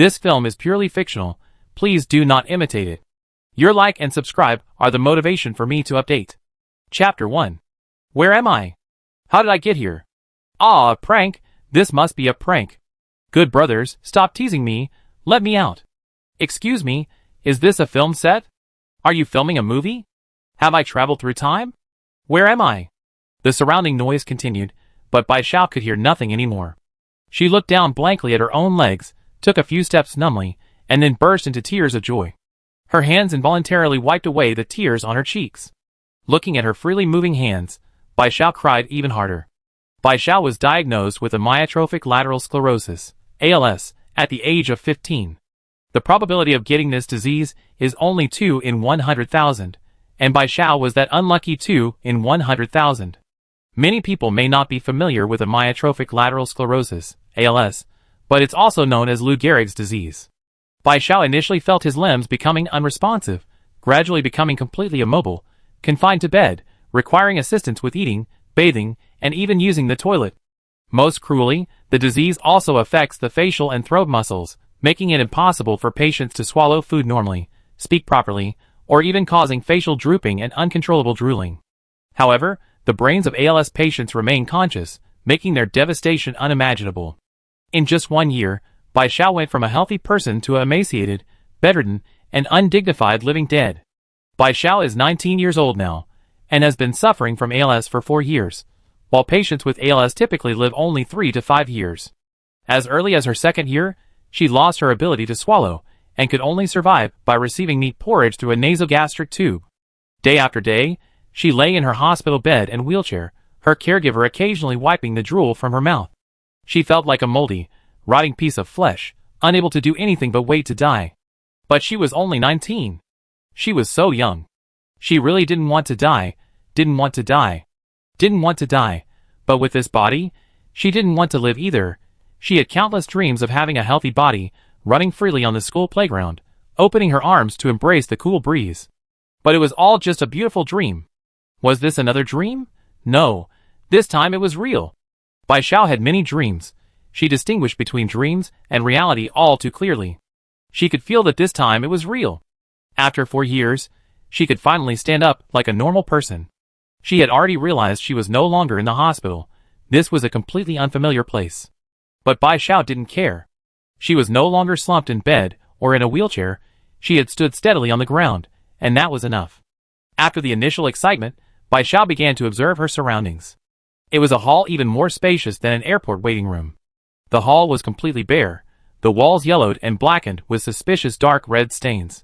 This film is purely fictional. Please do not imitate it. Your like and subscribe are the motivation for me to update. Chapter 1. Where am I? How did I get here? Ah, a prank. This must be a prank. Good brothers, stop teasing me. Let me out. Excuse me, is this a film set? Are you filming a movie? Have I traveled through time? Where am I? The surrounding noise continued, but Bai Xiao could hear nothing anymore. She looked down blankly at her own legs, took a few steps numbly, and then burst into tears of joy. Her hands involuntarily wiped away the tears on her cheeks. Looking at her freely moving hands, Bai Xiao cried even harder. Bai Xiao was diagnosed with amyotrophic lateral sclerosis, ALS, at the age of 15. The probability of getting this disease is only 2 in 100,000, and Bai Xiao was that unlucky 2 in 100,000. Many people may not be familiar with amyotrophic lateral sclerosis, ALS, but it's also known as Lou Gehrig's disease. Bai Xiao initially felt his limbs becoming unresponsive, gradually becoming completely immobile, confined to bed, requiring assistance with eating, bathing, and even using the toilet. Most cruelly, the disease also affects the facial and throat muscles, making it impossible for patients to swallow food normally, speak properly, or even causing facial drooping and uncontrollable drooling. However, the brains of ALS patients remain conscious, making their devastation unimaginable. In just 1 year, Bai Xiao went from a healthy person to an emaciated, bedridden, and undignified living dead. Bai Xiao is 19 years old now, and has been suffering from ALS for 4 years, while patients with ALS typically live only 3 to 5 years. As early as her 2nd year, she lost her ability to swallow, and could only survive by receiving meat porridge through a nasogastric tube. Day after day, she lay in her hospital bed and wheelchair, her caregiver occasionally wiping the drool from her mouth. She felt like a moldy, rotting piece of flesh, unable to do anything but wait to die. But she was only 19. She was so young. She really didn't want to die, didn't want to die. But with this body, she didn't want to live either. She had countless dreams of having a healthy body, running freely on the school playground, opening her arms to embrace the cool breeze. But it was all just a beautiful dream. Was this another dream? No, this time it was real. Bai Xiao had many dreams. She distinguished between dreams and reality all too clearly. She could feel that this time it was real. After 4 years, she could finally stand up like a normal person. She had already realized she was no longer in the hospital. This was a completely unfamiliar place. But Bai Xiao didn't care. She was no longer slumped in bed or in a wheelchair. She had stood steadily on the ground, and that was enough. After the initial excitement, Bai Xiao began to observe her surroundings. It was a hall even more spacious than an airport waiting room. The hall was completely bare, the walls yellowed and blackened with suspicious dark red stains.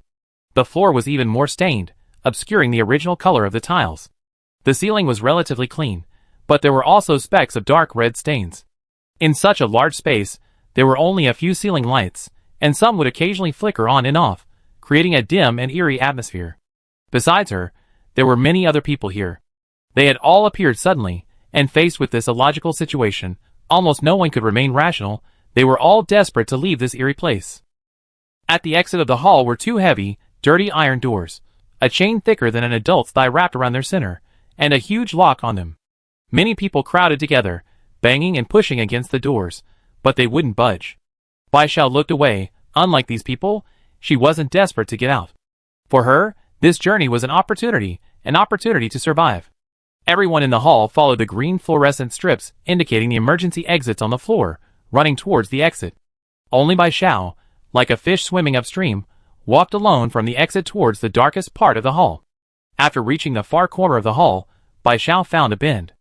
The floor was even more stained, obscuring the original color of the tiles. The ceiling was relatively clean, but there were also specks of dark red stains. In such a large space, there were only a few ceiling lights, and some would occasionally flicker on and off, creating a dim and eerie atmosphere. Besides her, there were many other people here. They had all appeared suddenly, and faced with this illogical situation, almost no one could remain rational. They were all desperate to leave this eerie place. At the exit of the hall were 2 heavy, dirty iron doors, a chain thicker than an adult's thigh wrapped around their center, and a huge lock on them. Many people crowded together, banging and pushing against the doors, but they wouldn't budge. Bai Xiao looked away. Unlike these people, she wasn't desperate to get out. For her, this journey was an opportunity to survive. Everyone in the hall followed the green fluorescent strips indicating the emergency exits on the floor, running towards the exit. Only Bai Xiao, like a fish swimming upstream, walked alone from the exit towards the darkest part of the hall. After reaching the far corner of the hall, Bai Xiao found a bend.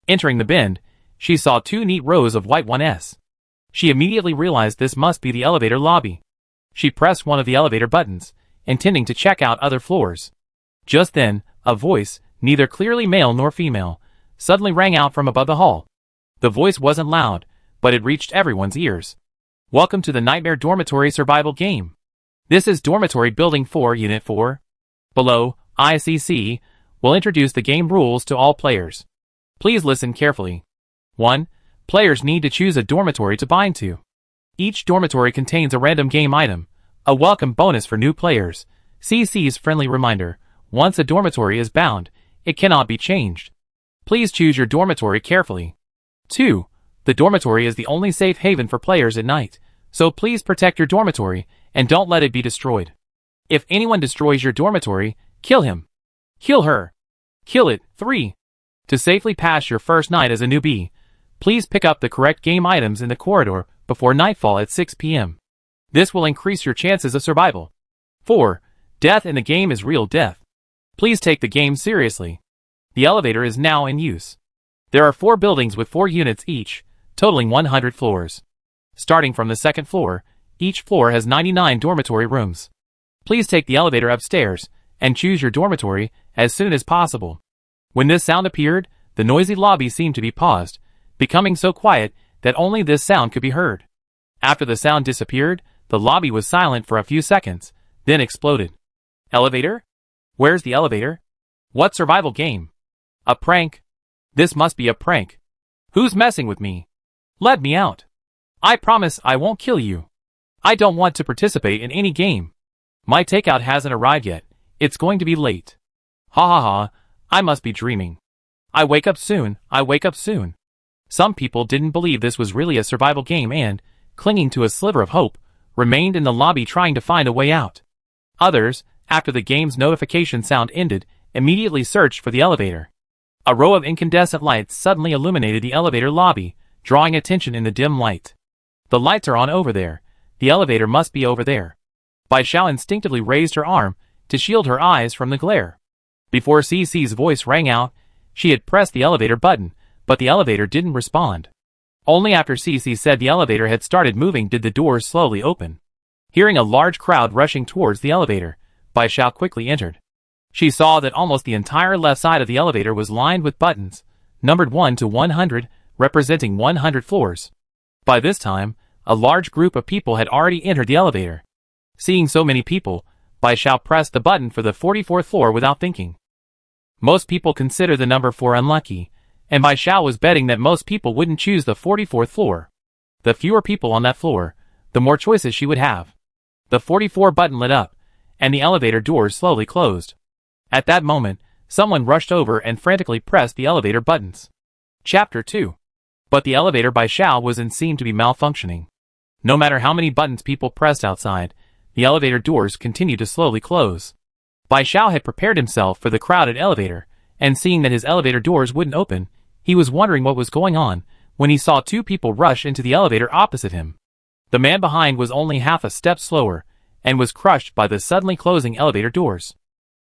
Entering the bend, she saw 2 neat rows of white 1s. She immediately realized this must be the elevator lobby. She pressed one of the elevator buttons, intending to check out other floors. Just then, a voice, neither clearly male nor female, suddenly rang out from above the hall. The voice wasn't loud, but it reached everyone's ears. Welcome to the Nightmare Dormitory survival game. This is Dormitory Building 4 Unit 4. Below, ICC will introduce the game rules to all players. Please listen carefully. 1. Players need to choose a dormitory to bind to. Each dormitory contains a random game item, a welcome bonus for new players. CC's friendly reminder, once a dormitory is bound, it cannot be changed. Please choose your dormitory carefully. 2. The dormitory is the only safe haven for players at night, So please protect your dormitory and don't let it be destroyed. If anyone destroys your dormitory, kill him. Kill her. Kill it. 3. To safely pass your first night as a newbie, please pick up the correct game items in the corridor before nightfall at 6 p.m. This will increase your chances of survival. 4. Death in the game is real death. Please take the game seriously. The elevator is now in use. There are 4 buildings with 4 units each, totaling 100 floors. Starting from the second floor, each floor has 99 dormitory rooms. Please take the elevator upstairs and choose your dormitory as soon as possible. When this sound appeared, the noisy lobby seemed to be paused, becoming so quiet that only this sound could be heard. After the sound disappeared, the lobby was silent for a few seconds, then exploded. Elevator? Where's the elevator? What survival game? A prank? This must be a prank. Who's messing with me? Let me out. I promise I won't kill you. I don't want to participate in any game. My takeout hasn't arrived yet. It's going to be late. Ha ha ha, I must be dreaming. I wake up soon. Some people didn't believe this was really a survival game and, clinging to a sliver of hope, remained in the lobby trying to find a way out. Others, after the game's notification sound ended, immediately searched for the elevator. A row of incandescent lights suddenly illuminated the elevator lobby, drawing attention in the dim light. The lights are on over there. The elevator must be over there. Bai Xiao instinctively raised her arm to shield her eyes from the glare. Before CC's voice rang out, she had pressed the elevator button, but the elevator didn't respond. Only after CC said the elevator had started moving did the doors slowly open. Hearing a large crowd rushing towards the elevator, Bai Xiao quickly entered. She saw that almost the entire left side of the elevator was lined with buttons, numbered 1 to 100, representing 100 floors. By this time, a large group of people had already entered the elevator. Seeing so many people, Bai Xiao pressed the button for the 44th floor without thinking. Most people consider the number 4 unlucky, and Bai Xiao was betting that most people wouldn't choose the 44th floor. The fewer people on that floor, the more choices she would have. The 44 button lit up, and the elevator doors slowly closed. At that moment, someone rushed over and frantically pressed the elevator buttons. Chapter 2. But the elevator Bai Xiao was in seemed to be malfunctioning. No matter how many buttons people pressed outside, the elevator doors continued to slowly close. Bai Xiao had prepared himself for the crowded elevator, and seeing that his elevator doors wouldn't open, he was wondering what was going on when he saw 2 people rush into the elevator opposite him. The man behind was only half a step slower, and was crushed by the suddenly closing elevator doors.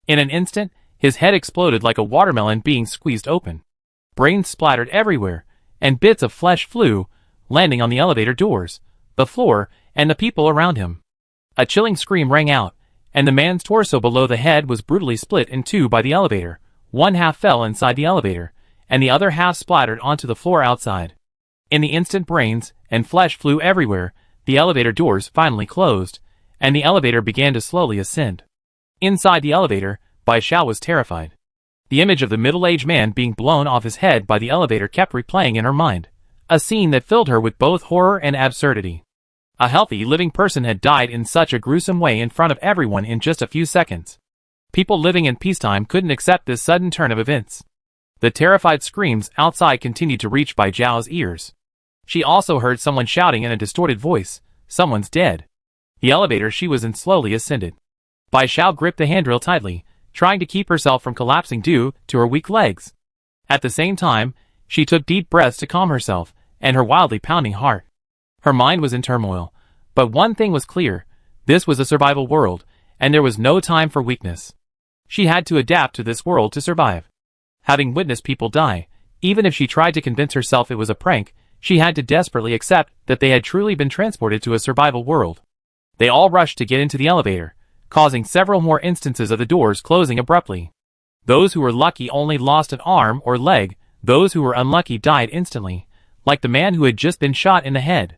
In an instant, his head exploded like a watermelon being squeezed open. Brains splattered everywhere, and bits of flesh flew, landing on the elevator doors, the floor, and the people around him. A chilling scream rang out, and the man's torso below the head was brutally split in 2 by the elevator. One half fell inside the elevator, and the other half splattered onto the floor outside. In the instant brains and flesh flew everywhere, the elevator doors finally closed, and the elevator began to slowly ascend. Inside the elevator, Bai Xiao was terrified. The image of the middle-aged man being blown off his head by the elevator kept replaying in her mind, a scene that filled her with both horror and absurdity. A healthy, living person had died in such a gruesome way in front of everyone in just a few seconds. People living in peacetime couldn't accept this sudden turn of events. The terrified screams outside continued to reach Bai Xiao's ears. She also heard someone shouting in a distorted voice, "Someone's dead." The elevator she was in slowly ascended. Bai Xiao gripped the handrail tightly, trying to keep herself from collapsing due to her weak legs. At the same time, she took deep breaths to calm herself and her wildly pounding heart. Her mind was in turmoil, but one thing was clear: this was a survival world, and there was no time for weakness. She had to adapt to this world to survive. Having witnessed people die, even if she tried to convince herself it was a prank, she had to desperately accept that they had truly been transported to a survival world. They all rushed to get into the elevator, causing several more instances of the doors closing abruptly. Those who were lucky only lost an arm or leg, those who were unlucky died instantly, like the man who had just been shot in the head.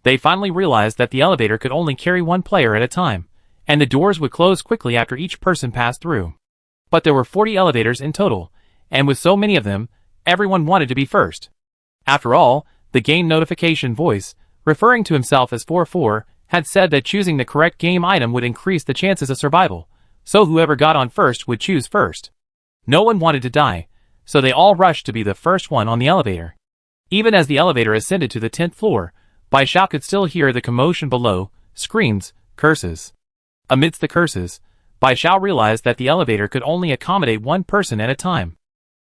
They finally realized that the elevator could only carry 1 player at a time, and the doors would close quickly after each person passed through. But there were 40 elevators in total, and with so many of them, everyone wanted to be first. After all, the game notification voice, referring to himself as 44, had said that choosing the correct game item would increase the chances of survival, so whoever got on first would choose first. No one wanted to die, so they all rushed to be the first one on the elevator. Even as the elevator ascended to the 10th floor, Bai Xiao could still hear the commotion below, screams, curses. Amidst the curses, Bai Xiao realized that the elevator could only accommodate one person at a time.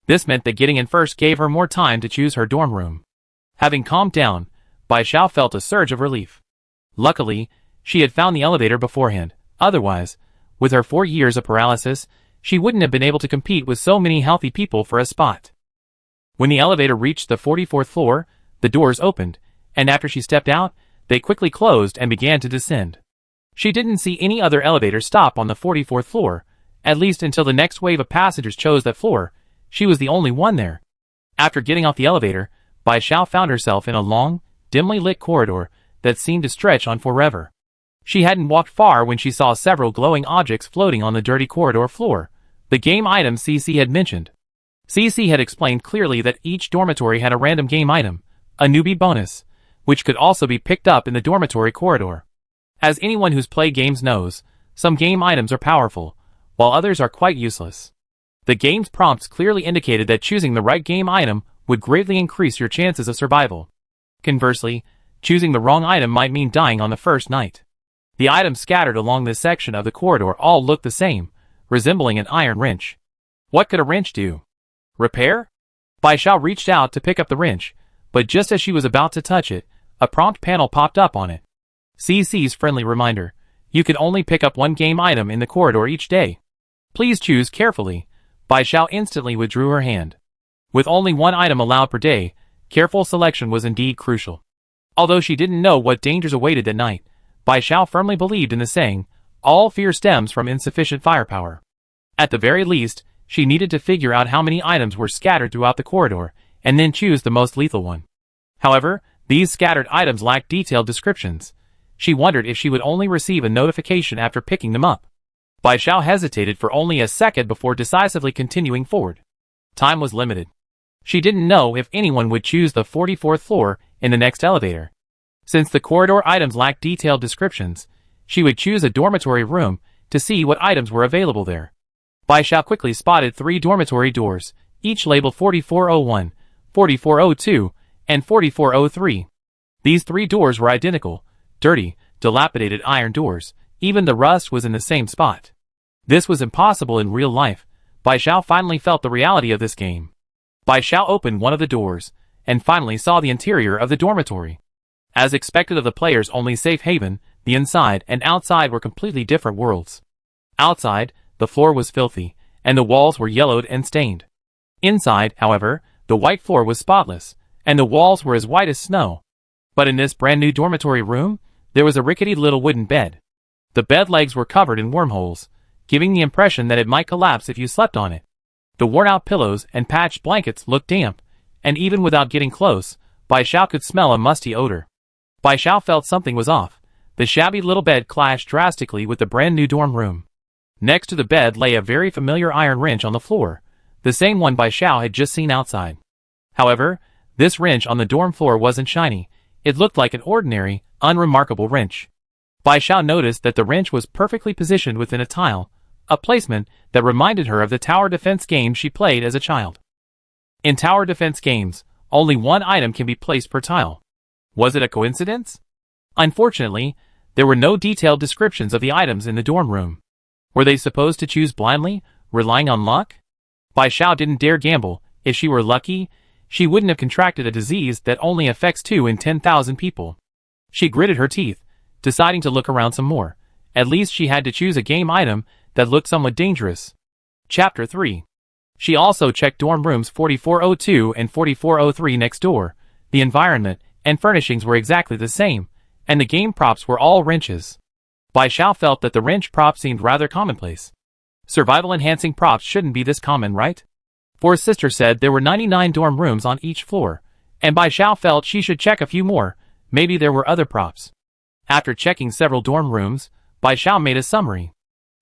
This meant that getting in first gave her more time to choose her dorm room. Having calmed down, Bai Xiao felt a surge of relief. Luckily, she had found the elevator beforehand. Otherwise, with her 4 years of paralysis, she wouldn't have been able to compete with so many healthy people for a spot. When the elevator reached the 44th floor, the doors opened, and after she stepped out, they quickly closed and began to descend. She didn't see any other elevator stop on the 44th floor, at least until the next wave of passengers chose that floor. She was the only one there. After getting off the elevator, Bai Xiao found herself in a long, dimly lit corridor that seemed to stretch on forever. She hadn't walked far when she saw several glowing objects floating on the dirty corridor floor, the game items CC had mentioned. CC had explained clearly that each dormitory had a random game item, a newbie bonus, which could also be picked up in the dormitory corridor. As anyone who's played games knows, some game items are powerful, while others are quite useless. The game's prompts clearly indicated that choosing the right game item would greatly increase your chances of survival. Conversely, choosing the wrong item might mean dying on the first night. The items scattered along this section of the corridor all looked the same, resembling an iron wrench. What could a wrench do? Repair? Bai Xiao reached out to pick up the wrench, but just as she was about to touch it, a prompt panel popped up on it. CC's friendly reminder: you can only pick up one game item in the corridor each day. Please choose carefully. Bai Xiao instantly withdrew her hand. With only one item allowed per day, careful selection was indeed crucial. Although she didn't know what dangers awaited that night, Bai Xiao firmly believed in the saying, all fear stems from insufficient firepower. At the very least, she needed to figure out how many items were scattered throughout the corridor, and then choose the most lethal one. However, these scattered items lacked detailed descriptions. She wondered if she would only receive a notification after picking them up. Bai Xiao hesitated for only a second before decisively continuing forward. Time was limited. She didn't know if anyone would choose the 44th floor in the next elevator. Since the corridor items lacked detailed descriptions, she would choose a dormitory room to see what items were available there. Bai Xiao quickly spotted 3 dormitory doors, each labeled 4401, 4402, and 4403. These 3 doors were identical, dirty, dilapidated iron doors. Even the rust was in the same spot. This was impossible in real life. Bai Xiao finally felt the reality of this game. Bai Xiao opened one of the doors, and finally saw the interior of the dormitory. As expected of the player's only safe haven, the inside and outside were completely different worlds. Outside, the floor was filthy, and the walls were yellowed and stained. Inside, however, the white floor was spotless, and the walls were as white as snow. But in this brand new dormitory room, there was a rickety little wooden bed. The bed legs were covered in wormholes, giving the impression that it might collapse if you slept on it. The worn-out pillows and patched blankets looked damp, and even without getting close, Bai Xiao could smell a musty odor. Bai Xiao felt something was off. The shabby little bed clashed drastically with the brand new dorm room. Next to the bed lay a very familiar iron wrench on the floor, the same one Bai Xiao had just seen outside. However, this wrench on the dorm floor wasn't shiny. It looked like an ordinary, unremarkable wrench. Bai Xiao noticed that the wrench was perfectly positioned within a tile, a placement that reminded her of the tower defense game she played as a child. In tower defense games, only one item can be placed per tile. Was it a coincidence? Unfortunately, there were no detailed descriptions of the items in the dorm room. Were they supposed to choose blindly, relying on luck? Bai Xiao didn't dare gamble. If she were lucky, she wouldn't have contracted a disease that only affects 2 in 10,000 people. She gritted her teeth, deciding to look around some more. At least she had to choose a game item that looked somewhat dangerous. Chapter 3. She also checked dorm rooms 4402 and 4403 next door. The environment and furnishings were exactly the same, and the game props were all wrenches. Bai Xiao felt that the wrench prop seemed rather commonplace. Survival-enhancing props shouldn't be this common, right? For his sister said there were 99 dorm rooms on each floor, and Bai Xiao felt she should check a few more. Maybe there were other props. After checking several dorm rooms, Bai Xiao made a summary.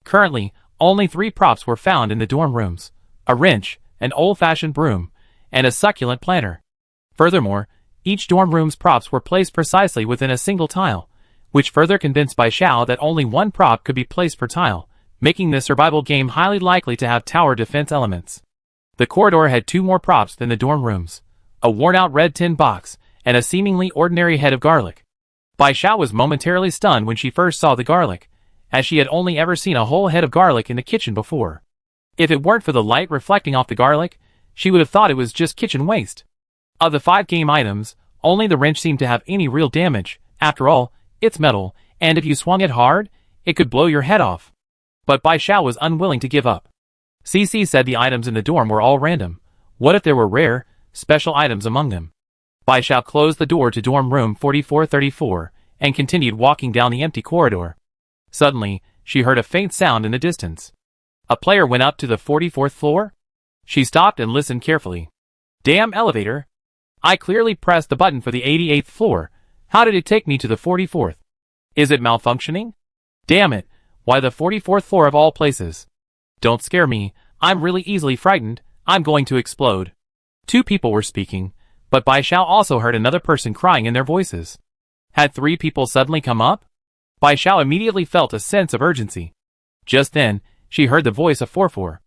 Currently, only 3 props were found in the dorm rooms: a wrench, an old-fashioned broom, and a succulent planter. Furthermore, each dorm room's props were placed precisely within a single tile, which further convinced Bai Xiao that only one prop could be placed per tile, making this survival game highly likely to have tower defense elements. The corridor had 2 more props than the dorm rooms: a worn-out red tin box and a seemingly ordinary head of garlic. Bai Xiao was momentarily stunned when she first saw the garlic, as she had only ever seen a whole head of garlic in the kitchen before. If it weren't for the light reflecting off the garlic, she would have thought it was just kitchen waste. Of the 5 game items, only the wrench seemed to have any real damage. After all, it's metal, and if you swung it hard, it could blow your head off. But Bai Xiao was unwilling to give up. CC said the items in the dorm were all random. What if there were rare, special items among them? Bai Xiao closed the door to dorm room 4434 and continued walking down the empty corridor. Suddenly, she heard a faint sound in the distance. A player went up to the 44th floor? She stopped and listened carefully. Damn elevator! I clearly pressed the button for the 88th floor. How did it take me to the 44th? Is it malfunctioning? Damn it, why the 44th floor of all places? Don't scare me, I'm really easily frightened, I'm going to explode. 2 people were speaking, but Bai Xiao also heard another person crying in their voices. Had 3 people suddenly come up? Bai Xiao immediately felt a sense of urgency. Just then, she heard the voice of 44.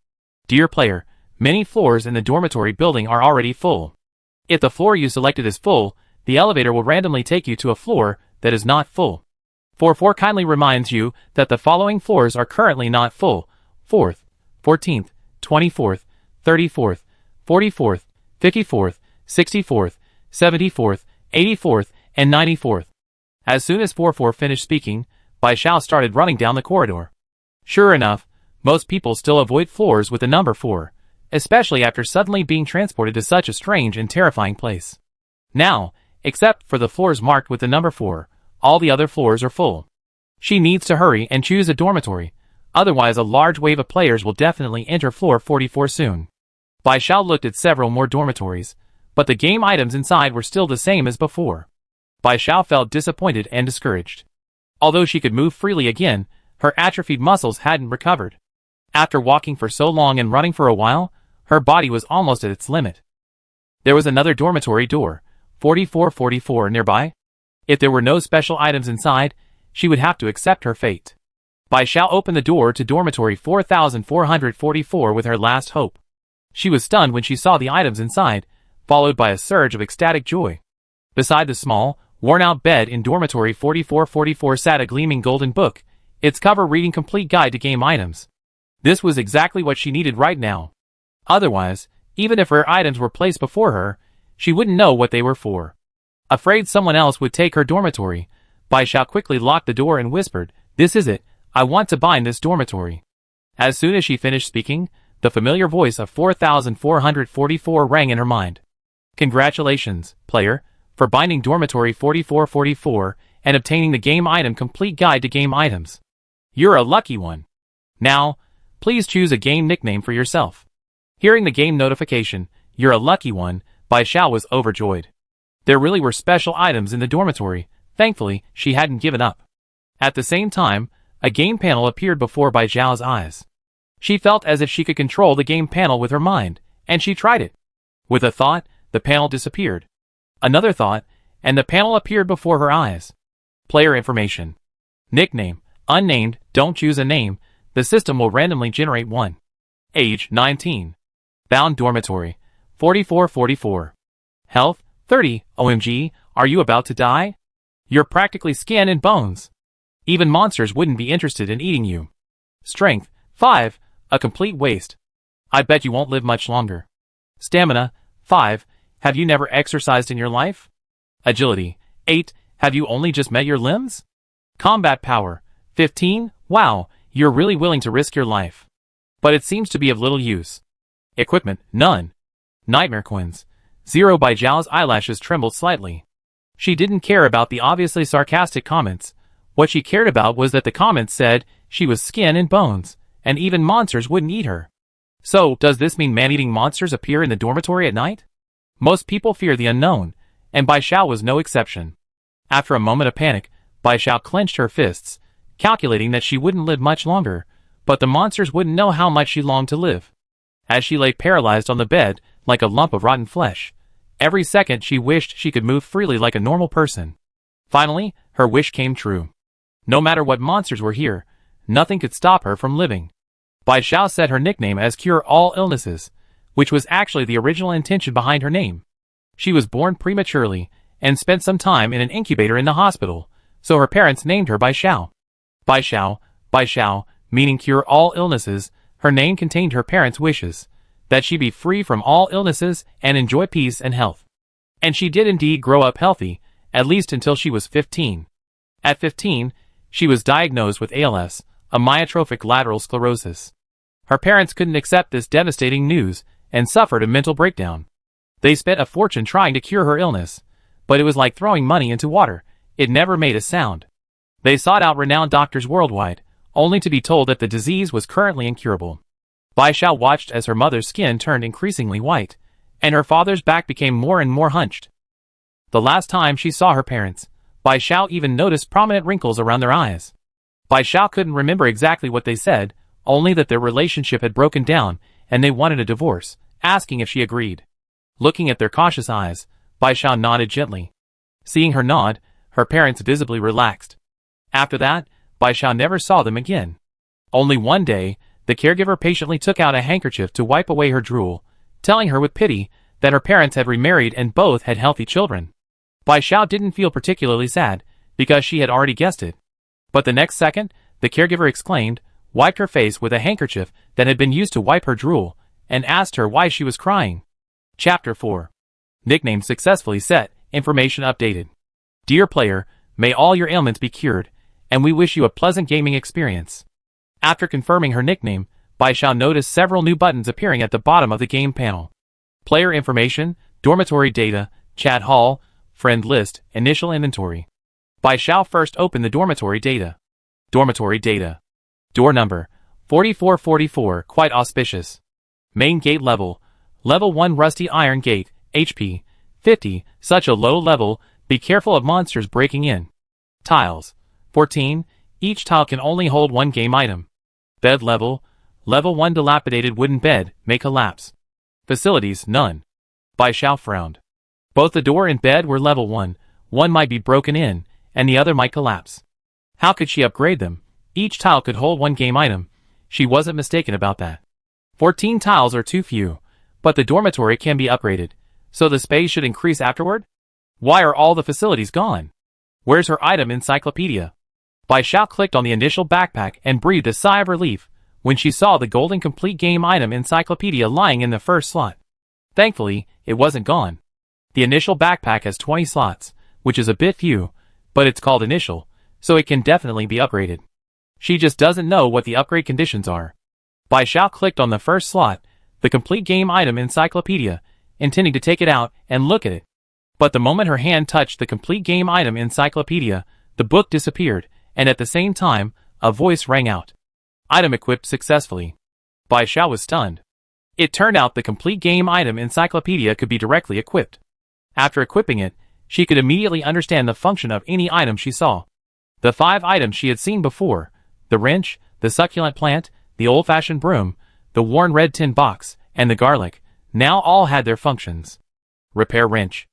Dear player, many floors in the dormitory building are already full. If the floor you selected is full, the elevator will randomly take you to a floor that is not full. 44 kindly reminds you that the following floors are currently not full: 4th, 14th, 24th, 34th, 44th, 54th, 64th, 74th, 84th, and 94th. As soon as 44 finished speaking, Bai Xiao started running down the corridor. Sure enough, most people still avoid floors with the number 4, especially after suddenly being transported to such a strange and terrifying place. Now, except for the floors marked with the number 4, all the other floors are full. She needs to hurry and choose a dormitory, otherwise a large wave of players will definitely enter floor 44 soon. Bai Xiao looked at several more dormitories, but the game items inside were still the same as before. Bai Xiao felt disappointed and discouraged. Although she could move freely again, her atrophied muscles hadn't recovered. After walking for so long and running for a while, her body was almost at its limit. There was another dormitory door, 4444, nearby. If there were no special items inside, she would have to accept her fate. Bai Xiao opened the door to dormitory 4444 with her last hope. She was stunned when she saw the items inside, followed by a surge of ecstatic joy. Beside the small, worn-out bed in dormitory 4444 sat a gleaming golden book, its cover reading Complete Guide to Game Items. This was exactly what she needed right now. Otherwise, even if her items were placed before her, she wouldn't know what they were for. Afraid someone else would take her dormitory, Bai Xiao quickly locked the door and whispered, "This is it, I want to bind this dormitory." As soon as she finished speaking, the familiar voice of 4444 rang in her mind. Congratulations, player, for binding dormitory 4444 and obtaining the game item Complete Guide to Game Items. You're a lucky one. Now, please choose a game nickname for yourself. Hearing the game notification, "You're a lucky one," Bai Xiao was overjoyed. There really were special items in the dormitory. Thankfully, she hadn't given up. At the same time, a game panel appeared before Bai Xiao's eyes. She felt as if she could control the game panel with her mind, and she tried it. With a thought, the panel disappeared. Another thought, and the panel appeared before her eyes. Player information. Nickname, unnamed, don't choose a name, the system will randomly generate one. Age, 19. Bound dormitory, 4444. Health, 30, OMG, are you about to die? You're practically skin and bones. Even monsters wouldn't be interested in eating you. Strength, 5, a complete waste. I bet you won't live much longer. Stamina, 5, have you never exercised in your life? Agility, 8, have you only just met your limbs? Combat power, 15, wow, you're really willing to risk your life. But it seems to be of little use. Equipment, none. Nightmare coins, 0. Bai Xiao's eyelashes trembled slightly. She didn't care about the obviously sarcastic comments. What she cared about was that the comments said she was skin and bones, and even monsters wouldn't eat her. So, does this mean man-eating monsters appear in the dormitory at night? Most people fear the unknown, and Bai Xiao was no exception. After a moment of panic, Bai Xiao clenched her fists, calculating that she wouldn't live much longer, but the monsters wouldn't know how much she longed to live. As she lay paralyzed on the bed, like a lump of rotten flesh, every second she wished she could move freely like a normal person. Finally, her wish came true. No matter what monsters were here, nothing could stop her from living. Bai Xiao set her nickname as Cure All Illnesses, which was actually the original intention behind her name. She was born prematurely, and spent some time in an incubator in the hospital, so her parents named her Bai Xiao. Bai Xiao, meaning cure all illnesses. Her name contained her parents' wishes, that she be free from all illnesses and enjoy peace and health. And she did indeed grow up healthy, at least until she was 15. At 15, she was diagnosed with ALS, a myotrophic lateral sclerosis. Her parents couldn't accept this devastating news and suffered a mental breakdown. They spent a fortune trying to cure her illness, but it was like throwing money into water. It never made a sound. They sought out renowned doctors worldwide, only to be told that the disease was currently incurable. Bai Xiao watched as her mother's skin turned increasingly white, and her father's back became more and more hunched. The last time she saw her parents, Bai Xiao even noticed prominent wrinkles around their eyes. Bai Xiao couldn't remember exactly what they said, only that their relationship had broken down and they wanted a divorce, asking if she agreed. Looking at their cautious eyes, Bai Xiao nodded gently. Seeing her nod, her parents visibly relaxed. After that, Bai Xiao never saw them again. Only one day, the caregiver patiently took out a handkerchief to wipe away her drool, telling her with pity that her parents had remarried and both had healthy children. Bai Xiao didn't feel particularly sad, because she had already guessed it. But the next second, the caregiver exclaimed, wiped her face with a handkerchief that had been used to wipe her drool, and asked her why she was crying. Chapter 4. Nickname successfully set, information updated. Dear player, may all your ailments be cured, and we wish you a pleasant gaming experience. After confirming her nickname, Bai Xiao noticed several new buttons appearing at the bottom of the game panel. Player information, dormitory data, chat hall, friend list, initial inventory. Bai Xiao first opened the dormitory data. Dormitory data. Door number, 4444, quite auspicious. Main gate level, level 1 rusty iron gate, HP, 50, such a low level, be careful of monsters breaking in. Tiles, 14, each tile can only hold one game item. Bed level, level 1 dilapidated wooden bed, may collapse. Facilities, none. Bai Xiao frowned. Both the door and bed were level 1, one might be broken in, and the other might collapse. How could she upgrade them? Each tile could hold one game item. She wasn't mistaken about that. 14 tiles are too few, but the dormitory can be upgraded, so the space should increase afterward? Why are all the facilities gone? Where's her item encyclopedia? Bai Xiao clicked on the initial backpack and breathed a sigh of relief when she saw the golden complete game item encyclopedia lying in the first slot. Thankfully, it wasn't gone. The initial backpack has 20 slots, which is a bit few, but it's called initial, so it can definitely be upgraded. She just doesn't know what the upgrade conditions are. Bai Xiao clicked on the first slot, the complete game item encyclopedia, intending to take it out and look at it. But the moment her hand touched the complete game item encyclopedia, the book disappeared, and at the same time, a voice rang out. Item equipped successfully. Bai Xiao was stunned. It turned out the complete game item encyclopedia could be directly equipped. After equipping it, she could immediately understand the function of any item she saw. The 5 items she had seen before, the wrench, the succulent plant, the old-fashioned broom, the worn red tin box, and the garlic, now all had their functions. Repair wrench.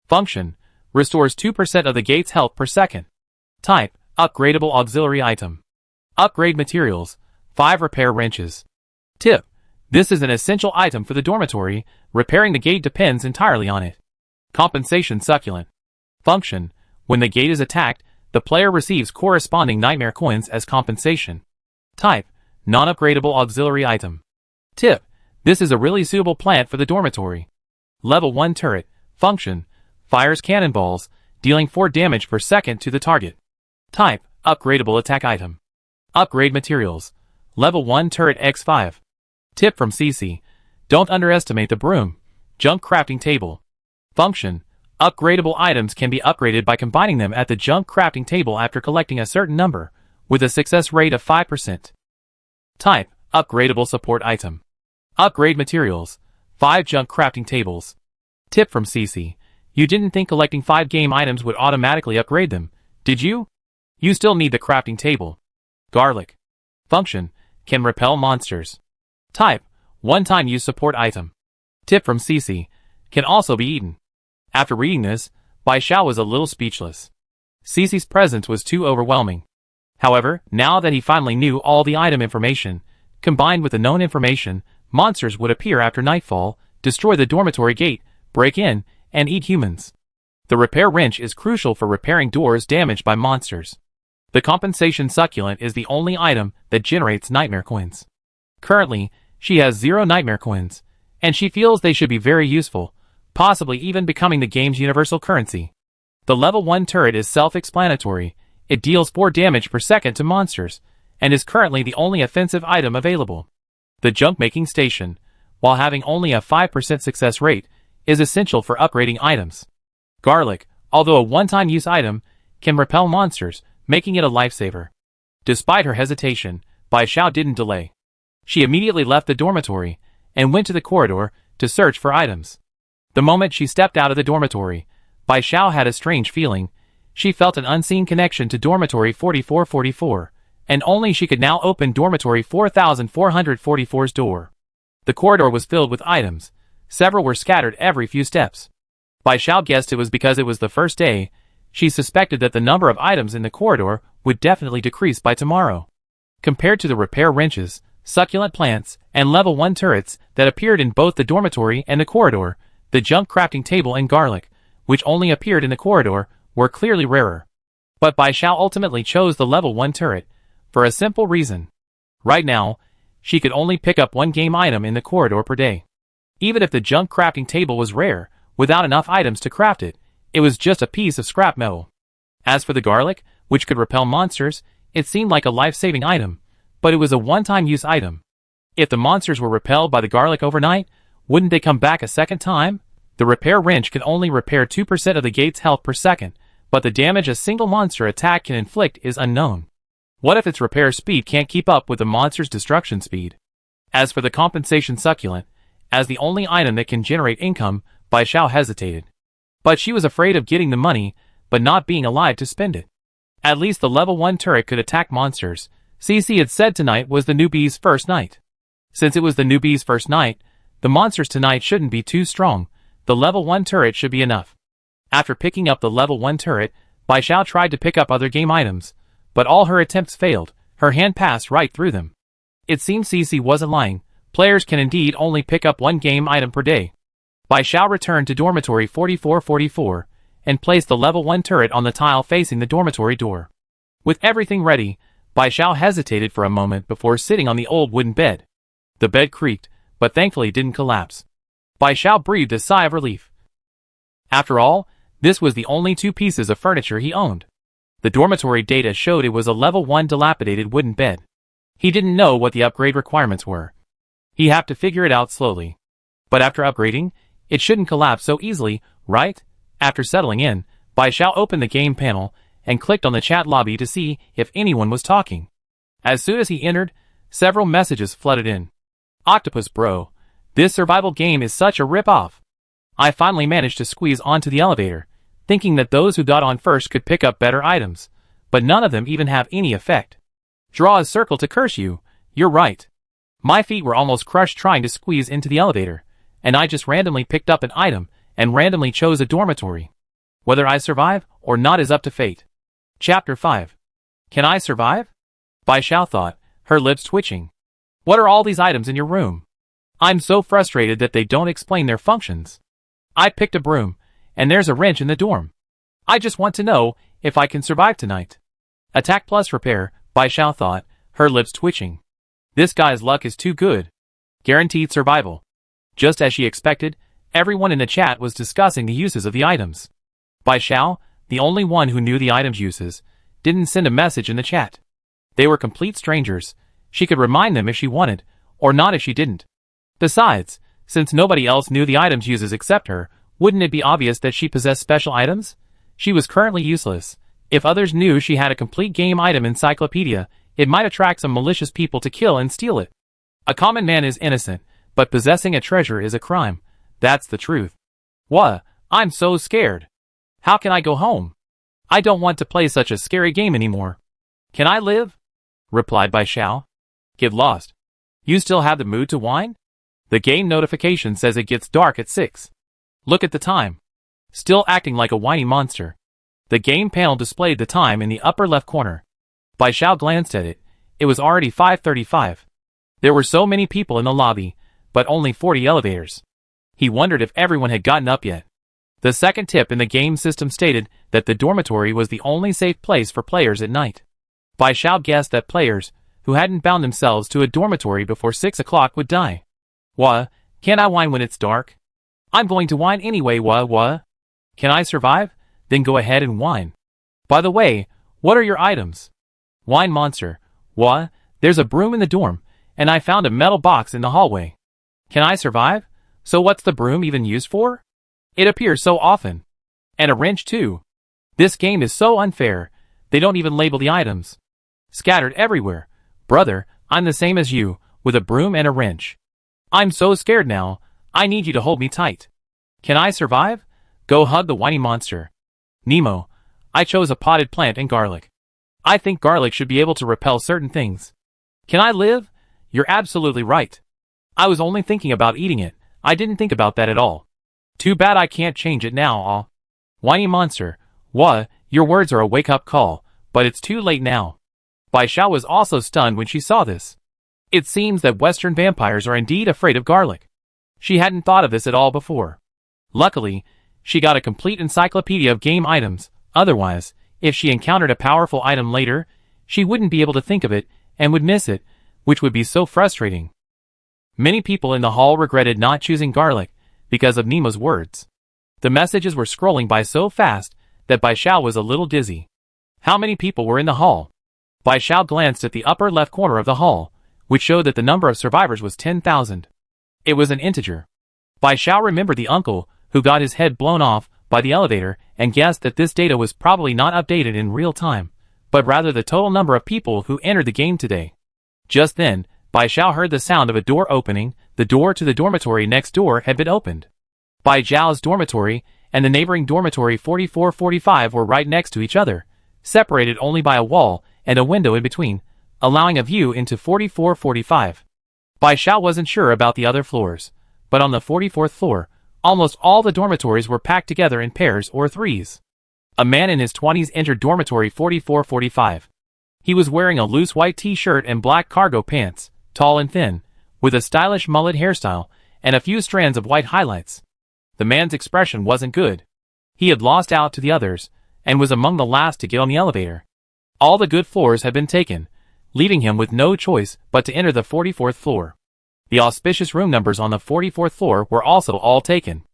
Function, restores 2% of the gate's health per second. Type, upgradable auxiliary item. Upgrade materials, 5 repair wrenches. Tip, this is an essential item for the dormitory, repairing the gate depends entirely on it. Compensation succulent. Function, when the gate is attacked, the player receives corresponding nightmare coins as compensation. Type, non-upgradable auxiliary item. Tip, this is a really suitable plant for the dormitory. Level 1 turret. Function, fires cannonballs, dealing 4 damage per second to the target. Type, upgradable attack item. Upgrade materials. Level 1 turret X5. Tip from CC, don't underestimate the broom. Junk crafting table. Function, upgradable items can be upgraded by combining them at the junk crafting table after collecting a certain number, with a success rate of 5%. Type, upgradable support item. Upgrade materials, 5 junk crafting tables. Tip from CC, you didn't think collecting 5 game items would automatically upgrade them, did you? You still need the crafting table. Garlic. Function, can repel monsters. Type, one-time use support item. Tip from CC, can also be eaten. After reading this, Bai Xiao was a little speechless. CC's presence was too overwhelming. However, now that he finally knew all the item information, combined with the known information, monsters would appear after nightfall, destroy the dormitory gate, break in, and eat humans. The repair wrench is crucial for repairing doors damaged by monsters. The compensation succulent is the only item that generates nightmare coins. Currently, she has 0 nightmare coins, and she feels they should be very useful, possibly even becoming the game's universal currency. The level 1 turret is self-explanatory. It deals 4 damage per second to monsters, and is currently the only offensive item available. The junk-making station, while having only a 5% success rate, is essential for upgrading items. Garlic, although a one-time use item, can repel monsters, making it a lifesaver. Despite her hesitation, Bai Xiao didn't delay. She immediately left the dormitory, and went to the corridor to search for items. The moment she stepped out of the dormitory, Bai Xiao had a strange feeling. She felt an unseen connection to dormitory 4444, and only she could now open dormitory 4444's door. The corridor was filled with items. Several were scattered every few steps. Bai Xiao guessed it was because it was the first day. She suspected that the number of items in the corridor would definitely decrease by tomorrow. Compared to the repair wrenches, succulent plants, and level 1 turrets that appeared in both the dormitory and the corridor, the junk crafting table and garlic, which only appeared in the corridor, were clearly rarer. But Bai Xiao ultimately chose the level 1 turret, for a simple reason. Right now, she could only pick up 1 game item in the corridor per day. Even if the junk crafting table was rare, without enough items to craft it, it was just a piece of scrap metal. As for the garlic, which could repel monsters, it seemed like a life-saving item, but it was a one-time use item. If the monsters were repelled by the garlic overnight, wouldn't they come back a second time? The repair wrench can only repair 2% of the gate's health per second, but the damage a single monster attack can inflict is unknown. What if its repair speed can't keep up with the monster's destruction speed? As for the compensation succulent, as the only item that can generate income, Bai Xiao hesitated. But she was afraid of getting the money, but not being alive to spend it. At least the level 1 turret could attack monsters. CC had said tonight was the newbie's first night. Since it was the newbie's first night, the monsters tonight shouldn't be too strong. The level 1 turret should be enough. After picking up the level 1 turret, Bai Xiao tried to pick up other game items, but all her attempts failed. Her hand passed right through them. It seemed CC wasn't lying. Players can indeed only pick up 1 game item per day. Bai Xiao returned to dormitory 4444, and placed the level 1 turret on the tile facing the dormitory door. With everything ready, Bai Xiao hesitated for a moment before sitting on the old wooden bed. The bed creaked, but thankfully didn't collapse. Bai Xiao breathed a sigh of relief. After all, this was the only 2 pieces of furniture he owned. The dormitory data showed it was a level 1 dilapidated wooden bed. He didn't know what the upgrade requirements were. He'd have to figure it out slowly. But after upgrading, it shouldn't collapse so easily, right? After settling in, Bai Xiao opened the game panel and clicked on the chat lobby to see if anyone was talking. As soon as he entered, several messages flooded in. Octopus bro, this survival game is such a rip-off. I finally managed to squeeze onto the elevator, thinking that those who got on first could pick up better items, but none of them even have any effect. Draw a circle to curse you, you're right. My feet were almost crushed trying to squeeze into the elevator, and I just randomly picked up an item and randomly chose a dormitory. Whether I survive or not is up to fate. Chapter 5. Can I survive? Bai Xiao thought, her lips twitching. What are all these items in your room? I'm so frustrated that they don't explain their functions. I picked a broom, and there's a wrench in the dorm. I just want to know if I can survive tonight. Attack plus repair, Bai Xiao thought, her lips twitching. This guy's luck is too good. Guaranteed survival. Just as she expected, everyone in the chat was discussing the uses of the items. Bai Xiao, the only one who knew the items' uses, didn't send a message in the chat. They were complete strangers. She could remind them if she wanted, or not if she didn't. Besides, since nobody else knew the items' uses except her, wouldn't it be obvious that she possessed special items? She was currently useless. If others knew she had a complete game item encyclopedia, it might attract some malicious people to kill and steal it. A common man is innocent, but possessing a treasure is a crime. That's the truth. What? I'm so scared. How can I go home? I don't want to play such a scary game anymore. Can I live? Replied Bai Xiao. Get lost. You still have the mood to whine? The game notification says it gets dark at 6. Look at the time. Still acting like a whiny monster. The game panel displayed the time in the upper left corner. Bai Xiao glanced at it. It was already 5:35. There were so many people in the lobby, but only 40 elevators. He wondered if everyone had gotten up yet. The second tip in the game system stated that the dormitory was the only safe place for players at night. Bai Xiao guessed that players who hadn't bound themselves to a dormitory before 6 o'clock would die. Wha? Can't I whine when it's dark? I'm going to whine anyway, wha? Can I survive? Then go ahead and whine. By the way, what are your items? Whine monster. Wha? There's a broom in the dorm, and I found a metal box in the hallway. Can I survive? So what's the broom even used for? It appears so often. And a wrench too. This game is so unfair. They don't even label the items. Scattered everywhere. Brother, I'm the same as you, with a broom and a wrench. I'm so scared now. I need you to hold me tight. Can I survive? Go hug the whiny monster. Nemo, I chose a potted plant and garlic. I think garlic should be able to repel certain things. Can I live? You're absolutely right. I was only thinking about eating it. I didn't think about that at all. Too bad I can't change it now, aw. Whiny monster. Wha? Your words are a wake-up call, but it's too late now. Bai Xiao was also stunned when she saw this. It seems that Western vampires are indeed afraid of garlic. She hadn't thought of this at all before. Luckily, she got a complete encyclopedia of game items. Otherwise, if she encountered a powerful item later, she wouldn't be able to think of it and would miss it, which would be so frustrating. Many people in the hall regretted not choosing garlic because of Nemo's words. The messages were scrolling by so fast that Bai Xiao was a little dizzy. How many people were in the hall? Bai Xiao glanced at the upper left corner of the hall, which showed that the number of survivors was 10,000. It was an integer. Bai Xiao remembered the uncle who got his head blown off by the elevator and guessed that this data was probably not updated in real time, but rather the total number of people who entered the game today. Just then, Bai Xiao heard the sound of a door opening. The door to the dormitory next door had been opened. Bai Zhao's dormitory and the neighboring dormitory 4445 were right next to each other, separated only by a wall and a window in between, allowing a view into 4445. Bai Xiao wasn't sure about the other floors, but on the 44th floor, almost all the dormitories were packed together in pairs or threes. A man in his 20s entered dormitory 4445. He was wearing a loose white t-shirt and black cargo pants, tall and thin, with a stylish mullet hairstyle and a few strands of white highlights. The man's expression wasn't good. He had lost out to the others, and was among the last to get on the elevator. All the good floors had been taken, leaving him with no choice but to enter the 44th floor. The auspicious room numbers on the 44th floor were also all taken.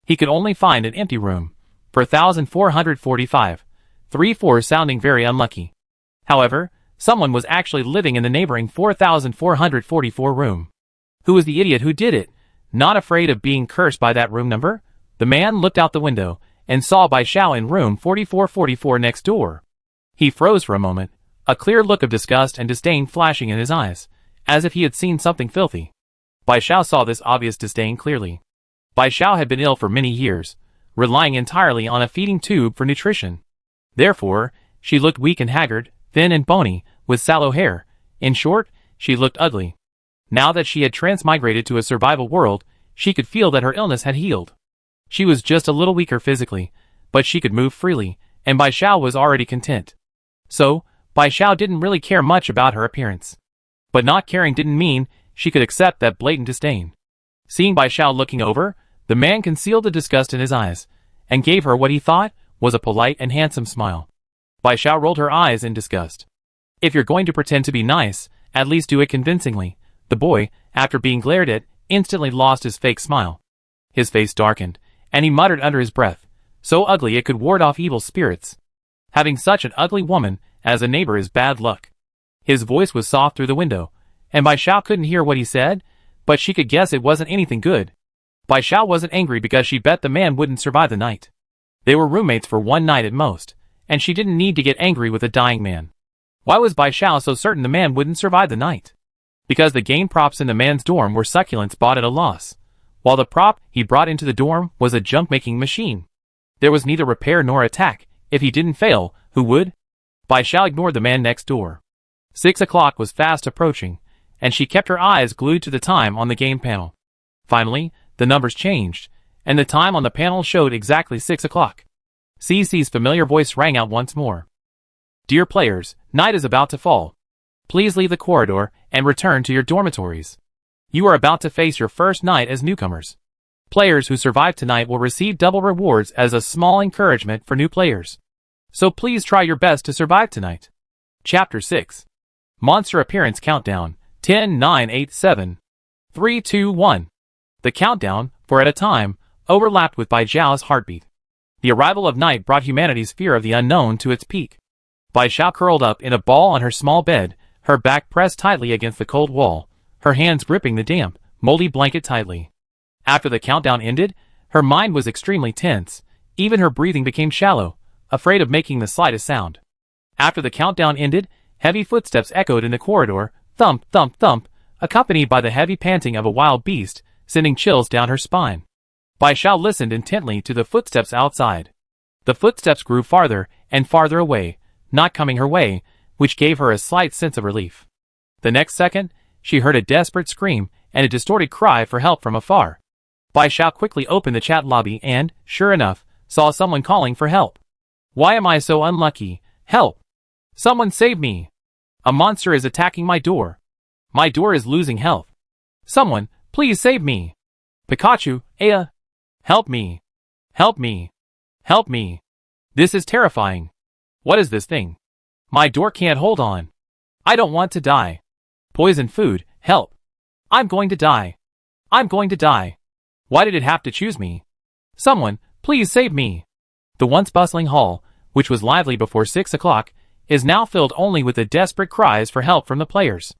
He could only find an empty room, 4445, 3-4 sounding very unlucky. However, someone was actually living in the neighboring 4444 room. Who was the idiot who did it? Not afraid of being cursed by that room number? The man looked out the window and saw Bai Xiao in room 4444 next door. He froze for a moment, a clear look of disgust and disdain flashing in his eyes, as if he had seen something filthy. Bai Xiao saw this obvious disdain clearly. Bai Xiao had been ill for many years, relying entirely on a feeding tube for nutrition. Therefore, she looked weak and haggard, thin and bony, with sallow hair. In short, she looked ugly. Now that she had transmigrated to a survival world, she could feel that her illness had healed. She was just a little weaker physically, but she could move freely, and Bai Xiao was already content. So, Bai Xiao didn't really care much about her appearance. But not caring didn't mean she could accept that blatant disdain. Seeing Bai Xiao looking over, the man concealed the disgust in his eyes, and gave her what he thought was a polite and handsome smile. Bai Xiao rolled her eyes in disgust. If you're going to pretend to be nice, at least do it convincingly. The boy, after being glared at, instantly lost his fake smile. His face darkened, and he muttered under his breath, so ugly it could ward off evil spirits. Having such an ugly woman as a neighbor is bad luck. His voice was soft through the window, and Bai Xiao couldn't hear what he said, but she could guess it wasn't anything good. Bai Xiao wasn't angry because she bet the man wouldn't survive the night. They were roommates for one night at most, and she didn't need to get angry with a dying man. Why was Bai Xiao so certain the man wouldn't survive the night? Because the game props in the man's dorm were succulents bought at a loss, while the prop he brought into the dorm was a junk-making machine. There was neither repair nor attack. If he didn't fail, who would? Bai Xiao ignored the man next door. 6 o'clock was fast approaching, and she kept her eyes glued to the time on the game panel. Finally, the numbers changed, and the time on the panel showed exactly 6 o'clock. CC's familiar voice rang out once more. Dear players, night is about to fall. Please leave the corridor and return to your dormitories. You are about to face your first night as newcomers. Players who survive tonight will receive double rewards as a small encouragement for new players. So please try your best to survive tonight. Chapter 6. Monster Appearance Countdown. 10, 9, 8, 7, 3, 2, 1. The countdown, for at a time, overlapped with Bai Zhao's heartbeat. The arrival of night brought humanity's fear of the unknown to its peak. Bai Zhao curled up in a ball on her small bed, her back pressed tightly against the cold wall, her hands gripping the damp, moldy blanket tightly. After the countdown ended, her mind was extremely tense. Even her breathing became shallow, afraid of making the slightest sound. After the countdown ended, heavy footsteps echoed in the corridor, thump, thump, thump, accompanied by the heavy panting of a wild beast, sending chills down her spine. Bai Zhao listened intently to the footsteps outside. The footsteps grew farther and farther away, not coming her way, which gave her a slight sense of relief. The next second, she heard a desperate scream and a distorted cry for help from afar. Bai Zhao quickly opened the chat lobby and, sure enough, saw someone calling for help. Why am I so unlucky? Help! Someone save me! A monster is attacking my door. My door is losing health. Someone, please save me! Pikachu, Aya! Help me! Help me! Help me! This is terrifying. What is this thing? My door can't hold on. I don't want to die. Poison food, help! I'm going to die. I'm going to die. Why did it have to choose me? Someone, please save me. The once bustling hall, which was lively before 6 o'clock, is now filled only with the desperate cries for help from the players.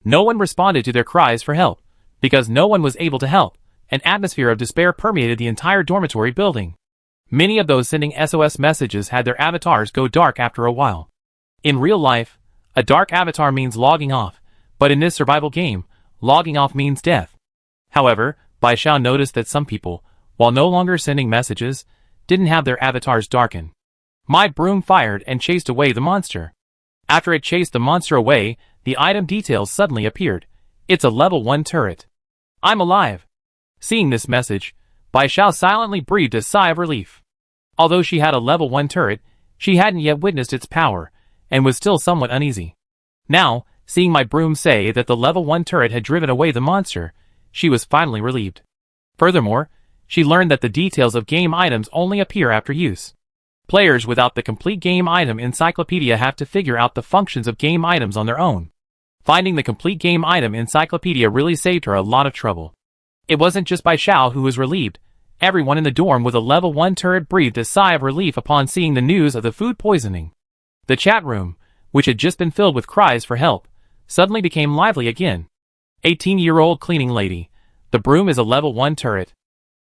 No one responded to their cries for help, because no one was able to help. An atmosphere of despair permeated the entire dormitory building. Many of those sending SOS messages had their avatars go dark after a while. In real life, a dark avatar means logging off, but in this survival game, logging off means death. However, Bai Zhao noticed that some people, while no longer sending messages, didn't have their avatars darken. My broom fired and chased away the monster. After it chased the monster away, the item details suddenly appeared. It's a level 1 turret. I'm alive. Seeing this message, Bai Zhao silently breathed a sigh of relief. Although she had a level 1 turret, she hadn't yet witnessed its power, and was still somewhat uneasy. Now, seeing my broom say that the level 1 turret had driven away the monster, she was finally relieved. Furthermore, she learned that the details of game items only appear after use. Players without the complete game item encyclopedia have to figure out the functions of game items on their own. Finding the complete game item encyclopedia really saved her a lot of trouble. It wasn't just Bai Zhao who was relieved. Everyone in the dorm with a level 1 turret breathed a sigh of relief upon seeing the news of the food poisoning. The chat room, which had just been filled with cries for help, suddenly became lively again. 18-year-old cleaning lady. The broom is a level 1 turret.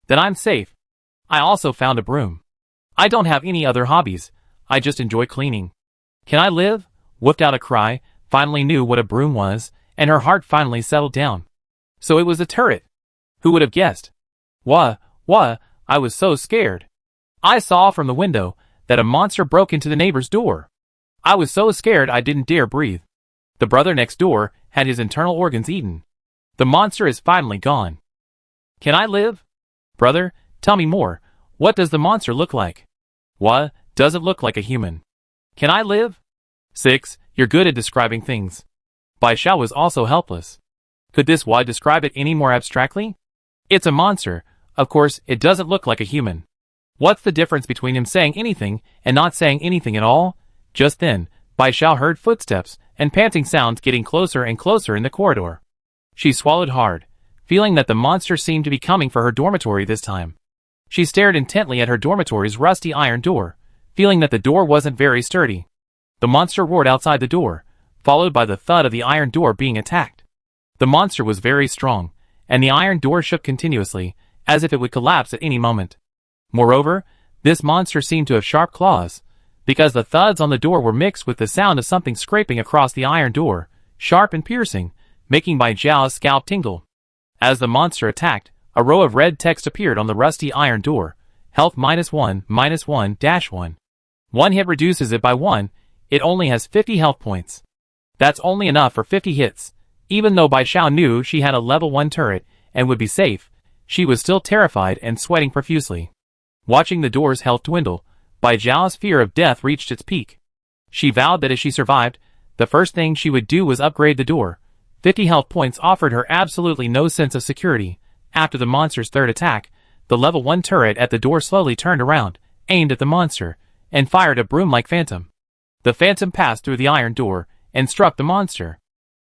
Then I'm safe. I also found a broom. I don't have any other hobbies. I just enjoy cleaning. Can I live? Whooped out a cry, finally knew what a broom was, and her heart finally settled down. So it was a turret. Who would have guessed? Wah, I was so scared. I saw from the window that a monster broke into the neighbor's door. I was so scared I didn't dare breathe. The brother next door had his internal organs eaten. The monster is finally gone. Can I live? Brother, tell me more. What does the monster look like? What? Does it look like a human? Can I live? 6. You're good at describing things. Bai Zhao was also helpless. Could this Wa describe it any more abstractly? It's a monster. Of course, it doesn't look like a human. What's the difference between him saying anything and not saying anything at all? Just then, Bai Zhao heard footsteps and panting sounds getting closer and closer in the corridor. She swallowed hard, feeling that the monster seemed to be coming for her dormitory this time. She stared intently at her dormitory's rusty iron door, feeling that the door wasn't very sturdy. The monster roared outside the door, followed by the thud of the iron door being attacked. The monster was very strong, and the iron door shook continuously, as if it would collapse at any moment. Moreover, this monster seemed to have sharp claws, because the thuds on the door were mixed with the sound of something scraping across the iron door, sharp and piercing, making Bai Zhao's scalp tingle. As the monster attacked, a row of red text appeared on the rusty iron door. Health -1, -1, -1. One hit reduces it by 1, it only has 50 health points. That's only enough for 50 hits. Even though Bai Zhao knew she had a level 1 turret and would be safe, she was still terrified and sweating profusely. Watching the door's health dwindle, Bai Zhao's fear of death reached its peak. She vowed that if she survived, the first thing she would do was upgrade the door. 50 health points offered her absolutely no sense of security. After the monster's third attack, The level 1 turret at the door slowly turned around, aimed at the monster, and fired a broom-like phantom. The phantom passed through the iron door and struck the monster.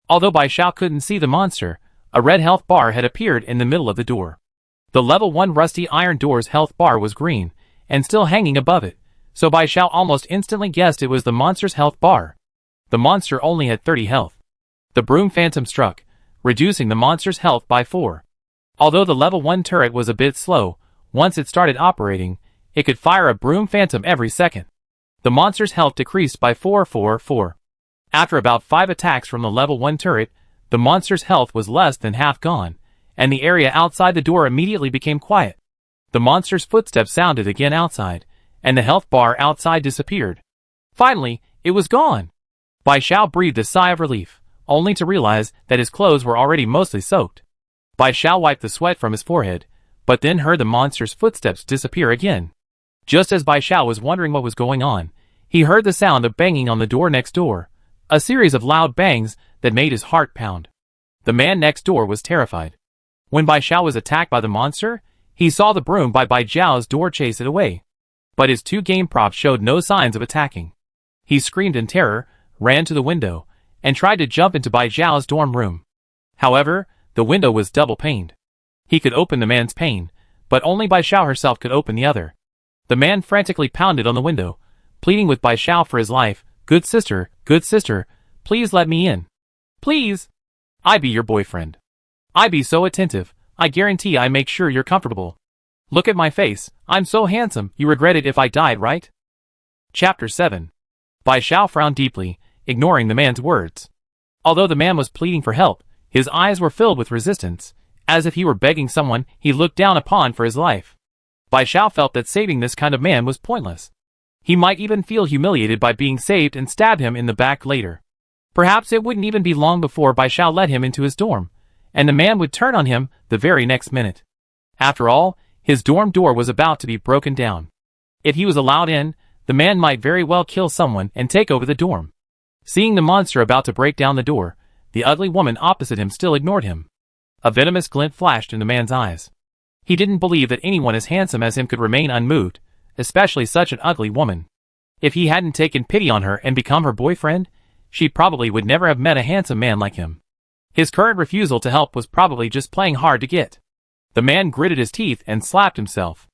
Although Bai Xiao couldn't see the monster, a red health bar had appeared in the middle of the door. The level 1 rusty iron door's health bar was green, and still hanging above it, so Bai Xiao almost instantly guessed it was the monster's health bar. The monster only had 30 health. The broom phantom struck, reducing the monster's health by 4. Although the level 1 turret was a bit slow, once it started operating, it could fire a broom phantom every second. The monster's health decreased by 4. After about 5 attacks from the level 1 turret, the monster's health was less than half gone, and the area outside the door immediately became quiet. The monster's footsteps sounded again outside, and the health bar outside disappeared. Finally, it was gone. Bai Xiao breathed a sigh of relief, only to realize that his clothes were already mostly soaked. Bai Xiao wiped the sweat from his forehead, but then heard the monster's footsteps disappear again. Just as Bai Xiao was wondering what was going on, he heard the sound of banging on the door next door, a series of loud bangs that made his heart pound. The man next door was terrified. When Bai Xiao was attacked by the monster, he saw the broom by Bai Zhao's door chase it away. But his 2 game props showed no signs of attacking. He screamed in terror, ran to the window, and tried to jump into Bai Zhao's dorm room. However, the window was double-paned. He could open the man's pane, but only Bai Xiao herself could open the other. The man frantically pounded on the window, pleading with Bai Xiao for his life. Good sister, please let me in. Please. I be your boyfriend. I be so attentive, I guarantee I make sure you're comfortable. Look at my face, I'm so handsome, you regret it if I died, right? Chapter 7. Bai Xiao frowned deeply, ignoring the man's words. Although the man was pleading for help, his eyes were filled with resistance, as if he were begging someone he looked down upon for his life. Bai Xiao felt that saving this kind of man was pointless. He might even feel humiliated by being saved and stab him in the back later. Perhaps it wouldn't even be long before Bai Xiao let him into his dorm, and the man would turn on him the very next minute. After all, his dorm door was about to be broken down. If he was allowed in, the man might very well kill someone and take over the dorm. Seeing the monster about to break down the door, the ugly woman opposite him still ignored him. A venomous glint flashed in the man's eyes. He didn't believe that anyone as handsome as him could remain unmoved, especially such an ugly woman. If he hadn't taken pity on her and become her boyfriend, she probably would never have met a handsome man like him. His current refusal to help was probably just playing hard to get. The man gritted his teeth and slapped himself.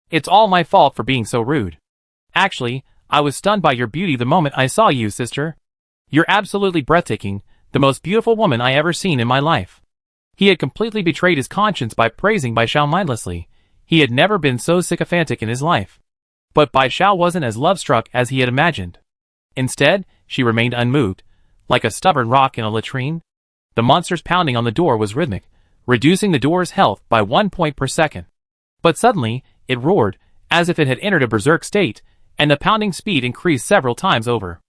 It's all my fault for being so rude. Actually, I was stunned by your beauty the moment I saw you, sister. You're absolutely breathtaking, the most beautiful woman I ever seen in my life. He had completely betrayed his conscience by praising Bai Xiao mindlessly. He had never been so sycophantic in his life. But Bai Xiao wasn't as love-struck as he had imagined. Instead, she remained unmoved, like a stubborn rock in a latrine. The monster's pounding on the door was rhythmic, reducing the door's health by 1 point per second. But suddenly, it roared, as if it had entered a berserk state, and the pounding speed increased several times over.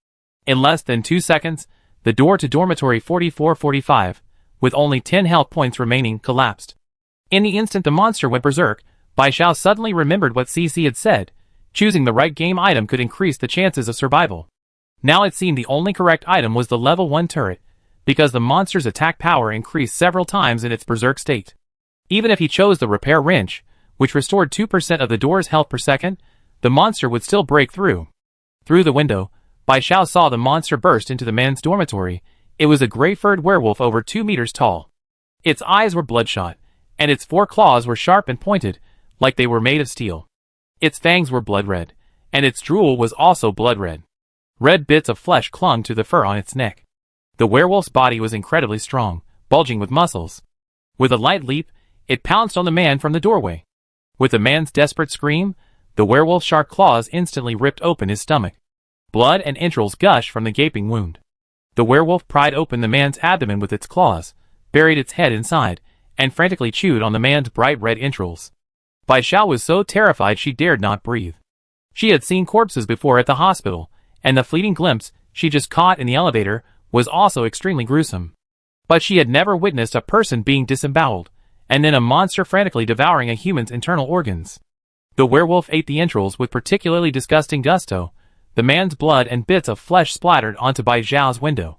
In less than 2 seconds, the door to dormitory 4445, with only 10 health points remaining, collapsed. In the instant the monster went berserk, Bai Xiao suddenly remembered what CC had said. Choosing the right game item could increase the chances of survival. Now it seemed the only correct item was the level 1 turret, because the monster's attack power increased several times in its berserk state. Even if he chose the repair wrench, which restored 2% of the door's health per second, the monster would still break through. Through the window, Bai Xiao saw the monster burst into the man's dormitory. It was a gray-furred werewolf over 2 meters tall. Its eyes were bloodshot, and its 4 claws were sharp and pointed, like they were made of steel. Its fangs were blood red, and its drool was also blood red. Red bits of flesh clung to the fur on its neck. The werewolf's body was incredibly strong, bulging with muscles. With a light leap, it pounced on the man from the doorway. With the man's desperate scream, the werewolf's sharp claws instantly ripped open his stomach. Blood and entrails gushed from the gaping wound. The werewolf pried open the man's abdomen with its claws, buried its head inside, and frantically chewed on the man's bright red entrails. Bai Xiao was so terrified she dared not breathe. She had seen corpses before at the hospital, and the fleeting glimpse she just caught in the elevator was also extremely gruesome. But she had never witnessed a person being disemboweled, and then a monster frantically devouring a human's internal organs. The werewolf ate the entrails with particularly disgusting gusto. The man's blood and bits of flesh splattered onto Bai Zhao's window.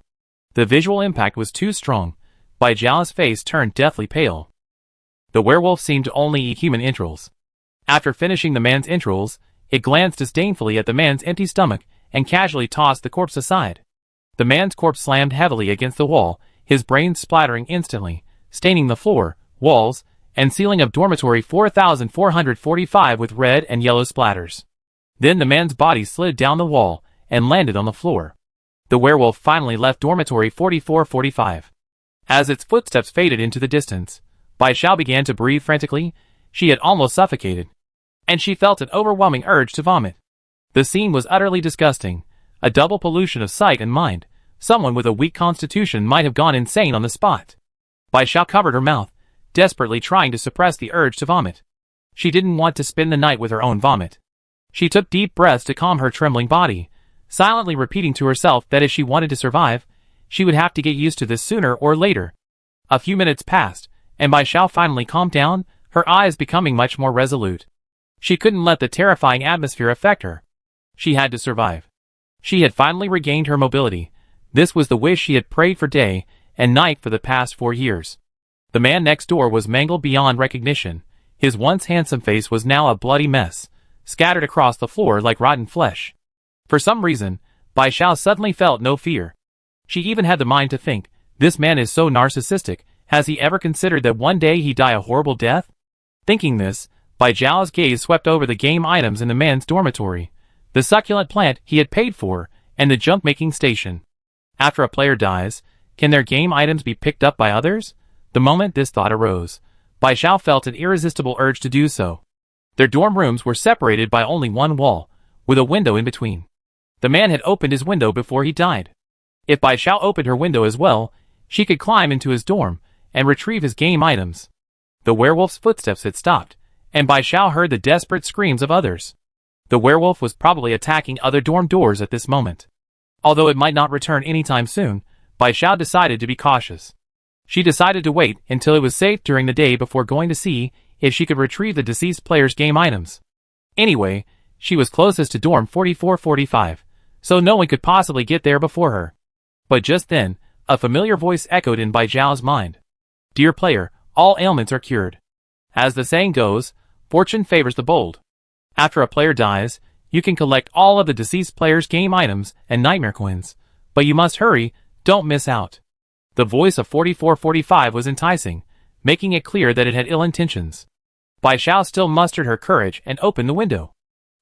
The visual impact was too strong. Bai Zhao's face turned deathly pale. The werewolf seemed to only eat human entrails. After finishing the man's entrails, it glanced disdainfully at the man's empty stomach and casually tossed the corpse aside. The man's corpse slammed heavily against the wall, his brains splattering instantly, staining the floor, walls, and ceiling of dormitory 4445 with red and yellow splatters. Then the man's body slid down the wall and landed on the floor. The werewolf finally left dormitory 4445. As its footsteps faded into the distance, Bai Xiao began to breathe frantically. She had almost suffocated, and she felt an overwhelming urge to vomit. The scene was utterly disgusting, a double pollution of sight and mind. Someone with a weak constitution might have gone insane on the spot. Bai Xiao covered her mouth, desperately trying to suppress the urge to vomit. She didn't want to spend the night with her own vomit. She took deep breaths to calm her trembling body, silently repeating to herself that if she wanted to survive, she would have to get used to this sooner or later. A few minutes passed, and Bai Xiao finally calmed down, her eyes becoming much more resolute. She couldn't let the terrifying atmosphere affect her. She had to survive. She had finally regained her mobility. This was the wish she had prayed for day and night for the past 4 years. The man next door was mangled beyond recognition. His once handsome face was now a bloody mess, scattered across the floor like rotten flesh. For some reason, Bai Xiao suddenly felt no fear. She even had the mind to think, this man is so narcissistic, has he ever considered that one day he'd die a horrible death? Thinking this, Bai Xiao's gaze swept over the game items in the man's dormitory, the succulent plant he had paid for, and the junk-making station. After a player dies, can their game items be picked up by others? The moment this thought arose, Bai Xiao felt an irresistible urge to do so. Their dorm rooms were separated by only one wall, with a window in between. The man had opened his window before he died. If Bai Xiao opened her window as well, she could climb into his dorm and retrieve his game items. The werewolf's footsteps had stopped, and Bai Xiao heard the desperate screams of others. The werewolf was probably attacking other dorm doors at this moment. Although it might not return anytime soon, Bai Xiao decided to be cautious. She decided to wait until it was safe during the day before going to see if she could retrieve the deceased player's game items. Anyway, she was closest to dorm 4445, so no one could possibly get there before her. But just then, a familiar voice echoed in Bai Xiao's mind. Dear player, all ailments are cured. As the saying goes, fortune favors the bold. After a player dies, you can collect all of the deceased player's game items and nightmare coins, but you must hurry, don't miss out. The voice of 4445 was enticing, making it clear that it had ill intentions. Bai Xiao still mustered her courage and opened the window.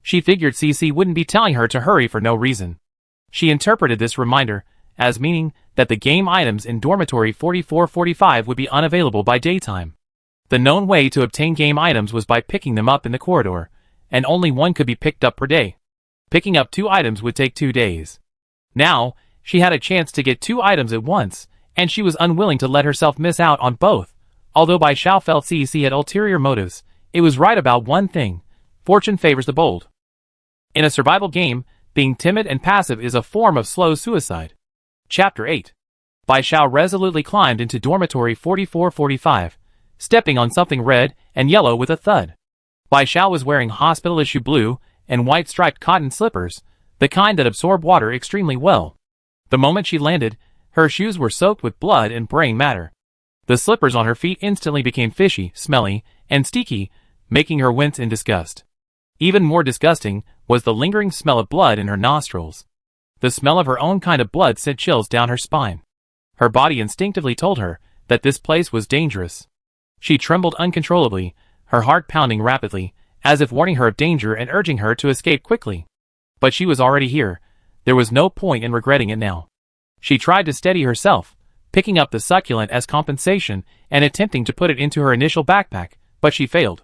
She figured CC wouldn't be telling her to hurry for no reason. She interpreted this reminder as meaning that the game items in dormitory 4445 would be unavailable by daytime. The known way to obtain game items was by picking them up in the corridor, and only one could be picked up per day. Picking up 2 items would take 2 days. Now, she had a chance to get 2 items at once, and she was unwilling to let herself miss out on both. Although Bai Xiao felt CC had ulterior motives, it was right about one thing: fortune favors the bold. In a survival game, being timid and passive is a form of slow suicide. Chapter 8. Bai Xiao resolutely climbed into dormitory 4445, stepping on something red and yellow with a thud. Bai Xiao was wearing hospital-issue blue and white striped cotton slippers, the kind that absorb water extremely well. The moment she landed, her shoes were soaked with blood and brain matter. The slippers on her feet instantly became fishy, smelly, and sticky, making her wince in disgust. Even more disgusting was the lingering smell of blood in her nostrils. The smell of her own kind of blood sent chills down her spine. Her body instinctively told her that this place was dangerous. She trembled uncontrollably, her heart pounding rapidly, as if warning her of danger and urging her to escape quickly. But she was already here. There was no point in regretting it now. She tried to steady herself, picking up the succulent as compensation and attempting to put it into her initial backpack, but she failed.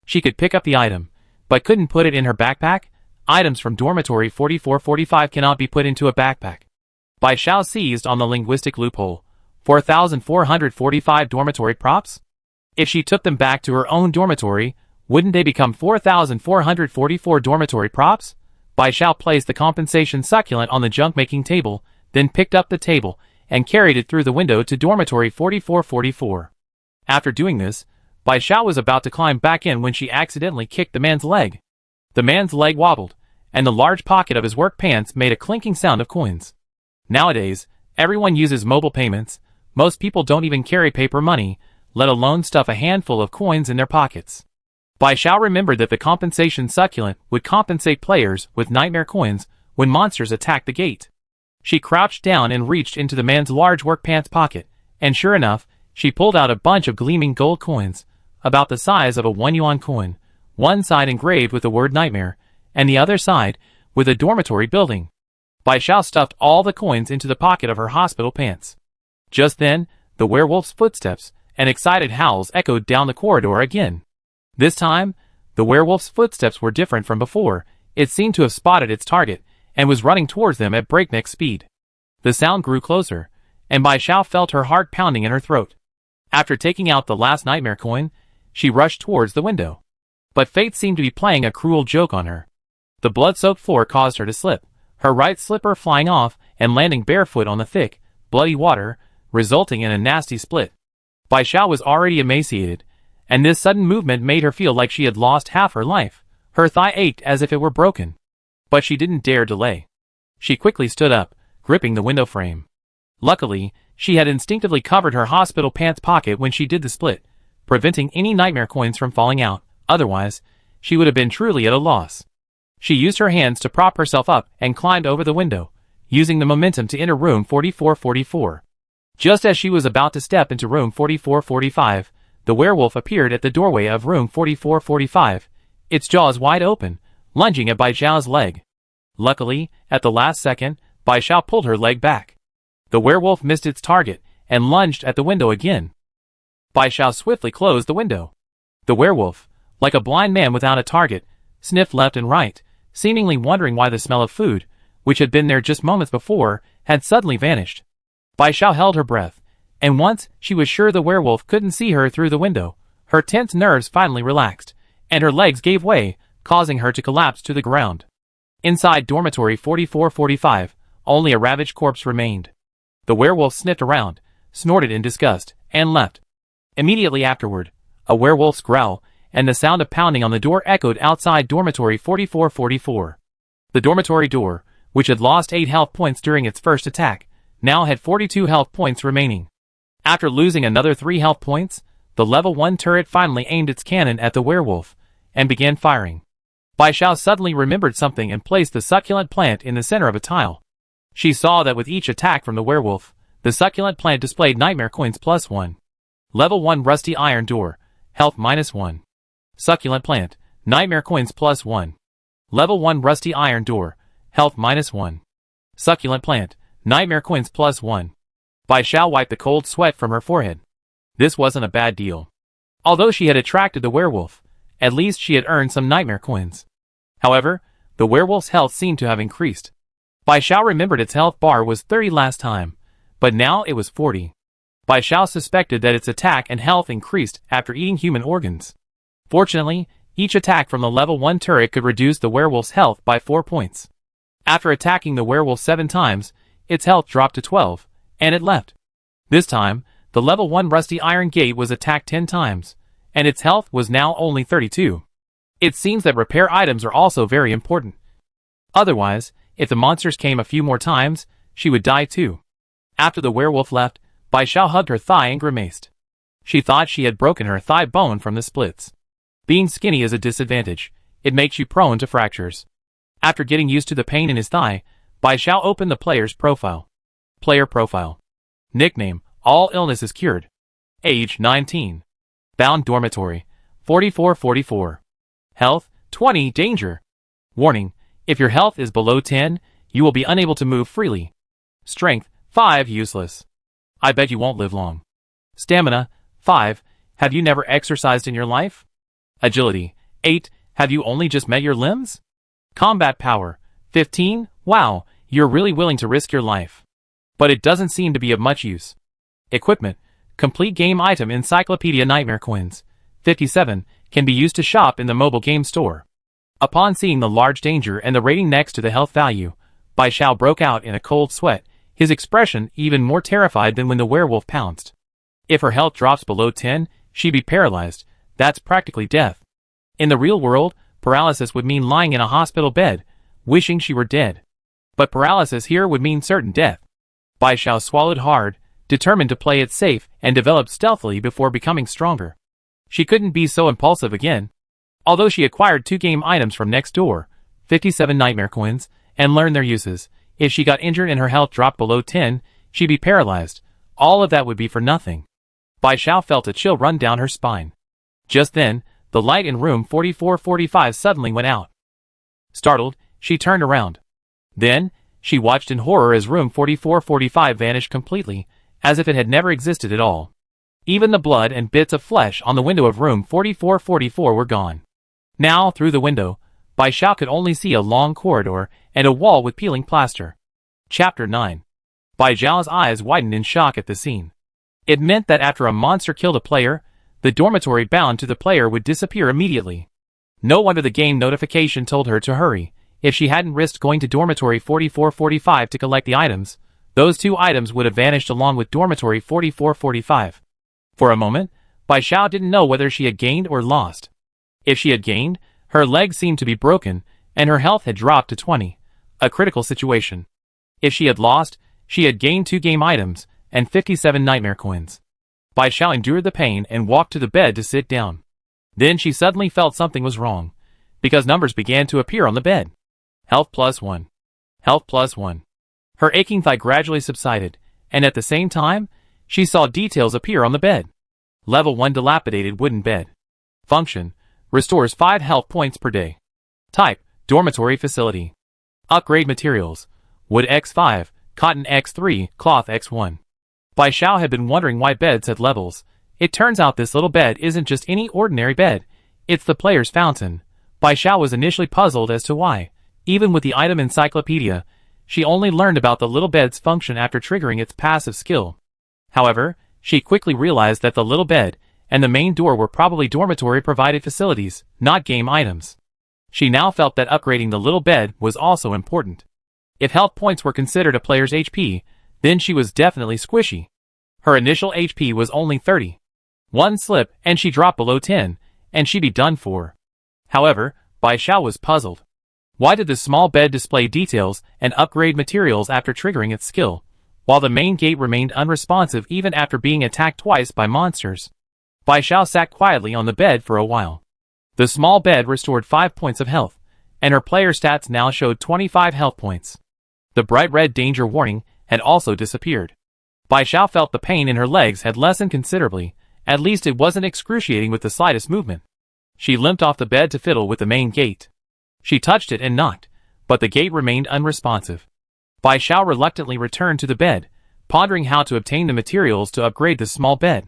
She could pick up the item, but couldn't put it in her backpack. Items from dormitory 4445 cannot be put into a backpack. Bai Xiao seized on the linguistic loophole. 4,445 dormitory props? If she took them back to her own dormitory, wouldn't they become 4,444 dormitory props? Bai Xiao placed the compensation succulent on the junk-making table, then picked up the table and carried it through the window to dormitory 4444. After doing this, Bai Xiao was about to climb back in when she accidentally kicked the man's leg. The man's leg wobbled, and the large pocket of his work pants made a clinking sound of coins. Nowadays, everyone uses mobile payments. Most people don't even carry paper money, let alone stuff a handful of coins in their pockets. Bai Xiao remembered that the compensation succulent would compensate players with nightmare coins when monsters attacked the gate. She crouched down and reached into the man's large work pants pocket, and sure enough, she pulled out a bunch of gleaming gold coins, about the size of a 1 yuan coin, one side engraved with the word nightmare, and the other side with a dormitory building. Bai Xiao stuffed all the coins into the pocket of her hospital pants. Just then, the werewolf's footsteps and excited howls echoed down the corridor again. This time, the werewolf's footsteps were different from before. It seemed to have spotted its target and was running towards them at breakneck speed. The sound grew closer, and Bai Xiao felt her heart pounding in her throat. After taking out the last nightmare coin, she rushed towards the window. But fate seemed to be playing a cruel joke on her. The blood-soaked floor caused her to slip, her right slipper flying off and landing barefoot on the thick, bloody water, resulting in a nasty split. Bai Xiao was already emaciated, and this sudden movement made her feel like she had lost half her life. Her thigh ached as if it were broken. But she didn't dare delay. She quickly stood up, gripping the window frame. Luckily, she had instinctively covered her hospital pants pocket when she did the split, preventing any nightmare coins from falling out. Otherwise, she would have been truly at a loss. She used her hands to prop herself up and climbed over the window, using the momentum to enter room 4444. Just as she was about to step into room 4445, the werewolf appeared at the doorway of room 4445, its jaws wide open, lunging at Bai Xiao's leg. Luckily, at the last second, Bai Xiao pulled her leg back. The werewolf missed its target and lunged at the window again. Bai Xiao swiftly closed the window. The werewolf, like a blind man without a target, sniffed left and right, seemingly wondering why the smell of food, which had been there just moments before, had suddenly vanished. Bai Xiao held her breath, and once she was sure the werewolf couldn't see her through the window, her tense nerves finally relaxed, and her legs gave way, causing her to collapse to the ground. Inside dormitory 4445, only a ravaged corpse remained. The werewolf sniffed around, snorted in disgust, and left. Immediately afterward, a werewolf's growl and the sound of pounding on the door echoed outside dormitory 4444. The dormitory door, which had lost 8 health points during its first attack, now had 42 health points remaining. After losing another 3 health points, the level 1 turret finally aimed its cannon at the werewolf and began firing. Bai Xiao suddenly remembered something and placed the succulent plant in the center of a tile. She saw that with each attack from the werewolf, the succulent plant displayed nightmare coins +1. Level 1 rusty iron door, health -1. Succulent plant, nightmare coins +1. Level 1 rusty iron door, health -1. Succulent plant, nightmare coins +1. Bai Xiao wiped the cold sweat from her forehead. This wasn't a bad deal. Although she had attracted the werewolf, at least she had earned some nightmare coins. However, the werewolf's health seemed to have increased. Bai Xiao remembered its health bar was 30 last time, but now it was 40. Bai Xiao suspected that its attack and health increased after eating human organs. Fortunately, each attack from the level 1 turret could reduce the werewolf's health by 4 points. After attacking the werewolf 7 times, its health dropped to 12, and it left. This time, the level 1 rusty iron gate was attacked 10 times, and its health was now only 32. It seems that repair items are also very important. Otherwise, if the monsters came a few more times, she would die too. After the werewolf left, Bai Xiao hugged her thigh and grimaced. She thought she had broken her thigh bone from the splits. Being skinny is a disadvantage. It makes you prone to fractures. After getting used to the pain in his thigh, Bai Xiao opened the player's profile. Player profile. Nickname, all illnesses cured. Age, 19. Bound dormitory, 4444. Health, 20, danger. Warning, if your health is below 10, you will be unable to move freely. Strength, 5, useless. I bet you won't live long. Stamina, 5, have you never exercised in your life? Agility, 8, have you only just met your limbs? Combat power, 15, wow, you're really willing to risk your life. But it doesn't seem to be of much use. Equipment, complete game item encyclopedia nightmare coins, 57, can be used to shop in the mobile game store. Upon seeing the large danger and the rating next to the health value, Bai Xiao broke out in a cold sweat, his expression even more terrified than when the werewolf pounced. If her health drops below 10, she'd be paralyzed. That's practically death. In the real world, paralysis would mean lying in a hospital bed, wishing she were dead. But paralysis here would mean certain death. Bai Xiao swallowed hard, determined to play it safe and develop stealthily before becoming stronger. She couldn't be so impulsive again. Although she acquired 2 game items from next door, 57 nightmare coins, and learned their uses, if she got injured and her health dropped below 10, she'd be paralyzed. All of that would be for nothing. Bai Xiao felt a chill run down her spine. Just then, the light in room 4445 suddenly went out. Startled, she turned around. Then, she watched in horror as room 4445 vanished completely, as if it had never existed at all. Even the blood and bits of flesh on the window of room 4444 were gone. Now, through the window, Bai Xiao could only see a long corridor and a wall with peeling plaster. Chapter 9. Bai Xiao's eyes widened in shock at the scene. It meant that after a monster killed a player, the dormitory bound to the player would disappear immediately. No wonder the game notification told her to hurry. If she hadn't risked going to dormitory 4445 to collect the items, those 2 items would have vanished along with dormitory 4445. For a moment, Bai Xiao didn't know whether she had gained or lost. If she had gained, her legs seemed to be broken, and her health had dropped to 20, a critical situation. If she had lost, she had gained 2 game items, and 57 nightmare coins. Bai Xiao endured the pain and walked to the bed to sit down. Then she suddenly felt something was wrong, because numbers began to appear on the bed. Health +1. Health +1. Her aching thigh gradually subsided, and at the same time, she saw details appear on the bed. Level 1 dilapidated wooden bed. Function: restores 5 health points per day. Type: dormitory facility. Upgrade materials: wood X5, cotton X3, cloth X1. Bai Xiao had been wondering why beds had levels. It turns out this little bed isn't just any ordinary bed, it's the player's fountain. Bai Xiao was initially puzzled as to why. Even with the item encyclopedia, she only learned about the little bed's function after triggering its passive skill. However, she quickly realized that the little bed and the main door were probably dormitory-provided facilities, not game items. She now felt that upgrading the little bed was also important. If health points were considered a player's HP, then she was definitely squishy. Her initial HP was only 30. One slip and she dropped below 10, and she'd be done for. However, Bai Xiao was puzzled. Why did the small bed display details and upgrade materials after triggering its skill, while the main gate remained unresponsive even after being attacked twice by monsters? Bai Xiao sat quietly on the bed for a while. The small bed restored 5 points of health, and her player stats now showed 25 health points. The bright red danger warning had also disappeared. Bai Xiao felt the pain in her legs had lessened considerably, at least it wasn't excruciating with the slightest movement. She limped off the bed to fiddle with the main gate. She touched it and knocked, but the gate remained unresponsive. Bai Xiao reluctantly returned to the bed, pondering how to obtain the materials to upgrade the small bed.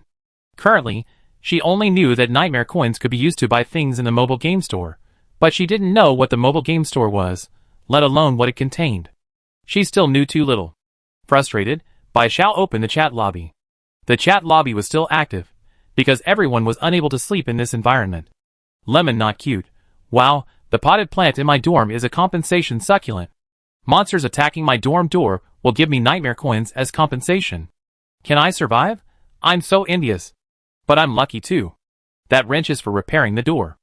Currently, she only knew that nightmare coins could be used to buy things in the mobile game store, but she didn't know what the mobile game store was, let alone what it contained. She still knew too little. Frustrated, Bai Xiao opened the chat lobby. The chat lobby was still active, because everyone was unable to sleep in this environment. Lemon not cute. Wow, the potted plant in my dorm is a compensation succulent. Monsters attacking my dorm door will give me nightmare coins as compensation. Can I survive? I'm so envious. But I'm lucky too. That wrench is for repairing the door.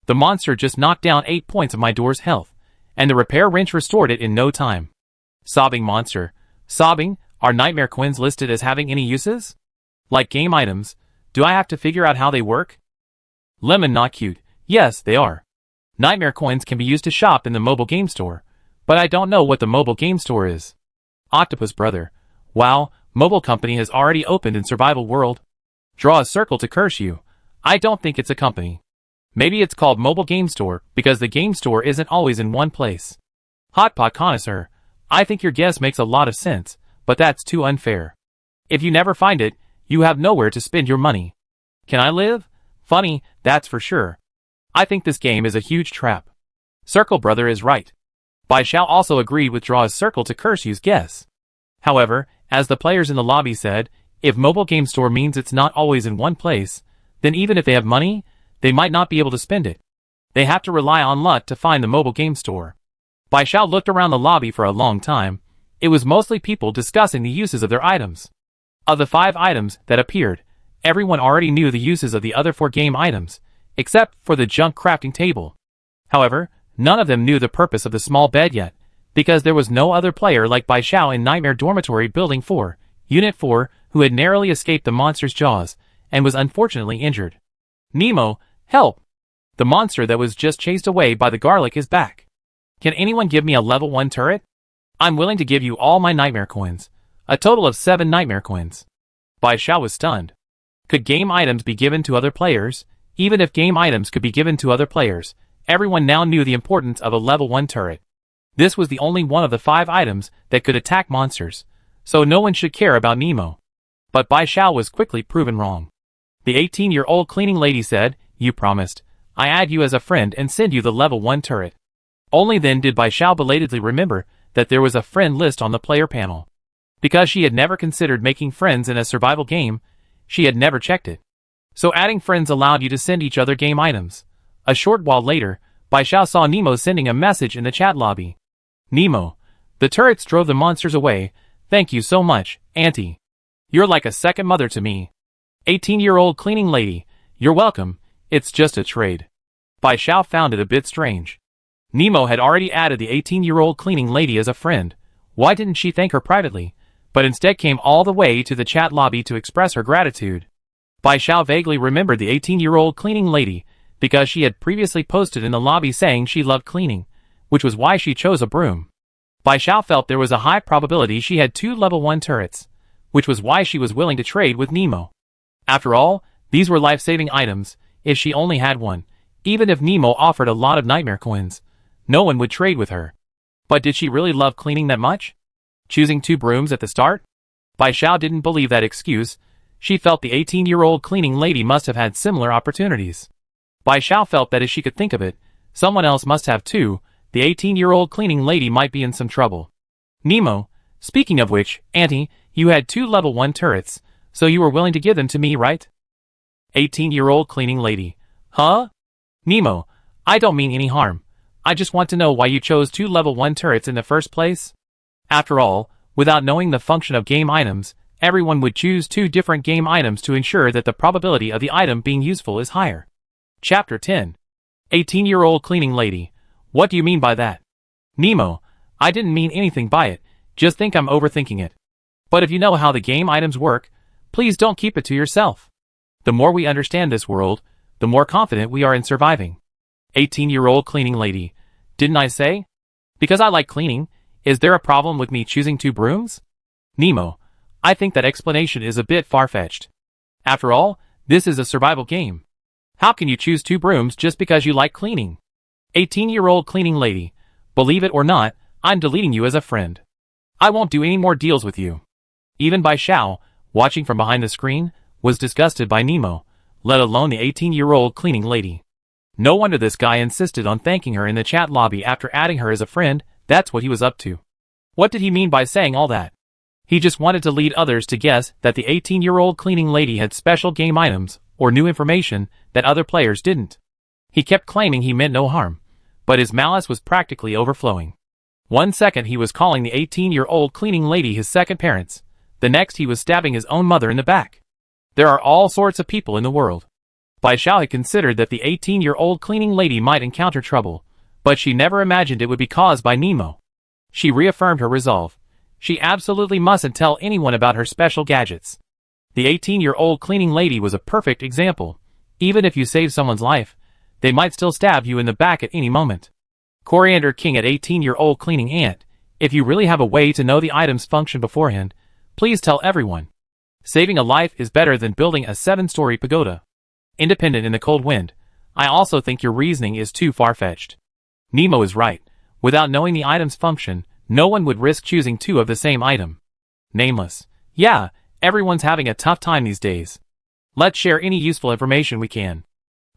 The monster just knocked down 8 points of my door's health, and the repair wrench restored it in no time. Sobbing monster. Sobbing, are nightmare coins listed as having any uses? Like game items, do I have to figure out how they work? Lemon not cute. Yes, they are. Nightmare coins can be used to shop in the mobile game store, but I don't know what the mobile game store is. Octopus brother. Wow, mobile company has already opened in survival world. Draw a circle to curse you. I don't think it's a company. Maybe it's called mobile game store because the game store isn't always in one place. Hot pot connoisseur. I think your guess makes a lot of sense, but that's too unfair. If you never find it, you have nowhere to spend your money. Can I live? Funny, that's for sure. I think this game is a huge trap. Circle brother is right. Bai Xiao also agreed with draw a circle to curse you's guess. However, as the players in the lobby said, if mobile game store means it's not always in one place, then even if they have money, they might not be able to spend it. They have to rely on luck to find the mobile game store. Bai Xiao looked around the lobby for a long time. It was mostly people discussing the uses of their items. Of the 5 items that appeared, everyone already knew the uses of the other 4 game items, except for the junk crafting table. However, none of them knew the purpose of the small bed yet, because there was no other player like Bai Xiao in Nightmare Dormitory Building 4, Unit 4, who had narrowly escaped the monster's jaws, and was unfortunately injured. Nemo, help! The monster that was just chased away by the garlic is back. Can anyone give me a level 1 turret? I'm willing to give you all my nightmare coins. A total of 7 nightmare coins. Bai Xiao was stunned. Could game items be given to other players? Even if game items could be given to other players, everyone now knew the importance of a level 1 turret. This was the only one of the 5 items that could attack monsters, so no one should care about Nemo. But Bai Xiao was quickly proven wrong. The 18-year-old cleaning lady said, "You promised. I add you as a friend and send you the level 1 turret." Only then did Bai Xiao belatedly remember that there was a friend list on the player panel. Because she had never considered making friends in a survival game, she had never checked it. So adding friends allowed you to send each other game items. A short while later, Bai Xiao saw Nemo sending a message in the chat lobby. "Nemo, the turrets drove the monsters away. Thank you so much, Auntie. You're like a second mother to me." 18-year-old cleaning lady, "You're welcome, it's just a trade." Bai Xiao found it a bit strange. Nemo had already added the 18-year-old cleaning lady as a friend. Why didn't she thank her privately, but instead came all the way to the chat lobby to express her gratitude? Bai Xiao vaguely remembered the 18-year-old cleaning lady, because she had previously posted in the lobby saying she loved cleaning, which was why she chose a broom. Bai Xiao felt there was a high probability she had 2 level 1 turrets, which was why she was willing to trade with Nemo. After all, these were life-saving items. If she only had one, even if Nemo offered a lot of nightmare coins, no one would trade with her. But did she really love cleaning that much? Choosing 2 brooms at the start? Bai Xiao didn't believe that excuse. She felt the 18-year-old cleaning lady must have had similar opportunities. Bai Xiao felt that if she could think of it, someone else must have too. The 18-year-old cleaning lady might be in some trouble. "Nemo, speaking of which, Auntie, you had 2 level 1 turrets, so you were willing to give them to me, right?" 18-year-old cleaning lady, "Huh? Nemo, I don't mean any harm. I just want to know why you chose 2 level 1 turrets in the first place." After all, without knowing the function of game items, everyone would choose 2 different game items to ensure that the probability of the item being useful is higher. Chapter 10. 18-year-old cleaning lady, "What do you mean by that?" "Nemo, I didn't mean anything by it, just think I'm overthinking it. But if you know how the game items work, please don't keep it to yourself. The more we understand this world, the more confident we are in surviving." 18-year-old cleaning lady, "Didn't I say? Because I like cleaning, is there a problem with me choosing 2 brooms?" Nemo, I think that explanation is a bit far-fetched. After all, this is a survival game. How can you choose 2 brooms just because you like cleaning? 18-year-old cleaning lady, "Believe it or not, I'm deleting you as a friend. I won't do any more deals with you." Even Bai Xiao, watching from behind the screen, was disgusted by Nemo, let alone the 18-year-old cleaning lady. No wonder this guy insisted on thanking her in the chat lobby after adding her as a friend. That's what he was up to. What did he mean by saying all that? He just wanted to lead others to guess that the 18-year-old cleaning lady had special game items or new information that other players didn't. He kept claiming he meant no harm, but his malice was practically overflowing. One second he was calling the 18-year-old cleaning lady his second parents, the next he was stabbing his own mother in the back. There are all sorts of people in the world. Bai Xiao had considered that the 18-year-old cleaning lady might encounter trouble, but she never imagined it would be caused by Nemo. She reaffirmed her resolve. She absolutely mustn't tell anyone about her special gadgets. The 18-year-old cleaning lady was a perfect example. Even if you save someone's life, they might still stab you in the back at any moment. Coriander King at 18-year-old cleaning ant, if you really have a way to know the item's function beforehand, please tell everyone. Saving a life is better than building a 7-story pagoda. Independent in the cold wind, I also think your reasoning is too far-fetched. Nemo is right. Without knowing the item's function, no one would risk choosing 2 of the same item. Nameless. Yeah, everyone's having a tough time these days. Let's share any useful information we can.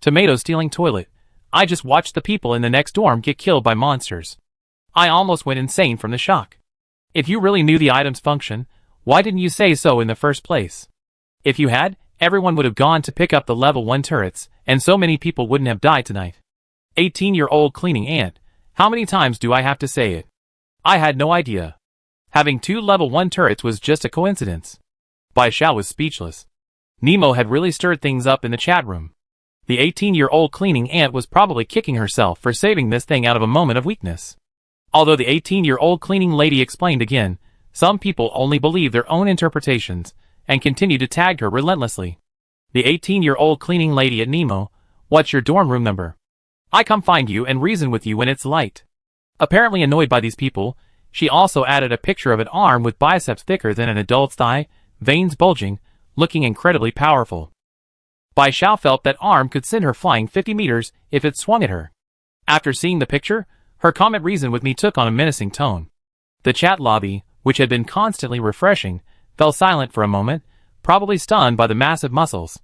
Tomato stealing toilet. I just watched the people in the next dorm get killed by monsters. I almost went insane from the shock. If you really knew the item's function, why didn't you say so in the first place? If you had, everyone would have gone to pick up the level 1 turrets, and so many people wouldn't have died tonight. 18-year-old cleaning ant. How many times do I have to say it? I had no idea. Having 2 level 1 turrets was just a coincidence. Bai Xiao was speechless. Nemo had really stirred things up in the chat room. The 18-year-old cleaning ant was probably kicking herself for saving this thing out of a moment of weakness. Although the 18-year-old cleaning lady explained again, some people only believe their own interpretations and continue to tag her relentlessly. The 18-year-old cleaning lady at Nemo, what's your dorm room number? I come find you and reason with you when it's light. Apparently annoyed by these people, she also added a picture of an arm with biceps thicker than an adult's thigh, veins bulging, looking incredibly powerful. Bai Xiao felt that arm could send her flying 50 meters if it swung at her. After seeing the picture, her comment reason with me took on a menacing tone. The chat lobby, which had been constantly refreshing, fell silent for a moment, probably stunned by the massive muscles.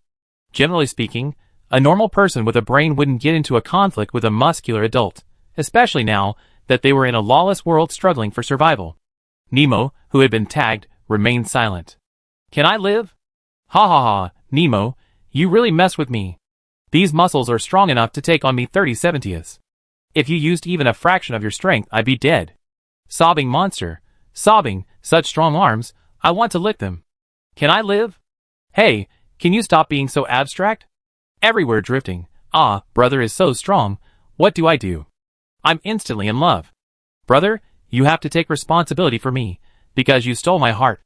Generally speaking, a normal person with a brain wouldn't get into a conflict with a muscular adult, especially now that they were in a lawless world struggling for survival. Nemo, who had been tagged, remained silent. Can I live? Ha ha ha, Nemo, you really mess with me. These muscles are strong enough to take on me 30/70ths. If you used even a fraction of your strength, I'd be dead. Sobbing monster. Sobbing, such strong arms, I want to lick them. Can I live? Hey, can you stop being so abstract? Everywhere drifting. Ah, brother is so strong. What do I do? I'm instantly in love. Brother, you have to take responsibility for me, because you stole my heart.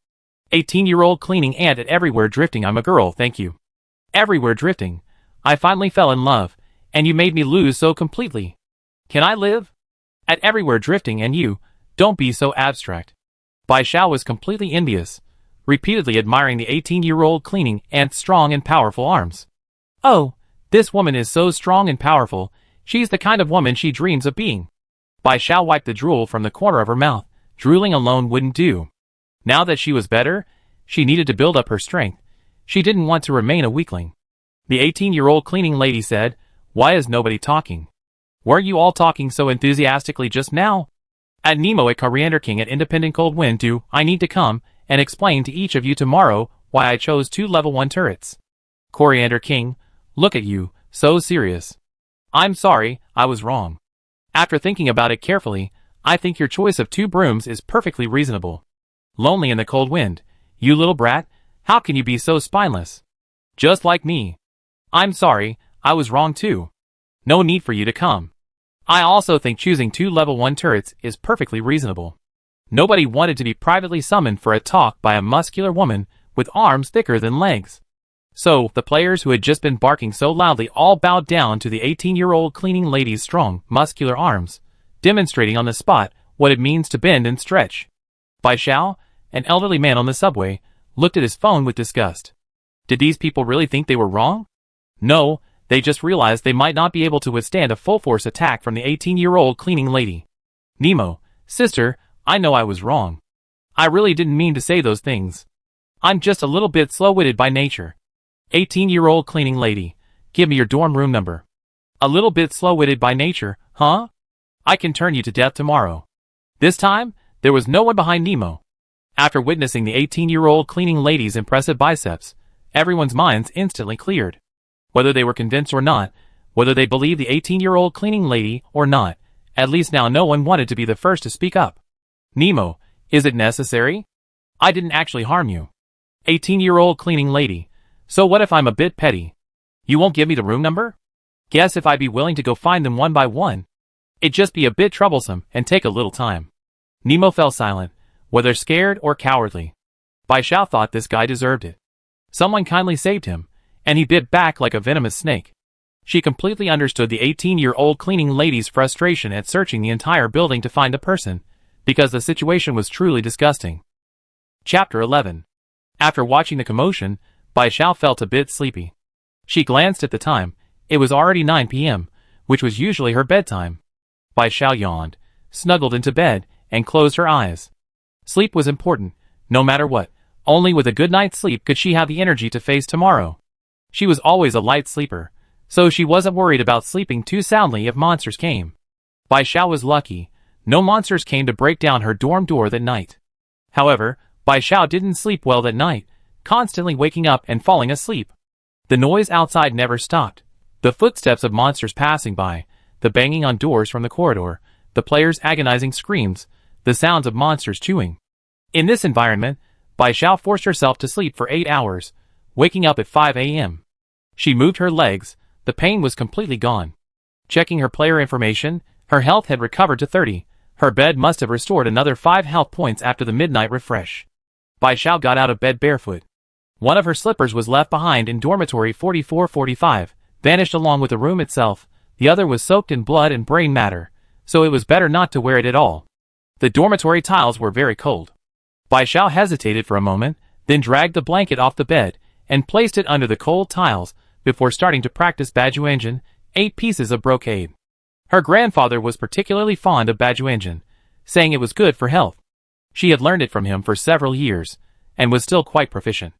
18-year-old cleaning ant at everywhere drifting. I'm a girl, thank you. Everywhere drifting. I finally fell in love, and you made me lose so completely. Can I live? At everywhere drifting and you, don't be so abstract. Bai Xiao was completely envious, repeatedly admiring the 18-year-old cleaning ant's strong and powerful arms. Oh, this woman is so strong and powerful, she's the kind of woman she dreams of being. Bai Xiao wiped the drool from the corner of her mouth. Drooling alone wouldn't do. Now that she was better, she needed to build up her strength. She didn't want to remain a weakling. The 18-year-old cleaning lady said, "Why is nobody talking? Weren't you all talking so enthusiastically just now?" At Nemo at Coriander King at Independent Cold Wind do I need to come and explain to each of you tomorrow why I chose 2 level 1 turrets. Coriander King, look at you, so serious. I'm sorry, I was wrong. After thinking about it carefully, I think your choice of 2 brooms is perfectly reasonable. Lonely in the cold wind, you little brat, how can you be so spineless? Just like me. I'm sorry, I was wrong too. No need for you to come. I also think choosing 2 level 1 turrets is perfectly reasonable. Nobody wanted to be privately summoned for a talk by a muscular woman with arms thicker than legs. So, the players who had just been barking so loudly all bowed down to the 18-year-old cleaning lady's strong, muscular arms, demonstrating on the spot what it means to bend and stretch. Bai Xiao, an elderly man on the subway, looked at his phone with disgust. Did these people really think they were wrong? No, they just realized they might not be able to withstand a full-force attack from the 18-year-old cleaning lady. Nemo, sister, I know I was wrong. I really didn't mean to say those things. I'm just a little bit slow-witted by nature. 18-year-old cleaning lady, give me your dorm room number. A little bit slow-witted by nature, huh? I can turn you to death tomorrow. This time, there was no one behind Nemo. After witnessing the 18-year-old cleaning lady's impressive biceps, everyone's minds instantly cleared. Whether they were convinced or not, whether they believed the 18-year-old cleaning lady or not, at least now no one wanted to be the first to speak up. Nemo, is it necessary? I didn't actually harm you. 18-year-old cleaning lady, so what if I'm a bit petty? You won't give me the room number? Guess if I'd be willing to go find them one by one. It'd just be a bit troublesome and take a little time. Nemo fell silent, whether scared or cowardly. Bai Xiao thought this guy deserved it. Someone kindly saved him, and he bit back like a venomous snake. She completely understood the 18-year-old cleaning lady's frustration at searching the entire building to find the person, because the situation was truly disgusting. Chapter 11. After watching the commotion, Bai Xiao felt a bit sleepy. She glanced at the time. It was already 9 p.m., which was usually her bedtime. Bai Xiao yawned, snuggled into bed, and closed her eyes. Sleep was important, no matter what. Only with a good night's sleep could she have the energy to face tomorrow. She was always a light sleeper, so she wasn't worried about sleeping too soundly if monsters came. Bai Xiao was lucky. No monsters came to break down her dorm door that night. However, Bai Xiao didn't sleep well that night, constantly waking up and falling asleep. The noise outside never stopped. The footsteps of monsters passing by, the banging on doors from the corridor, the players' agonizing screams, the sounds of monsters chewing. In this environment, Bai Xiao forced herself to sleep for 8 hours, waking up at 5 a.m. She moved her legs, the pain was completely gone. Checking her player information, her health had recovered to 30. Her bed must have restored another 5 health points after the midnight refresh. Bai Xiao got out of bed barefoot. One of her slippers was left behind in dormitory 4445, vanished along with the room itself. The other was soaked in blood and brain matter, so it was better not to wear it at all. The dormitory tiles were very cold. Bai Xiao hesitated for a moment, then dragged the blanket off the bed and placed it under the cold tiles before starting to practice Bajuanjin, 8 pieces of brocade. Her grandfather was particularly fond of Bajuanjin, saying it was good for health. She had learned it from him for several years, and was still quite proficient.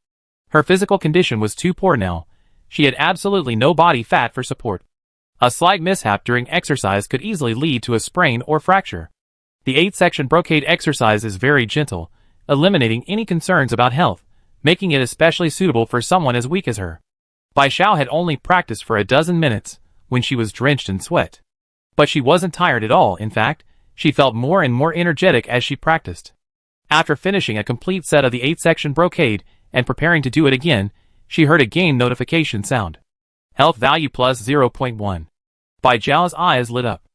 Her physical condition was too poor now. She had absolutely no body fat for support. A slight mishap during exercise could easily lead to a sprain or fracture. The 8-section brocade exercise is very gentle, eliminating any concerns about health, making it especially suitable for someone as weak as her. Bai Xiao had only practiced for a dozen minutes when she was drenched in sweat. But she wasn't tired at all. In fact, she felt more and more energetic as she practiced. After finishing a complete set of the 8-section brocade and preparing to do it again, she heard a game notification sound. Health value plus 0.1. Bai Xiao's eyes lit up.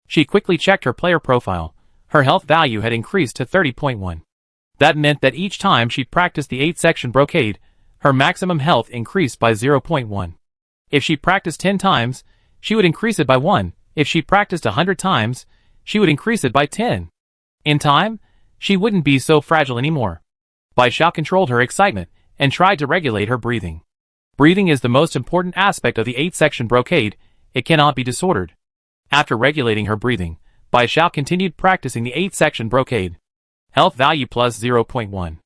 She quickly checked her player profile. Her health value had increased to 30.1. That meant that each time she practiced the 8-section brocade, her maximum health increased by 0.1. If she practiced 10 times, she would increase it by 1. If she practiced 100 times, she would increase it by 10. In time, she wouldn't be so fragile anymore. Bai Xiao controlled her excitement and tried to regulate her breathing. Breathing is the most important aspect of the 8-section brocade. It cannot be disordered. After regulating her breathing, Bai Xiao continued practicing the 8-section brocade. Health value plus 0.1.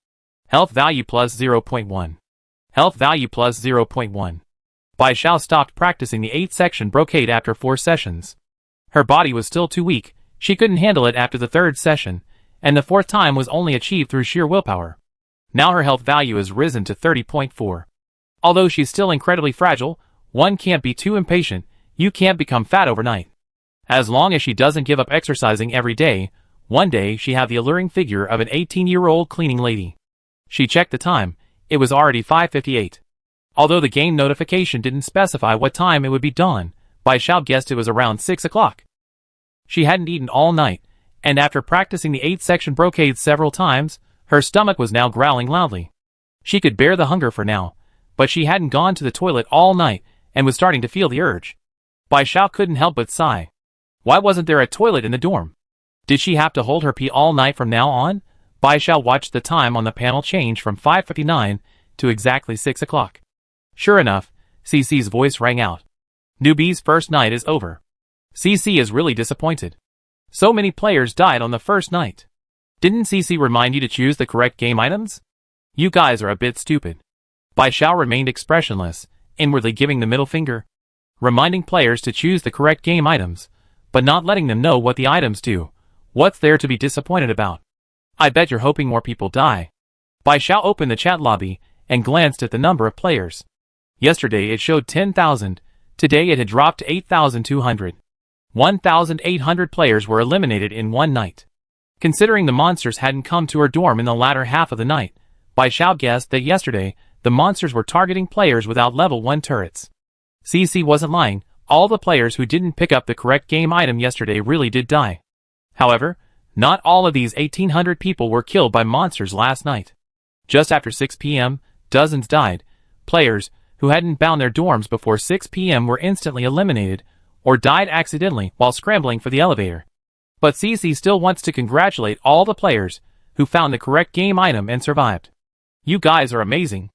Health value plus 0.1. Health value plus 0.1. Bai Xiao stopped practicing the 8-section brocade after 4 sessions. Her body was still too weak. She couldn't handle it after the 3rd session, and the 4th time was only achieved through sheer willpower. Now her health value has risen to 30.4. Although she's still incredibly fragile, one can't be too impatient. You can't become fat overnight. As long as she doesn't give up exercising every day, one day she have the alluring figure of an 18-year-old cleaning lady. She checked the time. It was already 5:58. Although the game notification didn't specify what time it would be dawn, Bai Xiao guessed it was around 6 o'clock. She hadn't eaten all night, and after practicing the 8-section brocade several times, her stomach was now growling loudly. She could bear the hunger for now, but she hadn't gone to the toilet all night and was starting to feel the urge. Bai Xiao couldn't help but sigh. Why wasn't there a toilet in the dorm? Did she have to hold her pee all night from now on? Bai Xiao watched the time on the panel change from 5:59 to exactly 6 o'clock. Sure enough, CC's voice rang out. Newbie's first night is over. CC is really disappointed. So many players died on the first night. Didn't CC remind you to choose the correct game items? You guys are a bit stupid. Bai Xiao remained expressionless, inwardly giving the middle finger. Reminding players to choose the correct game items, but not letting them know what the items do. What's there to be disappointed about? I bet you're hoping more people die. Bai Xiao opened the chat lobby and glanced at the number of players. Yesterday it showed 10,000, today it had dropped to 8,200. 1,800 players were eliminated in one night. Considering the monsters hadn't come to her dorm in the latter half of the night, Bai Xiao guessed that yesterday, the monsters were targeting players without level 1 turrets. CC wasn't lying, all the players who didn't pick up the correct game item yesterday really did die. However, not all of these 1,800 people were killed by monsters last night. Just after 6 p.m., dozens died. Players who hadn't bound their dorms before 6 p.m. were instantly eliminated, or died accidentally while scrambling for the elevator. But CC still wants to congratulate all the players who found the correct game item and survived. You guys are amazing.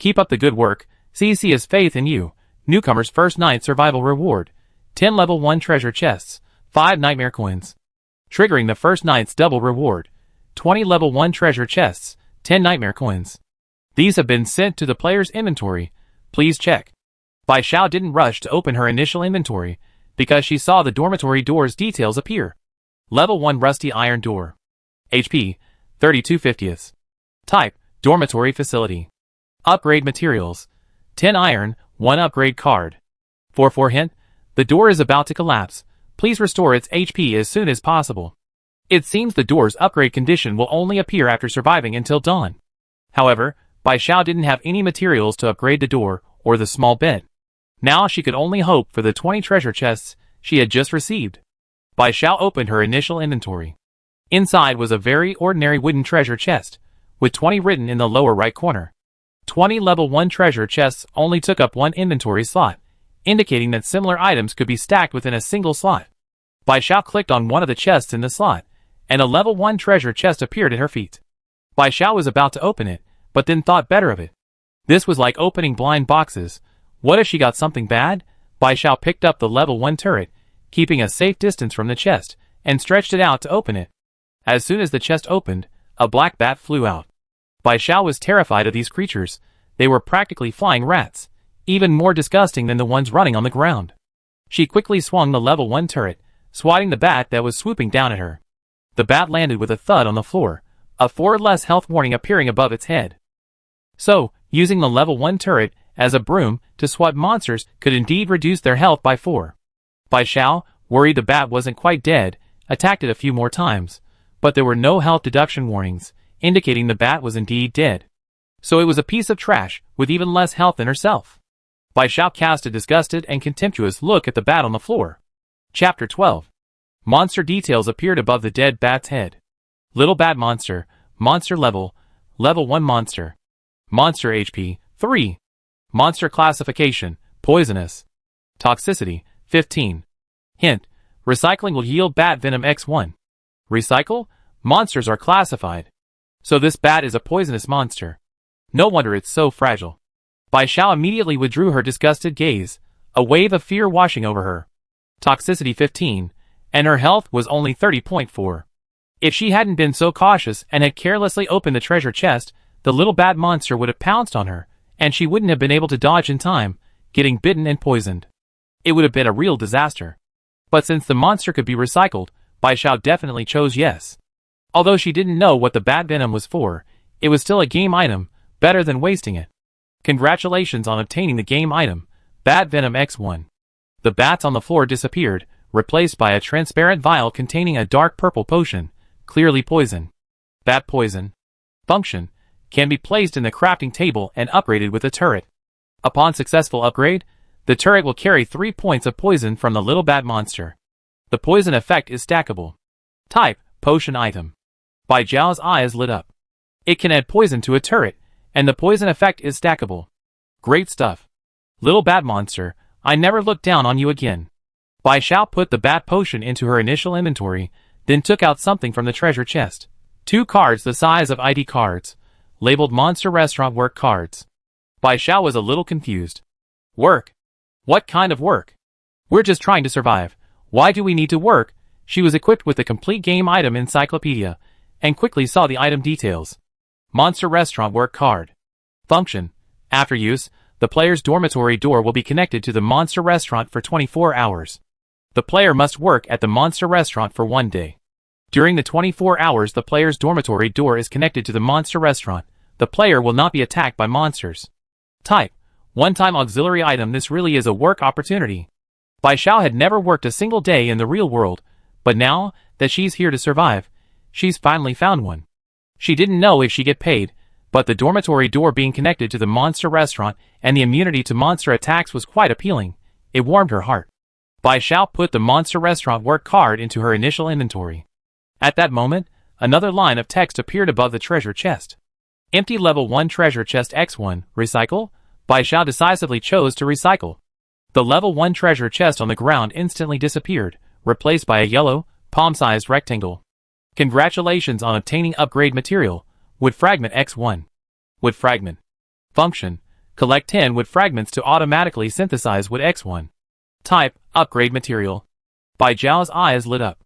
Keep up the good work. CC has faith in you. Newcomer's first night survival reward. 10 level 1 treasure chests, 5 nightmare coins. Triggering the first night's double reward. 20 level 1 treasure chests, 10 nightmare coins. These have been sent to the player's inventory. Please check. Bai Xiao didn't rush to open her initial inventory, because she saw the dormitory door's details appear. Level 1 rusty iron door. HP, 32/50. Type, dormitory facility. Upgrade materials. 10 iron, 1 upgrade card. 4/4 hint, the door is about to collapse. Please restore its HP as soon as possible. It seems the door's upgrade condition will only appear after surviving until dawn. However, Bai Xiao didn't have any materials to upgrade the door or the small bed. Now she could only hope for the 20 treasure chests she had just received. Bai Xiao opened her initial inventory. Inside was a very ordinary wooden treasure chest, with 20 written in the lower right corner. 20 level 1 treasure chests only took up 1 inventory slot. indicating that similar items could be stacked within a single slot. Bai Xiao clicked on one of the chests in the slot, and a level 1 treasure chest appeared at her feet. Bai Xiao was about to open it, but then thought better of it. This was like opening blind boxes. What if she got something bad? Bai Xiao picked up the level 1 turret, keeping a safe distance from the chest, and stretched it out to open it. As soon as the chest opened, a black bat flew out. Bai Xiao was terrified of these creatures. They were practically flying rats, even more disgusting than the ones running on the ground. She quickly swung the level 1 turret, swatting the bat that was swooping down at her. The bat landed with a thud on the floor, a 4 less health warning appearing above its head. So, using the level 1 turret as a broom to swat monsters could indeed reduce their health by 4. Bai Xiao, worried the bat wasn't quite dead, attacked it a few more times, but there were no health deduction warnings, indicating the bat was indeed dead. So it was a piece of trash, with even less health than herself. Bai Xiao cast a disgusted and contemptuous look at the bat on the floor. Chapter 12. Monster details appeared above the dead bat's head. Little bat monster, monster level 1 monster. Monster HP, 3. Monster classification, poisonous. Toxicity, 15. Hint, recycling will yield bat venom X1. Recycle? Monsters are classified. So this bat is a poisonous monster. No wonder it's so fragile. Bai Xiao immediately withdrew her disgusted gaze, a wave of fear washing over her. Toxicity 15, and her health was only 30.4. If she hadn't been so cautious and had carelessly opened the treasure chest, the little bat monster would have pounced on her, and she wouldn't have been able to dodge in time, getting bitten and poisoned. It would have been a real disaster. But since the monster could be recycled, Bai Xiao definitely chose yes. Although she didn't know what the bat venom was for, it was still a game item, better than wasting it. Congratulations on obtaining the game item, Bat Venom X1. The bats on the floor disappeared, replaced by a transparent vial containing a dark purple potion, clearly poison. Bat poison. Function. Can be placed in the crafting table and upgraded with a turret. Upon successful upgrade, the turret will carry 3 points of poison from the little bat monster. The poison effect is stackable. Type, potion item. Bai Xiao's eyes lit up. It can add poison to a turret, and the poison effect is stackable. Great stuff. Little bat monster, I never look down on you again. Bai Xiao put the bat potion into her initial inventory, then took out something from the treasure chest. 2 cards the size of ID cards, labeled Monster Restaurant Work cards. Bai Xiao was a little confused. Work? What kind of work? We're just trying to survive. Why do we need to work? She was equipped with the complete game item encyclopedia, and quickly saw the item details. Monster Restaurant Work card. Function. After use, the player's dormitory door will be connected to the monster restaurant for 24 hours. The player must work at the monster restaurant for 1 day. During the 24 hours the player's dormitory door is connected to the monster restaurant, the player will not be attacked by monsters. Type. One-time auxiliary item. This really is a work opportunity. Bai Xiao had never worked a single day in the real world, but now that she's here to survive, she's finally found one. She didn't know if she'd get paid, but the dormitory door being connected to the monster restaurant and the immunity to monster attacks was quite appealing. It warmed her heart. Bai Xiao put the monster restaurant work card into her initial inventory. At that moment, another line of text appeared above the treasure chest. Empty level 1 treasure chest X1, recycle? Bai Xiao decisively chose to recycle. The level 1 treasure chest on the ground instantly disappeared, replaced by a yellow, palm-sized rectangle. Congratulations on obtaining upgrade material, Wood Fragment X1. Wood Fragment. Function. Collect 10 wood fragments to automatically synthesize wood X1. Type, upgrade material. Bai Xiao's eyes lit up.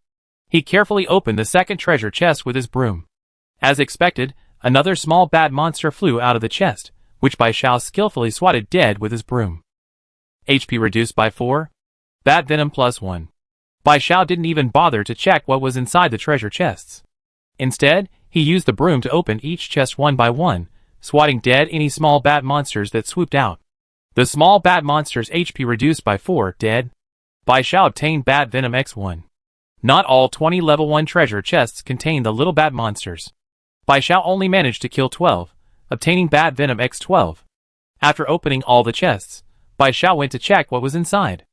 He carefully opened the second treasure chest with his broom. As expected, another small bat monster flew out of the chest, which Bai Xiao skillfully swatted dead with his broom. HP reduced by 4. Bat venom +1. Bai Xiao didn't even bother to check what was inside the treasure chests. Instead, he used the broom to open each chest one by one, swatting dead any small bat monsters that swooped out. The small bat monster's HP reduced by 4, dead. Bai Xiao obtained Bat Venom X1. Not all 20 level 1 treasure chests contain the little bat monsters. Bai Xiao only managed to kill 12, obtaining Bat Venom X12. After opening all the chests, Bai Xiao went to check what was inside.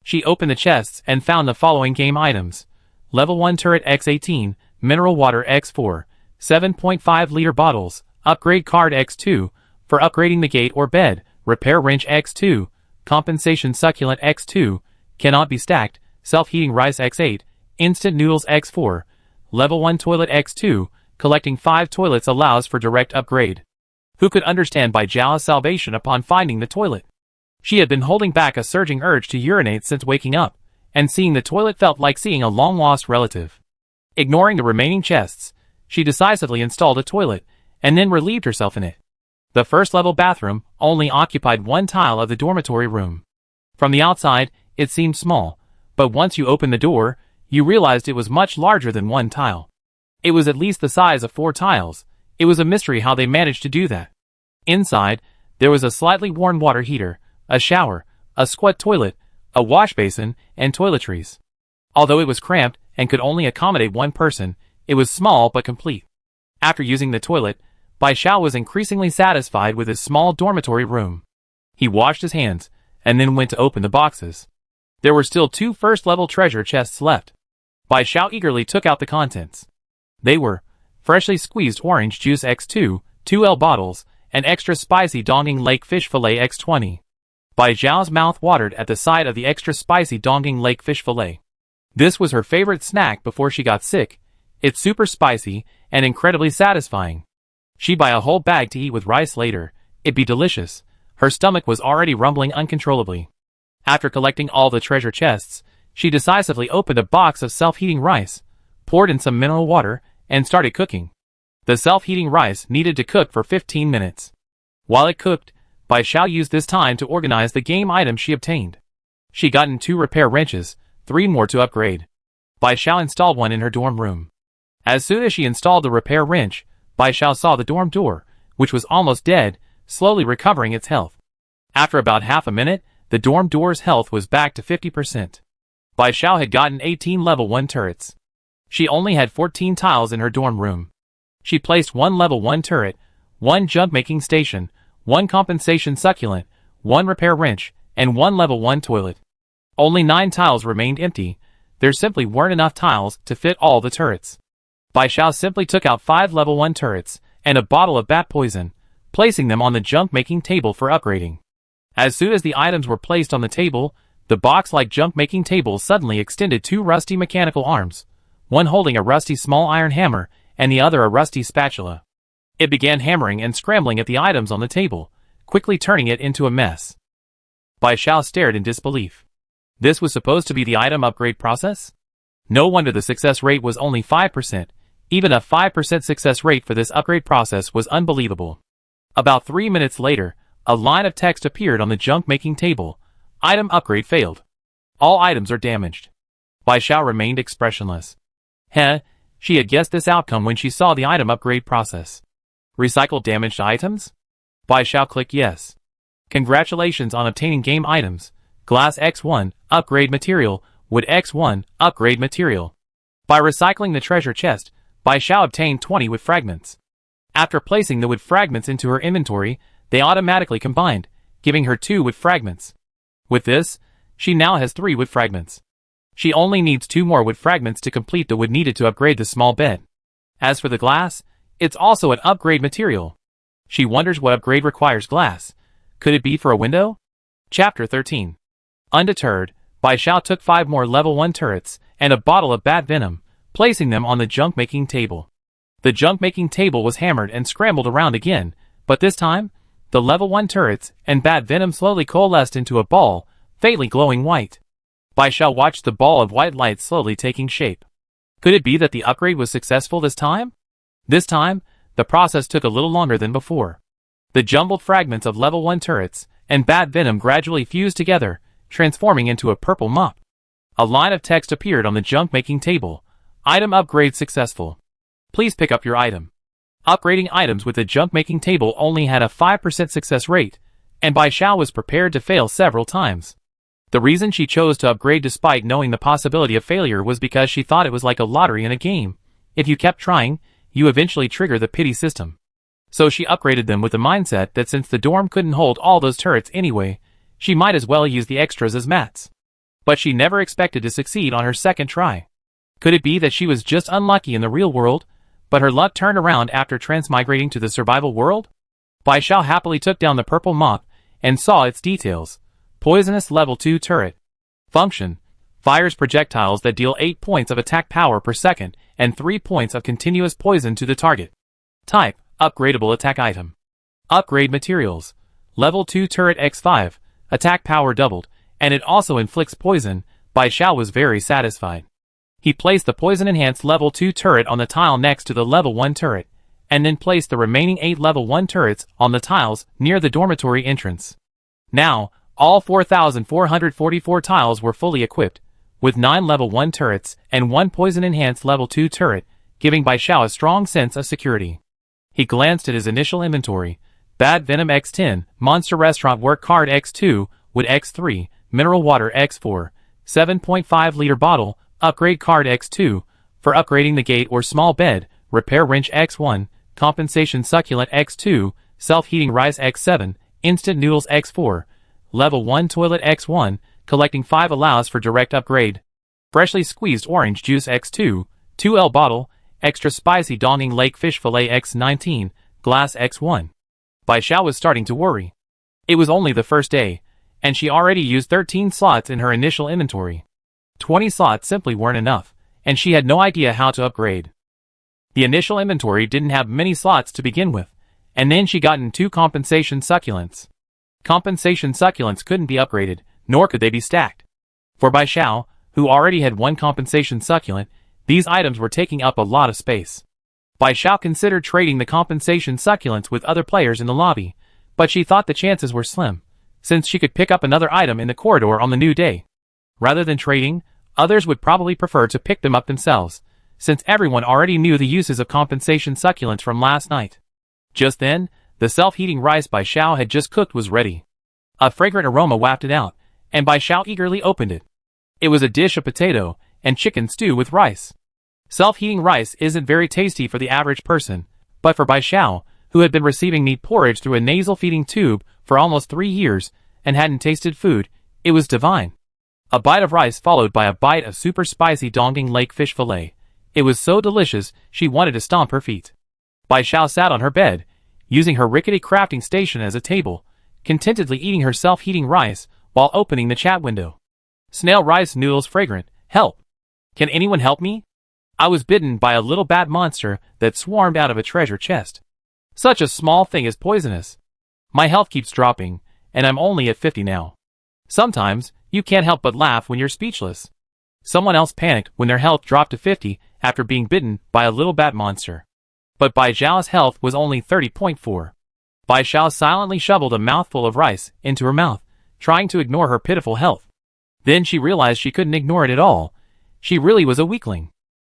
She opened the chests and found the following game items. Level 1 Turret X18, Mineral Water X4, 7.5 liter bottles, Upgrade Card X2, for upgrading the gate or bed, Repair Wrench X2, compensation succulent x2, cannot be stacked, self-heating rice x8, instant noodles x4, level 1 toilet x2, collecting 5 toilets allows for direct upgrade. Who could understand Bai Zhao's salvation upon finding the toilet? She had been holding back a surging urge to urinate since waking up, and seeing the toilet felt like seeing a long-lost relative. Ignoring the remaining chests, she decisively installed a toilet, and then relieved herself in it. The first-level bathroom only occupied one tile of the dormitory room. From the outside, it seemed small, but once you opened the door, you realized it was much larger than one tile. It was at least the size of 4 tiles. It was a mystery how they managed to do that. Inside, there was a slightly worn water heater, a shower, a squat toilet, a wash basin, and toiletries. Although it was cramped and could only accommodate one person, it was small but complete. After using the toilet, Bai Zhao was increasingly satisfied with his small dormitory room. He washed his hands, and then went to open the boxes. There were still 2 first-level treasure chests left. Bai Zhao eagerly took out the contents. They were freshly squeezed orange juice x2, 2L bottles, and extra spicy Donging Lake fish fillet x20. Bai Zhao's mouth watered at the sight of the extra spicy Donging Lake fish fillet. This was her favorite snack before she got sick. It's super spicy and incredibly satisfying. She'd buy a whole bag to eat with rice later. It'd be delicious. Her stomach was already rumbling uncontrollably. After collecting all the treasure chests, she decisively opened a box of self-heating rice, poured in some mineral water, and started cooking. The self-heating rice needed to cook for 15 minutes. While it cooked, Bai Zhao used this time to organize the game items she obtained. She gotten 2 repair wrenches, 3 more to upgrade. Bai Zhao installed one in her dorm room. As soon as she installed the repair wrench, Bai Zhao saw the dorm door, which was almost dead, slowly recovering its health. After about half a minute, the dorm door's health was back to 50%. Bai Zhao had gotten 18 level 1 turrets. She only had 14 tiles in her dorm room. She placed 1 level 1 turret, 1 junk-making station, 1 compensation succulent, 1 repair wrench, and 1 level 1 toilet. Only 9 tiles remained empty. There simply weren't enough tiles to fit all the turrets. Bai Zhao simply took out 5 level 1 turrets and a bottle of bat poison, placing them on the junk-making table for upgrading. As soon as the items were placed on the table, the box-like junk-making table suddenly extended 2 rusty mechanical arms, one holding a rusty small iron hammer and the other a rusty spatula. It began hammering and scrambling at the items on the table, quickly turning it into a mess. Bai Zhao stared in disbelief. This was supposed to be the item upgrade process? No wonder the success rate was only 5%. Even a 5% success rate for this upgrade process was unbelievable. About 3 minutes later, a line of text appeared on the junk-making table. Item upgrade failed. All items are damaged. Bai Zhao remained expressionless. She had guessed this outcome when she saw the item upgrade process. Recycle damaged items? Bai Zhao clicked yes. Congratulations on obtaining game items. Glass X1, upgrade material. Wood X1, upgrade material. By recycling the treasure chest, Bai Zhao obtained 20 wood fragments. After placing the wood fragments into her inventory, they automatically combined, giving her 2 wood fragments. With this, she now has 3 wood fragments. She only needs 2 more wood fragments to complete the wood needed to upgrade the small bed. As for the glass, it's also an upgrade material. She wonders what upgrade requires glass. Could it be for a window? Chapter 13. Undeterred, Bai Zhao took 5 more level 1 turrets and a bottle of bat venom, placing them on the junk-making table. The junk-making table was hammered and scrambled around again, but this time, the level 1 turrets and bat venom slowly coalesced into a ball, faintly glowing white. Bai Zhao watched the ball of white light slowly taking shape. Could it be that the upgrade was successful this time? This time, the process took a little longer than before. The jumbled fragments of level 1 turrets and bat venom gradually fused together, transforming into a purple mop. A line of text appeared on the junk-making table. Item upgrade successful. Please pick up your item. Upgrading items with the junk-making table only had a 5% success rate, and Bai Zhao was prepared to fail several times. The reason she chose to upgrade despite knowing the possibility of failure was because she thought it was like a lottery in a game. If you kept trying, you eventually trigger the pity system. So she upgraded them with the mindset that since the dorm couldn't hold all those turrets anyway, she might as well use the extras as mats. But she never expected to succeed on her second try. Could it be that she was just unlucky in the real world, but her luck turned around after transmigrating to the survival world? Bai Zhao happily took down the purple mop and saw its details. Poisonous Level 2 Turret. Function: fires projectiles that deal 8 points of attack power per second and 3 points of continuous poison to the target. Type: upgradable attack item. Upgrade materials: Level 2 Turret X5, attack power doubled, and it also inflicts poison. Bai Xiao was very satisfied. He placed the poison-enhanced Level 2 turret on the tile next to the Level 1 turret, and then placed the remaining 8 Level 1 turrets on the tiles near the dormitory entrance. Now, all 4,444 tiles were fully equipped, with 9 Level 1 turrets and 1 poison-enhanced Level 2 turret, giving Bai Xiao a strong sense of security. He glanced at his initial inventory: Bad Venom X10, Monster Restaurant Work Card X2, Wood X3, Mineral Water X4, 7.5 liter bottle, Upgrade Card X2, for upgrading the gate or small bed, Repair Wrench X1, Compensation Succulent X2, Self-Heating Rice X7, Instant Noodles X4, Level 1 Toilet X1, Collecting 5 allows for direct upgrade. Freshly Squeezed Orange Juice X2, 2L Bottle, Extra Spicy Donging Lake Fish Fillet X19, Glass X1. Bai Xiao was starting to worry. It was only the first day, and she already used 13 slots in her initial inventory. 20 slots simply weren't enough, and she had no idea how to upgrade. The initial inventory didn't have many slots to begin with, and then she got in 2 compensation succulents. Compensation succulents couldn't be upgraded, nor could they be stacked. For Bai Xiao, who already had 1 compensation succulent, these items were taking up a lot of space. Bai Xiao considered trading the compensation succulents with other players in the lobby, but she thought the chances were slim, since she could pick up another item in the corridor on the new day. Rather than trading, others would probably prefer to pick them up themselves, since everyone already knew the uses of compensation succulents from last night. Just then, the self-heating rice Bai Xiao had just cooked was ready. A fragrant aroma wafted out, and Bai Xiao eagerly opened it. It was a dish of potato and chicken stew with rice. Self-heating rice isn't very tasty for the average person, but for Bai Xiao, who had been receiving meat porridge through a nasal feeding tube for almost 3 years and hadn't tasted food, it was divine. A bite of rice followed by a bite of super spicy Donging Lake fish fillet. It was so delicious, she wanted to stomp her feet. Bai Xiao sat on her bed, using her rickety crafting station as a table, contentedly eating her self-heating rice while opening the chat window. Snail rice noodles fragrant. Help! Can anyone help me? I was bitten by a little bad monster that swarmed out of a treasure chest. Such a small thing is poisonous. My health keeps dropping, and I'm only at 50 now. Sometimes, you can't help but laugh when you're speechless. Someone else panicked when their health dropped to 50 after being bitten by a little bat monster. But Bai Xiao's health was only 30.4. Bai Xiao silently shoveled a mouthful of rice into her mouth, trying to ignore her pitiful health. Then she realized she couldn't ignore it at all. She really was a weakling.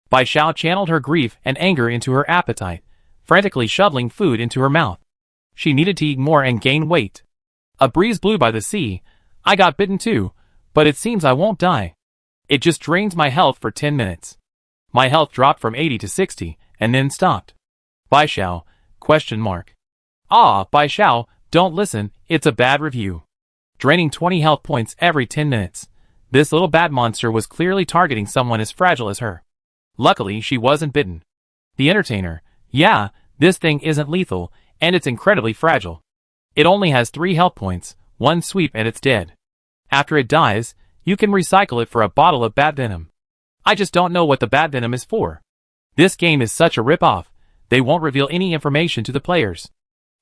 Bai Xiao channeled her grief and anger into her appetite, frantically shoveling food into her mouth. She needed to eat more and gain weight. A breeze blew by the sea. I got bitten too, but it seems I won't die. It just drains my health for 10 minutes. My health dropped from 80 to 60, and then stopped. Bai Xiao, ? Ah, Bai Xiao, don't listen, it's a bad review. Draining 20 health points every 10 minutes. This little bad monster was clearly targeting someone as fragile as her. Luckily, she wasn't bitten. The entertainer, yeah, this thing isn't lethal, and it's incredibly fragile. It only has 3 health points, 1 sweep and it's dead. After it dies, you can recycle it for a bottle of bat venom. I just don't know what the bat venom is for. This game is such a rip-off, they won't reveal any information to the players.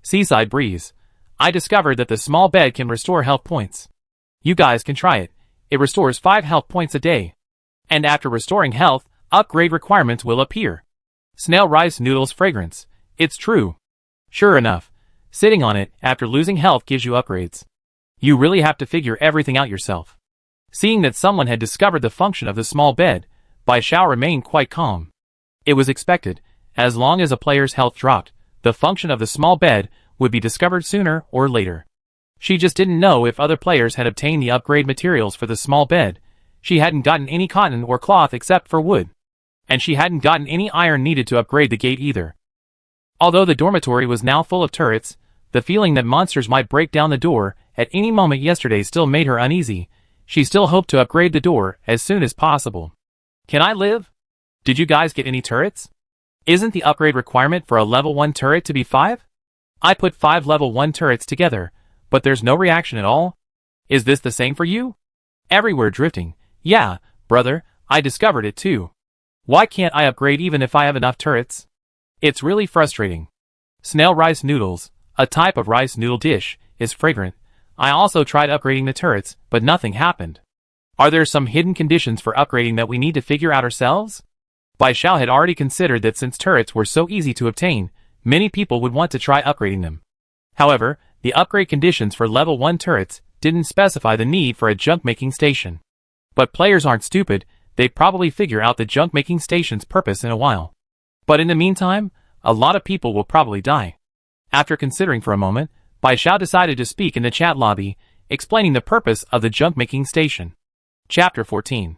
Seaside Breeze. I discovered that the small bed can restore health points. You guys can try it. It restores 5 health points a day. And after restoring health, upgrade requirements will appear. Snail rice noodles fragrance. It's true. Sure enough, sitting on it after losing health gives you upgrades. You really have to figure everything out yourself. Seeing that someone had discovered the function of the small bed, Bai Xiao remained quite calm. It was expected, as long as a player's health dropped, the function of the small bed would be discovered sooner or later. She just didn't know if other players had obtained the upgrade materials for the small bed. She hadn't gotten any cotton or cloth except for wood. And she hadn't gotten any iron needed to upgrade the gate either. Although the dormitory was now full of turrets, the feeling that monsters might break down the door at any moment yesterday still made her uneasy. She still hoped to upgrade the door as soon as possible. Can I live? Did you guys get any turrets? Isn't the upgrade requirement for a level 1 turret to be 5? I put 5 level 1 turrets together, but there's no reaction at all. Is this the same for you? Everywhere drifting. Yeah, brother, I discovered it too. Why can't I upgrade even if I have enough turrets? It's really frustrating. Snail rice noodles, a type of rice noodle dish, is fragrant. I also tried upgrading the turrets, but nothing happened. Are there some hidden conditions for upgrading that we need to figure out ourselves? Bai Xiao had already considered that since turrets were so easy to obtain, many people would want to try upgrading them. However, the upgrade conditions for level 1 turrets didn't specify the need for a junk-making station. But players aren't stupid, they'd probably figure out the junk-making station's purpose in a while. But in the meantime, a lot of people will probably die. After considering for a moment, Bai Xiao decided to speak in the chat lobby, explaining the purpose of the junk-making station. Chapter 14.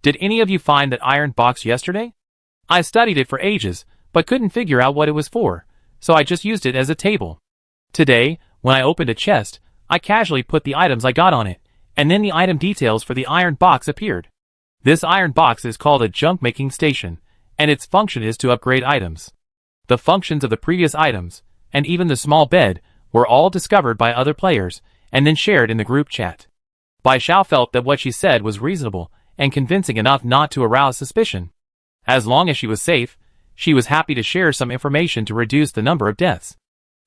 Did any of you find that iron box yesterday? I studied it for ages, but couldn't figure out what it was for, so I just used it as a table. Today, when I opened a chest, I casually put the items I got on it, and then the item details for the iron box appeared. This iron box is called a junk-making station, and its function is to upgrade items. The functions of the previous items, and even the small bed, were all discovered by other players, and then shared in the group chat. Bai Xiao felt that what she said was reasonable, and convincing enough not to arouse suspicion. As long as she was safe, she was happy to share some information to reduce the number of deaths.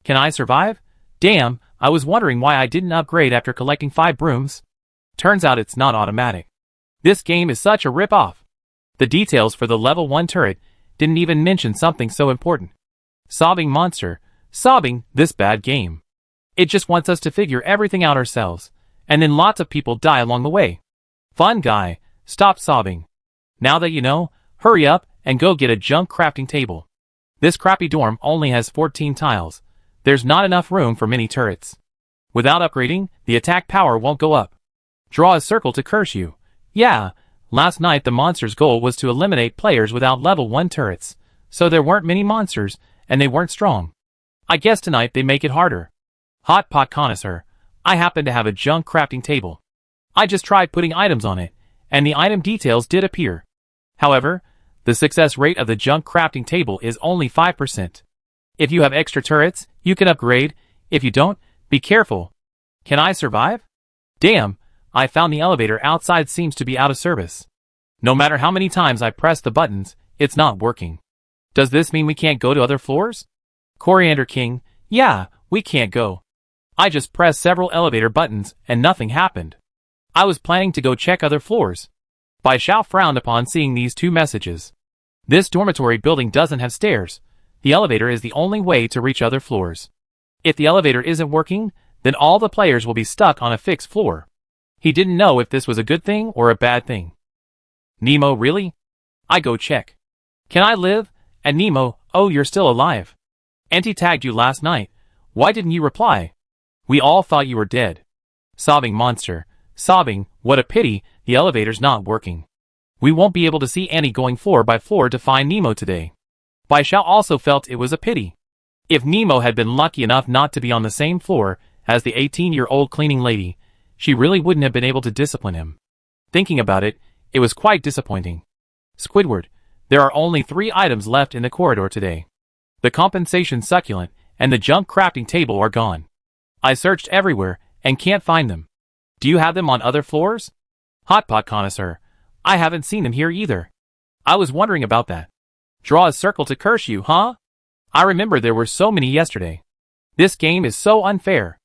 Can I survive? Damn, I was wondering why I didn't upgrade after collecting 5 brooms. Turns out it's not automatic. This game is such a rip-off. The details for the level 1 turret didn't even mention something so important. Sobbing monster. Sobbing, this bad game. It just wants us to figure everything out ourselves, and then lots of people die along the way. Fun guy, stop sobbing. Now that you know, hurry up and go get a junk crafting table. This crappy dorm only has 14 tiles. There's not enough room for many turrets. Without upgrading, the attack power won't go up. Draw a circle to curse you. Yeah, last night the monster's goal was to eliminate players without level 1 turrets, so there weren't many monsters, and they weren't strong. I guess tonight they make it harder. Hot pot connoisseur. I happen to have a junk crafting table. I just tried putting items on it, and the item details did appear. However, the success rate of the junk crafting table is only 5%. If you have extra turrets, you can upgrade. If you don't, be careful. Can I survive? Damn, I found the elevator outside seems to be out of service. No matter how many times I press the buttons, it's not working. Does this mean we can't go to other floors? Coriander King, yeah, we can't go. I just pressed several elevator buttons and nothing happened. I was planning to go check other floors. Bai Xiao frowned upon seeing these 2 messages. This dormitory building doesn't have stairs. The elevator is the only way to reach other floors. If the elevator isn't working, then all the players will be stuck on a fixed floor. He didn't know if this was a good thing or a bad thing. Nemo, really? I go check. Can I live? And Nemo, oh, you're still alive. Auntie tagged you last night. Why didn't you reply? We all thought you were dead. Sobbing monster. Sobbing, what a pity, the elevator's not working. We won't be able to see Annie going floor by floor to find Nemo today. Bai Xiao also felt it was a pity. If Nemo had been lucky enough not to be on the same floor as the 18-year-old cleaning lady, she really wouldn't have been able to discipline him. Thinking about it, it was quite disappointing. Squidward, there are only 3 items left in the corridor today. The compensation succulent and the junk crafting table are gone. I searched everywhere and can't find them. Do you have them on other floors? Hot pot connoisseur, I haven't seen them here either. I was wondering about that. Draw a circle to curse you, huh? I remember there were so many yesterday. This game is so unfair.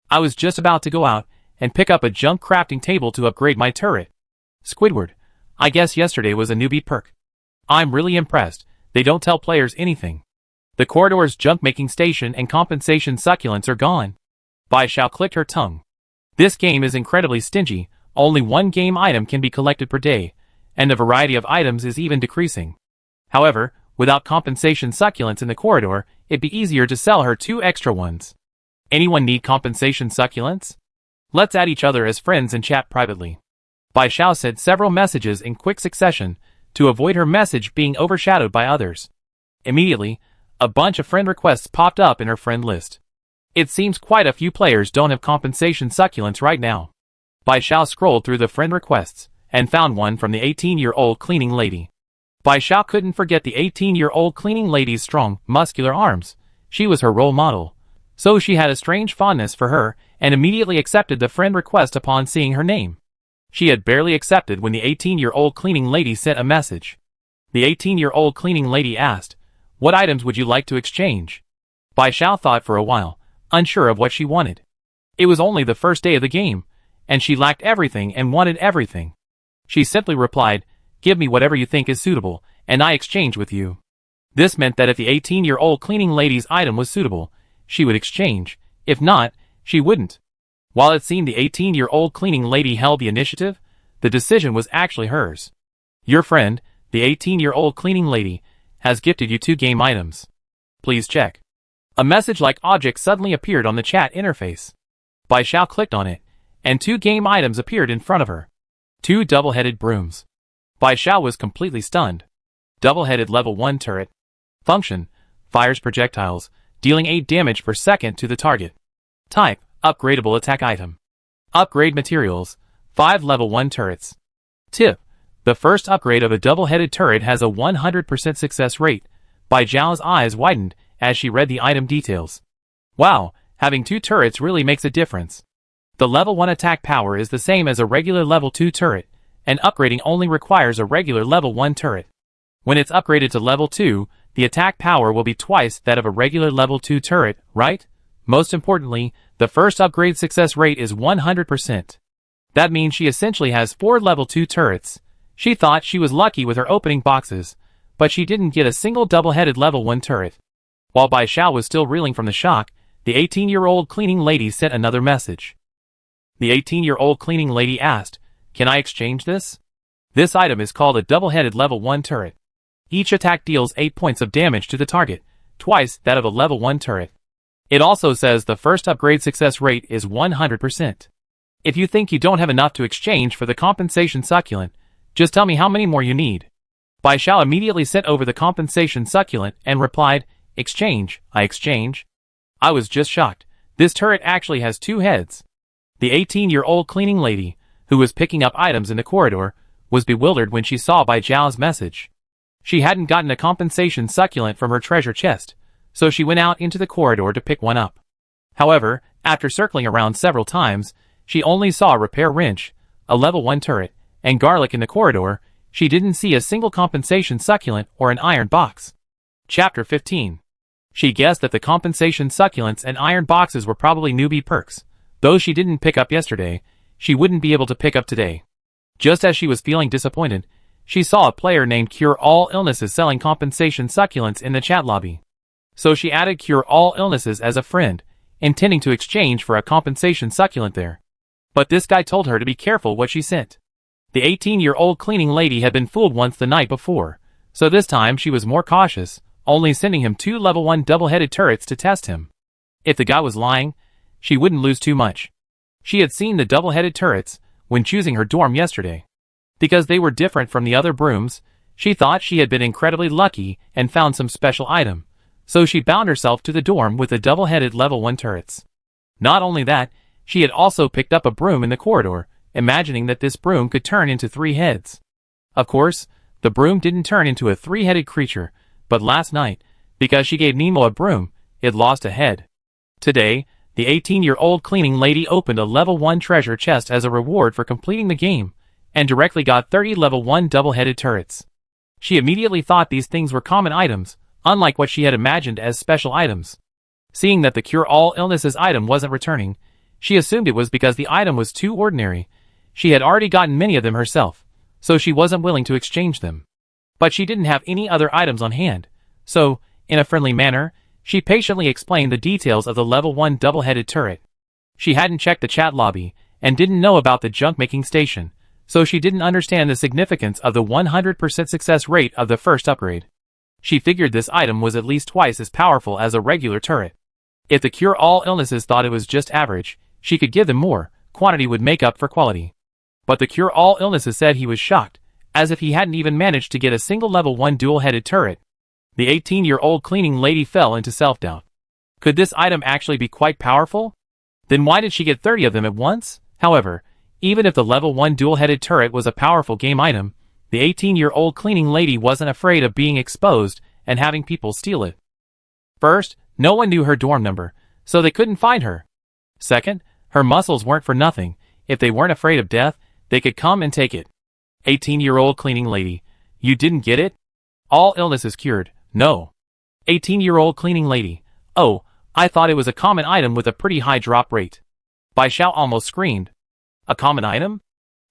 I was just about to go out and pick up a junk crafting table to upgrade my turret. Squidward, I guess yesterday was a newbie perk. I'm really impressed, they don't tell players anything. The corridor's junk-making station and compensation succulents are gone. Bai Xiao clicked her tongue. This game is incredibly stingy, only 1 game item can be collected per day, and the variety of items is even decreasing. However, without compensation succulents in the corridor, it'd be easier to sell her 2 extra ones. Anyone need compensation succulents? Let's add each other as friends and chat privately. Bai Xiao said several messages in quick succession to avoid her message being overshadowed by others. Immediately, a bunch of friend requests popped up in her friend list. It seems quite a few players don't have compensation succulents right now. Bai Xiao scrolled through the friend requests and found one from the 18-year-old cleaning lady. Bai Xiao couldn't forget the 18-year-old cleaning lady's strong, muscular arms. She was her role model. So she had a strange fondness for her and immediately accepted the friend request upon seeing her name. She had barely accepted when the 18-year-old cleaning lady sent a message. The 18-year-old cleaning lady asked, "What items would you like to exchange?" Bai Xiao thought for a while, unsure of what she wanted. It was only the first day of the game, and she lacked everything and wanted everything. She simply replied, "Give me whatever you think is suitable, and I exchange with you." This meant that if the 18-year-old cleaning lady's item was suitable, she would exchange. If not, she wouldn't. While it seemed the 18-year-old cleaning lady held the initiative, the decision was actually hers. Your friend, the 18-year-old cleaning lady, has gifted you 2 game items. Please check. A message-like object suddenly appeared on the chat interface. Bai Xiao clicked on it, and 2 game items appeared in front of her. 2 double-headed brooms. Bai Xiao was completely stunned. Double-headed level 1 turret. Function: fires projectiles, dealing 8 damage per second to the target. Type: upgradable attack item. Upgrade materials: 5 level 1 turrets. Tip: the first upgrade of a double-headed turret has a 100% success rate. Bai Xiao's eyes widened as she read the item details. Wow, having 2 turrets really makes a difference. The level 1 attack power is the same as a regular level 2 turret, and upgrading only requires a regular level 1 turret. When it's upgraded to level 2, the attack power will be twice that of a regular level 2 turret, right? Most importantly, the first upgrade success rate is 100%. That means she essentially has 4 level 2 turrets. She thought she was lucky with her opening boxes, but she didn't get a single double-headed level 1 turret. While Bai Xiao was still reeling from the shock, the 18-year-old cleaning lady sent another message. The 18-year-old cleaning lady asked, "Can I exchange this?" This item is called a double-headed level 1 turret. Each attack deals 8 points of damage to the target, twice that of a level 1 turret. It also says the first upgrade success rate is 100%. If you think you don't have enough to exchange for the compensation succulent, just tell me how many more you need. Bai Xiao immediately sent over the compensation succulent and replied, "Exchange, I exchange." I was just shocked. This turret actually has 2 heads. The 18-year-old cleaning lady, who was picking up items in the corridor, was bewildered when she saw Bai Xiao's message. She hadn't gotten a compensation succulent from her treasure chest, so she went out into the corridor to pick one up. However, after circling around several times, she only saw a repair wrench, a level 1 turret, and garlic in the corridor. She didn't see a single compensation succulent or an iron box. Chapter 15. She guessed that the compensation succulents and iron boxes were probably newbie perks. Those she didn't pick up yesterday, she wouldn't be able to pick up today. Just as she was feeling disappointed, she saw a player named Cure All Illnesses selling compensation succulents in the chat lobby. So she added Cure All Illnesses as a friend, intending to exchange for a compensation succulent there. But this guy told her to be careful what she sent. The 18-year-old cleaning lady had been fooled once the night before, so this time she was more cautious, only sending him 2 level 1 double-headed turrets to test him. If the guy was lying, she wouldn't lose too much. She had seen the double-headed turrets when choosing her dorm yesterday. Because they were different from the other brooms, she thought she had been incredibly lucky and found some special item, so she bound herself to the dorm with the double-headed level 1 turrets. Not only that, she had also picked up a broom in the corridor, imagining that this broom could turn into 3 heads. Of course, the broom didn't turn into a 3-headed creature, but last night, because she gave Nemo a broom, it lost a head. Today, the 18-year-old cleaning lady opened a level 1 treasure chest as a reward for completing the game, and directly got 30 level 1 double-headed turrets. She immediately thought these things were common items, unlike what she had imagined as special items. Seeing that the Cure All Illnesses item wasn't returning, she assumed it was because the item was too ordinary. She had already gotten many of them herself, so she wasn't willing to exchange them. But she didn't have any other items on hand, so, in a friendly manner, she patiently explained the details of the level 1 double-headed turret. She hadn't checked the chat lobby, and didn't know about the junk-making station, so she didn't understand the significance of the 100% success rate of the first upgrade. She figured this item was at least twice as powerful as a regular turret. If the Cure All Illnesses thought it was just average, she could give them more, quantity would make up for quality. But the Cure All Illnesses said he was shocked, as if he hadn't even managed to get a single level 1 dual-headed turret. The 18-year-old cleaning lady fell into self-doubt. Could this item actually be quite powerful? Then why did she get 30 of them at once? However, even if the level 1 dual-headed turret was a powerful game item, the 18-year-old cleaning lady wasn't afraid of being exposed and having people steal it. First, no one knew her dorm number, so they couldn't find her. Second, her muscles weren't for nothing. If they weren't afraid of death, they could come and take it. 18-year-old cleaning lady. You didn't get it? All illnesses cured. No. 18-year-old cleaning lady. Oh, I thought it was a common item with a pretty high drop rate. Bai Xiao almost screamed. A common item?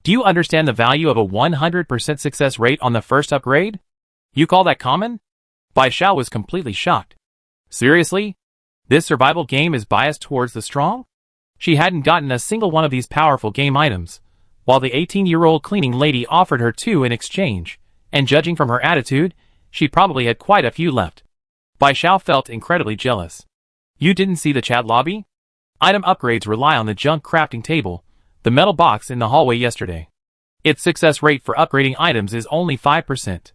Do you understand the value of a 100% success rate on the first upgrade? You call that common? Bai Xiao was completely shocked. Seriously? This survival game is biased towards the strong? She hadn't gotten a single one of these powerful game items, while the 18-year-old cleaning lady offered her 2 in exchange, and judging from her attitude, she probably had quite a few left. Bai Xiao felt incredibly jealous. You didn't see the chat lobby? Item upgrades rely on the junk crafting table, the metal box in the hallway yesterday. Its success rate for upgrading items is only 5%.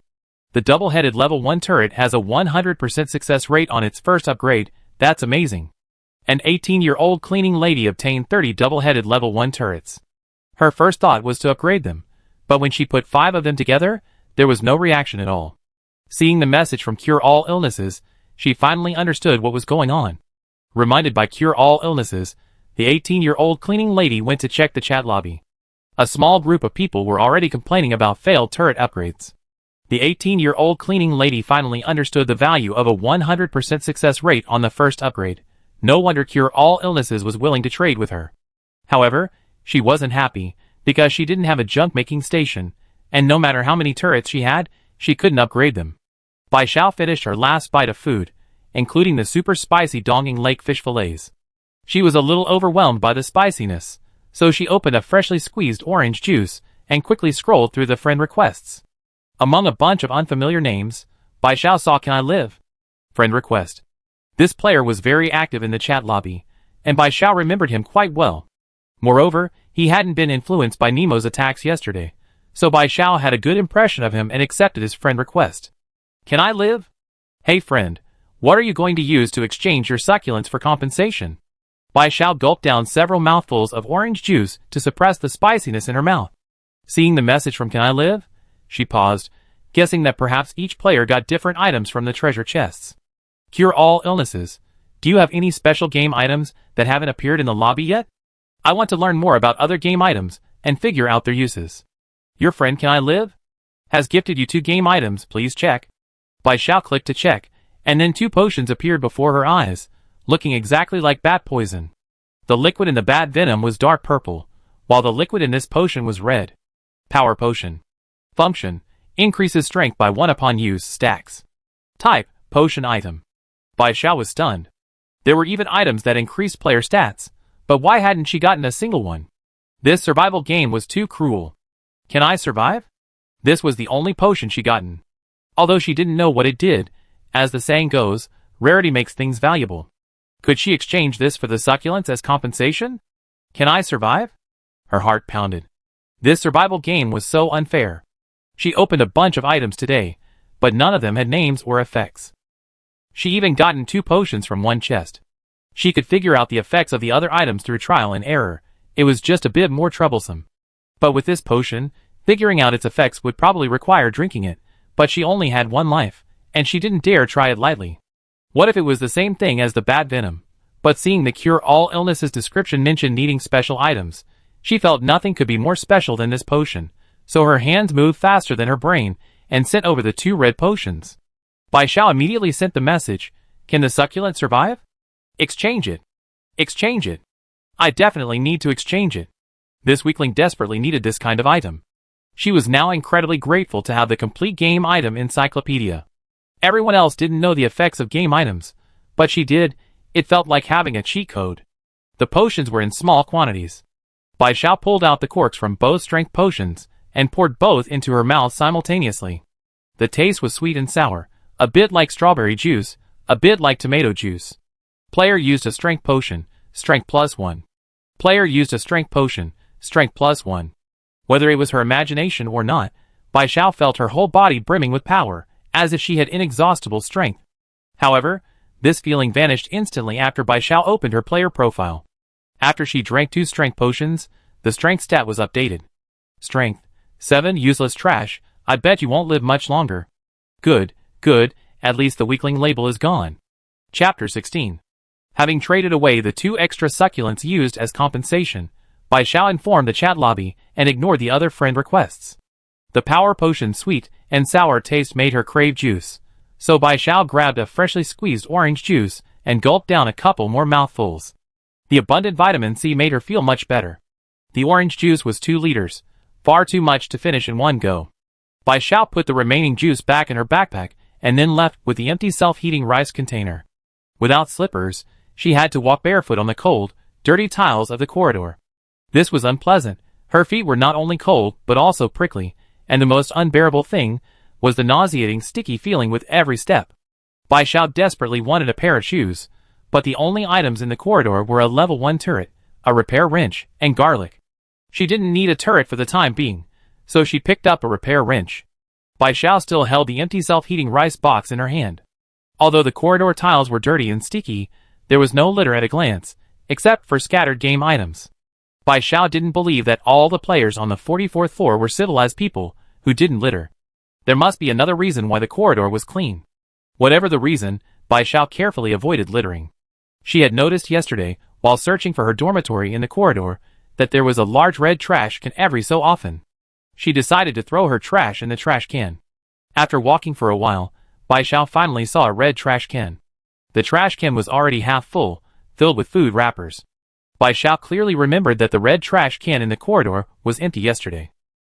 The double-headed level 1 turret has a 100% success rate on its first upgrade. That's amazing. An 18-year-old cleaning lady obtained 30 double-headed level 1 turrets. Her first thought was to upgrade them, but when she put 5 of them together, there was no reaction at all. Seeing the message from Cure All Illnesses, she finally understood what was going on. Reminded by Cure All Illnesses, the 18-year-old cleaning lady went to check the chat lobby. A small group of people were already complaining about failed turret upgrades. The 18-year-old cleaning lady finally understood the value of a 100% success rate on the first upgrade. No wonder Cure All Illnesses was willing to trade with her. However, she wasn't happy, because she didn't have a junk-making station, and no matter how many turrets she had, she couldn't upgrade them. Bai Xiao finished her last bite of food, including the super spicy Donging Lake fish fillets. She was a little overwhelmed by the spiciness, so she opened a freshly squeezed orange juice and quickly scrolled through the friend requests. Among a bunch of unfamiliar names, Bai Xiao saw Can I Live? Friend request. This player was very active in the chat lobby, and Bai Xiao remembered him quite well. Moreover, he hadn't been influenced by Nemo's attacks yesterday, so Bai Xiao had a good impression of him and accepted his friend request. Can I live? Hey friend, what are you going to use to exchange your succulents for compensation? Bai Xiao gulped down several mouthfuls of orange juice to suppress the spiciness in her mouth. Seeing the message from Can I Live? She paused, guessing that perhaps each player got different items from the treasure chests. Cure All Illnesses. Do you have any special game items that haven't appeared in the lobby yet? I want to learn more about other game items and figure out their uses. Your friend Can I Live? Has gifted you 2 game items, please check. Bai Xiao clicked to check, and then 2 potions appeared before her eyes, looking exactly like bat poison. The liquid in the bat venom was dark purple, while the liquid in this potion was red. Power Potion. Function: increases strength by 1 upon use. Stacks. Type: potion item. Bai Xiao was stunned. There were even items that increased player stats, but why hadn't she gotten a single one? This survival game was too cruel. Can I survive? This was the only potion she gotten. Although she didn't know what it did, as the saying goes, rarity makes things valuable. Could she exchange this for the succulents as compensation? Can I survive? Her heart pounded. This survival game was so unfair. She opened a bunch of items today, but none of them had names or effects. She even gotten 2 potions from 1 chest. She could figure out the effects of the other items through trial and error. It was just a bit more troublesome. But with this potion, figuring out its effects would probably require drinking it, but she only had 1 life, and she didn't dare try it lightly. What if it was the same thing as the bat venom? But seeing the Cure All Illnesses description mention needing special items, she felt nothing could be more special than this potion, so her hands moved faster than her brain, and sent over the 2 red potions. Bai Xiao immediately sent the message, can the succulent survive? Exchange it. Exchange it. I definitely need to exchange it. This weakling desperately needed this kind of item. She was now incredibly grateful to have the complete game item encyclopedia. Everyone else didn't know the effects of game items, but she did. It felt like having a cheat code. The potions were in small quantities. Bai Xiao pulled out the corks from both strength potions, and poured both into her mouth simultaneously. The taste was sweet and sour, a bit like strawberry juice, a bit like tomato juice. Player used a strength potion, strength +1. Player used a strength potion, strength +1. Whether it was her imagination or not, Bai Xiao felt her whole body brimming with power, as if she had inexhaustible strength. However, this feeling vanished instantly after Bai Xiao opened her player profile. After she drank 2 strength potions, the strength stat was updated. Strength 7, useless trash. I bet you won't live much longer. Good, good, at least the weakling label is gone. Chapter 16. Having traded away the 2 extra succulents used as compensation, Bai Xiao informed the chat lobby and ignored the other friend requests. The power potion's sweet and sour taste made her crave juice, so Bai Xiao grabbed a freshly squeezed orange juice and gulped down a couple more mouthfuls. The abundant vitamin C made her feel much better. The orange juice was 2 liters, far too much to finish in one go. Bai Xiao put the remaining juice back in her backpack and then left with the empty self-heating rice container. Without slippers, she had to walk barefoot on the cold, dirty tiles of the corridor. This was unpleasant. Her feet were not only cold but also prickly, and the most unbearable thing was the nauseating sticky feeling with every step. Bai Xiao desperately wanted a pair of shoes, but the only items in the corridor were a level 1 turret, a repair wrench, and garlic. She didn't need a turret for the time being, so she picked up a repair wrench. Bai Xiao still held the empty self-heating rice box in her hand. Although the corridor tiles were dirty and sticky, there was no litter at a glance, except for scattered game items. Bai Xiao didn't believe that all the players on the 44th floor were civilized people who didn't litter. There must be another reason why the corridor was clean. Whatever the reason, Bai Xiao carefully avoided littering. She had noticed yesterday, while searching for her dormitory in the corridor, that there was a large red trash can every so often. She decided to throw her trash in the trash can. After walking for a while, Bai Xiao finally saw a red trash can. The trash can was already half full, filled with food wrappers. Bai Xiao clearly remembered that the red trash can in the corridor was empty yesterday.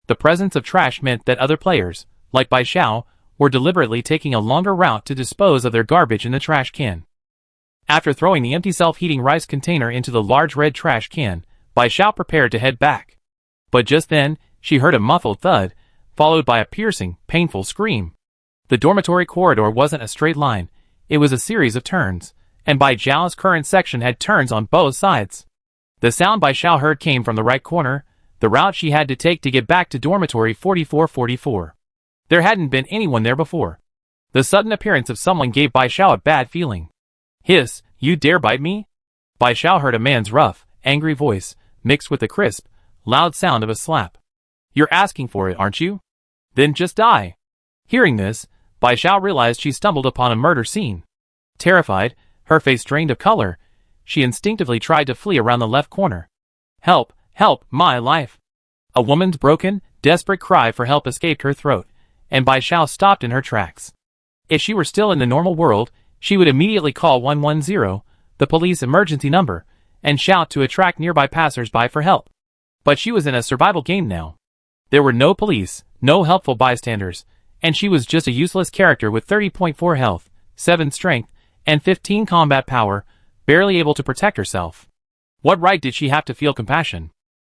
The presence of trash meant that other players, like Bai Xiao, were deliberately taking a longer route to dispose of their garbage in the trash can. After throwing the empty self-heating rice container into the large red trash can, Bai Xiao prepared to head back. But just then, she heard a muffled thud, followed by a piercing, painful scream. The dormitory corridor wasn't a straight line, it was a series of turns, and Bai Xiao's current section had turns on both sides. The sound Bai Xiao heard came from the right corner, the route she had to take to get back to dormitory 4444. There hadn't been anyone there before. The sudden appearance of someone gave Bai Xiao a bad feeling. "Hiss, you dare bite me?" Bai Xiao heard a man's rough, angry voice, mixed with the crisp, loud sound of a slap. "You're asking for it, aren't you? Then just die." Hearing this, Bai Xiao realized she stumbled upon a murder scene. Terrified, her face drained of color, she instinctively tried to flee around the left corner. "Help, help, my life!" A woman's broken, desperate cry for help escaped her throat, and Bai Xiao stopped in her tracks. If she were still in the normal world, she would immediately call 110, the police emergency number, and shout to attract nearby passers-by for help. But she was in a survival game now. There were no police, no helpful bystanders, and she was just a useless character with 30.4 health, 7 strength, and 15 combat power, barely able to protect herself. What right did she have to feel compassion?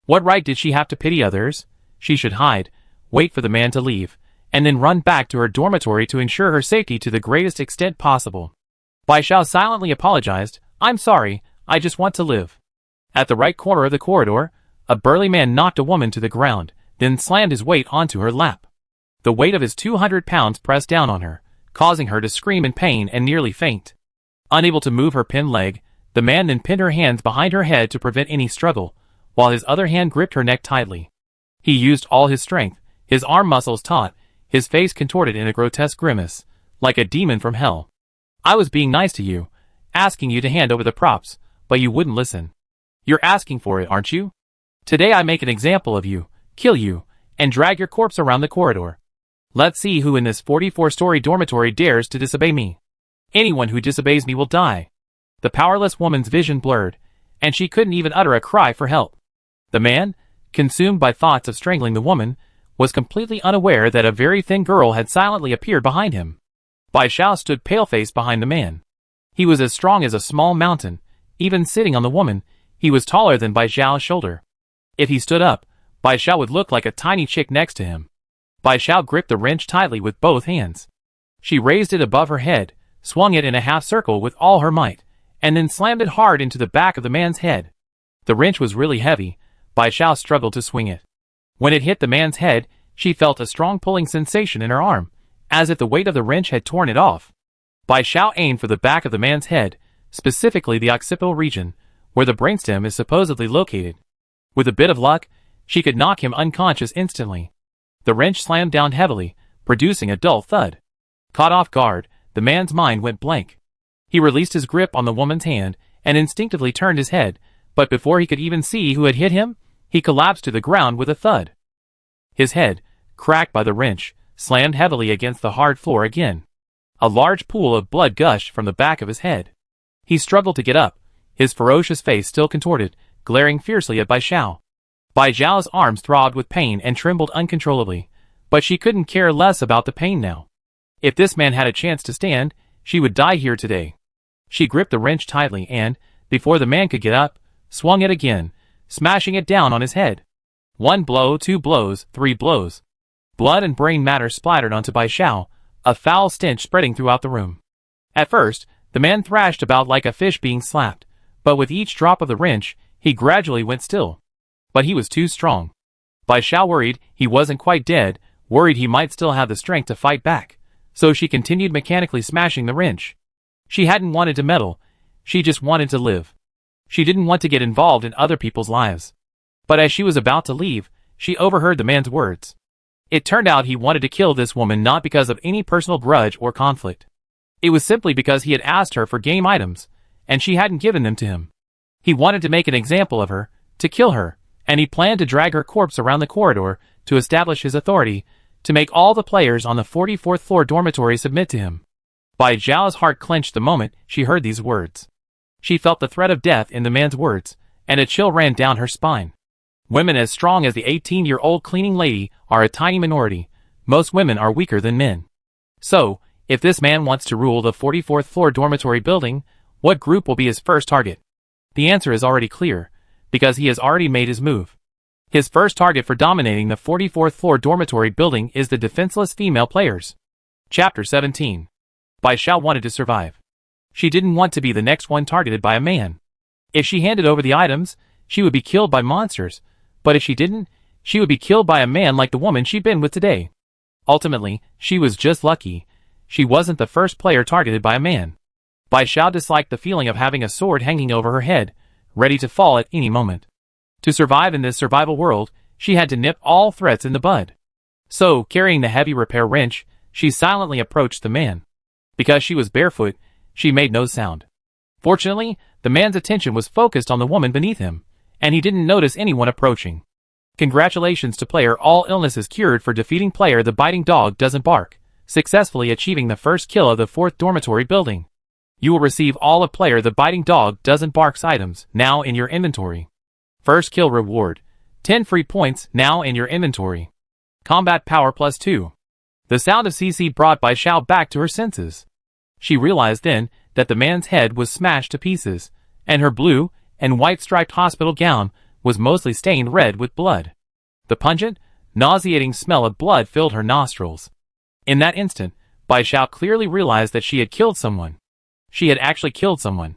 What right did she have to pity others? She should hide, wait for the man to leave, and then run back to her dormitory to ensure her safety to the greatest extent possible. Bai Xiao silently apologized. "I'm sorry, I just want to live." At the right corner of the corridor, a burly man knocked a woman to the ground, then slammed his weight onto her lap. The weight of his 200 pounds pressed down on her, causing her to scream in pain and nearly faint. Unable to move her pinned leg, the man then pinned her hands behind her head to prevent any struggle, while his other hand gripped her neck tightly. He used all his strength, his arm muscles taut, his face contorted in a grotesque grimace, like a demon from hell. "I was being nice to you, asking you to hand over the props, but you wouldn't listen. You're asking for it, aren't you? Today I make an example of you, kill you, and drag your corpse around the corridor. Let's see who in this 44-story dormitory dares to disobey me. Anyone who disobeys me will die." The powerless woman's vision blurred, and she couldn't even utter a cry for help. The man, consumed by thoughts of strangling the woman, was completely unaware that a very thin girl had silently appeared behind him. Bai Xiao stood pale-faced behind the man. He was as strong as a small mountain. Even sitting on the woman, he was taller than Bai Xiao's shoulder. If he stood up, Bai Xiao would look like a tiny chick next to him. Bai Xiao gripped the wrench tightly with both hands. She raised it above her head, swung it in a half circle with all her might, and then slammed it hard into the back of the man's head. The wrench was really heavy. Bai Xiao struggled to swing it. When it hit the man's head, she felt a strong pulling sensation in her arm, as if the weight of the wrench had torn it off. Bai Xiao aimed for the back of the man's head, specifically the occipital region, where the brainstem is supposedly located. With a bit of luck, she could knock him unconscious instantly. The wrench slammed down heavily, producing a dull thud. Caught off guard, the man's mind went blank. He released his grip on the woman's hand and instinctively turned his head, but before he could even see who had hit him, he collapsed to the ground with a thud. His head, cracked by the wrench, slammed heavily against the hard floor again. A large pool of blood gushed from the back of his head. He struggled to get up, his ferocious face still contorted, glaring fiercely at Bai Xiao. Bai Xiao's arms throbbed with pain and trembled uncontrollably, but she couldn't care less about the pain now. If this man had a chance to stand, she would die here today. She gripped the wrench tightly and, before the man could get up, swung it again, smashing it down on his head. 1 blow, 2 blows, 3 blows. Blood and brain matter splattered onto Bai Xiao, a foul stench spreading throughout the room. At first, the man thrashed about like a fish being slapped, but with each drop of the wrench, he gradually went still. But he was too strong. Bai Xiao worried he wasn't quite dead, worried he might still have the strength to fight back, so she continued mechanically smashing the wrench. She hadn't wanted to meddle, she just wanted to live. She didn't want to get involved in other people's lives. But as she was about to leave, she overheard the man's words. It turned out he wanted to kill this woman not because of any personal grudge or conflict. It was simply because he had asked her for game items, and she hadn't given them to him. He wanted to make an example of her, to kill her, and he planned to drag her corpse around the corridor to establish his authority, to make all the players on the 44th floor dormitory submit to him. Bai Xiao's heart clenched the moment she heard these words. She felt the threat of death in the man's words, and a chill ran down her spine. Women as strong as the 18-year-old cleaning lady are a tiny minority. Most women are weaker than men. So, if this man wants to rule the 44th floor dormitory building, what group will be his first target? The answer is already clear, because he has already made his move. His first target for dominating the 44th floor dormitory building is the defenseless female players. Chapter 17. Bai Xiao wanted to survive. She didn't want to be the next one targeted by a man. If she handed over the items, she would be killed by monsters, but if she didn't, she would be killed by a man like the woman she'd been with today. Ultimately, she was just lucky. She wasn't the first player targeted by a man. Bai Xiao disliked the feeling of having a sword hanging over her head, ready to fall at any moment. To survive in this survival world, she had to nip all threats in the bud. So, carrying the heavy repair wrench, she silently approached the man. Because she was barefoot, she made no sound. Fortunately, the man's attention was focused on the woman beneath him, and he didn't notice anyone approaching. Congratulations to player All Illnesses Cured for defeating player The Biting Dog Doesn't Bark, successfully achieving the first kill of the 4th dormitory building. You will receive all of player The Biting Dog Doesn't Bark's items now in your inventory. First kill reward, 10 free points now in your inventory. Combat power +2. The sound of CC brought Bai Xiao back to her senses. She realized then that the man's head was smashed to pieces, and her blue and white striped hospital gown was mostly stained red with blood. The pungent, nauseating smell of blood filled her nostrils. In that instant, Bai Xiao clearly realized that she had killed someone. She had actually killed someone.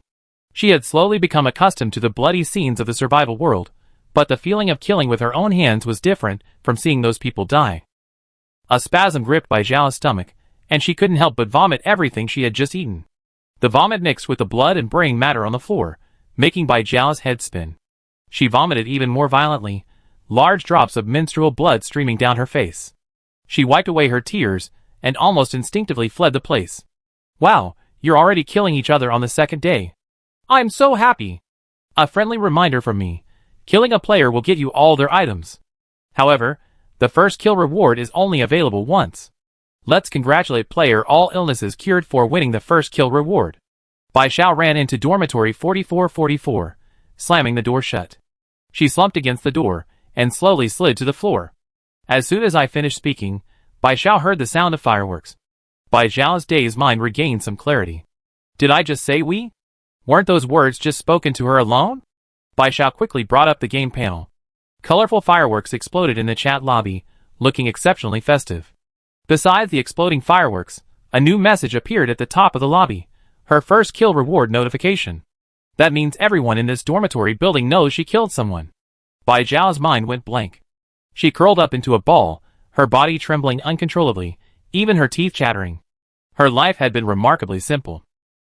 She had slowly become accustomed to the bloody scenes of the survival world, but the feeling of killing with her own hands was different from seeing those people die. A spasm gripped Bai Xiao's stomach, and she couldn't help but vomit everything she had just eaten. The vomit mixed with the blood and brain matter on the floor, making Bai Xiao's head spin. She vomited even more violently, large drops of menstrual blood streaming down her face. She wiped away her tears, and almost instinctively fled the place. Wow, you're already killing each other on the second day. I'm so happy. A friendly reminder from me. Killing a player will get you all their items. However, the first kill reward is only available once. Let's congratulate player All Illnesses Cured for winning the first kill reward. Bai Xiao ran into dormitory 4444, slamming the door shut. She slumped against the door, and slowly slid to the floor. As soon as I finished speaking, Bai Xiao heard the sound of fireworks. Bai Xiao's dazed mind regained some clarity. Did I just say we? Weren't those words just spoken to her alone? Bai Xiao quickly brought up the game panel. Colorful fireworks exploded in the chat lobby, looking exceptionally festive. Besides the exploding fireworks, a new message appeared at the top of the lobby. Her first kill reward notification. That means everyone in this dormitory building knows she killed someone. Bai Xiao's mind went blank. She curled up into a ball, her body trembling uncontrollably, even her teeth chattering. Her life had been remarkably simple.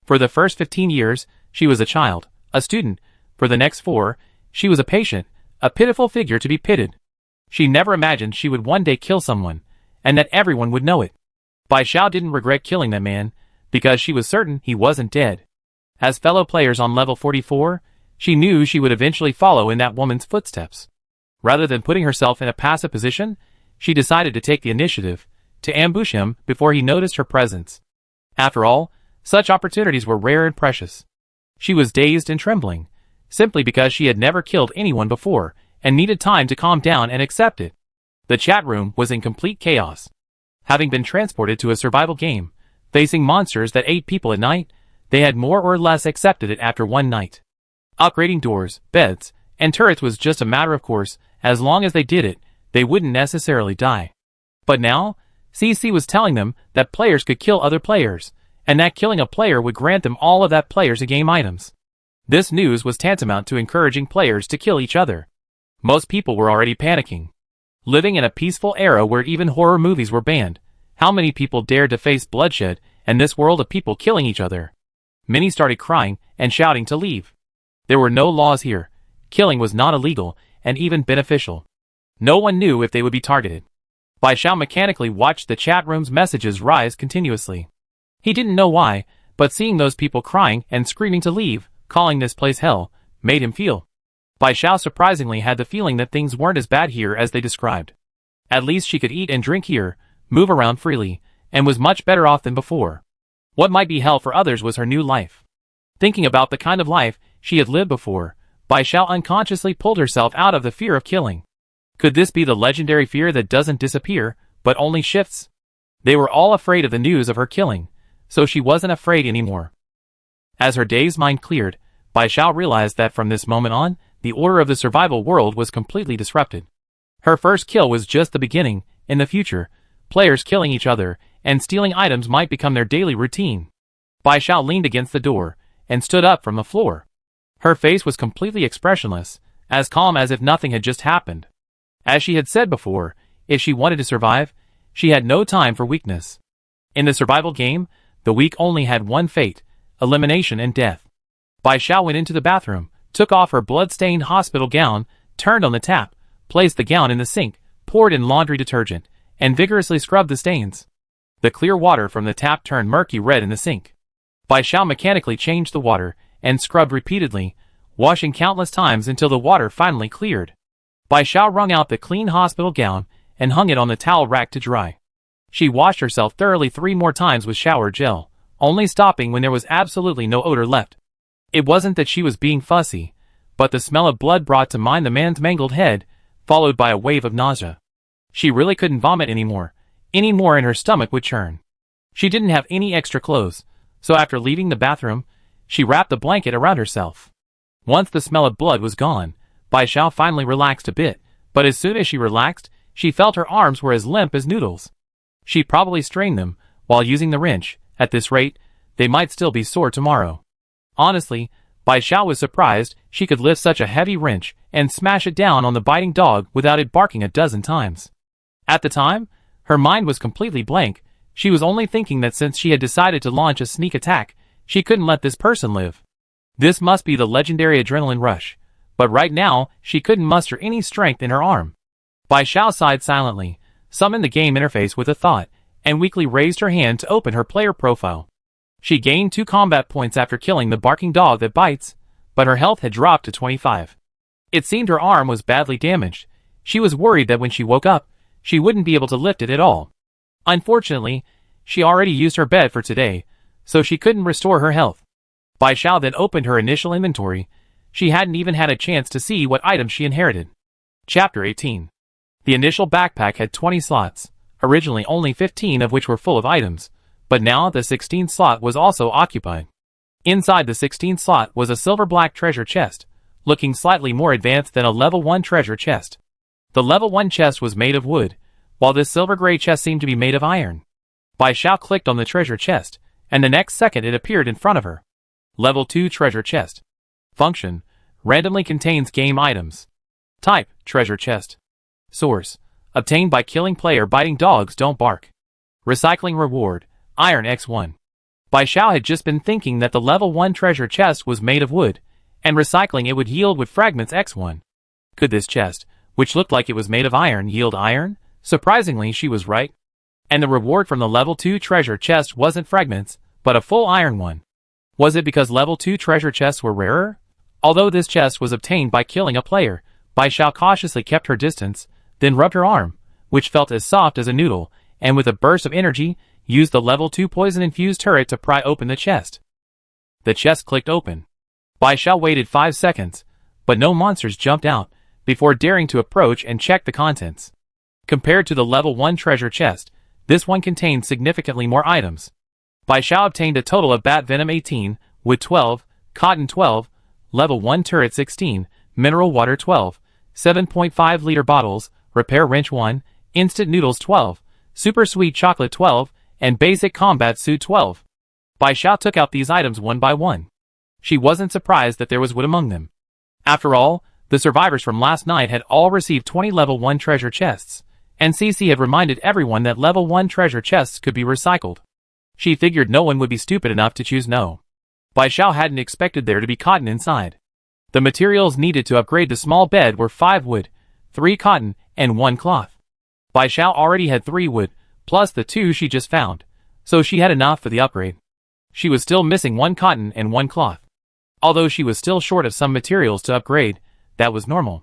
For the first 15 years, she was a child, a student. For the next 4, she was a patient, a pitiful figure to be pitied. She never imagined she would one day kill someone, and that everyone would know it. Bai Xiao didn't regret killing that man, because she was certain he wasn't dead. As fellow players on level 44, she knew she would eventually follow in that woman's footsteps. Rather than putting herself in a passive position, she decided to take the initiative, to ambush him before he noticed her presence. After all, such opportunities were rare and precious. She was dazed and trembling, simply because she had never killed anyone before, and needed time to calm down and accept it. The chat room was in complete chaos. Having been transported to a survival game, facing monsters that ate people at night, they had more or less accepted it after one night. Upgrading doors, beds, and turrets was just a matter of course. As long as they did it, they wouldn't necessarily die. But now, CC was telling them that players could kill other players, and that killing a player would grant them all of that player's game items. This news was tantamount to encouraging players to kill each other. Most people were already panicking. Living in a peaceful era where even horror movies were banned, how many people dared to face bloodshed and this world of people killing each other? Many started crying and shouting to leave. There were no laws here. Killing was not illegal, and even beneficial. No one knew if they would be targeted. Bai Xiao mechanically watched the chat room's messages rise continuously. He didn't know why, but seeing those people crying and screaming to leave, calling this place hell, made him feel. Bai Xiao surprisingly had the feeling that things weren't as bad here as they described. At least she could eat and drink here, move around freely, and was much better off than before. What might be hell for others was her new life. Thinking about the kind of life she had lived before, Bai Xiao unconsciously pulled herself out of the fear of killing. Could this be the legendary fear that doesn't disappear, but only shifts? They were all afraid of the news of her killing, so she wasn't afraid anymore. As her dazed mind cleared, Bai Xiao realized that from this moment on, the order of the survival world was completely disrupted. Her first kill was just the beginning. In the future, players killing each other and stealing items might become their daily routine. Bai Xiao leaned against the door and stood up from the floor. Her face was completely expressionless, as calm as if nothing had just happened. As she had said before, if she wanted to survive, she had no time for weakness. In the survival game, the weak only had one fate: elimination and death. Bai Xiao went into the bathroom, took off her blood-stained hospital gown, turned on the tap, placed the gown in the sink, poured in laundry detergent, and vigorously scrubbed the stains. The clear water from the tap turned murky red in the sink. Bai Xiao mechanically changed the water and scrubbed repeatedly, washing countless times until the water finally cleared. Bai Xiao wrung out the clean hospital gown and hung it on the towel rack to dry. She washed herself thoroughly 3 more times with shower gel, only stopping when there was absolutely no odor left. It wasn't that she was being fussy, but the smell of blood brought to mind the man's mangled head, followed by a wave of nausea. She really couldn't vomit anymore, and her stomach would churn. She didn't have any extra clothes, so after leaving the bathroom, she wrapped a blanket around herself. Once the smell of blood was gone, Bai Xiao finally relaxed a bit, but as soon as she relaxed, she felt her arms were as limp as noodles. She probably strained them while using the wrench. At this rate, they might still be sore tomorrow. Honestly, Bai Xiao was surprised she could lift such a heavy wrench and smash it down on the biting dog without it barking a dozen times. At the time, her mind was completely blank. She was only thinking that since she had decided to launch a sneak attack, she couldn't let this person live. This must be the legendary adrenaline rush, but right now, she couldn't muster any strength in her arm. Bai Xiao sighed silently, summoned the game interface with a thought, and weakly raised her hand to open her player profile. She gained 2 combat points after killing the barking dog that bites, but her health had dropped to 25. It seemed her arm was badly damaged. She was worried that when she woke up, she wouldn't be able to lift it at all. Unfortunately, she already used her bed for today, so she couldn't restore her health. Bai Xiao then opened her initial inventory. She hadn't even had a chance to see what items she inherited. Chapter 18. The initial backpack had 20 slots, originally only 15 of which were full of items, but now the 16th slot was also occupied. Inside the 16th slot was a silver-black treasure chest, looking slightly more advanced than a level 1 treasure chest. The level 1 chest was made of wood, while this silver-gray chest seemed to be made of iron. Bai Xiao clicked on the treasure chest, and the next second it appeared in front of her. Level 2 treasure chest. Function: randomly contains game items. Type: treasure chest. Source: obtained by killing player biting dogs don't bark. Recycling reward: iron X1. Bai Xiao had just been thinking that the level 1 treasure chest was made of wood, and recycling it would yield wood fragments X1. Could this chest, which looked like it was made of iron, yield iron? Surprisingly, she was right. And the reward from the level 2 treasure chest wasn't fragments, but a full iron one. Was it because level 2 treasure chests were rarer? Although this chest was obtained by killing a player, Bai Xiao cautiously kept her distance, then rubbed her arm, which felt as soft as a noodle, and with a burst of energy, used the level 2 poison-infused turret to pry open the chest. The chest clicked open. Bai Xiao waited 5 seconds, but no monsters jumped out, before daring to approach and check the contents. Compared to the level 1 treasure chest, this one contained significantly more items. Bai Xiao obtained a total of bat venom 18, wood 12, cotton 12, level 1 turret 16, mineral water 12, 7.5 liter bottles, repair wrench 1, instant noodles 12, super sweet chocolate 12, and basic combat suit 12. Bai Xiao took out these items one by one. She wasn't surprised that there was wood among them. After all, the survivors from last night had all received 20 level 1 treasure chests, and CC had reminded everyone that level 1 treasure chests could be recycled. She figured no one would be stupid enough to choose no. Bai Xiao hadn't expected there to be cotton inside. The materials needed to upgrade the small bed were 5 wood, 3 cotton, and 1 cloth. Bai Xiao already had 3 wood, plus the 2 she just found, so she had enough for the upgrade. She was still missing 1 cotton and 1 cloth. Although she was still short of some materials to upgrade, that was normal.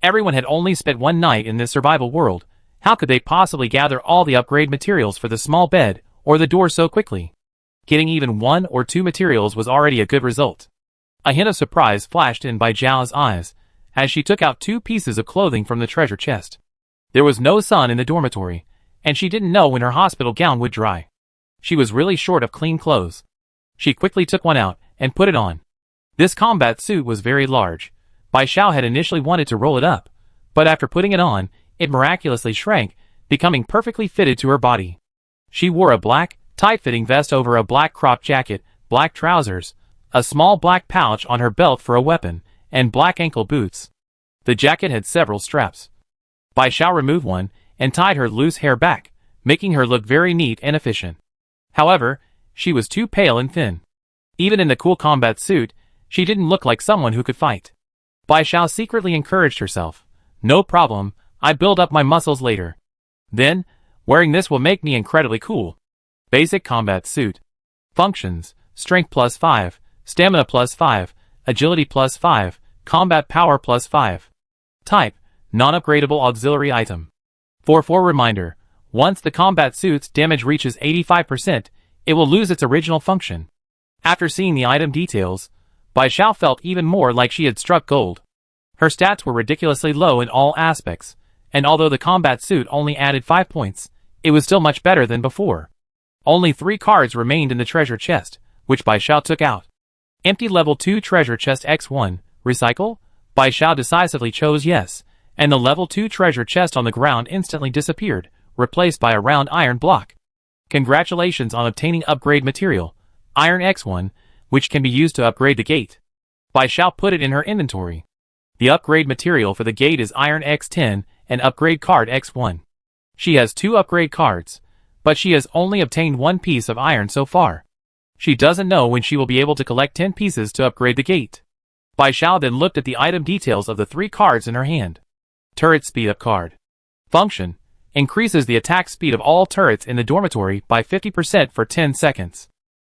Everyone had only spent 1 night in this survival world. How could they possibly gather all the upgrade materials for the small bed or the door so quickly? Getting even 1 or 2 materials was already a good result. A hint of surprise flashed in Bai Xiao's eyes as she took out 2 pieces of clothing from the treasure chest. There was no sun in the dormitory, and she didn't know when her hospital gown would dry. She was really short of clean clothes. She quickly took one out and put it on. This combat suit was very large. Bai Xiao had initially wanted to roll it up, but after putting it on, it miraculously shrank, becoming perfectly fitted to her body. She wore a black, tight-fitting vest over a black crop jacket, black trousers, a small black pouch on her belt for a weapon, and black ankle boots. The jacket had several straps. Bai Xiao removed one and tied her loose hair back, making her look very neat and efficient. However, she was too pale and thin. Even in the cool combat suit, she didn't look like someone who could fight. Bai Xiao secretly encouraged herself. No problem, I build up my muscles later. Then, wearing this will make me incredibly cool. Basic combat suit. Functions: strength plus 5, stamina plus 5, agility plus 5, combat power plus 5. Type: non-upgradable auxiliary item. 4-4 reminder: once the combat suit's damage reaches 85%, it will lose its original function. After seeing the item details, Bai Xiao felt even more like she had struck gold. Her stats were ridiculously low in all aspects, and although the combat suit only added 5 points, it was still much better than before. Only 3 cards remained in the treasure chest, which Bai Xiao took out. Empty level 2 treasure chest X1, recycle? Bai Xiao decisively chose yes, and the level 2 treasure chest on the ground instantly disappeared, replaced by a round iron block. Congratulations on obtaining upgrade material, Iron X1, which can be used to upgrade the gate. Bai Xiao put it in her inventory. The upgrade material for the gate is Iron X10 and upgrade card X1. She has 2 upgrade cards, but she has only obtained 1 piece of iron so far. She doesn't know when she will be able to collect 10 pieces to upgrade the gate. Bai Xiao then looked at the item details of the 3 cards in her hand. Turret Speed Up card. Function: increases the attack speed of all turrets in the dormitory by 50% for 10 seconds.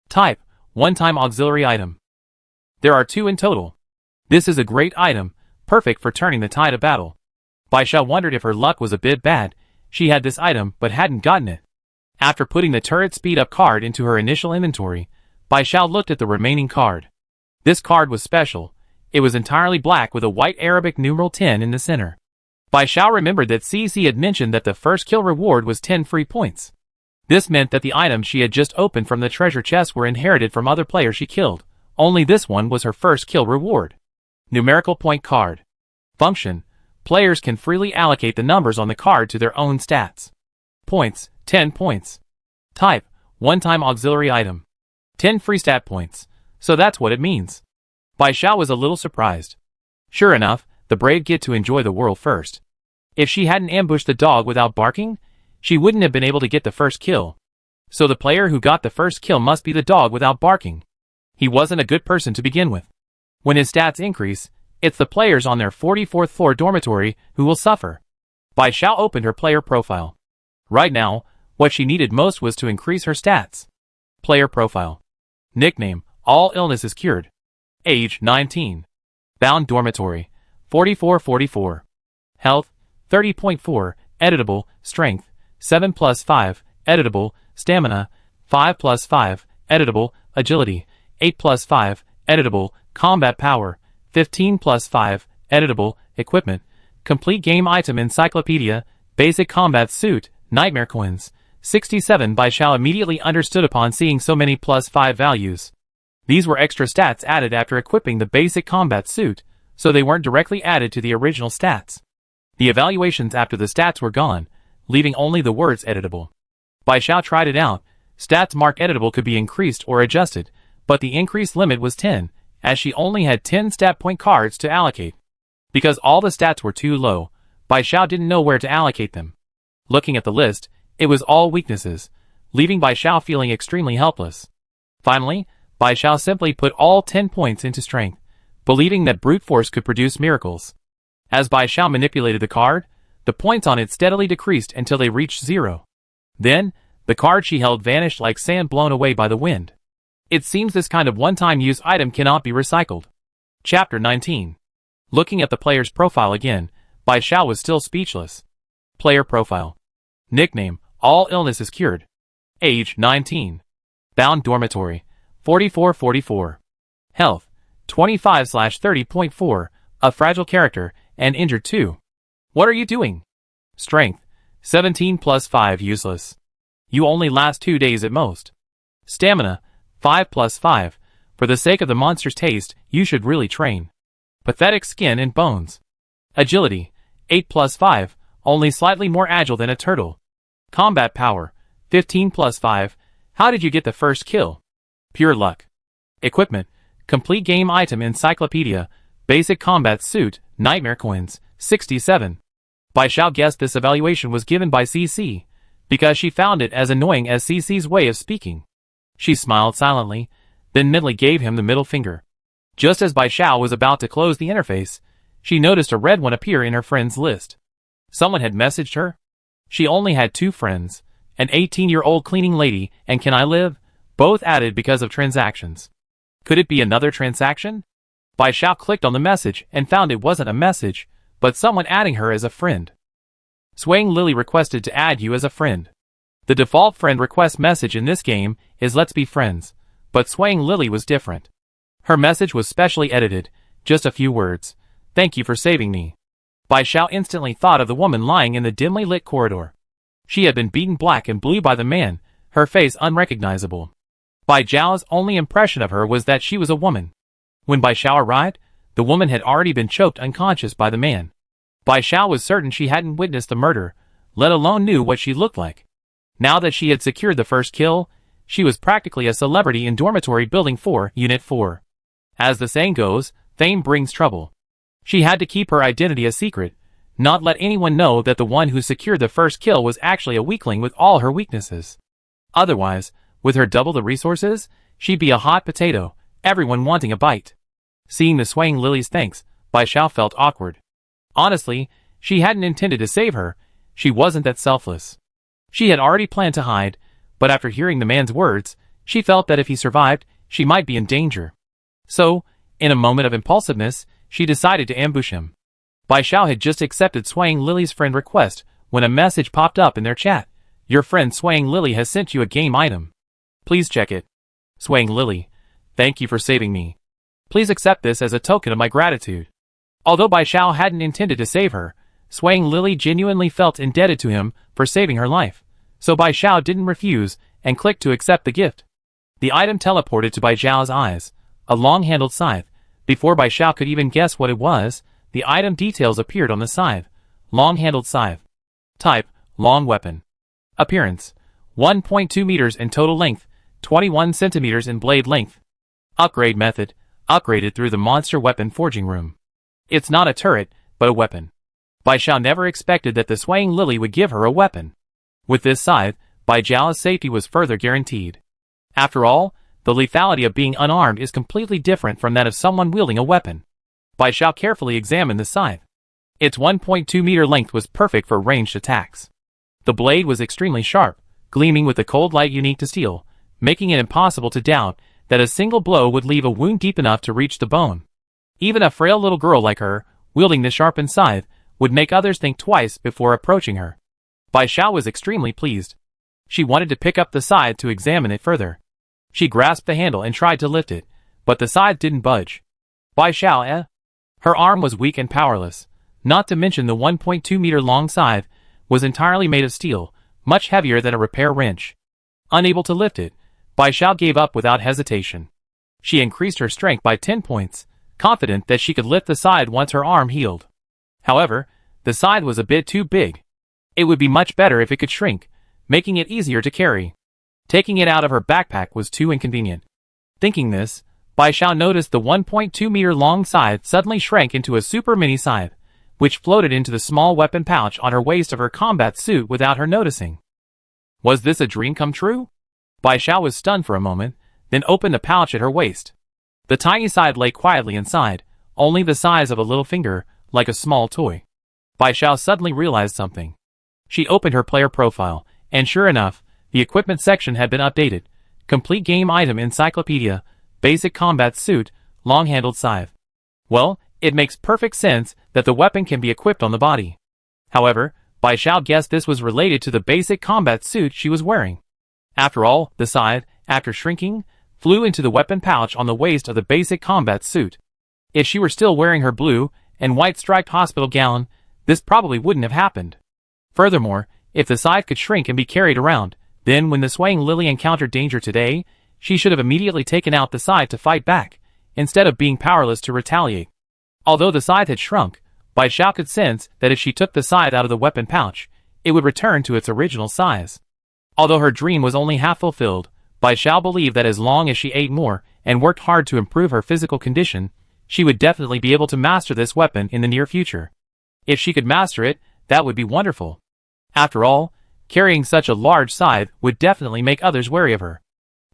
Type: one-time auxiliary item. There are 2 in total. This is a great item, perfect for turning the tide of battle. Bai Xiao wondered if her luck was a bit bad. She had this item but hadn't gotten it. After putting the Turret Speed Up card into her initial inventory, Bai Xiao looked at the remaining card. This card was special. It was entirely black with a white Arabic numeral 10 in the center. Bai Xiao remembered that CC had mentioned that the first kill reward was 10 free points. This meant that the items she had just opened from the treasure chest were inherited from other players she killed. Only this one was her first kill reward. Numerical point card. Function: players can freely allocate the numbers on the card to their own stats. Points: 10 points. Type: one-time auxiliary item. 10 free stat points. So that's what it means. Bai Xiao was a little surprised. Sure enough, the brave get to enjoy the world first. If she hadn't ambushed the dog without barking, she wouldn't have been able to get the first kill. So the player who got the first kill must be the dog without barking. He wasn't a good person to begin with. When his stats increase, it's the players on their 44th floor dormitory who will suffer. Bai Xiao opened her player profile. Right now, what she needed most was to increase her stats. Player profile. Nickname: All illnesses cured. Age 19. Bound Dormitory 4444. Health 30.4. Editable. Strength 7+5. Editable. Stamina 5+5. Editable. Agility 8+5. Editable. Combat power 15+5. Editable. Equipment. Complete game item encyclopedia. Basic combat suit. Nightmare coins. 67. Bai Xiao immediately understood upon seeing so many +5 values. These were extra stats added after equipping the basic combat suit, so they weren't directly added to the original stats. The evaluations after the stats were gone, leaving only the words editable. Bai Xiao tried it out. Stats marked editable could be increased or adjusted, but the increased limit was 10, as she only had 10 stat point cards to allocate. Because all the stats were too low, Bai Xiao didn't know where to allocate them. Looking at the list, it was all weaknesses, leaving Bai Xiao feeling extremely helpless. Finally, Bai Xiao simply put all 10 points into strength, believing that brute force could produce miracles. As Bai Xiao manipulated the card, the points on it steadily decreased until they reached 0. Then, the card she held vanished like sand blown away by the wind. It seems this kind of one-time use item cannot be recycled. Chapter 19. Looking at the player's profile again, Bai Xiao was still speechless. Player profile. Nickname, all illnesses cured. Age 19. Bound Dormitory 4444. Health 25/30.4, a fragile character, and injured 2. What are you doing? Strength 17+5 useless. You only last 2 days at most. Stamina 5+5. For the sake of the monster's taste, you should really train. Pathetic skin and bones. Agility 8+5, only slightly more agile than a turtle. Combat power 15+5. How did you get the first kill? Pure luck. Equipment. Complete game item encyclopedia. Basic combat suit. Nightmare coins. 67. Bai Xiao guessed this evaluation was given by CC, because she found it as annoying as CC's way of speaking. She smiled silently, then mentally gave him the middle finger. Just as Bai Xiao was about to close the interface, she noticed a red one appear in her friends list. Someone had messaged her. She only had 2 friends, an 18-year-old cleaning lady and Can I Live, both added because of transactions. Could it be another transaction? Bai Xiao clicked on the message and found it wasn't a message, but someone adding her as a friend. Swaying Lily requested to add you as a friend. The default friend request message in this game is let's be friends, but Swaying Lily was different. Her message was specially edited, just a few words. Thank you for saving me. Bai Xiao instantly thought of the woman lying in the dimly lit corridor. She had been beaten black and blue by the man, her face unrecognizable. Bai Xiao's only impression of her was that she was a woman. When Bai Xiao arrived, the woman had already been choked unconscious by the man. Bai Xiao was certain she hadn't witnessed the murder, let alone knew what she looked like. Now that she had secured the first kill, she was practically a celebrity in Dormitory Building 4, Unit 4. As the saying goes, fame brings trouble. She had to keep her identity a secret, not let anyone know that the one who secured the first kill was actually a weakling with all her weaknesses. Otherwise, with her double the resources, she'd be a hot potato, everyone wanting a bite. Seeing the Swaying Lily's thanks, Bai Xiao felt awkward. Honestly, she hadn't intended to save her, she wasn't that selfless. She had already planned to hide, but after hearing the man's words, she felt that if he survived, she might be in danger. So, in a moment of impulsiveness, she decided to ambush him. Bai Xiao had just accepted Swaying Lily's friend request when a message popped up in their chat. Your friend Swaying Lily has sent you a game item. Please check it. Swaying Lily, thank you for saving me. Please accept this as a token of my gratitude. Although Bai Xiao hadn't intended to save her, Swaying Lily genuinely felt indebted to him for saving her life, so Bai Xiao didn't refuse and clicked to accept the gift. The item teleported to Bai Xiao's eyes, a long-handled scythe. Before Bai Xiao could even guess what it was, the item details appeared on the scythe. Long-handled scythe. Type, long weapon. Appearance, 1.2 meters in total length, 21 centimeters in blade length. Upgrade method, upgraded through the monster weapon forging room. It's not a turret, but a weapon. Bai Xiao never expected that the Swaying Lily would give her a weapon. With this scythe, Bai Xiao's safety was further guaranteed. After all, the lethality of being unarmed is completely different from that of someone wielding a weapon. Bai Xiao carefully examined the scythe. Its 1.2 meter length was perfect for ranged attacks. The blade was extremely sharp, gleaming with the cold light unique to steel, making it impossible to doubt that a single blow would leave a wound deep enough to reach the bone. Even a frail little girl like her, wielding the sharpened scythe, would make others think twice before approaching her. Bai Xiao was extremely pleased. She wanted to pick up the scythe to examine it further. She grasped the handle and tried to lift it, but the scythe didn't budge. Bai Xiao, Her arm was weak and powerless, not to mention the 1.2-meter long scythe was entirely made of steel, much heavier than a repair wrench. Unable to lift it, Bai Xiao gave up without hesitation. She increased her strength by 10 points, confident that she could lift the scythe once her arm healed. However, the scythe was a bit too big. It would be much better if it could shrink, making it easier to carry. Taking it out of her backpack was too inconvenient. Thinking this, Bai Xiao noticed the 1.2-meter long scythe suddenly shrank into a super mini scythe, which floated into the small weapon pouch on her waist of her combat suit without her noticing. Was this a dream come true? Bai Xiao was stunned for a moment, then opened the pouch at her waist. The tiny scythe lay quietly inside, only the size of a little finger, like a small toy. Bai Xiao suddenly realized something. She opened her player profile, and sure enough, the equipment section had been updated. Complete game item encyclopedia, basic combat suit, long-handled scythe. Well, it makes perfect sense that the weapon can be equipped on the body. However, Bai Xiao guessed this was related to the basic combat suit she was wearing. After all, the scythe, after shrinking, flew into the weapon pouch on the waist of the basic combat suit. If she were still wearing her blue and white striped hospital gown, this probably wouldn't have happened. Furthermore, if the scythe could shrink and be carried around, then when the swaying lily encountered danger today, she should have immediately taken out the scythe to fight back, instead of being powerless to retaliate. Although the scythe had shrunk, Bai Xiao could sense that if she took the scythe out of the weapon pouch, it would return to its original size. Although her dream was only half fulfilled, Bai Xiao believed that as long as she ate more and worked hard to improve her physical condition, she would definitely be able to master this weapon in the near future. If she could master it, that would be wonderful. After all, carrying such a large scythe would definitely make others wary of her.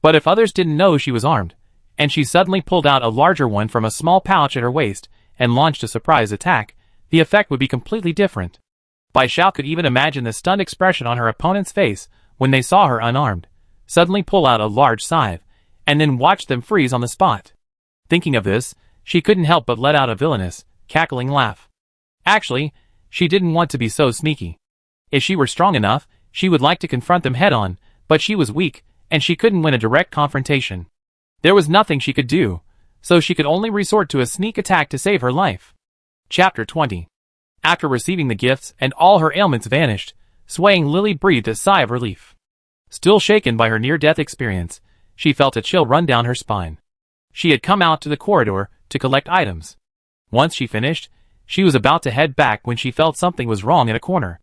But if others didn't know she was armed, and she suddenly pulled out a larger one from a small pouch at her waist and launched a surprise attack, the effect would be completely different. Bai Xiao could even imagine the stunned expression on her opponent's face when they saw her unarmed, suddenly pull out a large scythe, and then watch them freeze on the spot. Thinking of this, she couldn't help but let out a villainous, cackling laugh. Actually, she didn't want to be so sneaky. If she were strong enough, she would like to confront them head-on, but she was weak, and she couldn't win a direct confrontation. There was nothing she could do, so she could only resort to a sneak attack to save her life. Chapter 20. After receiving the gifts and all her ailments vanished, Swaying Lily breathed a sigh of relief. Still shaken by her near-death experience, she felt a chill run down her spine. She had come out to the corridor to collect items. Once she finished, she was about to head back when she felt something was wrong in a corner.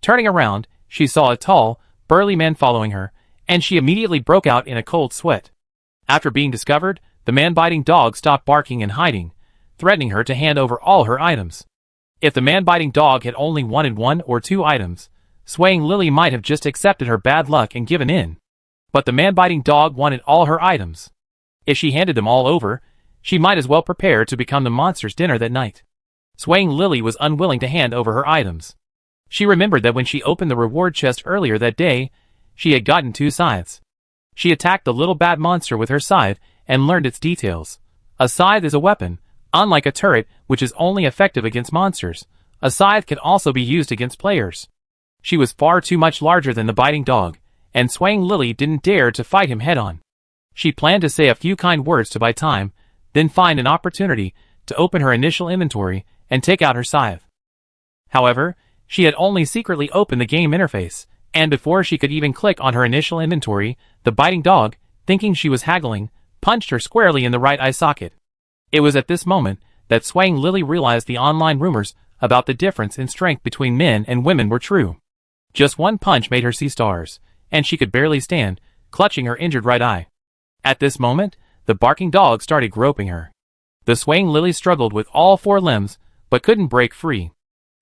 Turning around, she saw a tall, burly man following her, and she immediately broke out in a cold sweat. After being discovered, the man-biting dog stopped barking and hiding, threatening her to hand over all her items. If the man-biting dog had only wanted 1 or 2 items, Swaying Lily might have just accepted her bad luck and given in. But the man-biting dog wanted all her items. If she handed them all over, she might as well prepare to become the monster's dinner that night. Swaying Lily was unwilling to hand over her items. She remembered that when she opened the reward chest earlier that day, she had gotten 2 scythes. She attacked the little bad monster with her scythe and learned its details. A scythe is a weapon. Unlike a turret, which is only effective against monsters, a scythe can also be used against players. She was far too much larger than the biting dog, and Swaying Lily didn't dare to fight him head-on. She planned to say a few kind words to buy time, then find an opportunity to open her initial inventory and take out her scythe. However, she had only secretly opened the game interface, and before she could even click on her initial inventory, the biting dog, thinking she was haggling, punched her squarely in the right eye socket. It was at this moment that Swaying Lily realized the online rumors about the difference in strength between men and women were true. Just one punch made her see stars, and she could barely stand, clutching her injured right eye. At this moment, the barking dog started groping her. The Swaying Lily struggled with all 4 limbs, but couldn't break free.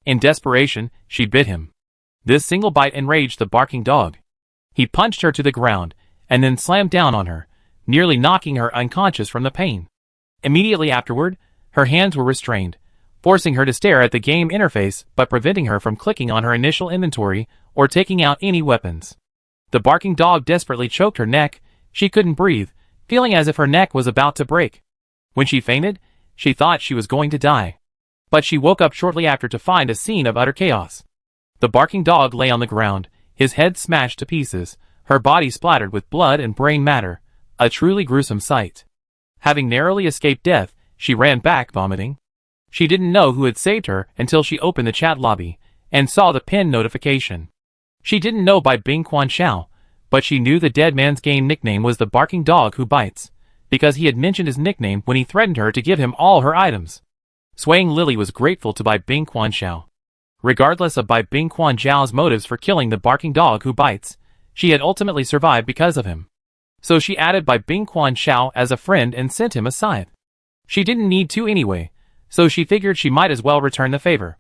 In desperation, she bit him. This single bite enraged the barking dog. He punched her to the ground, and then slammed down on her, nearly knocking her unconscious from the pain. Immediately afterward, her hands were restrained, forcing her to stare at the game interface but preventing her from clicking on her initial inventory or taking out any weapons. The barking dog desperately choked her neck. She couldn't breathe, feeling as if her neck was about to break. When she fainted, she thought she was going to die. But she woke up shortly after to find a scene of utter chaos. The barking dog lay on the ground, his head smashed to pieces, her body splattered with blood and brain matter, a truly gruesome sight. Having narrowly escaped death, she ran back vomiting. She didn't know who had saved her until she opened the chat lobby and saw the pinned notification. She didn't know by Bing Quan Xiao, but she knew the dead man's game nickname was the barking dog who bites, because he had mentioned his nickname when he threatened her to give him all her items. Swaying Lily was grateful to Bai Bing Quan Xiao. Regardless of Bai Bing Quan Xiao's motives for killing the barking dog who bites, she had ultimately survived because of him. So she added Bai Bing Quan Xiao as a friend and sent him a scythe. She didn't need to anyway, so she figured she might as well return the favor.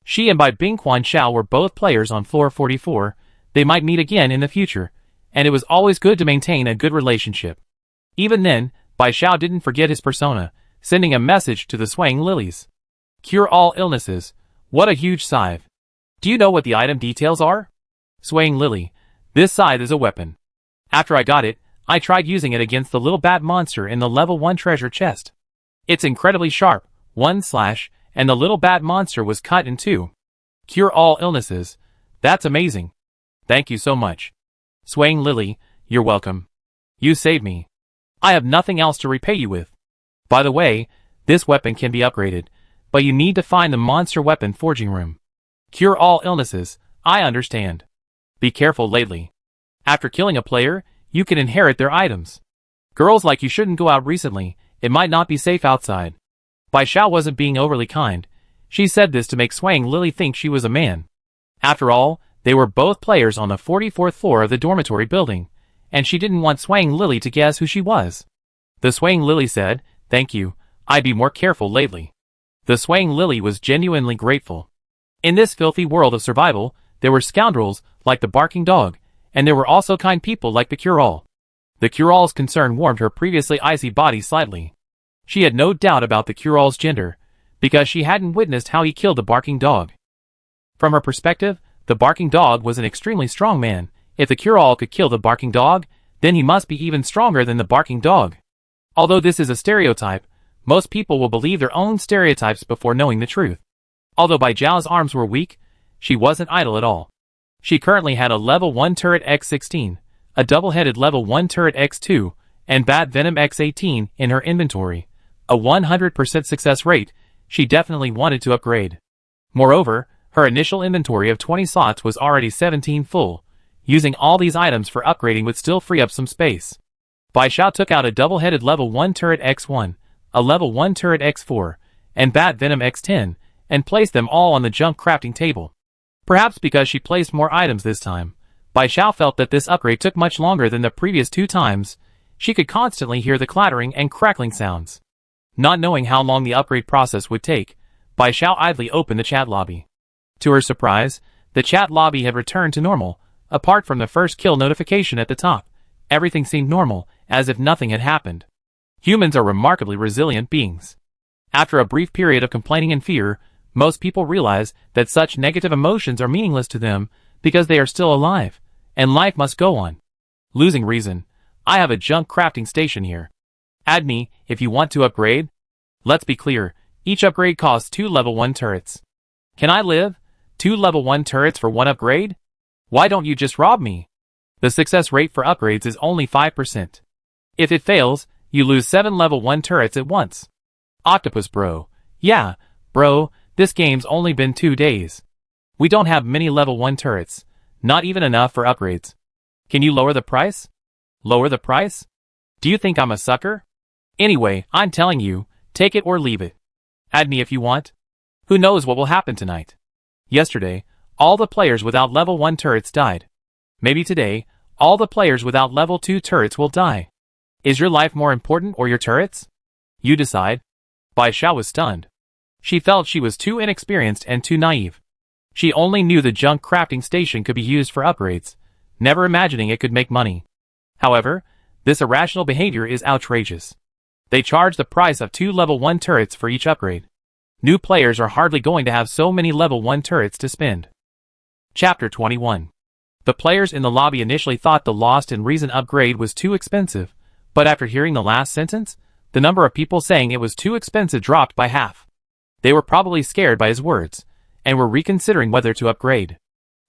She and Bai Bing Quan Xiao were both players on floor 44, they might meet again in the future, and it was always good to maintain a good relationship. Even then, Bai Xiao didn't forget his persona, sending a message to the Swaying Lilies. Cure all illnesses. What a huge scythe. Do you know what the item details are? Swaying Lily. This scythe is a weapon. After I got it, I tried using it against the little bat monster in the level 1 treasure chest. It's incredibly sharp, 1 slash, and the little bat monster was cut in 2. Cure all illnesses. That's amazing. Thank you so much. Swaying Lily, you're welcome. You saved me. I have nothing else to repay you with. By the way, this weapon can be upgraded, but you need to find the monster weapon forging room. Cure all illnesses, I understand. Be careful lately. After killing a player, you can inherit their items. Girls like you shouldn't go out recently, it might not be safe outside. Bai Xiao wasn't being overly kind. She said this to make Swaying Lily think she was a man. After all, they were both players on the 44th floor of the dormitory building, and she didn't want Swaying Lily to guess who she was. The Swaying Lily said, "Thank you, I'd be more careful lately." The Swaying Lily was genuinely grateful. In this filthy world of survival, there were scoundrels like the barking dog, and there were also kind people like the Cure-All. The Cure-All's concern warmed her previously icy body slightly. She had no doubt about the Cure-All's gender, because she hadn't witnessed how he killed the barking dog. From her perspective, the barking dog was an extremely strong man. If the Cure-All could kill the barking dog, then he must be even stronger than the barking dog. Although this is a stereotype, most people will believe their own stereotypes before knowing the truth. Although Bai Zhao's arms were weak, she wasn't idle at all. She currently had a level 1 turret X16, a double-headed level 1 turret X2, and Bat Venom X18 in her inventory. A 100% success rate, she definitely wanted to upgrade. Moreover, her initial inventory of 20 slots was already 17 full. Using all these items for upgrading would still free up some space. Bai Xiao took out a double-headed level 1 turret X1, a level 1 turret X4, and Bat Venom X10, and placed them all on the junk crafting table. Perhaps because she placed more items this time, Bai Xiao felt that this upgrade took much longer than the previous 2 times. She could constantly hear the clattering and crackling sounds. Not knowing how long the upgrade process would take, Bai Xiao idly opened the chat lobby. To her surprise, the chat lobby had returned to normal. Apart from the first kill notification at the top, everything seemed normal, as if nothing had happened. Humans are remarkably resilient beings. After a brief period of complaining and fear, most people realize that such negative emotions are meaningless to them because they are still alive, and life must go on. Losing reason. I have a junk crafting station here. Add me if you want to upgrade. Let's be clear, each upgrade costs 2 level 1 turrets. Can I live? 2 level 1 turrets for 1 upgrade? Why don't you just rob me? The success rate for upgrades is only 5%. If it fails, you lose 7 level 1 turrets at once. Octopus bro. Yeah, bro, this game's only been 2 days. We don't have many level 1 turrets, not even enough for upgrades. Can you lower the price? Lower the price? Do you think I'm a sucker? Anyway, I'm telling you, take it or leave it. Add me if you want. Who knows what will happen tonight? Yesterday, all the players without level 1 turrets died. Maybe today, all the players without level 2 turrets will die. Is your life more important or your turrets? You decide. Bai Xiao was stunned. She felt she was too inexperienced and too naive. She only knew the junk crafting station could be used for upgrades, never imagining it could make money. However, this irrational behavior is outrageous. They charge the price of 2 level 1 turrets for each upgrade. New players are hardly going to have so many level 1 turrets to spend. Chapter 21. The players in the lobby initially thought the Lost in Reason upgrade was too expensive, But after hearing the last sentence, the number of people saying it was too expensive dropped by half. They were probably scared by his words, and were reconsidering whether to upgrade.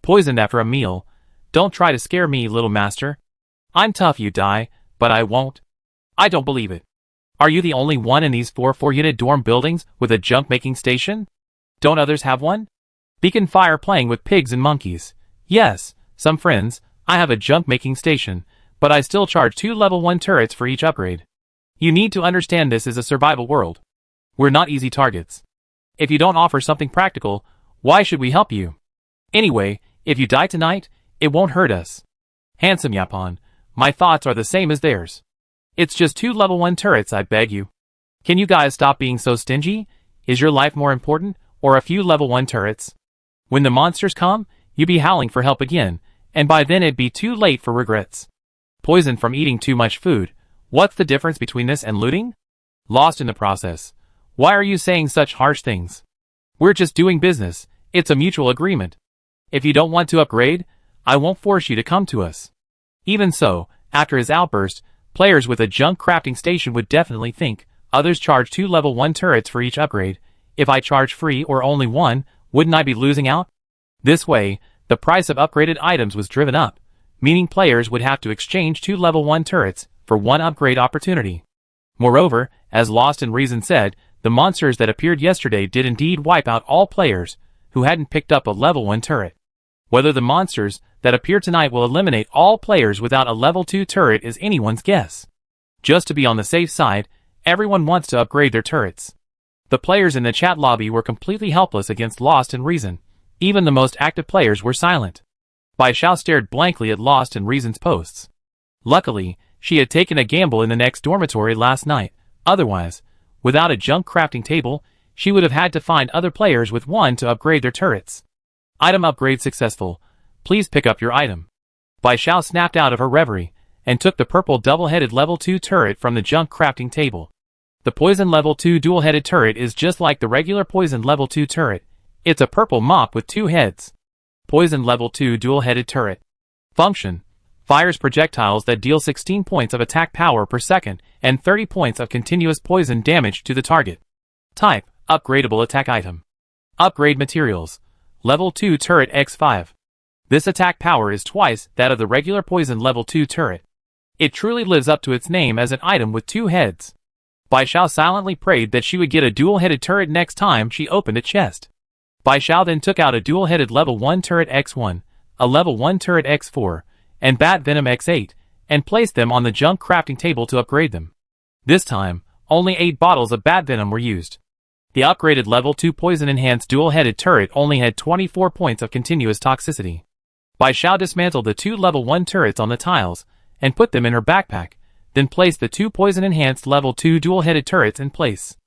Poisoned after a meal. Don't try to scare me, little master. I'm tough, you die, but I won't. I don't believe it. Are you the only one in these 4-unit dorm buildings with a junk-making station? Don't others have one? Beacon fire playing with pigs and monkeys. Yes, some friends, I have a junk-making station, but I still charge 2 level 1 turrets for each upgrade. You need to understand this is a survival world. We're not easy targets. If you don't offer something practical, why should we help you? Anyway, if you die tonight, it won't hurt us. Handsome Yapon, my thoughts are the same as theirs. It's just 2 level 1 turrets, I beg you. Can you guys stop being so stingy? Is your life more important, or a few level 1 turrets? When the monsters come, you be howling for help again, and by then it'd be too late for regrets. Poisoned from eating too much food. What's the difference between this and looting? Lost in the process. Why are you saying such harsh things? We're just doing business. It's a mutual agreement. If you don't want to upgrade, I won't force you to come to us. Even so, after his outburst, players with a junk crafting station would definitely think, others charge 2 level 1 turrets for each upgrade. If I charge free or only one, wouldn't I be losing out? This way, the price of upgraded items was driven up, meaning players would have to exchange 2 level 1 turrets for 1 upgrade opportunity. Moreover, as Lost in Reason said, the monsters that appeared yesterday did indeed wipe out all players who hadn't picked up a level 1 turret. Whether the monsters that appear tonight will eliminate all players without a level 2 turret is anyone's guess. Just to be on the safe side, everyone wants to upgrade their turrets. The players in the chat lobby were completely helpless against Lost in Reason. Even the most active players were silent. Bai Xiao stared blankly at Lost in Reason's posts. Luckily, she had taken a gamble in the next dormitory last night. Otherwise, without a junk crafting table, she would have had to find other players with one to upgrade their turrets. Item upgrade successful. Please pick up your item. Bai Xiao snapped out of her reverie, and took the purple double-headed level 2 turret from the junk crafting table. The poison level 2 dual-headed turret is just like the regular poison level 2 turret. It's a purple mop with 2 heads. Poison level 2 dual-headed turret. Function. Fires projectiles that deal 16 points of attack power per second and 30 points of continuous poison damage to the target. Type. Upgradable attack item. Upgrade materials. Level 2 turret X5. This attack power is twice that of the regular poison level 2 turret. It truly lives up to its name as an item with 2 heads. Bai Xiao silently prayed that she would get a dual-headed turret next time she opened a chest. Bai Xiao then took out a dual-headed level 1 turret X1, a level 1 turret X4, and bat venom X8, and placed them on the junk crafting table to upgrade them. This time, only 8 bottles of bat venom were used. The upgraded level 2 poison-enhanced dual-headed turret only had 24 points of continuous toxicity. Bai Xiao dismantled the 2 level 1 turrets on the tiles, and put them in her backpack, then placed the 2 poison-enhanced level 2 dual-headed turrets in place.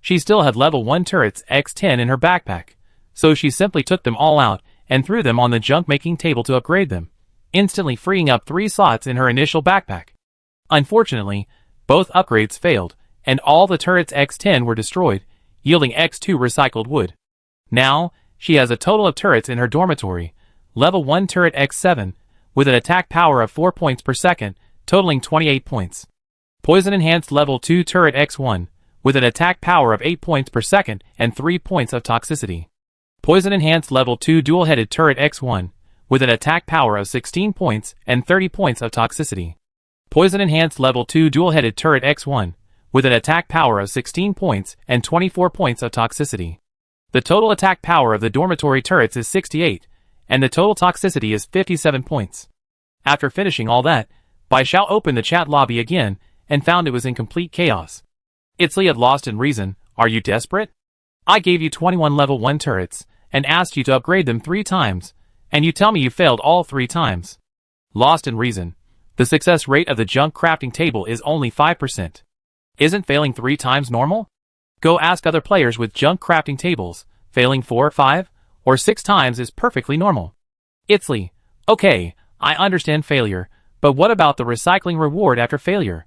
She still had level 1 turrets X10 in her backpack, so she simply took them all out, and threw them on the junk-making table to upgrade them, instantly freeing up 3 slots in her initial backpack. Unfortunately, both upgrades failed, and all the turrets X10 were destroyed, yielding X2 recycled wood. Now, she has a total of turrets in her dormitory. Level 1 turret X7, with an attack power of 4 points per second, totaling 28 points. Poison-enhanced level 2 turret X1, with an attack power of 8 points per second and 3 points of toxicity. Poison-enhanced level 2 dual-headed turret X1, with an attack power of 16 points and 30 points of toxicity. Poison-enhanced level 2 dual-headed turret X1, with an attack power of 16 points and 24 points of toxicity. The total attack power of the dormitory turrets is 68, and the total toxicity is 57 points. After finishing all that, Bai Xiao opened the chat lobby again, and found it was in complete chaos. Itzli had Lost in Reason. Are you desperate? I gave you 21 level 1 turrets, and asked you to upgrade them 3 times, and you tell me you failed all 3 times. Lost in Reason. The success rate of the junk crafting table is only 5%. Isn't failing 3 times normal? Go ask other players with junk crafting tables. Failing 4, 5, or 6 times is perfectly normal. Itzli. Okay, I understand failure, but what about the recycling reward after failure?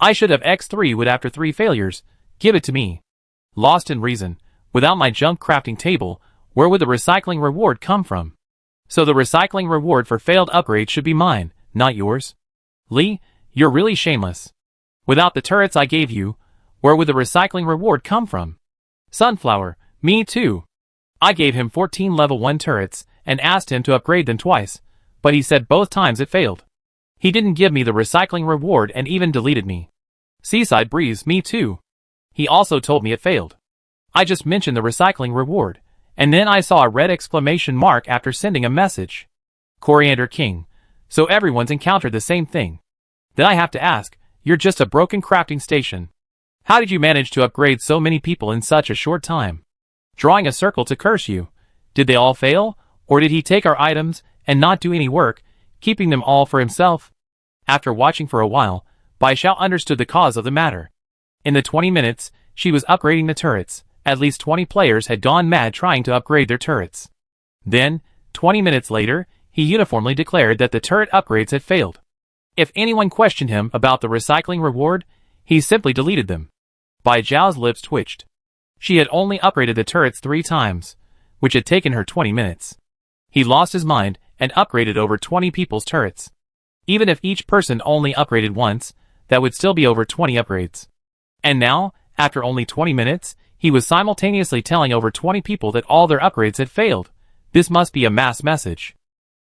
I should have X3 would after 3 failures. Give it to me. Lost in Reason. Without my junk crafting table, where would the recycling reward come from? So the recycling reward for failed upgrades should be mine, not yours. Li, you're really shameless. Without the turrets I gave you, where would the recycling reward come from? Sunflower, me too. I gave him 14 level 1 turrets and asked him to upgrade them twice, but he said both times it failed. He didn't give me the recycling reward and even deleted me. Seaside Breeze, me too. He also told me it failed. I just mentioned the recycling reward, and then I saw a red exclamation mark after sending a message. Coriander King. So everyone's encountered the same thing. Then I have to ask, you're just a broken crafting station. How did you manage to upgrade so many people in such a short time? Drawing a circle to curse you. Did they all fail, or did he take our items and not do any work, keeping them all for himself? After watching for a while, Bai Xiao understood the cause of the matter. In the 20 minutes she was upgrading the turrets, at least 20 players had gone mad trying to upgrade their turrets. Then, 20 minutes later, he uniformly declared that the turret upgrades had failed. If anyone questioned him about the recycling reward, he simply deleted them. Bai Zhao's lips twitched. She had only upgraded the turrets 3 times, which had taken her 20 minutes. He lost his mind and upgraded over 20 people's turrets. Even if each person only upgraded once, that would still be over 20 upgrades. And now, after only 20 minutes, he was simultaneously telling over 20 people that all their upgrades had failed. This must be a mass message.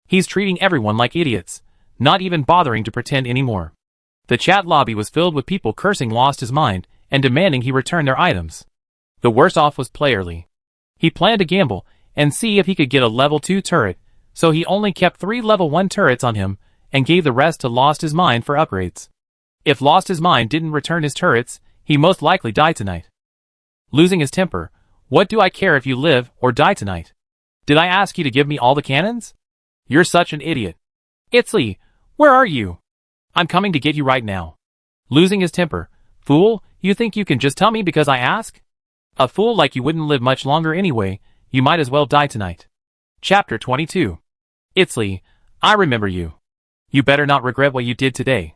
He's treating everyone like idiots, not even bothering to pretend anymore. The chat lobby was filled with people cursing Lost his mind and demanding he return their items. The worst off was Playerly. He planned to gamble and see if he could get a level 2 turret, so he only kept 3 level 1 turrets on him and gave the rest to Lost his mind for upgrades. If Lost his mind didn't return his turrets, he most likely died tonight. Losing his temper, what do I care if you live or die tonight? Did I ask you to give me all the cannons? You're such an idiot. Itzli, where are you? I'm coming to get you right now. Losing his temper, fool, you think you can just tell me because I ask? A fool like you wouldn't live much longer anyway, you might as well die tonight. Chapter 22. Itzli, I remember you. You better not regret what you did today.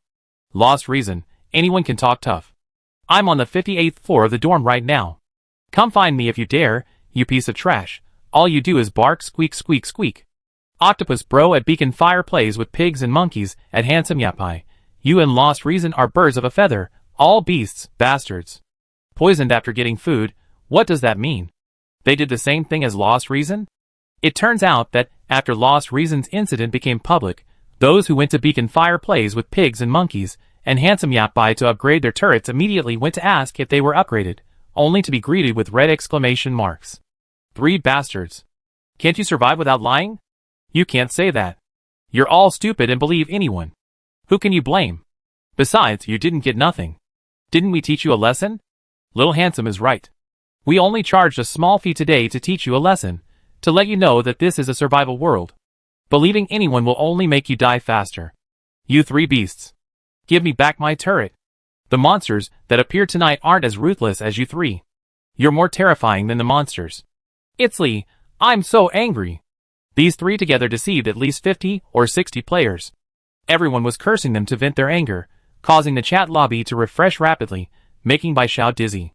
Lost reason, anyone can talk tough. I'm on the 58th floor of the dorm right now. Come find me if you dare, you piece of trash. All you do is bark, squeak, squeak, squeak. Octopus Bro at Beacon Fire plays with pigs and monkeys at Handsome Yapai. You and Lost Reason are birds of a feather, all beasts, bastards. Poisoned after getting food, what does that mean? They did the same thing as Lost Reason? It turns out that, after Lost Reason's incident became public, those who went to Beacon Fire plays with pigs and monkeys and Handsome Yapai to upgrade their turrets immediately went to ask if they were upgraded, only to be greeted with red exclamation marks. 3 bastards. Can't you survive without lying? You can't say that. You're all stupid and believe anyone. Who can you blame? Besides, you didn't get nothing. Didn't we teach you a lesson? Little Handsome is right. We only charged a small fee today to teach you a lesson, to let you know that this is a survival world. Believing anyone will only make you die faster. You 3 beasts. Give me back my turret. The monsters that appear tonight aren't as ruthless as you 3. You're more terrifying than the monsters. Itzli, I'm so angry. These 3 together deceived at least 50 or 60 players. Everyone was cursing them to vent their anger, causing the chat lobby to refresh rapidly, making Bai Xiao dizzy.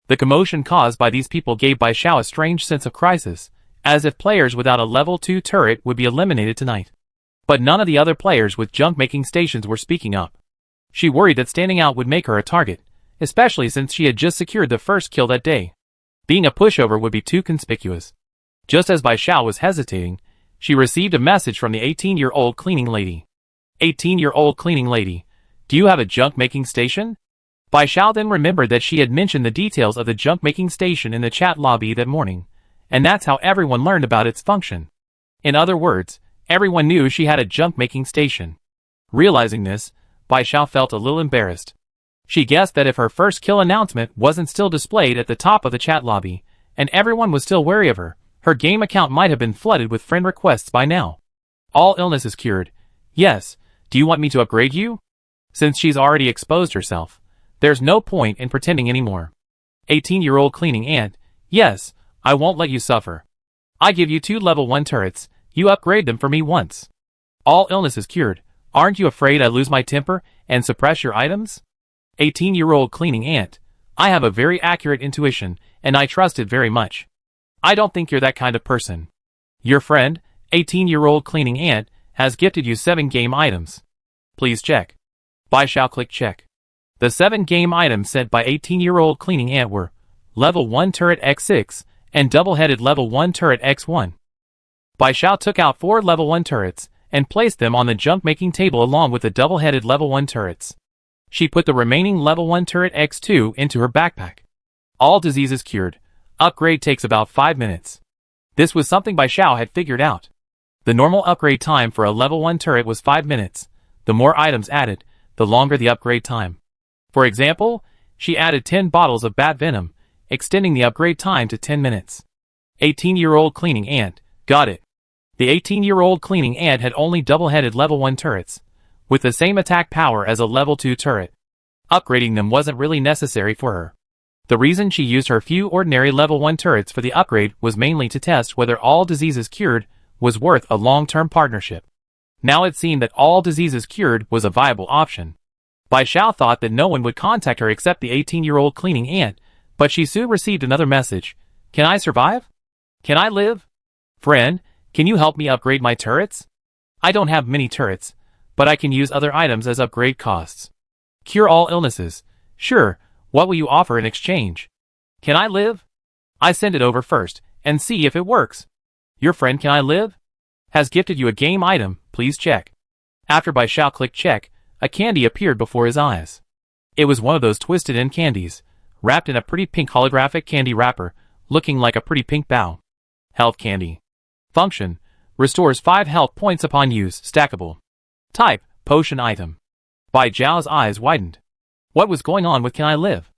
The commotion caused by these people gave Bai Xiao a strange sense of crisis, as if players without a level 2 turret would be eliminated tonight. But none of the other players with junk-making stations were speaking up. She worried that standing out would make her a target, especially since she had just secured the first kill that day. Being a pushover would be too conspicuous. Just as Bai Xiao was hesitating, she received a message from the 18-year-old cleaning lady. 18-year-old cleaning lady, do you have a junk-making station? Bai Xiao then remembered that she had mentioned the details of the junk-making station in the chat lobby that morning, and that's how everyone learned about its function. In other words, everyone knew she had a junk-making station. Realizing this, Bai Xiao felt a little embarrassed. She guessed that if her first kill announcement wasn't still displayed at the top of the chat lobby, and everyone was still wary of her, her game account might have been flooded with friend requests by now. All illness is cured. Yes, do you want me to upgrade you? Since she's already exposed herself, there's no point in pretending anymore. 18-year-old cleaning ant, yes, I won't let you suffer. I give you 2 level 1 turrets, you upgrade them for me once. All illness is cured. Aren't you afraid I lose my temper and suppress your items? 18-year-old cleaning ant, I have a very accurate intuition, and I trust it very much. I don't think you're that kind of person. Your friend, 18-year-old cleaning ant, has gifted you 7 game items. Please check. Bai Xiao clicked check. The 7 game items sent by 18-year-old cleaning ant were Level 1 Turret X6 and Double-Headed Level 1 Turret X1. Bai Xiao took out 4 Level 1 turrets and placed them on the junk-making table along with the double-headed Level 1 turrets. She put the remaining Level 1 Turret X2 into her backpack. All diseases cured. Upgrade takes about 5 minutes. This was something Bai Xiao had figured out. The normal upgrade time for a Level 1 turret was 5 minutes. The more items added, the longer the upgrade time. For example, she added 10 bottles of bat venom, extending the upgrade time to 10 minutes. 18-year-old cleaning ant, got it. The 18-year-old cleaning ant had only double-headed Level 1 turrets, with the same attack power as a Level 2 turret. Upgrading them wasn't really necessary for her. The reason she used her few ordinary Level 1 turrets for the upgrade was mainly to test whether all diseases cured was worth a long-term partnership. Now it seemed that all diseases cured was a viable option. Bai Xiao thought that no one would contact her except the 18-year-old cleaning ant, but she soon received another message. Can I survive? Can I live? Friend, can you help me upgrade my turrets? I don't have many turrets, but I can use other items as upgrade costs. Cure all illnesses. Sure, what will you offer in exchange? Can I live? I send it over first, and see if it works. Your friend Can I Live? Has gifted you a game item, please check. After Bai Xiao clicked check, a candy appeared before his eyes. It was one of those twisted end candies, wrapped in a pretty pink holographic candy wrapper, looking like a pretty pink bow. Health candy. Function: restores 5 health points upon use, stackable. Type: potion item. Bai Zhao's eyes widened. What was going on with Can I Live?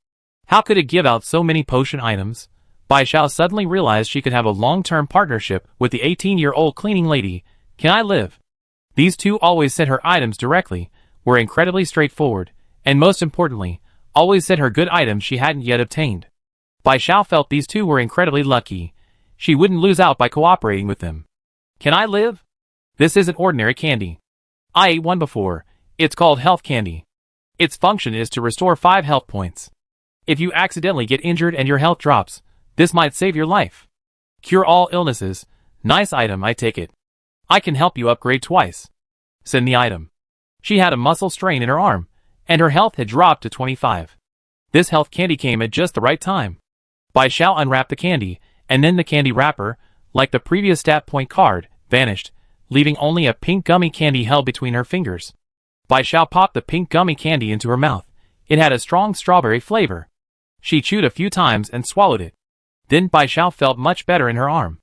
How could it give out so many potion items? Bai Xiao suddenly realized she could have a long-term partnership with the 18-year-old cleaning lady, Can I Live? These two always sent her items directly, were incredibly straightforward, and most importantly, always sent her good items she hadn't yet obtained. Bai Xiao felt these two were incredibly lucky. She wouldn't lose out by cooperating with them. Can I live? This isn't ordinary candy. I ate one before. It's called health candy. Its function is to restore 5 health points. If you accidentally get injured and your health drops, this might save your life. Cure all illnesses. Nice item, I take it. I can help you upgrade twice. Send the item. She had a muscle strain in her arm, and her health had dropped to 25. This health candy came at just the right time. Bai Xiao unwrapped the candy, and then the candy wrapper, like the previous stat point card, vanished, leaving only a pink gummy candy held between her fingers. Bai Xiao popped the pink gummy candy into her mouth. It had a strong strawberry flavor. She chewed a few times and swallowed it. Then Bai Xiao felt much better in her arm.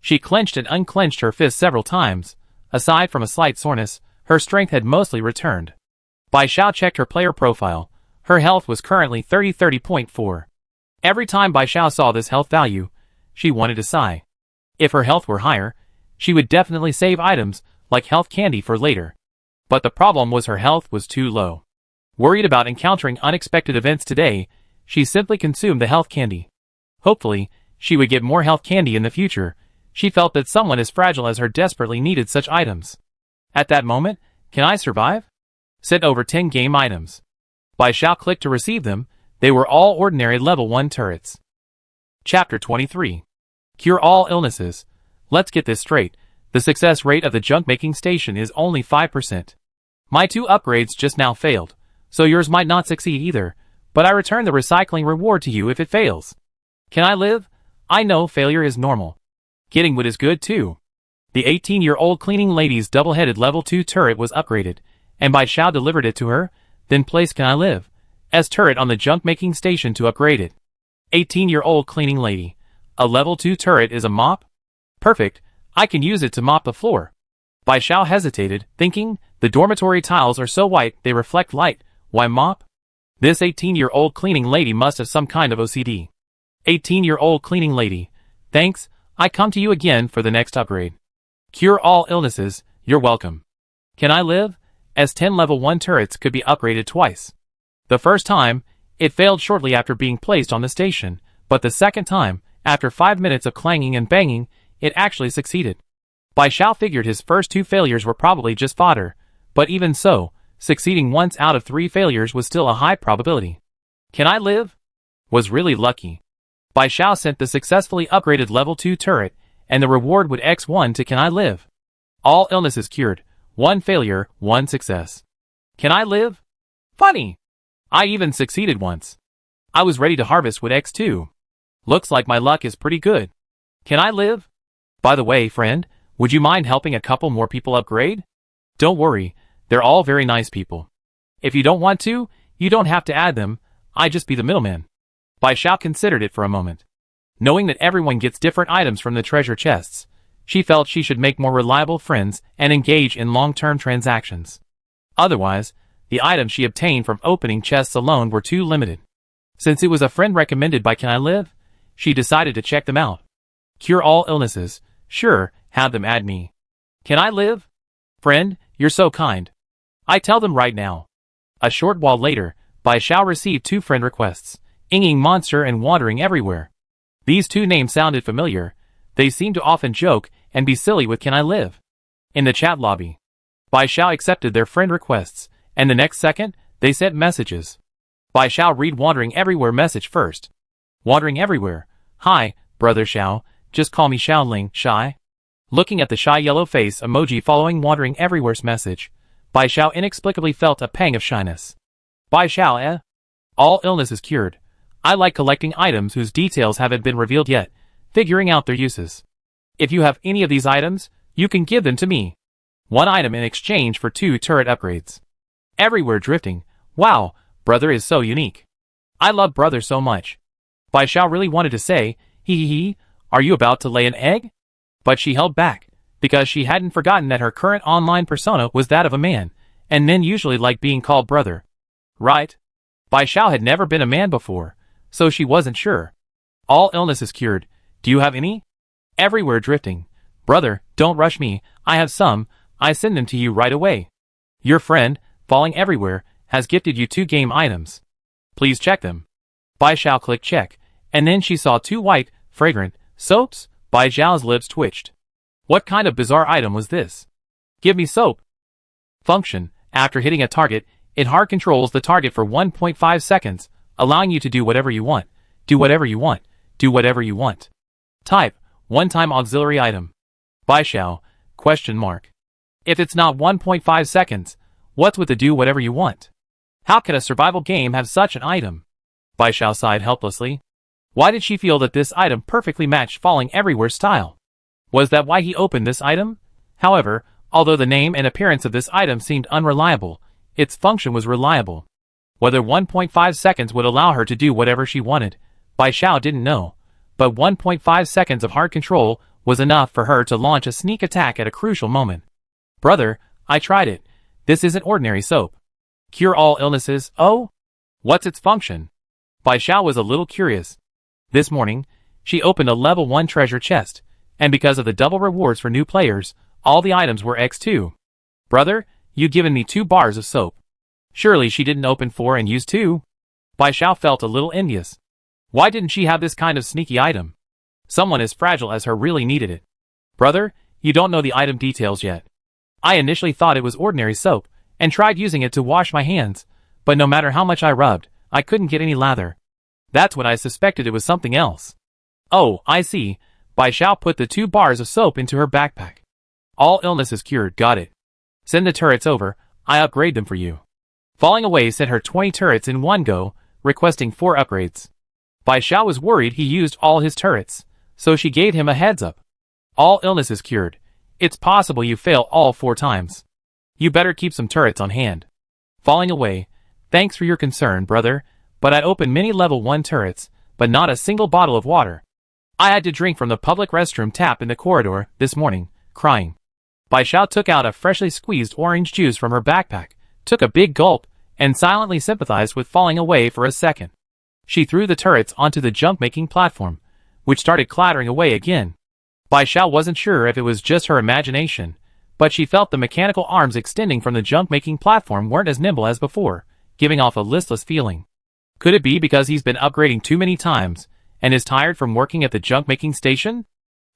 She clenched and unclenched her fist several times. Aside from a slight soreness, her strength had mostly returned. Bai Xiao checked her player profile. Her health was currently 30.4. Every time Bai Xiao saw this health value, she wanted to sigh. If her health were higher, she would definitely save items like health candy for later. But the problem was her health was too low. Worried about encountering unexpected events today, she simply consumed the health candy. Hopefully, she would get more health candy in the future. She felt that someone as fragile as her desperately needed such items. At that moment, Can I Survive? Sent over 10 game items. Bai Xiao clicked to receive them. They were all ordinary level 1 turrets. Chapter 23. Cure all illnesses. Let's get this straight. The success rate of the junk-making station is only 5%. My 2 upgrades just now failed, so yours might not succeed either, but I return the recycling reward to you if it fails. Can I live? I know failure is normal. Getting wood is good too. The 18-year-old cleaning lady's double-headed level 2 turret was upgraded, and Bai Xiao delivered it to her, then placed Can I Live as turret on the junk-making station to upgrade it. 18-year-old cleaning lady. A level 2 turret is a mop? Perfect, I can use it to mop the floor. Bai Xiao hesitated, thinking, the dormitory tiles are so white they reflect light, why mop? This 18-year-old cleaning lady must have some kind of OCD. 18-year-old cleaning lady. Thanks, I come to you again for the next upgrade. Cure all illnesses, you're welcome. Can I live? As 10 level 1 turrets could be upgraded twice. The first time, it failed shortly after being placed on the station, but the second time, after 5 minutes of clanging and banging, it actually succeeded. Bai Xiao figured his first 2 failures were probably just fodder, but even so, succeeding once out of 3 failures was still a high probability. Can I live? Was really lucky. Bai Xiao sent the successfully upgraded level 2 turret, and the reward would X1 to Can I Live. All illnesses cured, 1 failure, 1 success. Can I live? Funny! I even succeeded once. I was ready to harvest with X2. Looks like my luck is pretty good. Can I live? By the way, friend, would you mind helping a couple more people upgrade? Don't worry, they're all very nice people. If you don't want to, you don't have to add them, I just be the middleman. Bai Xiao considered it for a moment. Knowing that everyone gets different items from the treasure chests, she felt she should make more reliable friends and engage in long-term transactions. Otherwise, the items she obtained from opening chests alone were too limited. Since it was a friend recommended by Can I Live, she decided to check them out. Cure all illnesses, sure, have them add me. Can I live? Friend, you're so kind. I tell them right now. A short while later, Bai Xiao received 2 friend requests, Inging Monster and Wandering Everywhere. These 2 names sounded familiar. They seemed to often joke and be silly with Can I Live. In the chat lobby, Bai Xiao accepted their friend requests, and the next second, they sent messages. Bai Xiao read Wandering Everywhere message first. Wandering Everywhere. Hi, brother Xiao, just call me Xiaoling, shy. Looking at the shy yellow face emoji following Wandering Everywhere's message, Bai Xiao inexplicably felt a pang of shyness. Bai Xiao, all illness is cured. I like collecting items whose details haven't been revealed yet, figuring out their uses. If you have any of these items, you can give them to me. 1 item in exchange for 2 turret upgrades. Everywhere drifting. Wow, brother is so unique. I love brother so much. Bai Xiao really wanted to say, hee, are you about to lay an egg? But she held back, because she hadn't forgotten that her current online persona was that of a man, and men usually like being called brother. Right? Bai Xiao had never been a man before, so she wasn't sure. All illness is cured. Do you have any? Everywhere drifting. Brother, don't rush me, I have some, I send them to you right away. Your friend, Falling Everywhere, has gifted you 2 game items. Please check them. Bai Xiao clicked check, and then she saw 2 white, fragrant, soaps. Bai Xiao's lips twitched. What kind of bizarre item was this? Give me soap. Function. After hitting a target, it hard controls the target for 1.5 seconds, allowing you to do whatever you want. Do whatever you want. Do whatever you want. Type. One-time auxiliary item. Bai Xiao, question mark. If it's not 1.5 seconds, what's with the do whatever you want? How can a survival game have such an item? Bai Xiao sighed helplessly. Why did she feel that this item perfectly matched Falling Everywhere's style? Was that why he opened this item? However, although the name and appearance of this item seemed unreliable, its function was reliable. Whether 1.5 seconds would allow her to do whatever she wanted, Bai Xiao didn't know, but 1.5 seconds of hard control was enough for her to launch a sneak attack at a crucial moment. Brother, I tried it. This isn't ordinary soap. Cure all illnesses, oh? What's its function? Bai Xiao was a little curious. This morning, she opened a level 1 treasure chest, and because of the double rewards for new players, all the items were X2. Brother, you given me 2 bars of soap. Surely she didn't open 4 and use 2? Bai Xiao felt a little envious. Why didn't she have this kind of sneaky item? Someone as fragile as her really needed it. Brother, you don't know the item details yet. I initially thought it was ordinary soap, and tried using it to wash my hands, but no matter how much I rubbed, I couldn't get any lather. That's when I suspected it was something else. Oh, I see. Bai Xiao put the 2 bars of soap into her backpack. All illness is cured, got it. Send the turrets over, I upgrade them for you. Falling Away sent her 20 turrets in one go, requesting 4 upgrades. Bai Xiao was worried he used all his turrets, so she gave him a heads up. All illness is cured. It's possible you fail all 4 times. You better keep some turrets on hand. Falling Away, thanks for your concern, brother, but I opened many level 1 turrets, but not a single bottle of water. I had to drink from the public restroom tap in the corridor this morning, crying. Bai Xiao took out a freshly squeezed orange juice from her backpack, took a big gulp, and silently sympathized with Falling Away for a second. She threw the turrets onto the jump-making platform, which started clattering away again. Bai Xiao wasn't sure if it was just her imagination, but she felt the mechanical arms extending from the jump-making platform weren't as nimble as before, giving off a listless feeling. Could it be because he's been upgrading too many times, and is tired from working at the junk-making station?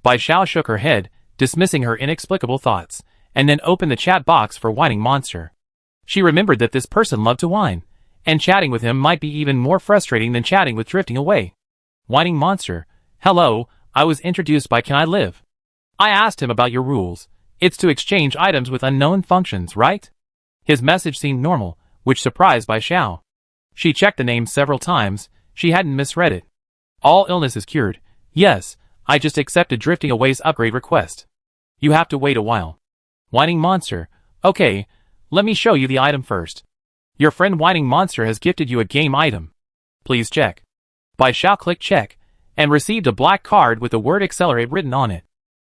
Bai Xiao shook her head, dismissing her inexplicable thoughts, and then opened the chat box for Whining Monster. She remembered that this person loved to whine, and chatting with him might be even more frustrating than chatting with Drifting Away. Whining Monster, hello, I was introduced by Can I Live? I asked him about your rules. It's to exchange items with unknown functions, right? His message seemed normal, which surprised Bai Xiao. She checked the name several times, she hadn't misread it. All illness is cured. Yes, I just accepted Drifting Away's upgrade request. You have to wait a while. Whining Monster. Okay, let me show you the item first. Your friend Whining Monster has gifted you a game item. Please check. Bai Xiao clicked check, and received a black card with the word accelerate written on it.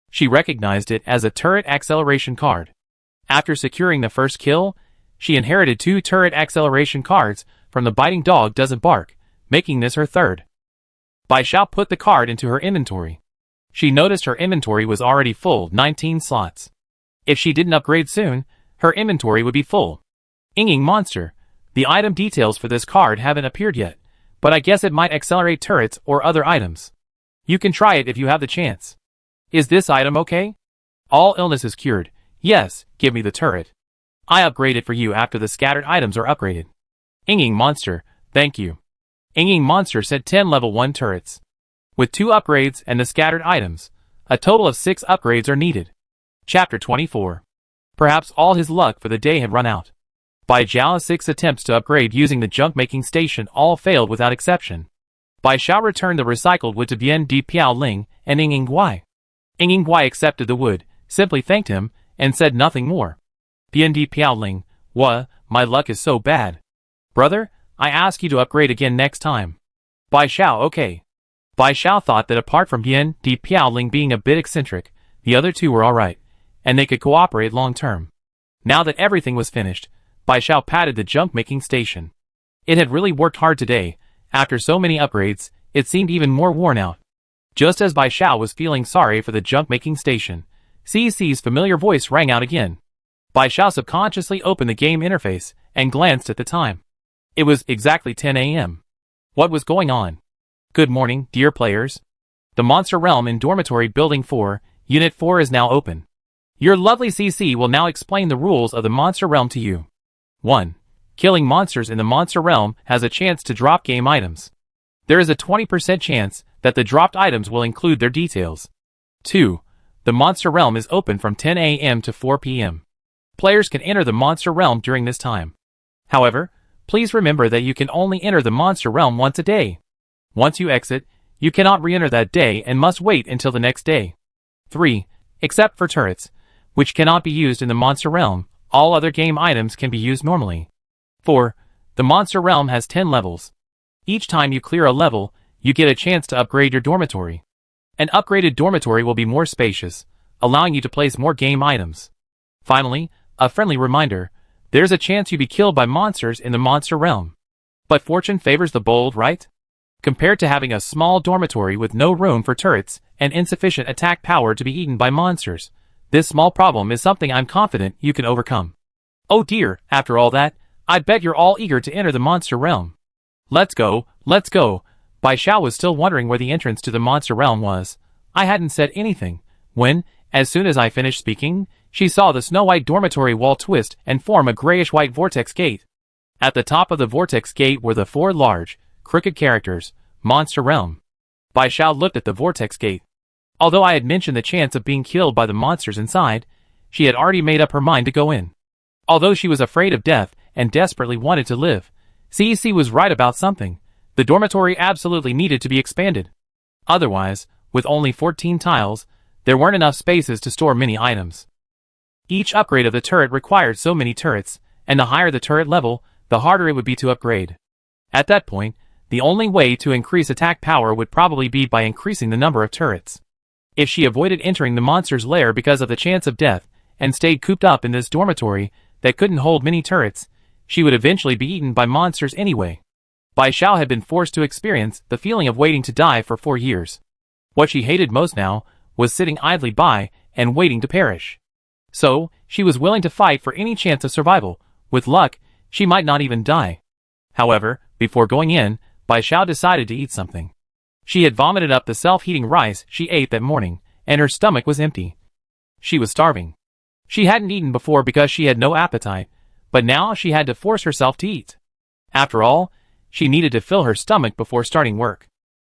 She recognized it as a turret acceleration card. After securing the first kill, she inherited 2 turret acceleration cards from the Biting Dog Doesn't Bark, making this her third. Bai Xiao put the card into her inventory. She noticed her inventory was already full, 19 slots. If she didn't upgrade soon, her inventory would be full. Inging Monster. The item details for this card haven't appeared yet, but I guess it might accelerate turrets or other items. You can try it if you have the chance. Is this item okay? All illness is cured. Yes, give me the turret. I upgrade it for you after the scattered items are upgraded. Inging Monster, thank you. Inging Monster said 10 level 1 turrets. With 2 upgrades and the scattered items, a total of 6 upgrades are needed. Chapter 24. Perhaps all his luck for the day had run out. Bai Zhao's 6 attempts to upgrade using the junk-making station all failed without exception. Bai Xiao returned the recycled wood to Bien Di Piao Ling and Inging Guai. Inging Guai accepted the wood, simply thanked him, and said nothing more. Bien Di Piao Ling, my luck is so bad. Brother, I ask you to upgrade again next time. Bai Xiao, okay. Bai Xiao thought that apart from Bien Di Piao Ling being a bit eccentric, the other 2 were alright, and they could cooperate long term. Now that everything was finished, Bai Xiao patted the junk-making station. It had really worked hard today. After so many upgrades, it seemed even more worn out. Just as Bai Xiao was feeling sorry for the junk-making station, CC's familiar voice rang out again. Bai Xiao subconsciously opened the game interface and glanced at the time. It was exactly 10 a.m. What was going on? Good morning, dear players. The Monster Realm in Dormitory Building 4, Unit 4 is now open. Your lovely CC will now explain the rules of the Monster Realm to you. 1. Killing monsters in the Monster Realm has a chance to drop game items. There is a 20% chance that the dropped items will include their details. 2. The Monster Realm is open from 10 a.m. to 4 p.m. Players can enter the Monster Realm during this time. However, please remember that you can only enter the Monster Realm once a day. Once you exit, you cannot re-enter that day and must wait until the next day. 3. Except for turrets, which cannot be used in the Monster Realm, all other game items can be used normally. 4. The Monster Realm has 10 levels. Each time you clear a level, you get a chance to upgrade your dormitory. An upgraded dormitory will be more spacious, allowing you to place more game items. Finally, a friendly reminder, there's a chance you be killed by monsters in the Monster Realm. But fortune favors the bold, right? Compared to having a small dormitory with no room for turrets and insufficient attack power to be eaten by monsters, this small problem is something I'm confident you can overcome. Oh dear, after all that, I bet you're all eager to enter the Monster Realm. Let's go, let's go. Bai Xiao was still wondering where the entrance to the Monster Realm was. I hadn't said anything, when, as soon as I finished speaking, she saw the snow-white dormitory wall twist and form a grayish-white vortex gate. At the top of the vortex gate were the 4 large, crooked characters, Monster Realm. Bai Xiao looked at the vortex gate. Although I had mentioned the chance of being killed by the monsters inside, she had already made up her mind to go in. Although she was afraid of death and desperately wanted to live, CEC was right about something. The dormitory absolutely needed to be expanded. Otherwise, with only 14 tiles, there weren't enough spaces to store many items. Each upgrade of the turret required so many turrets, and the higher the turret level, the harder it would be to upgrade. At that point, the only way to increase attack power would probably be by increasing the number of turrets. If she avoided entering the monster's lair because of the chance of death, and stayed cooped up in this dormitory that couldn't hold many turrets, she would eventually be eaten by monsters anyway. Bai Xiao had been forced to experience the feeling of waiting to die for 4 years. What she hated most now was sitting idly by and waiting to perish. So, she was willing to fight for any chance of survival. With luck, she might not even die. However, before going in, Bai Xiao decided to eat something. She had vomited up the self-heating rice she ate that morning, and her stomach was empty. She was starving. She hadn't eaten before because she had no appetite, but now she had to force herself to eat. After all, she needed to fill her stomach before starting work.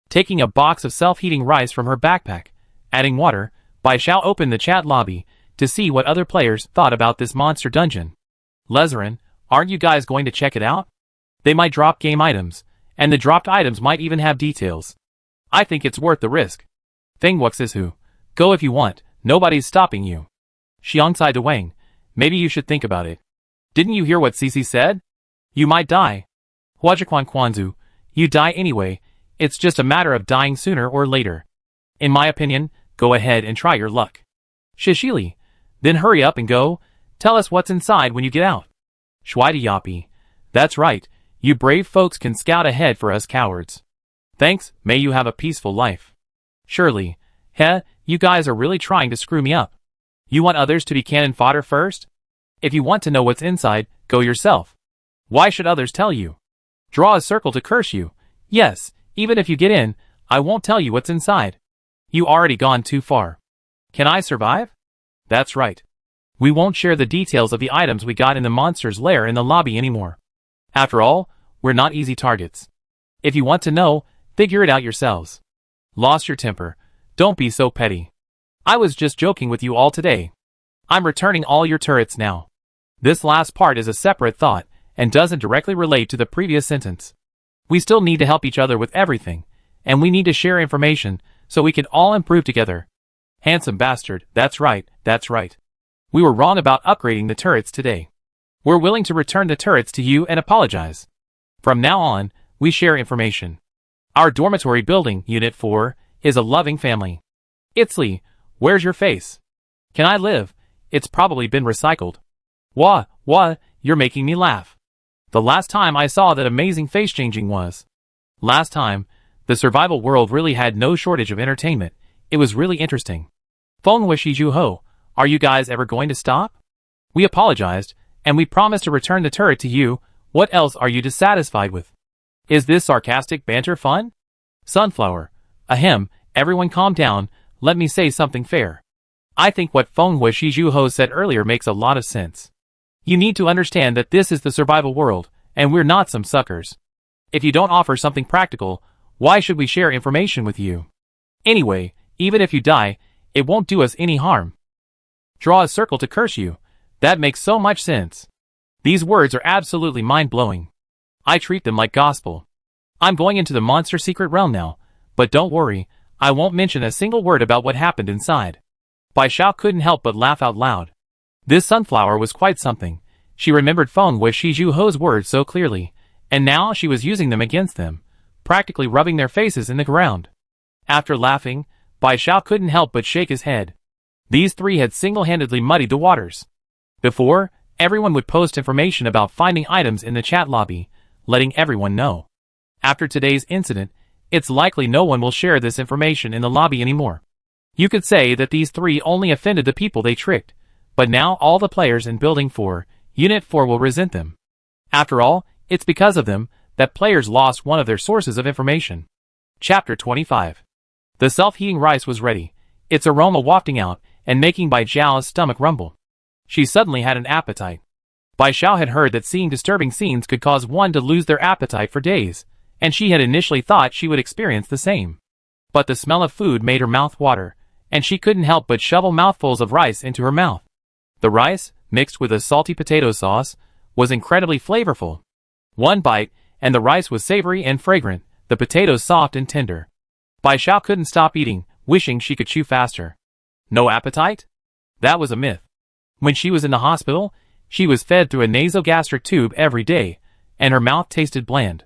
Taking a box of self-heating rice from her backpack, adding water, Bai Xiao opened the chat lobby to see what other players thought about this monster dungeon. Lezerin, aren't you guys going to check it out? They might drop game items, and the dropped items might even have details. I think it's worth the risk. Feng Wuxisu, go if you want, nobody's stopping you. Xiang sighed to Wang, maybe you should think about it. Didn't you hear what Cici said? You might die. Huajiquan Quanzu, you die anyway, it's just a matter of dying sooner or later. In my opinion, go ahead and try your luck. Shishili, then hurry up and go, tell us what's inside when you get out. Shwida Yapi, that's right, you brave folks can scout ahead for us cowards. Thanks, may you have a peaceful life. Surely, you guys are really trying to screw me up. You want others to be cannon fodder first? If you want to know what's inside, go yourself. Why should others tell you? Draw a circle to curse you. Yes, even if you get in, I won't tell you what's inside. You already gone too far. Can I survive? That's right. We won't share the details of the items we got in the monster's lair in the lobby anymore. After all, we're not easy targets. If you want to know, figure it out yourselves. Lost your temper. Don't be so petty. I was just joking with you all today. I'm returning all your turrets now. This last part is a separate thought, and doesn't directly relate to the previous sentence. We still need to help each other with everything, and we need to share information, so we can all improve together. Handsome bastard, that's right, that's right. We were wrong about upgrading the turrets today. We're willing to return the turrets to you and apologize. From now on, we share information. Our dormitory building, Unit 4, is a loving family. Itzli, where's your face? Can I live? It's probably been recycled. Wah, you're making me laugh. The last time I saw that amazing face changing was. Last time, the survival world really had no shortage of entertainment. It was really interesting. Feng Wuxisu Ho, are you guys ever going to stop? We apologized, and we promised to return the turret to you. What else are you dissatisfied with? Is this sarcastic banter fun? Sunflower, ahem, everyone calm down, let me say something fair. I think what Feng Wuxisu Ho said earlier makes a lot of sense. You need to understand that this is the survival world, and we're not some suckers. If you don't offer something practical, why should we share information with you? Anyway, even if you die, it won't do us any harm. Draw a circle to curse you. That makes so much sense. These words are absolutely mind-blowing. I treat them like gospel. I'm going into the monster secret realm now, but don't worry, I won't mention a single word about what happened inside. Bai Xiao couldn't help but laugh out loud. This sunflower was quite something. She remembered Feng Wuxisu Ho's words so clearly, and now she was using them against them, practically rubbing their faces in the ground. After laughing, Bai Xiao couldn't help but shake his head. These three had single-handedly muddied the waters. Before, everyone would post information about finding items in the chat lobby, letting everyone know. After today's incident, it's likely no one will share this information in the lobby anymore. You could say that these three only offended the people they tricked, but now all the players in Building 4, Unit 4 will resent them. After all, it's because of them that players lost one of their sources of information. Chapter 25. The self-heating rice was ready, its aroma wafting out and making Bai Xiao's stomach rumble. She suddenly had an appetite. Bai Xiao had heard that seeing disturbing scenes could cause one to lose their appetite for days, and she had initially thought she would experience the same. But the smell of food made her mouth water, and she couldn't help but shovel mouthfuls of rice into her mouth. The rice, mixed with a salty potato sauce, was incredibly flavorful. One bite, and the rice was savory and fragrant, the potatoes soft and tender. Bai Xiao couldn't stop eating, wishing she could chew faster. No appetite? That was a myth. When she was in the hospital, she was fed through a nasogastric tube every day, and her mouth tasted bland.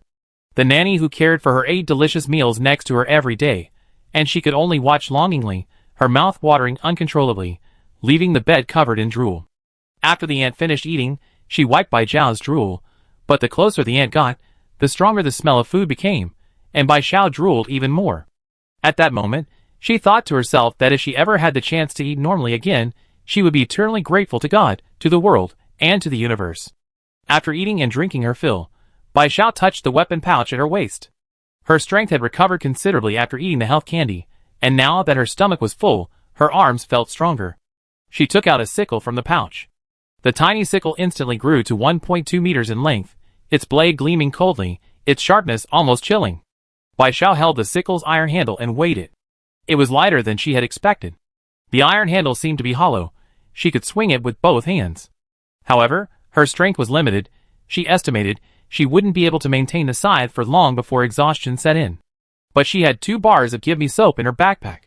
The nanny who cared for her ate delicious meals next to her every day, and she could only watch longingly, her mouth watering uncontrollably, leaving the bed covered in drool. After the ant finished eating, she wiped Bai Xiao's drool, but the closer the ant got, the stronger the smell of food became, and Bai Xiao drooled even more. At that moment, she thought to herself that if she ever had the chance to eat normally again, she would be eternally grateful to God, to the world, and to the universe. After eating and drinking her fill, Bai Xiao touched the weapon pouch at her waist. Her strength had recovered considerably after eating the health candy, and now that her stomach was full, her arms felt stronger. She took out a sickle from the pouch. The tiny sickle instantly grew to 1.2 meters in length, its blade gleaming coldly, its sharpness almost chilling. Bai Xiao held the sickle's iron handle and weighed it. It was lighter than she had expected. The iron handle seemed to be hollow. She could swing it with both hands. However, her strength was limited. She estimated she wouldn't be able to maintain the scythe for long before exhaustion set in. But she had 2 bars of Give Me Soap in her backpack.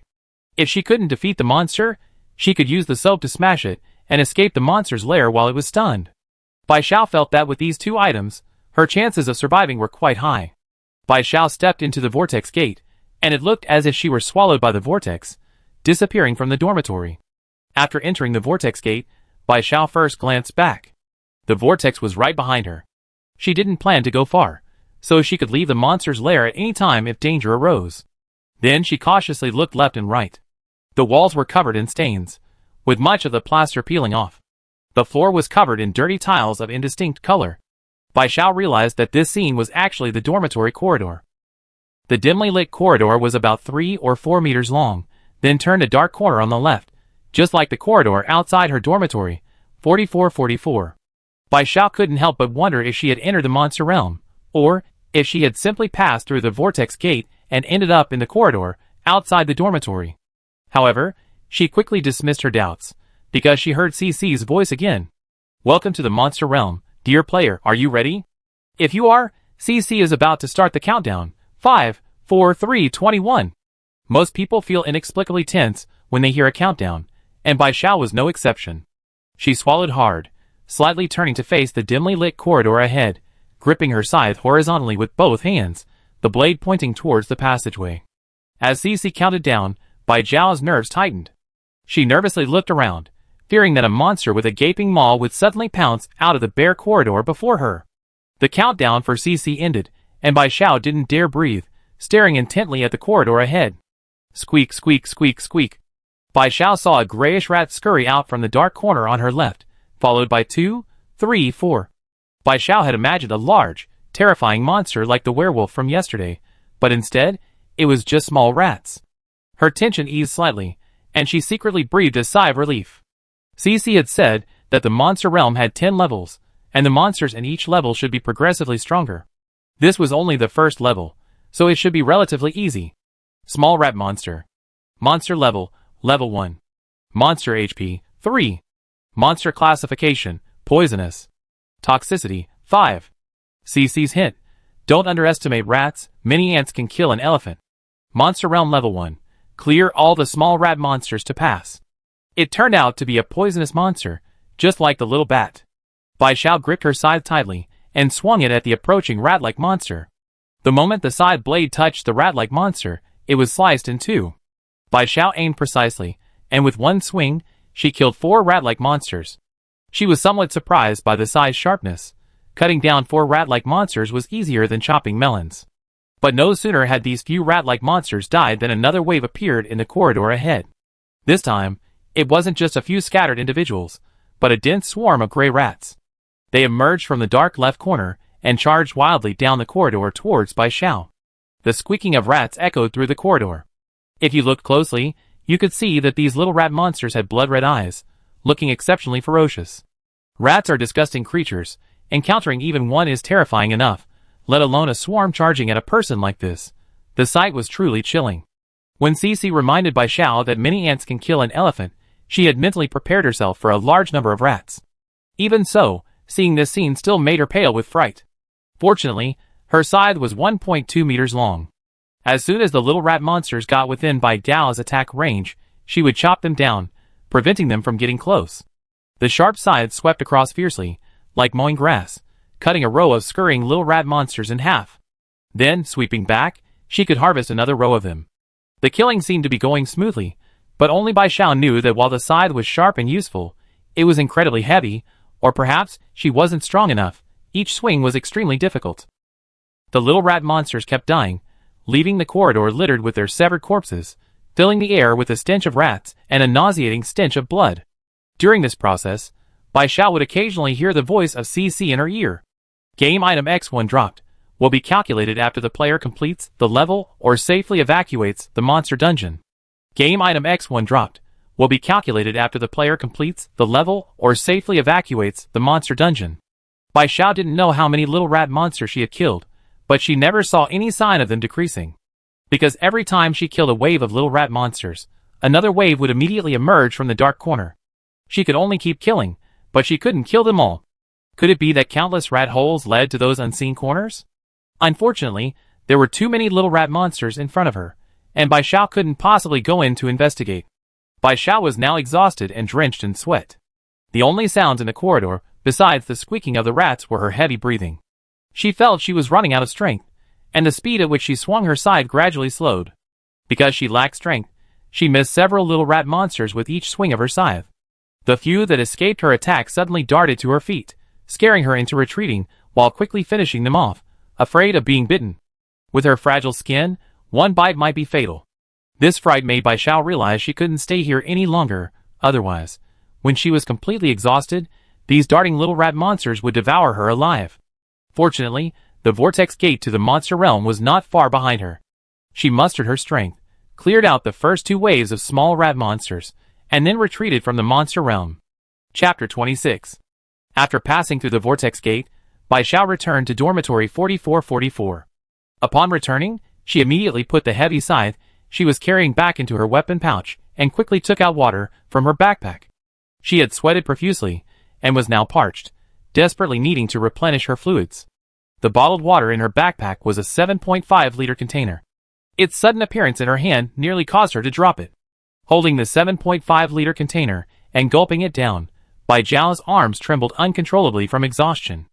If she couldn't defeat the monster, she could use the soap to smash it and escape the monster's lair while it was stunned. Bai Xiao felt that with these 2 items, her chances of surviving were quite high. Bai Xiao stepped into the vortex gate, and it looked as if she were swallowed by the vortex, disappearing from the dormitory. After entering the vortex gate, Bai Xiao first glanced back. The vortex was right behind her. She didn't plan to go far, so she could leave the monster's lair at any time if danger arose. Then she cautiously looked left and right. The walls were covered in stains, with much of the plaster peeling off. The floor was covered in dirty tiles of indistinct color. Bai Xiao realized that this scene was actually the dormitory corridor. The dimly lit corridor was about 3 or 4 meters long, then turned a dark corner on the left, just like the corridor outside her dormitory, 4444. Bai Xiao couldn't help but wonder if she had entered the monster realm, or if she had simply passed through the vortex gate and ended up in the corridor outside the dormitory. However, she quickly dismissed her doubts, because she heard CC's voice again. "Welcome to the monster realm, dear player, are you ready? If you are, CC is about to start the countdown. 5, 4, 3, 21. Most people feel inexplicably tense when they hear a countdown, and Bai Xiao was no exception. She swallowed hard, slightly turning to face the dimly lit corridor ahead, gripping her scythe horizontally with both hands, the blade pointing towards the passageway. As CC counted down, Bai Xiao's nerves tightened. She nervously looked around, fearing that a monster with a gaping maw would suddenly pounce out of the bare corridor before her. The countdown for CC ended, and Bai Xiao didn't dare breathe, staring intently at the corridor ahead. Squeak, squeak, squeak, squeak. Bai Xiao saw a grayish rat scurry out from the dark corner on her left, followed by 2, 3, 4. Bai Xiao had imagined a large, terrifying monster like the werewolf from yesterday, but instead, it was just small rats. Her tension eased slightly, and she secretly breathed a sigh of relief. CC had said that the monster realm had 10 levels, and the monsters in each level should be progressively stronger. This was only the first level, so it should be relatively easy. Small rat monster. Monster level, level 1. Monster HP, 3. Monster classification, poisonous. Toxicity, 5. CC's hint: don't underestimate rats, many ants can kill an elephant. Monster realm level 1. Clear all the small rat monsters to pass. It turned out to be a poisonous monster, just like the little bat. Bai Xiao gripped her scythe tightly and swung it at the approaching rat-like monster. The moment the scythe blade touched the rat-like monster, it was sliced in 2. Bai Xiao aimed precisely, and with one swing, she killed 4 rat-like monsters. She was somewhat surprised by the scythe's sharpness. Cutting down 4 rat-like monsters was easier than chopping melons. But no sooner had these few rat-like monsters died than another wave appeared in the corridor ahead. This time, it wasn't just a few scattered individuals, but a dense swarm of gray rats. They emerged from the dark left corner and charged wildly down the corridor towards Bai Xiao. The squeaking of rats echoed through the corridor. If you looked closely, you could see that these little rat monsters had blood-red eyes, looking exceptionally ferocious. Rats are disgusting creatures. Encountering even one is terrifying enough, let alone a swarm charging at a person like this. The sight was truly chilling. When CC reminded Bai Xiao that many ants can kill an elephant, she had mentally prepared herself for a large number of rats. Even so, seeing this scene still made her pale with fright. Fortunately, her scythe was 1.2 meters long. As soon as the little rat monsters got within Bai Xiao's attack range, she would chop them down, preventing them from getting close. The sharp scythe swept across fiercely, like mowing grass, cutting a row of scurrying little rat monsters in half. Then, sweeping back, she could harvest another row of them. The killing seemed to be going smoothly, but only Bai Xiao knew that while the scythe was sharp and useful, it was incredibly heavy, or perhaps she wasn't strong enough. Each swing was extremely difficult. The little rat monsters kept dying, leaving the corridor littered with their severed corpses, filling the air with a stench of rats and a nauseating stench of blood. During this process, Bai Xiao would occasionally hear the voice of CC in her ear. Game item X1 dropped. Will be calculated after the player completes the level or safely evacuates the monster dungeon. Game item X1 dropped. Will be calculated after the player completes the level or safely evacuates the monster dungeon. Bai Xiao didn't know how many little rat monsters she had killed, but she never saw any sign of them decreasing. Because every time she killed a wave of little rat monsters, another wave would immediately emerge from the dark corner. She could only keep killing, but she couldn't kill them all. Could it be that countless rat holes led to those unseen corners? Unfortunately, there were too many little rat monsters in front of her, and Bai Xiao couldn't possibly go in to investigate. Bai Xiao was now exhausted and drenched in sweat. The only sounds in the corridor, besides the squeaking of the rats, were her heavy breathing. She felt she was running out of strength, and the speed at which she swung her scythe gradually slowed. Because she lacked strength, she missed several little rat monsters with each swing of her scythe. The few that escaped her attack suddenly darted to her feet, scaring her into retreating while quickly finishing them off, afraid of being bitten. With her fragile skin, one bite might be fatal. This fright made Bai Xiao realize she couldn't stay here any longer, otherwise, when she was completely exhausted, these darting little rat monsters would devour her alive. Fortunately, the vortex gate to the monster realm was not far behind her. She mustered her strength, cleared out the first 2 waves of small rat monsters, and then retreated from the monster realm. Chapter 26. After passing through the vortex gate, Bai Xiao returned to dormitory 4444. Upon returning, she immediately put the heavy scythe she was carrying back into her weapon pouch and quickly took out water from her backpack. She had sweated profusely and was now parched, desperately needing to replenish her fluids. The bottled water in her backpack was a 7.5-liter container. Its sudden appearance in her hand nearly caused her to drop it. Holding the 7.5-liter container and gulping it down, Bai Xiao's arms trembled uncontrollably from exhaustion.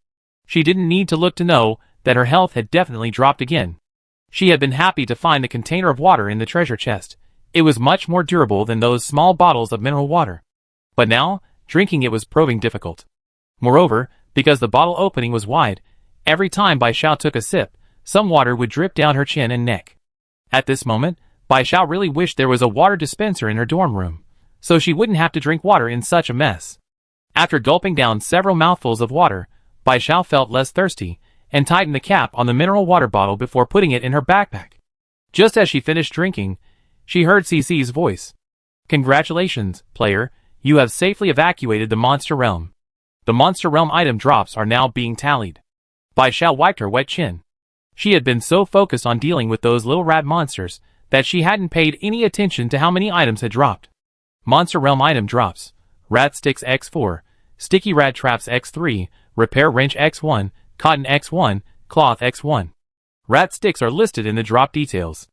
She didn't need to look to know that her health had definitely dropped again. She had been happy to find the container of water in the treasure chest. It was much more durable than those small bottles of mineral water. But now, drinking it was proving difficult. Moreover, because the bottle opening was wide, every time Bai Xiao took a sip, some water would drip down her chin and neck. At this moment, Bai Xiao really wished there was a water dispenser in her dorm room, so she wouldn't have to drink water in such a mess. After gulping down several mouthfuls of water, Bai Xiao felt less thirsty, and tightened the cap on the mineral water bottle before putting it in her backpack. Just as she finished drinking, she heard CC's voice. "Congratulations, player, you have safely evacuated the monster realm. The monster realm item drops are now being tallied." Bai Xiao wiped her wet chin. She had been so focused on dealing with those little rat monsters that she hadn't paid any attention to how many items had dropped. Monster realm item drops: Rat Sticks X4, Sticky Rat Traps X3, Repair Wrench X1, Cotton X1, Cloth X1. Rat sticks are listed in the drop details.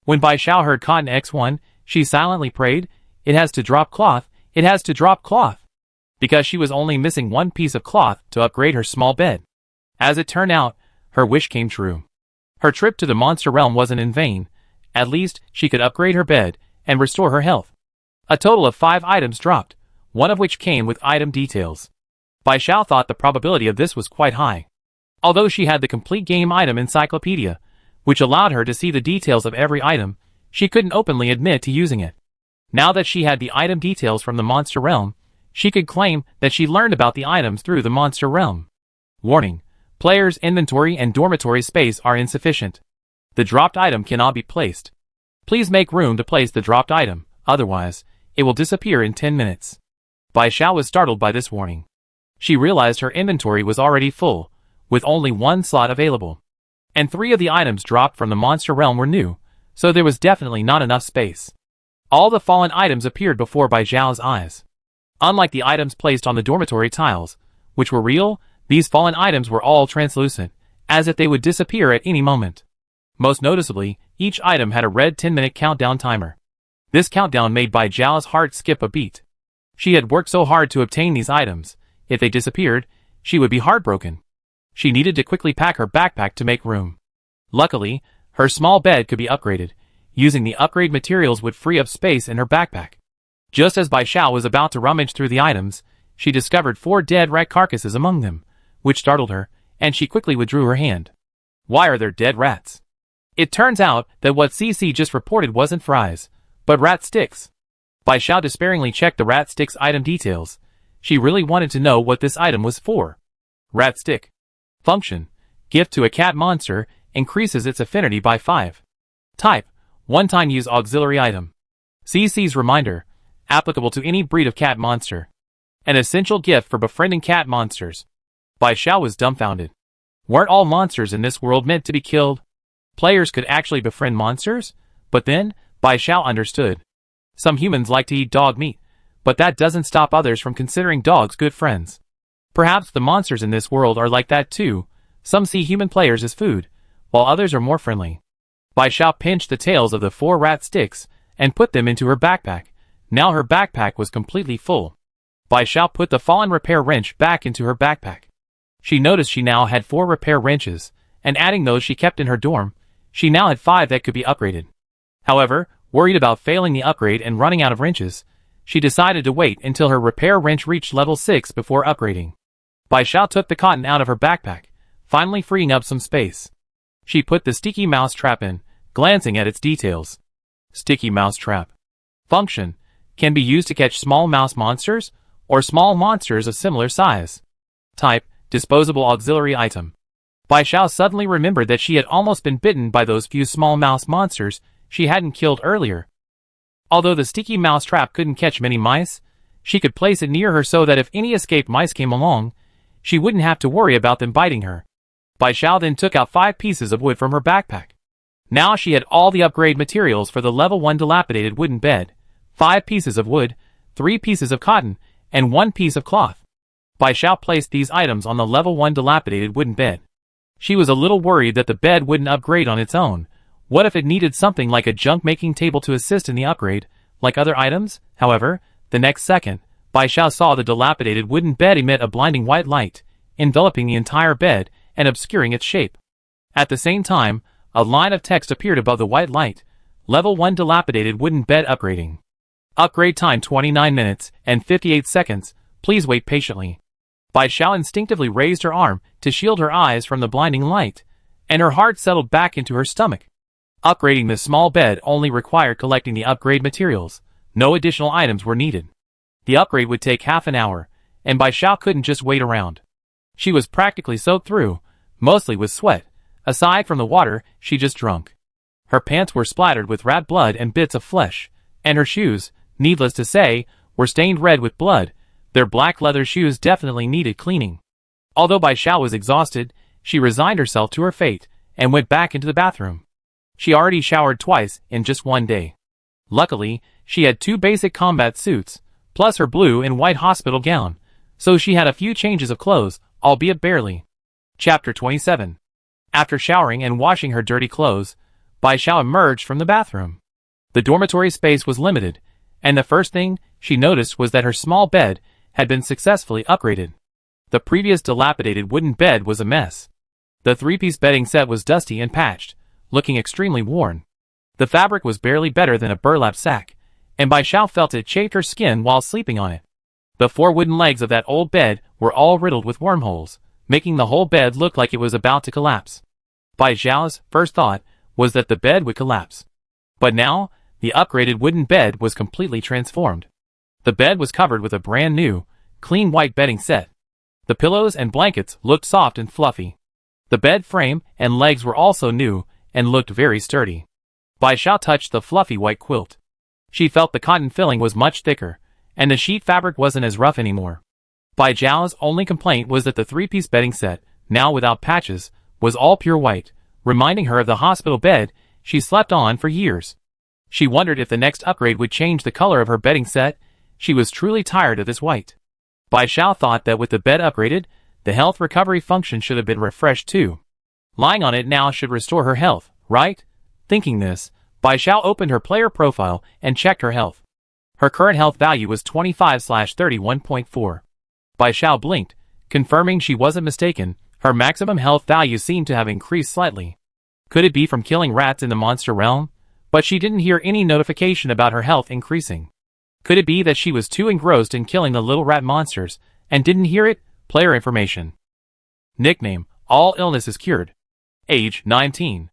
When Bai Xiao heard Cotton X1, she silently prayed, "It has to drop cloth, it has to drop cloth," because she was only missing one piece of cloth to upgrade her small bed. As it turned out, her wish came true. Her trip to the monster realm wasn't in vain. At least, she could upgrade her bed and restore her health. A total of 5 items dropped, one of which came with item details. Bai Xiao thought the probability of this was quite high. Although she had the complete game item encyclopedia, which allowed her to see the details of every item, she couldn't openly admit to using it. Now that she had the item details from the monster realm, she could claim that she learned about the items through the monster realm. Warning: players' inventory and dormitory space are insufficient. The dropped item cannot be placed. Please make room to place the dropped item, otherwise, it will disappear in 10 minutes. Bai Xiao was startled by this warning. She realized her inventory was already full, with only 1 slot available. And 3 of the items dropped from the monster realm were new, so there was definitely not enough space. All the fallen items appeared before Bai Xiao's eyes. Unlike the items placed on the dormitory tiles, which were real, these fallen items were all translucent, as if they would disappear at any moment. Most noticeably, each item had a red 10-minute countdown timer. This countdown made Bai Xiao's heart skip a beat. She had worked so hard to obtain these items. If they disappeared, she would be heartbroken. She needed to quickly pack her backpack to make room. Luckily, her small bed could be upgraded. Using the upgrade materials would free up space in her backpack. Just as Bai Xiao was about to rummage through the items, she discovered 4 dead rat carcasses among them, which startled her, and she quickly withdrew her hand. Why are there dead rats? It turns out that what CC just reported wasn't fries, but rat sticks. Bai Xiao despairingly checked the rat sticks item details. She really wanted to know what this item was for. Rat stick. Function: gift to a cat monster, increases its affinity by 5. Type: one-time use auxiliary item. CC's reminder: applicable to any breed of cat monster. An essential gift for befriending cat monsters. Bai Xiao was dumbfounded. Weren't all monsters in this world meant to be killed? Players could actually befriend monsters? But then, Bai Xiao understood. Some humans like to eat dog meat, but that doesn't stop others from considering dogs good friends. Perhaps the monsters in this world are like that too. Some see human players as food, while others are more friendly. Bai Xiao pinched the tails of the 4 rat sticks and put them into her backpack. Now her backpack was completely full. Bai Xiao put the fallen repair wrench back into her backpack. She noticed she now had 4 repair wrenches, and adding those she kept in her dorm, she now had 5 that could be upgraded. However, worried about failing the upgrade and running out of wrenches, she decided to wait until her repair wrench reached level 6 before upgrading. Bai Xiao took the cotton out of her backpack, finally freeing up some space. She put the sticky mouse trap in, glancing at its details. Sticky mouse trap. Function: can be used to catch small mouse monsters, or small monsters of similar size. Type: disposable auxiliary item. Bai Xiao suddenly remembered that she had almost been bitten by those few small mouse monsters she hadn't killed earlier. Although the sticky mouse trap couldn't catch many mice, she could place it near her so that if any escaped mice came along, she wouldn't have to worry about them biting her. Bai Xiao then took out 5 pieces of wood from her backpack. Now she had all the upgrade materials for the level 1 dilapidated wooden bed: 5 pieces of wood, 3 pieces of cotton, and 1 piece of cloth. Bai Xiao placed these items on the level 1 dilapidated wooden bed. She was a little worried that the bed wouldn't upgrade on its own. What if it needed something like a junk-making table to assist in the upgrade, like other items? However, the next second, Bai Xiao saw the dilapidated wooden bed emit a blinding white light, enveloping the entire bed and obscuring its shape. At the same time, a line of text appeared above the white light: Level 1 dilapidated wooden bed upgrading. Upgrade time 29 minutes and 58 seconds. Please wait patiently. Bai Xiao instinctively raised her arm to shield her eyes from the blinding light, and her heart settled back into her stomach. Upgrading this small bed only required collecting the upgrade materials. No additional items were needed. The upgrade would take half an hour, and Bai Xiao couldn't just wait around. She was practically soaked through, mostly with sweat. Aside from the water she just drunk. Her pants were splattered with rat blood and bits of flesh, and her shoes, needless to say, were stained red with blood. Their black leather shoes definitely needed cleaning. Although Bai Xiao was exhausted, she resigned herself to her fate and went back into the bathroom. She already showered twice in just one day. Luckily, she had 2 basic combat suits, plus her blue and white hospital gown, so she had a few changes of clothes, albeit barely. Chapter 27. After showering and washing her dirty clothes, Bai Xiao emerged from the bathroom. The dormitory space was limited, and the first thing she noticed was that her small bed had been successfully upgraded. The previous dilapidated wooden bed was a mess. The 3-piece bedding set was dusty and patched, looking extremely worn. The fabric was barely better than a burlap sack, and Bai Xiao felt it chafed her skin while sleeping on it. The 4 wooden legs of that old bed were all riddled with wormholes, making the whole bed look like it was about to collapse. Bai Xiao's first thought was that the bed would collapse. But now, the upgraded wooden bed was completely transformed. The bed was covered with a brand new, clean white bedding set. The pillows and blankets looked soft and fluffy. The bed frame and legs were also new and looked very sturdy. Bai Xiao touched the fluffy white quilt. She felt the cotton filling was much thicker, and the sheet fabric wasn't as rough anymore. Bai Xiao's only complaint was that the 3-piece bedding set, now without patches, was all pure white, reminding her of the hospital bed she slept on for years. She wondered if the next upgrade would change the color of her bedding set. She was truly tired of this white. Bai Xiao thought that with the bed upgraded, the health recovery function should have been refreshed too. Lying on it now should restore her health, right? Thinking this, Bai Xiao opened her player profile and checked her health. Her current health value was 25/31.4. Bai Xiao blinked, confirming she wasn't mistaken. Her maximum health value seemed to have increased slightly. Could it be from killing rats in the monster realm? But she didn't hear any notification about her health increasing. Could it be that she was too engrossed in killing the little rat monsters and didn't hear it? Player information. Nickname: all illnesses cured. Age: 19.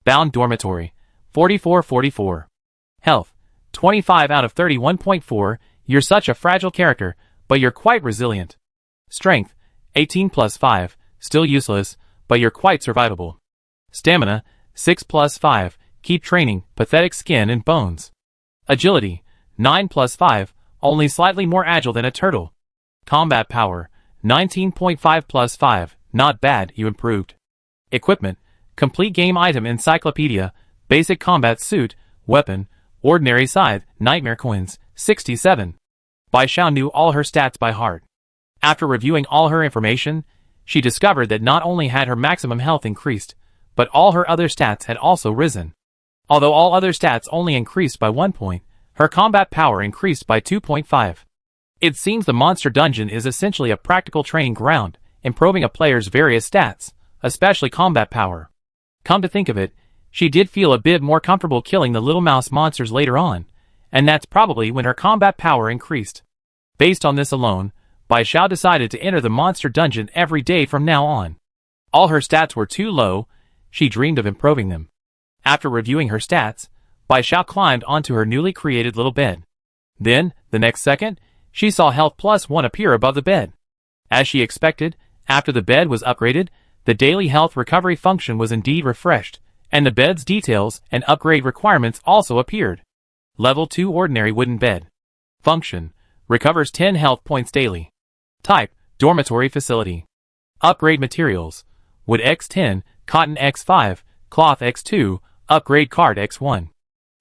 Bound dormitory: 4444. Health: 25 out of 31.4. You're such a fragile character, but you're quite resilient. Strength: 18+5. Still useless, but you're quite survivable. Stamina: 6+5. Keep training. Pathetic skin and bones. Agility: 9+5. Only slightly more agile than a turtle. Combat power: 19.5+5. Not bad, you improved. Equipment: complete game item encyclopedia, basic combat suit, weapon, ordinary scythe, nightmare coins, 67. Bai Xiao knew all her stats by heart. After reviewing all her information, she discovered that not only had her maximum health increased, but all her other stats had also risen. Although all other stats only increased by 1 point, her combat power increased by 2.5. It seems the monster dungeon is essentially a practical training ground, improving a player's various stats, especially combat power. Come to think of it, she did feel a bit more comfortable killing the little mouse monsters later on, and that's probably when her combat power increased. Based on this alone, Bai Xiao decided to enter the monster dungeon every day from now on. All her stats were too low, she dreamed of improving them. After reviewing her stats, Bai Xiao climbed onto her newly created little bed. Then, the next second, she saw health plus 1 appear above the bed. As she expected, after the bed was upgraded, the daily health recovery function was indeed refreshed, and the bed's details and upgrade requirements also appeared. Level 2 Ordinary Wooden Bed. Function: recovers 10 health points daily. Type: Dormitory Facility. Upgrade materials: Wood X10, Cotton X5, Cloth X2, Upgrade Card X1.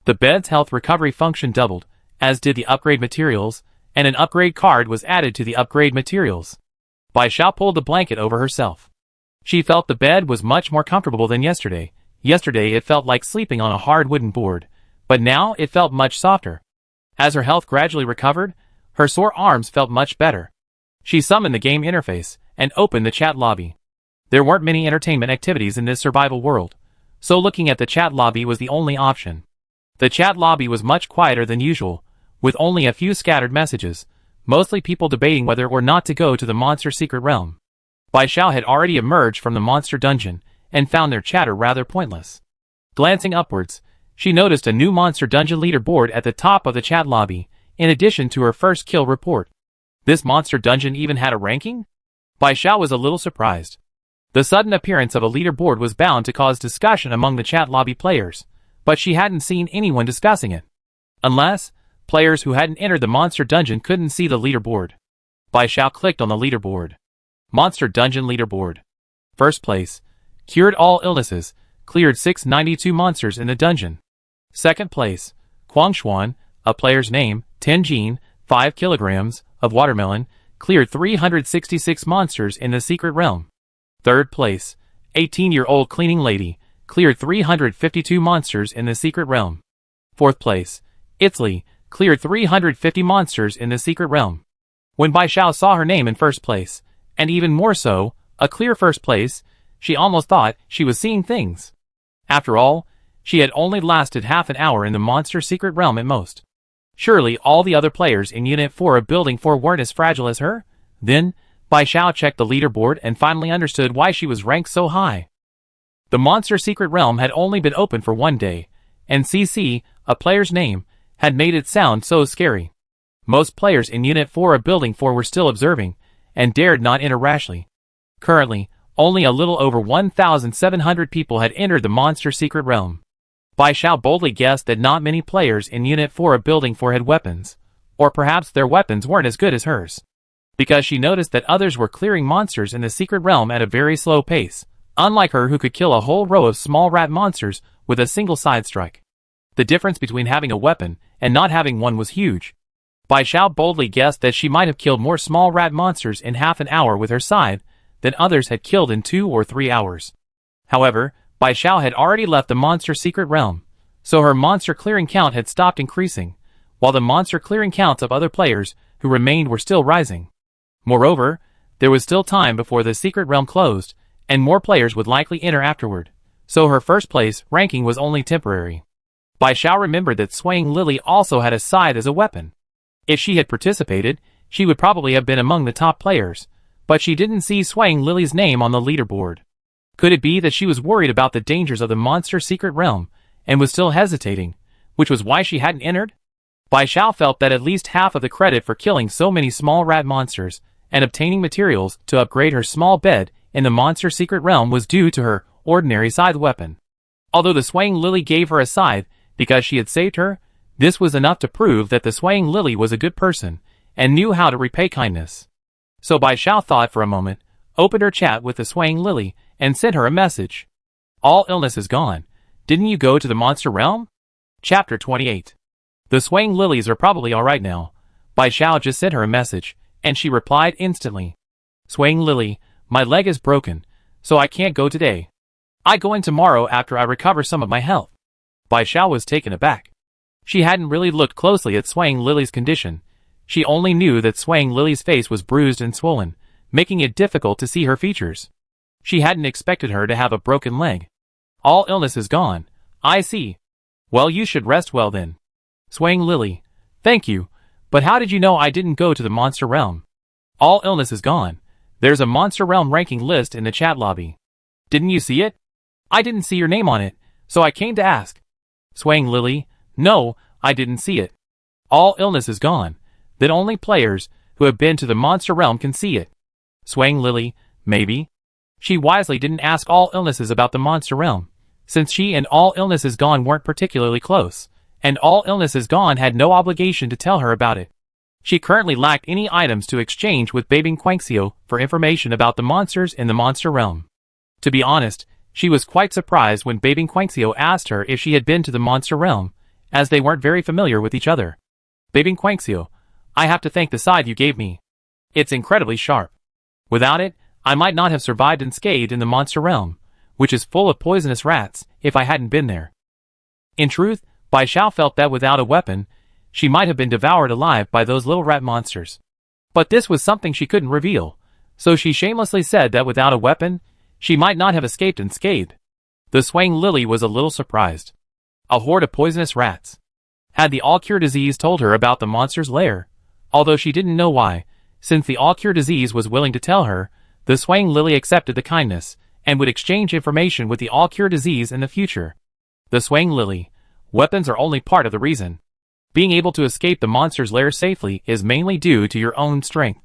The bed's health recovery function doubled, as did the upgrade materials, and an upgrade card was added to the upgrade materials. Bai Xiao pulled the blanket over herself. She felt the bed was much more comfortable than yesterday. Yesterday it felt like sleeping on a hard wooden board, but now it felt much softer. As her health gradually recovered, her sore arms felt much better. She summoned the game interface and opened the chat lobby. There weren't many entertainment activities in this survival world, so looking at the chat lobby was the only option. The chat lobby was much quieter than usual, with only a few scattered messages, mostly people debating whether or not to go to the monster secret realm. Bai Xiao had already emerged from the monster dungeon and found their chatter rather pointless. Glancing upwards, she noticed a new monster dungeon leaderboard at the top of the chat lobby, in addition to her first kill report. This monster dungeon even had a ranking? Bai Xiao was a little surprised. The sudden appearance of a leaderboard was bound to cause discussion among the chat lobby players, but she hadn't seen anyone discussing it. Unless, players who hadn't entered the monster dungeon couldn't see the leaderboard. Bai Xiao clicked on the leaderboard. Monster Dungeon Leaderboard. First place: cured all illnesses, cleared 692 monsters in the dungeon. Second place: Guangshuan, a player's name, Tenjin, 5 kilograms of watermelon, cleared 366 monsters in the secret realm. Third place: 18-year-old cleaning lady, cleared 352 monsters in the secret realm. Fourth place: Itzli, cleared 350 monsters in the secret realm. When Bai Xiao saw her name in first place, and even more so, a clear first place, she almost thought she was seeing things. After all, she had only lasted half an hour in the monster secret realm at most. Surely all the other players in Unit 4 of Building 4 weren't as fragile as her? Then, Bai Xiao checked the leaderboard and finally understood why she was ranked so high. The monster secret realm had only been open for 1 day, and CC, a player's name, had made it sound so scary. Most players in Unit 4 of Building 4 were still observing, and dared not enter rashly. Currently, only a little over 1,700 people had entered the monster secret realm. Bai Xiao boldly guessed that not many players in Unit 4 of Building 4 had weapons, or perhaps their weapons weren't as good as hers. Because she noticed that others were clearing monsters in the secret realm at a very slow pace, unlike her who could kill a whole row of small rat monsters with a single side strike. The difference between having a weapon and not having one was huge. Bai Xiao boldly guessed that she might have killed more small rat monsters in half an hour with her scythe than others had killed in 2 or 3 hours. However, Bai Xiao had already left the monster secret realm, so her monster clearing count had stopped increasing, while the monster clearing counts of other players who remained were still rising. Moreover, there was still time before the secret realm closed, and more players would likely enter afterward, so her first place ranking was only temporary. Bai Xiao remembered that Swaying Lily also had a scythe as a weapon. If she had participated, she would probably have been among the top players, but she didn't see Swaying Lily's name on the leaderboard. Could it be that she was worried about the dangers of the monster secret realm, and was still hesitating, which was why she hadn't entered? Bai Xiao felt that at least half of the credit for killing so many small rat monsters, and obtaining materials to upgrade her small bed in the monster secret realm was due to her ordinary scythe weapon. Although the Swaying Lily gave her a scythe because she had saved her, this was enough to prove that the Swaying Lily was a good person, and knew how to repay kindness. So Bai Xiao thought for a moment, opened her chat with the Swaying Lily, and sent her a message. All illness is gone. Didn't you go to the monster realm? Chapter 28. The Swaying Lilies are probably alright now. Bai Xiao just sent her a message, and she replied instantly. Swaying Lily, my leg is broken, so I can't go today. I go in tomorrow after I recover some of my health. Bai Xiao was taken aback. She hadn't really looked closely at Swaying Lily's condition. She only knew that Swaying Lily's face was bruised and swollen, making it difficult to see her features. She hadn't expected her to have a broken leg. All illness is gone. I see. Well, you should rest well then. Swaying Lily, thank you, but how did you know I didn't go to the Monster Realm? All illness is gone. There's a Monster Realm ranking list in the chat lobby. Didn't you see it? I didn't see your name on it, so I came to ask. Swaying Lily, no, I didn't see it. All illness is gone. Then only players who have been to the Monster Realm can see it. Swaying Lily, maybe? She wisely didn't ask All Illnesses about the Monster Realm, since she and All Illnesses Gone weren't particularly close, and All Illnesses Gone had no obligation to tell her about it. She currently lacked any items to exchange with Babing Quanxio for information about the monsters in the Monster Realm. To be honest, she was quite surprised when Babing Quanxio asked her if she had been to the Monster Realm, as they weren't very familiar with each other. Babing Quanxio, I have to thank the scythe you gave me. It's incredibly sharp. Without it, I might not have survived unscathed in the Monster Realm, which is full of poisonous rats, if I hadn't been there. In truth, Bai Xiao felt that without a weapon, she might have been devoured alive by those little rat monsters. But this was something she couldn't reveal, so she shamelessly said that without a weapon, she might not have escaped unscathed. The Swaying Lily was a little surprised. A horde of poisonous rats. Had the All-Cure disease told her about the monster's lair? Although she didn't know why, since the All-Cure disease was willing to tell her, the Swaying Lily accepted the kindness, and would exchange information with the All-Cure disease in the future. The Swaying Lily, weapons are only part of the reason. Being able to escape the monster's lair safely is mainly due to your own strength.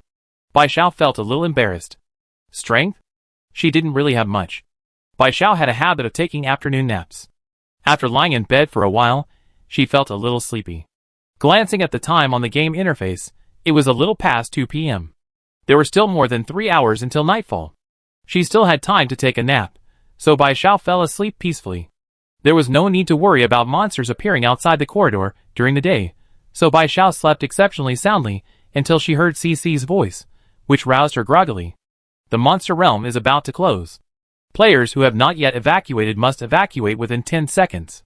Bai Xiao felt a little embarrassed. Strength? She didn't really have much. Bai Xiao had a habit of taking afternoon naps. After lying in bed for a while, she felt a little sleepy. Glancing at the time on the game interface, it was a little past 2 p.m. There were still more than 3 hours until nightfall. She still had time to take a nap, so Bai Xiao fell asleep peacefully. There was no need to worry about monsters appearing outside the corridor during the day, so Bai Xiao slept exceptionally soundly until she heard CC's voice, which roused her groggily. The Monster Realm is about to close. Players who have not yet evacuated must evacuate within 10 seconds.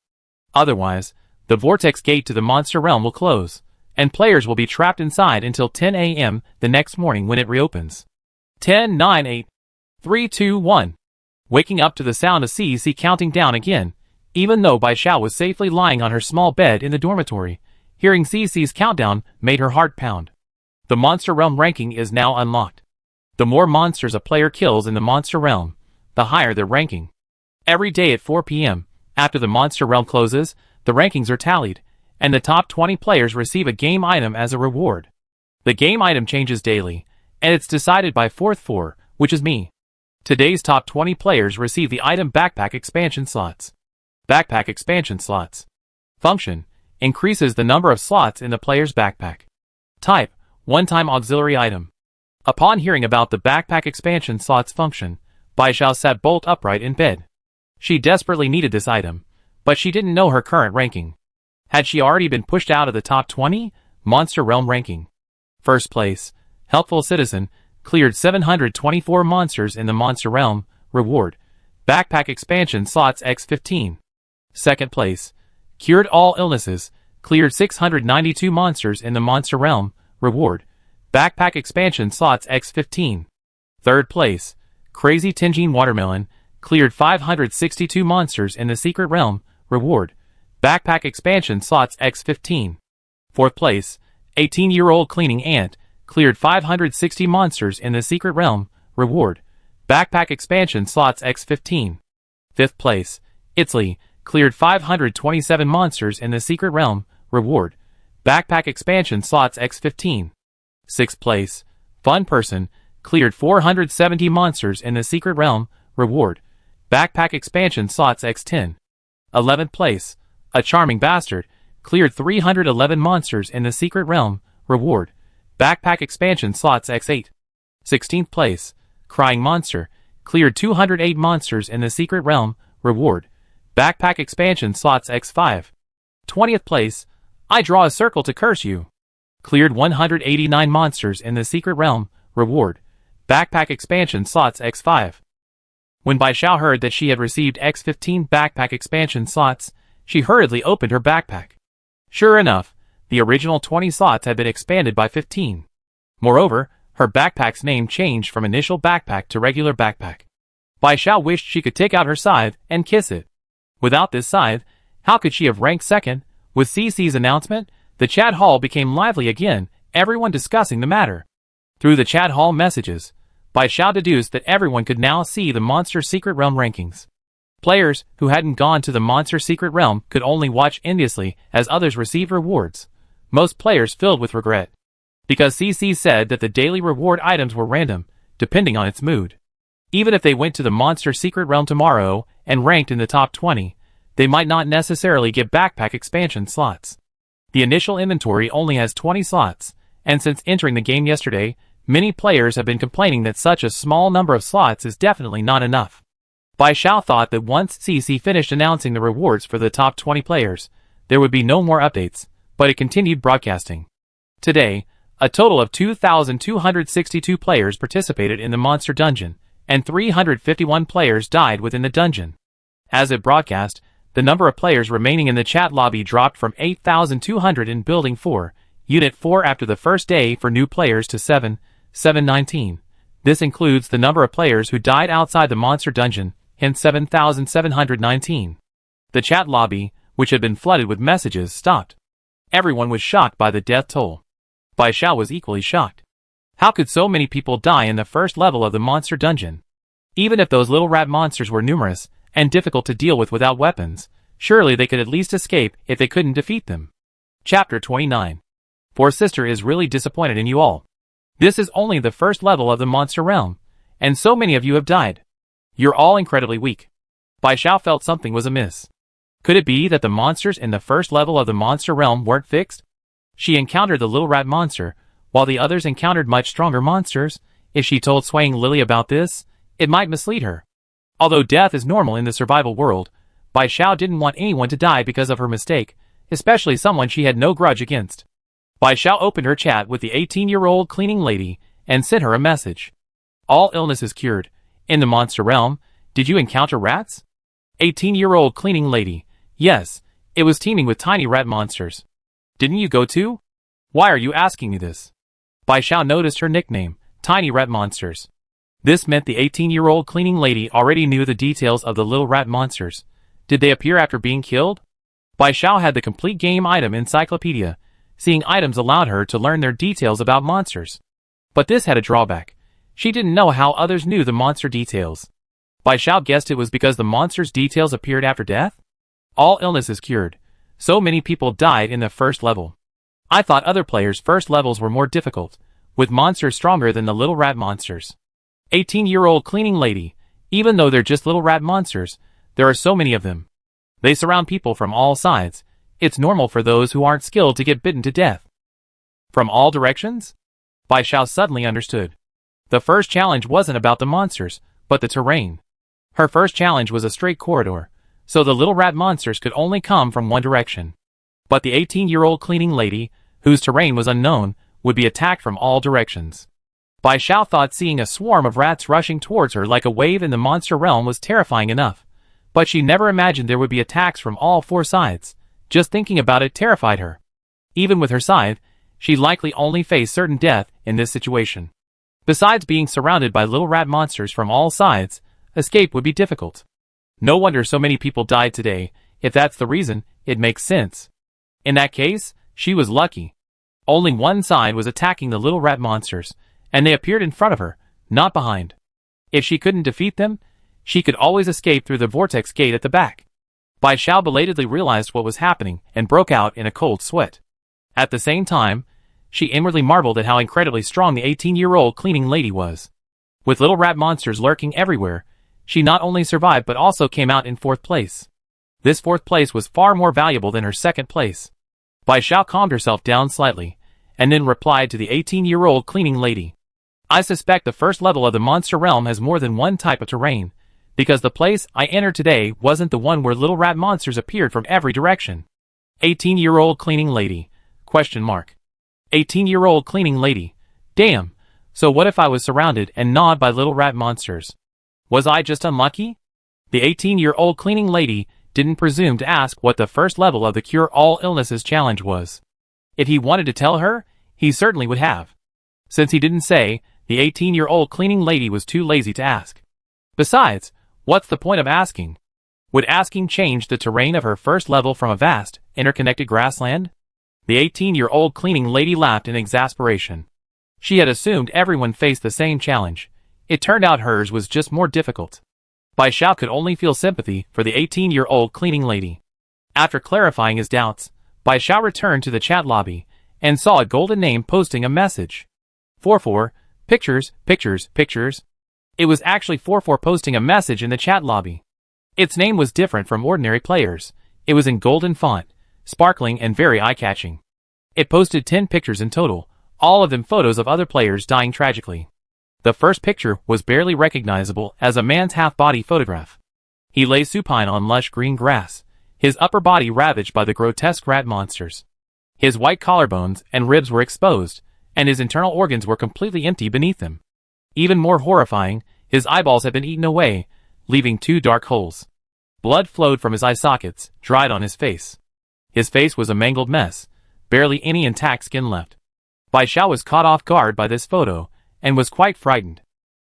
Otherwise, the vortex gate to the Monster Realm will close, and players will be trapped inside until 10 a.m. the next morning when it reopens. 10, 9, 8, 3, 2, 1. Waking up to the sound of CC counting down again, even though Bai Xiao was safely lying on her small bed in the dormitory, hearing CC's countdown made her heart pound. The Monster Realm ranking is now unlocked. The more monsters a player kills in the Monster Realm, the higher their ranking. Every day at 4 p.m., after the Monster Realm closes, the rankings are tallied, and the top 20 players receive a game item as a reward. The game item changes daily, and it's decided by 4th 4, which is me. Today's top 20 players receive the item Backpack Expansion Slots. Backpack Expansion Slots. Function: increases the number of slots in the player's backpack. Type: one-time auxiliary item. Upon hearing about the Backpack Expansion Slots function, Bai Xiao sat bolt upright in bed. She desperately needed this item, but she didn't know her current ranking. Had she already been pushed out of the top 20 Monster Realm ranking? First place, Helpful Citizen, cleared 724 monsters in the Monster Realm, reward, Backpack Expansion Slots x15. Second place, Cured All Illnesses, cleared 692 monsters in the Monster Realm, reward, Backpack Expansion Slots x15. Third place, Crazy Tinging Watermelon, cleared 562 monsters in the Secret Realm, reward, Backpack Expansion Slots x15. Fourth place, 18-year-old Cleaning Ant, cleared 560 monsters in the Secret Realm, reward, Backpack Expansion Slots x15. Fifth place, Itzly, cleared 527 monsters in the Secret Realm, reward, Backpack Expansion Slots x15. Sixth place, Fun Person, cleared 470 monsters in the Secret Realm, reward, Backpack Expansion Slots x10. 11th place, A Charming Bastard, cleared 311 monsters in the Secret Realm, reward, Backpack Expansion Slots x8. 16th place, Crying Monster, cleared 208 monsters in the Secret Realm, reward, Backpack Expansion Slots x5. 20th place, I Draw a Circle to Curse You, Cleared 189 monsters in the Secret Realm. Reward. Backpack expansion slots X5. When Bai Xiao heard that she had received X15 backpack expansion slots, she hurriedly opened her backpack. Sure enough, the original 20 slots had been expanded by 15. Moreover, her backpack's name changed from initial backpack to regular backpack. Bai Xiao wished she could take out her scythe and kiss it. Without this scythe, how could she have ranked second? With CC's announcement, the chat hall became lively again, everyone discussing the matter. Through the chat hall messages, Bai Xiao deduced that everyone could now see the Monster Secret Realm rankings. Players who hadn't gone to the Monster Secret Realm could only watch enviously as others received rewards. Most players filled with regret. Because CC said that the daily reward items were random, depending on its mood. Even if they went to the Monster Secret Realm tomorrow and ranked in the top 20, they might not necessarily get backpack expansion slots. The initial inventory only has 20 slots, and since entering the game yesterday, many players have been complaining that such a small number of slots is definitely not enough. Bai Xiao thought that once CC finished announcing the rewards for the top 20 players, there would be no more updates, but it continued broadcasting. Today, a total of 2,262 players participated in the Monster Dungeon, and 351 players died within the dungeon. As it broadcast, the number of players remaining in the chat lobby dropped from 8,200 in Building 4, Unit 4 after the first day for new players to 719. This includes the number of players who died outside the Monster Dungeon, hence 7,719. The chat lobby, which had been flooded with messages, stopped. Everyone was shocked by the death toll. Bai Xiao was equally shocked. How could so many people die in the first level of the Monster Dungeon? Even if those little rat monsters were numerous and difficult to deal with without weapons, surely they could at least escape if they couldn't defeat them. Chapter 29. Four Sister is really disappointed in you all. This is only the first level of the Monster Realm, and so many of you have died. You're all incredibly weak. Bai Xiao felt something was amiss. Could it be that the monsters in the first level of the Monster Realm weren't fixed? She encountered the little rat monster, while the others encountered much stronger monsters. If she told Swaying Lily about this, it might mislead her. Although death is normal in the survival world, Bai Xiao didn't want anyone to die because of her mistake, especially someone she had no grudge against. Bai Xiao opened her chat with the 18-year-old cleaning lady and sent her a message. All illness is cured. In the Monster Realm, did you encounter rats? 18-year-old cleaning lady. Yes, it was teeming with tiny rat monsters. Didn't you go too? Why are you asking me this? Bai Xiao noticed her nickname, Tiny Rat Monsters. This meant the 18-year-old cleaning lady already knew the details of the little rat monsters. Did they appear after being killed? Bai Xiao had the complete game item encyclopedia. Seeing items allowed her to learn their details about monsters. But this had a drawback. She didn't know how others knew the monster details. Bai Xiao guessed it was because the monster's details appeared after death? All illness is cured. So many people died in the first level. I thought other players' first levels were more difficult, with monsters stronger than the little rat monsters. 18-year-old cleaning lady. Even though they're just little rat monsters, there are so many of them. They surround people from all sides. It's normal for those who aren't skilled to get bitten to death. From all directions? Bai Xiao suddenly understood. The first challenge wasn't about the monsters, but the terrain. Her first challenge was a straight corridor, so the little rat monsters could only come from one direction. But the 18-year-old cleaning lady, whose terrain was unknown, would be attacked from all directions. Bai Xiao thought seeing a swarm of rats rushing towards her like a wave in the Monster Realm was terrifying enough, but she never imagined there would be attacks from all four sides. Just thinking about it terrified her. Even with her scythe, she'd likely only face certain death in this situation. Besides being surrounded by little rat monsters from all sides, escape would be difficult. No wonder so many people died today. If that's the reason, it makes sense. In that case, she was lucky. Only one side was attacking the little rat monsters, and they appeared in front of her, not behind. If she couldn't defeat them, she could always escape through the vortex gate at the back. Bai Xiao belatedly realized what was happening and broke out in a cold sweat. At the same time, she inwardly marveled at how incredibly strong the 18-year-old cleaning lady was. With little rat monsters lurking everywhere, she not only survived but also came out in 4th place. This 4th place was far more valuable than her 2nd place. Bai Xiao calmed herself down slightly, and then replied to the 18-year-old cleaning lady. I suspect the first level of the Monster Realm has more than one type of terrain, because the place I entered today wasn't the one where little rat monsters appeared from every direction. 18-year-old cleaning lady? Question mark. 18-year-old cleaning lady. Damn. So what if I was surrounded and gnawed by little rat monsters? Was I just unlucky? The 18-year-old cleaning lady didn't presume to ask what the first level of the Cure All Illnesses challenge was. If he wanted to tell her, he certainly would have. Since he didn't say, the 18-year-old cleaning lady was too lazy to ask. Besides, what's the point of asking? Would asking change the terrain of her first level from a vast, interconnected grassland? The 18-year-old cleaning lady laughed in exasperation. She had assumed everyone faced the same challenge. It turned out hers was just more difficult. Bai Xiao could only feel sympathy for the 18-year-old cleaning lady. After clarifying his doubts, Bai Xiao returned to the chat lobby and saw a golden name posting a message. 44, pictures, pictures, pictures. It was actually 44 posting a message in the chat lobby. Its name was different from ordinary players. It was in golden font, sparkling and very eye-catching. It posted 10 pictures in total, all of them photos of other players dying tragically. The first picture was barely recognizable as a man's half-body photograph. He lay supine on lush green grass, his upper body ravaged by the grotesque rat monsters. His white collarbones and ribs were exposed, and his internal organs were completely empty beneath them. Even more horrifying, his eyeballs had been eaten away, leaving 2 dark holes. Blood flowed from his eye sockets, dried on his face. His face was a mangled mess, barely any intact skin left. Bai Xiao was caught off guard by this photo, and was quite frightened.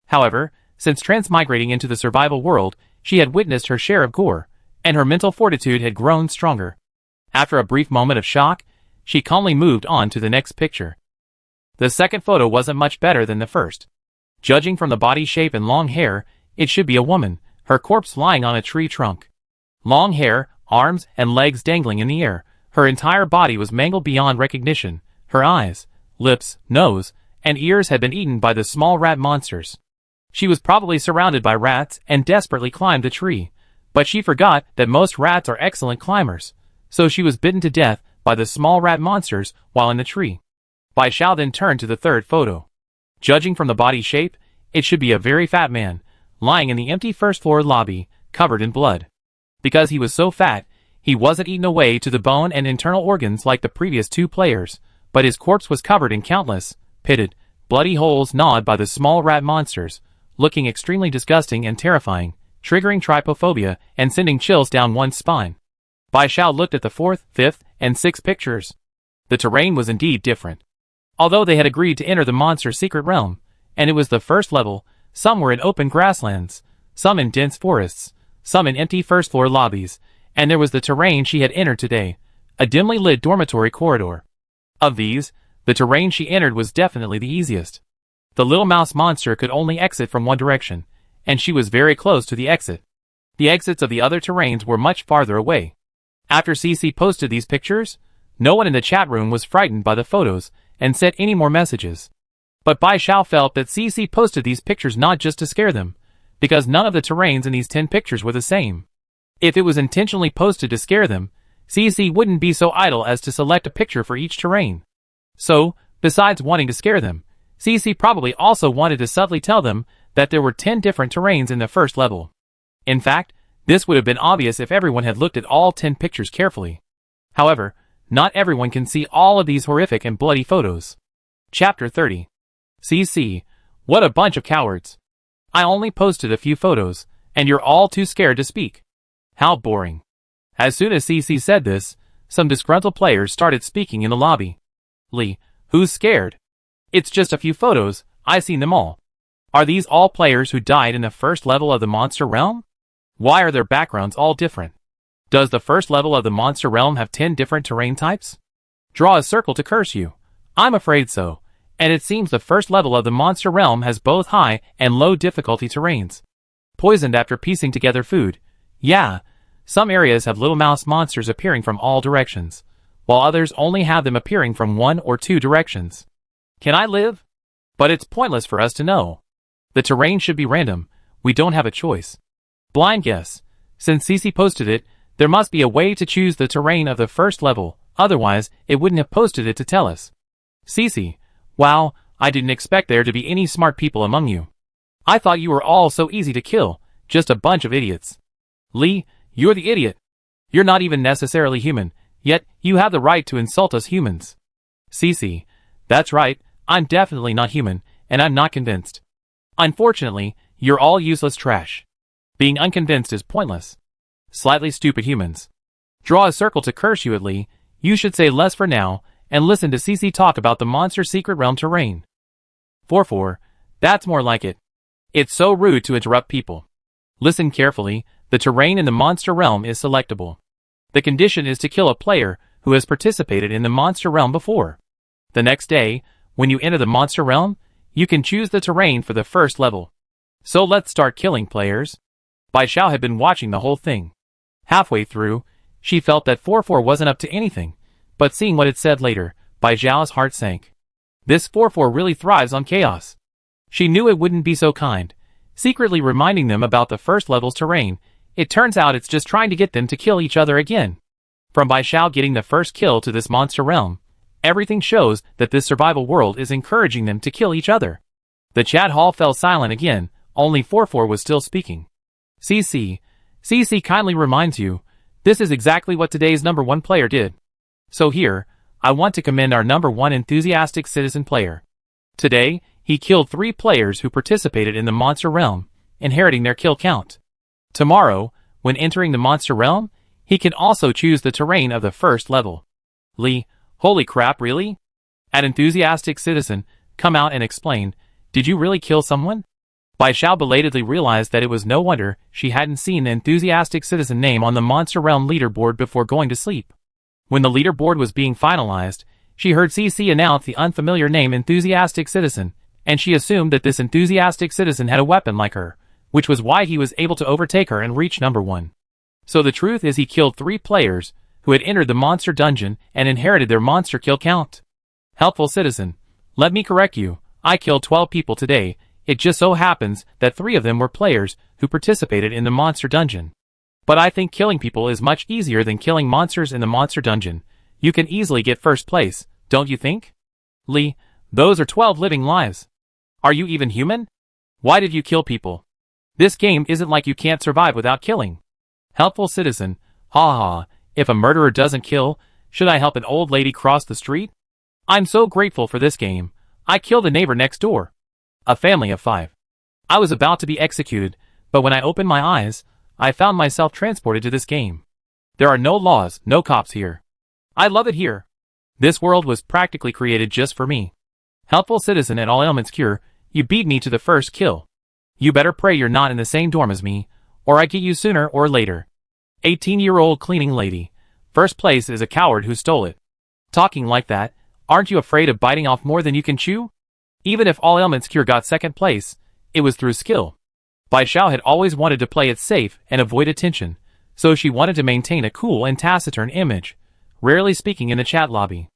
However, since transmigrating into the survival world, she had witnessed her share of gore, and her mental fortitude had grown stronger. After a brief moment of shock, she calmly moved on to the next picture. The second photo wasn't much better than the first. Judging from the body shape and long hair, it should be a woman, her corpse lying on a tree trunk. Long hair, arms, and legs dangling in the air, her entire body was mangled beyond recognition. Her eyes, lips, nose, and ears had been eaten by the small rat monsters. She was probably surrounded by rats and desperately climbed the tree, but she forgot that most rats are excellent climbers, so she was bitten to death by the small rat monsters while in the tree. Bai Xiao then turned to the third photo. Judging from the body shape, it should be a very fat man, lying in the empty first-floor lobby, covered in blood. Because he was so fat, he wasn't eaten away to the bone and internal organs like the previous 2 players, but his corpse was covered in countless, pitted, bloody holes gnawed by the small rat monsters, looking extremely disgusting and terrifying, triggering trypophobia and sending chills down one's spine. Bai Xiao looked at the 4th, 5th, and 6th pictures. The terrain was indeed different. Although they had agreed to enter the monster's secret realm, and it was the first level, some were in open grasslands, some in dense forests, some in empty first-floor lobbies, and there was the terrain she had entered today, a dimly lit dormitory corridor. Of these, the terrain she entered was definitely the easiest. The little mouse monster could only exit from one direction, and she was very close to the exit. The exits of the other terrains were much farther away. After CC posted these pictures, no one in the chat room was frightened by the photos and sent any more messages. But Bai Xiao felt that CC posted these pictures not just to scare them, because none of the terrains in these 10 pictures were the same. If it was intentionally posted to scare them, CC wouldn't be so idle as to select a picture for each terrain. So, besides wanting to scare them, CC probably also wanted to subtly tell them that there were 10 different terrains in the first level. In fact, this would have been obvious if everyone had looked at all 10 pictures carefully. However, not everyone can see all of these horrific and bloody photos. Chapter 30. CC, what a bunch of cowards. I only posted a few photos, and you're all too scared to speak. How boring. As soon as CC said this, some disgruntled players started speaking in the lobby. Lee, who's scared? It's just a few photos, I've seen them all. Are these all players who died in the first level of the monster realm? Why are their backgrounds all different? Does the first level of the monster realm have 10 different terrain types? Draw a circle to curse you. I'm afraid so, and it seems the first level of the monster realm has both high and low difficulty terrains. Poisoned after piecing together food. Yeah, some areas have little mouse monsters appearing from all directions, while others only have them appearing from 1 or 2 directions. Can I live? But it's pointless for us to know. The terrain should be random, we don't have a choice. Blind guess. Since CC posted it, there must be a way to choose the terrain of the first level, otherwise it wouldn't have posted it to tell us. CC, wow, I didn't expect there to be any smart people among you. I thought you were all so easy to kill, just a bunch of idiots. Lee, you're the idiot. You're not even necessarily human, yet you have the right to insult us humans. CC, That's right, I'm definitely not human, and I'm not convinced. Unfortunately, you're all useless trash. Being unconvinced is pointless. Slightly stupid humans. Draw a circle to curse you at Lee. You should say less for now, and listen to CC talk about the monster secret realm terrain. 4-4. That's more like it. It's so rude to interrupt people. Listen carefully, the terrain in the monster realm is selectable. The condition is to kill a player who has participated in the monster realm before. The next day, when you enter the monster realm, you can choose the terrain for the first level. So let's start killing players. Bai Xiao had been watching the whole thing. Halfway through, she felt that 4-4 wasn't up to anything, but seeing what it said later, Bai Xiao's heart sank. This 4-4 really thrives on chaos. She knew it wouldn't be so kind, secretly reminding them about the first level's terrain. It turns out it's just trying to get them to kill each other again. From Bai Xiao getting the first kill to this monster realm, everything shows that this survival world is encouraging them to kill each other. The chat hall fell silent again, only 4-4 was still speaking. CC kindly reminds you, this is exactly what today's number 1 player did. So here, I want to commend our number 1 enthusiastic citizen player. Today, he killed 3 players who participated in the monster realm, inheriting their kill count. Tomorrow, when entering the monster realm, he can also choose the terrain of the first level. Lee, holy crap, really? An enthusiastic citizen, come out and explain, did you really kill someone? Bai Xiao belatedly realized that it was no wonder she hadn't seen the enthusiastic citizen name on the monster realm leaderboard before going to sleep. When the leaderboard was being finalized, she heard CC announce the unfamiliar name enthusiastic citizen, and she assumed that this enthusiastic citizen had a weapon like her, which was why he was able to overtake her and reach number 1. So the truth is he killed 3 players who had entered the monster dungeon and inherited their monster kill count. Helpful citizen, let me correct you, I killed 12 people today. It just so happens that 3 of them were players who participated in the monster dungeon. But I think killing people is much easier than killing monsters in the monster dungeon. You can easily get first place, don't you think? Lee, those are 12 living lives. Are you even human? Why did you kill people? This game isn't like you can't survive without killing. Helpful citizen, ha ha, if a murderer doesn't kill, should I help an old lady cross the street? I'm so grateful for this game. I killed a neighbor next door. A family of 5. I was about to be executed, but when I opened my eyes, I found myself transported to this game. There are no laws, no cops here. I love it here. This world was practically created just for me. Helpful citizen at all elements cure, you beat me to the first kill. You better pray you're not in the same dorm as me, or I get you sooner or later. 18-year-old cleaning lady. First place is a coward who stole it. Talking like that, aren't you afraid of biting off more than you can chew? Even if all elements cure got second place, it was through skill. Bai Xiao had always wanted to play it safe and avoid attention, so she wanted to maintain a cool and taciturn image, rarely speaking in the chat lobby.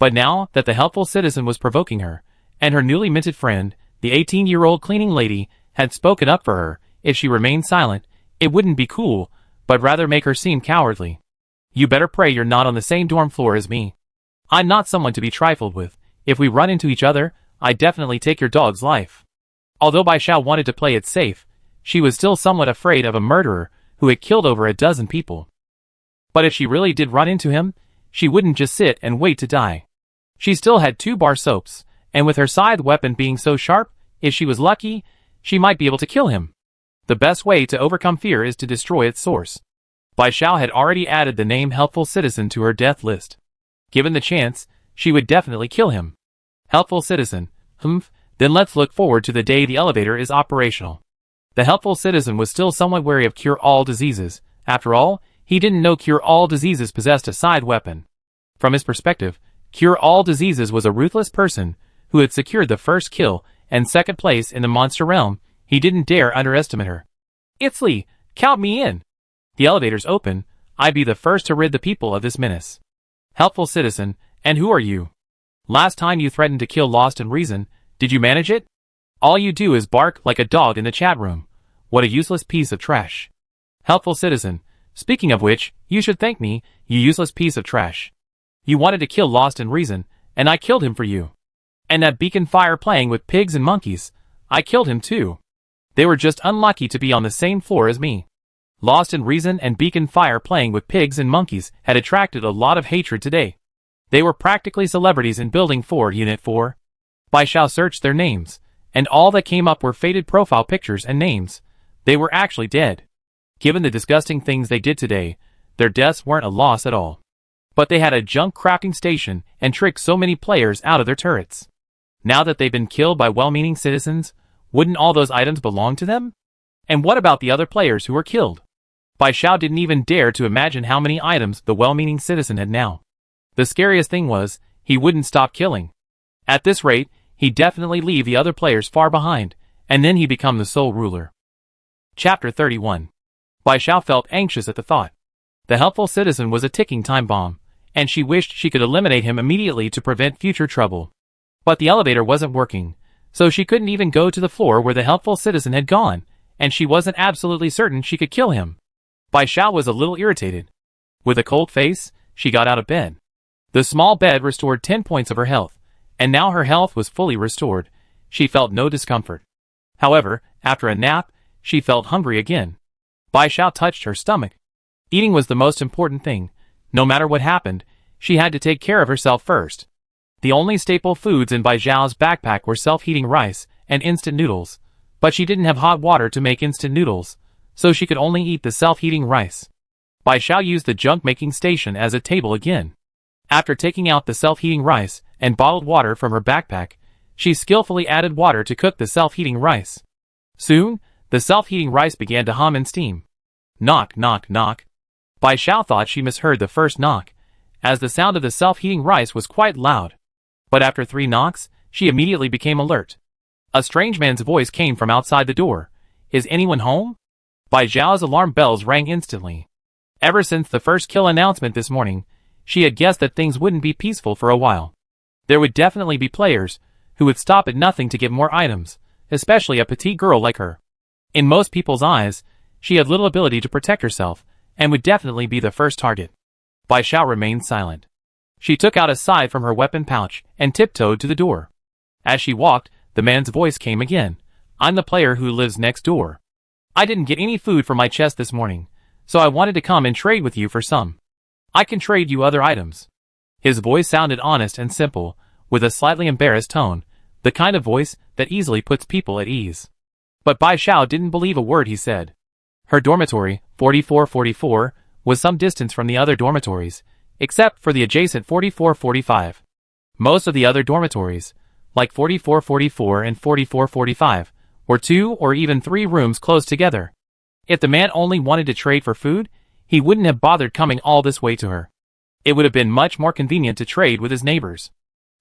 But now that the helpful citizen was provoking her, and her newly minted friend, the 18-year-old cleaning lady, had spoken up for her, if she remained silent, it wouldn't be cool, but rather make her seem cowardly. You better pray you're not on the same dorm floor as me. I'm not someone to be trifled with. If we run into each other, I definitely take your dog's life. Although Bai Xiao wanted to play it safe, she was still somewhat afraid of a murderer who had killed over a dozen people. But if she really did run into him, she wouldn't just sit and wait to die. She still had 2 bar soaps, and with her scythe weapon being so sharp, if she was lucky, she might be able to kill him. The best way to overcome fear is to destroy its source. Bai Xiao had already added the name Helpful Citizen to her death list. Given the chance, she would definitely kill him. Helpful Citizen, then let's look forward to the day the elevator is operational. The helpful citizen was still somewhat wary of cure-all diseases. After all, he didn't know cure-all diseases possessed a side weapon. From his perspective, cure-all diseases was a ruthless person who had secured the first kill and second place in the monster realm. He didn't dare underestimate her. It's Lee, count me in. The elevator's open. I'd be the first to rid the people of this menace. Helpful citizen, and who are you? Last time you threatened to kill Lost in Reason, did you manage it? All you do is bark like a dog in the chat room. What a useless piece of trash. Helpful citizen, speaking of which, you should thank me, you useless piece of trash. You wanted to kill Lost in Reason, and I killed him for you. And that beacon fire playing with pigs and monkeys, I killed him too. They were just unlucky to be on the same floor as me. Lost in Reason and beacon fire playing with pigs and monkeys had attracted a lot of hatred today. They were practically celebrities in Building 4, Unit 4. Bai Xiao searched their names, and all that came up were faded profile pictures and names. They were actually dead. Given the disgusting things they did today, their deaths weren't a loss at all. But they had a junk crafting station and tricked so many players out of their turrets. Now that they've been killed by well-meaning citizens, wouldn't all those items belong to them? And what about the other players who were killed? Bai Xiao didn't even dare to imagine how many items the well-meaning citizen had now. The scariest thing was, he wouldn't stop killing. At this rate, he'd definitely leave the other players far behind, and then he'd become the sole ruler. Chapter 31. Bai Xiao felt anxious at the thought. The helpful citizen was a ticking time bomb, and she wished she could eliminate him immediately to prevent future trouble. But the elevator wasn't working, so she couldn't even go to the floor where the helpful citizen had gone, and she wasn't absolutely certain she could kill him. Bai Xiao was a little irritated. With a cold face, she got out of bed. The small bed restored 10 points of her health, and now her health was fully restored. She felt no discomfort. However, after a nap, she felt hungry again. Bai Xiao touched her stomach. Eating was the most important thing. No matter what happened, she had to take care of herself first. The only staple foods in Bai Xiao's backpack were self-heating rice and instant noodles, but she didn't have hot water to make instant noodles, so she could only eat the self-heating rice. Bai Xiao used the junk-making station as a table again. After taking out the self-heating rice and bottled water from her backpack, she skillfully added water to cook the self-heating rice. Soon, the self-heating rice began to hum and steam. Knock, knock, knock. Bai Xiao thought she misheard the first knock, as the sound of the self-heating rice was quite loud. But after 3 knocks, she immediately became alert. A strange man's voice came from outside the door. Is anyone home? Bai Xiao's alarm bells rang instantly. Ever since the first kill announcement this morning, she had guessed that things wouldn't be peaceful for a while. There would definitely be players who would stop at nothing to get more items, especially a petite girl like her. In most people's eyes, she had little ability to protect herself, and would definitely be the first target. Bai Xiao remained silent. She took out a scythe from her weapon pouch and tiptoed to the door. As she walked, the man's voice came again. I'm the player who lives next door. I didn't get any food from my chest this morning, so I wanted to come and trade with you for some. I can trade you other items. His voice sounded honest and simple, with a slightly embarrassed tone, the kind of voice that easily puts people at ease. But Bai Xiao didn't believe a word he said. Her dormitory, 4444, was some distance from the other dormitories, except for the adjacent 4445. Most of the other dormitories, like 4444 and 4445, were 2 or even 3 rooms close together. If the man only wanted to trade for food, he wouldn't have bothered coming all this way to her. It would have been much more convenient to trade with his neighbors.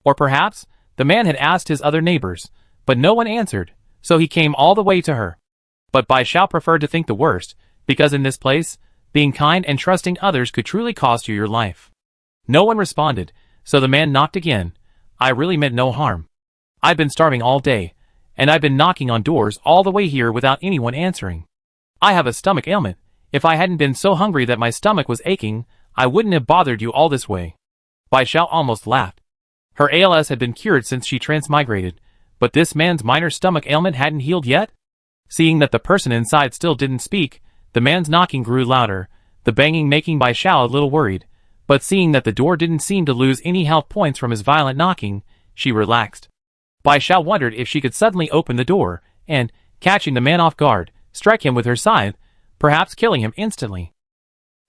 Or perhaps, the man had asked his other neighbors, but no one answered, so he came all the way to her. But Bai Xiao preferred to think the worst, because in this place, being kind and trusting others could truly cost you your life. No one responded, so the man knocked again. I really meant no harm. I've been starving all day, and I've been knocking on doors all the way here without anyone answering. I have a stomach ailment. If I hadn't been so hungry that my stomach was aching, I wouldn't have bothered you all this way. Bai Xiao almost laughed. Her ALS had been cured since she transmigrated, but this man's minor stomach ailment hadn't healed yet? Seeing that the person inside still didn't speak, the man's knocking grew louder, the banging making Bai Xiao a little worried, but seeing that the door didn't seem to lose any health points from his violent knocking, she relaxed. Bai Xiao wondered if she could suddenly open the door, and, catching the man off guard, strike him with her scythe, perhaps killing him instantly.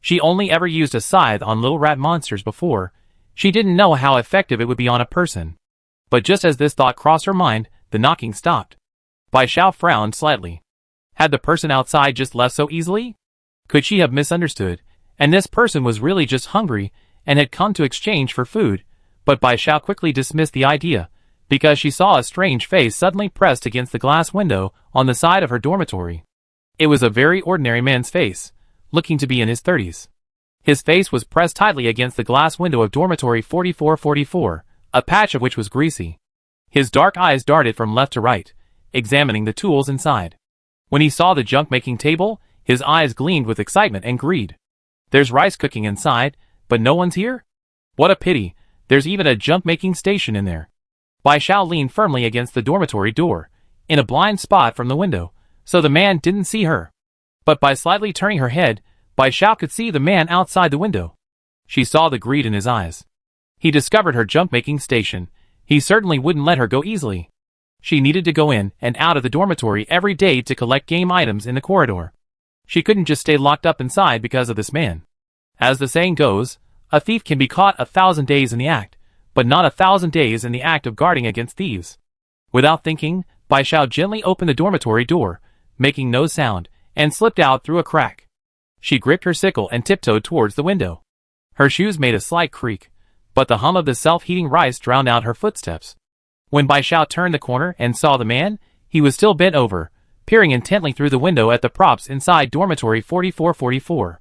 She only ever used a scythe on little rat monsters before. She didn't know how effective it would be on a person. But just as this thought crossed her mind, the knocking stopped. Bai Xiao frowned slightly. Had the person outside just left so easily? Could she have misunderstood, and this person was really just hungry and had come to exchange for food? But Bai Xiao quickly dismissed the idea, because she saw a strange face suddenly pressed against the glass window on the side of her dormitory. It was a very ordinary man's face, looking to be in his 30s. His face was pressed tightly against the glass window of dormitory 4444, a patch of which was greasy. His dark eyes darted from left to right, examining the tools inside. When he saw the junk-making table, his eyes gleamed with excitement and greed. There's rice cooking inside, but no one's here? What a pity, there's even a junk-making station in there. Bai Xiao leaned firmly against the dormitory door, in a blind spot from the window, so the man didn't see her. But by slightly turning her head, Bai Xiao could see the man outside the window. She saw the greed in his eyes. He discovered her junk-making station. He certainly wouldn't let her go easily. She needed to go in and out of the dormitory every day to collect game items in the corridor. She couldn't just stay locked up inside because of this man. As the saying goes, a thief can be caught 1,000 days in the act, but not 1,000 days in the act of guarding against thieves. Without thinking, Bai Xiao gently opened the dormitory door, making no sound, and slipped out through a crack. She gripped her sickle and tiptoed towards the window. Her shoes made a slight creak, but the hum of the self-heating rice drowned out her footsteps. When Bai Xiao turned the corner and saw the man, he was still bent over, peering intently through the window at the props inside dormitory 4444.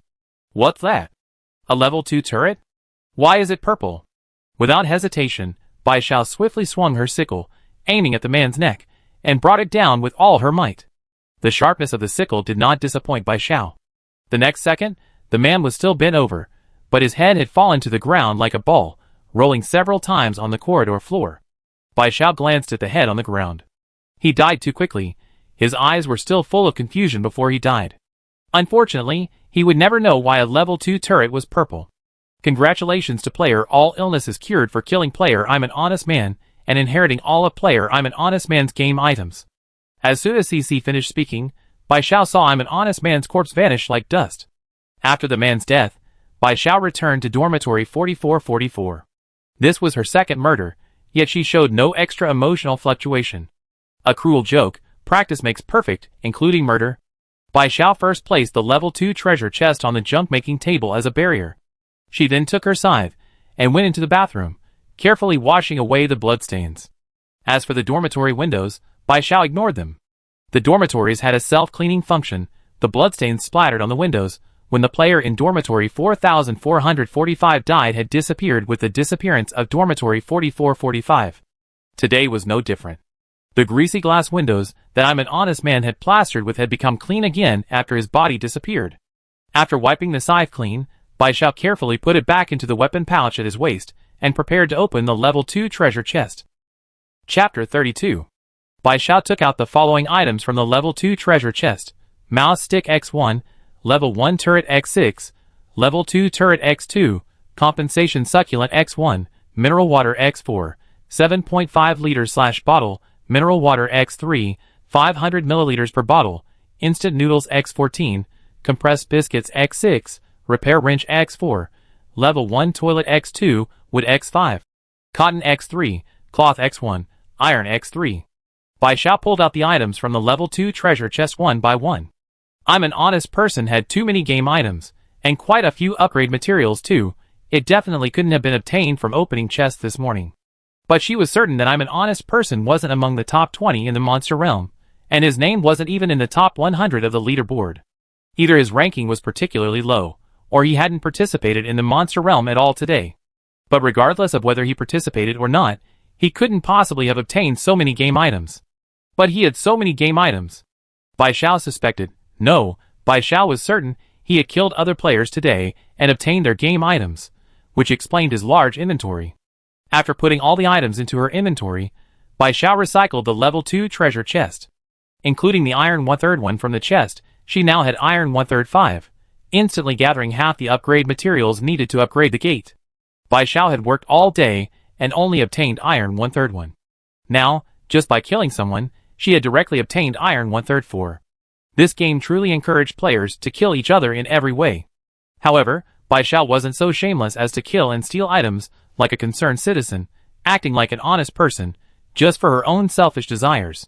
What's that? A level 2 turret? Why is it purple? Without hesitation, Bai Xiao swiftly swung her sickle, aiming at the man's neck, and brought it down with all her might. The sharpness of the sickle did not disappoint Bai Xiao. The next second, the man was still bent over, but his head had fallen to the ground like a ball, rolling several times on the corridor floor. Bai Xiao glanced at the head on the ground. He died too quickly. His eyes were still full of confusion before he died. Unfortunately, he would never know why a level 2 turret was purple. Congratulations to player all illnesses cured for killing player I'm an honest man, and inheriting all of player I'm an honest man's game items. As soon as CC finished speaking, Bai Xiao saw I'm an honest man's corpse vanish like dust. After the man's death, Bai Xiao returned to dormitory 4444. This was her second murder, yet she showed no extra emotional fluctuation. A cruel joke, practice makes perfect, including murder. Bai Xiao first placed the level 2 treasure chest on the junk-making table as a barrier. She then took her scythe and went into the bathroom, carefully washing away the bloodstains. As for the dormitory windows, Bai Xiao ignored them. The dormitories had a self-cleaning function. The bloodstains splattered on the windows when the player in dormitory 4445 died had disappeared with the disappearance of dormitory 4445. Today was no different. The greasy glass windows that I'm an honest man had plastered with had become clean again after his body disappeared. After wiping the scythe clean, Bai Xiao carefully put it back into the weapon pouch at his waist and prepared to open the level 2 treasure chest. Chapter 32. Bai Xiao took out the following items from the level 2 treasure chest: mouse stick X1, level 1 turret X6, level 2 turret X2, compensation succulent X1, mineral water X4, 7.5 liters/bottle, mineral water X3, 500 milliliters per bottle, instant noodles X14, compressed biscuits X6, repair wrench X4, level 1 toilet X2, wood X5, cotton X3, cloth X1, iron X3. Bai Xiao pulled out the items from the level 2 treasure chest one by one. I'm an honest person had too many game items, and quite a few upgrade materials too. It definitely couldn't have been obtained from opening chests this morning. But she was certain that I'm an honest person wasn't among the top 20 in the monster realm, and his name wasn't even in the top 100 of the leaderboard. Either his ranking was particularly low, or he hadn't participated in the monster realm at all today. But regardless of whether he participated or not, he couldn't possibly have obtained so many game items. But he had so many game items. Bai Xiao suspected. No, Bai Xiao was certain he had killed other players today and obtained their game items, which explained his large inventory. After putting all the items into her inventory, Bai Xiao recycled the level 2 treasure chest. Including the iron 1/3 one from the chest, she now had iron 1/3 5, instantly gathering half the upgrade materials needed to upgrade the gate. Bai Xiao had worked all day and only obtained iron 1/3 one. Now, just by killing someone, she had directly obtained iron 1/3 4. This game truly encouraged players to kill each other in every way. However, Bai Xiao wasn't so shameless as to kill and steal items like a concerned citizen, acting like an honest person, just for her own selfish desires.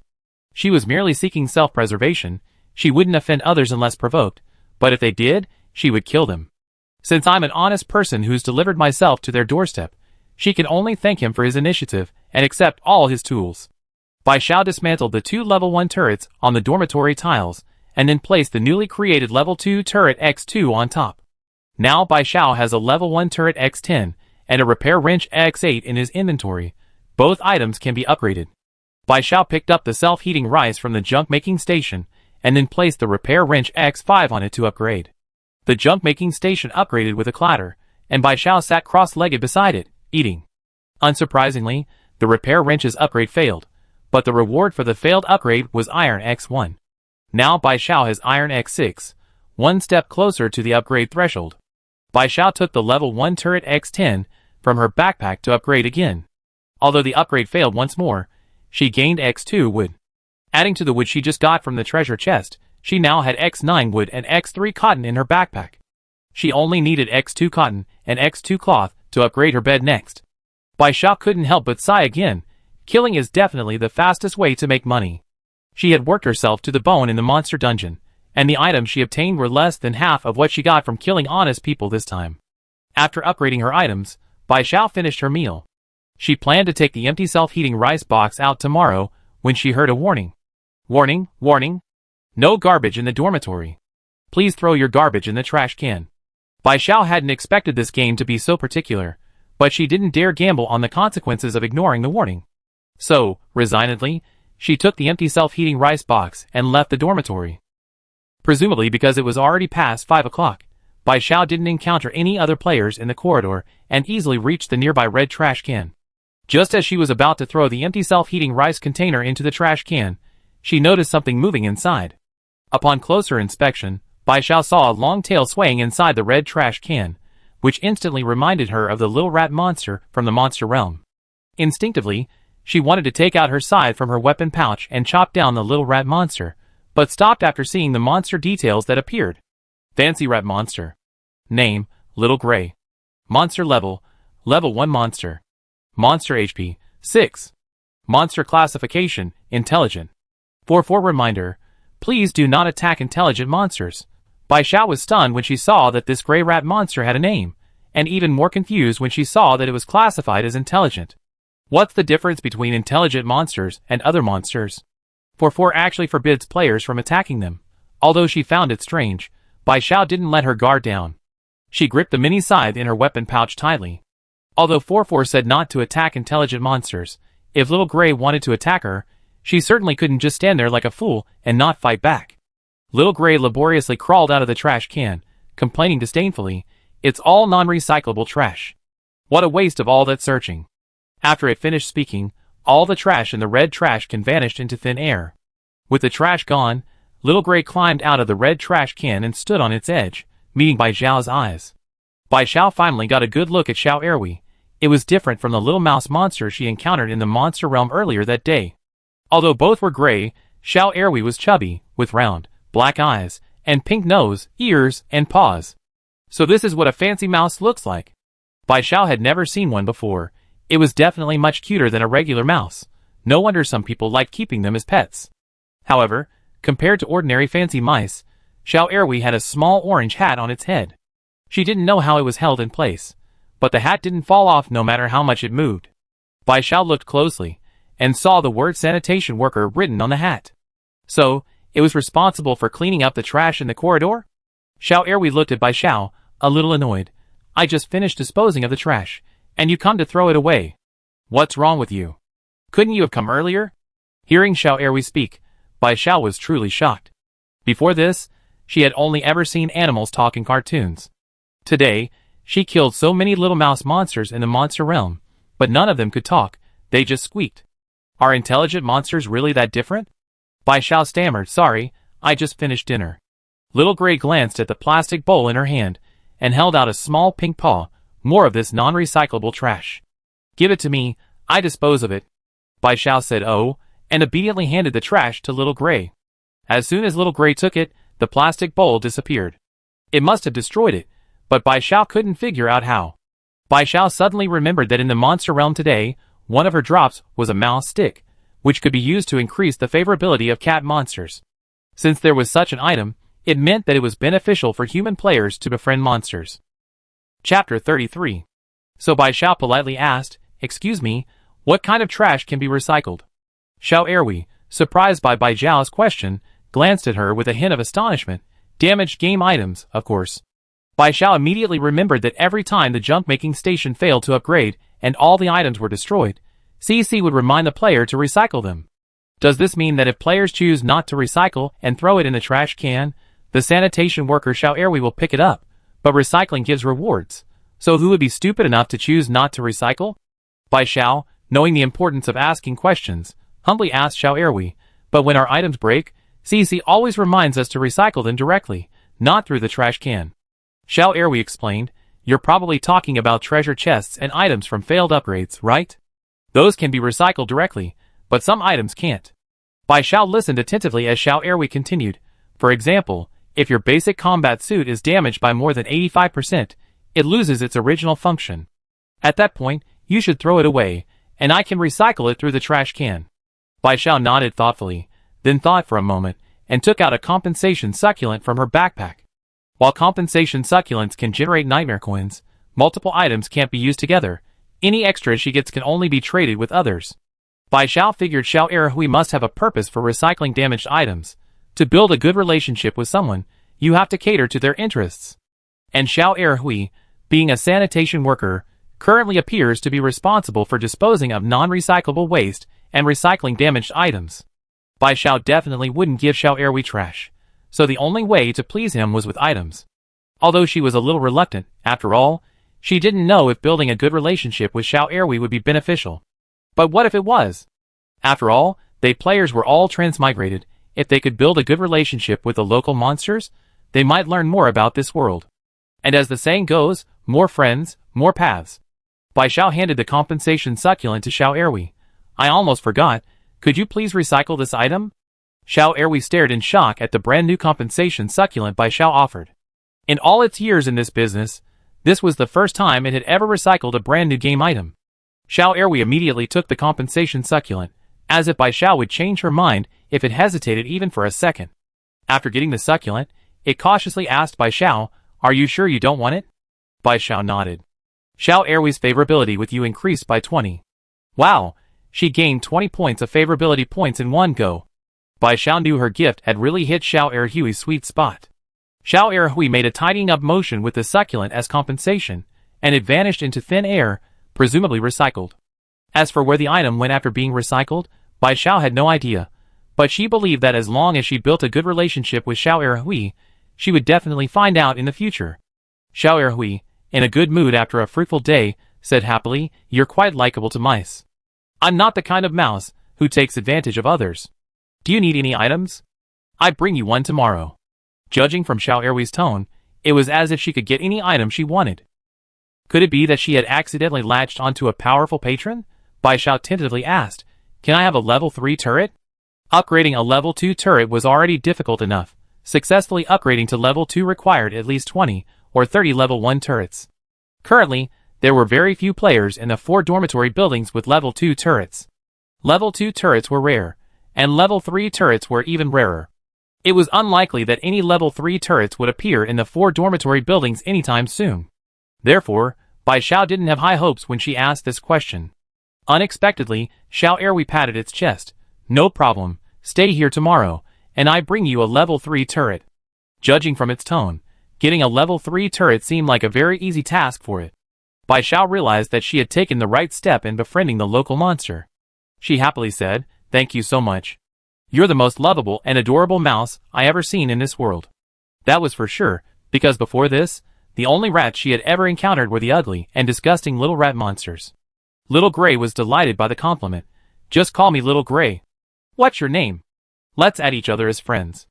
She was merely seeking self-preservation. She wouldn't offend others unless provoked, but if they did, she would kill them. Since I'm an honest person who's delivered myself to their doorstep, she can only thank him for his initiative and accept all his tools. Bai Xiao dismantled the 2 level 1 turrets on the dormitory tiles, and then placed the newly created level 2 turret X2 on top. Now Bai Xiao has a level 1 turret X10 and a repair wrench X8 in his inventory. Both items can be upgraded. Bai Xiao picked up the self-heating rice from the junk-making station and then placed the repair wrench X5 on it to upgrade. The junk-making station upgraded with a clatter, and Bai Xiao sat cross-legged beside it, eating. Unsurprisingly, the repair wrench's upgrade failed, but the reward for the failed upgrade was iron X1. Now Bai Xiao has iron X6, one step closer to the upgrade threshold. Bai Xiao took the level 1 turret X10, from her backpack to upgrade again. Although the upgrade failed once more, she gained X2 wood. Adding to the wood she just got from the treasure chest, she now had X9 wood and X3 cotton in her backpack. She only needed X2 cotton and X2 cloth to upgrade her bed next. Bai Xiao couldn't help but sigh again. Killing is definitely the fastest way to make money. She had worked herself to the bone in the monster dungeon, and the items she obtained were less than half of what she got from killing honest people this time. After upgrading her items, Bai Xiao finished her meal. She planned to take the empty self-heating rice box out tomorrow when she heard a warning. Warning, warning. No garbage in the dormitory. Please throw your garbage in the trash can. Bai Xiao hadn't expected this game to be so particular, but she didn't dare gamble on the consequences of ignoring the warning. So, resignedly, she took the empty self-heating rice box and left the dormitory. Presumably because it was already past 5 o'clock, Bai Xiao didn't encounter any other players in the corridor and easily reached the nearby red trash can. Just as she was about to throw the empty self-heating rice container into the trash can, she noticed something moving inside. Upon closer inspection, Bai Xiao saw a long tail swaying inside the red trash can, which instantly reminded her of the little rat monster from the monster realm. Instinctively, she wanted to take out her scythe from her weapon pouch and chop down the little rat monster, but stopped after seeing the monster details that appeared. Fancy rat monster. Name, Little Gray. Monster level, level 1 monster. Monster HP, 6. Monster classification, intelligent. For reminder, please do not attack intelligent monsters. Bai Xiao was stunned when she saw that this gray rat monster had a name, and even more confused when she saw that it was classified as intelligent. What's the difference between intelligent monsters and other monsters? 4 actually forbids players from attacking them. Although she found it strange, Bai Xiao didn't let her guard down. She gripped the mini scythe in her weapon pouch tightly. Although 4 said not to attack intelligent monsters, if Little Gray wanted to attack her, she certainly couldn't just stand there like a fool and not fight back. Little Gray laboriously crawled out of the trash can, complaining disdainfully, "It's all non-recyclable trash. What a waste of all that searching." After it finished speaking, all the trash in the red trash can vanished into thin air. With the trash gone, Little Gray climbed out of the red trash can and stood on its edge, meeting Bai Xiao's eyes. Bai Xiao finally got a good look at Xiao Erwi. It was different from the little mouse monster she encountered in the monster realm earlier that day. Although both were gray, Xiao Erwi was chubby, with round, black eyes, and pink nose, ears, and paws. So this is what a fancy mouse looks like. Bai Xiao had never seen one before. It was definitely much cuter than a regular mouse. No wonder some people like keeping them as pets. However, compared to ordinary fancy mice, Xiao Erwi had a small orange hat on its head. She didn't know how it was held in place, but the hat didn't fall off no matter how much it moved. Bai Xiao looked closely, and saw the word sanitation worker written on the hat. So, it was responsible for cleaning up the trash in the corridor? Xiao Erwi looked at Bai Xiao, a little annoyed. "I just finished disposing of the trash, and you come to throw it away. What's wrong with you? Couldn't you have come earlier?" Hearing Xiao Erwi speak, Bai Xiao was truly shocked. Before this, she had only ever seen animals talk in cartoons. Today, she killed so many little mouse monsters in the monster realm, but none of them could talk, they just squeaked. Are intelligent monsters really that different? Bai Xiao stammered, "Sorry, I just finished dinner." Little Gray glanced at the plastic bowl in her hand, and held out a small pink paw. "More of this non-recyclable trash. Give it to me, I dispose of it." Bai Xiao said, "Oh," and obediently handed the trash to Little Gray. As soon as Little Gray took it, the plastic bowl disappeared. It must have destroyed it, but Bai Xiao couldn't figure out how. Bai Xiao suddenly remembered that in the monster realm today, one of her drops was a mouse stick, which could be used to increase the favorability of cat monsters. Since there was such an item, it meant that it was beneficial for human players to befriend monsters. Chapter 33. So Bai Xiao politely asked, "Excuse me, what kind of trash can be recycled?" Xiao Erwi, surprised by Bai Xiao's question, glanced at her with a hint of astonishment. Damaged game items, of course. Bai Xiao immediately remembered that every time the junk-making station failed to upgrade and all the items were destroyed, CC would remind the player to recycle them. Does this mean that if players choose not to recycle and throw it in the trash can, the sanitation worker Xiao Erwi will pick it up, but recycling gives rewards? So who would be stupid enough to choose not to recycle? Bai Xiao, knowing the importance of asking questions, humbly asked Xiao Erwi, "But when our items break, CC always reminds us to recycle them directly, not through the trash can." Xiao Erwi explained, You're probably talking about treasure chests and items from failed upgrades, right? Those can be recycled directly, but some items can't. Bai Xiao listened attentively as Xiao Erwi continued. For example, if your basic combat suit is damaged by more than 85%, it loses its original function. At that point, you should throw it away, and I can recycle it through the trash can. Bai Xiao nodded thoughtfully, then thought for a moment, and took out a compensation succulent from her backpack. While compensation succulents can generate nightmare coins, multiple items can't be used together. Any extra she gets can only be traded with others. Bai Xiao figured Xiao Erhui must have a purpose for recycling damaged items. To build a good relationship with someone, you have to cater to their interests. And Xiao Erhui, being a sanitation worker, currently appears to be responsible for disposing of non-recyclable waste and recycling damaged items. Bai Xiao definitely wouldn't give Xiao Erhui trash, so the only way to please him was with items. Although she was a little reluctant, after all, she didn't know if building a good relationship with Xiao Erhui would be beneficial. But what if it was? After all, they players were all transmigrated. If they could build a good relationship with the local monsters, they might learn more about this world. And as the saying goes, more friends, more paths. Bai Xiao handed the compensation succulent to Xiao Erwi. I almost forgot, could you please recycle this item? Xiao Erwi stared in shock at the brand new compensation succulent Bai Xiao offered. In all its years in this business, this was the first time it had ever recycled a brand new game item. Xiao Erwi immediately took the compensation succulent, as if Bai Xiao would change her mind if it hesitated even for a second. After getting the succulent, it cautiously asked Bai Xiao, are you sure you don't want it? Bai Xiao nodded. Xiao Erwi's favorability with you increased by 20. Wow, she gained 20 points of favorability points in one go. Bai Xiao knew her gift had really hit Xiao Erhui's sweet spot. Xiao Erhui made a tidying up motion with the succulent as compensation, and it vanished into thin air, presumably recycled. As for where the item went after being recycled, Bai Xiao had no idea, but she believed that as long as she built a good relationship with Xiao Erhui, she would definitely find out in the future. Xiao Erhui, in a good mood after a fruitful day, said happily, you're quite likable to mice. I'm not the kind of mouse who takes advantage of others. Do you need any items? I bring you one tomorrow. Judging from Xiao Erhui's tone, it was as if she could get any item she wanted. Could it be that she had accidentally latched onto a powerful patron? Bai Xiao tentatively asked, can I have a level 3 turret? Upgrading a level 2 turret was already difficult enough. Successfully upgrading to level 2 required at least 20 or 30 level 1 turrets. Currently, there were very few players in the 4 dormitory buildings with level 2 turrets. Level 2 turrets were rare, and level 3 turrets were even rarer. It was unlikely that any level 3 turrets would appear in the 4 dormitory buildings anytime soon. Therefore, Bai Xiao didn't have high hopes when she asked this question. Unexpectedly, Xiao Erhui patted its chest. No problem, stay here tomorrow, and I bring you a level 3 turret. Judging from its tone, getting a level 3 turret seemed like a very easy task for it. Bai Xiao realized that she had taken the right step in befriending the local monster. She happily said, thank you so much. You're the most lovable and adorable mouse I ever seen in this world. That was for sure, because before this, the only rats she had ever encountered were the ugly and disgusting little rat monsters. Little Gray was delighted by the compliment. Just call me Little Gray. What's your name? Let's add each other as friends.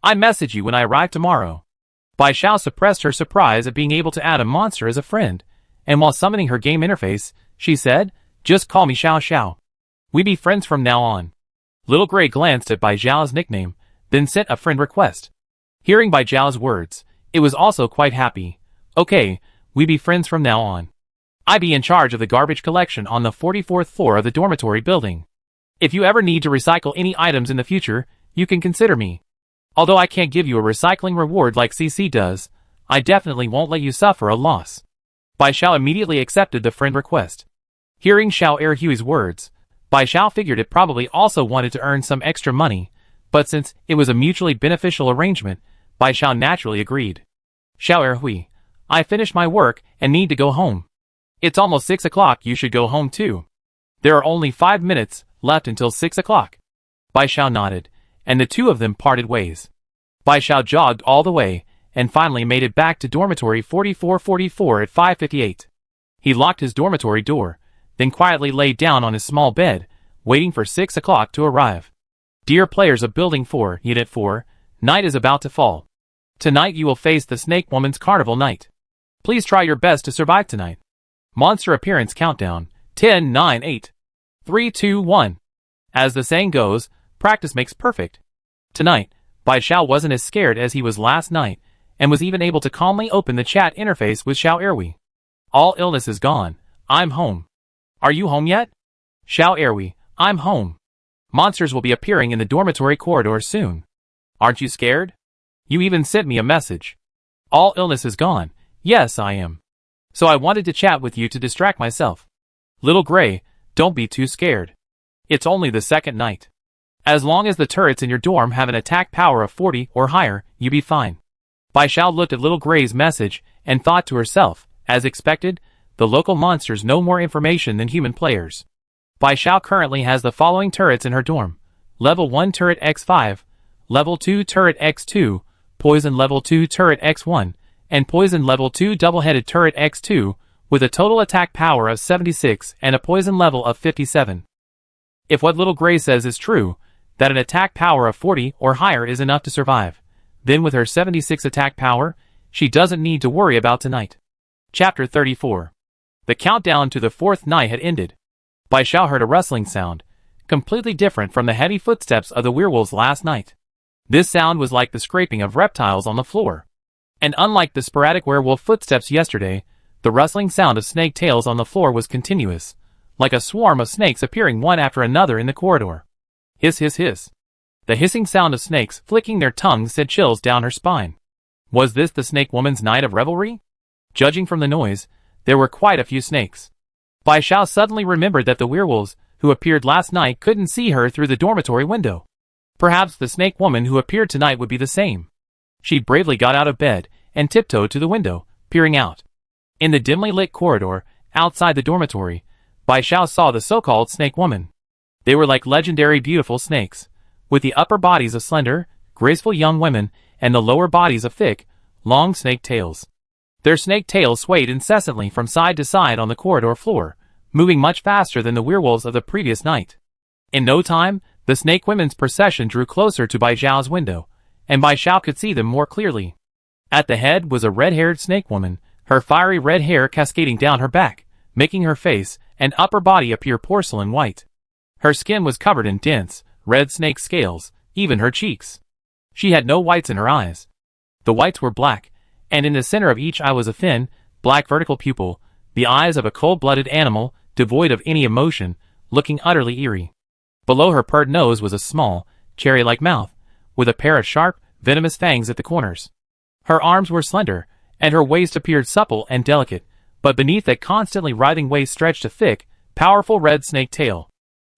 I message you when I arrive tomorrow. Bai Xiao suppressed her surprise at being able to add a monster as a friend, and while summoning her game interface, she said, just call me Xiao Xiao. We be friends from now on. Little Gray glanced at Bai Xiao's nickname, then sent a friend request. Hearing Bai Xiao's words, it was also quite happy. Okay, we be friends from now on. I be in charge of the garbage collection on the 44th floor of the dormitory building. If you ever need to recycle any items in the future, you can consider me. Although I can't give you a recycling reward like CC does, I definitely won't let you suffer a loss. Bai Xiao immediately accepted the friend request. Hearing Xiao Erhui's words, Bai Xiao figured it probably also wanted to earn some extra money, but since it was a mutually beneficial arrangement, Bai Xiao naturally agreed. Xiao Erhui, I finished my work and need to go home. It's almost 6 o'clock, you should go home too. There are only 5 minutes left until 6 o'clock. Bai Xiao nodded, and the two of them parted ways. Bai Xiao jogged all the way, and finally made it back to dormitory 4444 at 5:58. He locked his dormitory door, then quietly lay down on his small bed, waiting for 6 o'clock to arrive. Dear players of Building 4, Unit 4, night is about to fall. Tonight you will face the Snake Woman's Carnival Night. Please try your best to survive tonight. Monster appearance countdown. 10, 9, 8, 3, 2, 1. As the saying goes, practice makes perfect. Tonight, Bai Xiao wasn't as scared as he was last night, and was even able to calmly open the chat interface with Xiao Erwi. All illness is gone. I'm home. Are you home yet? Xiao Erwi, I'm home. Monsters will be appearing in the dormitory corridor soon. Aren't you scared? You even sent me a message. All illness is gone. Yes, I am. So I wanted to chat with you to distract myself. Little Gray, don't be too scared. It's only the second night. As long as the turrets in your dorm have an attack power of 40 or higher, you be fine. Bai Xiao looked at Little Gray's message and thought to herself, as expected, the local monsters know more information than human players. Bai Xiao currently has the following turrets in her dorm. Level 1 turret X5, Level 2 turret X2, Poison Level 2 turret X1, and Poison Level 2 double-headed turret X2, with a total attack power of 76 and a poison level of 57. If what Little Gray says is true, that an attack power of 40 or higher is enough to survive, then with her 76 attack power, she doesn't need to worry about tonight. Chapter 34. The countdown to the fourth night had ended. Bai Xiao heard a rustling sound, completely different from the heavy footsteps of the werewolves last night. This sound was like the scraping of reptiles on the floor. And unlike the sporadic werewolf footsteps yesterday, the rustling sound of snake tails on the floor was continuous, like a swarm of snakes appearing one after another in the corridor. Hiss, hiss, hiss. The hissing sound of snakes flicking their tongues sent chills down her spine. Was this the snake woman's night of revelry? Judging from the noise, there were quite a few snakes. Bai Xiao suddenly remembered that the werewolves who appeared last night couldn't see her through the dormitory window. Perhaps the snake woman who appeared tonight would be the same. She bravely got out of bed and tiptoed to the window, peering out. In the dimly lit corridor, outside the dormitory, Bai Xiao saw the so-called snake woman. They were like legendary beautiful snakes, with the upper bodies of slender, graceful young women and the lower bodies of thick, long snake tails. Their snake tails swayed incessantly from side to side on the corridor floor, moving much faster than the werewolves of the previous night. In no time, the snake women's procession drew closer to Bai Xiao's window, and Bai Xiao could see them more clearly. At the head was a red-haired snake woman, her fiery red hair cascading down her back, making her face and upper body appear porcelain white. Her skin was covered in dense, red snake scales, even her cheeks. She had no whites in her eyes. The whites were black, and in the center of each eye was a thin, black vertical pupil, the eyes of a cold-blooded animal, devoid of any emotion, looking utterly eerie. Below her pert nose was a small, cherry-like mouth, with a pair of sharp, venomous fangs at the corners. Her arms were slender, and her waist appeared supple and delicate, but beneath that constantly writhing waist stretched a thick, powerful red snake tail.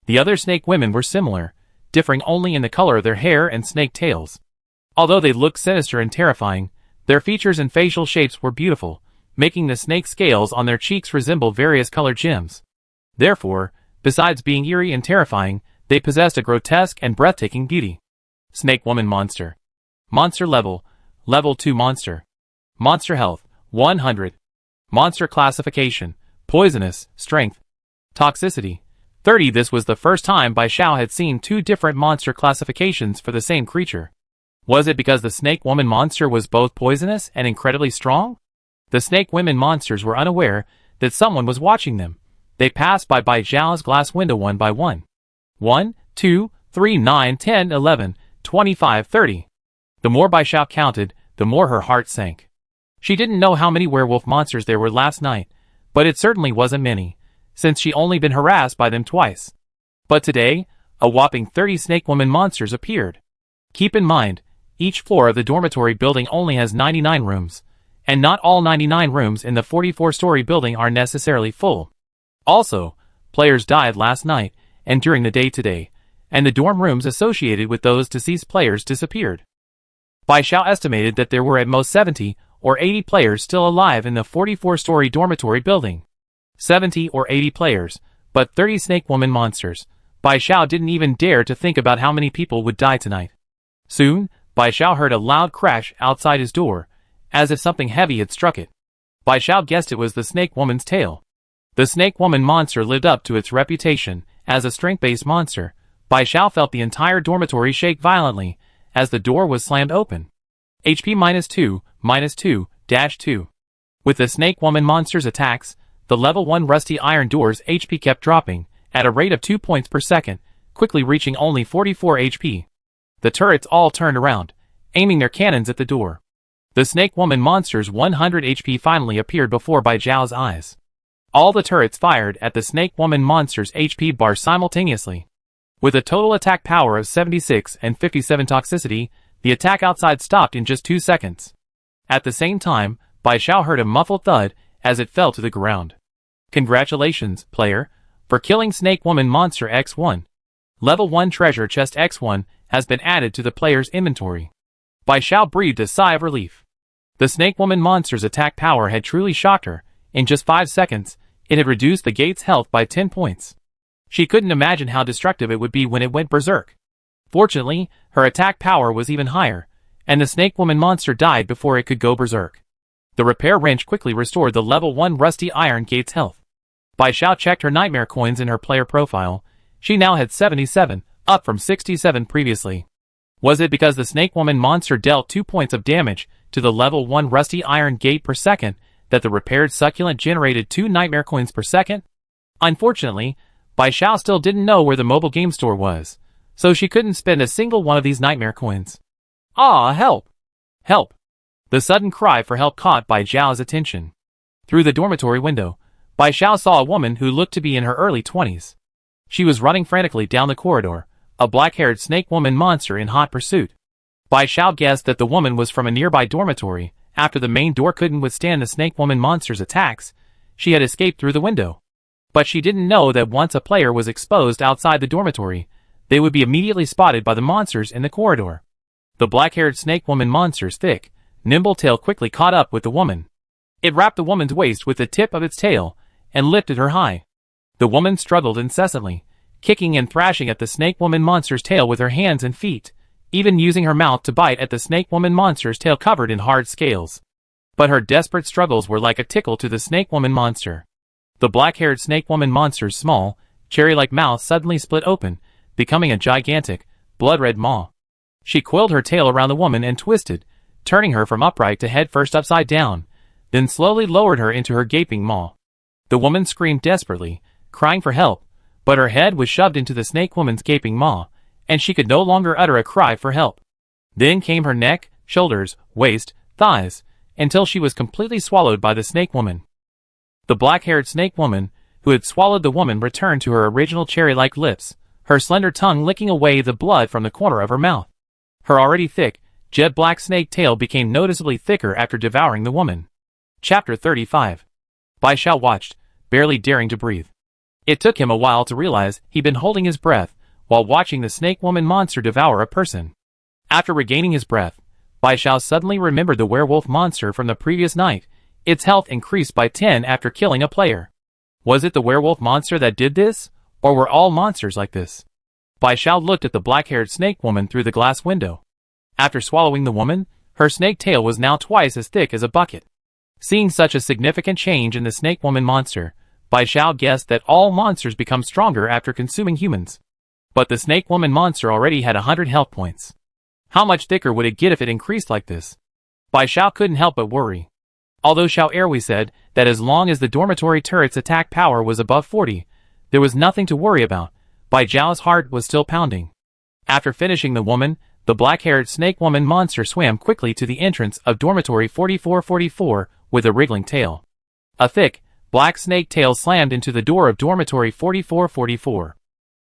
The other snake women were similar, differing only in the color of their hair and snake tails. Although they looked sinister and terrifying, their features and facial shapes were beautiful, making the snake scales on their cheeks resemble various colored gems. Therefore, besides being eerie and terrifying, they possessed a grotesque and breathtaking beauty. Snake Woman Monster. Monster Level, Level 2 Monster. Monster Health, 100. Monster Classification, Poisonous, Strength. Toxicity, 30. This was the first time Bai Xiao had seen two different monster classifications for the same creature. Was it because the Snake Woman monster was both poisonous and incredibly strong? The Snake Women monsters were unaware that someone was watching them. They passed by Bai Xiao's glass window one by one. 1, 2, 3, 9, 10, 11, 25, 30. The more Bai Xiao counted, the more her heart sank. She didn't know how many werewolf monsters there were last night, but it certainly wasn't many, since she only been harassed by them twice. But today, a whopping 30 Snake Woman monsters appeared. Keep in mind, each floor of the dormitory building only has 99 rooms, and not all 99 rooms in the 44-story building are necessarily full. Also, players died last night and during the day today, and the dorm rooms associated with those deceased players disappeared. Bai Xiao estimated that there were at most 70 or 80 players still alive in the 44-story dormitory building. 70 or 80 players, but 30 Snake Woman monsters. Bai Xiao didn't even dare to think about how many people would die tonight. Soon, Bai Xiao heard a loud crash outside his door, as if something heavy had struck it. Bai Xiao guessed it was the Snake Woman's tail. The Snake Woman monster lived up to its reputation as a strength-based monster. Bai Xiao felt the entire dormitory shake violently as the door was slammed open. HP -2, -2, -2. With the Snake Woman monster's attacks, the level 1 rusty iron door's HP kept dropping, at a rate of 2 points per second, quickly reaching only 44 HP. The turrets all turned around, aiming their cannons at the door. The Snake Woman monster's 100 HP finally appeared before Bai Zhao's eyes. All the turrets fired at the Snake Woman monster's HP bar simultaneously. With a total attack power of 76 and 57 toxicity, the attack outside stopped in just 2 seconds. At the same time, Bai Zhao heard a muffled thud as it fell to the ground. Congratulations, player, for killing Snake Woman Monster X1. Level 1 Treasure Chest X1 has been added to the player's inventory. Bai Zhao breathed a sigh of relief. The Snake Woman monster's attack power had truly shocked her. In just 5 seconds, it had reduced the gate's health by 10 points. She couldn't imagine how destructive it would be when it went berserk. Fortunately, her attack power was even higher, and the Snake Woman monster died before it could go berserk. The repair wrench quickly restored the level 1 rusty iron gate's health. Bai Zhao checked her nightmare coins in her player profile. She now had 77, up from 67 previously. Was it because the Snake Woman monster dealt 2 points of damage to the level 1 rusty iron gate per second that the repaired succulent generated 2 nightmare coins per second? Unfortunately, Bai Zhao still didn't know where the mobile game store was, so she couldn't spend a single one of these nightmare coins. Ah, help! Help! The sudden cry for help caught Bai Zhao's attention. Through the dormitory window, Bai Zhao saw a woman who looked to be in her early 20s. She was running frantically down the corridor, a black-haired Snake Woman monster in hot pursuit. Bai Zhao guessed that the woman was from a nearby dormitory. After the main door couldn't withstand the Snake Woman monster's attacks, she had escaped through the window. But she didn't know that once a player was exposed outside the dormitory, they would be immediately spotted by the monsters in the corridor. The black-haired Snake Woman monster's thick, nimble tail quickly caught up with the woman. It wrapped the woman's waist with the tip of its tail and lifted her high. The woman struggled incessantly, kicking and thrashing at the Snake Woman monster's tail with her hands and feet, even using her mouth to bite at the Snake Woman monster's tail covered in hard scales. But her desperate struggles were like a tickle to the Snake Woman monster. The black-haired Snake Woman monster's small, cherry-like mouth suddenly split open, becoming a gigantic, blood-red maw. She coiled her tail around the woman and twisted, turning her from upright to head first upside down, then slowly lowered her into her gaping maw. The woman screamed desperately, crying for help, but her head was shoved into the Snake Woman's gaping maw, and she could no longer utter a cry for help. Then came her neck, shoulders, waist, thighs, until she was completely swallowed by the Snake Woman. The black-haired Snake Woman, who had swallowed the woman, returned to her original cherry-like lips, her slender tongue licking away the blood from the corner of her mouth. Her already thick, jet-black snake tail became noticeably thicker after devouring the woman. Chapter 35. Bai Zhao watched, barely daring to breathe. It took him a while to realize he'd been holding his breath while watching the Snake Woman monster devour a person. After regaining his breath, Bai Zhao suddenly remembered the werewolf monster from the previous night. Its health increased by 10 after killing a player. Was it the werewolf monster that did this, or were all monsters like this? Bai Zhao looked at the black-haired Snake Woman through the glass window. After swallowing the woman, her snake tail was now twice as thick as a bucket. Seeing such a significant change in the Snake Woman monster, Bai Zhao guessed that all monsters become stronger after consuming humans. But the Snake Woman monster already had 100 health points. How much thicker would it get if it increased like this? Bai Zhao couldn't help but worry. Although Xiao Erwi said that as long as the dormitory turret's attack power was above 40, there was nothing to worry about, Bai Zhao's heart was still pounding. After finishing the woman, the black-haired Snake Woman monster swam quickly to the entrance of Dormitory 4444 with a wriggling tail. A thick, black snake tail slammed into the door of Dormitory 4444.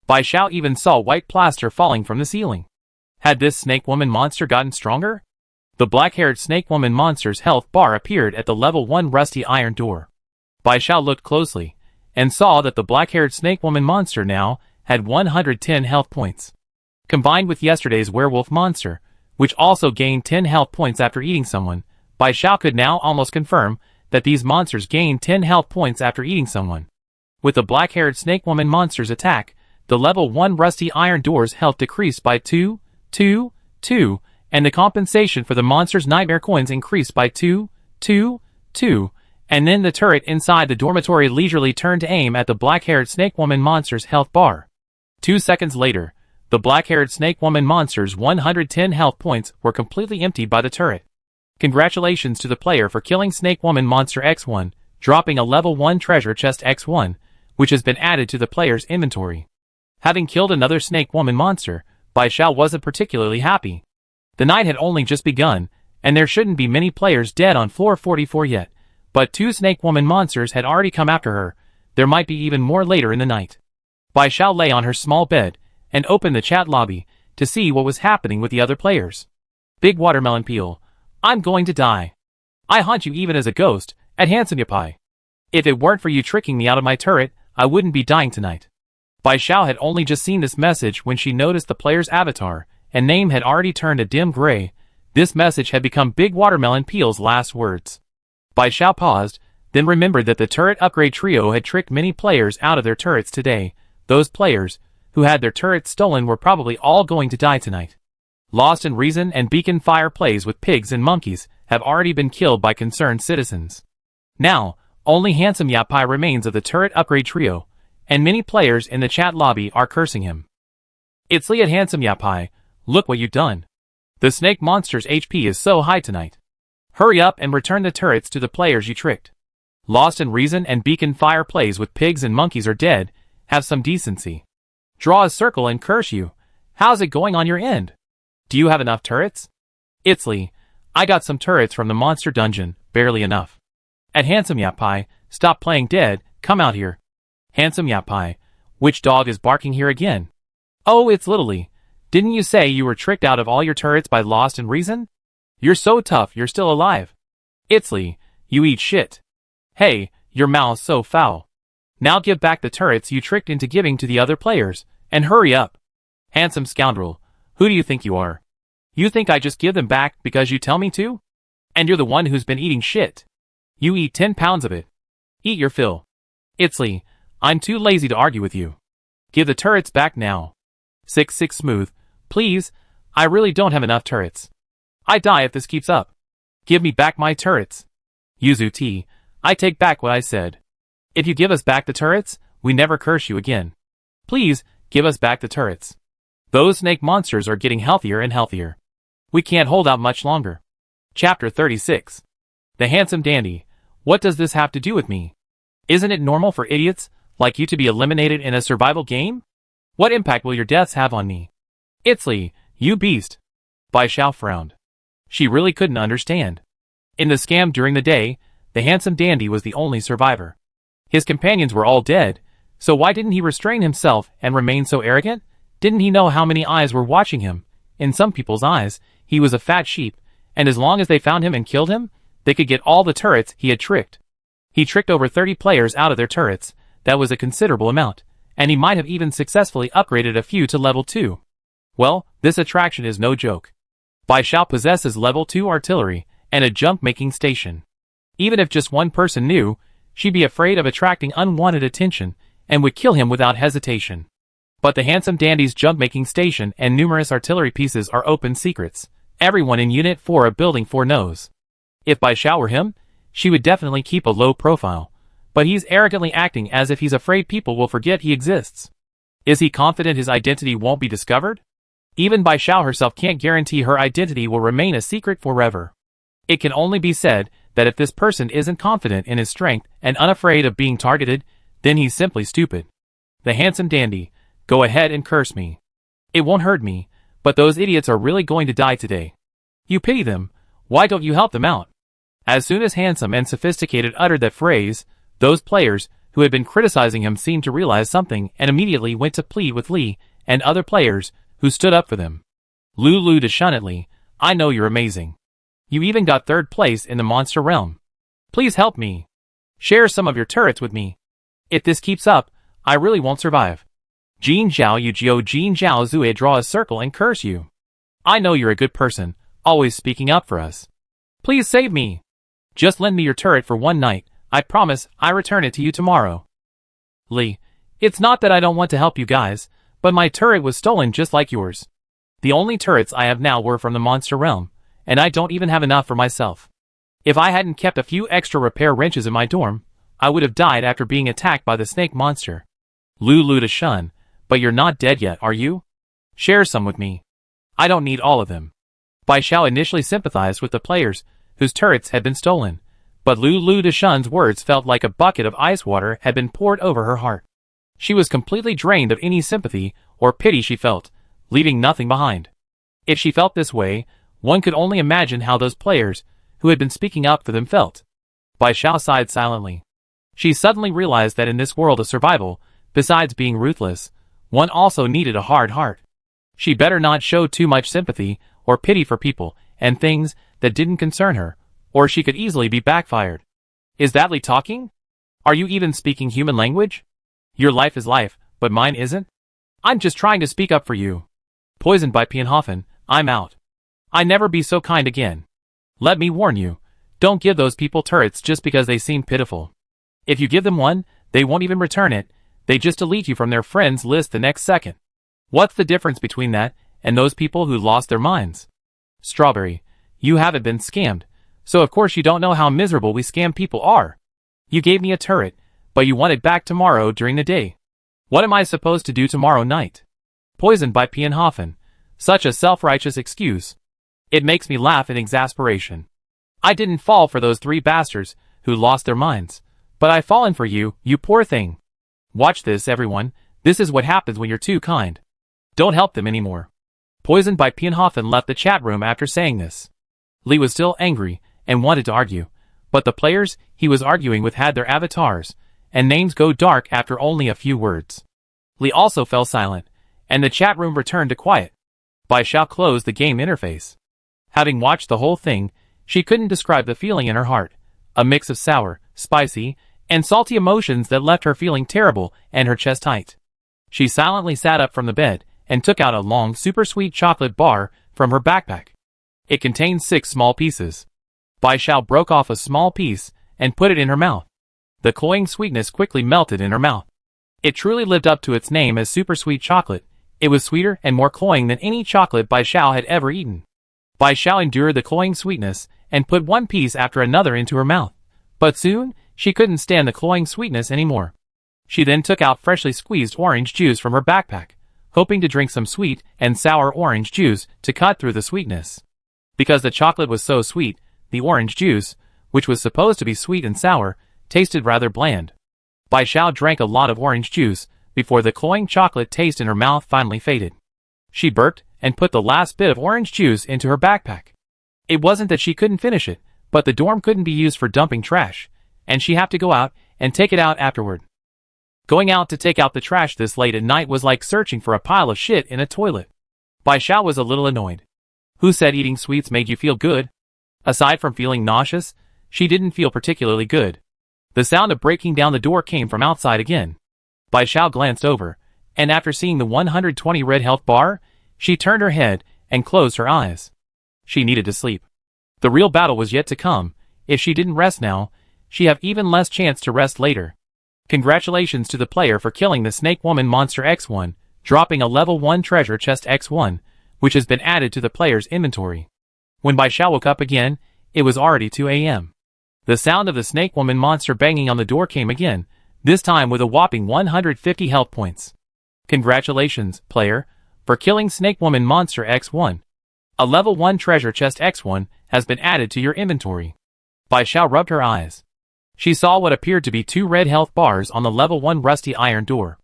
Bai Zhao even saw white plaster falling from the ceiling. Had this Snake Woman monster gotten stronger? The black-haired Snake Woman monster's health bar appeared at the level 1 rusty iron door. Bai Zhao looked closely, and saw that the black-haired Snake Woman monster now had 110 health points. Combined with yesterday's werewolf monster, which also gained 10 health points after eating someone, Bai Zhao could now almost confirm that these monsters gained 10 health points after eating someone. With the black-haired Snake Woman monster's attack, the level 1 rusty iron door's health decreased by 2, and the compensation for the monster's nightmare coins increased by 2, and then the turret inside the dormitory leisurely turned to aim at the black-haired Snake Woman monster's health bar. 2 seconds later, the black-haired Snake Woman monster's 110 health points were completely emptied by the turret. Congratulations to the player for killing Snake Woman Monster X1, dropping a level 1 treasure chest X1, which has been added to the player's inventory. Having killed another Snake Woman monster, Bai Xiao wasn't particularly happy. The night had only just begun, and there shouldn't be many players dead on floor 44 yet, but 2 Snake Woman monsters had already come after her. There might be even more later in the night. Bai Xiao lay on her small bed, and opened the chat lobby, to see what was happening with the other players. Big watermelon peel. I'm going to die. I haunt you even as a ghost, at Handsome Yapai. If it weren't for you tricking me out of my turret, I wouldn't be dying tonight. Bai Xiao had only just seen this message when she noticed the player's avatar, and name had already turned a dim gray. This message had become Big Watermelon Peel's last words. Bai Xiao paused, then remembered that the turret upgrade trio had tricked many players out of their turrets today. Those players, who had their turrets stolen, were probably all going to die tonight. Lost in Reason and Beacon Fire plays with pigs and monkeys have already been killed by concerned citizens. Now, only Handsome Yapai remains of the turret upgrade trio, and many players in the chat lobby are cursing him. It's Lee at Handsome Yapai, look what you've done. The snake monster's HP is so high tonight. Hurry up and return the turrets to the players you tricked. Lost in Reason and Beacon Fire plays with pigs and monkeys are dead, have some decency. Draw a circle and curse you. How's it going on your end? Do you have enough turrets? It's Lee. I got some turrets from the monster dungeon, barely enough. At Handsome Yapai, stop playing dead, come out here. Handsome Yapai, which dog is barking here again? Oh, it's Little Lee. Didn't you say you were tricked out of all your turrets by Lost in Reason? You're so tough you're still alive. It's Lee, you eat shit. Hey, your mouth's so foul. Now give back the turrets you tricked into giving to the other players, and hurry up. Handsome scoundrel, who do you think you are? You think I just give them back because you tell me to? And you're the one who's been eating shit. You eat 10 pounds of it. Eat your fill. It's Lee, I'm too lazy to argue with you. Give the turrets back now. 6-6 Smooth, please, I really don't have enough turrets. I die if this keeps up. Give me back my turrets. Yuzu T, I take back what I said. If you give us back the turrets, we never curse you again. Please, give us back the turrets. Those snake monsters are getting healthier and healthier. We can't hold out much longer. Chapter 36. The Handsome Dandy. What does this have to do with me? Isn't it normal for idiots like you to be eliminated in a survival game? What impact will your deaths have on me? It's Lee, you beast. Bai Xiao frowned. She really couldn't understand. In the scam during the day, the Handsome Dandy was the only survivor. His companions were all dead, so why didn't he restrain himself and remain so arrogant? Didn't he know how many eyes were watching him? In some people's eyes, he was a fat sheep, and as long as they found him and killed him, they could get all the turrets he had tricked. He tricked over 30 players out of their turrets. That was a considerable amount, and he might have even successfully upgraded a few to level 2. Well, this attraction is no joke. Bai Xiao possesses level 2 artillery and a jump-making station. Even if just one person knew, she'd be afraid of attracting unwanted attention and would kill him without hesitation. But the Handsome Dandy's jump-making station and numerous artillery pieces are open secrets. Everyone in Unit 4 of Building 4 knows. If Bai Xiao were him, she would definitely keep a low profile. But he's arrogantly acting as if he's afraid people will forget he exists. Is he confident his identity won't be discovered? Even Bai Xiao herself can't guarantee her identity will remain a secret forever. It can only be said that if this person isn't confident in his strength and unafraid of being targeted, then he's simply stupid. The Handsome Dandy, go ahead and curse me. It won't hurt me, but those idiots are really going to die today. You pity them, why don't you help them out? As soon as Handsome and Sophisticated uttered that phrase, those players who had been criticizing him seemed to realize something and immediately went to plead with Lee and other players who stood up for them. Lulu defiantly, I know you're amazing. You even got 3rd place in the monster realm. Please help me. Share some of your turrets with me. If this keeps up, I really won't survive. Jin Zhao Yujio Jin Zhao Zue, draw a circle and curse you. I know you're a good person, always speaking up for us. Please save me. Just lend me your turret for one night, I promise I return it to you tomorrow. Lee, it's not that I don't want to help you guys, but my turret was stolen just like yours. The only turrets I have now were from the monster realm, and I don't even have enough for myself. If I hadn't kept a few extra repair wrenches in my dorm, I would have died after being attacked by the snake monster. Lulu to shun, but you're not dead yet, are you? Share some with me. I don't need all of them. Bai Xiao initially sympathized with the players whose turrets had been stolen. But Lulu Deshun's words felt like a bucket of ice water had been poured over her heart. She was completely drained of any sympathy or pity she felt, leaving nothing behind. If she felt this way, one could only imagine how those players, who had been speaking up for them, felt. Bai Xiao sighed silently. She suddenly realized that in this world of survival, besides being ruthless, one also needed a hard heart. She better not show too much sympathy or pity for people and things that didn't concern her, or she could easily be backfired. Is that Li talking? Are you even speaking human language? Your life is life, but mine isn't? I'm just trying to speak up for you. Poisoned by Pienhofen, I'm out. I never be so kind again. Let me warn you, don't give those people turrets just because they seem pitiful. If you give them one, they won't even return it, they just delete you from their friends list the next second. What's the difference between that and those people who lost their minds? Strawberry, you haven't been scammed, so of course you don't know how miserable we scam people are. You gave me a turret, but you want it back tomorrow during the day. What am I supposed to do tomorrow night? Poisoned by Pienhofen. Such a self-righteous excuse. It makes me laugh in exasperation. I didn't fall for those 3 bastards who lost their minds, but I've fallen for you, you poor thing. Watch this, everyone. This is what happens when you're too kind. Don't help them anymore. Poisoned by Pienhofen left the chat room after saying this. Li was still angry and wanted to argue, but the players he was arguing with had their avatars and names go dark after only a few words. Li also fell silent, and the chat room returned to quiet. Bai Xiao closed the game interface. Having watched the whole thing, she couldn't describe the feeling in her heart, a mix of sour, spicy, and salty emotions that left her feeling terrible and her chest tight. She silently sat up from the bed and took out a long super sweet chocolate bar from her backpack. It contained 6 small pieces. Bai Xiao broke off a small piece and put it in her mouth. The cloying sweetness quickly melted in her mouth. It truly lived up to its name as super sweet chocolate. It was sweeter and more cloying than any chocolate Bai Xiao had ever eaten. Bai Xiao endured the cloying sweetness and put one piece after another into her mouth. But soon, she couldn't stand the cloying sweetness anymore. She then took out freshly squeezed orange juice from her backpack, hoping to drink some sweet and sour orange juice to cut through the sweetness. Because the chocolate was so sweet, the orange juice, which was supposed to be sweet and sour, tasted rather bland. Bai Xiao drank a lot of orange juice before the cloying chocolate taste in her mouth finally faded. She burped and put the last bit of orange juice into her backpack. It wasn't that she couldn't finish it, but the dorm couldn't be used for dumping trash, and she had to go out and take it out afterward. Going out to take out the trash this late at night was like searching for a pile of shit in a toilet. Bai Xiao was a little annoyed. Who said eating sweets made you feel good? Aside from feeling nauseous, she didn't feel particularly good. The sound of breaking down the door came from outside again. Bai Xiao glanced over, and after seeing the 120 red health bar, she turned her head and closed her eyes. She needed to sleep. The real battle was yet to come. If she didn't rest now, she'd have even less chance to rest later. Congratulations to the player for killing the Snake Woman monster X1, dropping a level 1 treasure chest X1, which has been added to the player's inventory. When Bai Xiao woke up again, it was already 2 a.m. The sound of the Snake Woman monster banging on the door came again, this time with a whopping 150 health points. Congratulations, player, for killing Snake Woman monster X1. A level 1 treasure chest X1 has been added to your inventory. Bai Xiao rubbed her eyes. She saw what appeared to be 2 red health bars on the level 1 rusty iron door.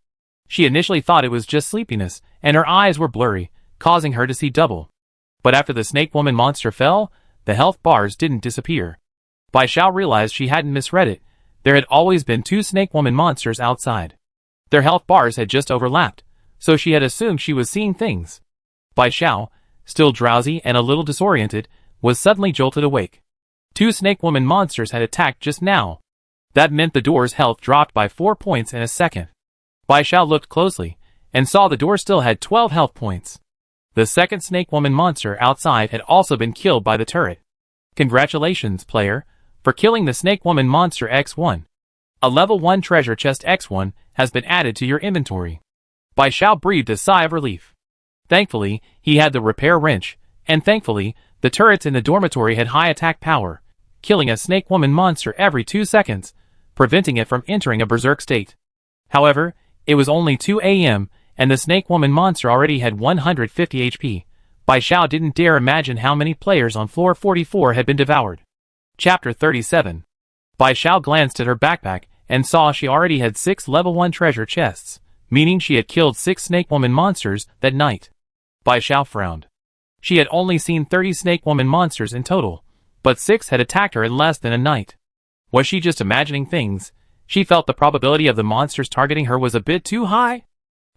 She initially thought it was just sleepiness, and her eyes were blurry, causing her to see double. But after the Snake Woman monster fell, the health bars didn't disappear. Bai Xiao realized she hadn't misread it. There had always been 2 Snake Woman monsters outside. Their health bars had just overlapped, so she had assumed she was seeing things. Bai Xiao, still drowsy and a little disoriented, was suddenly jolted awake. 2 Snake Woman monsters had attacked just now. That meant the door's health dropped by 4 points in a second. Bai Xiao looked closely, and saw the door still had 12 health points. The second Snake Woman monster outside had also been killed by the turret. Congratulations, player, for killing the Snake Woman monster X1. A level 1 treasure chest X1 has been added to your inventory. Bai Xiao breathed a sigh of relief. Thankfully, he had the repair wrench, and thankfully, the turrets in the dormitory had high attack power, killing a Snake Woman monster every 2 seconds, preventing it from entering a berserk state. However, it was only 2 a.m., and the Snake Woman monster already had 150 HP. Bai Xiao didn't dare imagine how many players on floor 44 had been devoured. Chapter 37. Bai Xiao glanced at her backpack and saw she already had 6 level 1 treasure chests, meaning she had killed 6 snake woman monsters that night. Bai Xiao frowned. She had only seen 30 snake woman monsters in total, but 6 had attacked her in less than a night. Was she just imagining things? She felt the probability of the monsters targeting her was a bit too high.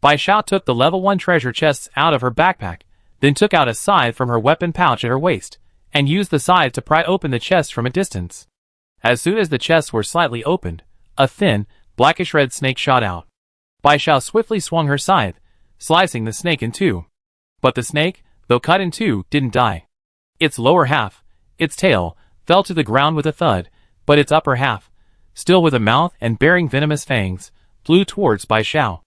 Bai Xiao took the level 1 treasure chests out of her backpack, then took out a scythe from her weapon pouch at her waist, and used the scythe to pry open the chests from a distance. As soon as the chests were slightly opened, a thin, blackish-red snake shot out. Bai Xiao swiftly swung her scythe, slicing the snake in two. But the snake, though cut in two, didn't die. Its lower half, its tail, fell to the ground with a thud, but its upper half, still with a mouth and bearing venomous fangs, flew towards Bai Xiao.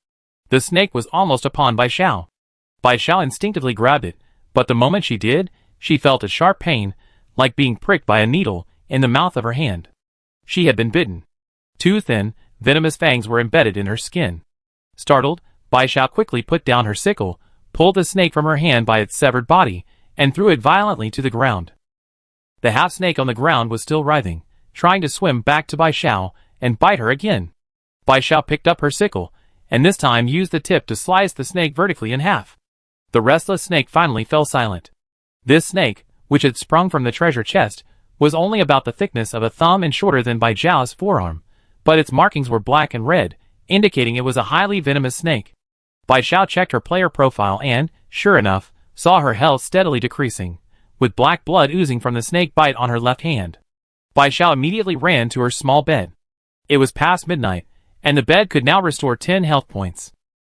The snake was almost upon Bai Xiao. Bai Xiao instinctively grabbed it, but the moment she did, she felt a sharp pain, like being pricked by a needle, in the mouth of her hand. She had been bitten. 2 thin, venomous fangs were embedded in her skin. Startled, Bai Xiao quickly put down her sickle, pulled the snake from her hand by its severed body, and threw it violently to the ground. The half-snake on the ground was still writhing, trying to swim back to Bai Xiao and bite her again. Bai Xiao picked up her sickle, and this time used the tip to slice the snake vertically in half. The restless snake finally fell silent. This snake, which had sprung from the treasure chest, was only about the thickness of a thumb and shorter than Bai Xiao's forearm, but its markings were black and red, indicating it was a highly venomous snake. Bai Xiao checked her player profile and, sure enough, saw her health steadily decreasing, with black blood oozing from the snake bite on her left hand. Bai Xiao immediately ran to her small bed. It was past midnight, and the bed could now restore 10 health points.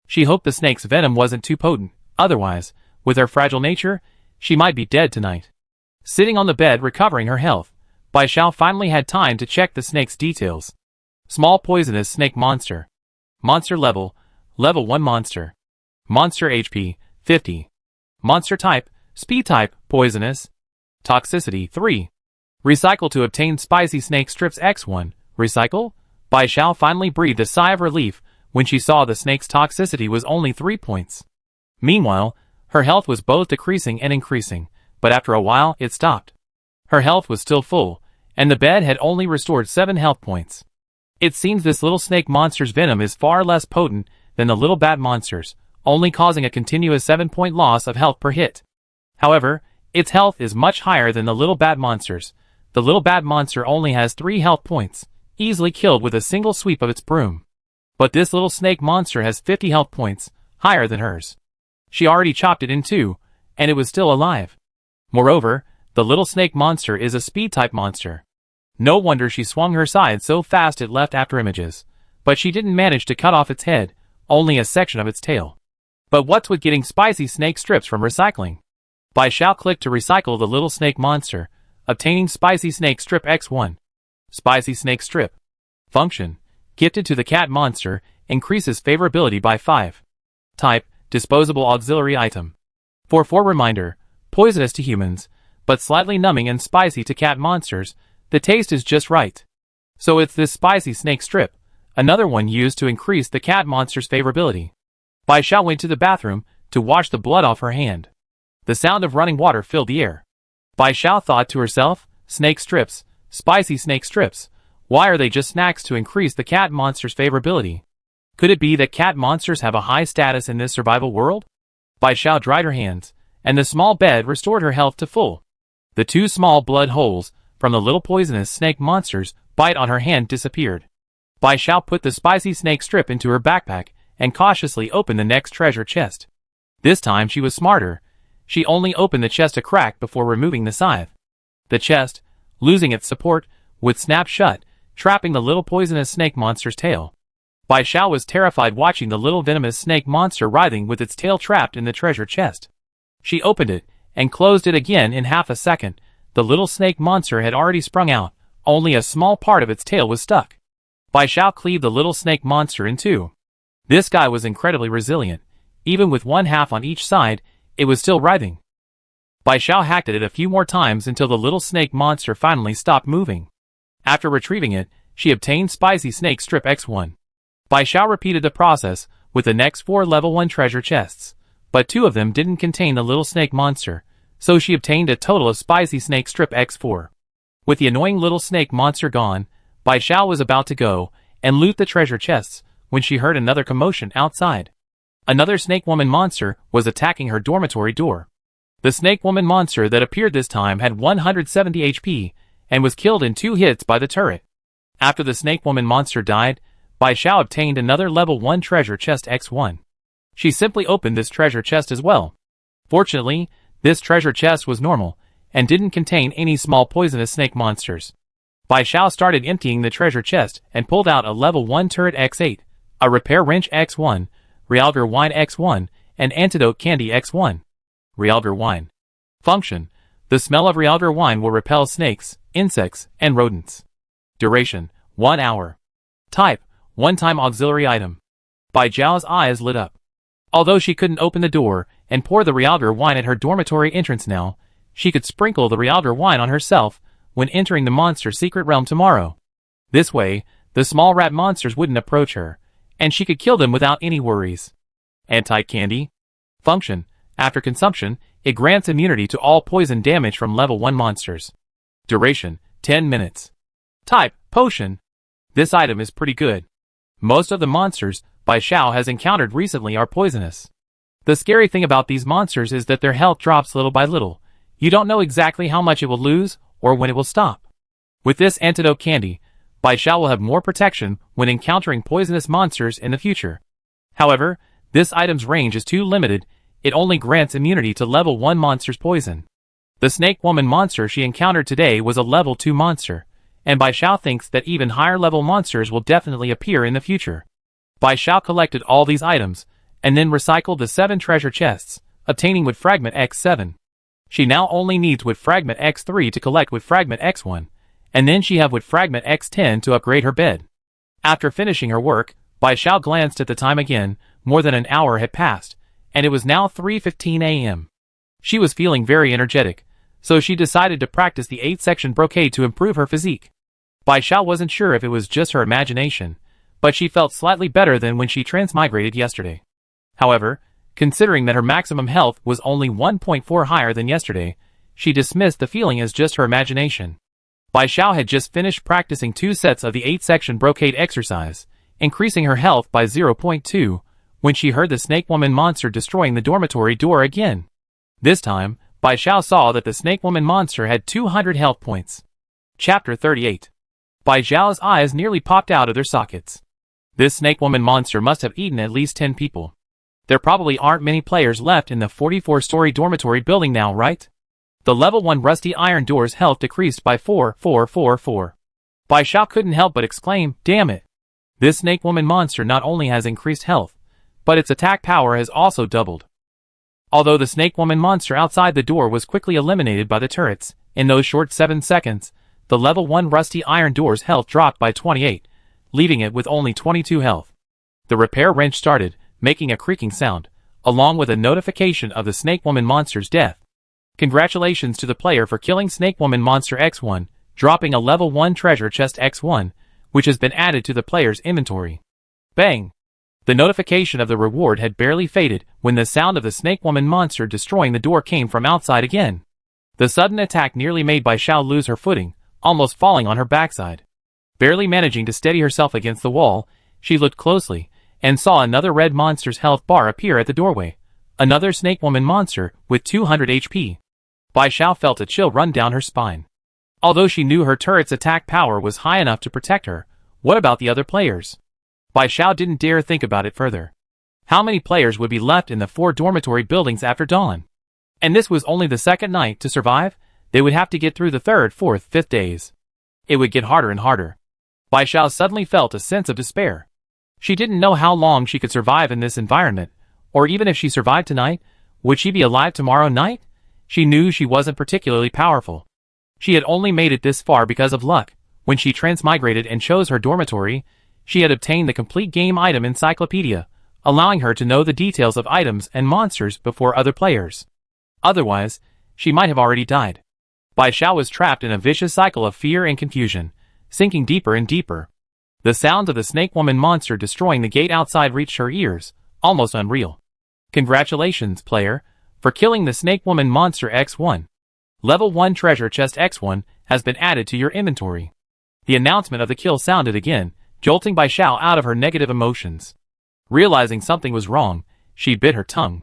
She hoped the snake's venom wasn't too potent, otherwise, with her fragile nature, she might be dead tonight. Sitting on the bed recovering her health, Bai Xiao finally had time to check the snake's details. Small poisonous snake monster. Monster level, level 1 monster. Monster HP, 50. Monster type, speed type, poisonous. Toxicity, 3. Recycle to obtain spicy snake strips X1. Recycle? Bai Xiao finally breathed a sigh of relief when she saw the snake's toxicity was only 3 points. Meanwhile, her health was both decreasing and increasing, but after a while it stopped. Her health was still full, and the bed had only restored 7 health points. It seems this little snake monster's venom is far less potent than the little bat monster's, only causing a continuous 7-point loss of health per hit. However, its health is much higher than the little bat monster's. The little bat monster only has 3 health points, easily killed with a single sweep of its broom. But this little snake monster has 50 health points, higher than hers. She already chopped it in two, and it was still alive. Moreover, the little snake monster is a speed-type monster. No wonder she swung her scythe so fast it left after images, but she didn't manage to cut off its head, only a section of its tail. But what's with getting spicy snake strips from recycling? Bai Xiao clicked to recycle the little snake monster, obtaining spicy snake strip X1. Spicy snake strip. Function: gifted to the cat monster, increases favorability by 5. Type: disposable auxiliary item. 4 reminder: poisonous to humans, but slightly numbing and spicy to cat monsters. The taste is just right. So it's this spicy snake strip, another one used to increase the cat monster's favorability. Bai Xiao went to the bathroom to wash the blood off her hand. The sound of running water filled the air. Bai Xiao thought to herself, snake strips, spicy snake strips. Why are they just snacks to increase the cat monster's favorability? Could it be that cat monsters have a high status in this survival world? Bai Xiao dried her hands, and the small bed restored her health to full. The 2 small blood holes from the little poisonous snake monster's bite on her hand disappeared. Bai Xiao put the spicy snake strip into her backpack and cautiously opened the next treasure chest. This time she was smarter. She only opened the chest a crack before removing the scythe. The chest, losing its support, would snap shut, trapping the little poisonous snake monster's tail. Bai Xiao was terrified watching the little venomous snake monster writhing with its tail trapped in the treasure chest. She opened it and closed it again in half a second. The little snake monster had already sprung out, only a small part of its tail was stuck. Bai Xiao cleaved the little snake monster in two. This guy was incredibly resilient. Even with 1 half on each side, it was still writhing. Bai Xiao hacked at it a few more times until the little snake monster finally stopped moving. After retrieving it, she obtained spicy snake strip X1. Bai Xiao repeated the process with the next 4 level 1 treasure chests, but 2 of them didn't contain the little snake monster, so she obtained a total of spicy snake strip X4. With the annoying little snake monster gone, Bai Xiao was about to go and loot the treasure chests when she heard another commotion outside. Another snake woman monster was attacking her dormitory door. The snake woman monster that appeared this time had 170 HP and was killed in 2 hits by the turret. After the snake woman monster died, Bai Xiao obtained another level 1 treasure chest X1. She simply opened this treasure chest as well. Fortunately, this treasure chest was normal and didn't contain any small poisonous snake monsters. Bai Xiao started emptying the treasure chest and pulled out a level 1 turret X8, a repair wrench X1, Realgar wine X1, and antidote candy X1. Realgar wine. Function: the smell of Realgar wine will repel snakes, insects, and rodents. Duration: 1 hour. Type: one-time auxiliary item. Bai Xiao's eyes lit up. Although she couldn't open the door and pour the Realgar wine at her dormitory entrance now, she could sprinkle the Realgar wine on herself when entering the monster secret realm tomorrow. This way, the small rat monsters wouldn't approach her, and she could kill them without any worries. Anti-candy. Function: after consumption, it grants immunity to all poison damage from level 1 monsters. Duration: 10 minutes. Type: potion. This item is pretty good. Most of the monsters Bai Xiao has encountered recently are poisonous. The scary thing about these monsters is that their health drops little by little. You don't know exactly how much it will lose or when it will stop. With this antidote candy, Bai Xiao will have more protection when encountering poisonous monsters in the future. However, this item's range is too limited. It only grants immunity to level 1 monsters' poison. The snake woman monster she encountered today was a level 2 monster, and Bai Xiao thinks that even higher level monsters will definitely appear in the future. Bai Xiao collected all these items, and then recycled the 7 treasure chests, obtaining Wood Fragment X7. She now only needs Wood Fragment X3 to collect Wood Fragment X1, and then she have Wood Fragment X10 to upgrade her bed. After finishing her work, Bai Xiao glanced at the time again. More than an hour had passed, and it was now 3:15 a.m. She was feeling very energetic, so she decided to practice the 8-section brocade to improve her physique. Bai Xiao wasn't sure if it was just her imagination, but she felt slightly better than when she transmigrated yesterday. However, considering that her maximum health was only 1.4 higher than yesterday, she dismissed the feeling as just her imagination. Bai Xiao had just finished practicing 2 sets of the 8-section brocade exercise, increasing her health by 0.2, when she heard the snake woman monster destroying the dormitory door again. This time, Bai Xiao saw that the snake woman monster had 200 health points. Chapter 38. Bai Xiao's eyes nearly popped out of their sockets. This snake woman monster must have eaten at least 10 people. There probably aren't many players left in the 44-story dormitory building now, right? The level 1 rusty iron door's health decreased by 4,444. Bai Xiao couldn't help but exclaim, "Damn it! This snake woman monster not only has increased health, but its attack power has also doubled." Although the snake woman monster outside the door was quickly eliminated by the turrets, in those short 7 seconds, the level 1 rusty iron door's health dropped by 28, leaving it with only 22 health. The repair wrench started, making a creaking sound, along with a notification of the snake woman monster's death. Congratulations to the player for killing snake woman monster X1, dropping a level 1 treasure chest X1, which has been added to the player's inventory. Bang! The notification of the reward had barely faded when the sound of the snake woman monster destroying the door came from outside again. The sudden attack nearly made Bai Xiao lose her footing, almost falling on her backside. Barely managing to steady herself against the wall, she looked closely, and saw another red monster's health bar appear at the doorway. Another snake woman monster, with 200 HP. Bai Xiao felt a chill run down her spine. Although she knew her turret's attack power was high enough to protect her, what about the other players? Bai Xiao didn't dare think about it further. How many players would be left in the 4 dormitory buildings after dawn? And this was only the second night. To survive, they would have to get through the 3rd, 4th, 5th days. It would get harder and harder. Bai Xiao suddenly felt a sense of despair. She didn't know how long she could survive in this environment, or even if she survived tonight, would she be alive tomorrow night? She knew she wasn't particularly powerful. She had only made it this far because of luck. When she transmigrated and chose her dormitory, she had obtained the complete game item encyclopedia, allowing her to know the details of items and monsters before other players. Otherwise, she might have already died. Bai Xiao was trapped in a vicious cycle of fear and confusion, sinking deeper and deeper. The sound of the snake woman monster destroying the gate outside reached her ears, almost unreal. Congratulations, player, for killing the snake woman monster X1. Level 1 treasure chest X1 has been added to your inventory. The announcement of the kill sounded again, jolting Bai Xiao out of her negative emotions. Realizing something was wrong, she bit her tongue.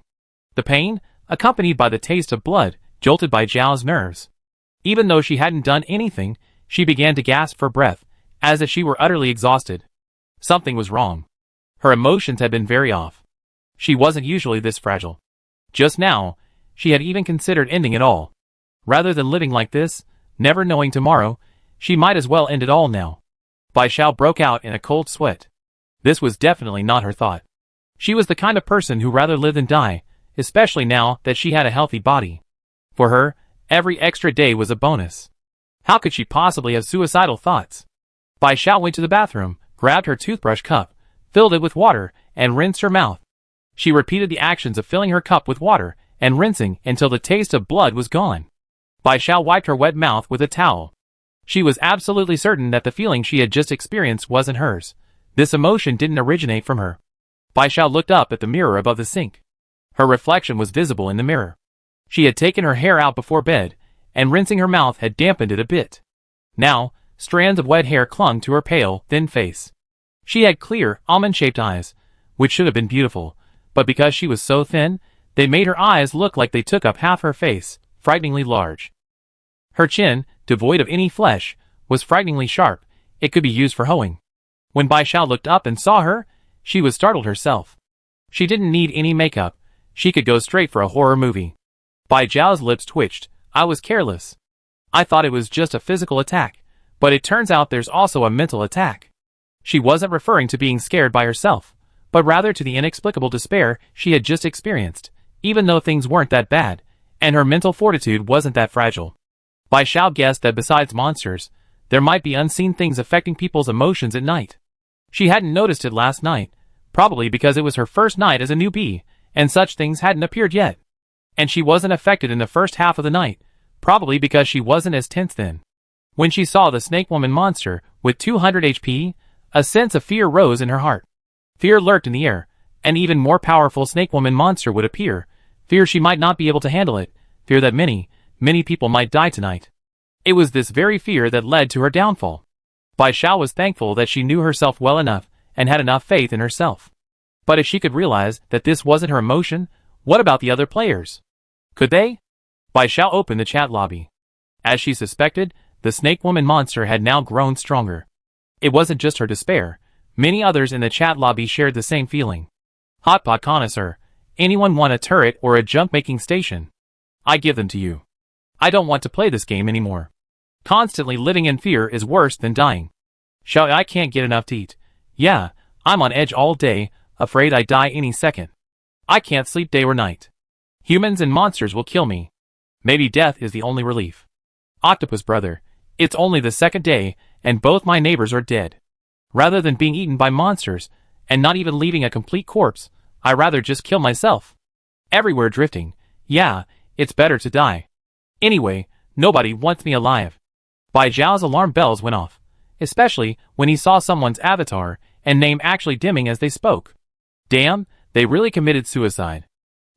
The pain, accompanied by the taste of blood, jolted Bai Xiao's nerves. Even though she hadn't done anything, she began to gasp for breath, as if she were utterly exhausted. Something was wrong. Her emotions had been very off. She wasn't usually this fragile. Just now, she had even considered ending it all. Rather than living like this, never knowing tomorrow, she might as well end it all now. Bai Xiao broke out in a cold sweat. This was definitely not her thought. She was the kind of person who rather live than die, especially now that she had a healthy body. For her, every extra day was a bonus. How could she possibly have suicidal thoughts? Bai Xiao went to the bathroom, grabbed her toothbrush cup, filled it with water, and rinsed her mouth. She repeated the actions of filling her cup with water and rinsing until the taste of blood was gone. Bai Xiao wiped her wet mouth with a towel. She was absolutely certain that the feeling she had just experienced wasn't hers. This emotion didn't originate from her. Bai Xiao looked up at the mirror above the sink. Her reflection was visible in the mirror. She had taken her hair out before bed, and rinsing her mouth had dampened it a bit. Now, strands of wet hair clung to her pale, thin face. She had clear, almond-shaped eyes, which should have been beautiful, but because she was so thin, they made her eyes look like they took up half her face, frighteningly large. Her chin, devoid of any flesh, was frighteningly sharp. It could be used for hoeing. When Bai Xiao looked up and saw her, she was startled herself. She didn't need any makeup. She could go straight for a horror movie. Bai Xiao's lips twitched. I was careless. I thought it was just a physical attack, but it turns out there's also a mental attack. She wasn't referring to being scared by herself, but rather to the inexplicable despair she had just experienced, even though things weren't that bad, and her mental fortitude wasn't that fragile. Bai Xiao guessed that besides monsters, there might be unseen things affecting people's emotions at night. She hadn't noticed it last night, probably because it was her first night as a newbie, and such things hadn't appeared yet. And she wasn't affected in the first half of the night, probably because she wasn't as tense then. When she saw the snake woman monster with 200 HP, a sense of fear rose in her heart. Fear lurked in the air. An even more powerful snake woman monster would appear. Fear she might not be able to handle it. Fear that many people might die tonight. It was this very fear that led to her downfall. Bai Xiao was thankful that she knew herself well enough and had enough faith in herself. But if she could realize that this wasn't her emotion, what about the other players? Could they? Bai Xiao opened the chat lobby. As she suspected, the snake woman monster had now grown stronger. It wasn't just her despair. Many others in the chat lobby shared the same feeling. Hotpot connoisseur. Anyone want a turret or a jump-making station? I give them to you. I don't want to play this game anymore. Constantly living in fear is worse than dying. I can't get enough to eat. Yeah, I'm on edge all day, afraid I die any second. I can't sleep day or night. Humans and monsters will kill me. Maybe death is the only relief. Octopus brother, it's only the second day, and both my neighbors are dead. Rather than being eaten by monsters, and not even leaving a complete corpse, I'd rather just kill myself. Everywhere drifting. Yeah, it's better to die. Anyway, nobody wants me alive. Bai Xiao's alarm bells went off, especially when he saw someone's avatar and name actually dimming as they spoke. Damn, they really committed suicide.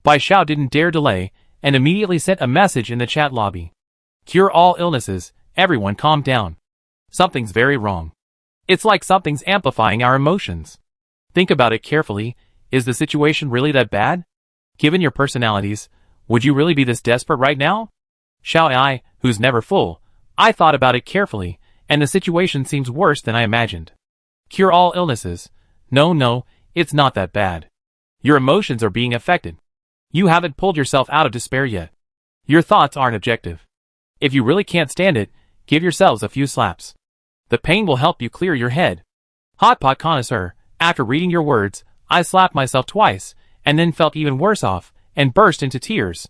Bai Xiao didn't dare delay, and immediately sent a message in the chat lobby. Cure all illnesses, everyone calm down. Something's very wrong. It's like something's amplifying our emotions. Think about it carefully, is the situation really that bad? Given your personalities, would you really be this desperate right now? I, who's never full, I thought about it carefully, and the situation seems worse than I imagined. Cure all illnesses. No, it's not that bad. Your emotions are being affected. You haven't pulled yourself out of despair yet. Your thoughts aren't objective. If you really can't stand it, give yourselves a few slaps. The pain will help you clear your head. Hotpot connoisseur, after reading your words, I slapped myself twice, and then felt even worse off, and burst into tears.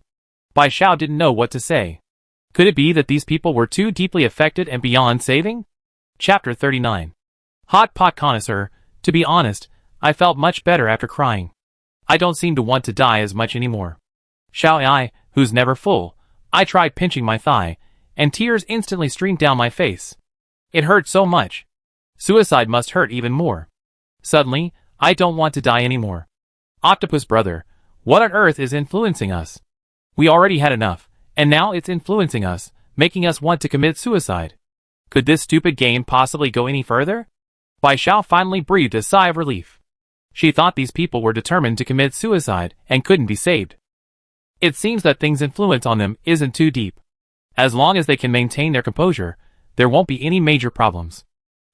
Bai Xiao didn't know what to say. Could it be that these people were too deeply affected and beyond saving? Chapter 39. Hot pot connoisseur, to be honest, I felt much better after crying. I don't seem to want to die as much anymore. I, who's never full, I tried pinching my thigh, and tears instantly streamed down my face. It hurt so much. Suicide must hurt even more. Suddenly, I don't want to die anymore. Octopus brother, what on earth is influencing us? We already had enough, and now it's influencing us. making us want to commit suicide. Could this stupid game possibly go any further? Bai Xiao finally breathed a sigh of relief. She thought these people were determined to commit suicide and couldn't be saved. It seems that things' influence on them isn't too deep. As long as they can maintain their composure, there won't be any major problems.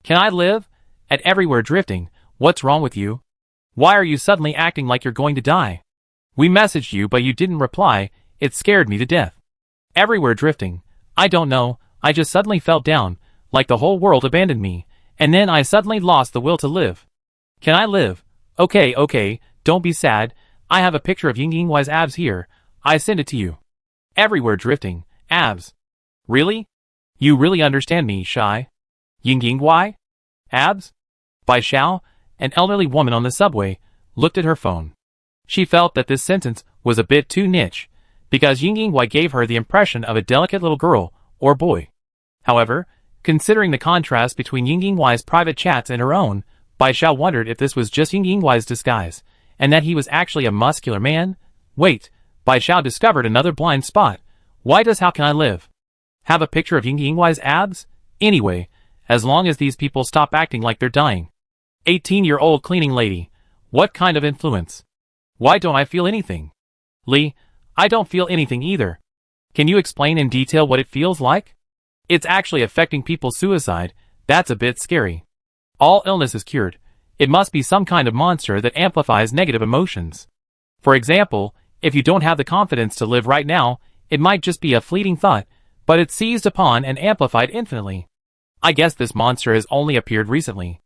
Can I live? At everywhere drifting, what's wrong with you? Why are you suddenly acting like you're going to die? We messaged you but you didn't reply, it scared me to death. Everywhere drifting, I don't know, I just suddenly felt down, like the whole world abandoned me, and then I suddenly lost the will to live. Can I live? Okay, don't be sad, I have a picture of Yingyingwai's abs here, I send it to you. Everywhere drifting, abs. Really? You really understand me, Shy? Yingyingwai? Abs? Bai Xiao, an elderly woman on the subway, looked at her phone. She felt that this sentence was a bit too niche, because Yingyingwai gave her the impression of a delicate little girl or boy. However, considering the contrast between Yingyingwai's private chats and her own, Bai Xiao wondered if this was just Yingyingwai's disguise, and that he was actually a muscular man. Wait, Bai Xiao discovered another blind spot. Why does How Can I Live have a picture of Yingyingwai's abs? Anyway, as long as these people stop acting like they're dying. 18-year-old cleaning lady. What kind of influence? Why don't I feel anything? Lee, I don't feel anything either. Can you explain in detail what it feels like? It's actually affecting people's suicide, that's a bit scary. All illness is cured. It must be some kind of monster that amplifies negative emotions. For example, if you don't have the confidence to live right now, it might just be a fleeting thought, but it's seized upon and amplified infinitely. I guess this monster has only appeared recently.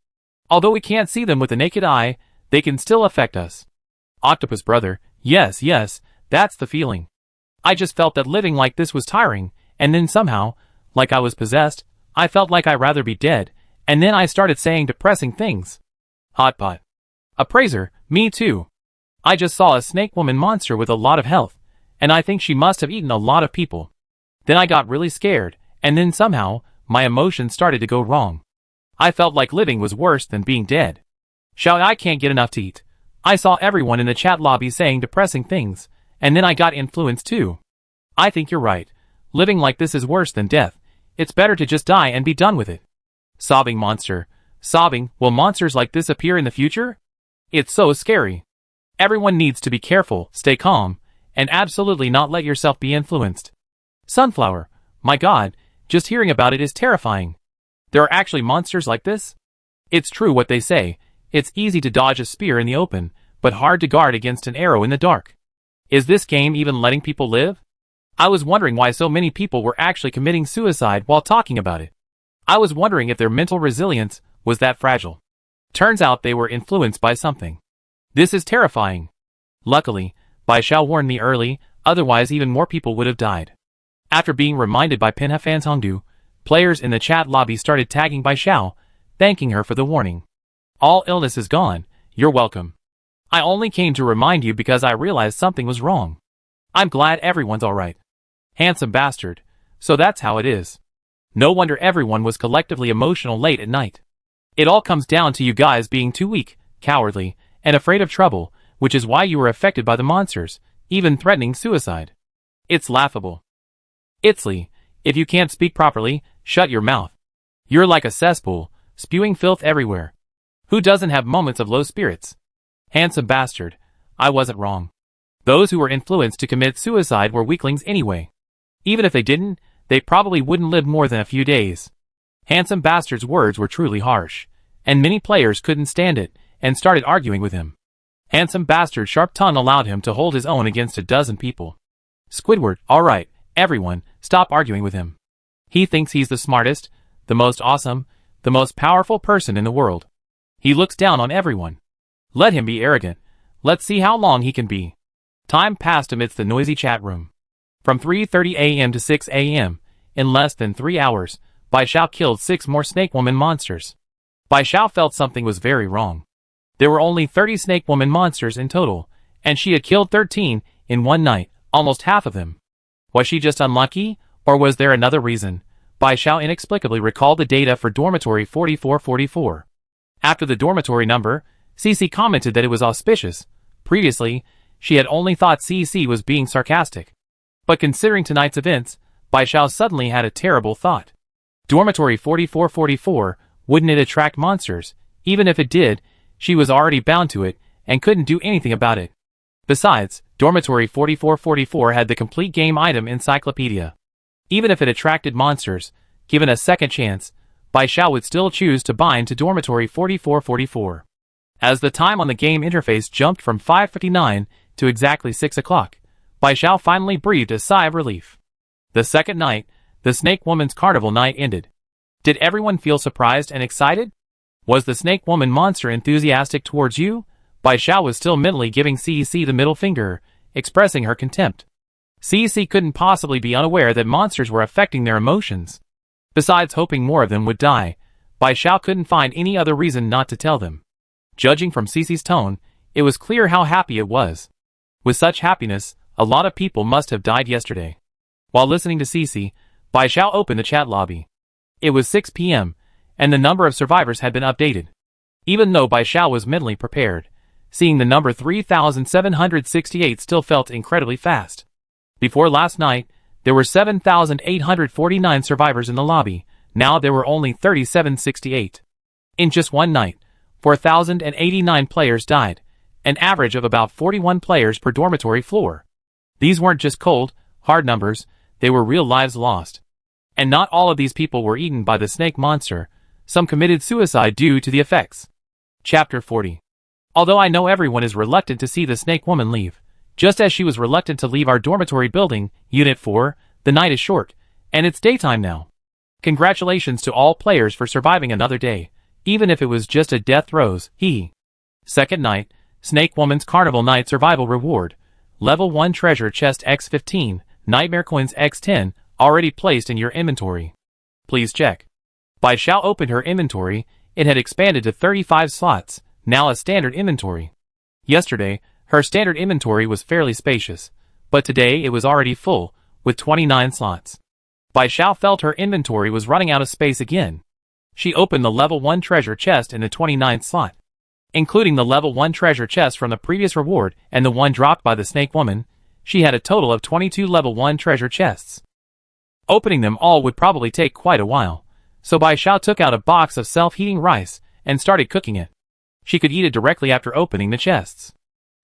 Although we can't see them with the naked eye, they can still affect us. Octopus brother, yes, that's the feeling. I just felt that living like this was tiring, and then somehow, like I was possessed, I felt like I'd rather be dead, and then I started saying depressing things. Hotpot. Appraiser, me too. I just saw a snake woman monster with a lot of health, and I think she must have eaten a lot of people. Then I got really scared, and then somehow, my emotions started to go wrong. I felt like living was worse than being dead. I can't get enough to eat. I saw everyone in the chat lobby saying depressing things, and then I got influenced too. I think you're right. Living like this is worse than death. It's better to just die and be done with it. Sobbing monster. Sobbing, will monsters like this appear in the future? It's so scary. Everyone needs to be careful, stay calm, and absolutely not let yourself be influenced. Sunflower. My god, just hearing about it is terrifying. There are actually monsters like this? It's true what they say. It's easy to dodge a spear in the open, but hard to guard against an arrow in the dark. Is this game even letting people live? I was wondering why so many people were actually committing suicide while talking about it. I was wondering if their mental resilience was that fragile. Turns out they were influenced by something. This is terrifying. Luckily, Bai Xiao warned me early, otherwise even more people would have died. After being reminded by Pinha Fans Hongdu, players in the chat lobby started tagging Bai Xiao, thanking her for the warning. All illness is gone, you're welcome. I only came to remind you because I realized something was wrong. I'm glad everyone's alright. Handsome bastard. So that's how it is. No wonder everyone was collectively emotional late at night. It all comes down to you guys being too weak, cowardly, and afraid of trouble, which is why you were affected by the monsters, even threatening suicide. It's laughable. Itzly, if you can't speak properly, shut your mouth. You're like a cesspool, spewing filth everywhere. Who doesn't have moments of low spirits? Handsome bastard, I wasn't wrong. Those who were influenced to commit suicide were weaklings anyway. Even if they didn't, they probably wouldn't live more than a few days. Handsome bastard's words were truly harsh, and many players couldn't stand it, and started arguing with him. Handsome bastard's sharp tongue allowed him to hold his own against a dozen people. Squidward, alright, everyone, stop arguing with him. He thinks he's the smartest, the most awesome, the most powerful person in the world. He looks down on everyone. Let him be arrogant. Let's see how long he can be. Time passed amidst the noisy chat room. From 3:30 a.m. to 6 a.m., in less than 3 hours, Bai Xiao killed 6 more Snake Woman monsters. Bai Xiao felt something was very wrong. There were only 30 Snake Woman monsters in total, and she had killed 13 in one night, almost half of them. Was she just unlucky, or was there another reason? Bai Xiao inexplicably recalled the data for Dormitory 4444. After the dormitory number, CC commented that it was auspicious. Previously, she had only thought CC was being sarcastic. But considering tonight's events, Bai Xiao suddenly had a terrible thought. Dormitory 4444, wouldn't it attract monsters? Even if it did, she was already bound to it, and couldn't do anything about it. Besides, Dormitory 4444 had the complete game item encyclopedia. Even if it attracted monsters, given a second chance, Bai Xiao would still choose to bind to Dormitory 4444. As the time on the game interface jumped from 5:59 to exactly 6 o'clock, Bai Xiao finally breathed a sigh of relief. The second night, the Snake Woman's Carnival night ended. Did everyone feel surprised and excited? Was the Snake Woman monster enthusiastic towards you? Bai Xiao was still mentally giving CEC the middle finger, expressing her contempt. CEC couldn't possibly be unaware that monsters were affecting their emotions. Besides hoping more of them would die, Bai Xiao couldn't find any other reason not to tell them. Judging from CEC's tone, it was clear how happy it was. With such happiness, a lot of people must have died yesterday. While listening to CEC, Bai Xiao opened the chat lobby. It was 6 p.m., and the number of survivors had been updated. Even though Bai Xiao was mentally prepared, seeing the number 3,768 still felt incredibly fast. Before last night, there were 7,849 survivors in the lobby. Now there were only 3,768. In just one night, 4,089 players died, an average of about 41 players per dormitory floor. These weren't just cold, hard numbers, they were real lives lost. And not all of these people were eaten by the snake monster, some committed suicide due to the effects. Chapter 40. Although I know everyone is reluctant to see the Snake Woman leave, just as she was reluctant to leave our dormitory building, Unit 4, the night is short, and it's daytime now. Congratulations to all players for surviving another day, even if it was just a death throes, Second night, Snake Woman's Carnival Night Survival Reward, Level 1 Treasure Chest X15, Nightmare Coins X10, already placed in your inventory. Please check. Bai Xiao opened her inventory, it had expanded to 35 slots, now a standard inventory. Yesterday, her standard inventory was fairly spacious, but today it was already full, with 29 slots. Bai Xiao felt her inventory was running out of space again. She opened the level 1 treasure chest in the 29th slot. Including the level 1 treasure chest from the previous reward and the one dropped by the Snake Woman, she had a total of 22 level 1 treasure chests. Opening them all would probably take quite a while, so Bai Xiao took out a box of self-heating rice and started cooking it. She could eat it directly after opening the chests.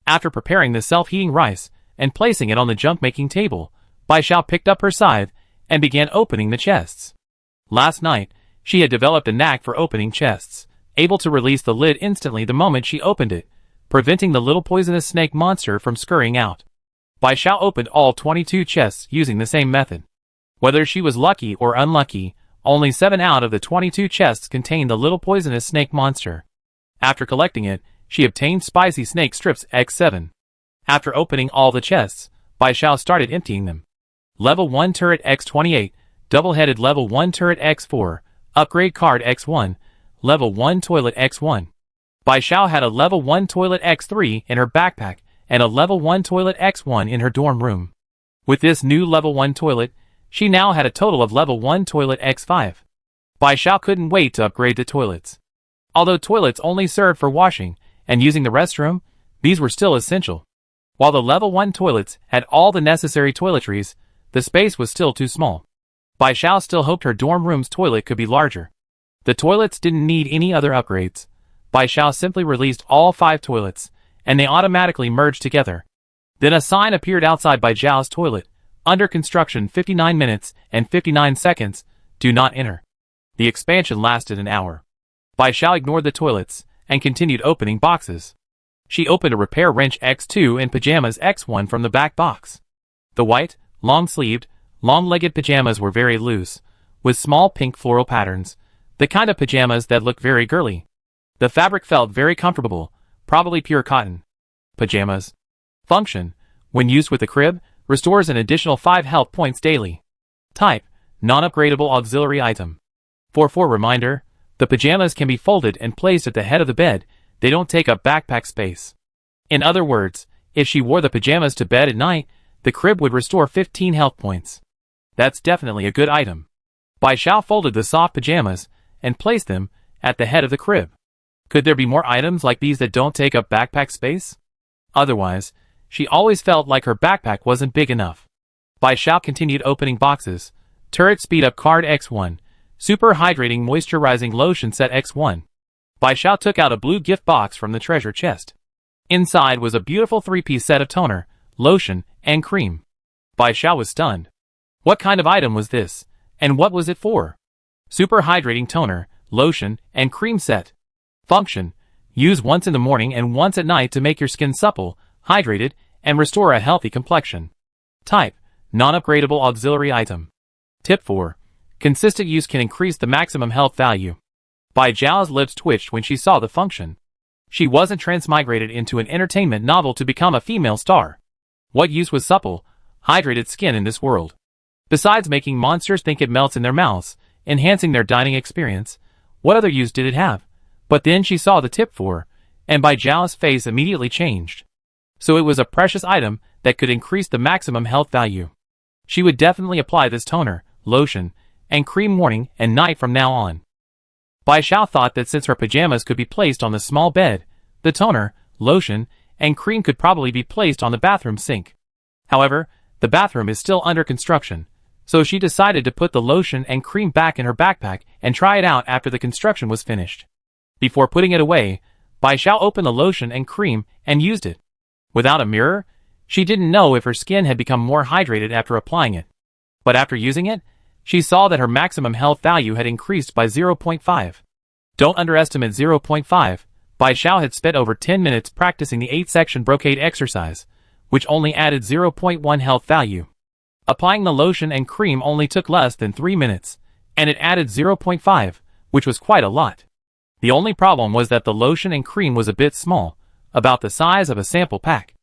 After preparing the self-heating rice and placing it on the junk-making table, Bai Xiao picked up her scythe and began opening the chests. Last night, she had developed a knack for opening chests, able to release the lid instantly the moment she opened it, preventing the little poisonous snake monster from scurrying out. Bai Xiao opened all 22 chests using the same method. Whether she was lucky or unlucky, only 7 out of the 22 chests contained the little poisonous snake monster. After collecting it, she obtained Spicy Snake Strips X7. After opening all the chests, Bai Xiao started emptying them. Level 1 Turret X28, Double-Headed Level 1 Turret X4, Upgrade Card X1, Level 1 Toilet X1. Bai Xiao had a Level 1 Toilet X3 in her backpack and a Level 1 Toilet X1 in her dorm room. With this new Level 1 toilet, she now had a total of Level 1 Toilet X5. Bai Xiao couldn't wait to upgrade the toilets. Although toilets only served for washing and using the restroom, these were still essential. While the Level 1 toilets had all the necessary toiletries, the space was still too small. Bai Xiao still hoped her dorm room's toilet could be larger. The toilets didn't need any other upgrades. Bai Xiao simply released all 5 toilets, and they automatically merged together. Then a sign appeared outside Bai Xiao's toilet, under construction 59 minutes and 59 seconds, do not enter. The expansion lasted an hour. Bai Xiao ignored the toilets, and continued opening boxes. She opened a Repair Wrench X2 and Pajamas X1 from the back box. The white, long-sleeved, long-legged pajamas were very loose, with small pink floral patterns, the kind of pajamas that look very girly. The fabric felt very comfortable, probably pure cotton. Pajamas. Function, when used with the crib, restores an additional 5 health points daily. Type, non-upgradable auxiliary item. 4 reminder, the pajamas can be folded and placed at the head of the bed, they don't take up backpack space. In other words, if she wore the pajamas to bed at night, the crib would restore 15 health points. That's definitely a good item. Bai Xiao folded the soft pajamas and placed them at the head of the crib. Could there be more items like these that don't take up backpack space? Otherwise, she always felt like her backpack wasn't big enough. Bai Xiao continued opening boxes. Turret Speed Up Card X1. Super Hydrating Moisturizing Lotion Set X1. Bai Xiao took out a blue gift box from the treasure chest. Inside was a beautiful 3-piece set of toner, lotion, and cream. Bai Xiao was stunned. What kind of item was this, and what was it for? Super Hydrating Toner, Lotion, and Cream Set. Function: use once in the morning and once at night to make your skin supple, hydrated, and restore a healthy complexion. Type: non-upgradable auxiliary item. Tip 4. Consistent use can increase the maximum health value. Bai Xiao's lips twitched when she saw the function. She wasn't transmigrated into an entertainment novel to become a female star. What use was supple, hydrated skin in this world? Besides making monsters think it melts in their mouths, enhancing their dining experience, what other use did it have? But then she saw the tip 4, and Bai Xiao's face immediately changed. So it was a precious item that could increase the maximum health value. She would definitely apply this toner, lotion, and cream morning and night from now on. Bai Xiao thought that since her pajamas could be placed on the small bed, the toner, lotion, and cream could probably be placed on the bathroom sink. However, the bathroom is still under construction, so she decided to put the lotion and cream back in her backpack and try it out after the construction was finished. Before putting it away, Bai Xiao opened the lotion and cream and used it. Without a mirror, she didn't know if her skin had become more hydrated after applying it. But after using it, she saw that her maximum health value had increased by 0.5. Don't underestimate 0.5. Bai Xiao had spent over 10 minutes practicing the 8-section brocade exercise, which only added 0.1 health value. Applying the lotion and cream only took less than 3 minutes, and it added 0.5, which was quite a lot. The only problem was that the lotion and cream was a bit small, about the size of a sample pack.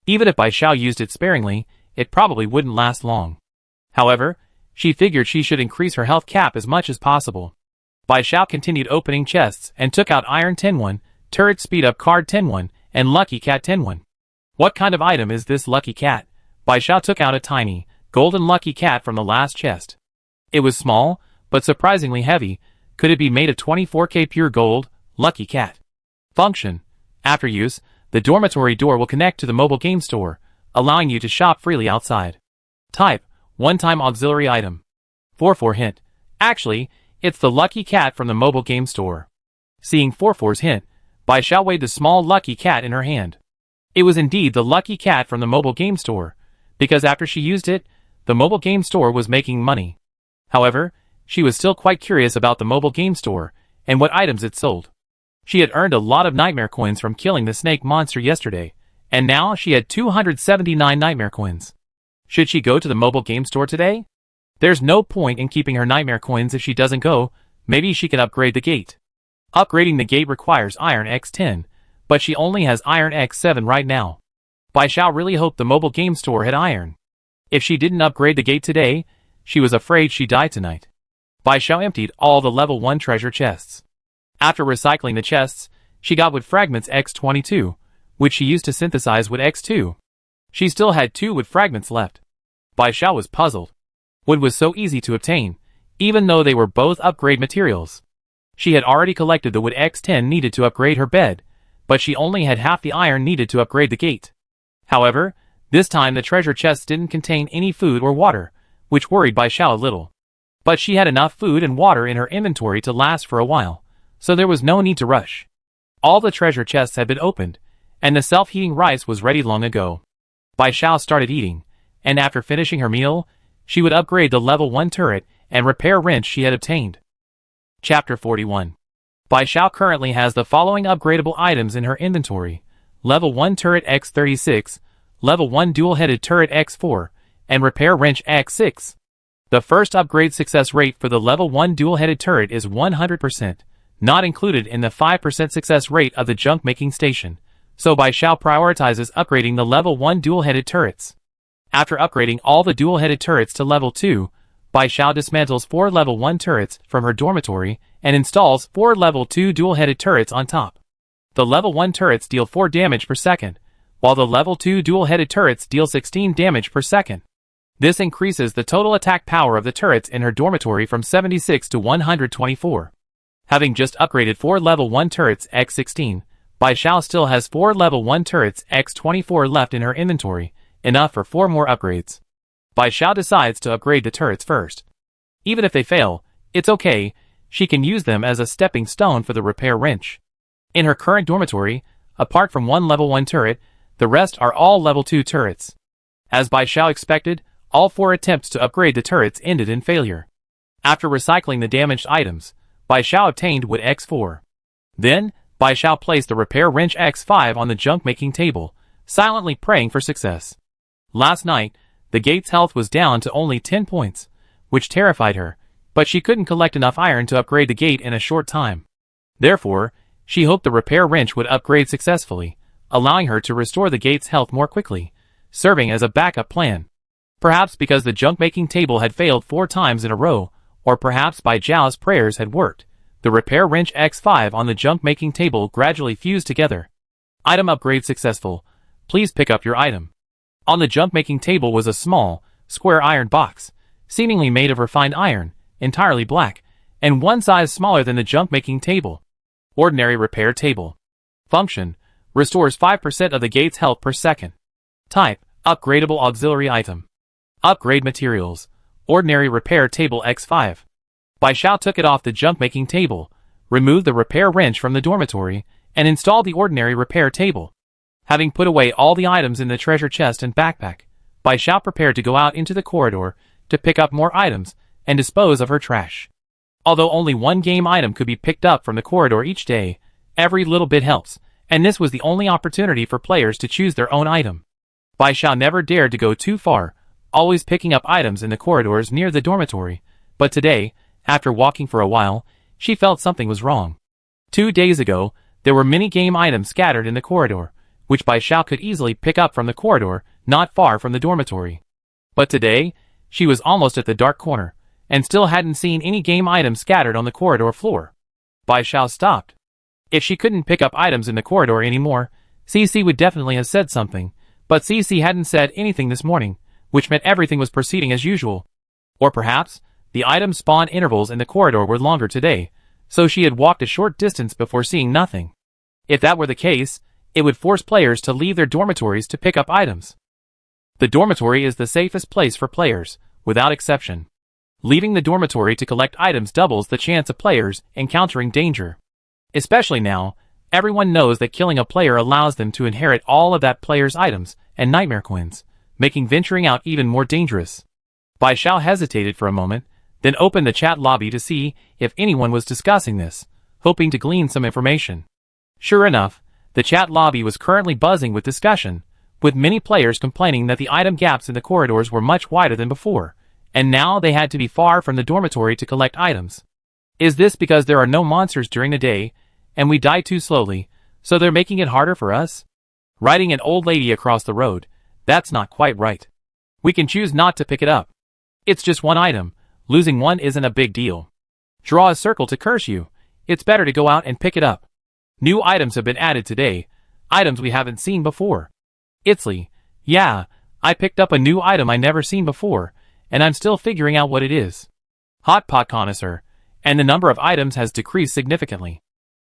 Even if Bai Xiao used it sparingly, it probably wouldn't last long. However, she figured she should increase her health cap as much as possible. Bai Xiao continued opening chests and took out Iron 10-1, Turret Speed Up Card 10-1, and Lucky Cat 10-1. What kind of item is this Lucky Cat? Bai Xiao took out a tiny, golden Lucky Cat from the last chest. It was small, but surprisingly heavy. Could it be made of 24K pure gold? Lucky Cat. Function: after use, the dormitory door will connect to the mobile game store, allowing you to shop freely outside. Type: one-time auxiliary item. 4-4 hint. Actually, it's the Lucky Cat from the mobile game store. Seeing 4-4's hint, Bai Xiao weighed the small Lucky Cat in her hand. It was indeed the Lucky Cat from the mobile game store, because after she used it, the mobile game store was making money. However, she was still quite curious about the mobile game store and what items it sold. She had earned a lot of nightmare coins from killing the snake monster yesterday, and now she had 279 nightmare coins. Should she go to the mobile game store today? There's no point in keeping her nightmare coins if she doesn't go. Maybe she can upgrade the gate. Upgrading the gate requires Iron X10, but she only has Iron X7 right now. Bai Xiao really hoped the mobile game store had iron. If she didn't upgrade the gate today, she was afraid she'd die tonight. Bai Xiao emptied all the level 1 treasure chests. After recycling the chests, she got wood fragments X22, which she used to synthesize wood X2. She still had 2 wood fragments left. Bai Xiao was puzzled. Wood was so easy to obtain, even though they were both upgrade materials. She had already collected the wood X10 needed to upgrade her bed, but she only had half the iron needed to upgrade the gate. However, this time the treasure chests didn't contain any food or water, which worried Bai Xiao a little. But she had enough food and water in her inventory to last for a while, so there was no need to rush. All the treasure chests had been opened, and the self-heating rice was ready long ago. Bai Xiao started eating, and after finishing her meal, she would upgrade the level 1 turret and repair wrench she had obtained. Chapter 41. Bai Xiao currently has the following upgradable items in her inventory: Level 1 Turret X36, Level 1 Dual-Headed Turret X4, and Repair Wrench X6. The first upgrade success rate for the Level 1 Dual-Headed Turret is 100%, not included in the 5% success rate of the junk-making station, so Bai Xiao prioritizes upgrading the Level 1 Dual-Headed Turrets. After upgrading all the dual-headed turrets to Level 2, Bai Xiao dismantles 4 Level 1 turrets from her dormitory and installs 4 Level 2 dual-headed turrets on top. The Level 1 turrets deal 4 damage per second, while the Level 2 dual-headed turrets deal 16 damage per second. This increases the total attack power of the turrets in her dormitory from 76 to 124. Having just upgraded 4 Level 1 turrets X16, Bai Xiao still has 4 Level 1 turrets X24 left in her inventory, enough for 4 more upgrades. Bai Xiao decides to upgrade the turrets first. Even if they fail, it's okay, she can use them as a stepping stone for the repair wrench. In her current dormitory, apart from one level 1 turret, the rest are all level 2 turrets. As Bai Xiao expected, all 4 attempts to upgrade the turrets ended in failure. After recycling the damaged items, Bai Xiao obtained wood X4. Then, Bai Xiao placed the repair wrench X5 on the junk-making table, silently praying for success. Last night, the gate's health was down to only 10 points, which terrified her, but she couldn't collect enough iron to upgrade the gate in a short time. Therefore, she hoped the repair wrench would upgrade successfully, allowing her to restore the gate's health more quickly, serving as a backup plan. Perhaps because the junk-making table had failed 4 times in a row, or perhaps Bai Xiao's prayers had worked, the repair wrench X5 on the junk-making table gradually fused together. Item upgrade successful. Please pick up your item. On the junk-making table was a small, square iron box, seemingly made of refined iron, entirely black, and one size smaller than the junk-making table. Ordinary repair table. Function: restores 5% of the gate's health per second. Type: upgradable auxiliary item. Upgrade materials: ordinary repair table X5. Bai Xiao took it off the junk-making table, removed the repair wrench from the dormitory, and installed the ordinary repair table. Having put away all the items in the treasure chest and backpack, Bai Xiao prepared to go out into the corridor to pick up more items and dispose of her trash. Although only one game item could be picked up from the corridor each day, every little bit helps, and this was the only opportunity for players to choose their own item. Bai Xiao never dared to go too far, always picking up items in the corridors near the dormitory, but today, after walking for a while, she felt something was wrong. 2 days ago, there were many game items scattered in the corridor, which Bai Xiao could easily pick up from the corridor not far from the dormitory. But today, she was almost at the dark corner, and still hadn't seen any game items scattered on the corridor floor. Bai Xiao stopped. If she couldn't pick up items in the corridor anymore, CC would definitely have said something, but CC hadn't said anything this morning, which meant everything was proceeding as usual. Or perhaps, the item spawn intervals in the corridor were longer today, so she had walked a short distance before seeing nothing. If that were the case, it would force players to leave their dormitories to pick up items. The dormitory is the safest place for players, without exception. Leaving the dormitory to collect items doubles the chance of players encountering danger. Especially now, everyone knows that killing a player allows them to inherit all of that player's items and nightmare coins, making venturing out even more dangerous. Bai Xiao hesitated for a moment, then opened the chat lobby to see if anyone was discussing this, hoping to glean some information. Sure enough, the chat lobby was currently buzzing with discussion, with many players complaining that the item gaps in the corridors were much wider than before, and now they had to be far from the dormitory to collect items. Is this because there are no monsters during the day, and we die too slowly, so they're making it harder for us? Riding an old lady across the road, that's not quite right. We can choose not to pick it up. It's just one item, losing one isn't a big deal. Draw a circle to curse you, it's better to go out and pick it up. New items have been added today, items we haven't seen before. Itzly, yeah, I picked up a new item I never seen before, and I'm still figuring out what it is. Hot Pot Connoisseur, and the number of items has decreased significantly.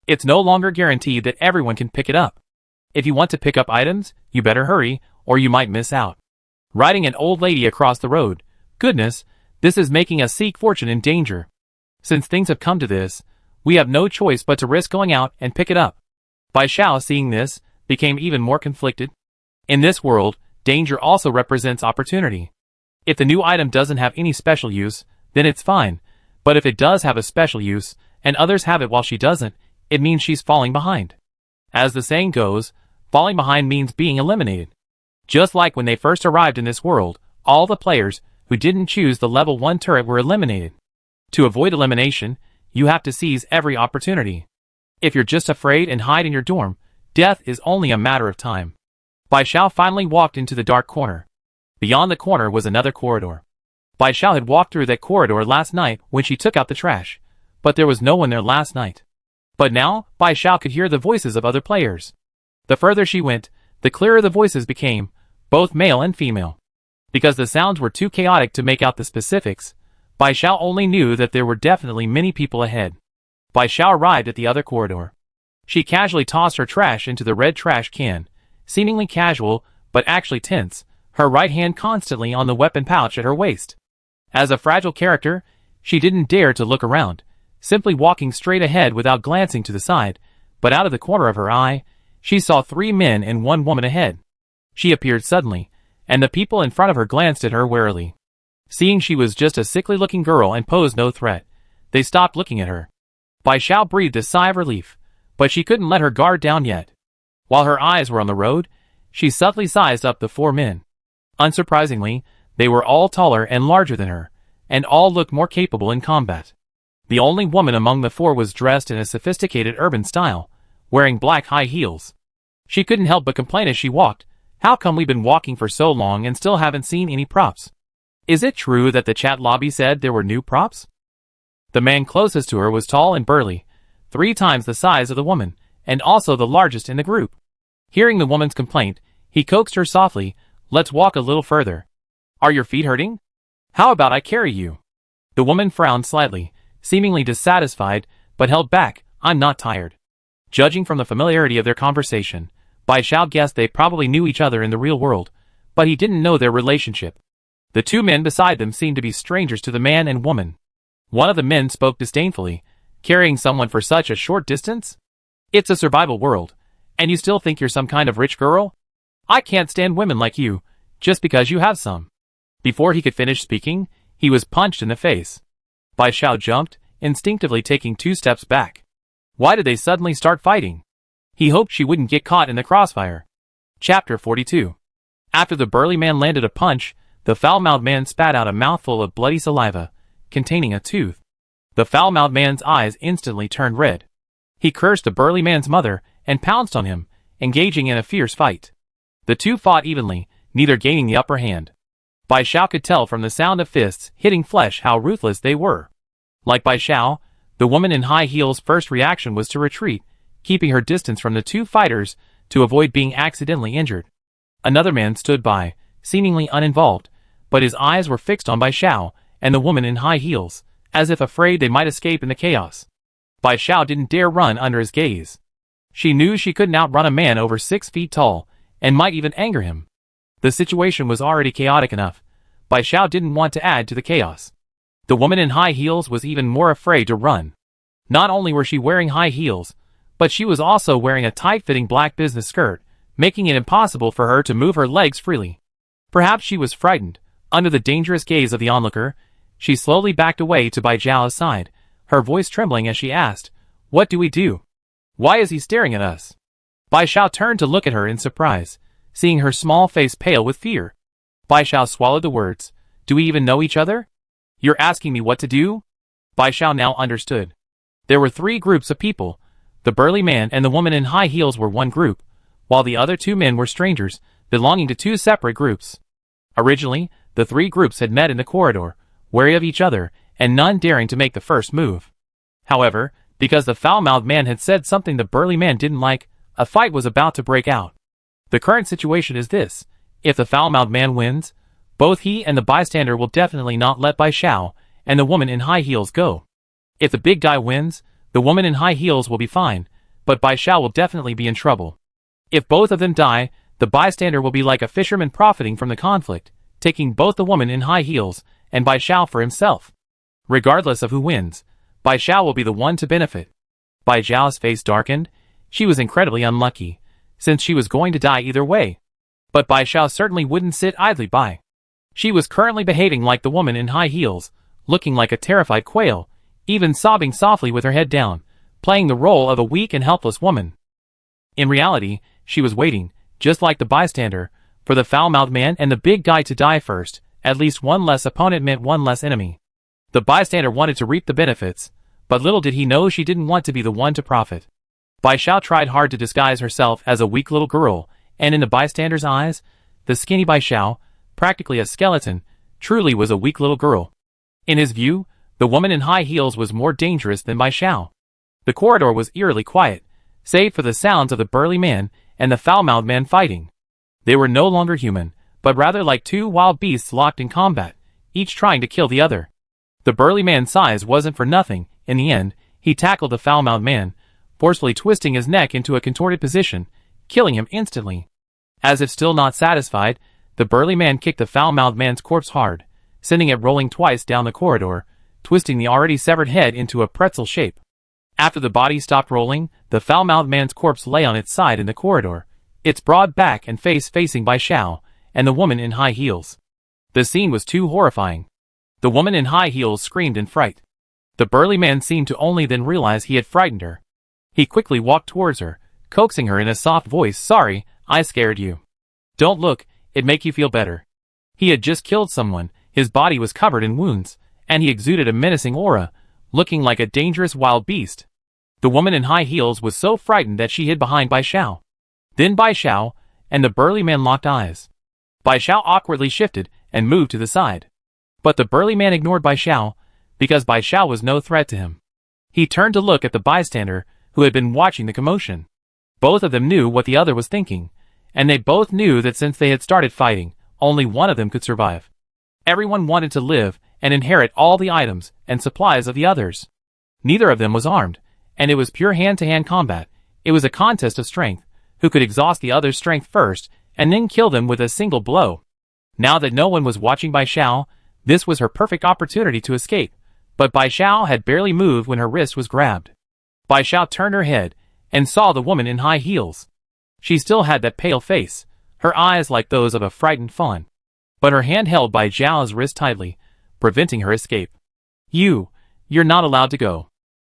It's no longer guaranteed that everyone can pick it up. If you want to pick up items, you better hurry, or you might miss out. Riding an old lady across the road, goodness, this is making us seek fortune in danger. Since things have come to this, we have no choice but to risk going out and pick it up. Bai Xiao, seeing this, became even more conflicted. In this world, danger also represents opportunity. If the new item doesn't have any special use, then it's fine, but if it does have a special use, and others have it while she doesn't, it means she's falling behind. As the saying goes, falling behind means being eliminated. Just like when they first arrived in this world, all the players who didn't choose the level 1 turret were eliminated. To avoid elimination, you have to seize every opportunity. If you're just afraid and hide in your dorm, death is only a matter of time. Bai Xiao finally walked into the dark corner. Beyond the corner was another corridor. Bai Xiao had walked through that corridor last night when she took out the trash, but there was no one there last night. But now, Bai Xiao could hear the voices of other players. The further she went, the clearer the voices became, both male and female. Because the sounds were too chaotic to make out the specifics, Bai Xiao only knew that there were definitely many people ahead. Bai Xiao arrived at the other corridor. She casually tossed her trash into the red trash can, seemingly casual, but actually tense, her right hand constantly on the weapon pouch at her waist. As a fragile character, she didn't dare to look around, simply walking straight ahead without glancing to the side, but out of the corner of her eye, she saw 3 men and 1 woman ahead. She appeared suddenly, and the people in front of her glanced at her warily. Seeing she was just a sickly-looking girl and posed no threat, they stopped looking at her. Bai Xiao breathed a sigh of relief, but she couldn't let her guard down yet. While her eyes were on the road, she subtly sized up the 4 men. Unsurprisingly, they were all taller and larger than her, and all looked more capable in combat. The only woman among the 4 was dressed in a sophisticated urban style, wearing black high heels. She couldn't help but complain as she walked, "How come we've been walking for so long and still haven't seen any props? Is it true that the chat lobby said there were new props?" The man closest to her was tall and burly, 3 times the size of the woman, and also the largest in the group. Hearing the woman's complaint, he coaxed her softly, "Let's walk a little further. Are your feet hurting? How about I carry you?" The woman frowned slightly, seemingly dissatisfied, but held back, "I'm not tired." Judging from the familiarity of their conversation, Bai Xiao guessed they probably knew each other in the real world, but he didn't know their relationship. The 2 men beside them seemed to be strangers to the man and woman. One of the men spoke disdainfully, "Carrying someone for such a short distance? It's a survival world, and you still think you're some kind of rich girl? I can't stand women like you, just because you have some." Before he could finish speaking, he was punched in the face. Bai Xiao jumped, instinctively taking 2 steps back. Why did they suddenly start fighting? He hoped she wouldn't get caught in the crossfire. Chapter 42. After the burly man landed a punch, the foul-mouthed man spat out a mouthful of bloody saliva, containing a tooth. The foul-mouthed man's eyes instantly turned red. He cursed the burly man's mother and pounced on him, engaging in a fierce fight. The 2 fought evenly, neither gaining the upper hand. Bai Xiao could tell from the sound of fists hitting flesh how ruthless they were. Like Bai Xiao, the woman in high heels' first reaction was to retreat, keeping her distance from the 2 fighters to avoid being accidentally injured. Another man stood by, seemingly uninvolved, but his eyes were fixed on Bai Xiao and the woman in high heels, as if afraid they might escape in the chaos. Bai Xiao didn't dare run under his gaze. She knew she couldn't outrun a man over 6 feet tall, and might even anger him. The situation was already chaotic enough. Bai Xiao didn't want to add to the chaos. The woman in high heels was even more afraid to run. Not only were she wearing high heels, but she was also wearing a tight-fitting black business skirt, making it impossible for her to move her legs freely. Perhaps she was frightened. Under the dangerous gaze of the onlooker, she slowly backed away to Bai Xiao's side, her voice trembling as she asked, "What do we do? Why is he staring at us?" Bai Xiao turned to look at her in surprise, seeing her small face pale with fear. Bai Xiao swallowed the words, "Do we even know each other? You're asking me what to do?" Bai Xiao now understood. There were 3 groups of people. The burly man and the woman in high heels were one group, while the other 2 men were strangers, belonging to 2 separate groups. Originally, the 3 groups had met in the corridor, wary of each other, and none daring to make the first move. However, because the foul-mouthed man had said something the burly man didn't like, a fight was about to break out. The current situation is this: if the foul-mouthed man wins, both he and the bystander will definitely not let Bai Xiao and the woman in high heels go. If the big guy wins, the woman in high heels will be fine, but Bai Xiao will definitely be in trouble. If both of them die, the bystander will be like a fisherman profiting from the conflict, taking both the woman in high heels and Bai Xiao for himself. Regardless of who wins, Bai Xiao will be the one to benefit. Bai Xiao's face darkened. She was incredibly unlucky, since she was going to die either way. But Bai Xiao certainly wouldn't sit idly by. She was currently behaving like the woman in high heels, looking like a terrified quail, even sobbing softly with her head down, playing the role of a weak and helpless woman. In reality, she was waiting, just like the bystander, for the foul-mouthed man and the big guy to die first. At least one less opponent meant one less enemy. The bystander wanted to reap the benefits, but little did he know she didn't want to be the one to profit. Bai Xiao tried hard to disguise herself as a weak little girl, and in the bystander's eyes, the skinny Bai Xiao, practically a skeleton, truly was a weak little girl. In his view, the woman in high heels was more dangerous than Bai Xiao. The corridor was eerily quiet, save for the sounds of the burly man and the foul-mouthed man fighting. They were no longer human, but rather like 2 wild beasts locked in combat, each trying to kill the other. The burly man's size wasn't for nothing. In the end, he tackled the foul-mouthed man, forcefully twisting his neck into a contorted position, killing him instantly. As if still not satisfied, the burly man kicked the foul-mouthed man's corpse hard, sending it rolling twice down the corridor, twisting the already severed head into a pretzel shape. After the body stopped rolling, the foul-mouthed man's corpse lay on its side in the corridor, its broad back and face facing Bai Xiao and the woman in high heels. The scene was too horrifying. The woman in high heels screamed in fright. The burly man seemed to only then realize he had frightened her. He quickly walked towards her, coaxing her in a soft voice, "Sorry, I scared you. Don't look, it'd make you feel better." He had just killed someone, his body was covered in wounds, and he exuded a menacing aura, looking like a dangerous wild beast. The woman in high heels was so frightened that she hid behind Bai Xiao. Then Bai Xiao and the burly man locked eyes. Bai Xiao awkwardly shifted and moved to the side. But the burly man ignored Bai Xiao, because Bai Xiao was no threat to him. He turned to look at the bystander, who had been watching the commotion. Both of them knew what the other was thinking, and they both knew that since they had started fighting, only one of them could survive. Everyone wanted to live and inherit all the items and supplies of the others. Neither of them was armed, and it was pure hand-to-hand combat. It was a contest of strength, who could exhaust the other's strength first, and then kill them with a single blow. Now that no one was watching Bai Xiao, this was her perfect opportunity to escape, but Bai Xiao had barely moved when her wrist was grabbed. Bai Xiao turned her head, and saw the woman in high heels. She still had that pale face, her eyes like those of a frightened fawn. But her hand held Bai Xiao's wrist tightly, preventing her escape. You're not allowed to go."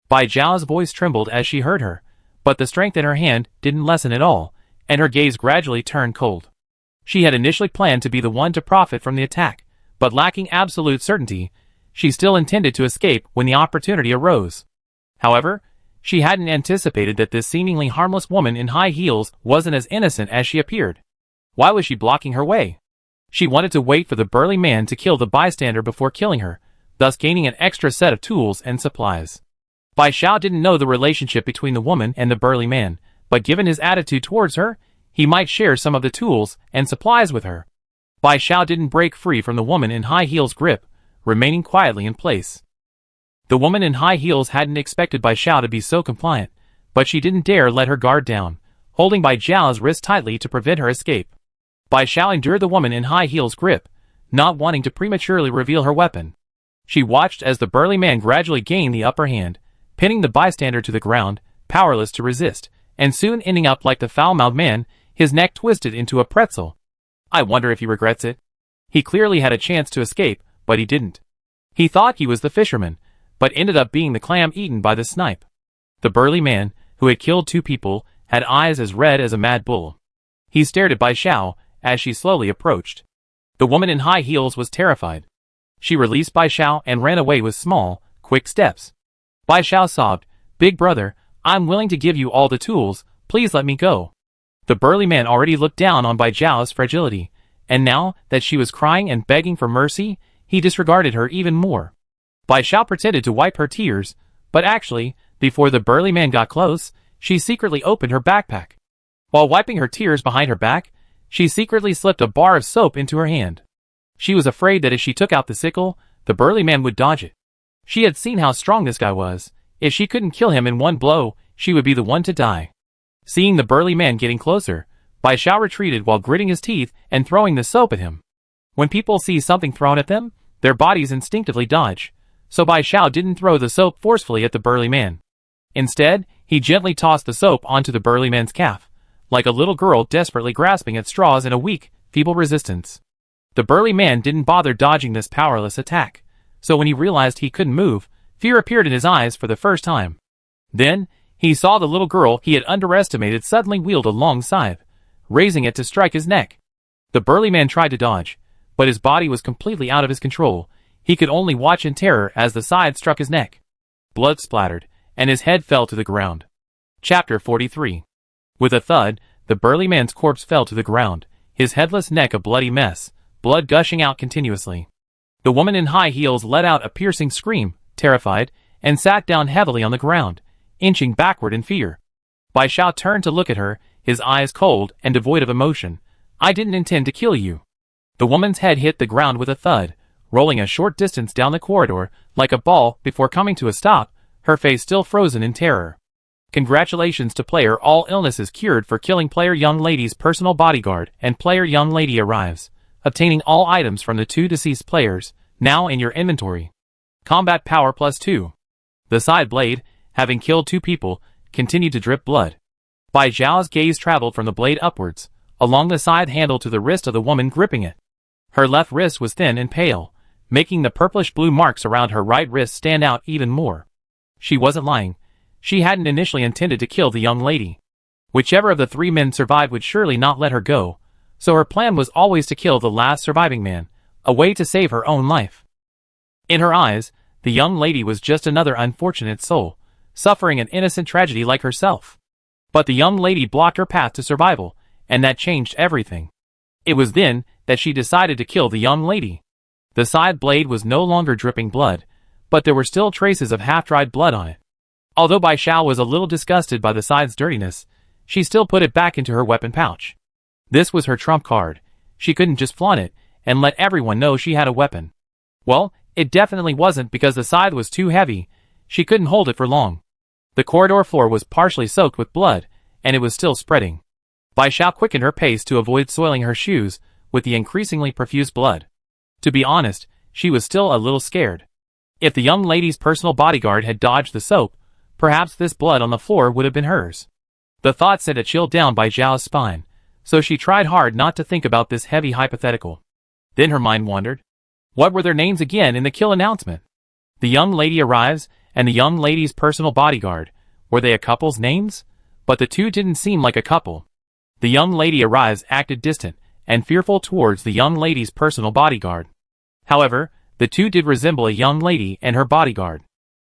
Bai Xiao's voice trembled as she heard her, but the strength in her hand didn't lessen at all, and her gaze gradually turned cold. She had initially planned to be the one to profit from the attack, but lacking absolute certainty, she still intended to escape when the opportunity arose. However, she hadn't anticipated that this seemingly harmless woman in high heels wasn't as innocent as she appeared. Why was she blocking her way? She wanted to wait for the burly man to kill the bystander before killing her, thus gaining an extra set of tools and supplies. Bai Xiao didn't know the relationship between the woman and the burly man, but given his attitude towards her, he might share some of the tools and supplies with her. Bai Xiao didn't break free from the woman in high heels' grip, remaining quietly in place. The woman in high heels hadn't expected Bai Xiao to be so compliant, but she didn't dare let her guard down, holding Bai Xiao's wrist tightly to prevent her escape. Bai Xiao endured the woman in high heels' grip, not wanting to prematurely reveal her weapon. She watched as the burly man gradually gained the upper hand, pinning the bystander to the ground, powerless to resist, and soon ending up like the foul-mouthed man, his neck twisted into a pretzel. I wonder if he regrets it. He clearly had a chance to escape, but he didn't. He thought he was the fisherman, but ended up being the clam eaten by the snipe. The burly man, who had killed 2 people, had eyes as red as a mad bull. He stared at Bai Xiao as she slowly approached. The woman in high heels was terrified. She released Bai Xiao and ran away with small, quick steps. Bai Xiao sobbed, "Big brother, I'm willing to give you all the tools, please let me go." The burly man already looked down on Bai Xiao's fragility, and now that she was crying and begging for mercy, he disregarded her even more. Bai Xiao pretended to wipe her tears, but actually, before the burly man got close, she secretly opened her backpack. While wiping her tears behind her back, she secretly slipped a bar of soap into her hand. She was afraid that if she took out the sickle, the burly man would dodge it. She had seen how strong this guy was. If she couldn't kill him in one blow, she would be the one to die. Seeing the burly man getting closer, Bai Xiao retreated while gritting his teeth and throwing the soap at him. When people see something thrown at them, their bodies instinctively dodge, so Bai Xiao didn't throw the soap forcefully at the burly man. Instead, he gently tossed the soap onto the burly man's calf, like a little girl desperately grasping at straws in a weak, feeble resistance. The burly man didn't bother dodging this powerless attack, so when he realized he couldn't move, fear appeared in his eyes for the first time. Then, he saw the little girl he had underestimated suddenly wield a long scythe, raising it to strike his neck. The burly man tried to dodge, but his body was completely out of his control. He could only watch in terror as the scythe struck his neck. Blood splattered, and his head fell to the ground. Chapter 43. With a thud, the burly man's corpse fell to the ground, his headless neck a bloody mess, blood gushing out continuously. The woman in high heels let out a piercing scream, terrified, and sat down heavily on the ground, inching backward in fear. Bai Xiao turned to look at her, his eyes cold and devoid of emotion. "I didn't intend to kill you." The woman's head hit the ground with a thud, rolling a short distance down the corridor, like a ball before coming to a stop, her face still frozen in terror. Congratulations to player, all illnesses cured for killing player young lady's personal bodyguard, and player young lady arrives. obtaining all items from the 2 deceased players, now in your inventory. Combat power +2. The side blade, having killed 2 people, continued to drip blood. Bai Xiao's gaze traveled from the blade upwards, along the side handle to the wrist of the woman gripping it. Her left wrist was thin and pale, making the purplish-blue marks around her right wrist stand out even more. She wasn't lying. She hadn't initially intended to kill the young lady. Whichever of the 3 men survived would surely not let her go, so her plan was always to kill the last surviving man, a way to save her own life. In her eyes, the young lady was just another unfortunate soul, suffering an innocent tragedy like herself. But the young lady blocked her path to survival, and that changed everything. It was then that she decided to kill the young lady. The side blade was no longer dripping blood, but there were still traces of half-dried blood on it. Although Bai Xiao was a little disgusted by the side's dirtiness, she still put it back into her weapon pouch. This was her trump card. She couldn't just flaunt it and let everyone know she had a weapon. Well, it definitely wasn't, because the scythe was too heavy. She couldn't hold it for long. The corridor floor was partially soaked with blood, and it was still spreading. Bai Xiao quickened her pace to avoid soiling her shoes with the increasingly profuse blood. To be honest, she was still a little scared. If the young lady's personal bodyguard had dodged the soap, perhaps this blood on the floor would have been hers. The thought sent a chill down Bai Xiao's spine, so she tried hard not to think about this heavy hypothetical. Then her mind wandered. What were their names again in the kill announcement? The young lady arrives, and the young lady's personal bodyguard. Were they a couple's names? But the 2 didn't seem like a couple. The young lady arrives acted distant and fearful towards the young lady's personal bodyguard. However, the 2 did resemble a young lady and her bodyguard.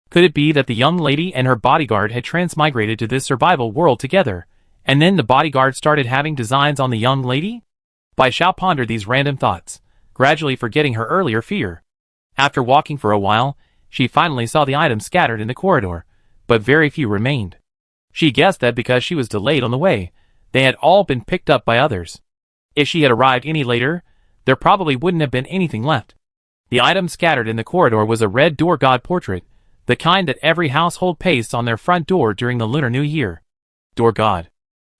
Could it be that the young lady and her bodyguard had transmigrated to this survival world together, and then the bodyguard started having designs on the young lady? Bai Xiao pondered these random thoughts, gradually forgetting her earlier fear. After walking for a while, she finally saw the items scattered in the corridor, but very few remained. She guessed that because she was delayed on the way, they had all been picked up by others. If she had arrived any later, there probably wouldn't have been anything left. The item scattered in the corridor was a red door god portrait, the kind that every household pastes on their front door during the Lunar New Year. Door god.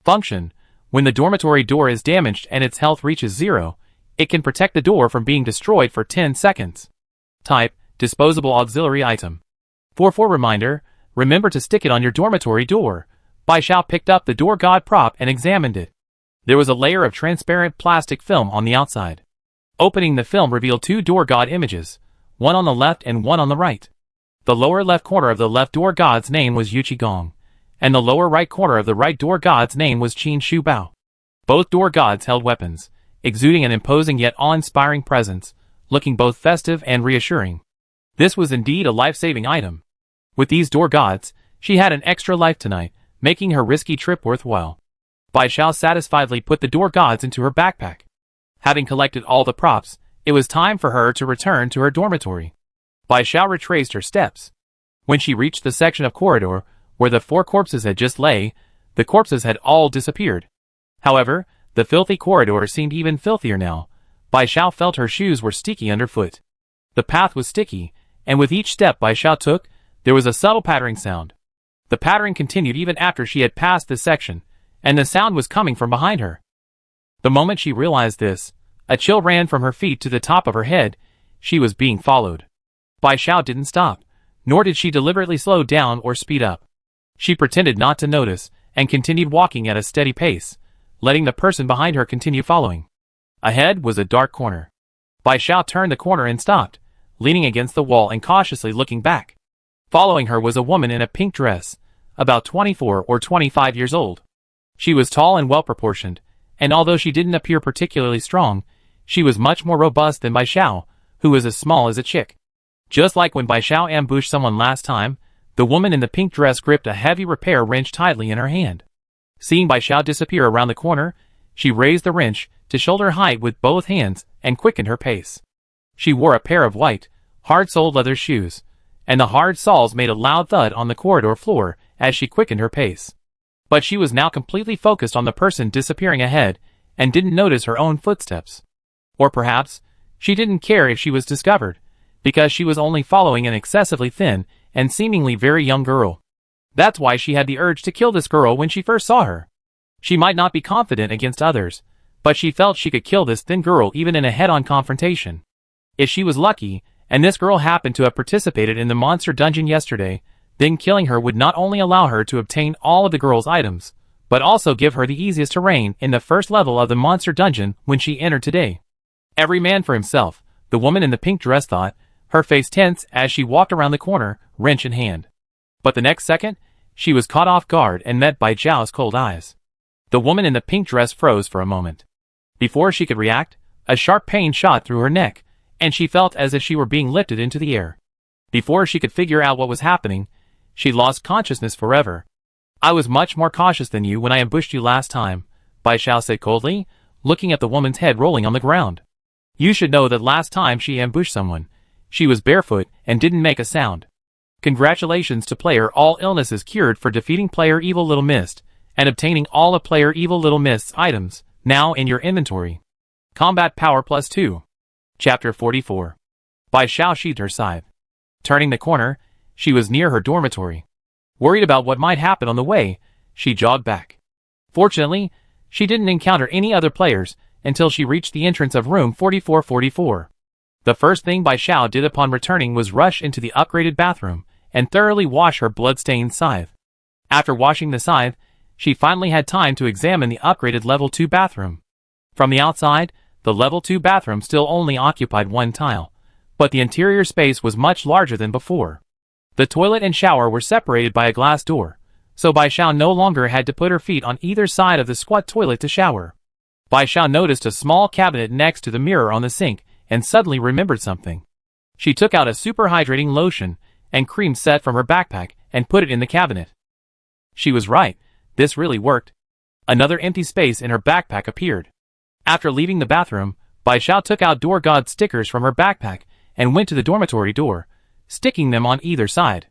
Function: when the dormitory door is damaged and its health reaches 0, it can protect the door from being destroyed for 10 seconds. Type: disposable auxiliary item. For reminder, remember to stick it on your dormitory door. Bai Xiao picked up the door god prop and examined it. There was a layer of transparent plastic film on the outside. Opening the film revealed 2 door god images, one on the left and one on the right. The lower left corner of the left door god's name was Yu Qigong, and the lower right corner of the right door god's name was Qin Shu Bao. Both door gods held weapons, exuding an imposing yet awe-inspiring presence, looking both festive and reassuring. This was indeed a life-saving item. With these door gods, she had an extra life tonight, making her risky trip worthwhile. Bai Xiao satisfiedly put the door gods into her backpack. Having collected all the props, it was time for her to return to her dormitory. Bai Xiao retraced her steps. When she reached the section of corridor where the 4 corpses had just lay, the corpses had all disappeared. However, the filthy corridor seemed even filthier now. Bai Xiao felt her shoes were sticky underfoot. The path was sticky, and with each step Bai Xiao took, there was a subtle pattering sound. The pattering continued even after she had passed this section, and the sound was coming from behind her. The moment she realized this, a chill ran from her feet to the top of her head. She was being followed. Bai Xiao didn't stop, nor did she deliberately slow down or speed up. She pretended not to notice, and continued walking at a steady pace, letting the person behind her continue following. Ahead was a dark corner. Bai Xiao turned the corner and stopped, leaning against the wall and cautiously looking back. Following her was a woman in a pink dress, about 24 or 25 years old. She was tall and well-proportioned, and although she didn't appear particularly strong, she was much more robust than Bai Xiao, who was as small as a chick. Just like when Bai Xiao ambushed someone last time, the woman in the pink dress gripped a heavy repair wrench tightly in her hand. Seeing Bai Xiao disappear around the corner, she raised the wrench to shoulder height with both hands and quickened her pace. She wore a pair of white, hard-soled leather shoes, and the hard soles made a loud thud on the corridor floor as she quickened her pace. But she was now completely focused on the person disappearing ahead and didn't notice her own footsteps. Or perhaps, she didn't care if she was discovered, because she was only following an excessively thin and seemingly very young girl. That's why she had the urge to kill this girl when she first saw her. She might not be confident against others, But she felt she could kill this thin girl even in a head-on confrontation. If she was lucky, and this girl happened to have participated in the monster dungeon yesterday, then killing her would not only allow her to obtain all of the girl's items, but also give her the easiest terrain in the first level of the monster dungeon when she entered today. Every man for himself, the woman in the pink dress thought, her face tense as she walked around the corner, wrench in hand. But the next second, she was caught off guard and met by Zhao's cold eyes. The woman in the pink dress froze for a moment. Before she could react, a sharp pain shot through her neck, and she felt as if she were being lifted into the air. Before she could figure out what was happening, she lost consciousness forever. I was much more cautious than you when I ambushed you last time, Bai Xiao said coldly, looking at the woman's head rolling on the ground. You should know that last time she ambushed someone, she was barefoot and didn't make a sound. Congratulations to player all illnesses cured for defeating player Evil Little Mist, and obtaining all of player Evil Little Mist's items, now in your inventory. Combat Power Plus 2. Chapter 44. Bai Xiao sheathed her scythe. Turning the corner, she was near her dormitory. Worried about what might happen on the way, she jogged back. Fortunately, she didn't encounter any other players until she reached the entrance of room 4444. The first thing Bai Xiao did upon returning was rush into the upgraded bathroom and thoroughly wash her blood-stained scythe. After washing the scythe, she finally had time to examine the upgraded level 2 bathroom. From the outside, the level 2 bathroom still only occupied one tile, but the interior space was much larger than before. The toilet and shower were separated by a glass door, so Bai Xiao no longer had to put her feet on either side of the squat toilet to shower. Bai Xiao noticed a small cabinet next to the mirror on the sink and suddenly remembered something. She took out a super hydrating lotion and cream set from her backpack and put it in the cabinet. She was right, this really worked. Another empty space in her backpack appeared. After leaving the bathroom, Bai Xiao took out Door God stickers from her backpack and went to the dormitory door, sticking them on either side.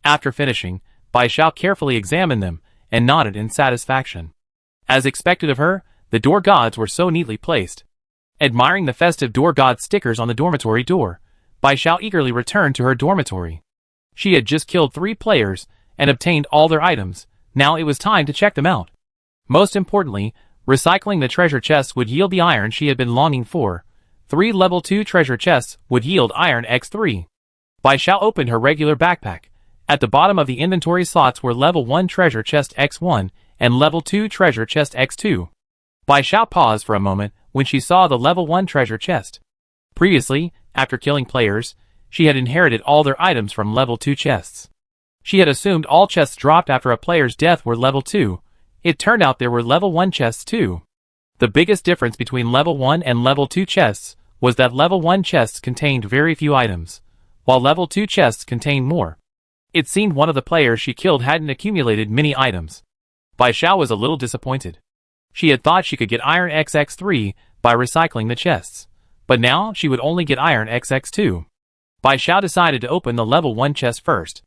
After finishing, Bai Xiao carefully examined them and nodded in satisfaction. As expected of her, the door gods were so neatly placed. Admiring the festive door god stickers on the dormitory door, Bai Xiao eagerly returned to her dormitory. She had just killed 3 players and obtained all their items. Now it was time to check them out. Most importantly, recycling the treasure chests would yield the iron she had been longing for. 3 level 2 treasure chests would yield iron x3. Bai Xiao opened her regular backpack. At the bottom of the inventory slots were level 1 treasure chest x1 and level 2 treasure chest x2. Bai Xiao paused for a moment when she saw the level 1 treasure chest. Previously, after killing players, she had inherited all their items from level 2 chests. She had assumed all chests dropped after a player's death were level 2. It turned out there were level 1 chests too. The biggest difference between level 1 and level 2 chests was that level 1 chests contained very few items, while level 2 chests contained more. It seemed one of the players she killed hadn't accumulated many items. Bai Xiao was a little disappointed. She had thought she could get iron XX3 by recycling the chests, but now she would only get iron XX2. Bai Xiao decided to open the level 1 chest first.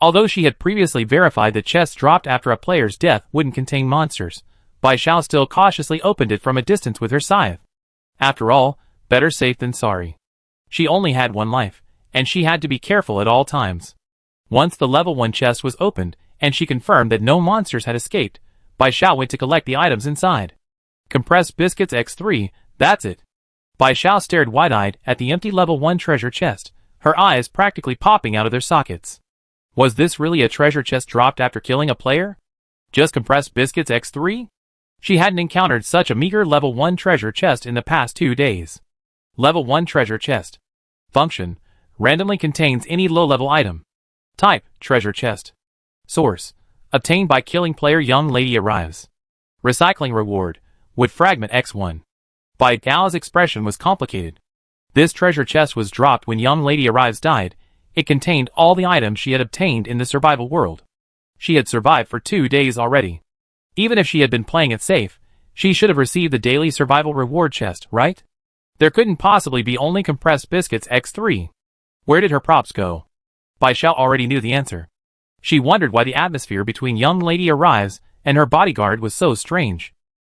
Although she had previously verified that chests dropped after a player's death wouldn't contain monsters, Bai Xiao still cautiously opened it from a distance with her scythe. After all, better safe than sorry. She only had one life, and she had to be careful at all times. Once the level 1 chest was opened, and she confirmed that no monsters had escaped, Bai Xiao went to collect the items inside. Compressed biscuits X3, that's it. Bai Xiao stared wide-eyed at the empty level 1 treasure chest, her eyes practically popping out of their sockets. Was this really a treasure chest dropped after killing a player? Just compressed biscuits X3? She hadn't encountered such a meager level 1 treasure chest in the past 2 days. Level 1 treasure chest. Function: randomly contains any low-level item. Type: treasure chest. Source: obtained by killing player Young Lady arrives. Recycling reward: wood fragment X1. Bai Gao's expression was complicated. This treasure chest was dropped when Young Lady Arrives died. It contained all the items she had obtained in the survival world. She had survived for 2 days already. Even if she had been playing it safe, she should have received the daily survival reward chest, right? There couldn't possibly be only compressed biscuits X3. Where did her props go? Bai Xiao already knew the answer. She wondered why the atmosphere between Young Lady Arrives and her bodyguard was so strange.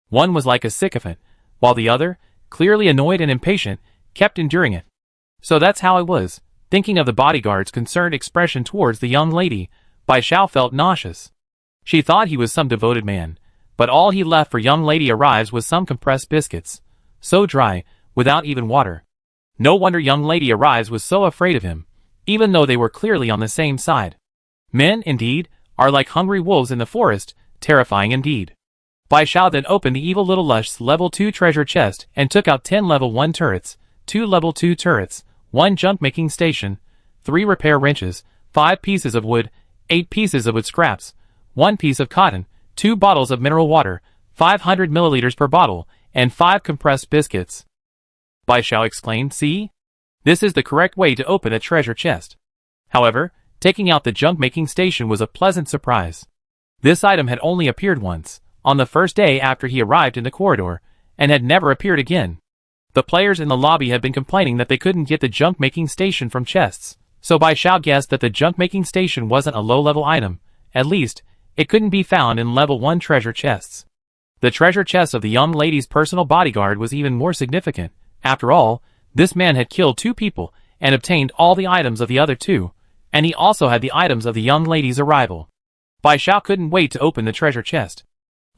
One was like a sycophant, while the other, clearly annoyed and impatient, kept enduring it. So that's how it was. Thinking of the bodyguard's concerned expression towards the young lady, Bai Xiao felt nauseous. She thought he was some devoted man, but all he left for young lady arrives was some compressed biscuits. So dry, without even water. No wonder young lady arrives was so afraid of him, even though they were clearly on the same side. Men, indeed, are like hungry wolves in the forest, terrifying indeed. Bai Xiao then opened the evil little lush's level 2 treasure chest and took out 10 level 1 turrets, 2 level 2 turrets, 1 junk making station, 3 repair wrenches, 5 pieces of wood, 8 pieces of wood scraps, 1 piece of cotton, 2 bottles of mineral water, 500 milliliters per bottle, and 5 compressed biscuits. Bai Xiao exclaimed, "See? This is the correct way to open a treasure chest." However, taking out the junk making station was a pleasant surprise. This item had only appeared once, on the first day after he arrived in the corridor, and had never appeared again. The players in the lobby had been complaining that they couldn't get the junk making station from chests, so Bai Xiao guessed that the junk making station wasn't a low-level item. At least, it couldn't be found in level 1 treasure chests. The treasure chest of the young lady's personal bodyguard was even more significant. After all, this man had killed 2 people and obtained all the items of the other 2, and he also had the items of the young lady's arrival. Bai Xiao couldn't wait to open the treasure chest.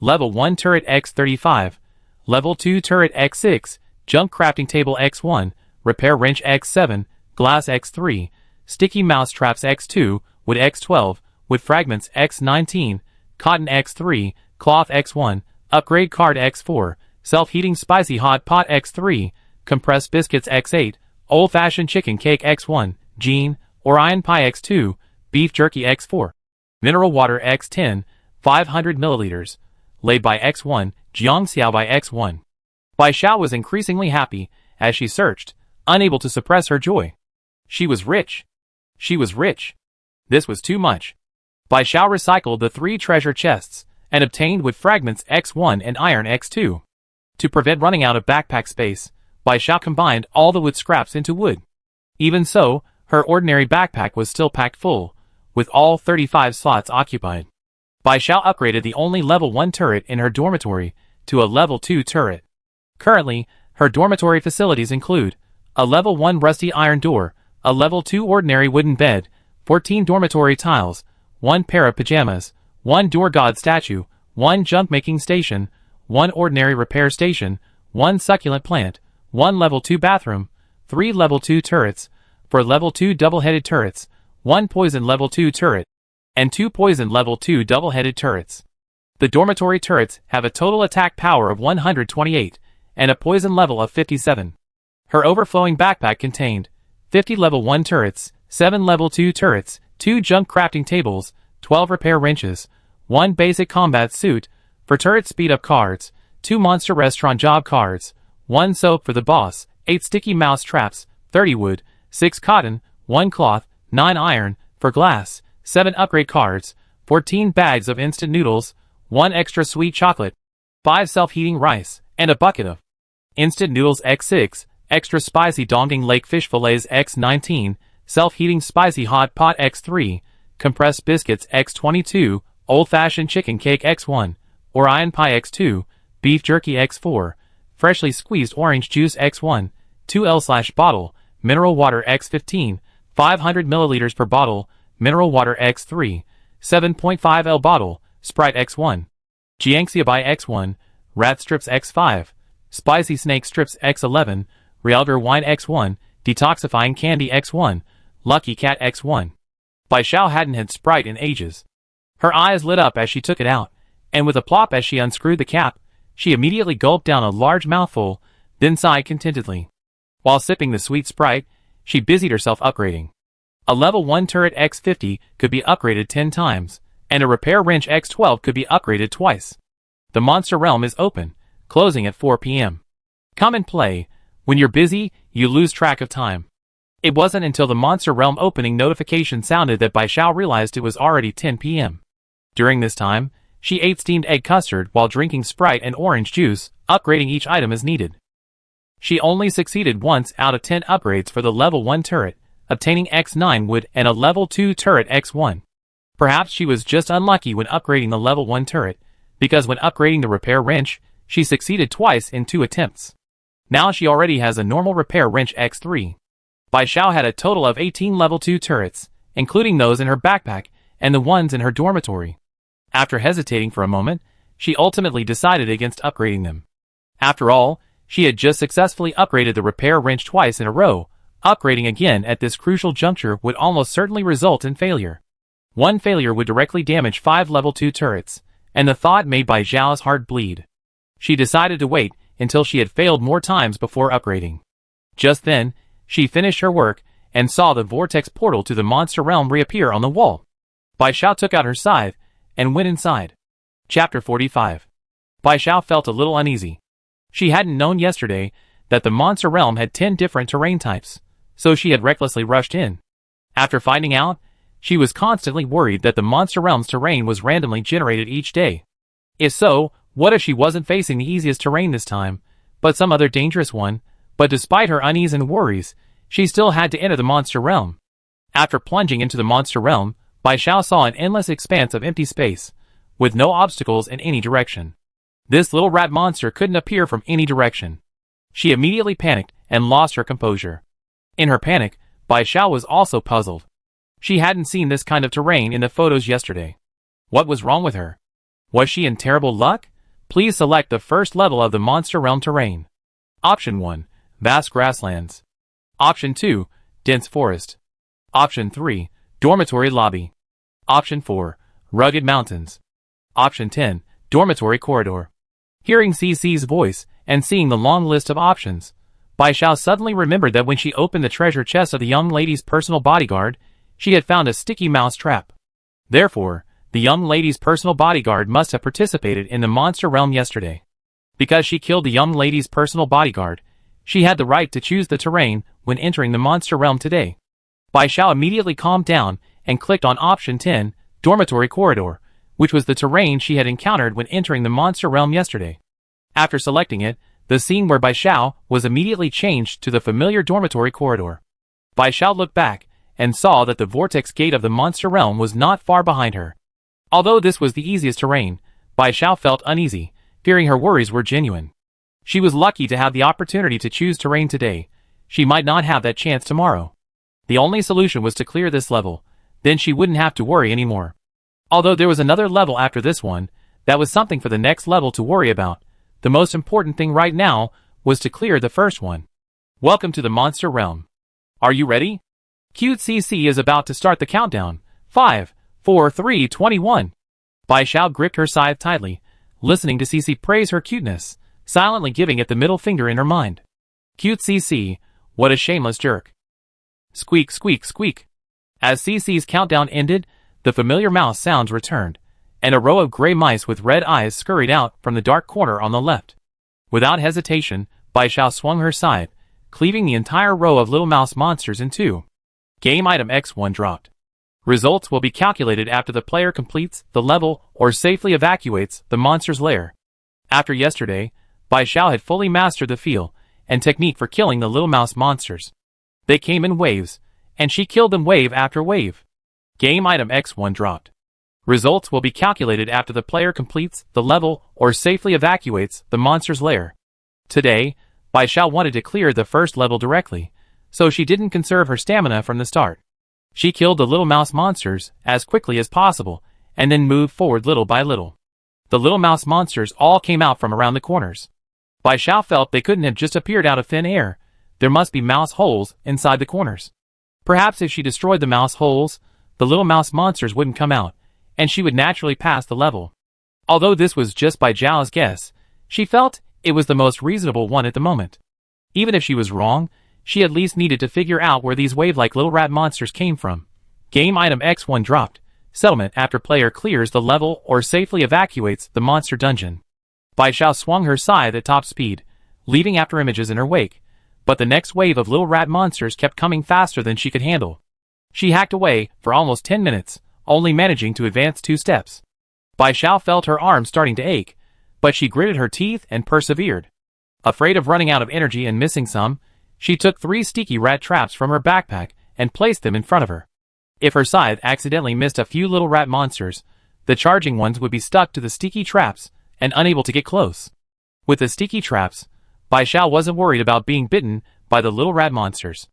Level 1 turret X35, Level 2 turret X6, Junk crafting table X1, Repair wrench X7, Glass X3, Sticky mouse traps X2, Wood X12, Wood fragments X19, Cotton X3, Cloth X1, Upgrade card X4, Self-heating spicy hot pot X3, Compressed biscuits X8, Old-fashioned chicken cake X1, Jean, Orion pie X2, Beef jerky X4, Mineral water X10, 500 milliliters, Laid by X1, Jiangxiao by X1. Bai Xiao was increasingly happy, as she searched, unable to suppress her joy. She was rich. She was rich. This was too much. Bai Xiao recycled the 3 treasure chests, and obtained wood fragments X1 and iron X2. To prevent running out of backpack space, Bai Xiao combined all the wood scraps into wood. Even so, her ordinary backpack was still packed full, with all 35 slots occupied. Bai Xiao upgraded the only level 1 turret in her dormitory to a level 2 turret. Currently, her dormitory facilities include a level 1 rusty iron door, a level 2 ordinary wooden bed, 14 dormitory tiles, 1 pair of pajamas, 1 door god statue, 1 junk making station, 1 ordinary repair station, 1 succulent plant, 1 level 2 bathroom, 3 level 2 turrets, 4 level 2 double-headed turrets, 1 poison level 2 turret, and 2 poison level 2 double-headed turrets. The dormitory turrets have a total attack power of 128, and a poison level of 57. Her overflowing backpack contained 50 level 1 turrets, 7 level 2 turrets, 2 junk crafting tables, 12 repair wrenches, 1 basic combat suit, for turret speed-up cards, 2 monster restaurant job cards, 1 soap for the boss, 8 sticky mouse traps, 30 wood, 6 cotton, 1 cloth, 9 iron, for glass, 7 upgrade cards, 14 bags of instant noodles, 1 extra sweet chocolate, 5 self-heating rice, and a bucket of instant noodles X6, extra spicy Dongting Lake fish fillets X19, self-heating spicy hot pot X3, compressed biscuits X22, old-fashioned chicken cake X1, Orion pie X2, beef jerky X4, freshly squeezed orange juice X1, 2L/bottle, mineral water X15, 500 milliliters per bottle, mineral water X3, 7.5L bottle, Sprite X1, Jiangxia by X1, rat strips X5, spicy snake strips X11, Realder wine X1, detoxifying candy X1, lucky cat X1. Bai Xiao hadn't had Sprite in ages. Her eyes lit up as she took it out, and with a plop as she unscrewed the cap, she immediately gulped down a large mouthful, then sighed contentedly. While sipping the sweet Sprite, she busied herself upgrading. A level 1 turret X50 could be upgraded 10 times, and a repair wrench X12 could be upgraded twice. The monster realm is open, closing at 4 p.m. Come and play. When you're busy, you lose track of time. It wasn't until the monster realm opening notification sounded that Bai Xiao realized it was already 10 p.m. During this time, she ate steamed egg custard while drinking Sprite and orange juice, upgrading each item as needed. She only succeeded once out of 10 upgrades for the level 1 turret, obtaining X9 wood and a level 2 turret X1. Perhaps she was just unlucky when upgrading the level 1 turret, because when upgrading the repair wrench, she succeeded twice in 2 attempts. Now she already has a normal repair wrench X3. Bai Xiao had a total of 18 level 2 turrets, including those in her backpack and the ones in her dormitory. After hesitating for a moment, she ultimately decided against upgrading them. After all, she had just successfully upgraded the repair wrench twice in a row. Upgrading again at this crucial juncture would almost certainly result in failure. One failure would directly damage 5 level 2 turrets, and the thought made Bai Xiao's heart bleed. She decided to wait until she had failed more times before upgrading. Just then, she finished her work and saw the vortex portal to the monster realm reappear on the wall. Bai Xiao took out her scythe and went inside. Chapter 45. Bai Xiao felt a little uneasy. She hadn't known yesterday that the monster realm had 10 different terrain types, so she had recklessly rushed in. After finding out, she was constantly worried that the monster realm's terrain was randomly generated each day. If so, what if she wasn't facing the easiest terrain this time, but some other dangerous one? But despite her unease and worries, she still had to enter the monster realm. After plunging into the monster realm, Bai Xiao saw an endless expanse of empty space, with no obstacles in any direction. This little rat monster couldn't appear from any direction. She immediately panicked and lost her composure. In her panic, Bai Xiao was also puzzled. She hadn't seen this kind of terrain in the photos yesterday. What was wrong with her? Was she in terrible luck? Please select the first level of the monster realm terrain. Option 1. Vast grasslands. Option 2. Dense forest. Option 3. Dormitory lobby. Option 4. Rugged mountains. Option 10. Dormitory corridor. Hearing CC's voice and seeing the long list of options, Bai Xiao suddenly remembered that when she opened the treasure chest of the young lady's personal bodyguard, she had found a sticky mouse trap. Therefore, the young lady's personal bodyguard must have participated in the monster realm yesterday. Because she killed the young lady's personal bodyguard, she had the right to choose the terrain when entering the monster realm today. Bai Xiao immediately calmed down and clicked on option 10, Dormitory corridor, which was the terrain she had encountered when entering the monster realm yesterday. After selecting it, the scene where Bai Xiao was immediately changed to the familiar dormitory corridor. Bai Xiao looked back and saw that the vortex gate of the monster realm was not far behind her. Although this was the easiest terrain, Bai Xiao felt uneasy, fearing her worries were genuine. She was lucky to have the opportunity to choose terrain today. She might not have that chance tomorrow. The only solution was to clear this level, then she wouldn't have to worry anymore. Although there was another level after this one, that was something for the next level to worry about. The most important thing right now was to clear the first one. Welcome to the monster realm. Are you ready? Cute CC is about to start the countdown. 5, 4, 3, 21. Bai Xiao gripped her scythe tightly, listening to CC praise her cuteness, silently giving it the middle finger in her mind. Cute CC, what a shameless jerk. Squeak, squeak, squeak. As CC's countdown ended, the familiar mouse sounds returned, and a row of gray mice with red eyes scurried out from the dark corner on the left. Without hesitation, Bai Xiao swung her scythe, cleaving the entire row of little mouse monsters in two. Game item X1 dropped. Results will be calculated after the player completes the level or safely evacuates the monster's lair. After yesterday, Bai Xiao had fully mastered the feel and technique for killing the little mouse monsters. They came in waves, and she killed them wave after wave. Game item X1 dropped. Results will be calculated after the player completes the level or safely evacuates the monster's lair. Today, Bai Xiao wanted to clear the first level directly, so she didn't conserve her stamina from the start. She killed the little mouse monsters as quickly as possible, and then moved forward little by little. The little mouse monsters all came out from around the corners. Bai Xiao felt they couldn't have just appeared out of thin air. There must be mouse holes inside the corners. Perhaps if she destroyed the mouse holes, the little mouse monsters wouldn't come out, and she would naturally pass the level. Although this was just Bai Xiao's guess, she felt it was the most reasonable one at the moment. Even if she was wrong, she at least needed to figure out where these wave-like little rat monsters came from. Game item X1 dropped. Settlement after player clears the level or safely evacuates the monster dungeon. Bai Xiao swung her scythe at top speed, leaving after images in her wake, but the next wave of little rat monsters kept coming faster than she could handle. She hacked away for almost 10 minutes, only managing to advance 2 steps. Bai Xiao felt her arms starting to ache, but she gritted her teeth and persevered. Afraid of running out of energy and missing some, she took 3 sticky rat traps from her backpack and placed them in front of her. If her scythe accidentally missed a few little rat monsters, the charging ones would be stuck to the sticky traps and unable to get close. With the sticky traps, Bai Xiao wasn't worried about being bitten by the little rat monsters.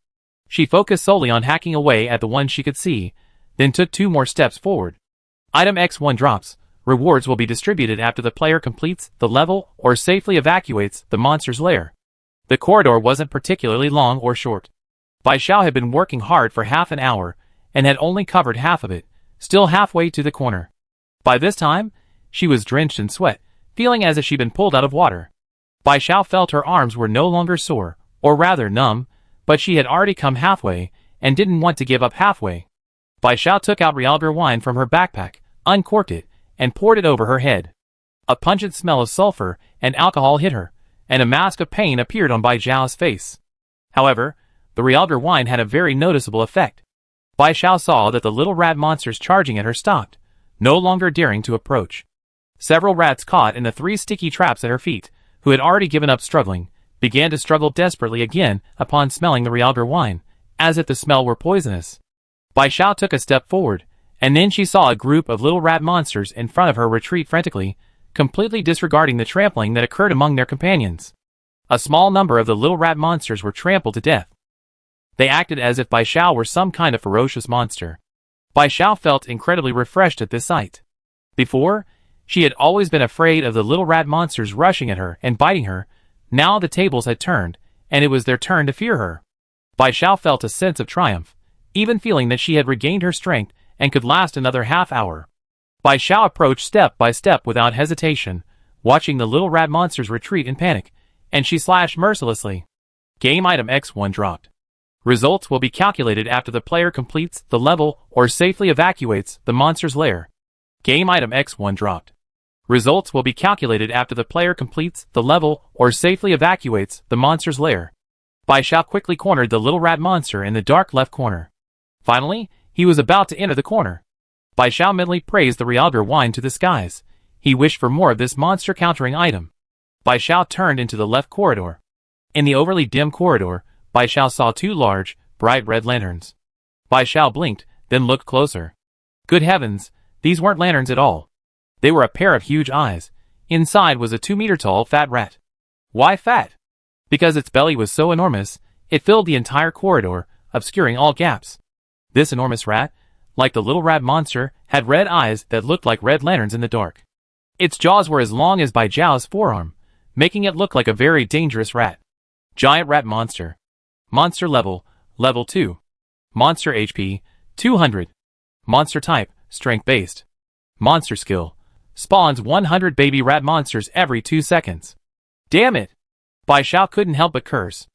She focused solely on hacking away at the ones she could see, then took 2 more steps forward. Item X1 drops. Rewards will be distributed after the player completes the level or safely evacuates the monster's lair. The corridor wasn't particularly long or short. Bai Xiao had been working hard for half an hour and had only covered half of it, still halfway to the corner. By this time, she was drenched in sweat, feeling as if she'd been pulled out of water. Bai Xiao felt her arms were no longer sore, or rather numb, but she had already come halfway and didn't want to give up halfway. Bai Xiao took out Realgar wine from her backpack, uncorked it, and poured it over her head. A pungent smell of sulfur and alcohol hit her, and a mask of pain appeared on Bai Xiao's face. However, the Realgar wine had a very noticeable effect. Bai Xiao saw that the little rat monsters charging at her stopped, no longer daring to approach. Several rats caught in the 3 sticky traps at her feet, who had already given up struggling, began to struggle desperately again upon smelling the Realgar wine, as if the smell were poisonous. Bai Xiao took a step forward, and then she saw a group of little rat monsters in front of her retreat frantically, completely disregarding the trampling that occurred among their companions. A small number of the little rat monsters were trampled to death. They acted as if Bai Xiao were some kind of ferocious monster. Bai Xiao felt incredibly refreshed at this sight. Before, she had always been afraid of the little rat monsters rushing at her and biting her. Now the tables had turned, and it was their turn to fear her. Bai Xiao felt a sense of triumph, even feeling that she had regained her strength and could last another half hour. Bai Xiao approached step by step without hesitation, watching the little rat monsters retreat in panic, and she slashed mercilessly. Game item X1 dropped. Results will be calculated after the player completes the level or safely evacuates the monster's lair. Game item X1 dropped. Results will be calculated after the player completes the level or safely evacuates the monster's lair. Bai Xiao quickly cornered the little rat monster in the dark left corner. Finally, he was about to enter the corner. Bai Xiao mentally praised the Realgar wine to the skies. He wished for more of this monster countering item. Bai Xiao turned into the left corridor. In the overly dim corridor, Bai Xiao saw 2 large, bright red lanterns. Bai Xiao blinked, then looked closer. Good heavens, these weren't lanterns at all. They were a pair of huge eyes. Inside was a 2-meter-tall fat rat. Why fat? Because its belly was so enormous, it filled the entire corridor, obscuring all gaps. This enormous rat, like the little rat monster, had red eyes that looked like red lanterns in the dark. Its jaws were as long as Bai Xiao's forearm, making it look like a very dangerous rat. Giant rat monster. Monster level, level 2. Monster HP, 200. Monster type, strength-based. Monster skill. Spawns 100 baby rat monsters every 2 seconds. Damn it! Bai Xiao couldn't help but curse.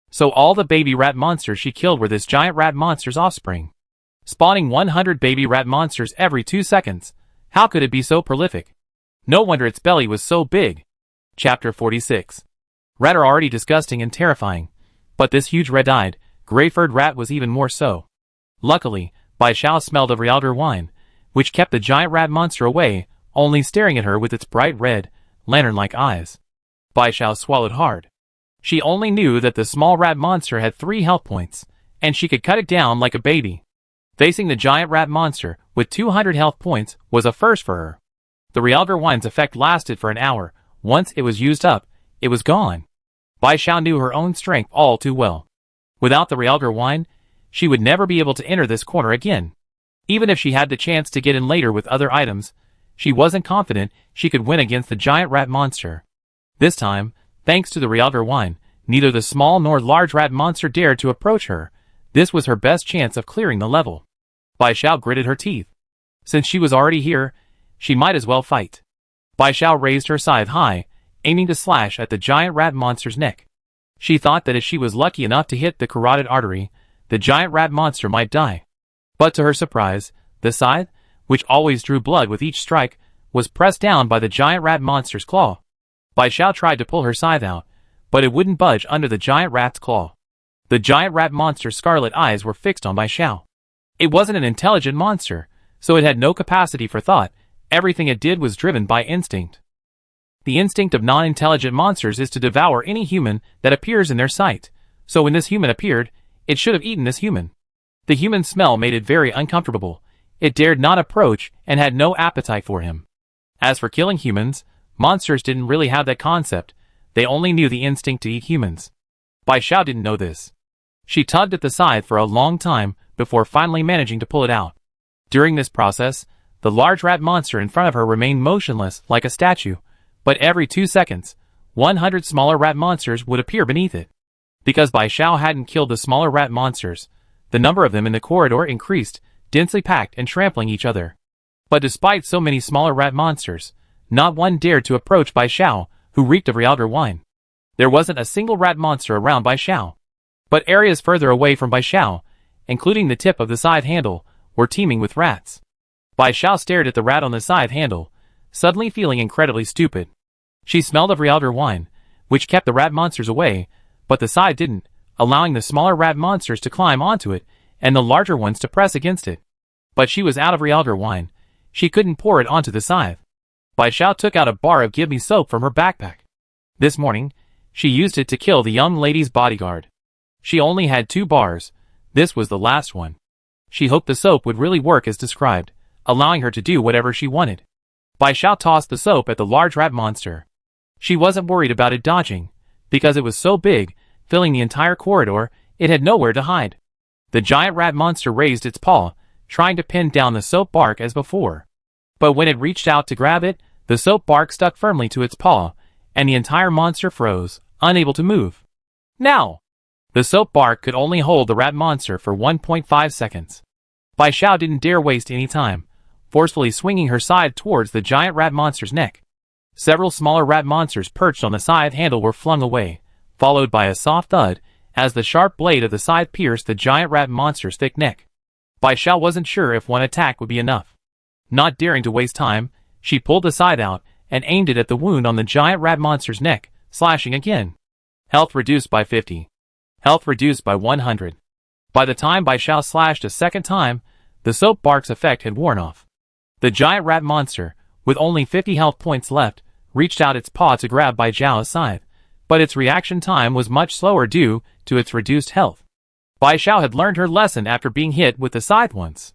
So all the baby rat monsters she killed were this giant rat monster's offspring. Spawning 100 baby rat monsters every 2 seconds. How could it be so prolific? No wonder its belly was so big. Chapter 46. Rat are already disgusting and terrifying, but this huge red-eyed, gray-furred rat was even more so. Luckily, Bai Xiao smelled of Realgar wine, which kept the giant rat monster away, only staring at her with its bright red, lantern-like eyes. Bai Xiao swallowed hard. She only knew that the small rat monster had 3 health points, and she could cut it down like a baby. Facing the giant rat monster with 200 health points was a first for her. The Realgar wine's effect lasted for an hour. Once it was used up, it was gone. Bai Xiao knew her own strength all too well. Without the Realgar wine, she would never be able to enter this corner again. Even if she had the chance to get in later with other items, she wasn't confident she could win against the giant rat monster. This time, thanks to the Realgar wine, neither the small nor large rat monster dared to approach her. This was her best chance of clearing the level. Bai Xiao gritted her teeth. Since she was already here, she might as well fight. Bai Xiao raised her scythe high, aiming to slash at the giant rat monster's neck. She thought that if she was lucky enough to hit the carotid artery, the giant rat monster might die. But to her surprise, the scythe, which always drew blood with each strike, was pressed down by the giant rat monster's claw. Bai Xiao tried to pull her scythe out, but it wouldn't budge under the giant rat's claw. The giant rat monster's scarlet eyes were fixed on Bai Xiao. It wasn't an intelligent monster, so it had no capacity for thought. Everything it did was driven by instinct. The instinct of non-intelligent monsters is to devour any human that appears in their sight, so when this human appeared, it should have eaten this human. The human smell made it very uncomfortable. It dared not approach and had no appetite for him. As for killing humans, monsters didn't really have that concept. They only knew the instinct to eat humans. Bai Xiao didn't know this. She tugged at the scythe for a long time before finally managing to pull it out. During this process, The large rat monster in front of her remained motionless like a statue, but every 2 seconds, 100 smaller rat monsters would appear beneath it. Because Bai Xiao hadn't killed the smaller rat monsters, the number of them in the corridor increased, densely packed and trampling each other. But despite so many smaller rat monsters, not one dared to approach Bai Xiao, who reeked of Realgar wine. There wasn't a single rat monster around Bai Xiao. But areas further away from Bai Xiao, including the tip of the scythe handle, were teeming with rats. Bai Xiao stared at the rat on the scythe handle, suddenly feeling incredibly stupid. She smelled of Realgar wine, which kept the rat monsters away, but the scythe didn't, allowing the smaller rat monsters to climb onto it, and the larger ones to press against it. But she was out of Realgar wine. She couldn't pour it onto the scythe. Bai Xiao took out a bar of Give Me soap from her backpack. This morning, she used it to kill the young lady's bodyguard. She only had 2 bars. This was the last one. She hoped the soap would really work as described, allowing her to do whatever she wanted. Bai Xiao tossed the soap at the large rat monster. She wasn't worried about it dodging, because it was so big, filling the entire corridor, it had nowhere to hide. The giant rat monster raised its paw, trying to pin down the soap bark as before. But when it reached out to grab it, the soap bark stuck firmly to its paw, and the entire monster froze, unable to move. Now! The soap bark could only hold the rat monster for 1.5 seconds. Bai Xiao didn't dare waste any time, forcefully swinging her scythe towards the giant rat monster's neck. Several smaller rat monsters perched on the scythe handle were flung away, followed by a soft thud, as the sharp blade of the scythe pierced the giant rat monster's thick neck. Bai Xiao wasn't sure if one attack would be enough. Not daring to waste time, she pulled the scythe out and aimed it at the wound on the giant rat monster's neck, slashing again. Health reduced by 50. Health reduced by 100. By the time Bai Xiao slashed a second time, the soap bark's effect had worn off. The giant rat monster, with only 50 health points left, reached out its paw to grab Bai Xiao's scythe, but its reaction time was much slower due to its reduced health. Bai Xiao had learned her lesson after being hit with the scythe once.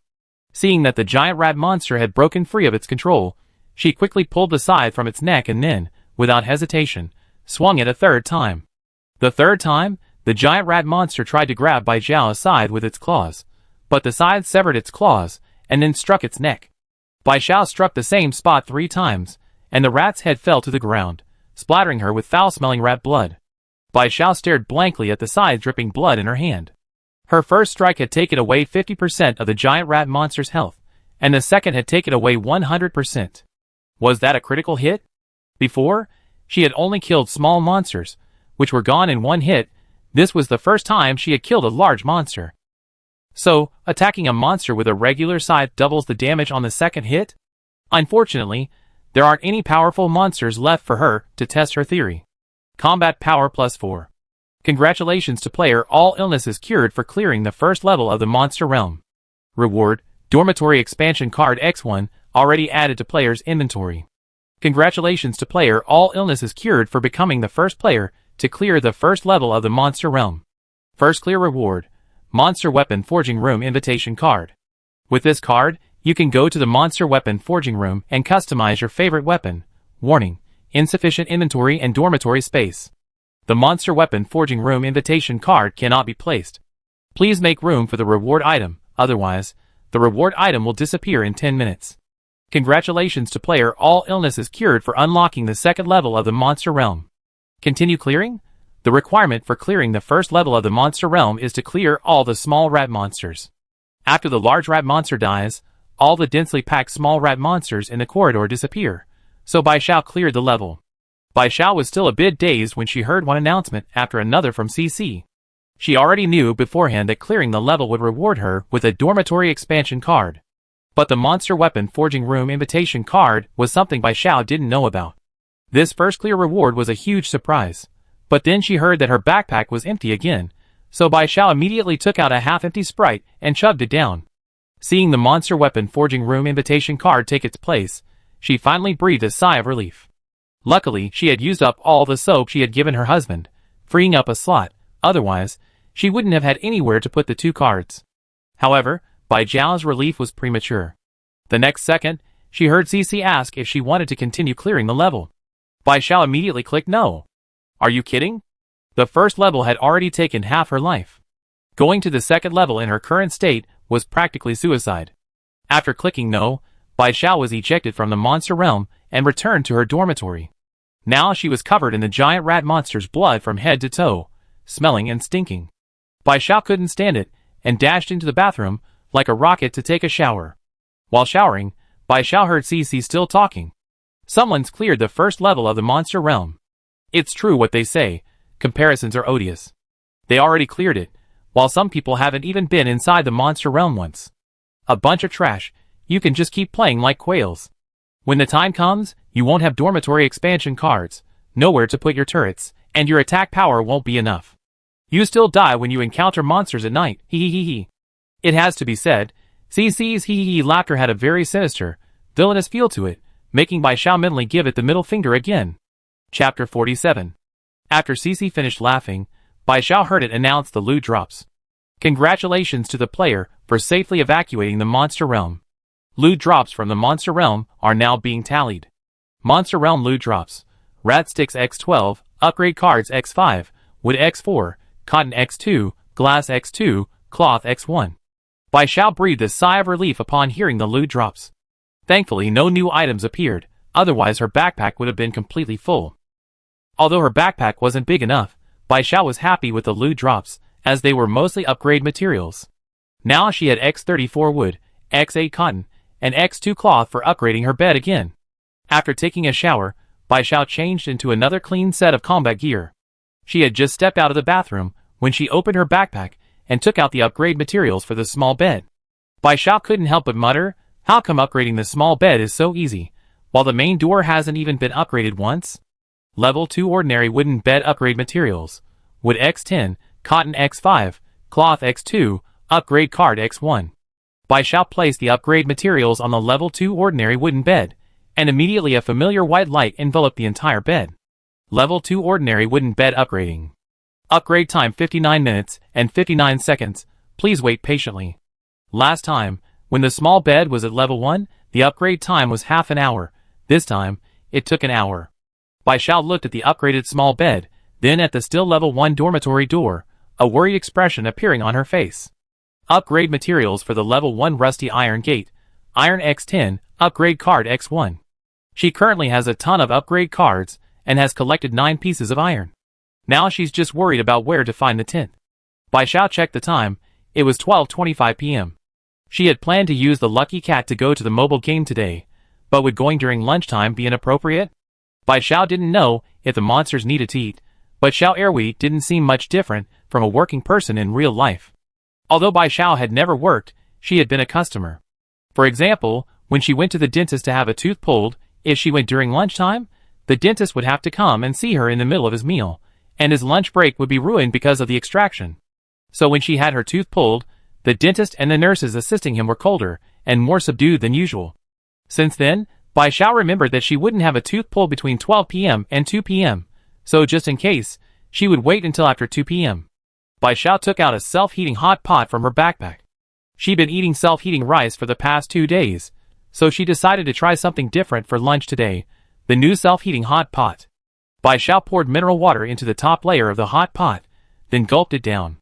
Seeing that the giant rat monster had broken free of its control, she quickly pulled the scythe from its neck and then, without hesitation, swung it a third time. The third time, the giant rat monster tried to grab Bai Xiao's scythe with its claws, but the scythe severed its claws, and then struck its neck. Bai Xiao struck the same spot 3 times, and the rat's head fell to the ground, splattering her with foul-smelling rat blood. Bai Xiao stared blankly at the scythe dripping blood in her hand. Her first strike had taken away 50% of the giant rat monster's health, and the second had taken away 100%. Was that a critical hit? Before, she had only killed small monsters, which were gone in one hit. This was the first time she had killed a large monster. So, attacking a monster with a regular scythe doubles the damage on the second hit? Unfortunately, there aren't any powerful monsters left for her to test her theory. Combat power +4. Congratulations to player, all illnesses cured for clearing the first level of the monster realm. Reward, Dormitory expansion card X1, already added to player's inventory. Congratulations to player, all illnesses cured for becoming the first player to clear the first level of the monster realm. First clear reward, Monster Weapon Forging Room Invitation Card. With this card, you can go to the Monster Weapon Forging Room and customize your favorite weapon. Warning, insufficient inventory and dormitory space. The Monster Weapon Forging Room Invitation Card cannot be placed. Please make room for the reward item, otherwise, the reward item will disappear in 10 minutes. Congratulations to player, all illnesses cured for unlocking the second level of the monster realm. Continue clearing? The requirement for clearing the first level of the monster realm is to clear all the small rat monsters. After the large rat monster dies, all the densely packed small rat monsters in the corridor disappear, so Bai Xiao cleared the level. Bai Xiao was still a bit dazed when she heard one announcement after another from CC. She already knew beforehand that clearing the level would reward her with a dormitory expansion card. But the Monster Weapon Forging Room Invitation Card was something Bai Xiao didn't know about. This first clear reward was a huge surprise. But then she heard that her backpack was empty again, so Bai Xiao immediately took out a half-empty Sprite and shoved it down. Seeing the Monster Weapon Forging Room Invitation Card take its place, she finally breathed a sigh of relief. Luckily, she had used up all the soap she had given her husband, freeing up a slot. Otherwise, she wouldn't have had anywhere to put the 2 cards. However, Bai Xiao's relief was premature. The next second, she heard CC ask if she wanted to continue clearing the level. Bai Xiao immediately clicked no. Are you kidding? The first level had already taken half her life. Going to the second level in her current state was practically suicide. After clicking no, Bai Xiao was ejected from the monster realm and returned to her dormitory. Now she was covered in the giant rat monster's blood from head to toe, smelling and stinking. Bai Xiao couldn't stand it and dashed into the bathroom like a rocket to take a shower. While showering, Bai Xiao heard Cici still talking. Someone's cleared the first level of the monster realm. It's true what they say, comparisons are odious. They already cleared it, while some people haven't even been inside the monster realm once. A bunch of trash, you can just keep playing like quails. When the time comes, you won't have dormitory expansion cards, nowhere to put your turrets, and your attack power won't be enough. You still die when you encounter monsters at night, hee. It has to be said, Cici's hee laughter had a very sinister, villainous feel to it, making Bai Xiao mentally give it the middle finger again. Chapter 47. After Cici finished laughing, Bai Xiao heard it announce the loot drops. Congratulations to the player for safely evacuating the monster realm. Loot drops from the monster realm are now being tallied. Monster realm loot drops: Rat Sticks X12, Upgrade Cards X5, Wood X4, Cotton X2, Glass X2, Cloth X1. Bai Xiao breathed a sigh of relief upon hearing the loot drops. Thankfully no new items appeared, otherwise her backpack would have been completely full. Although her backpack wasn't big enough, Bai Xiao was happy with the loot drops, as they were mostly upgrade materials. Now she had X34 wood, X8 cotton, and X2 cloth for upgrading her bed again. After taking a shower, Bai Xiao changed into another clean set of combat gear. She had just stepped out of the bathroom when she opened her backpack and took out the upgrade materials for the small bed. Bai Xiao couldn't help but mutter, how come upgrading the small bed is so easy, while the main door hasn't even been upgraded once? Level 2 ordinary wooden bed upgrade materials: Wood X10, Cotton X5, Cloth X2, Upgrade Card X1. Bai Xiao placed the upgrade materials on the level 2 ordinary wooden bed, and immediately a familiar white light enveloped the entire bed. Level 2 ordinary wooden bed upgrading. Upgrade time 59 minutes and 59 seconds, please wait patiently. Last time, when the small bed was at level 1, the upgrade time was half an hour. This time, it took an hour. Bai Xiao looked at the upgraded small bed, then at the still level 1 dormitory door, a worried expression appearing on her face. Upgrade materials for the level 1 rusty iron gate, Iron X10, Upgrade Card X1. She currently has a ton of upgrade cards, and has collected 9 pieces of iron. Now she's just worried about where to find the 10th. Bai Xiao checked the time, it was 12:25 p.m. She had planned to use the lucky cat to go to the mobile game today, but would going during lunchtime be inappropriate? Bai Xiao didn't know if the monsters needed to eat, but Xiao Erwei didn't seem much different from a working person in real life. Although Bai Xiao had never worked, she had been a customer. For example, when she went to the dentist to have a tooth pulled, if she went during lunchtime, the dentist would have to come and see her in the middle of his meal, and his lunch break would be ruined because of the extraction. So when she had her tooth pulled, the dentist and the nurses assisting him were colder and more subdued than usual. Since then, Bai Xiao remembered that she wouldn't have a tooth pulled between 12 p.m. and 2 p.m., so just in case, she would wait until after 2 p.m. Bai Xiao took out a self-heating hot pot from her backpack. She'd been eating self-heating rice for the past 2 days, so she decided to try something different for lunch today, the new self-heating hot pot. Bai Xiao poured mineral water into the top layer of the hot pot, then gulped it down.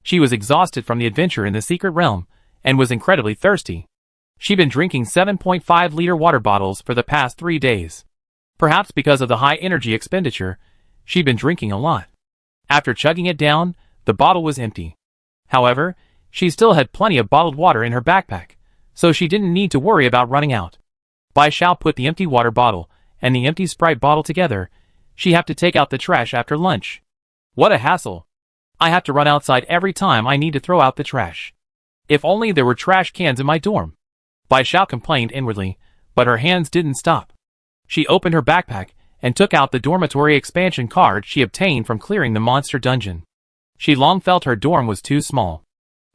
She was exhausted from the adventure in the secret realm, and was incredibly thirsty. She'd been drinking 7.5-liter water bottles for the past 3 days. Perhaps because of the high energy expenditure, she'd been drinking a lot. After chugging it down, the bottle was empty. However, she still had plenty of bottled water in her backpack, so she didn't need to worry about running out. Bai Xiao put the empty water bottle and the empty Sprite bottle together. She had to take out the trash after lunch. What a hassle. I have to run outside every time I need to throw out the trash. If only there were trash cans in my dorm. Bai Xiao complained inwardly, but her hands didn't stop. She opened her backpack and took out the dormitory expansion card she obtained from clearing the monster dungeon. She long felt her dorm was too small.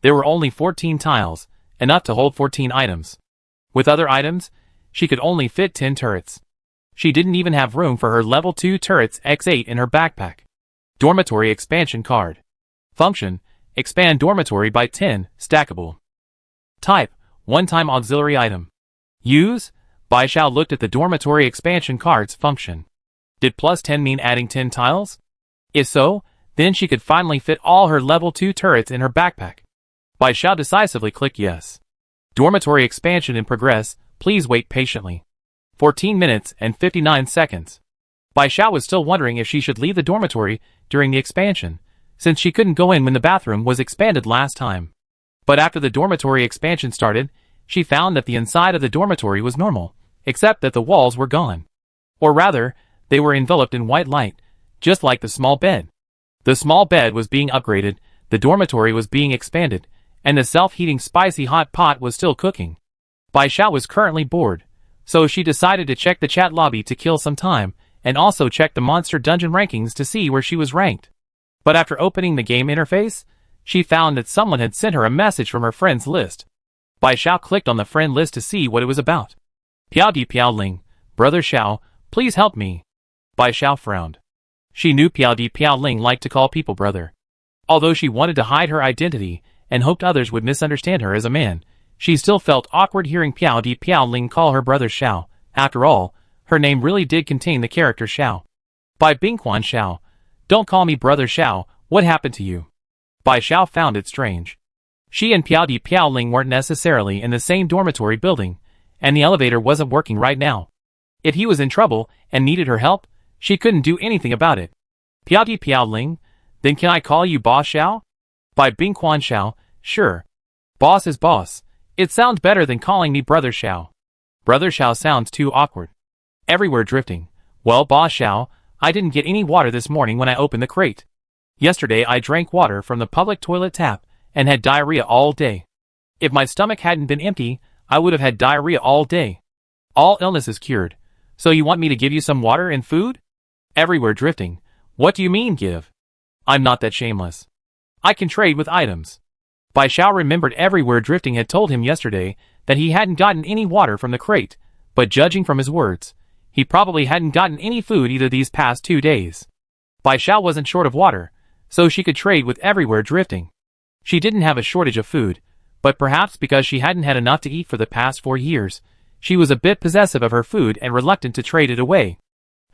There were only 14 tiles, enough to hold 14 items. With other items, she could only fit 10 turrets. She didn't even have room for her level 2 turrets X8 in her backpack. Dormitory expansion card. Function: expand dormitory by 10, stackable. Type: one-time auxiliary item. Use: Bai Xiao looked at the dormitory expansion card's function. Did plus 10 mean adding 10 tiles? If so, then she could finally fit all her level 2 turrets in her backpack. Bai Xiao decisively clicked yes. Dormitory expansion in progress, Please wait patiently. 14 minutes and 59 seconds. Bai Xiao was still wondering if she should leave the dormitory during the expansion, since she couldn't go in when the bathroom was expanded last time. But after the dormitory expansion started, she found that the inside of the dormitory was normal, except that the walls were gone. Or rather, they were enveloped in white light, just like the small bed. The small bed was being upgraded, the dormitory was being expanded, and the self-heating spicy hot pot was still cooking. Bai Xiao was currently bored, so she decided to check the chat lobby to kill some time, and also check the monster dungeon rankings to see where she was ranked. But after opening the game interface, she found that someone had sent her a message from her friends list. Bai Xiao clicked on the friend list to see what it was about. Piao Di Piao Ling, Brother Xiao, please help me. Bai Xiao frowned. She knew Piao Di Piao Ling liked to call people brother. Although she wanted to hide her identity and hoped others would misunderstand her as a man, she still felt awkward hearing Piao Di Piao Ling call her brother Xiao. After all, her name really did contain the character Xiao. Bai Bingquan Xiao, don't call me brother Xiao, what happened to you? Bai Xiao found it strange. She and Piao Di Piao Ling weren't necessarily in the same dormitory building, and the elevator wasn't working right now. If he was in trouble and needed her help, she couldn't do anything about it. Piao Di Piao Ling, then can I call you Boss Xiao? Bai Bingquan Xiao, sure. Boss is boss. It sounds better than calling me Brother Xiao. Brother Xiao sounds too awkward. Everywhere drifting. Well, Boss Xiao, I didn't get any water this morning when I opened the crate. Yesterday I drank water from the public toilet tap and had diarrhea all day. If my stomach hadn't been empty, I would have had diarrhea all day. All illnesses cured. So you want me to give you some water and food? Everywhere drifting. What do you mean give? I'm not that shameless. I can trade with items. Bai Xiao remembered everywhere drifting had told him yesterday that he hadn't gotten any water from the crate, but judging from his words, he probably hadn't gotten any food either these past 2 days. Bai Xiao wasn't short of water, so she could trade with everywhere drifting. She didn't have a shortage of food, but perhaps because she hadn't had enough to eat for the past 4 years, she was a bit possessive of her food and reluctant to trade it away.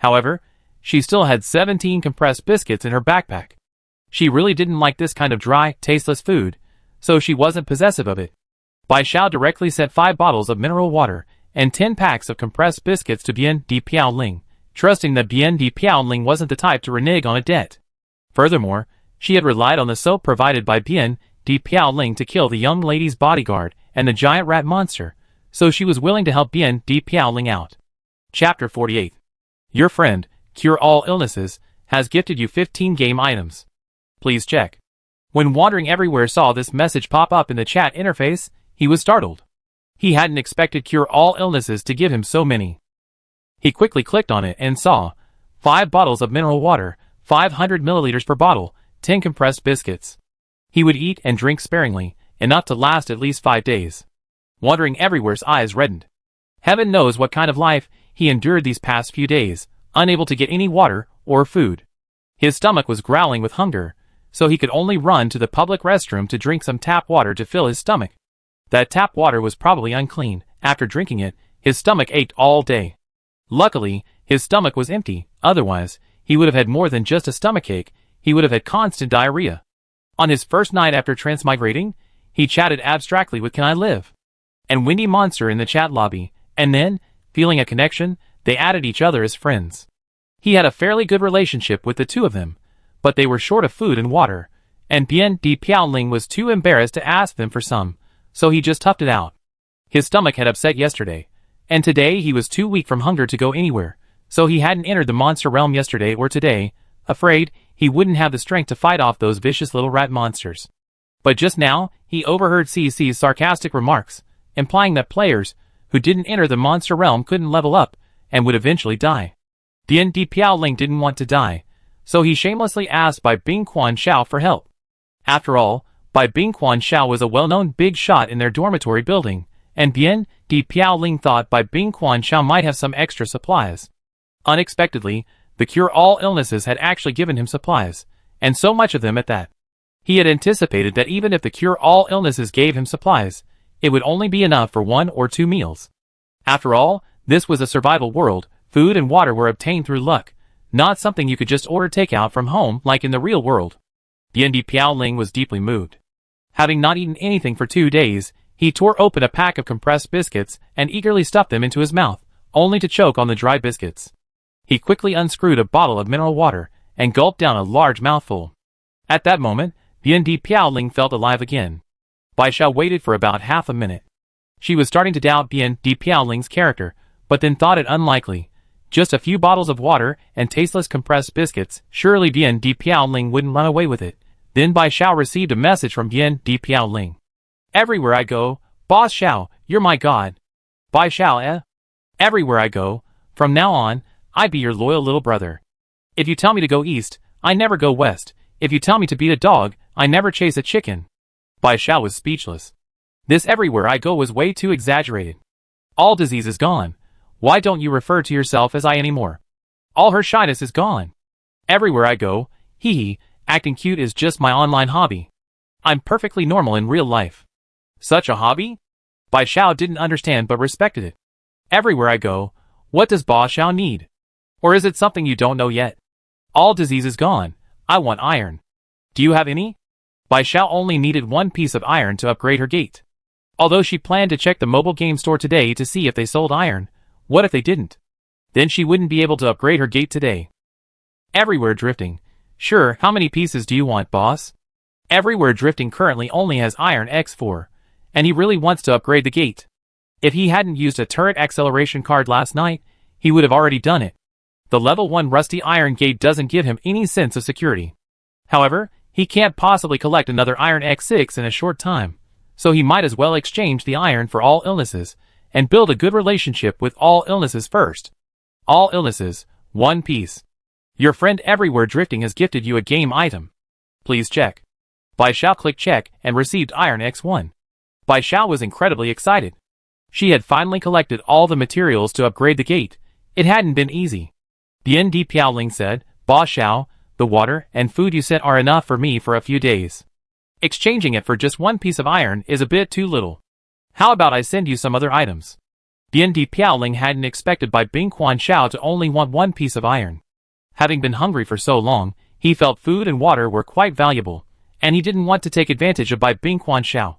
However, she still had 17 compressed biscuits in her backpack. She really didn't like this kind of dry, tasteless food, so she wasn't possessive of it. Bai Xiao directly sent 5 bottles of mineral water and 10 packs of compressed biscuits to Bien Di Piao Ling, trusting that Bien Di Piao Ling wasn't the type to renege on a debt. Furthermore, she had relied on the soap provided by Bien Di Piao Ling to kill the young lady's bodyguard and the giant rat monster, so she was willing to help Bien Di Piao Ling out. Chapter 48. Your friend, Cure All Illnesses, has gifted you 15 game items. Please check. When Wandering Everywhere saw this message pop up in the chat interface, he was startled. He hadn't expected Cure All Illnesses to give him so many. He quickly clicked on it and saw 5 bottles of mineral water, 500 milliliters per bottle, 10 compressed biscuits. He would eat and drink sparingly, enough to last at least 5 days. Wandering Everywhere's eyes reddened. Heaven knows what kind of life he endured these past few days, unable to get any water or food. His stomach was growling with hunger, so he could only run to the public restroom to drink some tap water to fill his stomach. That tap water was probably unclean. After drinking it, his stomach ached all day. Luckily, his stomach was empty, otherwise, he would have had more than just a stomachache, he would have had constant diarrhea. On his first night after transmigrating, he chatted abstractly with Can I Live? And Windy Monster in the chat lobby, and then, feeling a connection, they added each other as friends. He had a fairly good relationship with the two of them, but they were short of food and water, and Bien Di Piao Ling was too embarrassed to ask them for some, so he just toughed it out. His stomach had upset yesterday, and today he was too weak from hunger to go anywhere, so he hadn't entered the monster realm yesterday or today, afraid he wouldn't have the strength to fight off those vicious little rat monsters. But just now, he overheard CC's sarcastic remarks, implying that players who didn't enter the monster realm couldn't level up, and would eventually die. Bien Di Piao Ling didn't want to die, so he shamelessly asked Bai Bingquan Xiao for help. After all, Bai Bingquan Xiao was a well-known big shot in their dormitory building, and Bien Di Piao Ling thought Bai Bingquan Xiao might have some extra supplies. Unexpectedly, the Cure All Illnesses had actually given him supplies, and so much of them at that. He had anticipated that even if the Cure All Illnesses gave him supplies, it would only be enough for 1 or 2 meals. After all, this was a survival world. Food and water were obtained through luck, not something you could just order takeout from home like in the real world. Bien Di Piao Ling was deeply moved. Having not eaten anything for 2 days, He tore open a pack of compressed biscuits and eagerly stuffed them into his mouth, only to choke on the dry biscuits. He quickly unscrewed a bottle of mineral water and gulped down a large mouthful. At that moment, Bien Di Piaoling felt alive again. Bai Xiao waited for about half a minute. She was starting to doubt Bien Di Piaoling's character, but then thought it unlikely. Just a few bottles of water and tasteless compressed biscuits, surely Bien Di Piaoling wouldn't run away with it. Then Bai Xiao received a message from Bien Di Piaoling. Everywhere I go, Boss Xiao, you're my god. Bai Xiao, eh? Everywhere I go, from now on, I be your loyal little brother. If you tell me to go east, I never go west. If you tell me to beat a dog, I never chase a chicken. Bai Xiao was speechless. This everywhere I go was way too exaggerated. All disease is gone. Why don't you refer to yourself as I anymore? All her shyness is gone. Everywhere I go, hee, acting cute is just my online hobby. I'm perfectly normal in real life. Such a hobby? Bai Xiao didn't understand but respected it. Everywhere I go, what does Ba Xiao need? Or is it something you don't know yet? All disease is gone. I want iron. Do you have any? Bai Xiao only needed one piece of iron to upgrade her gate. Although she planned to check the mobile game store today to see if they sold iron, what if they didn't? Then she wouldn't be able to upgrade her gate today. Everywhere drifting. Sure, how many pieces do you want, boss? Everywhere drifting currently only has iron X4, and he really wants to upgrade the gate. If he hadn't used a turret acceleration card last night, he would have already done it. The level 1 rusty iron gate doesn't give him any sense of security. However, he can't possibly collect another iron X6 in a short time, so he might as well exchange the iron for all illnesses, and build a good relationship with all illnesses first. All illnesses, 1 piece. Your friend Everywhere Drifting has gifted you a game item. Please check. Bai Xiao clicked check and received iron X1. Bai Xiao was incredibly excited. She had finally collected all the materials to upgrade the gate. It hadn't been easy. Bien Di Piaoling said, Ba Xiao, the water and food you sent are enough for me for a few days. Exchanging it for just 1 piece of iron is a bit too little. How about I send you some other items? Bien Di Piaoling hadn't expected Bai Bingquan Xiao to only want 1 piece of iron. Having been hungry for so long, he felt food and water were quite valuable, and he didn't want to take advantage of Bai Bingquan Xiao.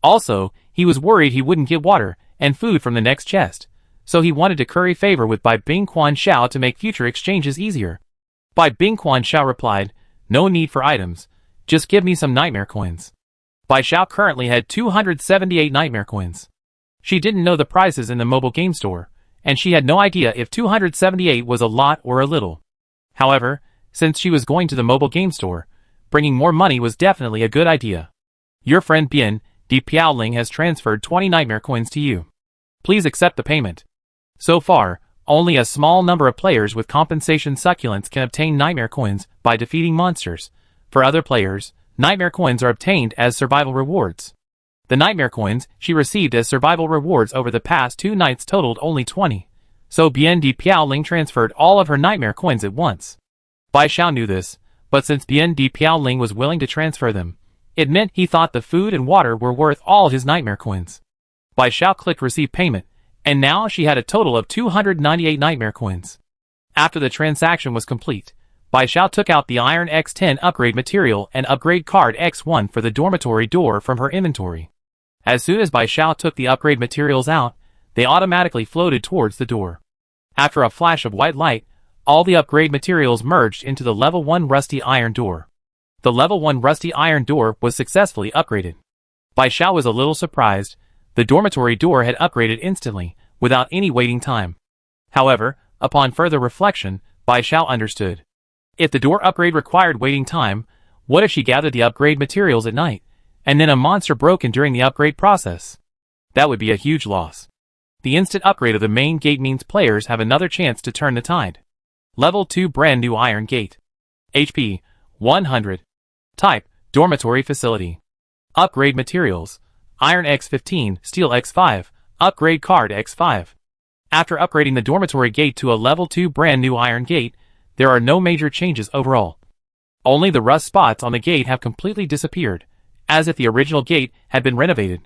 Also, he was worried he wouldn't get water and food from the next chest, so he wanted to curry favor with Bai Bingquan Xiao to make future exchanges easier. Bai Bingquan Xiao replied, no need for items, just give me some nightmare coins. Bai Xiao currently had 278 nightmare coins. She didn't know the prices in the mobile game store, and she had no idea if 278 was a lot or a little. However, since she was going to the mobile game store, bringing more money was definitely a good idea. Your friend Bien Di Piaoling has transferred 20 nightmare coins to you. Please accept the payment. So far, only a small number of players with compensation succulents can obtain nightmare coins by defeating monsters. For other players, nightmare coins are obtained as survival rewards. The nightmare coins she received as survival rewards over the past 2 nights totaled only 20, so Bien Di Piaoling transferred all of her nightmare coins at once. Bai Xiao knew this, but since Bien Di Piaoling was willing to transfer them, it meant he thought the food and water were worth all his nightmare coins. Bai Xiao clicked receive payment, and now she had a total of 298 nightmare coins. After the transaction was complete, Bai Xiao took out the Iron X10 upgrade material and upgrade card X1 for the dormitory door from her inventory. As soon as Bai Xiao took the upgrade materials out, they automatically floated towards the door. After a flash of white light, all the upgrade materials merged into the level 1 rusty iron door. The level 1 rusty iron door was successfully upgraded. Bai Xiao was a little surprised. The dormitory door had upgraded instantly, without any waiting time. However, upon further reflection, Bai Xiao understood. If the door upgrade required waiting time, what if she gathered the upgrade materials at night, and then a monster broke in during the upgrade process? That would be a huge loss. The instant upgrade of the main gate means players have another chance to turn the tide. Level 2 brand new iron gate. HP 100. Type dormitory facility. Upgrade materials: Iron X15, Steel X5, Upgrade card X5. After upgrading the dormitory gate to a level 2 brand new iron gate, there are no major changes overall. Only the rust spots on the gate have completely disappeared, as if the original gate had been renovated.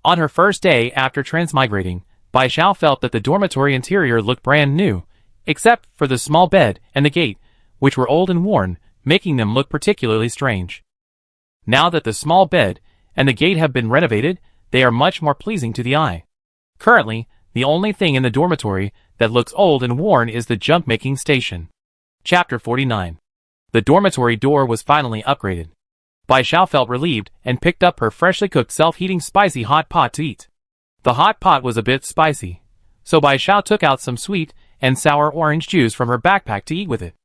On her first day after transmigrating, Bai Xiao felt that the dormitory interior looked brand new, except for the small bed and the gate, which were old and worn, making them look particularly strange. Now that the small bed and the gate have been renovated, they are much more pleasing to the eye. Currently, the only thing in the dormitory that looks old and worn is the jump-making station. Chapter 49. The dormitory door was finally upgraded. Bai Xiao felt relieved and picked up her freshly cooked self-heating spicy hot pot to eat. The hot pot was a bit spicy, so Bai Xiao took out some sweet and sour orange juice from her backpack to eat with it.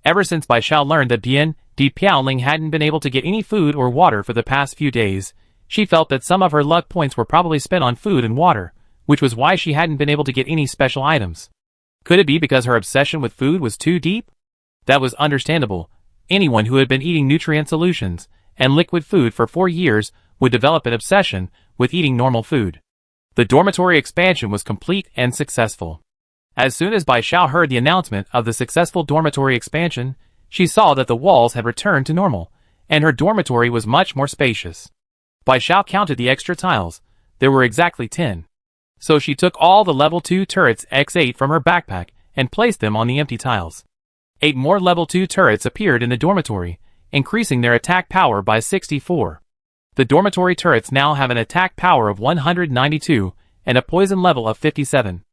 Ever since Bai Xiao learned that Bian Di Piaoling hadn't been able to get any food or water for the past few days, she felt that some of her luck points were probably spent on food and water, which was why she hadn't been able to get any special items. Could it be because her obsession with food was too deep? That was understandable. Anyone who had been eating nutrient solutions and liquid food for 4 years would develop an obsession with eating normal food. The dormitory expansion was complete and successful. As soon as Bai Xiao heard the announcement of the successful dormitory expansion, she saw that the walls had returned to normal, and her dormitory was much more spacious. Bai Xiao counted the extra tiles. There were exactly 10. So she took all the level 2 turrets X8 from her backpack and placed them on the empty tiles. 8 more level 2 turrets appeared in the dormitory, increasing their attack power by 64. The dormitory turrets now have an attack power of 192 and a poison level of 57.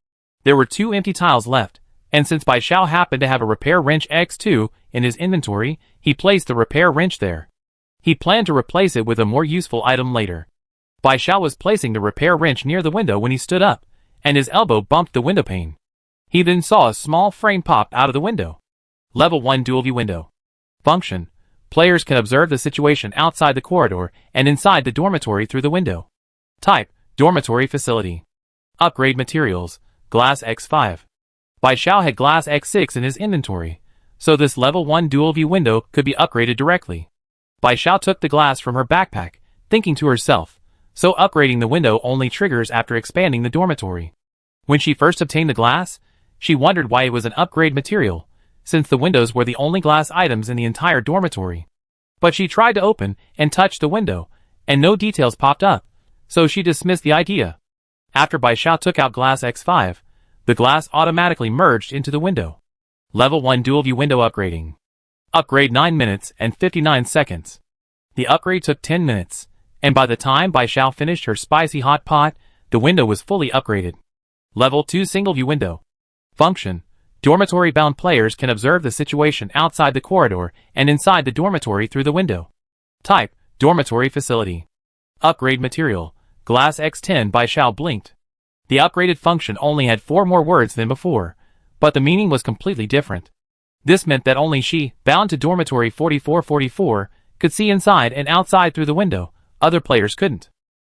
There were 2 empty tiles left, and since Bai Xiao happened to have a repair wrench X2 in his inventory, he placed the repair wrench there. He planned to replace it with a more useful item later. Bai Xiao was placing the repair wrench near the window when he stood up, and his elbow bumped the window pane. He then saw a small frame pop out of the window. Level 1 Dual View Window. Function. Players can observe the situation outside the corridor and inside the dormitory through the window. Type. Dormitory Facility. Upgrade Materials. Glass X5. Bai Xiao had Glass X6 in his inventory, so this Level 1 Dual View Window could be upgraded directly. Bai Xiao took the glass from her backpack, thinking to herself, so upgrading the window only triggers after expanding the dormitory. When she first obtained the glass, she wondered why it was an upgrade material, since the windows were the only glass items in the entire dormitory. But she tried to open and touch the window, and no details popped up, so she dismissed the idea. After Bai Xiao took out Glass X5, the glass automatically merged into the window. Level 1 Dual View Window Upgrading. Upgrade 9 minutes and 59 seconds. The upgrade took 10 minutes, and by the time Bai Xiao finished her spicy hot pot, the window was fully upgraded. Level 2 Single View Window. Function. Dormitory-bound players can observe the situation outside the corridor and inside the dormitory through the window. Type. Dormitory Facility. Upgrade Material. Glass X10 Bai Xiao blinked. The upgraded function only had 4 more words than before, but the meaning was completely different. This meant that only she, bound to dormitory 4444, could see inside and outside through the window. Other players couldn't.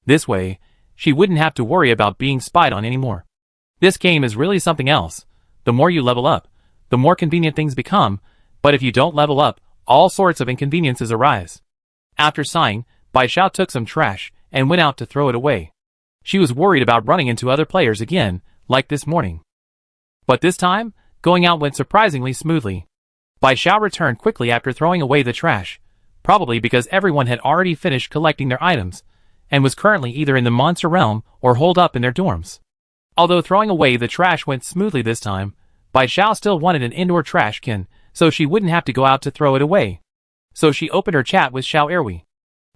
This way, she wouldn't have to worry about being spied on anymore. This game is really something else. The more you level up, the more convenient things become, but if you don't level up, all sorts of inconveniences arise. After sighing, Bai Xiao took some trash and went out to throw it away. She was worried about running into other players again, like this morning. But this time, going out went surprisingly smoothly. Bai Xiao returned quickly after throwing away the trash, probably because everyone had already finished collecting their items, and was currently either in the monster realm or holed up in their dorms. Although throwing away the trash went smoothly this time, Bai Xiao still wanted an indoor trash can, so she wouldn't have to go out to throw it away. So she opened her chat with Xiao Erwi.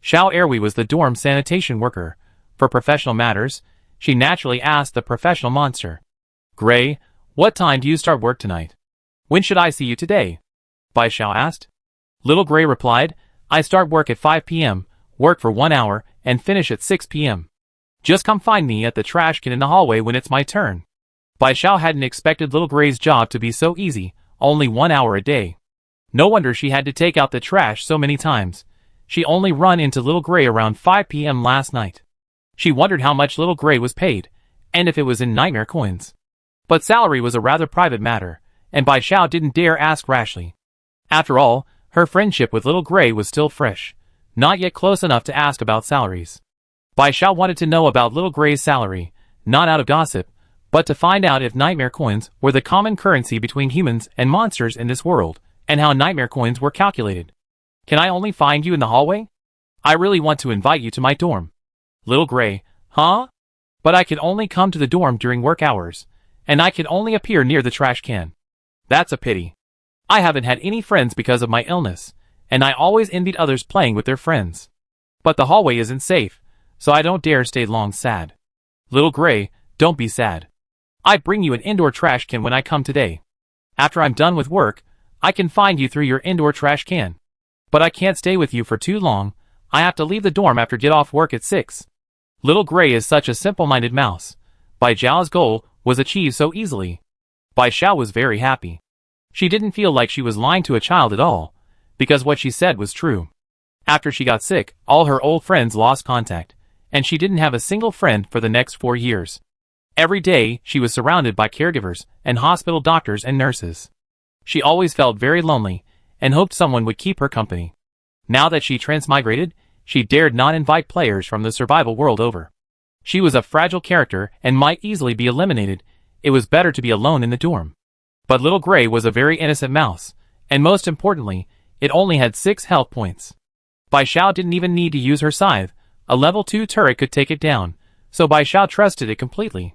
Xiao Erwi was the dorm sanitation worker. For professional matters, she naturally asked the professional monster. Gray, what time do you start work tonight? When should I see you today? Bai Xiao asked. Little Gray replied, I start work at 5 p.m., work for 1 hour, and finish at 6 p.m. Just come find me at the trash can in the hallway when it's my turn. Bai Xiao hadn't expected Little Gray's job to be so easy, only 1 hour a day. No wonder she had to take out the trash so many times. She only run into Little Gray around 5 p.m. last night. She wondered how much Little Gray was paid, and if it was in nightmare coins. But salary was a rather private matter, and Bai Xiao didn't dare ask rashly. After all, her friendship with Little Gray was still fresh, not yet close enough to ask about salaries. Bai Xiao wanted to know about Little Gray's salary, not out of gossip, but to find out if nightmare coins were the common currency between humans and monsters in this world, and how nightmare coins were calculated. Can I only find you in the hallway? I really want to invite you to my dorm. Little Gray, huh? But I can only come to the dorm during work hours, and I can only appear near the trash can. That's a pity. I haven't had any friends because of my illness, and I always envied others playing with their friends. But the hallway isn't safe, so I don't dare stay long sad. Little Gray, don't be sad. I bring you an indoor trash can when I come today. After I'm done with work, I can find you through your indoor trash can. But I can't stay with you for too long. I have to leave the dorm after get off work at 6. Little Gray is such a simple-minded mouse. Bai Xiao's goal was achieved so easily. Bai Xiao was very happy. She didn't feel like she was lying to a child at all, because what she said was true. After she got sick, all her old friends lost contact, and she didn't have a single friend for the next 4 years. Every day, she was surrounded by caregivers and hospital doctors and nurses. She always felt very lonely and hoped someone would keep her company. Now that she transmigrated, she dared not invite players from the survival world over. She was a fragile character and might easily be eliminated. It was better to be alone in the dorm. But Little Gray was a very innocent mouse, and most importantly, it only had 6 health points. Bai Xiao didn't even need to use her scythe. A level 2 turret could take it down, so Bai Xiao trusted it completely.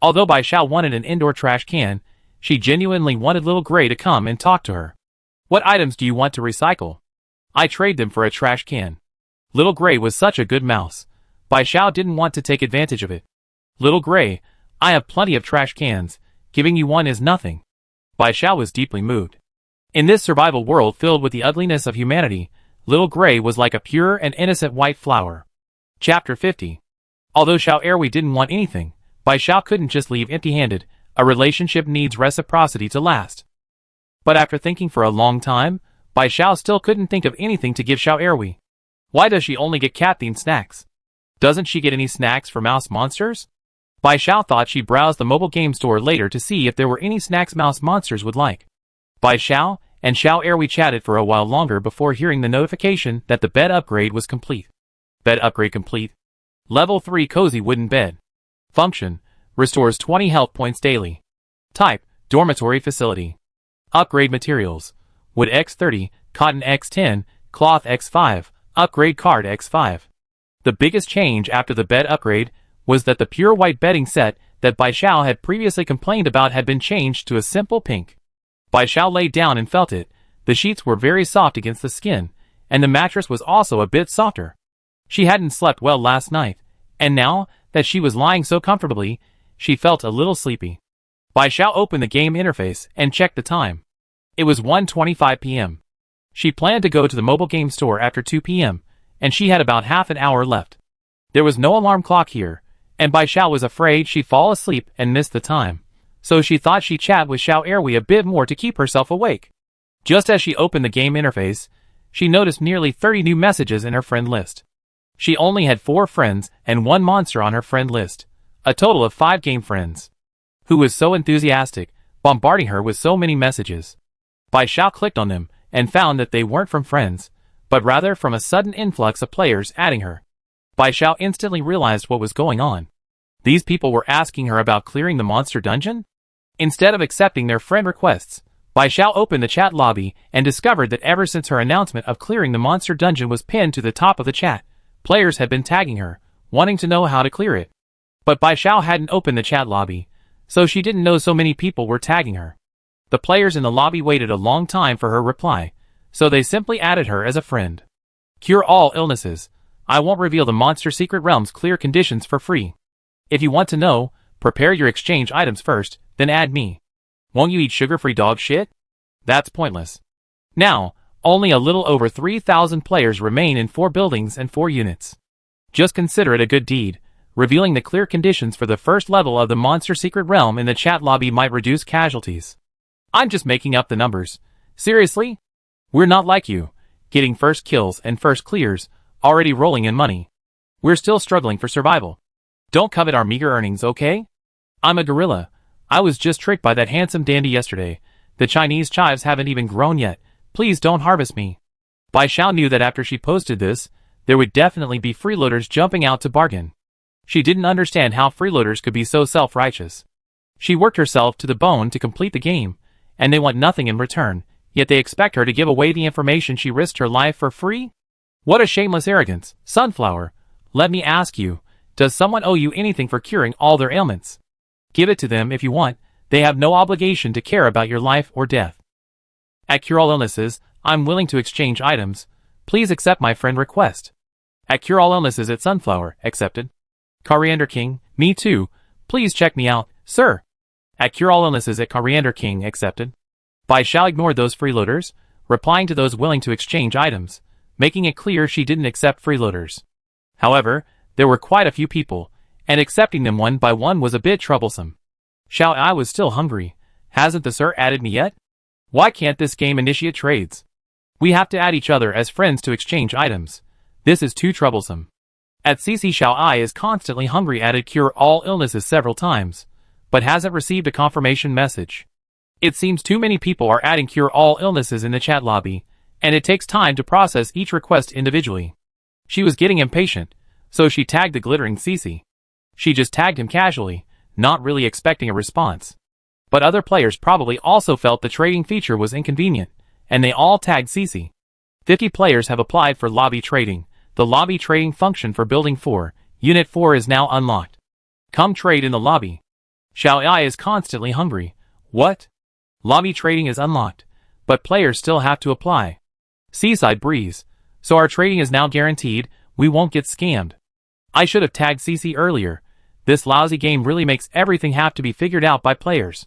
Although Bai Xiao wanted an indoor trash can, she genuinely wanted Little Gray to come and talk to her. What items do you want to recycle? I trade them for a trash can. Little Gray was such a good mouse. Bai Xiao didn't want to take advantage of it. Little Gray, I have plenty of trash cans. Giving you one is nothing. Bai Xiao was deeply moved. In this survival world filled with the ugliness of humanity, Little Gray was like a pure and innocent white flower. Chapter 50. Although Xiao Erwi didn't want anything, Bai Xiao couldn't just leave empty-handed. A relationship needs reciprocity to last. But after thinking for a long time, Bai Xiao still couldn't think of anything to give Xiao Erwi. Why does she only get cat-themed snacks? Doesn't she get any snacks for mouse monsters? Bai Xiao thought she'd browse the mobile game store later to see if there were any snacks mouse monsters would like. Bai Xiao and Xiao Erwi chatted for a while longer before hearing the notification that the bed upgrade was complete. Bed upgrade complete. Level 3 cozy wooden bed. Function: restores 20 health points daily. Type: dormitory facility. Upgrade materials: wood X30, cotton X10, cloth X5, upgrade card X5. The biggest change after the bed upgrade was that the pure white bedding set that Bai Xiao had previously complained about had been changed to a simple pink. Bai Xiao lay down and felt it. The sheets were very soft against the skin, and the mattress was also a bit softer. She hadn't slept well last night, and now that she was lying so comfortably, she felt a little sleepy. Bai Xiao opened the game interface and checked the time. It was 1:25 p.m. She planned to go to the mobile game store after 2 p.m., and she had about half an hour left. There was no alarm clock here, and Bai Xiao was afraid she'd fall asleep and miss the time, so she thought she'd chat with Xiao Erwi a bit more to keep herself awake. Just as she opened the game interface, she noticed nearly 30 new messages in her friend list. She only had 4 friends and 1 monster on her friend list, a total of 5 game friends. Who was so enthusiastic, bombarding her with so many messages? Bai Xiao clicked on them and found that they weren't from friends, but rather from a sudden influx of players adding her. Bai Xiao instantly realized what was going on. These people were asking her about clearing the monster dungeon? Instead of accepting their friend requests, Bai Xiao opened the chat lobby and discovered that ever since her announcement of clearing the monster dungeon was pinned to the top of the chat, players had been tagging her, wanting to know how to clear it. But Bai Xiao hadn't opened the chat lobby, so she didn't know so many people were tagging her. The players in the lobby waited a long time for her reply, so they simply added her as a friend. Cure all illnesses. I won't reveal the Monster Secret Realm's clear conditions for free. If you want to know, prepare your exchange items first, then add me. Won't you eat sugar-free dog shit? That's pointless. Now, only a little over 3,000 players remain in 4 buildings and 4 units. Just consider it a good deed. Revealing the clear conditions for the first level of the Monster Secret Realm in the chat lobby might reduce casualties. I'm just making up the numbers. Seriously? We're not like you, getting first kills and first clears, already rolling in money. We're still struggling for survival. Don't covet our meager earnings, okay? I'm a gorilla. I was just tricked by that handsome dandy yesterday. The Chinese chives haven't even grown yet. Please don't harvest me. Bai Xiao knew that after she posted this, there would definitely be freeloaders jumping out to bargain. She didn't understand how freeloaders could be so self-righteous. She worked herself to the bone to complete the game, and they want nothing in return, yet they expect her to give away the information she risked her life for free? What a shameless arrogance. Sunflower, let me ask you, does someone owe you anything for curing all their ailments? Give it to them if you want. They have no obligation to care about your life or death. At Cure All Illnesses, I'm willing to exchange items. Please accept my friend request. At Cure All Illnesses at Sunflower, accepted. Coriander King, me too. Please check me out, sir. At Cure All Illnesses at Coriander King, accepted. Bai Xiao ignored those freeloaders, replying to those willing to exchange items, making it clear she didn't accept freeloaders. However, there were quite a few people, and accepting them one by one was a bit troublesome. Xiao I was still hungry. Hasn't the sir added me yet? Why can't this game initiate trades? We have to add each other as friends to exchange items. This is too troublesome. At CC Xiao I is constantly hungry added Cure All Illnesses several times, but hasn't received a confirmation message. It seems too many people are adding Cure All Illnesses in the chat lobby, and it takes time to process each request individually. She was getting impatient, so she tagged the glittering CC. She just tagged him casually, not really expecting a response. But other players probably also felt the trading feature was inconvenient, and they all tagged CC. 50 players have applied for lobby trading. The lobby trading function for Building 4, Unit 4 is now unlocked. Come trade in the lobby. Xiao I is constantly hungry. What? Lobby trading is unlocked, but players still have to apply. Seaside Breeze. So our trading is now guaranteed, we won't get scammed. I should have tagged CC earlier. This lousy game really makes everything have to be figured out by players.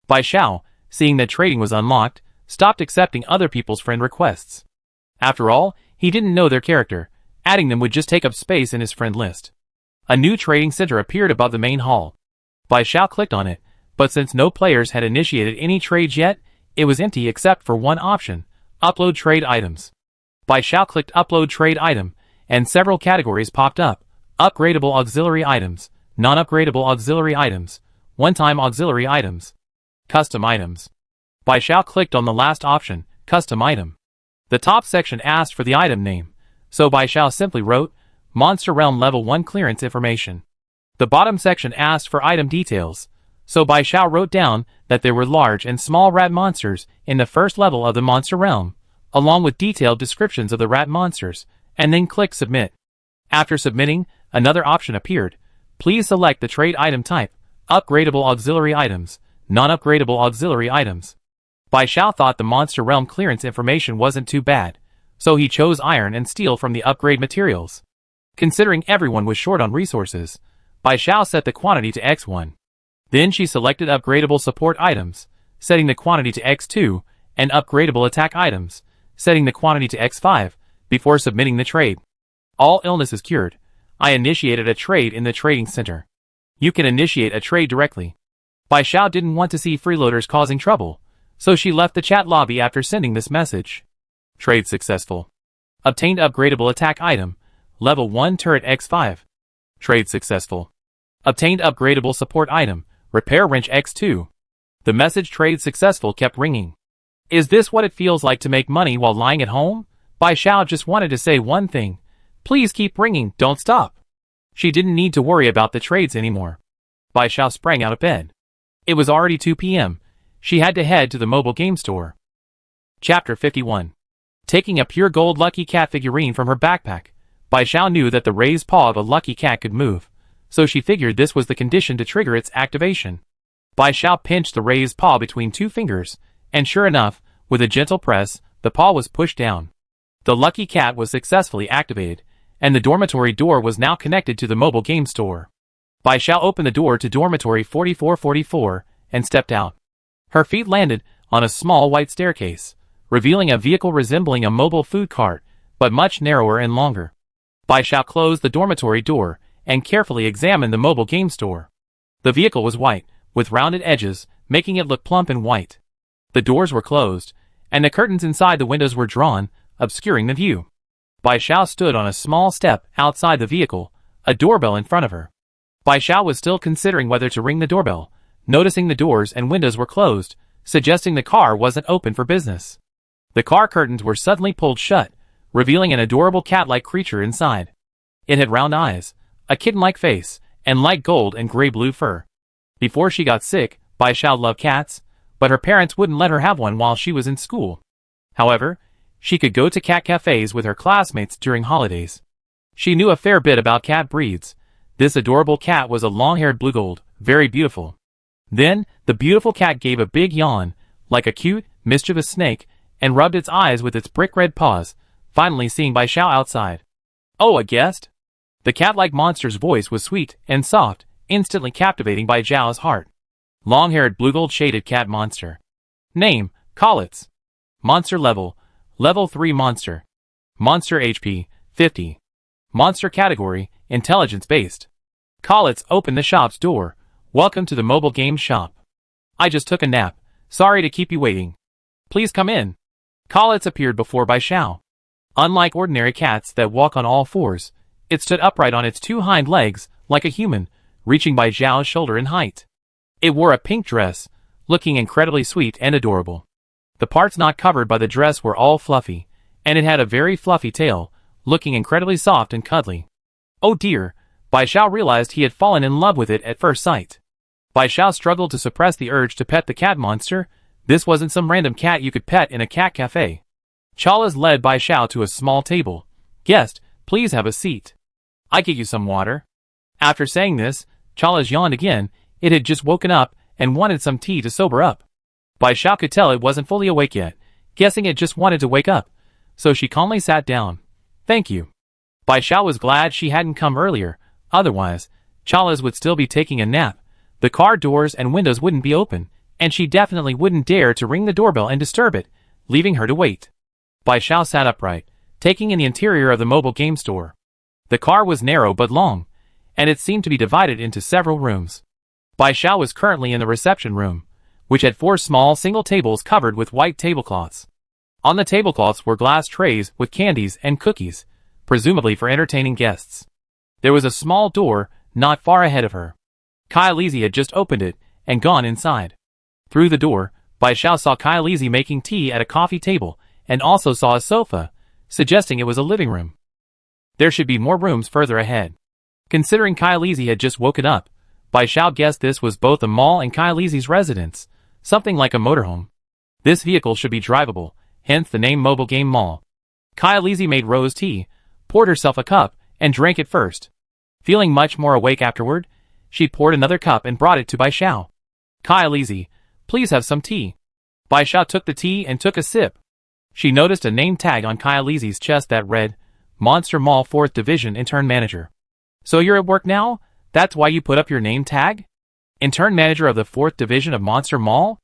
Bai Xiao, seeing that trading was unlocked, stopped accepting other people's friend requests. After all, he didn't know their character. Adding them would just take up space in his friend list. A new trading center appeared above the main hall. Bai Xiao clicked on it, but since no players had initiated any trades yet, it was empty except for one option, Upload Trade Items. Bai Xiao clicked Upload Trade Item, and several categories popped up. Upgradable Auxiliary Items, Non-Upgradable Auxiliary Items, One-Time Auxiliary Items, Custom Items. Bai Xiao clicked on the last option, Custom Item. The top section asked for the item name, so Bai Xiao simply wrote, Monster Realm Level 1 Clearance Information. The bottom section asked for item details, so Bai Xiao wrote down that there were large and small rat monsters in the first level of the Monster Realm, along with detailed descriptions of the rat monsters, and then click Submit. After submitting, another option appeared. Please select the trade item type, Upgradable Auxiliary Items, Non-Upgradable Auxiliary Items. Bai Xiao thought the Monster Realm clearance information wasn't too bad, so he chose iron and steel from the upgrade materials. Considering everyone was short on resources, Bai Xiao set the quantity to X1. Then she selected upgradable support items, setting the quantity to X2, and upgradable attack items, setting the quantity to X5, before submitting the trade. All illnesses cured. I initiated a trade in the trading center. You can initiate a trade directly. Bai Xiao didn't want to see freeloaders causing trouble, so she left the chat lobby after sending this message. Trade successful. Obtained upgradable attack item, level 1 turret X5. Trade successful. Obtained upgradable support item, repair wrench X2. The message trade successful kept ringing. Is this what it feels like to make money while lying at home? Bai Xiao just wanted to say one thing. Please keep ringing, don't stop. She didn't need to worry about the trades anymore. Bai Xiao sprang out of bed. It was already 2 p.m. She had to head to the mobile game store. Chapter 51. Taking a pure gold lucky cat figurine from her backpack, Bai Xiao knew that the raised paw of a lucky cat could move, so she figured this was the condition to trigger its activation. Bai Xiao pinched the raised paw between two fingers, and sure enough, with a gentle press, the paw was pushed down. The lucky cat was successfully activated, and the dormitory door was now connected to the mobile game store. Bai Xiao opened the door to dormitory 4444 and stepped out. Her feet landed on a small white staircase, revealing a vehicle resembling a mobile food cart, but much narrower and longer. Bai Xiao closed the dormitory door and carefully examined the mobile game store. The vehicle was white, with rounded edges, making it look plump and white. The doors were closed, and the curtains inside the windows were drawn, obscuring the view. Bai Xiao stood on a small step outside the vehicle, a doorbell in front of her. Bai Xiao was still considering whether to ring the doorbell, noticing the doors and windows were closed, suggesting the car wasn't open for business. The car curtains were suddenly pulled shut, revealing an adorable cat-like creature inside. It had round eyes, a kitten-like face, and light gold and gray-blue fur. Before she got sick, Bai Xiao loved cats, but her parents wouldn't let her have one while she was in school. However, she could go to cat cafes with her classmates during holidays. She knew a fair bit about cat breeds. This adorable cat was a long-haired blue gold, very beautiful. Then, the beautiful cat gave a big yawn, like a cute, mischievous snake, and rubbed its eyes with its brick-red paws, finally seeing Bai Xiao outside. Oh, a guest? The cat-like monster's voice was sweet and soft, instantly captivating Bai Zhao's heart. Long-haired blue-gold-shaded cat monster. Name, Collets. Monster level, level 3 monster. Monster HP, 50. Monster category, intelligence-based. Collets opened the shop's door. Welcome to the mobile game shop. I just took a nap. Sorry to keep you waiting. Please come in. Collets appeared before Bai Zhao. Unlike ordinary cats that walk on all fours, it stood upright on its 2 hind legs, like a human, reaching Bai Zhao's shoulder in height. It wore a pink dress, looking incredibly sweet and adorable. The parts not covered by the dress were all fluffy, and it had a very fluffy tail, looking incredibly soft and cuddly. Oh dear, Bai Zhao realized he had fallen in love with it at first sight. Bai Zhao struggled to suppress the urge to pet the cat monster. This wasn't some random cat you could pet in a cat cafe. Chalas led Bai Zhao to a small table. Guest, please have a seat. I get you some water. After saying this, Chalas yawned again. It had just woken up and wanted some tea to sober up. Bai Zhao could tell it wasn't fully awake yet, guessing it just wanted to wake up. So she calmly sat down. Thank you. Bai Zhao was glad she hadn't come earlier. Otherwise, Chalas would still be taking a nap. The car doors and windows wouldn't be open, and she definitely wouldn't dare to ring the doorbell and disturb it, leaving her to wait. Bai Zhao sat upright, taking in the interior of the mobile game store. The car was narrow but long, and it seemed to be divided into several rooms. Bai Zhao was currently in the reception room, which had 4 small single tables covered with white tablecloths. On the tablecloths were glass trays with candies and cookies, presumably for entertaining guests. There was a small door not far ahead of her. Kylese had just opened it and gone inside. Through the door, Bai Zhao saw Kylese making tea at a coffee table and also saw a sofa, suggesting it was a living room. There should be more rooms further ahead. Considering Kylese had just woken up, Bai Zhao guessed this was both a mall and Kylese's residence, something like a motorhome. This vehicle should be drivable, hence the name Mobile Game Mall. Kylese made Rose tea, poured herself a cup, and drank it first. Feeling much more awake afterward, she poured another cup and brought it to Bai Zhao. Kylese, please have some tea. Bai Zhao took the tea and took a sip. She noticed a name tag on Kylese's chest that read, Monster Mall 4th Division Intern Manager. So you're at work now? That's why you put up your name tag? Intern Manager of the 4th Division of Monster Mall?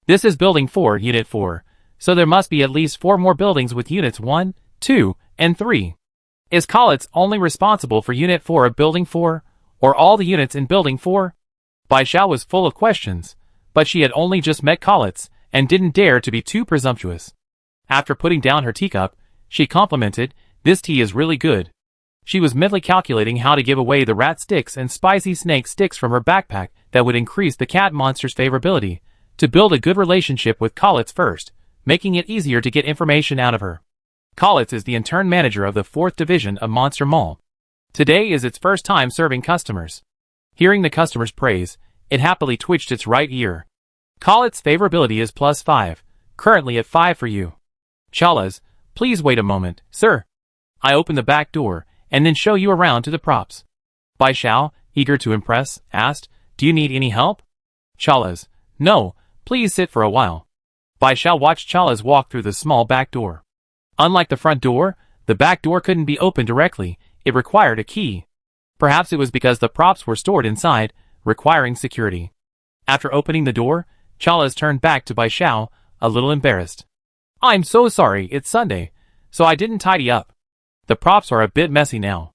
This is Building 4, Unit 4, so there must be at least 4 more buildings with Units 1, 2, and 3. Is Collets only responsible for Unit 4 of Building 4, or all the units in Building 4? Bai Zhao was full of questions, but she had only just met Collets and didn't dare to be too presumptuous. After putting down her teacup, she complimented, this tea is really good. She was mentally calculating how to give away the rat sticks and spicy snake sticks from her backpack that would increase the cat monster's favorability, to build a good relationship with Collets first, making it easier to get information out of her. Collets is the intern manager of the 4th Division of Monster Mall. Today is its first time serving customers. Hearing the customer's praise, it happily twitched its right ear. Collets' favorability is +5, currently at 5 for you. Chalas, please wait a moment, sir. I open the back door, and then show you around to the props. Bai Zhao, eager to impress, asked, do you need any help? Chalas, no, please sit for a while. Bai Zhao watched Chalas walk through the small back door. Unlike the front door, the back door couldn't be opened directly, it required a key. Perhaps it was because the props were stored inside, requiring security. After opening the door, Chalas turned back to Bai Zhao, a little embarrassed. I'm so sorry, it's Sunday, so I didn't tidy up. The props are a bit messy now.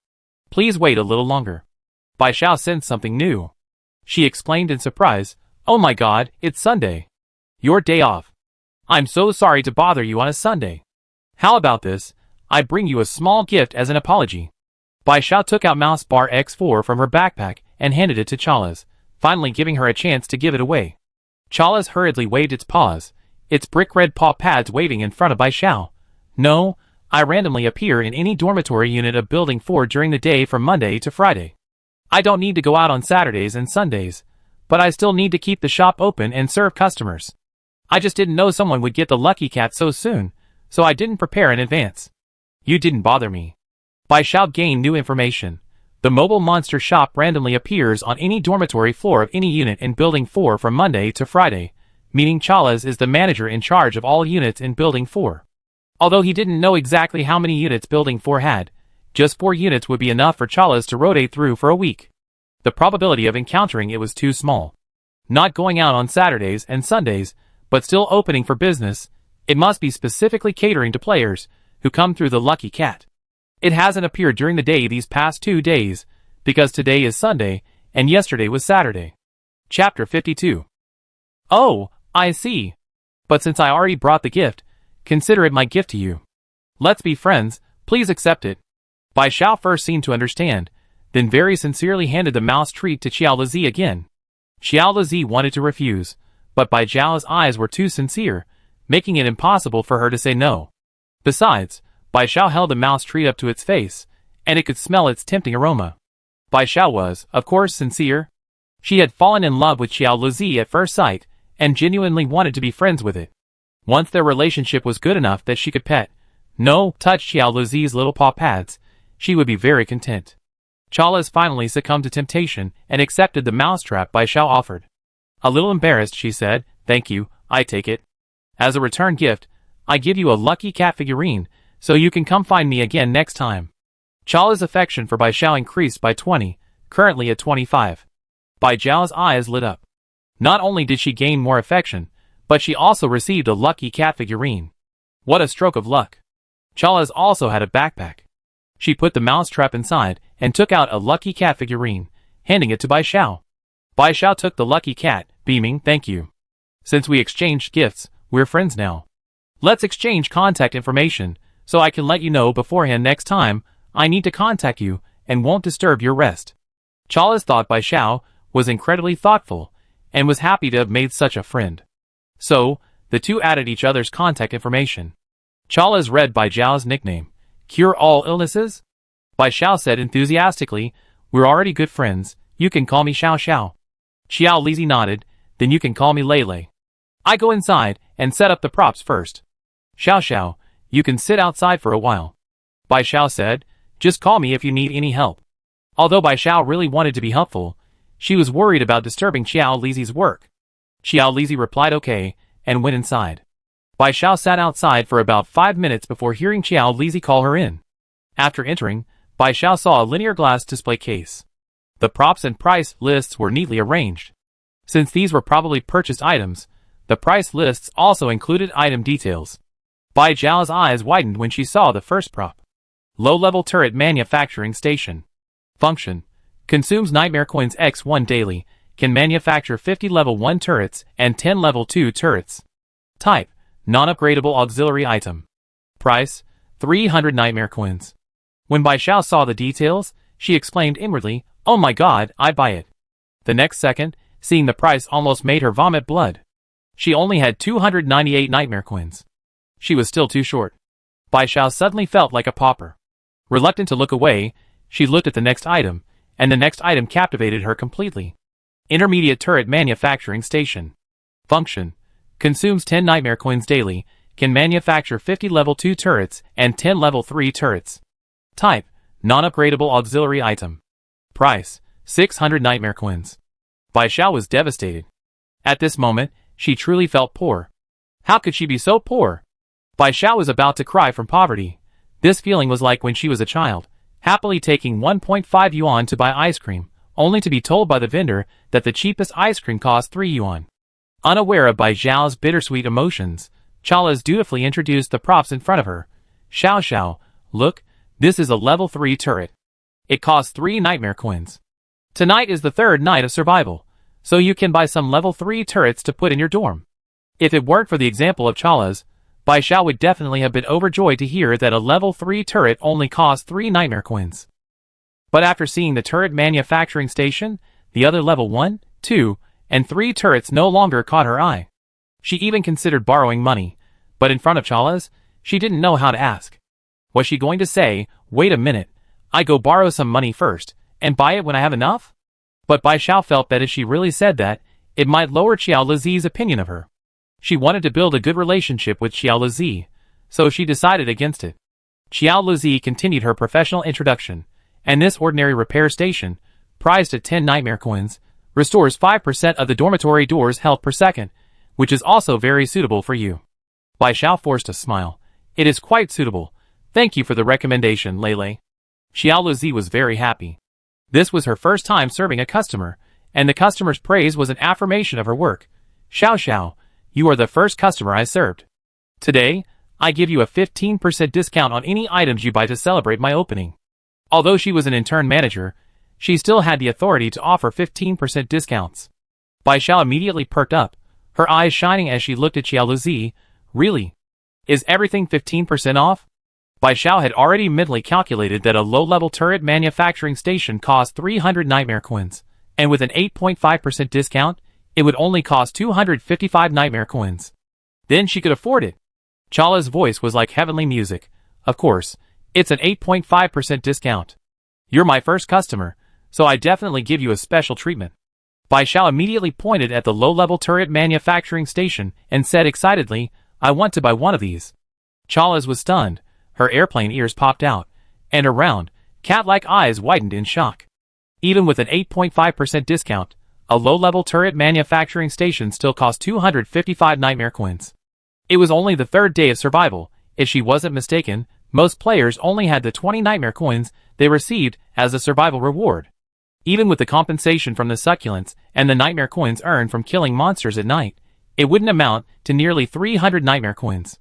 Please wait a little longer. Bai Zhao sensed something new. She exclaimed in surprise, oh my god, it's Sunday. Your day off. I'm so sorry to bother you on a Sunday. How about this, I bring you a small gift as an apology. Bai Zhao took out Mouse Bar X4 from her backpack and handed it to Chalas, finally giving her a chance to give it away. Chalas hurriedly waved its paws, its brick red paw pads waving in front of Bai Zhao. No, I randomly appear in any dormitory unit of Building 4 during the day from Monday to Friday. I don't need to go out on Saturdays and Sundays, but I still need to keep the shop open and serve customers. I just didn't know someone would get the lucky cat so soon, so I didn't prepare in advance. You didn't bother me. Bai Zhao gained new information. The mobile monster shop randomly appears on any dormitory floor of any unit in Building 4 from Monday to Friday, meaning Chalas is the manager in charge of all units in Building 4. Although he didn't know exactly how many units Building 4 had, Just 4 units would be enough for Chalas to rotate through for a week. The probability of encountering it was too small. Not going out on Saturdays and Sundays, but still opening for business, it must be specifically catering to players who come through the Lucky Cat. It hasn't appeared during the day these past 2 days, because today is Sunday, and yesterday was Saturday. Chapter 52. Oh, I see. But since I already brought the gift, consider it my gift to you. Let's be friends, please accept it. Bai Xiao first seemed to understand, then very sincerely handed the mouse treat to Xiao Lizi again. Xiao Lizi wanted to refuse, but Bai Xiao's eyes were too sincere, making it impossible for her to say no. Besides, Bai Xiao held the mouse treat up to its face, and it could smell its tempting aroma. Bai Xiao was, of course, sincere. She had fallen in love with Xiao Lizi at first sight, and genuinely wanted to be friends with it. Once their relationship was good enough that she could touch Xiao Lizi's little paw pads, she would be very content. Chalas finally succumbed to temptation and accepted the mousetrap Bai Xiao offered. A little embarrassed, she said, "Thank you, I take it. As a return gift, I give you a lucky cat figurine, so you can come find me again next time." Chala's affection for Bai Xiao increased by 20, currently at 25. Bai Xiao's eyes lit up. Not only did she gain more affection, but she also received a lucky cat figurine. What a stroke of luck. Chalas also had a backpack. She put the mousetrap inside and took out a lucky cat figurine, handing it to Bai Xiao. Bai Xiao took the lucky cat, beaming, "Thank you. Since we exchanged gifts, we're friends now. Let's exchange contact information, so I can let you know beforehand next time I need to contact you and won't disturb your rest." Chalas thought Bai Xiao was incredibly thoughtful and was happy to have made such a friend. So, the two added each other's contact information. Chalas read Bai Xiao's nickname, "Cure all illnesses?" Bai Xiao said enthusiastically, "We're already good friends, you can call me Xiao Xiao." Xiao Lizi nodded, "Then you can call me Lei. I go inside and set up the props first. Xiao Xiao, you can sit outside for a while." Bai Xiao said, "Just call me if you need any help." Although Bai Xiao really wanted to be helpful, she was worried about disturbing Xiao Lizi's work. Xiao Lizi replied okay, and went inside. Bai Xiao sat outside for about 5 minutes before hearing Xiao Lizi call her in. After entering, Bai Xiao saw a linear glass display case. The props and price lists were neatly arranged. Since these were probably purchased items, the price lists also included item details. Bai Xiao's eyes widened when she saw the first prop. Low-level turret manufacturing station. Function: consumes Nightmare Coins X1 daily, can manufacture 50 level 1 turrets and 10 level 2 turrets. Type: non-upgradable auxiliary item. Price: 300 Nightmare Coins. When Bai Xiao saw the details, she exclaimed inwardly, "Oh my god, I'd buy it." The next second, seeing the price almost made her vomit blood. She only had 298 Nightmare Coins. She was still too short. Bai Xiao suddenly felt like a pauper. Reluctant to look away, she looked at the next item, and the next item captivated her completely. Intermediate Turret Manufacturing Station. Function: consumes 10 Nightmare Coins daily, can manufacture 50 level 2 turrets and 10 level 3 turrets. Type: non-upgradable auxiliary item. Price: 600 Nightmare Coins. Bai Xiao was devastated. At this moment, she truly felt poor. How could she be so poor? Bai Xiao was about to cry from poverty. This feeling was like when she was a child, happily taking 1.5 yuan to buy ice cream, only to be told by the vendor that the cheapest ice cream cost 3 yuan. Unaware of Bai Xiao's bittersweet emotions, Chalas dutifully introduced the props in front of her. "Xiao Xiao, look, this is a level 3 turret. It costs 3 Nightmare Coins. Tonight is the 3rd night of survival, so you can buy some level 3 turrets to put in your dorm." If it weren't for the example of Chalas, Bai Xiao would definitely have been overjoyed to hear that a level 3 turret only costs 3 Nightmare Coins. But after seeing the turret manufacturing station, the other level 1, 2, and 3 turrets no longer caught her eye. She even considered borrowing money, but in front of Chalas, she didn't know how to ask. Was she going to say, "Wait a minute, I go borrow some money first, and buy it when I have enough"? But Bai Xiao felt that if she really said that, it might lower Xiao Lizi's opinion of her. She wanted to build a good relationship with Xiao Lizi, so she decided against it. Xiao Lizi continued her professional introduction, and this ordinary repair station, priced at 10 Nightmare Coins, restores 5% of the dormitory doors health per second, which is also very suitable for you. Bai Xiao forced a smile. "It is quite suitable. Thank you for the recommendation, Lei. Xiao Luzi was very happy. This was her first time serving a customer, and the customer's praise was an affirmation of her work. Xiao Xiao, you are the first customer I served. Today, I give you a 15% discount on any items you buy to celebrate my opening. Although she was an intern manager, she still had the authority to offer 15% discounts. Bai Xiao immediately perked up, her eyes shining as she looked at Xiao Luzi. Really? Is everything 15% off? Bai Xiao had already mentally calculated that a low-level turret manufacturing station cost 300 nightmare coins, and with an 8.5% discount, it would only cost 255 nightmare coins. Then she could afford it. Chala's voice was like heavenly music. Of course, it's an 8.5% discount. You're my first customer, so I definitely give you a special treatment. Bai Xiao immediately pointed at the low-level turret manufacturing station and said excitedly, I want to buy one of these. Chala's was stunned, her airplane ears popped out, and her round, cat-like eyes widened in shock. Even with an 8.5% discount, a low-level turret manufacturing station still cost 255 nightmare coins. It was only the third day of survival. If she wasn't mistaken, most players only had the 20 nightmare coins they received as a survival reward. Even with the compensation from the succulents and the nightmare coins earned from killing monsters at night, it wouldn't amount to nearly 300 nightmare coins.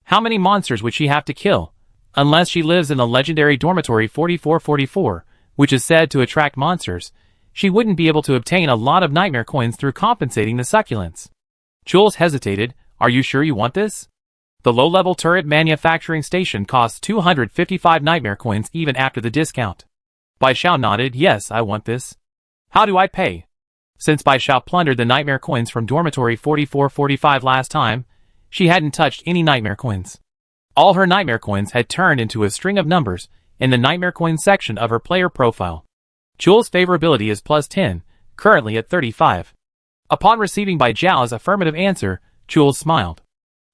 How many monsters would she have to kill? Unless she lives in the legendary Dormitory 4444, which is said to attract monsters, she wouldn't be able to obtain a lot of nightmare coins through compensating the succulents. Jules hesitated. Are you sure you want this? The low-level turret manufacturing station costs 255 nightmare coins even after the discount. Bai Xiao nodded. Yes, I want this. How do I pay? Since Bai Xiao plundered the nightmare coins from Dormitory 4445 last time, she hadn't touched any nightmare coins. All her nightmare coins had turned into a string of numbers in the nightmare coins section of her player profile. Jules' favorability is plus 10, currently at 35. Upon receiving Bai Xiao's affirmative answer, Jules smiled.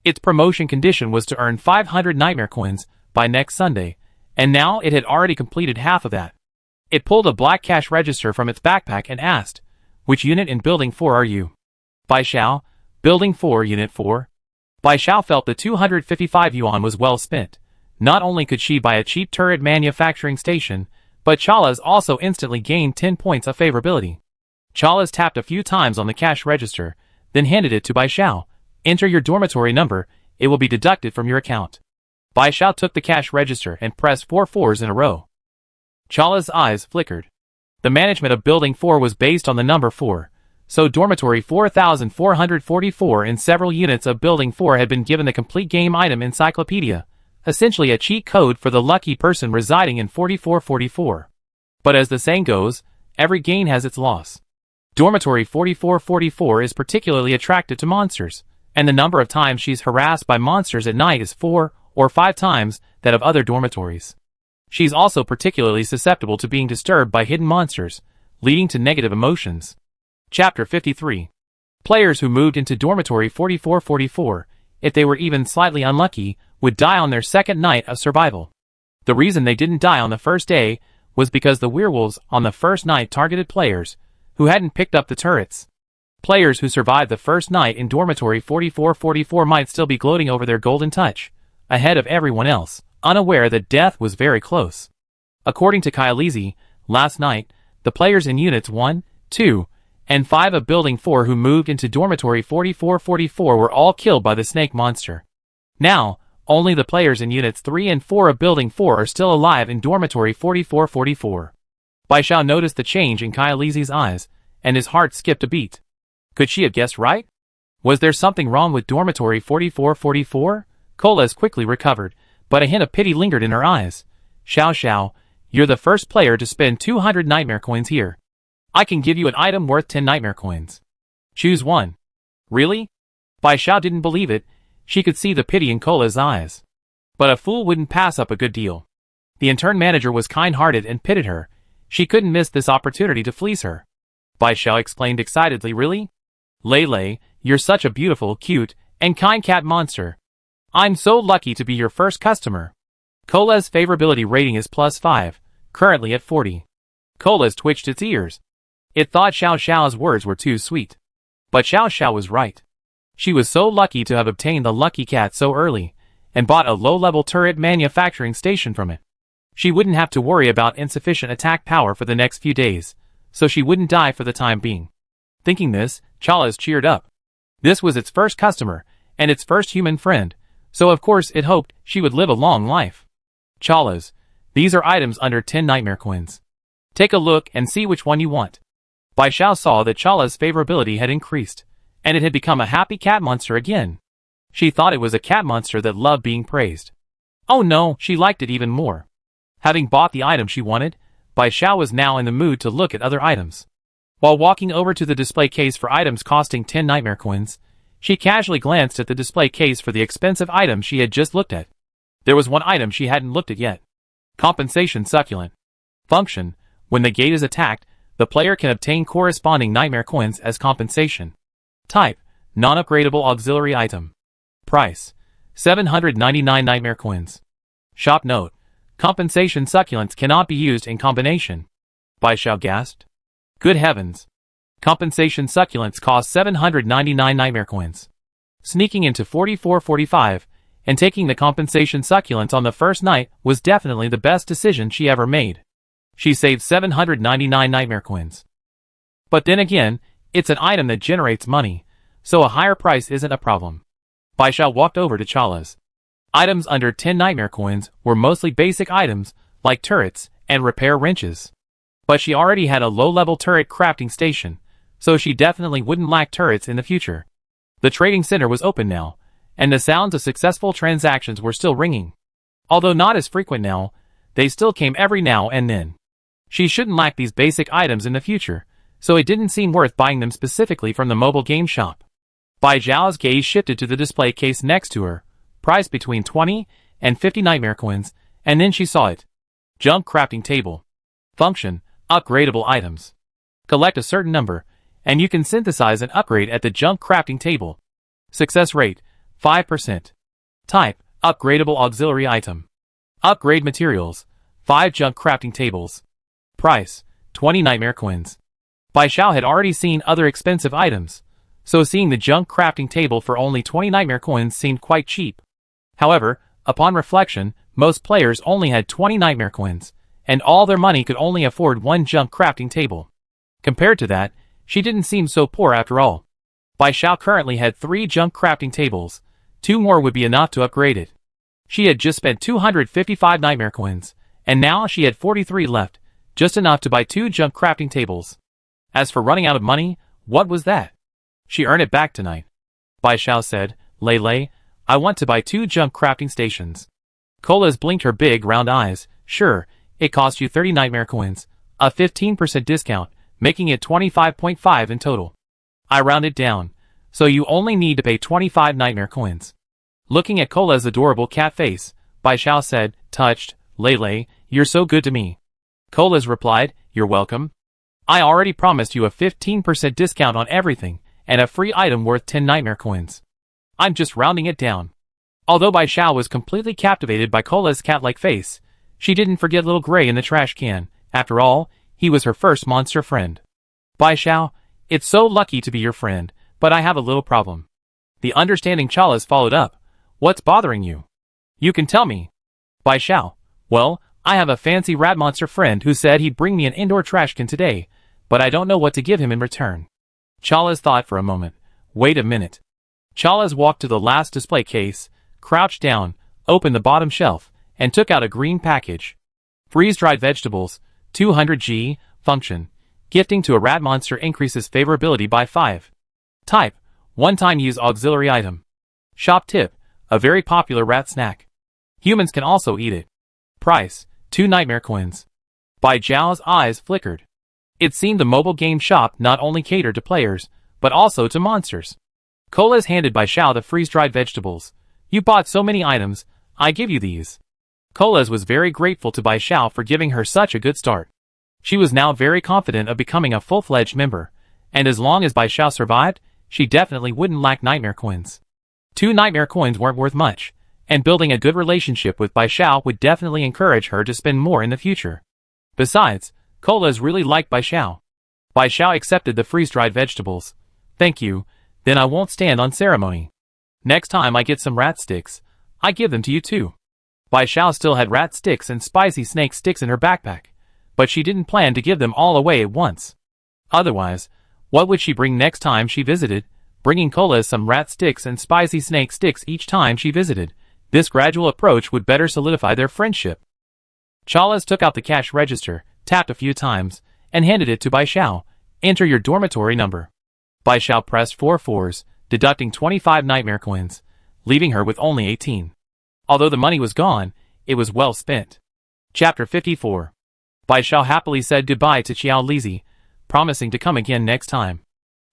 Its promotion condition was to earn 500 nightmare coins by next Sunday, and now it had already completed half of that. It pulled a black cash register from its backpack and asked, which unit in Building 4 are you? Bai Xiao, Building 4, Unit 4. Bai Xiao felt the 255 yuan was well spent. Not only could she buy a cheap turret manufacturing station, but Chala's also instantly gained 10 points of favorability. Chala's tapped a few times on the cash register, then handed it to Bai Xiao. Enter your dormitory number, it will be deducted from your account. Bai Xiao took the cash register and pressed 4 fours in a row. Chala's eyes flickered. The management of Building 4 was based on the number 4, so Dormitory 4444 and several units of Building 4 had been given the complete game item encyclopedia, essentially a cheat code for the lucky person residing in 4444. But as the saying goes, every gain has its loss. Dormitory 4444 is particularly attracted to monsters, and the number of times she's harassed by monsters at night is 4 or 5 times that of other dormitories. She's also particularly susceptible to being disturbed by hidden monsters, leading to negative emotions. Chapter 53. Players who moved into Dormitory 4444, if they were even slightly unlucky, would die on their second night of survival. The reason they didn't die on the first day was because the werewolves on the first night targeted players who hadn't picked up the turrets. Players who survived the first night in Dormitory 4444 might still be gloating over their golden touch, ahead of everyone else, unaware that death was very close. According to Kyalizi, last night, the players in Units 1, 2, and 5 of Building 4 who moved into Dormitory 4444 were all killed by the snake monster. Now, only the players in Units 3 and 4 of Building 4 are still alive in Dormitory 4444. Bai Xiao noticed the change in Kyalizi's eyes, and his heart skipped a beat. Could she have guessed right? Was there something wrong with Dormitory 4444? Colas quickly recovered, but a hint of pity lingered in her eyes. Xiao Xiao, you're the first player to spend 200 nightmare coins here. I can give you an item worth 10 nightmare coins. Choose one. Really? Bai Xiao didn't believe it. She could see the pity in Cola's eyes. But a fool wouldn't pass up a good deal. The intern manager was kind-hearted and pitied her. She couldn't miss this opportunity to fleece her. Bai Xiao exclaimed excitedly, really? Lei, you're such a beautiful, cute, and kind cat monster. I'm so lucky to be your first customer. Cola's favorability rating is plus 5, currently at 40. Cola's twitched its ears. It thought Xiao Xiao's words were too sweet. But Xiao Xiao was right. She was so lucky to have obtained the lucky cat so early, and bought a low-level turret manufacturing station from it. She wouldn't have to worry about insufficient attack power for the next few days, so she wouldn't die for the time being. Thinking this, Chalice cheered up. This was its first customer, and its first human friend, so of course it hoped she would live a long life. Chalice, these are items under 10 nightmare coins. Take a look and see which one you want. Bai Xiao saw that Chala's favorability had increased, and it had become a happy cat monster again. She thought it was a cat monster that loved being praised. Oh no, she liked it even more. Having bought the item she wanted, Bai Xiao was now in the mood to look at other items. While walking over to the display case for items costing 10 nightmare coins, she casually glanced at the display case for the expensive item she had just looked at. There was one item she hadn't looked at yet. Compensation Succulent. Function: when the gate is attacked, the player can obtain corresponding nightmare coins as compensation. Type: non-upgradable auxiliary item. Price: 799 nightmare coins. Shop note: compensation succulents cannot be used in combination. Bai Xiao gasped. Good heavens. Compensation succulents cost 799 nightmare coins. Sneaking into 4445 and taking the compensation succulents on the first night was definitely the best decision she ever made. She saved 799 nightmare coins. But then again, it's an item that generates money, so a higher price isn't a problem. Bai Xiao walked over to Chala's. Items under 10 nightmare coins were mostly basic items like turrets and repair wrenches. But she already had a low-level turret crafting station, so she definitely wouldn't lack turrets in the future. The trading center was open now, and the sounds of successful transactions were still ringing. Although not as frequent now, they still came every now and then. She shouldn't lack these basic items in the future, so it didn't seem worth buying them specifically from the mobile game shop. Bai Zhao's gaze shifted to the display case next to her, priced between 20 and 50 nightmare coins, and then she saw it. Junk crafting table. Function: upgradable items. Collect a certain number, and you can synthesize an upgrade at the junk crafting table. Success rate: 5%. Type: upgradable auxiliary item. Upgrade materials: 5 junk crafting tables. Price: 20 nightmare coins. Bai Xiao had already seen other expensive items, so seeing the junk crafting table for only 20 nightmare coins seemed quite cheap. However, upon reflection, most players only had 20 nightmare coins, and all their money could only afford one junk crafting table. Compared to that, she didn't seem so poor after all. Bai Xiao currently had 3 junk crafting tables, 2 more would be enough to upgrade it. She had just spent 255 nightmare coins, and now she had 43 left, just enough to buy 2 junk crafting tables. As for running out of money, what was that? She earned it back tonight. Bai Xiao said, Lei, I want to buy 2 junk crafting stations. Colas blinked her big round eyes. Sure, it cost you 30 nightmare coins, a 15% discount, making it 25.5 in total. I rounded down, so you only need to pay 25 nightmare coins. Looking at Cola's adorable cat face, Bai Xiao said, touched, Lei, you're so good to me. Colas replied, you're welcome. I already promised you a 15% discount on everything, and a free item worth 10 nightmare coins. I'm just rounding it down. Although Bai Xiao was completely captivated by Cola's cat-like face, she didn't forget little Gray in the trash can. After all, he was her first monster friend. Bai Xiao, it's so lucky to be your friend, but I have a little problem. The understanding Chalice followed up. What's bothering you? You can tell me. Bai Xiao, well, I have a fancy rat monster friend who said he'd bring me an indoor trash can today, but I don't know what to give him in return. Chalice thought for a moment. Wait a minute. Chalice walked to the last display case, crouched down, opened the bottom shelf, and took out a green package. Freeze-dried vegetables, 200G, function. Gifting to a rat monster increases favorability by 5. Type: one-time use auxiliary item. Shop tip: a very popular rat snack. Humans can also eat it. Price: 2 nightmare coins. Bai Zhao's eyes flickered. It seemed the mobile game shop not only catered to players, but also to monsters. Colas handed Bai Xiao the freeze-dried vegetables. You bought so many items, I give you these. Colas was very grateful to Bai Xiao for giving her such a good start. She was now very confident of becoming a full-fledged member, and as long as Bai Xiao survived, she definitely wouldn't lack nightmare coins. 2 nightmare coins weren't worth much, and building a good relationship with Bai Xiao would definitely encourage her to spend more in the future. Besides, Colas really liked Bai Xiao. Bai Xiao accepted the freeze-dried vegetables. Thank you, then I won't stand on ceremony. Next time I get some rat sticks, I give them to you too. Bai Xiao still had rat sticks and spicy snake sticks in her backpack, but she didn't plan to give them all away at once. Otherwise, what would she bring next time she visited? Bringing Cola some rat sticks and spicy snake sticks each time she visited. This gradual approach would better solidify their friendship. Chalas took out the cash register, tapped a few times, and handed it to Bai Xiao. Enter your dormitory number. Bai Xiao pressed 4 fours, deducting 25 nightmare coins, leaving her with only 18. Although the money was gone, it was well spent. Chapter 54. Bai Xiao happily said goodbye to Xiao Lizi, promising to come again next time.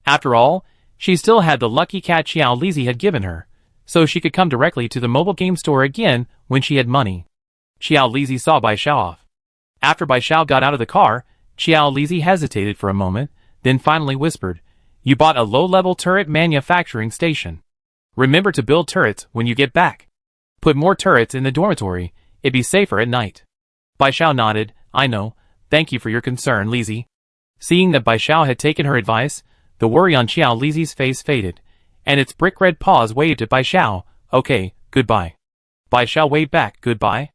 After all, she still had the lucky cat Xiao Lizi had given her, so she could come directly to the mobile game store again when she had money. Xiao Lizi saw Bai Xiao off. After Bai Xiao got out of the car, Xiao Lizi hesitated for a moment, then finally whispered, "You bought a low-level turret manufacturing station. Remember to build turrets when you get back. Put more turrets in the dormitory, it'd be safer at night." Bai Xiao nodded, "I know, thank you for your concern, Lizi." Seeing that Bai Xiao had taken her advice, the worry on Xiao Lizi's face faded, and its brick-red paws waved at Bai Xiao. "Okay, goodbye." Bai Xiao waved back, "Goodbye."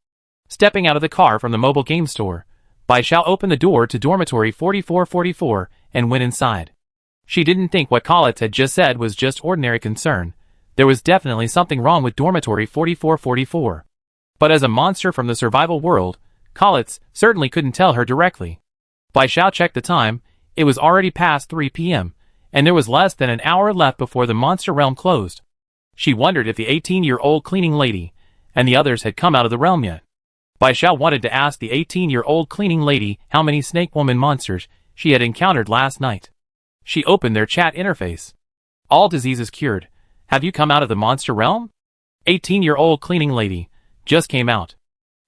Stepping out of the car from the mobile game store, Bai Xiao opened the door to dormitory 4444 and went inside. She didn't think what Colette had just said was just ordinary concern. There was definitely something wrong with dormitory 4444. But as a monster from the survival world, Colette certainly couldn't tell her directly. Bai Xiao checked the time. It was already past 3 p.m., and there was less than an hour left before the monster realm closed. She wondered if the 18-year-old cleaning lady and the others had come out of the realm yet. Bai Xiao wanted to ask the 18-year-old cleaning lady how many snake woman monsters she had encountered last night. She opened their chat interface. "All diseases cured. Have you come out of the monster realm? 18-year-old cleaning lady. Just came out.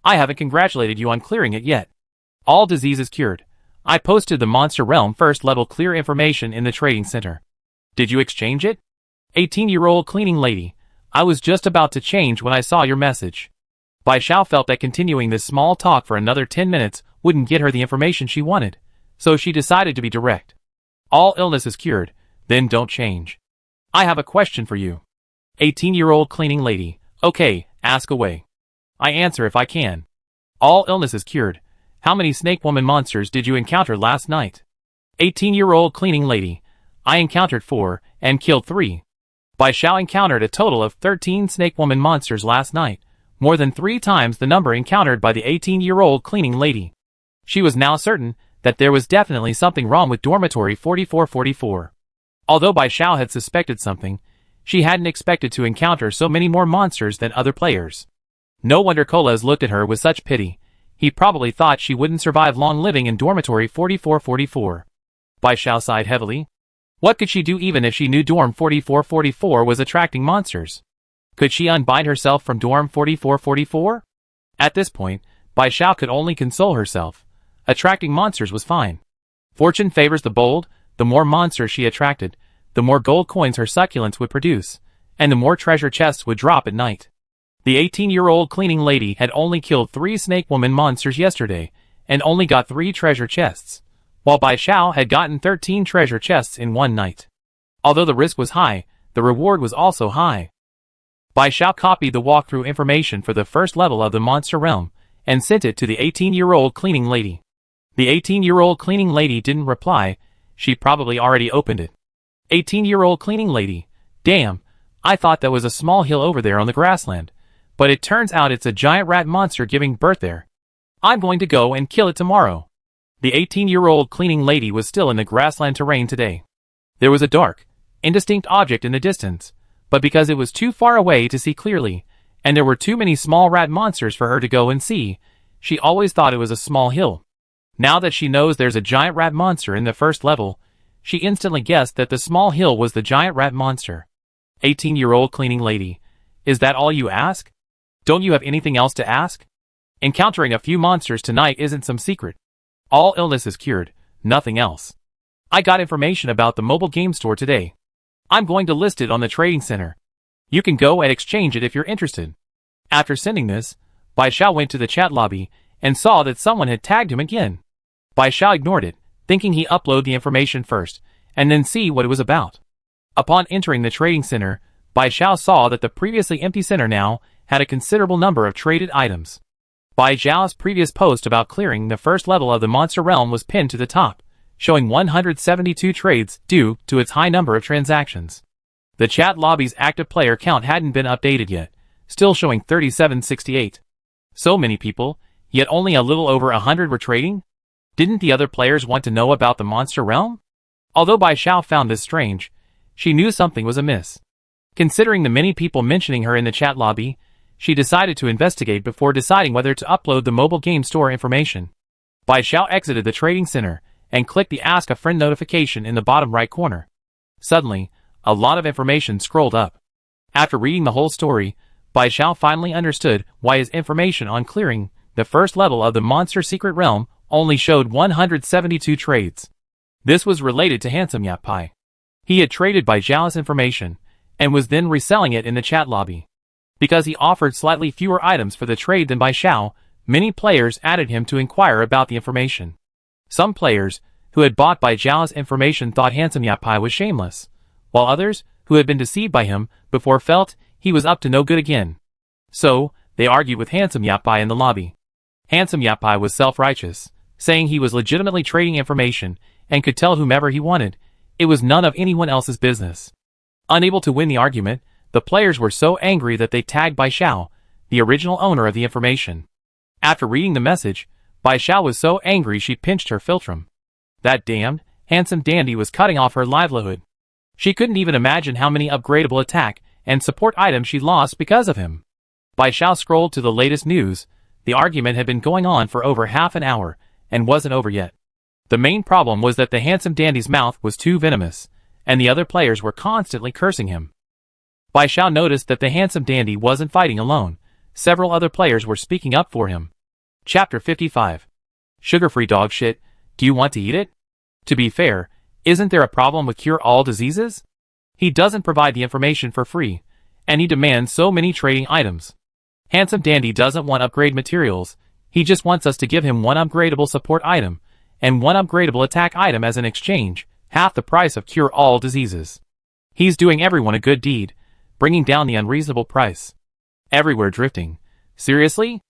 I haven't congratulated you on clearing it yet. All diseases cured. I posted the monster realm first level clear information in the trading center. Did you exchange it? 18-year-old cleaning lady. I was just about to change when I saw your message." Bai Xiao felt that continuing this small talk for another 10 minutes wouldn't get her the information she wanted, so she decided to be direct. "All illness is cured, then don't change. I have a question for you." 18-year-old cleaning lady. "Okay, ask away. I answer if I can." "All illness is cured. How many snake woman monsters did you encounter last night?" 18-year-old cleaning lady. "I encountered 4, and killed 3. Bai Xiao encountered a total of 13 snake woman monsters last night, more than 3 times the number encountered by the 18-year-old cleaning lady. She was now certain that there was definitely something wrong with dormitory 4444. Although Bai Xiao had suspected something, she hadn't expected to encounter so many more monsters than other players. No wonder Colas looked at her with such pity. He probably thought she wouldn't survive long living in dormitory 4444. Bai Xiao sighed heavily. What could she do even if she knew dorm 4444 was attracting monsters? Could she unbind herself from dorm 4444? At this point, Bai Xiao could only console herself. Attracting monsters was fine. Fortune favors the bold. The more monsters she attracted, the more gold coins her succulents would produce, and the more treasure chests would drop at night. The 18-year-old cleaning lady had only killed 3 snake woman monsters yesterday, and only got 3 treasure chests, while Bai Xiao had gotten 13 treasure chests in one night. Although the risk was high, the reward was also high. Bai Xiao copied the walkthrough information for the first level of the monster realm, and sent it to the 18-year-old cleaning lady. The 18-year-old cleaning lady didn't reply. She probably already opened it. 18-year-old cleaning lady. Damn, I thought that was a small hill over there on the grassland, but it turns out it's a giant rat monster giving birth there. I'm going to go and kill it tomorrow. The 18-year-old cleaning lady was still in the grassland terrain today. There was a dark, indistinct object in the distance, but because it was too far away to see clearly, and there were too many small rat monsters for her to go and see, she always thought it was a small hill. Now that she knows there's a giant rat monster in the first level, she instantly guessed that the small hill was the giant rat monster. 18-year-old cleaning lady. Is that all you ask? Don't you have anything else to ask? Encountering a few monsters tonight isn't some secret. All illness is cured, nothing else. I got information about the mobile game store today. I'm going to list it on the trading center. You can go and exchange it if you're interested. After sending this, Bai Xiao went to the chat lobby and saw that someone had tagged him again. Bai Xiao ignored it, thinking he'd upload the information first, and then see what it was about. Upon entering the trading center, Bai Xiao saw that the previously empty center now had a considerable number of traded items. Bai Zhao's previous post about clearing the first level of the monster realm was pinned to the top, showing 172 trades due to its high number of transactions. The chat lobby's active player count hadn't been updated yet, still showing 3768. So many people, yet only a little over 100 were trading? Didn't the other players want to know about the monster realm? Although Bai Zhao found this strange, she knew something was amiss. Considering the many people mentioning her in the chat lobby, she decided to investigate before deciding whether to upload the mobile game store information. Bai Zhao exited the trading center and clicked the Ask a Friend notification in the bottom right corner. Suddenly, a lot of information scrolled up. After reading the whole story, Bai Zhao finally understood why his information on clearing the first level of the monster secret realm only showed 172 trades. This was related to Handsome Yap Pai. He had traded Bai Zhao's information and was then reselling it in the chat lobby. Because he offered slightly fewer items for the trade than Bai Zhao, many players added him to inquire about the information. Some players who had bought Bai Zhao's information thought Handsome Yap Pai was shameless, while others who had been deceived by him before felt he was up to no good again. So, they argued with Handsome Yap Pai in the lobby. Handsome Yap Pai was self-righteous, saying he was legitimately trading information and could tell whomever he wanted. It was none of anyone else's business. Unable to win the argument, the players were so angry that they tagged Bai Zhao, the original owner of the information. After reading the message, Bai Zhao was so angry she pinched her philtrum. That damned, handsome dandy was cutting off her livelihood. She couldn't even imagine how many upgradable attack and support items she lost because of him. Bai Zhao scrolled to the latest news. The argument had been going on for over half an hour, and wasn't over yet. The main problem was that the handsome dandy's mouth was too venomous, and the other players were constantly cursing him. Bai Zhao noticed that the handsome dandy wasn't fighting alone. Several other players were speaking up for him. Chapter 55. Sugar-free dog shit, do you want to eat it? To be fair, isn't there a problem with cure-all diseases? He doesn't provide the information for free, and he demands so many trading items. Handsome dandy doesn't want upgrade materials, he just wants us to give him one upgradable support item, and one upgradable attack item as an exchange, half the price of cure-all diseases. He's doing everyone a good deed, bringing down the unreasonable price. Everywhere drifting. Seriously?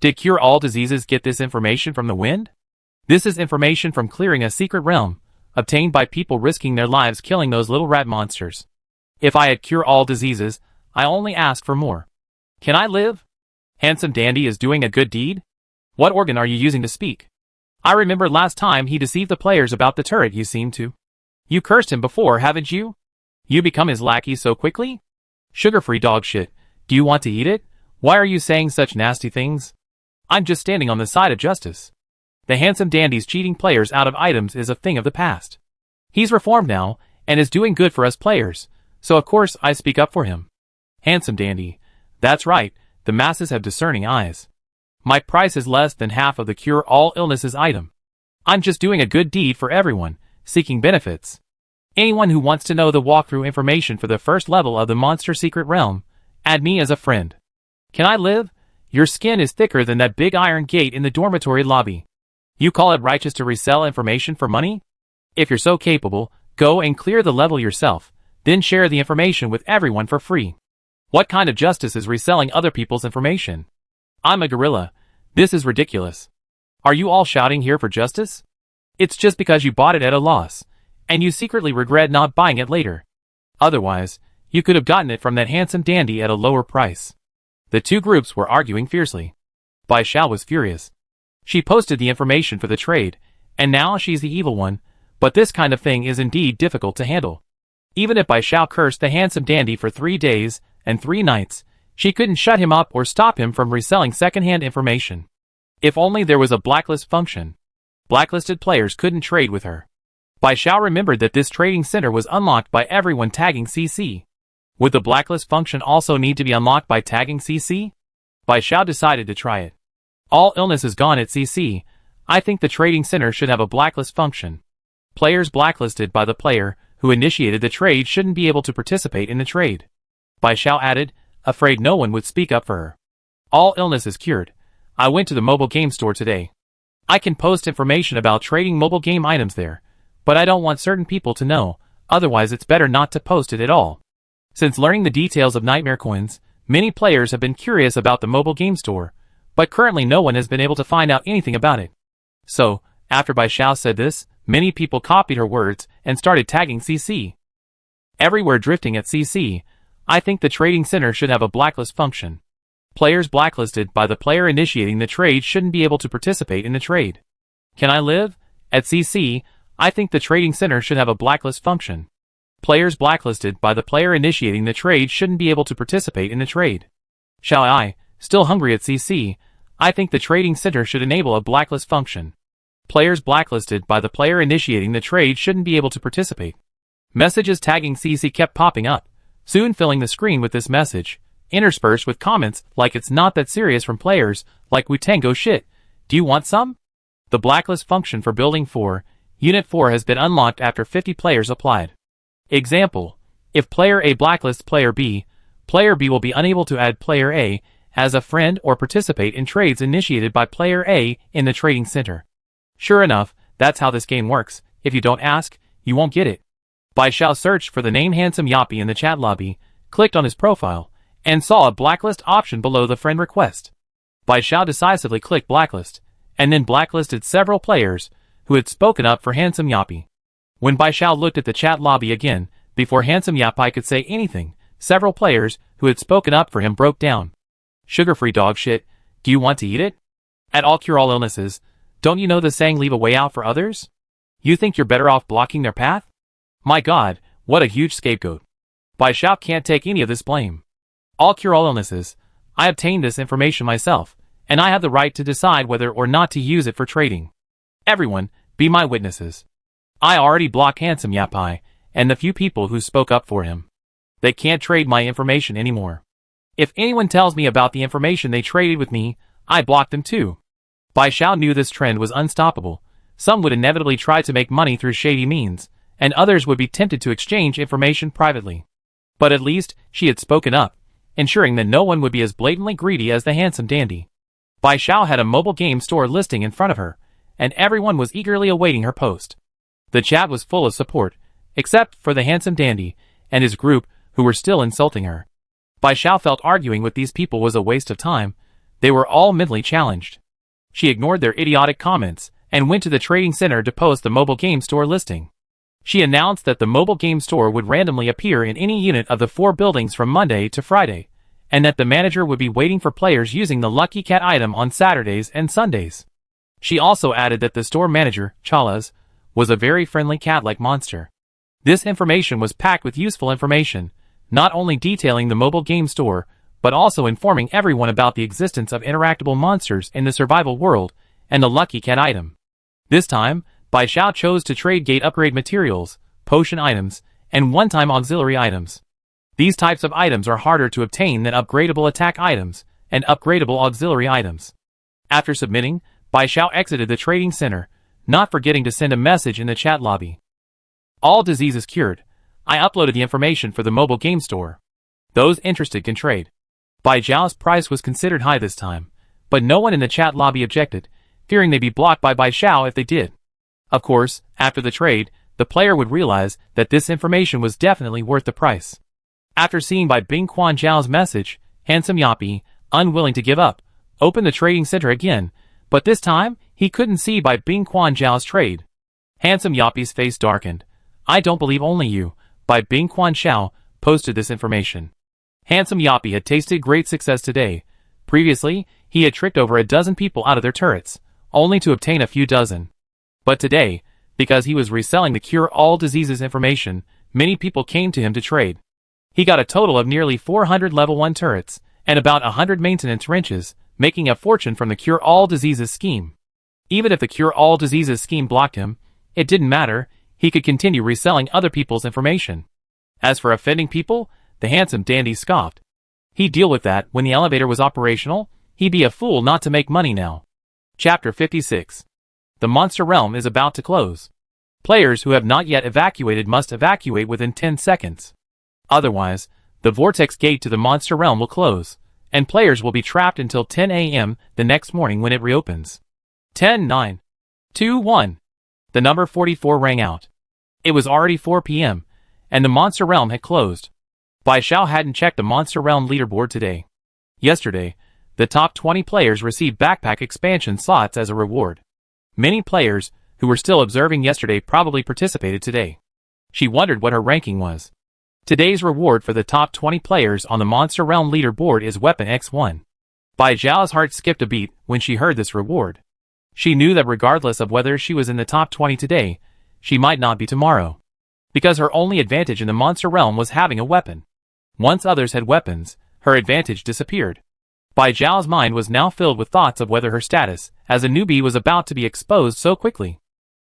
Did cure-all diseases get this information from the wind? This is information from clearing a secret realm, obtained by people risking their lives killing those little rat monsters. If I had cure-all diseases, I only ask for more. Can I live? Handsome dandy is doing a good deed? What organ are you using to speak? I remember last time he deceived the players about the turret you seemed to. You cursed him before, haven't you? You become his lackey so quickly? Sugar-free dog shit, do you want to eat it? Why are you saying such nasty things? I'm just standing on the side of justice. The handsome dandy's cheating players out of items is a thing of the past. He's reformed now, and is doing good for us players, so of course I speak up for him. Handsome dandy, that's right, the masses have discerning eyes. My price is less than half of the cure-all illnesses item. I'm just doing a good deed for everyone, seeking benefits. Anyone who wants to know the walkthrough information for the first level of the monster secret realm, add me as a friend. Can I live? Your skin is thicker than that big iron gate in the dormitory lobby. You call it righteous to resell information for money? If you're so capable, go and clear the level yourself, then share the information with everyone for free. What kind of justice is reselling other people's information? I'm a gorilla. This is ridiculous. Are you all shouting here for justice? It's just because you bought it at a loss, and you secretly regret not buying it later. Otherwise, you could have gotten it from that handsome dandy at a lower price. The two groups were arguing fiercely. Bai Zhao was furious. She posted the information for the trade, and now she's the evil one, but this kind of thing is indeed difficult to handle. Even if Bai Zhao cursed the handsome dandy for 3 days and 3 nights, she couldn't shut him up or stop him from reselling second-hand information. If only there was a blacklist function. Blacklisted players couldn't trade with her. Bai Zhao remembered that this trading center was unlocked by everyone tagging CC. Would the blacklist function also need to be unlocked by tagging CC? Bai Zhao decided to try it. All illness is gone at CC. I think the trading center should have a blacklist function. Players blacklisted by the player who initiated the trade shouldn't be able to participate in the trade. Bai Zhao added, afraid no one would speak up for her. All illness is cured. I went to the mobile game store today. I can post information about trading mobile game items there, but I don't want certain people to know, otherwise it's better not to post it at all. Since learning the details of nightmare coins, Many players have been curious about the mobile game store, but currently no one has been able to find out anything about it. So, after Bai Xiao said this, many people copied her words and started tagging CC. Everywhere drifting at CC, I think the trading center should have a blacklist function. Players blacklisted by the player initiating the trade shouldn't be able to participate in the trade. Can I live? At CC, I think the trading center should have a blacklist function. Players blacklisted by the player initiating the trade shouldn't be able to participate in the trade. Shall I, still hungry at CC, I think the trading center should enable a blacklist function. Players blacklisted by the player initiating the trade shouldn't be able to participate. Messages tagging CC kept popping up, soon filling the screen with this message, interspersed with comments like it's not that serious from players like Wu-Tango shit. Do you want some? The blacklist function for Building 4, Unit 4 has been unlocked after 50 players applied. Example: if Player A blacklists Player B will be unable to add Player A as a friend or participate in trades initiated by Player A in the trading center. Sure enough, that's how this game works. If you don't ask, you won't get it. Bai Xiao searched for the name Handsome Yappy in the chat lobby, clicked on his profile, and saw a blacklist option below the friend request. Bai Xiao decisively clicked blacklist, and then blacklisted several players who had spoken up for Handsome Yappy. When Bai Xiao looked at the chat lobby again, before Handsome Yappy could say anything, several players who had spoken up for him broke down. Sugar-free dog shit, do you want to eat it? At all cure all illnesses, don't you know the saying leave a way out for others? You think you're better off blocking their path? My god, what a huge scapegoat. Bai Xiao can't take any of this blame. All cure all illnesses, I obtained this information myself, and I have the right to decide whether or not to use it for trading. Everyone, be my witnesses. I already blocked Handsome Yappy, and the few people who spoke up for him. They can't trade my information anymore. If anyone tells me about the information they traded with me, I block them too. Bai Xiao knew this trend was unstoppable. Some would inevitably try to make money through shady means, and others would be tempted to exchange information privately. But at least, she had spoken up, ensuring that no one would be as blatantly greedy as the handsome dandy. Bai Xiao had a mobile game store listing in front of her, and everyone was eagerly awaiting her post. The chat was full of support, except for the handsome dandy and his group, who were still insulting her. Bai Xiao felt arguing with these people was a waste of time. They were all mentally challenged. She ignored their idiotic comments and went to the trading center to post the mobile game store listing. She announced that the mobile game store would randomly appear in any unit of the 4 buildings from Monday to Friday, and that the manager would be waiting for players using the Lucky Cat item on Saturdays and Sundays. She also added that the store manager, Chalas, was a very friendly cat-like monster. This information was packed with useful information, not only detailing the mobile game store, but also informing everyone about the existence of interactable monsters in the survival world and the Lucky Cat item. This time, Bai Xiao chose to trade gate upgrade materials, potion items, and one-time auxiliary items. These types of items are harder to obtain than upgradable attack items and upgradable auxiliary items. After submitting, Bai Xiao exited the trading center, not forgetting to send a message in the chat lobby. All diseases cured. I uploaded the information for the mobile game store. Those interested can trade. Bai Xiao's price was considered high this time, but no one in the chat lobby objected, fearing they'd be blocked by Bai Xiao if they did. Of course, after the trade, the player would realize that this information was definitely worth the price. After seeing Bai Bing Quan Zhao's message, Handsome Yappy, unwilling to give up, opened the trading center again, but this time, he couldn't see Bai Bing Quan Zhao's trade. Handsome Yappy's face darkened. I don't believe only you, Bai Bing Quan Zhao, posted this information. Handsome Yappy had tasted great success today. Previously, he had tricked over a dozen people out of their turrets, only to obtain a few dozen. But today, because he was reselling the cure all diseases information, many people came to him to trade. He got a total of nearly 400 level 1 turrets, and about 100 maintenance wrenches, making a fortune from the cure all diseases scheme. Even if the cure all diseases scheme blocked him, it didn't matter, he could continue reselling other people's information. As for offending people, the handsome dandy scoffed. He'd deal with that when the elevator was operational. He'd be a fool not to make money now. Chapter 56. The monster realm is about to close. Players who have not yet evacuated must evacuate within 10 seconds. Otherwise, the vortex gate to the monster realm will close, and players will be trapped until 10 a.m. the next morning when it reopens. 10, 9, 2, 1. The number 44 rang out. It was already 4 p.m., and the monster realm had closed. Bai Xiao hadn't checked the Monster Realm leaderboard today. Yesterday, the top 20 players received backpack expansion slots as a reward. Many players, who were still observing yesterday, probably participated today. She wondered what her ranking was. Today's reward for the top 20 players on the Monster Realm leaderboard is Weapon X1. Bai Xiao's heart skipped a beat when she heard this reward. She knew that regardless of whether she was in the top 20 today, she might not be tomorrow. Because her only advantage in the Monster Realm was having a weapon. Once others had weapons, her advantage disappeared. Bai Xiao's mind was now filled with thoughts of whether her status as a newbie was about to be exposed so quickly.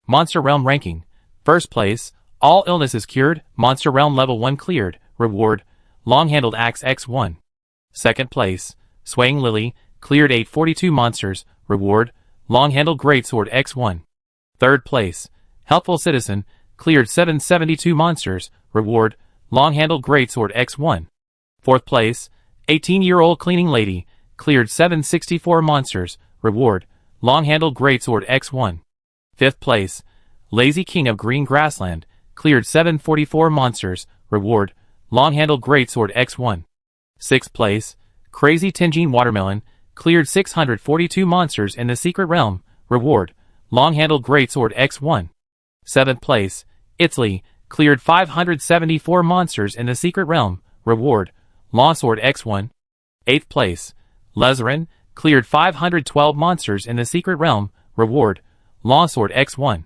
Monster Realm ranking. First place, all illnesses cured, Monster Realm level 1 cleared, reward, long-handled axe X1. Second place, Swaying Lily, cleared 842 monsters, reward, long-handled greatsword X1. Third place, Helpful Citizen, cleared 772 monsters, reward, long-handled greatsword X1. Fourth place, 18-year-old Cleaning Lady, cleared 764 monsters, reward, long-handled greatsword X1. Fifth place, Lazy King of Green Grassland, cleared 744 monsters, reward, long-handled greatsword X1. Sixth place, Crazy Tingeing Watermelon, cleared 642 monsters in the Secret Realm, reward, long-handled greatsword X1. Seventh place, Itzley, cleared 574 monsters in the Secret Realm, reward, longsword X1. Eighth place, Lezerin, cleared 512 monsters in the Secret Realm, reward, longsword X1.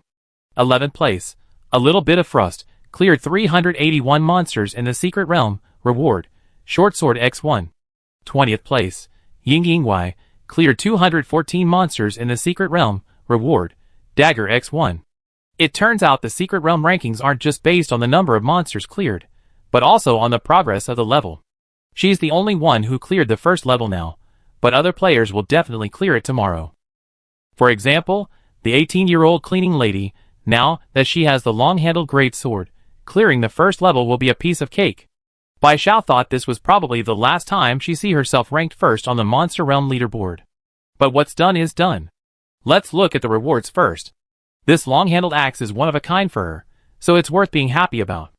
11th place, A Little Bit of Frost, cleared 381 monsters in the Secret Realm, reward, shortsword X1. 20th place, Ying Yingwei, cleared 214 monsters in the Secret Realm, reward, dagger X1. It turns out the Secret Realm rankings aren't just based on the number of monsters cleared, but also on the progress of the level. She's the only one who cleared the first level now, but other players will definitely clear it tomorrow. For example, the 18-year-old Cleaning Lady, now that she has the long-handled greatsword, clearing the first level will be a piece of cake. Bai Xiao thought this was probably the last time she see herself ranked first on the Monster Realm leaderboard. But what's done is done. Let's look at the rewards first. This long-handled axe is one of a kind for her, so it's worth being happy about.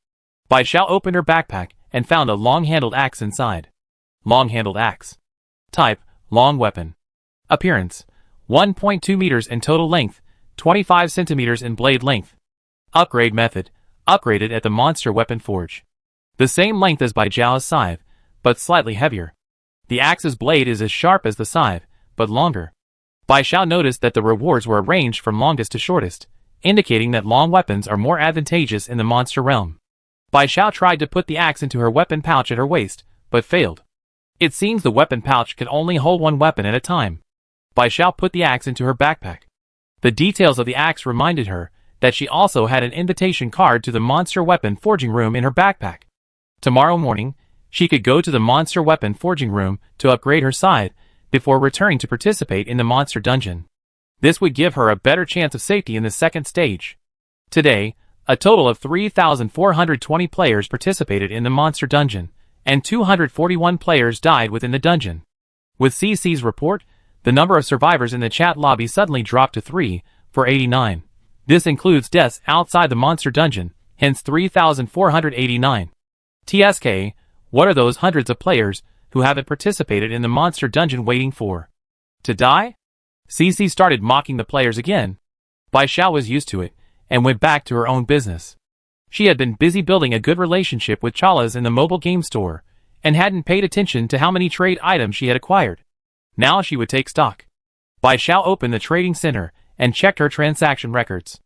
Bai Xiao opened her backpack and found a long-handled axe inside. Long-handled axe. Type, long weapon. Appearance, 1.2 meters in total length, 25 centimeters in blade length. Upgrade method, upgraded at the Monster Weapon Forge. The same length as Bai Xiao's scythe, but slightly heavier. The axe's blade is as sharp as the scythe, but longer. Bai Xiao noticed that the rewards were arranged from longest to shortest, indicating that long weapons are more advantageous in the Monster Realm. Bai Xiao tried to put the axe into her weapon pouch at her waist, but failed. It seems the weapon pouch could only hold one weapon at a time. Bai Xiao put the axe into her backpack. The details of the axe reminded her that she also had an invitation card to the Monster Weapon Forging Room in her backpack. Tomorrow morning, she could go to the Monster Weapon Forging Room to upgrade her scythe before returning to participate in the Monster Dungeon. This would give her a better chance of safety in the second stage. Today, a total of 3,420 players participated in the Monster Dungeon, and 241 players died within the dungeon. With CC's report, the number of survivors in the chat lobby suddenly dropped to 3,489. This includes deaths outside the Monster Dungeon, hence 3,489. TSK, what are those hundreds of players who haven't participated in the Monster Dungeon waiting for? To die? CC started mocking the players again. Bai Xiao was used to it, and went back to her own business. She had been busy building a good relationship with Chalas in the mobile game store, and hadn't paid attention to how many trade items she had acquired. Now she would take stock. Bai Xiao opened the trading center, and checked her transaction records.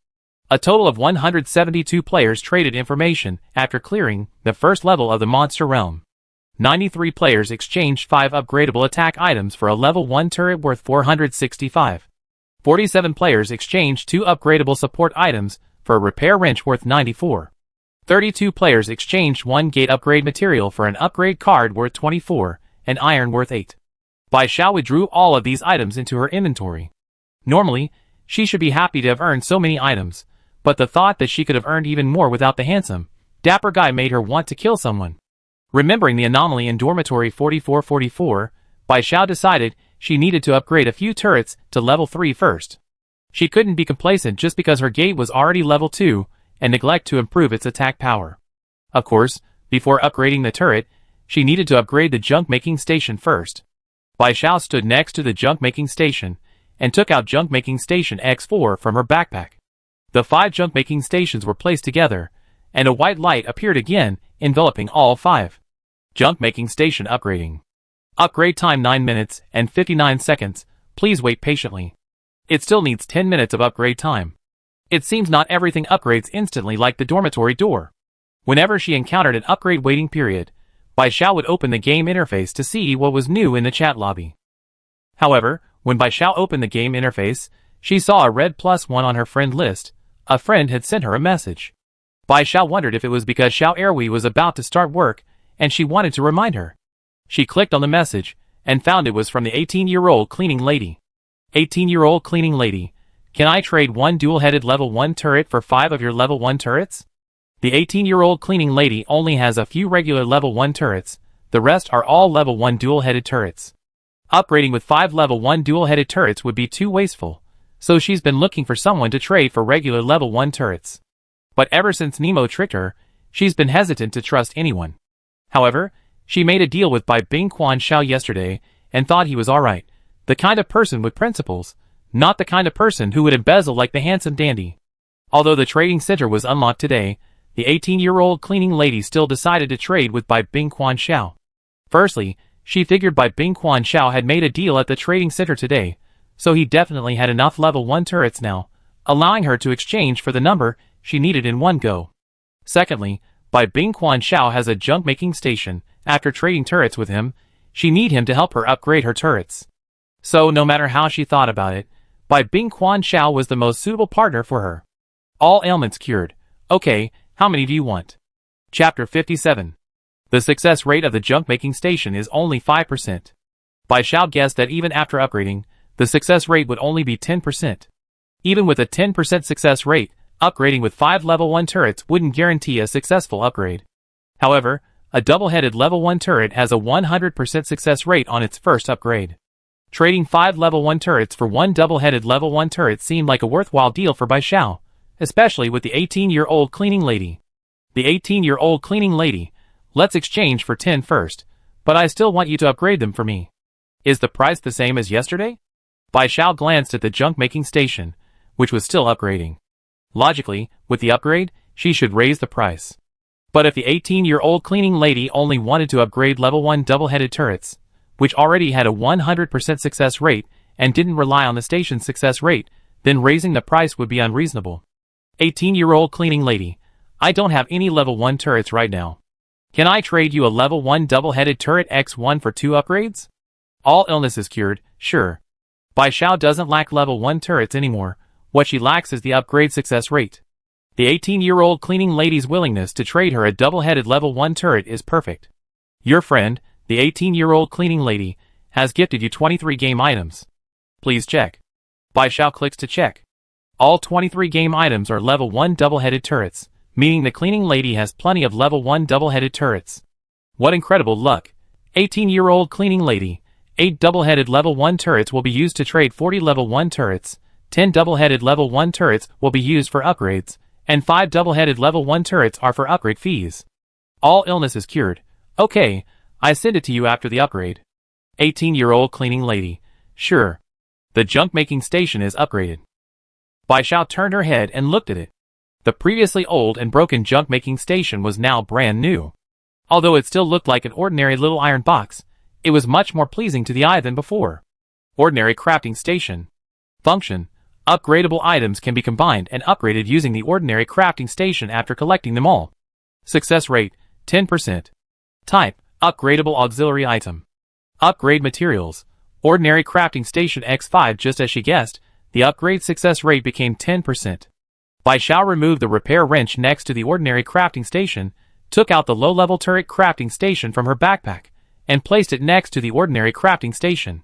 A total of 172 players traded information after clearing the first level of the Monster Realm. 93 players exchanged 5 upgradable attack items for a level 1 turret worth 465. 47 players exchanged 2 upgradable support items for a repair wrench worth 94. 32 players exchanged 1 gate upgrade material for an upgrade card worth 24, and iron worth 8. Bai Xiao withdrew all of these items into her inventory. Normally, she should be happy to have earned so many items, but the thought that she could have earned even more without the handsome, dapper guy made her want to kill someone. Remembering the anomaly in Dormitory 4444, Bai Xiao decided she needed to upgrade a few turrets to level 3 first. She couldn't be complacent just because her gate was already level 2, and neglect to improve its attack power. Of course, Before upgrading the turret, she needed to upgrade the junk-making station first. Bai Xiao stood next to the junk-making station and took out junk-making station X4 from her backpack. The 5 junk-making stations were placed together, and a white light appeared again, enveloping all 5. Junk-making station upgrading. Upgrade time 9 minutes and 59 seconds. Please wait patiently. It still needs 10 minutes of upgrade time. It seems not everything upgrades instantly like the dormitory door. Whenever she encountered an upgrade waiting period, Bai Xiao would open the game interface to see what was new in the chat lobby. However, when Bai Xiao opened the game interface, she saw a red +1 on her friend list. A friend had sent her a message. Bai Xiao wondered if it was because Xiao Erwei was about to start work, and she wanted to remind her. She clicked on the message, and found it was from the 18-year-old cleaning lady. 18-year-old cleaning lady, can I trade 1 dual-headed level 1 turret for 5 of your level 1 turrets? The 18-year-old cleaning lady only has a few regular level 1 turrets, the rest are all level 1 dual-headed turrets. Upgrading with 5 level 1 dual-headed turrets would be too wasteful, so she's been looking for someone to trade for regular level 1 turrets. But ever since Nemo tricked her, she's been hesitant to trust anyone. However, she made a deal with Bai Bingquan Xiao yesterday, and thought he was alright, the kind of person with principles, not the kind of person who would embezzle like the handsome dandy. Although the trading center was unlocked today, the 18-year-old cleaning lady still decided to trade with Bai Bingquan Xiao. Firstly, she figured Bai Bingquan Xiao had made a deal at the trading center today, so he definitely had enough level 1 turrets now, allowing her to exchange for the number she needed in one go. Secondly, Bai Bingquan Xiao has a junk-making station. After trading turrets with him, she need him to help her upgrade her turrets. So no matter how she thought about it, Bai Bingquan Xiao was the most suitable partner for her. All ailments cured. Okay, how many do you want? Chapter 57. The success rate of the junk-making station is only 5%. Bai Xiao guessed that even after upgrading, the success rate would only be 10%. Even with a 10% success rate, upgrading with 5 level 1 turrets wouldn't guarantee a successful upgrade. However, a double-headed level 1 turret has a 100% success rate on its first upgrade. Trading 5 level 1 turrets for 1 double-headed level 1 turret seemed like a worthwhile deal for Bai Xiao, especially with the 18-year-old cleaning lady. The 18-year-old cleaning lady, let's exchange for 10 first, but I still want you to upgrade them for me. Is the price the same as yesterday? Bai Xiao glanced at the junk-making station, which was still upgrading. Logically, with the upgrade, she should raise the price. But if the 18-year-old cleaning lady only wanted to upgrade level 1 double-headed turrets, which already had a 100% success rate and didn't rely on the station's success rate, then raising the price would be unreasonable. 18-year-old cleaning lady, I don't have any level 1 turrets right now. Can I trade you a level 1 double-headed turret X1 for 2 upgrades? All illnesses cured, sure. Bai Xiao doesn't lack level 1 turrets anymore, what she lacks is the upgrade success rate. The 18-year-old cleaning lady's willingness to trade her a double-headed level 1 turret is perfect. Your friend, the 18-year-old cleaning lady, has gifted you 23 game items. Please check. Bai Xiao clicks to check. All 23 game items are level 1 double-headed turrets, meaning the cleaning lady has plenty of level 1 double-headed turrets. What incredible luck. 18-year-old cleaning lady, 8 double-headed level 1 turrets will be used to trade 40 level 1 turrets, 10 double-headed level 1 turrets will be used for upgrades, and 5 double-headed level 1 turrets are for upgrade fees. All illnesses cured. Okay, I send it to you after the upgrade. 18-year-old cleaning lady. Sure. The junk-making station is upgraded. Bai Xiao turned her head and looked at it. The previously old and broken junk-making station was now brand new. Although it still looked like an ordinary little iron box, it was much more pleasing to the eye than before. Ordinary crafting station. Function. Upgradable items can be combined and upgraded using the ordinary crafting station after collecting them all. Success rate, 10%. Type, upgradable auxiliary item. Upgrade materials. Ordinary crafting station X5. Just as she guessed, the upgrade success rate became 10%. Bai Xiao removed the repair wrench next to the ordinary crafting station, took out the low-level turret crafting station from her backpack, and placed it next to the ordinary crafting station.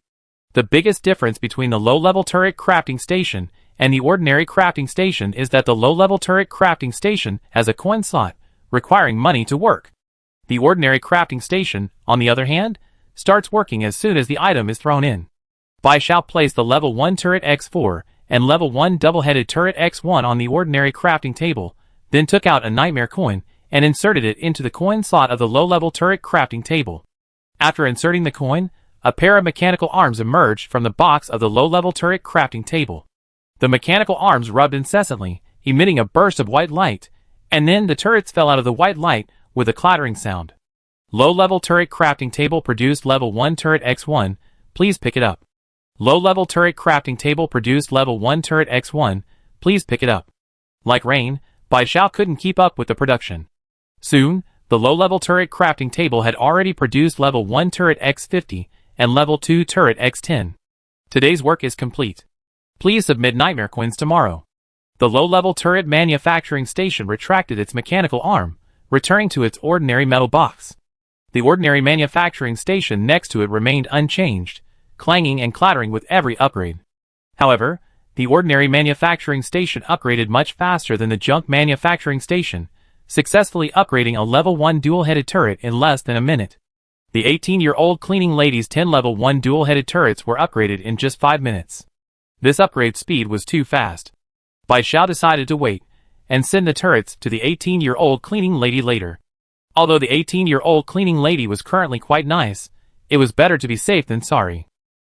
The biggest difference between the low-level turret crafting station and the ordinary crafting station is that the low-level turret crafting station has a coin slot, requiring money to work. The ordinary crafting station, on the other hand, starts working as soon as the item is thrown in. Bai Xiao placed the level 1 turret X4 and level 1 double-headed turret X1 on the ordinary crafting table, then took out a nightmare coin and inserted it into the coin slot of the low-level turret crafting table. After inserting the coin, a pair of mechanical arms emerged from the box of the low-level turret crafting table. The mechanical arms rubbed incessantly, emitting a burst of white light, and then the turrets fell out of the white light with a clattering sound. Low-level turret crafting table produced level 1 turret X1, please pick it up. Low-level turret crafting table produced level 1 turret X1, please pick it up. Like rain, Bai Xiao couldn't keep up with the production. Soon, the low-level turret crafting table had already produced level 1 turret X50 and level 2 turret X10. Today's work is complete. Please submit nightmare coins tomorrow. The low-level turret manufacturing station retracted its mechanical arm, returning to its ordinary metal box. The ordinary manufacturing station next to it remained unchanged, clanging and clattering with every upgrade. However, the ordinary manufacturing station upgraded much faster than the junk manufacturing station, successfully upgrading a level 1 dual-headed turret in less than a minute. The 18-year-old cleaning lady's 10 level 1 dual-headed turrets were upgraded in just 5 minutes. This upgrade speed was too fast. Bai Xiao decided to wait and send the turrets to the 18-year-old cleaning lady later. Although the 18-year-old cleaning lady was currently quite nice, it was better to be safe than sorry.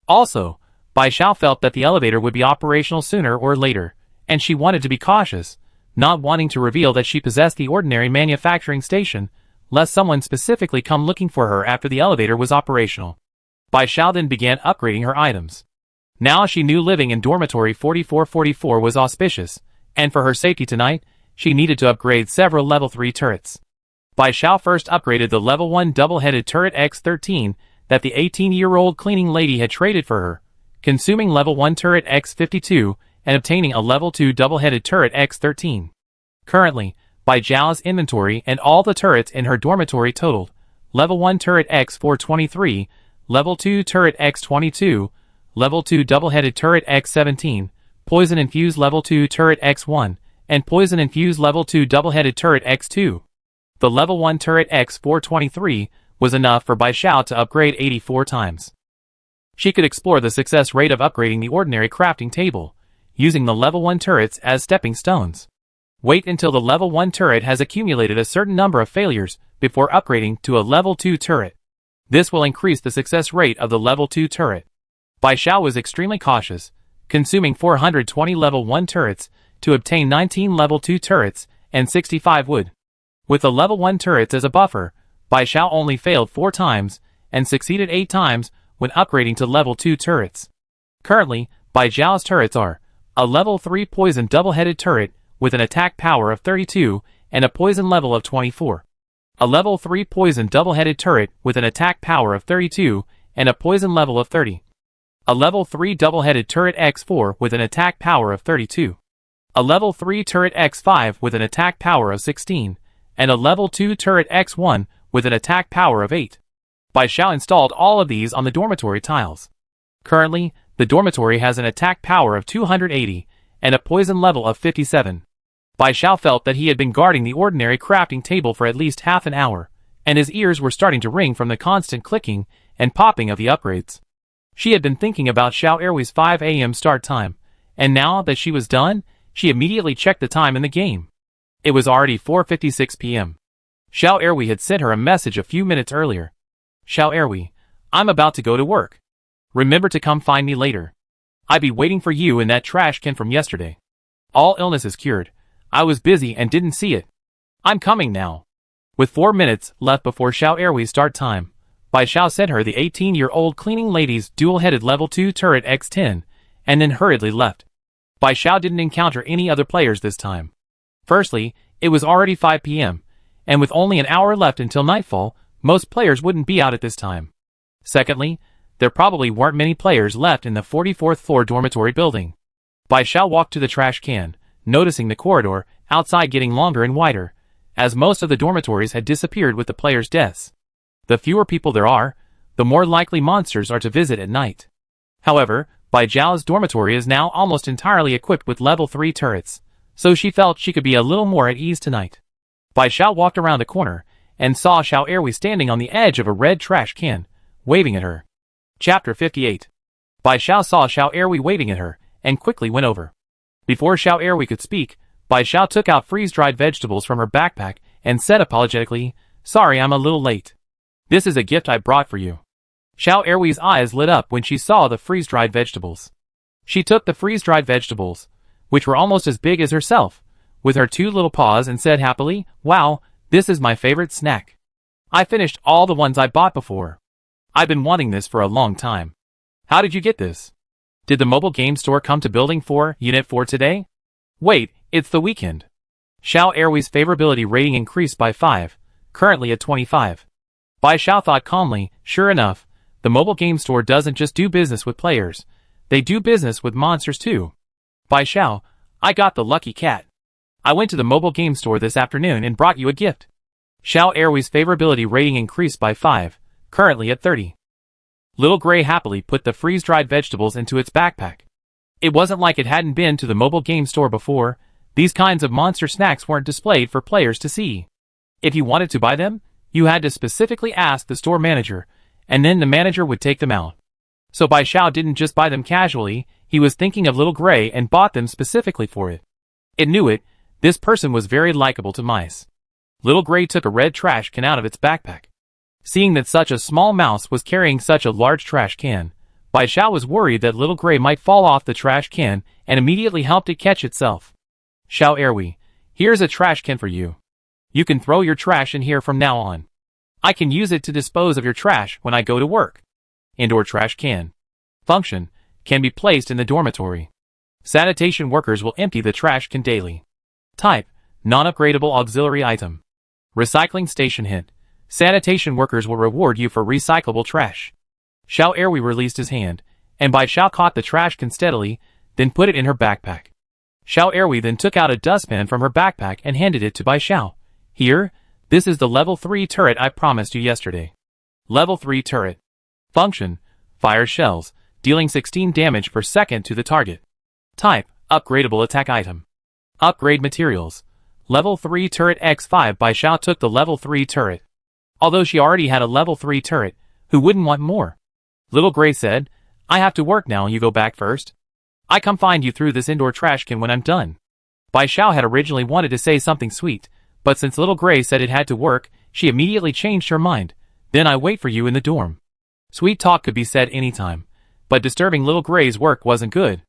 Also, Bai Xiao felt that the elevator would be operational sooner or later, and she wanted to be cautious, not wanting to reveal that she possessed the ordinary manufacturing station, lest someone specifically come looking for her after the elevator was operational. Bai Xiao then began upgrading her items. Now she knew living in dormitory 4444 was auspicious, and for her safety tonight, she needed to upgrade several level 3 turrets. Bai Xiao first upgraded the level 1 double-headed turret X13 that the 18-year-old cleaning lady had traded for her, consuming level 1 turret X52 and obtaining a level 2 double-headed turret X13. Currently, Bai Xiao's inventory and all the turrets in her dormitory totaled level 1 turret X423, level 2 turret X22, level 2 double-headed turret X17, poison-infused level 2 turret X1, and poison-infused level 2 double-headed turret X2. The level 1 turret X423 was enough for Bai Xiao to upgrade 84 times. She could explore the success rate of upgrading the ordinary crafting table, using the level 1 turrets as stepping stones. Wait until the level 1 turret has accumulated a certain number of failures before upgrading to a level 2 turret. This will increase the success rate of the level 2 turret. Bai Xiao was extremely cautious, consuming 420 level 1 turrets to obtain 19 level 2 turrets and 65 wood. With the level 1 turrets as a buffer, Bai Xiao only failed 4 times and succeeded 8 times when upgrading to level 2 turrets. Currently, Bai Xiao's turrets are a level 3 poison double-headed turret with an attack power of 32 and a poison level of 24. A level 3 poison double-headed turret with an attack power of 32 and a poison level of 30. A level 3 double-headed turret X4 with an attack power of 32. A level 3 turret X5 with an attack power of 16, and a level 2 turret X1 with an attack power of 8. Bai Xiao installed all of these on the dormitory tiles. Currently, the dormitory has an attack power of 280 and a poison level of 57. Bai Xiao felt that he had been guarding the ordinary crafting table for at least half an hour, and his ears were starting to ring from the constant clicking and popping of the upgrades. She had been thinking about Xiao Erwei's 5 a.m. start time, and now that she was done, she immediately checked the time in the game. It was already 4:56 p.m. Xiao Erwei had sent her a message a few minutes earlier. Xiao Erwei, I'm about to go to work. Remember to come find me later. I'd be waiting for you in that trash can from yesterday. All illness is cured. I was busy and didn't see it. I'm coming now. With 4 minutes left before Xiao Erwei's start time, Bai Xiao sent her the 18-year-old cleaning lady's dual-headed level 2 turret X10, and then hurriedly left. Bai Xiao didn't encounter any other players this time. Firstly, it was already 5 p.m., and with only an hour left until nightfall, most players wouldn't be out at this time. Secondly, there probably weren't many players left in the 44th floor dormitory building. Bai Xiao walked to the trash can, noticing the corridor outside getting longer and wider, as most of the dormitories had disappeared with the players' deaths. The fewer people there are, the more likely monsters are to visit at night. However, Bai Xiao's dormitory is now almost entirely equipped with level 3 turrets, so she felt she could be a little more at ease tonight. Bai Xiao walked around the corner and saw Xiao Erwei standing on the edge of a red trash can, waving at her. Chapter 58. Bai Xiao saw Xiao Erwei waving at her and quickly went over. Before Xiao Erwei could speak, Bai Xiao took out freeze-dried vegetables from her backpack and said apologetically, "Sorry, I'm a little late. This is a gift I brought for you." Xiao Erwei's eyes lit up when she saw the freeze-dried vegetables. She took the freeze-dried vegetables, which were almost as big as herself, with her two little paws and said happily, "Wow, this is my favorite snack. I finished all the ones I bought before. I've been wanting this for a long time." "How did you get this? Did the mobile game store come to Building 4, Unit 4 today?" "Wait, it's the weekend." Xiao Erwei's favorability rating increased by 5, currently at 25. Bai Xiao thought calmly, sure enough, the mobile game store doesn't just do business with players, they do business with monsters too. "Bai Xiao, I got the lucky cat. I went to the mobile game store this afternoon and brought you a gift." Xiao Erwei's favorability rating increased by 5, currently at 30. Little Gray happily put the freeze-dried vegetables into its backpack. It wasn't like it hadn't been to the mobile game store before. These kinds of monster snacks weren't displayed for players to see. If you wanted to buy them, you had to specifically ask the store manager, and then the manager would take them out. So Bai Xiao didn't just buy them casually, he was thinking of Little Gray and bought them specifically for it. It knew it, this person was very likable to mice. Little Gray took a red trash can out of its backpack. Seeing that such a small mouse was carrying such a large trash can, Bai Xiao was worried that Little Gray might fall off the trash can and immediately helped it catch itself. "Xiao Erwei, here's a trash can for you. You can throw your trash in here from now on. I can use it to dispose of your trash when I go to work." Indoor trash can. Function, can be placed in the dormitory. Sanitation workers will empty the trash can daily. Type, non-upgradable auxiliary item. Recycling station hint. Sanitation workers will reward you for recyclable trash. Xiao Erwei released his hand, and Bai Xiao caught the trash can steadily, then put it in her backpack. Xiao Erwei then took out a dustpan from her backpack and handed it to Bai Xiao. "Here, this is the level 3 turret I promised you yesterday." Level 3 turret. Function, fire shells, dealing 16 damage per second to the target. Type, upgradable attack item. Upgrade materials. Level 3 turret X5. Bai Xiao took the level 3 turret. Although she already had a level 3 turret, who wouldn't want more? Little Gray said, "I have to work now, you go back first. I come find you through this indoor trash can when I'm done." Bai Xiao had originally wanted to say something sweet, but since Little Gray said it had to work, she immediately changed her mind. "Then I wait for you in the dorm." Sweet talk could be said anytime, but disturbing Little Gray's work wasn't good.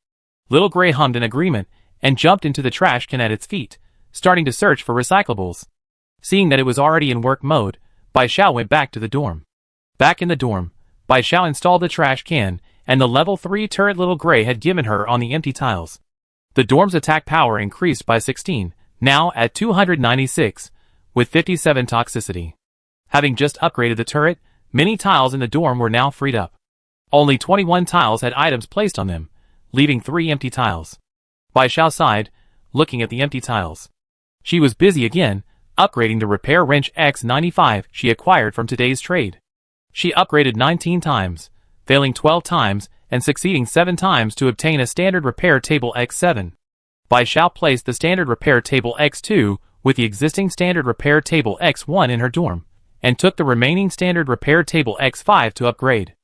Little Gray hummed in agreement and jumped into the trash can at its feet, starting to search for recyclables. Seeing that it was already in work mode, Bai Xiao went back to the dorm. Back in the dorm, Bai Xiao installed the trash can and the level 3 turret Little Gray had given her on the empty tiles. The dorm's attack power increased by 16, now at 296, with 57 toxicity. Having just upgraded the turret, many tiles in the dorm were now freed up. Only 21 tiles had items placed on them, leaving 3 empty tiles. Bai Xiao sighed, looking at the empty tiles. She was busy again, upgrading the repair wrench X95 she acquired from today's trade. She upgraded 19 times, failing 12 times, and succeeding 7 times to obtain a standard repair table X7. Bai Xiao placed the standard repair table X2 with the existing standard repair table X1 in her dorm, and took the remaining standard repair table X5 to upgrade.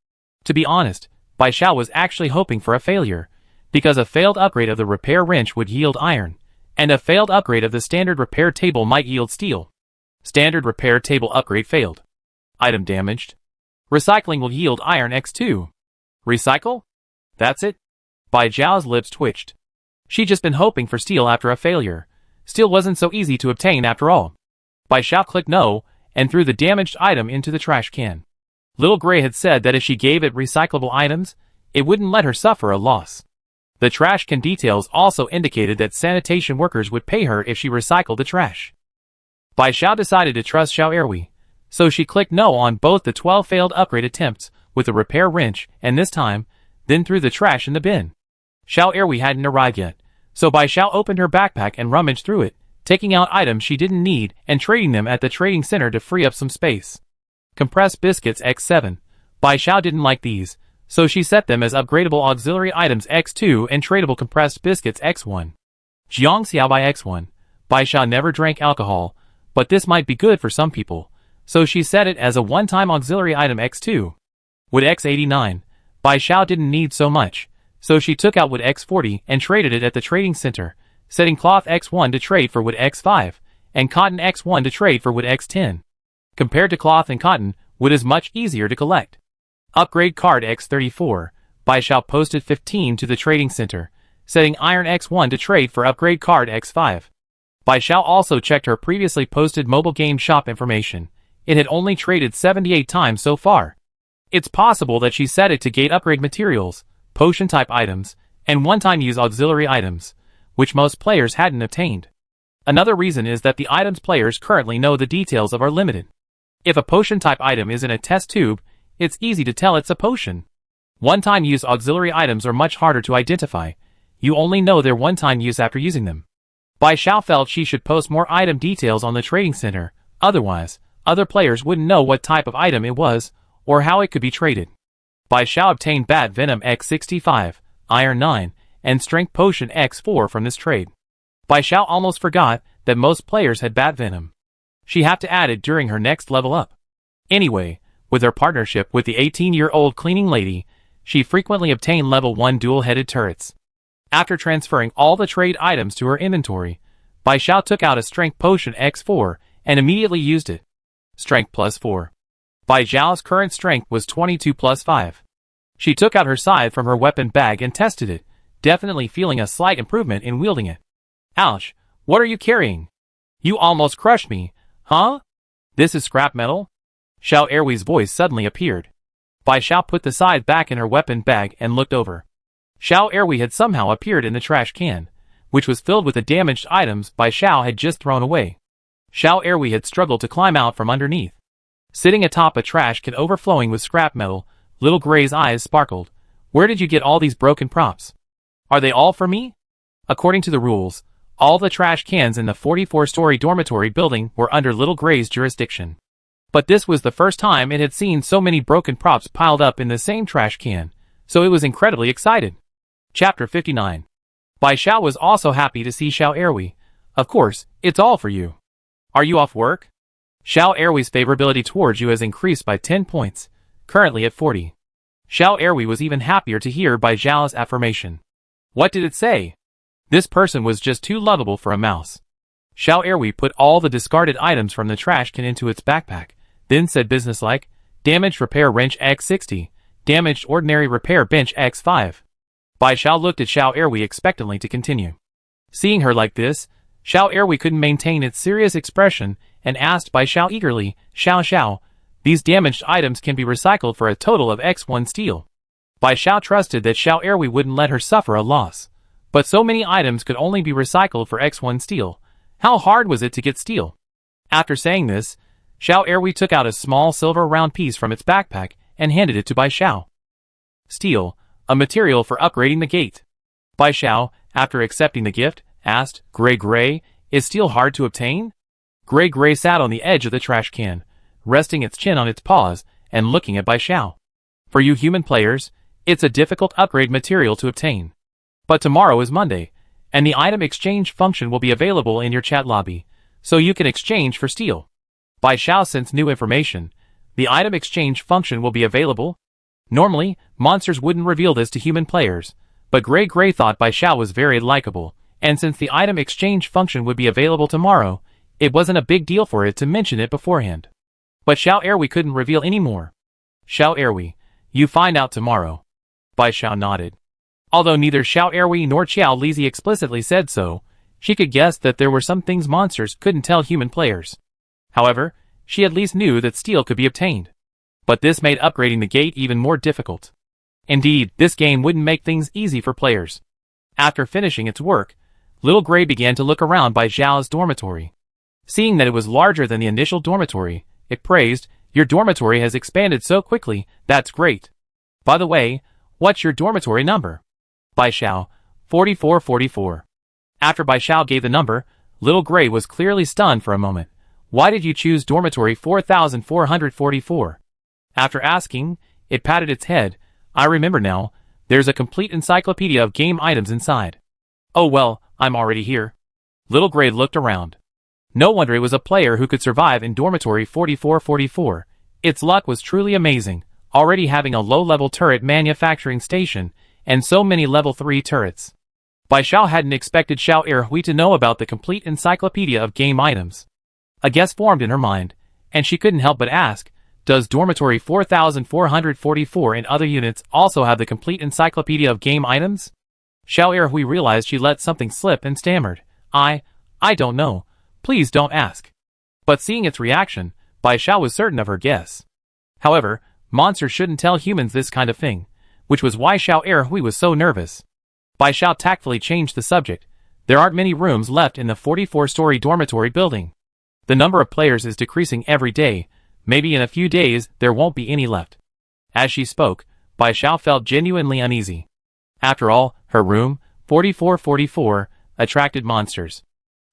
To be honest, Bai Xiao was actually hoping for a failure, because a failed upgrade of the repair wrench would yield iron, and a failed upgrade of the standard repair table might yield steel. Standard repair table upgrade failed. Item damaged. Recycling will yield iron X2. Recycle? That's it? Bai Xiao's lips twitched. She'd just been hoping for steel after a failure. Steel wasn't so easy to obtain after all. Bai Xiao clicked no, and threw the damaged item into the trash can. Little Gray had said that if she gave it recyclable items, it wouldn't let her suffer a loss. The trash can details also indicated that sanitation workers would pay her if she recycled the trash. Bai Xiao decided to trust Xiao Erwei, so she clicked no on both the 12 failed upgrade attempts with the repair wrench and this time, then threw the trash in the bin. Xiao Erwei hadn't arrived yet, so Bai Xiao opened her backpack and rummaged through it, taking out items she didn't need and trading them at the trading center to free up some space. Compressed biscuits X7. Bai Xiao didn't like these, so she set them as upgradable auxiliary items X2 and tradable compressed biscuits X1. Jiang Xiao by X1. Bai Xiao never drank alcohol, but this might be good for some people, so she set it as a one-time auxiliary item X2. Wood X89. Bai Xiao didn't need so much, so she took out wood X40 and traded it at the trading center, setting cloth X1 to trade for wood X5, and cotton X1 to trade for wood X10. Compared to cloth and cotton, wood is much easier to collect. Upgrade card X34. Bai Xiao posted 15 to the trading center, setting iron X1 to trade for upgrade card X5. Bai Xiao also checked her previously posted mobile game shop information. It had only traded 78 times so far. It's possible that she set it to gate upgrade materials, potion-type items, and one-time use auxiliary items, which most players hadn't obtained. Another reason is that the items players currently know the details of are limited. If a potion-type item is in a test tube, it's easy to tell it's a potion. One-time use auxiliary items are much harder to identify. You only know their one-time use after using them. Bai Xiao felt she should post more item details on the trading center, otherwise, other players wouldn't know what type of item it was, or how it could be traded. Bai Xiao obtained Bat Venom X65, Iron 9, and Strength Potion X4 from this trade. Bai Xiao almost forgot that most players had Bat Venom. She had to add it during her next level up. Anyway, with her partnership with the 18-year-old cleaning lady, she frequently obtained level 1 dual-headed turrets. After transferring all the trade items to her inventory, Bai Xiao took out a Strength Potion X4 and immediately used it. Strength plus 4. Bai Xiao's current strength was 22 plus 5. She took out her scythe from her weapon bag and tested it, definitely feeling a slight improvement in wielding it. Ouch, what are you carrying? You almost crushed me, huh? This is scrap metal? Xiao Erwei's voice suddenly appeared. Bai Xiao put the scythe back in her weapon bag and looked over. Xiao Erwei had somehow appeared in the trash can, which was filled with the damaged items Bai Xiao had just thrown away. Xiao Erwei had struggled to climb out from underneath. Sitting atop a trash can overflowing with scrap metal, Little Gray's eyes sparkled. Where did you get all these broken props? Are they all for me? According to the rules, all the trash cans in the 44-story dormitory building were under Little Gray's jurisdiction. But this was the first time it had seen so many broken props piled up in the same trash can, so it was incredibly excited. Chapter 59. Bai Xiao was also happy to see Xiao Erwei. Of course, it's all for you. Are you off work? Xiao Erwei's favorability towards you has increased by 10 points, currently at 40. Xiao Erwei was even happier to hear Bai Xiao's affirmation. What did it say? This person was just too lovable for a mouse. Xiao Erwei put all the discarded items from the trash can into its backpack, then said businesslike, Damaged repair wrench X60, damaged ordinary repair bench X5. Bai Xiao looked at Xiao Erwei expectantly to continue. Seeing her like this, Xiao Erwei couldn't maintain its serious expression and asked Bai Xiao eagerly, Xiao, these damaged items can be recycled for a total of X1 steel. Bai Xiao trusted that Xiao Erwei wouldn't let her suffer a loss. But so many items could only be recycled for X1 steel. How hard was it to get steel? After saying this, Xiao Erwei took out a small silver round piece from its backpack and handed it to Bai Xiao. Steel, a material for upgrading the gate. Bai Xiao, after accepting the gift, asked, Gray, is steel hard to obtain? Gray sat on the edge of the trash can, resting its chin on its paws and looking at Bai Xiao. For you human players, it's a difficult upgrade material to obtain. But tomorrow is Monday, and the item exchange function will be available in your chat lobby, so you can exchange for steel. Bai Xiao sensed new information. The item exchange function will be available. Normally, monsters wouldn't reveal this to human players, but Gray thought Bai Xiao was very likable, and since the item exchange function would be available tomorrow, it wasn't a big deal for it to mention it beforehand. But Xiao Erwei couldn't reveal any more. Xiao Erwei, you find out tomorrow. Bai Xiao nodded. Although neither Xiao Erwei nor Qiao Lizi explicitly said so, she could guess that there were some things monsters couldn't tell human players. However, she at least knew that steel could be obtained. But this made upgrading the gate even more difficult. Indeed, this game wouldn't make things easy for players. After finishing its work, Little Gray began to look around Bai Xiao's dormitory. Seeing that it was larger than the initial dormitory, it praised, Your dormitory has expanded so quickly, that's great. By the way, what's your dormitory number? Bai Xiao, 4444. After Bai Xiao gave the number, Little Gray was clearly stunned for a moment. Why did you choose dormitory 4444? After asking, it patted its head. I remember now, there's a complete encyclopedia of game items inside. Oh well, I'm already here. Little Gray looked around. No wonder it was a player who could survive in dormitory 4444. Its luck was truly amazing, already having a low-level turret manufacturing station, and so many level 3 turrets. Bai Xiao hadn't expected Xiao Erhui to know about the complete encyclopedia of game items. A guess formed in her mind, and she couldn't help but ask, does Dormitory 4444 and other units also have the complete encyclopedia of game items? Xiao Erhui realized she let something slip and stammered, I don't know. Please don't ask. But seeing its reaction, Bai Xiao was certain of her guess. However, monsters shouldn't tell humans this kind of thing, which was why Xiao Erhui was so nervous. Bai Xiao tactfully changed the subject. There aren't many rooms left in the 44-story dormitory building. The number of players is decreasing every day. Maybe in a few days there won't be any left. As she spoke, Bai Xiao felt genuinely uneasy. After all, her room, 4444, attracted monsters.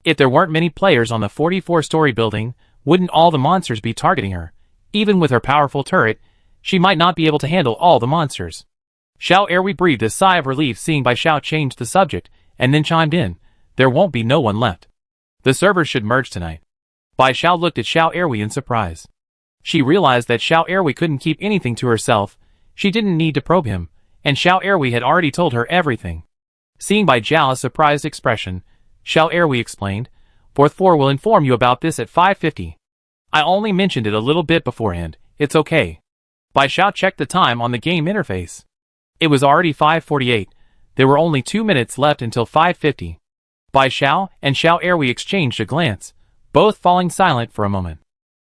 If there weren't many players on the 44-story building, wouldn't all the monsters be targeting her? Even with her powerful turret, she might not be able to handle all the monsters. Xiao Erhui breathed a sigh of relief seeing Bai Xiao change the subject, and then chimed in, there won't be no one left. The servers should merge tonight. Bai Xiao looked at Xiao Erhui in surprise. She realized that Xiao Erhui couldn't keep anything to herself. She didn't need to probe him, and Xiao Erhui had already told her everything. Seeing Bai Xiao's surprised expression, Xiao Erhui explained, Fourth Floor will inform you about this at 5:50. I only mentioned it a little bit beforehand, it's okay. Bai Xiao checked the time on the game interface. It was already 5:48, there were only 2 minutes left until 5:50. Bai Xiao and Xiao Erhui exchanged a glance, both falling silent for a moment.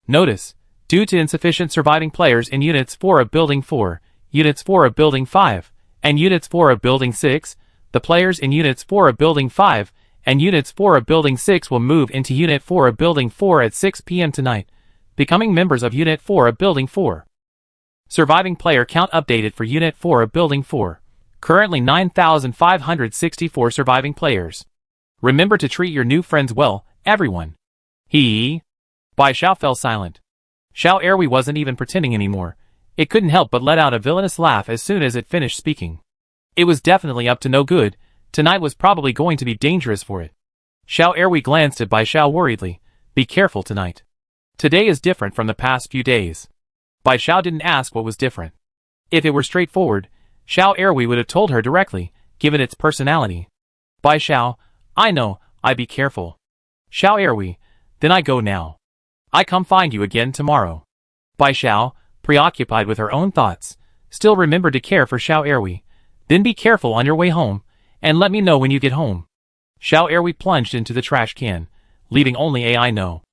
Notice, due to insufficient surviving players in Units 4 of Building 4, Units 4 of Building 5, and Units 4 of Building 6, the players in Units 4 of Building 5 and Units 4 of Building 6 will move into Unit 4 of Building 4 at 6 p.m. tonight, becoming members of Unit 4 of Building 4. Surviving player count updated for Unit 4 of Building 4. Currently 9,564 surviving players. Remember to treat your new friends well, everyone. Bai Xiao fell silent. Xiao Erhui wasn't even pretending anymore. It couldn't help but let out a villainous laugh as soon as it finished speaking. It was definitely up to no good. Tonight was probably going to be dangerous for it. Xiao Erhui glanced at Bai Xiao worriedly. Be careful tonight. Today is different from the past few days. Bai Xiao didn't ask what was different. If it were straightforward, Xiao Erhui would have told her directly, given its personality. Bai Xiao, I know, I be careful. Xiao Erhui, then I go now. I come find you again tomorrow. Bai Xiao, preoccupied with her own thoughts, still remembered to care for Xiao Erhui. Then be careful on your way home, and let me know when you get home. Xiao Erhui plunged into the trash can, leaving only AI know.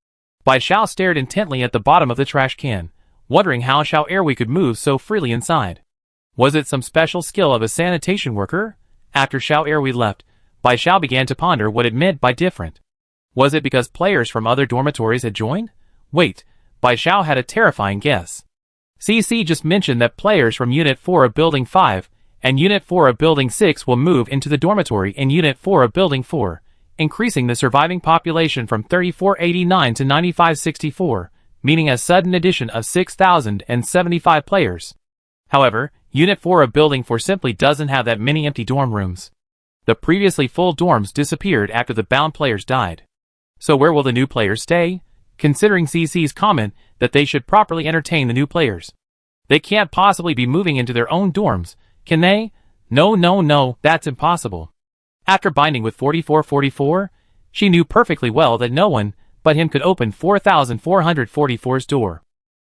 Bai Xiao stared intently at the bottom of the trash can, wondering how Xiao Erhui could move so freely inside. Was it some special skill of a sanitation worker? After Xiao Erhui left, Bai Xiao began to ponder what it meant by different. Was it because players from other dormitories had joined? Wait, Bai Xiao had a terrifying guess. CC just mentioned that players from Unit 4 of Building 5 and Unit 4 of Building 6 will move into the dormitory in Unit 4 of Building 4, increasing the surviving population from 3489 to 9564, meaning a sudden addition of 6,075 players. However, Unit 4 of Building 4 simply doesn't have that many empty dorm rooms. The previously full dorms disappeared after the bound players died. So where will the new players stay? Considering CC's comment that they should properly entertain the new players. They can't possibly be moving into their own dorms, can they? No, that's impossible. After binding with 4444, she knew perfectly well that no one but him could open 4444's door.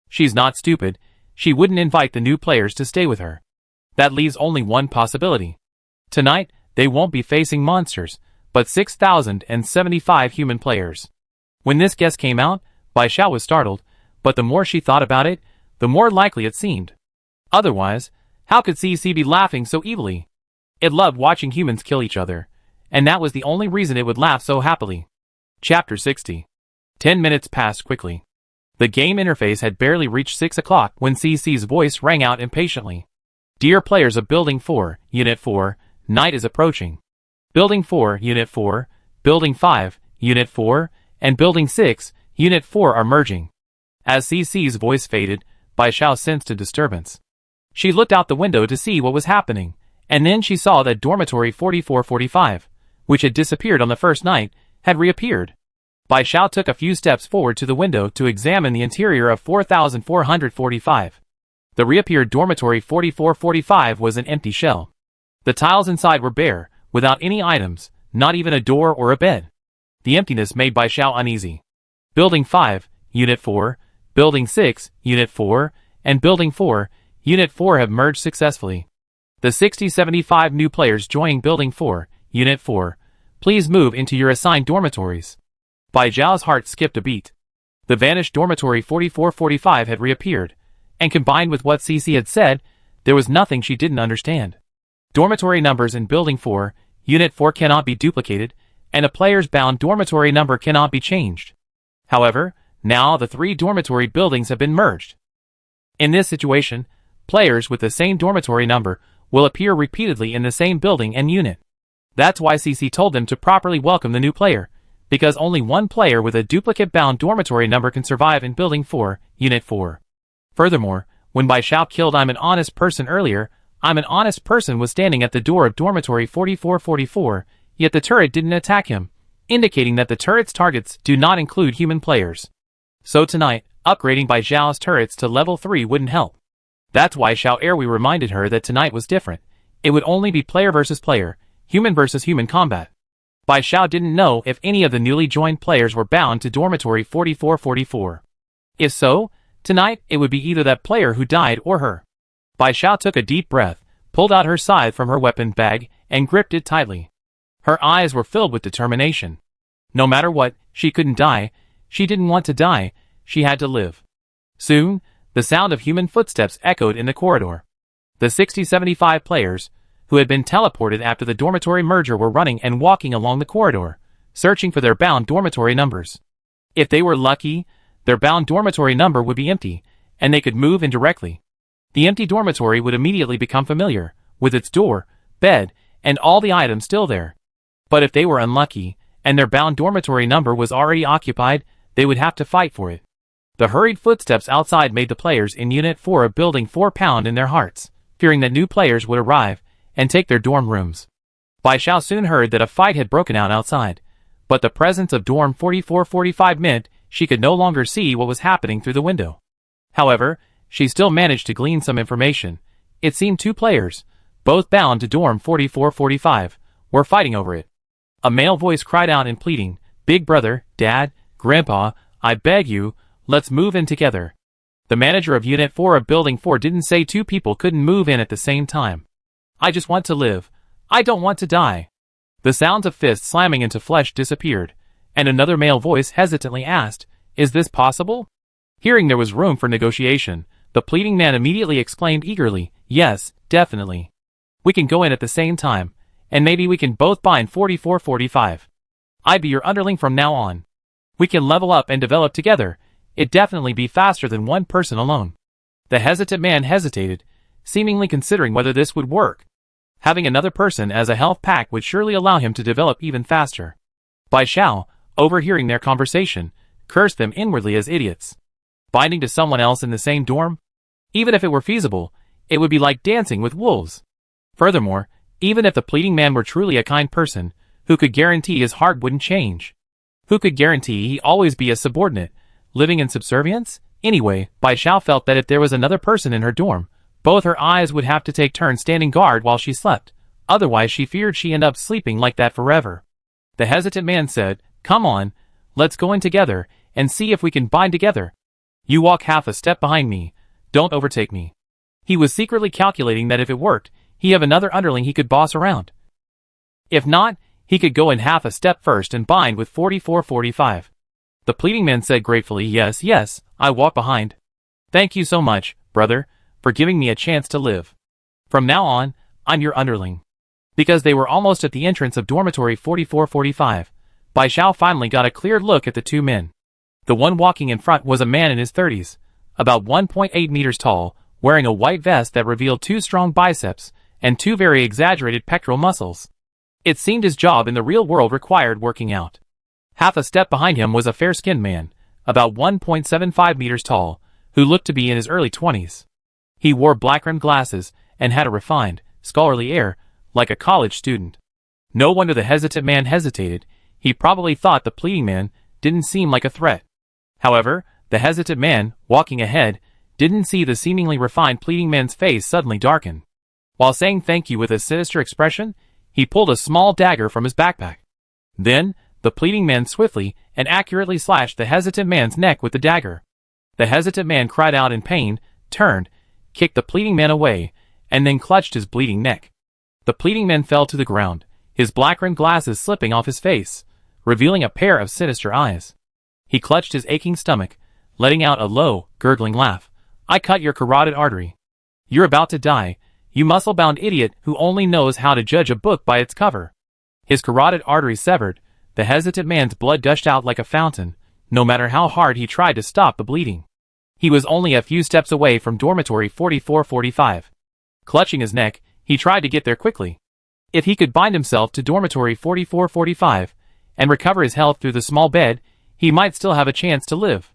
She's not stupid, she wouldn't invite the new players to stay with her. That leaves only one possibility. Tonight, they won't be facing monsters, but 6,075 human players. When this guess came out, Bai Xiao was startled, but the more she thought about it, the more likely it seemed. Otherwise, how could CC be laughing so evilly? It loved watching humans kill each other, and that was the only reason it would laugh so happily. Chapter 60. 10 minutes passed quickly. The game interface had barely reached 6 o'clock when CC's voice rang out impatiently. Dear players of Building 4, Unit 4, night is approaching. Building 4, Unit 4, Building 5, Unit 4, and Building 6, Unit 4 are merging. As CC's voice faded, Bai Xiao sensed a disturbance. She looked out the window to see what was happening, and then she saw that Dormitory 4445, which had disappeared on the first night, had reappeared. Bai Xiao took a few steps forward to the window to examine the interior of 4445. The reappeared Dormitory 4445 was an empty shell. The tiles inside were bare, without any items, not even a door or a bed. The emptiness made Bai Xiao uneasy. Building 5, Unit 4, Building 6, Unit 4, and Building 4, Unit 4 have merged successfully. The 60-75 new players joining Building 4, Unit 4, please move into your assigned dormitories. Bai Zhao's heart skipped a beat. The vanished dormitory 4445 had reappeared, and combined with what CC had said, there was nothing she didn't understand. Dormitory numbers in Building 4, Unit 4 cannot be duplicated, and a player's bound dormitory number cannot be changed. However, now the 3 dormitory buildings have been merged. In this situation, players with the same dormitory number will appear repeatedly in the same building and unit. That's why CC told them to properly welcome the new player, because only one player with a duplicate-bound dormitory number can survive in Building 4, Unit 4. Furthermore, when Bai Xiao killed I'm an honest person earlier, I'm an honest person was standing at the door of dormitory 4444, yet the turret didn't attack him, indicating that the turret's targets do not include human players. So tonight, upgrading Bai Xiao's turrets to level 3 wouldn't help. That's why Xiao Erwi reminded her that tonight was different. It would only be player versus player, human versus human combat. Bai Xiao didn't know if any of the newly joined players were bound to dormitory 4444. If so, tonight it would be either that player who died or her. Bai Xiao took a deep breath, pulled out her scythe from her weapon bag, and gripped it tightly. Her eyes were filled with determination. No matter what, she couldn't die. She didn't want to die. She had to live. Soon, the sound of human footsteps echoed in the corridor. The 60-75 players, who had been teleported after the dormitory merger, were running and walking along the corridor, searching for their bound dormitory numbers. If they were lucky, their bound dormitory number would be empty, and they could move in directly. The empty dormitory would immediately become familiar, with its door, bed, and all the items still there. But if they were unlucky, and their bound dormitory number was already occupied, they would have to fight for it. The hurried footsteps outside made the players in Unit 4 of Building 4 pound in their hearts, fearing that new players would arrive and take their dorm rooms. Bai Xiao soon heard that a fight had broken out outside, but the presence of dorm 4445 meant she could no longer see what was happening through the window. However, she still managed to glean some information. It seemed 2 players, both bound to dorm 4445, were fighting over it. A male voice cried out in pleading, "Big brother, dad, grandpa, I beg you, let's move in together." The manager of Unit 4 of Building 4 didn't say 2 people couldn't move in at the same time. "I just want to live. I don't want to die." The sounds of fists slamming into flesh disappeared, and another male voice hesitantly asked, "Is this possible?" Hearing there was room for negotiation, the pleading man immediately exclaimed eagerly, "Yes, definitely. We can go in at the same time, and maybe we can both bind 4445. I'd be your underling from now on. We can level up and develop together. It'd definitely be faster than one person alone." The hesitant man hesitated, seemingly considering whether this would work. Having another person as a health pack would surely allow him to develop even faster. Bai Xiao, overhearing their conversation, cursed them inwardly as idiots. Binding to someone else in the same dorm? Even if it were feasible, it would be like dancing with wolves. Furthermore, even if the pleading man were truly a kind person, who could guarantee his heart wouldn't change? Who could guarantee he'd always be a subordinate, living in subservience? Anyway, Bai Xiao felt that if there was another person in her dorm, both her eyes would have to take turns standing guard while she slept. Otherwise she feared she'd end up sleeping like that forever. The hesitant man said, "Come on, let's go in together, and see if we can bind together. You walk half a step behind me. Don't overtake me." He was secretly calculating that if it worked, he'd have another underling he could boss around. If not, he could go in half a step first and bind with 4445. The pleading man said gratefully, "Yes, yes, I walk behind. Thank you so much, brother, for giving me a chance to live. From now on, I'm your underling." Because they were almost at the entrance of dormitory 4445, Bai Xiao finally got a clear look at the 2 men. The one walking in front was a man in his 30s, about 1.8 meters tall, wearing a white vest that revealed 2 strong biceps and 2 very exaggerated pectoral muscles. It seemed his job in the real world required working out. Half a step behind him was a fair-skinned man, about 1.75 meters tall, who looked to be in his early 20s. He wore black-rimmed glasses and had a refined, scholarly air, like a college student. No wonder the hesitant man hesitated. He probably thought the pleading man didn't seem like a threat. However, the hesitant man, walking ahead, didn't see the seemingly refined pleading man's face suddenly darken. While saying thank you with a sinister expression, He pulled a small dagger from his backpack. Then, the pleading man swiftly and accurately slashed the hesitant man's neck with the dagger. The hesitant man cried out in pain, turned, kicked the pleading man away, and then clutched his bleeding neck. The pleading man fell to the ground, his black-rimmed glasses slipping off his face, revealing a pair of sinister eyes. He clutched his aching stomach, letting out a low, gurgling laugh. I cut your carotid artery. You're about to die, you muscle-bound idiot who only knows how to judge a book by its cover. His carotid artery severed, the hesitant man's blood gushed out like a fountain, no matter how hard he tried to stop the bleeding. He was only a few steps away from dormitory 4445. Clutching his neck, he tried to get there quickly. If he could bind himself to dormitory 4445 and recover his health through the small bed, he might still have a chance to live.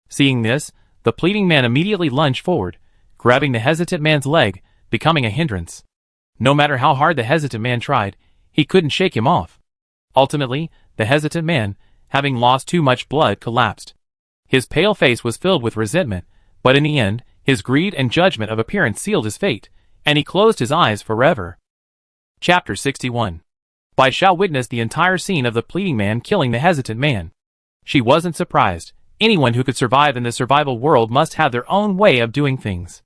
Seeing this, the pleading man immediately lunged forward, grabbing the hesitant man's leg, becoming a hindrance. No matter how hard the hesitant man tried, he couldn't shake him off. Ultimately, the hesitant man, having lost too much blood, collapsed. His pale face was filled with resentment, but in the end, his greed and judgment of appearance sealed his fate, and he closed his eyes forever. Chapter 61. Bai Xiao witnessed the entire scene of the pleading man killing the hesitant man. She wasn't surprised. Anyone who could survive in the survival world must have their own way of doing things.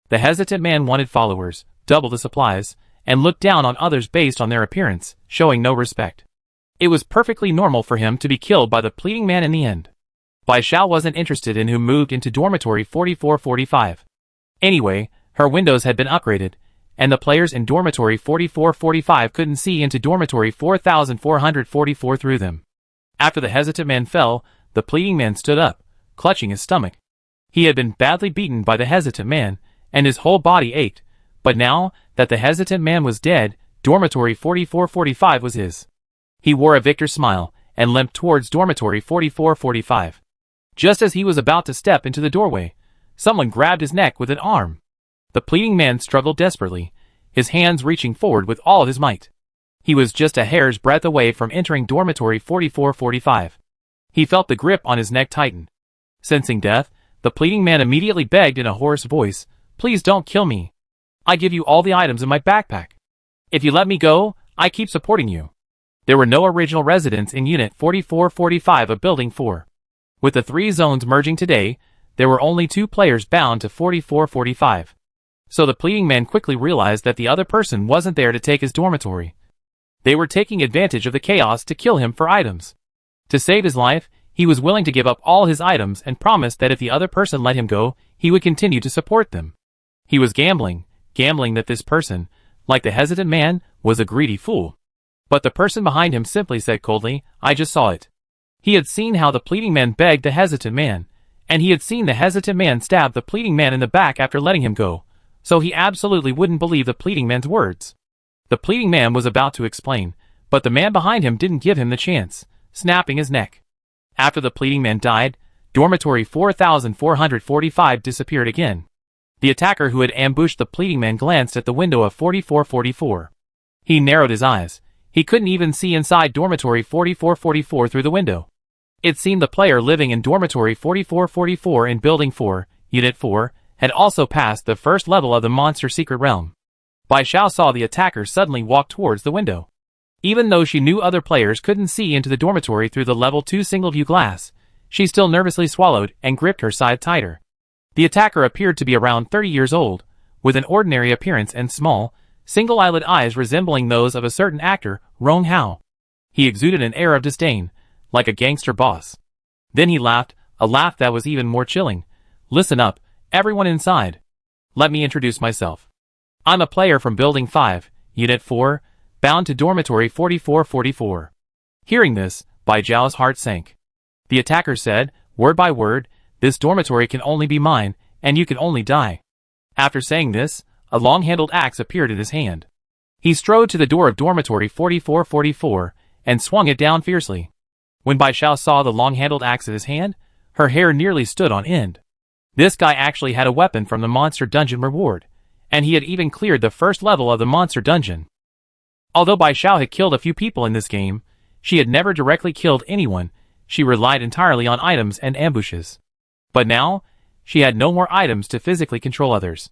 The hesitant man wanted followers, double the supplies, and looked down on others based on their appearance, showing no respect. It was perfectly normal for him to be killed by the pleading man in the end. Bai Xiao wasn't interested in who moved into dormitory 4445. Anyway, her windows had been upgraded, and the players in dormitory 4445 couldn't see into dormitory 4444 through them. After the hesitant man fell, the pleading man stood up, clutching his stomach. He had been badly beaten by the hesitant man, and his whole body ached, but now that the hesitant man was dead, dormitory 4445 was his. He wore a victor's smile, and limped towards dormitory 4445. Just as he was about to step into the doorway, someone grabbed his neck with an arm. The pleading man struggled desperately, his hands reaching forward with all his might. He was just a hair's breadth away from entering dormitory 4445. He felt the grip on his neck tighten. Sensing death, the pleading man immediately begged in a hoarse voice, "Please don't kill me. I give you all the items in my backpack. If you let me go, I keep supporting you." There were no original residents in Unit 4445 of Building 4. With the 3 zones merging today, there were only 2 players bound to 4445. So the pleading man quickly realized that the other person wasn't there to take his dormitory. They were taking advantage of the chaos to kill him for items. To save his life, he was willing to give up all his items and promised that if the other person let him go, he would continue to support them. He was gambling that this person, like the hesitant man, was a greedy fool. But the person behind him simply said coldly, "I just saw it." He had seen how the pleading man begged the hesitant man, and he had seen the hesitant man stab the pleading man in the back after letting him go, so he absolutely wouldn't believe the pleading man's words. The pleading man was about to explain, but the man behind him didn't give him the chance, snapping his neck. After the pleading man died, dormitory 4445 disappeared again. The attacker who had ambushed the pleading man glanced at the window of 4444. He narrowed his eyes. He couldn't even see inside dormitory 4444 through the window. It seemed the player living in dormitory 4444 in Building 4, Unit 4, had also passed the first level of the monster secret realm. Bai Xiao saw the attacker suddenly walk towards the window. Even though she knew other players couldn't see into the dormitory through the level 2 single-view glass, she still nervously swallowed and gripped her side tighter. The attacker appeared to be around 30 years old, with an ordinary appearance and small, single-eyelid eyes resembling those of a certain actor, Rong Hao. He exuded an air of disdain, like a gangster boss. Then he laughed, a laugh that was even more chilling. "Listen up, everyone inside. Let me introduce myself. I'm a player from Building 5, Unit 4, bound to dormitory 4444. Hearing this, Bai Zhao's heart sank. The attacker said, word by word, "This dormitory can only be mine, and you can only die." After saying this, a long-handled axe appeared in his hand. He strode to the door of dormitory 4444 and swung it down fiercely. When Bai Xiao saw the long-handled axe in his hand, her hair nearly stood on end. This guy actually had a weapon from the monster dungeon reward, and he had even cleared the first level of the monster dungeon. Although Bai Xiao had killed a few people in this game, she had never directly killed anyone. She relied entirely on items and ambushes. But now, she had no more items to physically control others.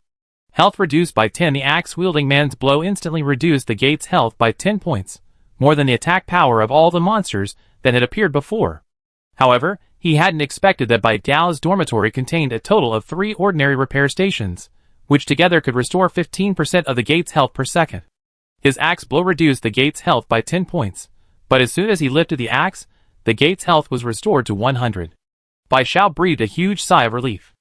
Health reduced by 10. The axe-wielding man's blow instantly reduced the gate's health by 10 points, more than the attack power of all the monsters that had appeared before. However, he hadn't expected that Bai Dao's dormitory contained a total of 3 ordinary repair stations, which together could restore 15% of the gate's health per second. His axe blow reduced the gate's health by 10 points, but as soon as he lifted the axe, the gate's health was restored to 100. Bai Xiao breathed a huge sigh of relief.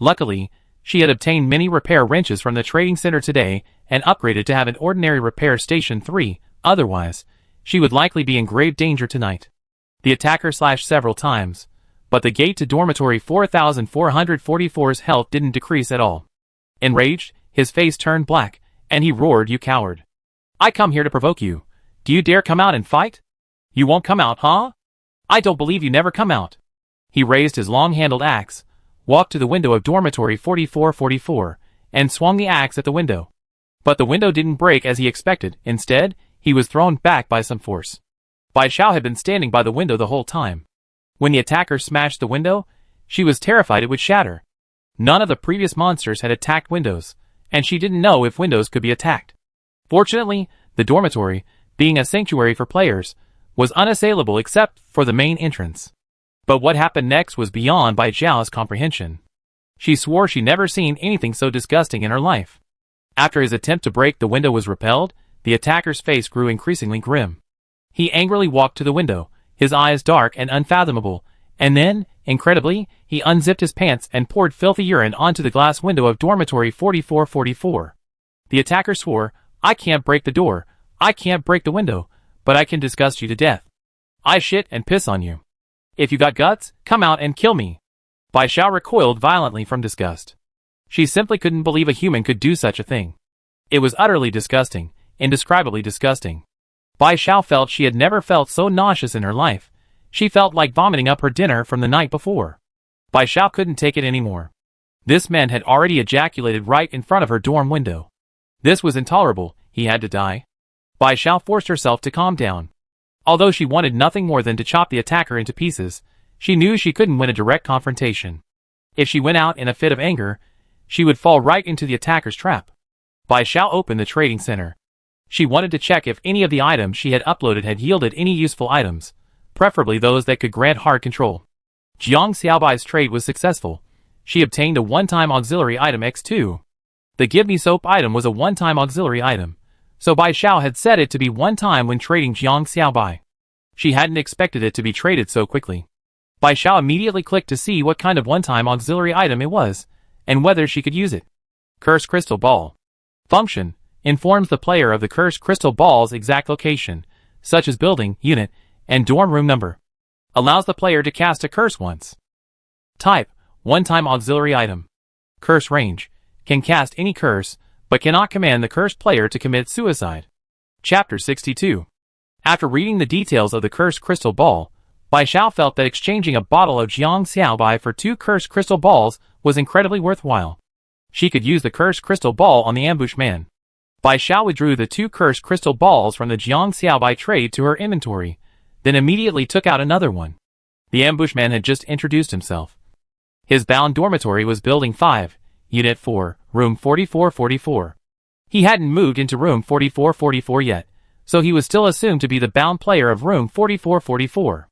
Luckily, she had obtained many repair wrenches from the trading center today and upgraded to have an ordinary repair station 3, otherwise, she would likely be in grave danger tonight. The attacker slashed several times, but the gate to dormitory 4444's health didn't decrease at all. Enraged, his face turned black, and he roared, "You coward! I come here to provoke you. Do you dare come out and fight? You won't come out, huh? I don't believe you never come out." He raised his long-handled axe, walked to the window of dormitory 4444, and swung the axe at the window. But the window didn't break as he expected. Instead, he was thrown back by some force. Bai Xiao had been standing by the window the whole time. When the attacker smashed the window, she was terrified it would shatter. None of the previous monsters had attacked windows, and she didn't know if windows could be attacked. Fortunately, the dormitory, being a sanctuary for players, was unassailable except for the main entrance. But what happened next was beyond Bai Xiao's comprehension. She swore she'd never seen anything so disgusting in her life. After his attempt to break the window was repelled, the attacker's face grew increasingly grim. He angrily walked to the window, his eyes dark and unfathomable, and then, incredibly, he unzipped his pants and poured filthy urine onto the glass window of dormitory 4444. The attacker swore, "I can't break the door, I can't break the window, but I can disgust you to death. I shit and piss on you. If you got guts, come out and kill me." Bai Xiao recoiled violently from disgust. She simply couldn't believe a human could do such a thing. It was utterly disgusting, indescribably disgusting. Bai Xiao felt she had never felt so nauseous in her life. She felt like vomiting up her dinner from the night before. Bai Xiao couldn't take it anymore. This man had already ejaculated right in front of her dorm window. This was intolerable. He had to die. Bai Xiao forced herself to calm down. Although she wanted nothing more than to chop the attacker into pieces, she knew she couldn't win a direct confrontation. If she went out in a fit of anger, she would fall right into the attacker's trap. Bai Xiao opened the trading center. She wanted to check if any of the items she had uploaded had yielded any useful items, preferably those that could grant hard control. Jiang Xiaobai's trade was successful. She obtained a one-time auxiliary item X2. The Give Me Soap item was a one-time auxiliary item, so Bai Xiao had set it to be one time when trading Jiang Xiaobai. She hadn't expected it to be traded so quickly. Bai Xiao immediately clicked to see what kind of one-time auxiliary item it was, and whether she could use it. Cursed Crystal Ball. Function: informs the player of the cursed crystal ball's exact location, such as building, unit, and dorm room number. Allows the player to cast a curse once. Type: one-time auxiliary item. Curse range: can cast any curse, but cannot command the cursed player to commit suicide. Chapter 62. After reading the details of the cursed crystal ball, Bai Xiao felt that exchanging a bottle of Jiang Xiaobai for 2 cursed crystal balls was incredibly worthwhile. She could use the cursed crystal ball on the ambush man. Bai Xiao withdrew the 2 cursed crystal balls from the Jiang Xiaobai trade to her inventory, then immediately took out another one. The ambush man had just introduced himself. His bound dormitory was Building 5, Unit 4, Room 4444. He hadn't moved into Room 4444 yet, so he was still assumed to be the bound player of Room 4444.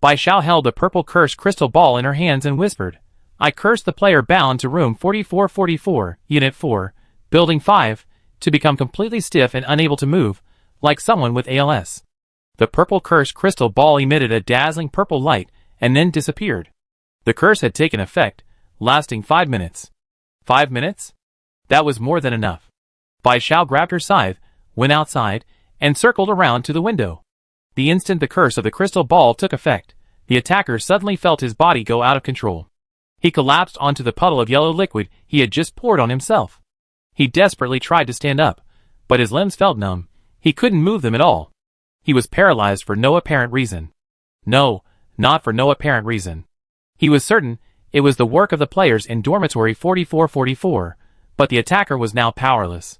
Bai Xiao held the purple cursed crystal ball in her hands and whispered, "I curse the player bound to Room 4444, Unit 4, Building 5, to become completely stiff and unable to move, like someone with ALS." The purple cursed crystal ball emitted a dazzling purple light and then disappeared. The curse had taken effect, lasting 5 minutes. 5 minutes? That was more than enough. Bai Xiao grabbed her scythe, went outside, and circled around to the window. The instant the curse of the crystal ball took effect, the attacker suddenly felt his body go out of control. He collapsed onto the puddle of yellow liquid he had just poured on himself. He desperately tried to stand up, but his limbs felt numb. He couldn't move them at all. He was paralyzed for no apparent reason. No, not for no apparent reason. He was certain it was the work of the players in Dormitory 4444, but the attacker was now powerless.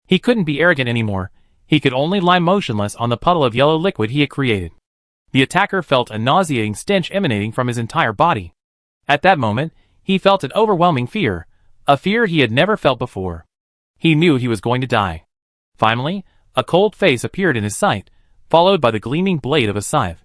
He couldn't be arrogant anymore. He could only lie motionless on the puddle of yellow liquid he had created. The attacker felt a nauseating stench emanating from his entire body. At that moment, he felt an overwhelming fear, a fear he had never felt before. He knew he was going to die. Finally, a cold face appeared in his sight, followed by the gleaming blade of a scythe.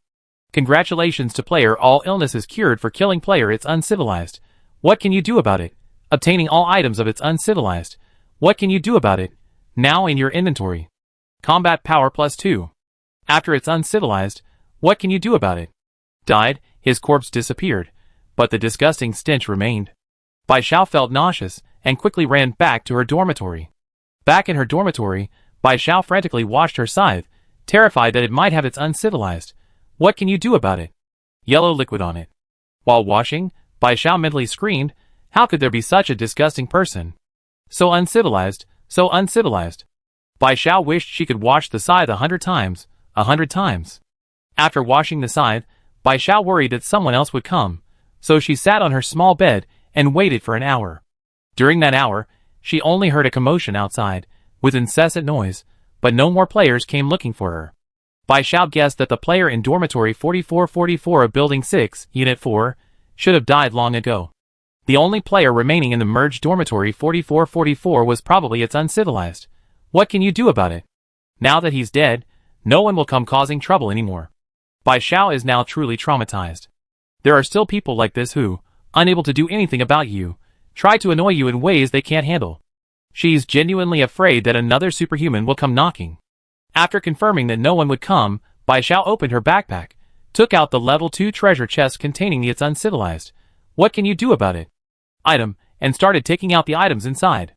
Congratulations to player, all illness is cured for killing player, it's uncivilized. What can you do about it? Obtaining all items of its uncivilized. What can you do about it? Now in your inventory. Combat power +2. After it's uncivilized, what can you do about it? Died, his corpse disappeared, but the disgusting stench remained. Bai Xiao felt nauseous and quickly ran back to her dormitory. Back in her dormitory, Bai Xiao frantically washed her scythe, terrified that it might have its uncivilized. What can you do about it? Yellow liquid on it. While washing, Bai Xiao mentally screamed, how could there be such a disgusting person? So uncivilized, so uncivilized. Bai Xiao wished she could wash the scythe 100 times, 100 times. After washing the scythe, Bai Xiao worried that someone else would come, so she sat on her small bed and waited for an hour. During that hour, she only heard a commotion outside, with incessant noise, but no more players came looking for her. Bai Xiao guessed that the player in dormitory 4444 of Building 6, Unit 4, should have died long ago. The only player remaining in the merged dormitory 4444 was probably its uncivilized. What can you do about it? Now that he's dead, no one will come causing trouble anymore. Bai Xiao is now truly traumatized. There are still people like this who, unable to do anything about you, try to annoy you in ways they can't handle. She's genuinely afraid that another superhuman will come knocking. After confirming that no one would come, Bai Xiao opened her backpack, took out the level 2 treasure chest containing its uncivilized. What can you do about it? Item, and started taking out the items inside.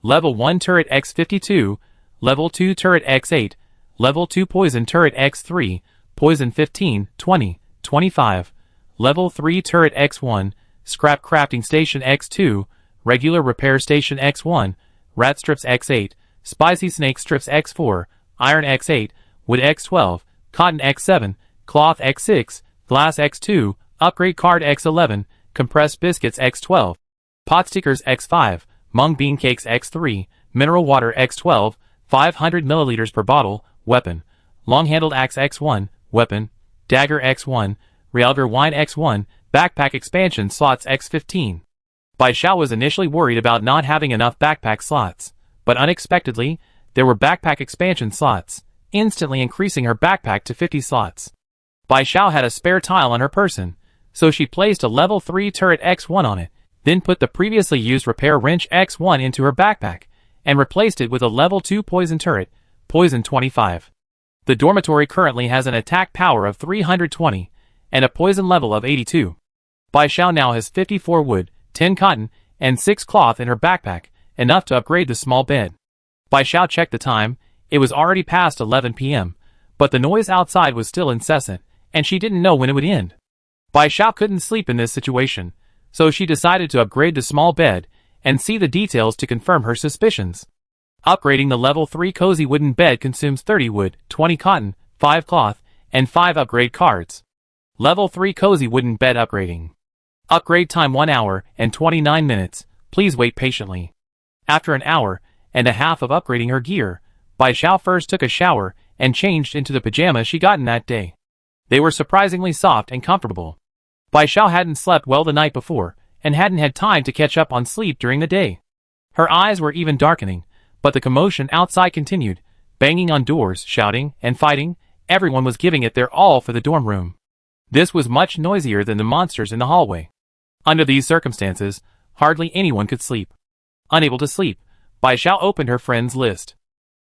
Level 1 turret X52, Level 2 turret X8, Level 2 poison turret X3, poison 15, 20, 25, Level 3 turret X1, scrap crafting station X2, regular repair station X1, rat strips X8, spicy snake strips X4, iron X8, wood X12, cotton X7, cloth X6, glass X2, upgrade card X11, compressed biscuits X12, pot stickers X5, mung bean cakes X3, mineral water X12, 500 milliliters per bottle, weapon, long-handled axe X1, weapon, dagger X1, Realgar wine X1, backpack expansion slots X15. Bai Xiao was initially worried about not having enough backpack slots, but unexpectedly, there were backpack expansion slots, instantly increasing her backpack to 50 slots. Bai Xiao had a spare tile on her person, so she placed a level 3 turret X1 on it, then put the previously used repair wrench X1 into her backpack, and replaced it with a level 2 poison turret, poison 25. The dormitory currently has an attack power of 320, and a poison level of 82. Bai Xiao now has 54 wood, 10 cotton, and 6 cloth in her backpack, enough to upgrade the small bed. Bai Xiao checked the time, it was already past 11 p.m., but the noise outside was still incessant, and she didn't know when it would end. Bai Xiao couldn't sleep in this situation, so she decided to upgrade the small bed, and see the details to confirm her suspicions. Upgrading the level 3 cozy wooden bed consumes 30 wood, 20 cotton, 5 cloth, and 5 upgrade cards. Level 3 cozy wooden bed upgrading. Upgrade time 1 hour and 29 minutes, please wait patiently. After an hour and a half of upgrading her gear, Bai Xiao first took a shower and changed into the pajamas she gotten that day. They were surprisingly soft and comfortable. Bai Xiao hadn't slept well the night before, and hadn't had time to catch up on sleep during the day. Her eyes were even darkening, but the commotion outside continued, banging on doors, shouting, and fighting. Everyone was giving it their all for the dorm room. This was much noisier than the monsters in the hallway. Under these circumstances, hardly anyone could sleep. Unable to sleep, Bai Xiao opened her friends' list.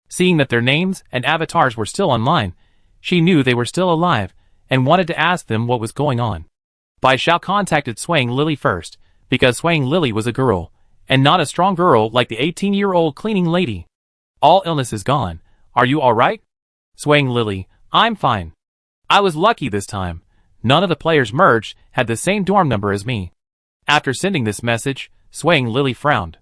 Seeing that their names and avatars were still online, she knew they were still alive, and wanted to ask them what was going on. Bai Xiao contacted Swang Lily first, because Swang Lily was a girl, and not a strong girl like the 18-year-old cleaning lady. All illness is gone. Are you alright? Swang Lily, I'm fine. I was lucky this time. None of the players merged had the same dorm number as me. After sending this message, Swang Lily frowned.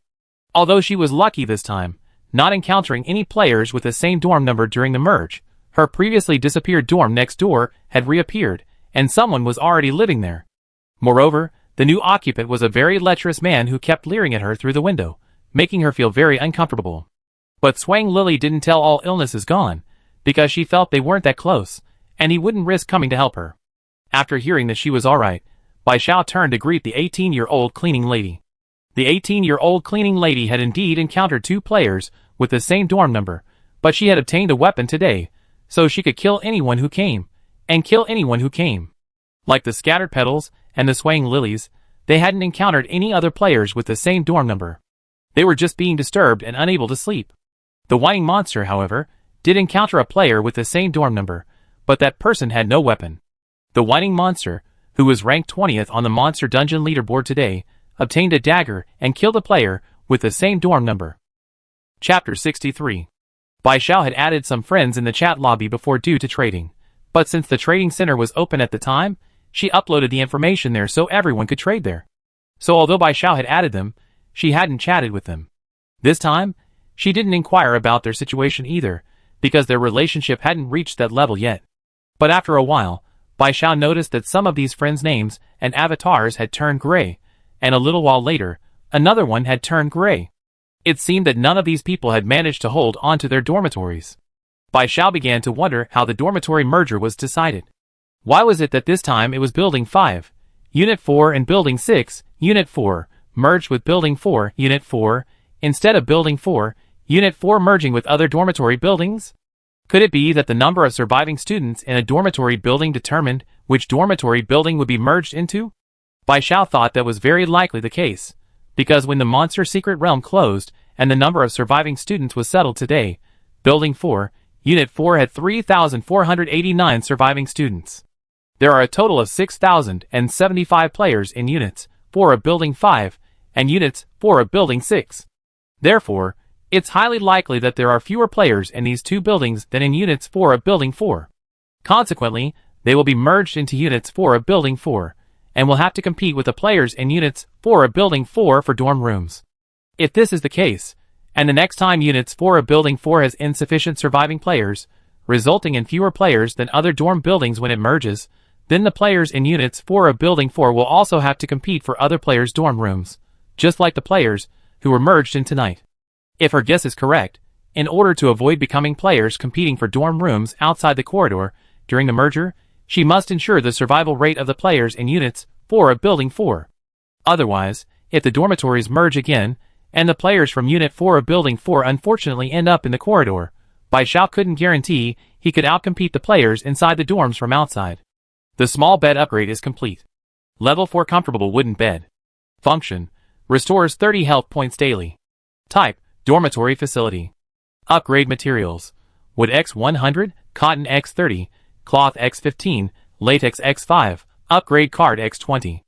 Although she was lucky this time, not encountering any players with the same dorm number during the merge, her previously disappeared dorm next door had reappeared, and someone was already living there. Moreover, the new occupant was a very lecherous man who kept leering at her through the window, making her feel very uncomfortable. But Swang Lily didn't tell all illness is gone, because she felt they weren't that close, and he wouldn't risk coming to help her. After hearing that she was alright, Bai Xiao turned to greet the 18-year-old cleaning lady. The 18-year-old cleaning lady had indeed encountered 2 players with the same dorm number, but she had obtained a weapon today, so she could kill anyone who came, and kill anyone who came. Like the scattered petals and the swaying lilies, they hadn't encountered any other players with the same dorm number. They were just being disturbed and unable to sleep. The whining monster, however, did encounter a player with the same dorm number, but that person had no weapon. The whining monster, who was ranked 20th on the Monster Dungeon leaderboard today, obtained a dagger and killed a player with the same dorm number. Chapter 63. Bai Xiao had added some friends in the chat lobby before due to trading, but since the trading center was open at the time, she uploaded the information there so everyone could trade there. So although Bai Xiao had added them, she hadn't chatted with them. This time, she didn't inquire about their situation either, because their relationship hadn't reached that level yet. But after a while, Bai Xiao noticed that some of these friends' names and avatars had turned gray, and a little while later, another one had turned gray. It seemed that none of these people had managed to hold on to their dormitories. Bai Xiao began to wonder how the dormitory merger was decided. Why was it that this time it was Building 5, Unit 4 and Building 6, Unit 4, merged with Building 4, Unit 4, instead of Building 4, Unit 4 merging with other dormitory buildings? Could it be that the number of surviving students in a dormitory building determined which dormitory building would be merged into? Bai Xiao thought that was very likely the case, because when the Monster Secret Realm closed and the number of surviving students was settled today, Building 4, Unit 4 had 3,489 surviving students. There are a total of 6,075 players in Units 4 of Building 5 and Units 4 of Building 6. Therefore, it's highly likely that there are fewer players in these 2 buildings than in Units 4 of Building 4. Consequently, they will be merged into Units 4 of Building 4, and will have to compete with the players in Units 4 of Building 4 for dorm rooms. If this is the case, and the next time Units 4 of Building 4 has insufficient surviving players, resulting in fewer players than other dorm buildings when it merges, then the players in Units 4 of Building 4 will also have to compete for other players' dorm rooms, just like the players who were merged in tonight. If her guess is correct, in order to avoid becoming players competing for dorm rooms outside the corridor during the merger, she must ensure the survival rate of the players in Units 4 of Building 4. Otherwise, if the dormitories merge again, and the players from Unit 4 of Building 4 unfortunately end up in the corridor, Bai Xiao couldn't guarantee he could outcompete the players inside the dorms from outside. The small bed upgrade is complete. Level 4 comfortable wooden bed. Function: restores 30 health points daily. Type: dormitory facility. Upgrade materials: wood X100, cotton X30, cloth X15, latex X5, upgrade card X20.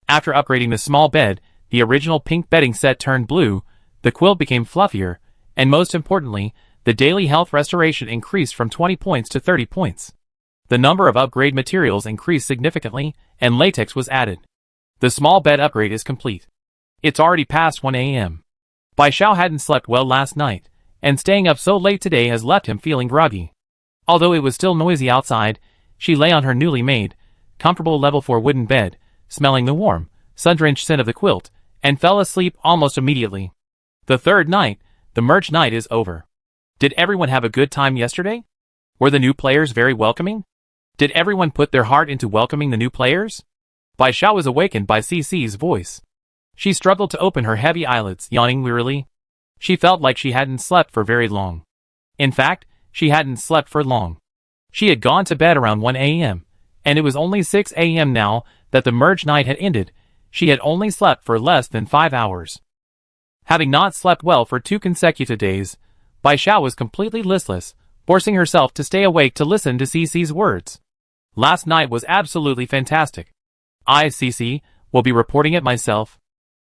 After upgrading the small bed, the original pink bedding set turned blue, the quilt became fluffier, and most importantly, the daily health restoration increased from 20 points to 30 points. The number of upgrade materials increased significantly, and latex was added. The small bed upgrade is complete. It's already past 1 a.m. Bai Xiao hadn't slept well last night, and staying up so late today has left him feeling groggy. Although it was still noisy outside, she lay on her newly made, comfortable level 4 wooden bed, smelling the warm, sun-drenched scent of the quilt, and fell asleep almost immediately. The third night, the merge night, is over. Did everyone have a good time yesterday? Were the new players very welcoming? Did everyone put their heart into welcoming the new players? Bai Xiao was awakened by CC's voice. She struggled to open her heavy eyelids, yawning wearily. She felt like she hadn't slept for very long. In fact, she hadn't slept for long. She had gone to bed around 1 a.m., and it was only 6 a.m. now that the merge night had ended. She had only slept for less than 5 hours. Having not slept well for 2 consecutive days, Bai Xiao was completely listless, forcing herself to stay awake to listen to CC's words. Last night was absolutely fantastic. I, CC, will be reporting it myself.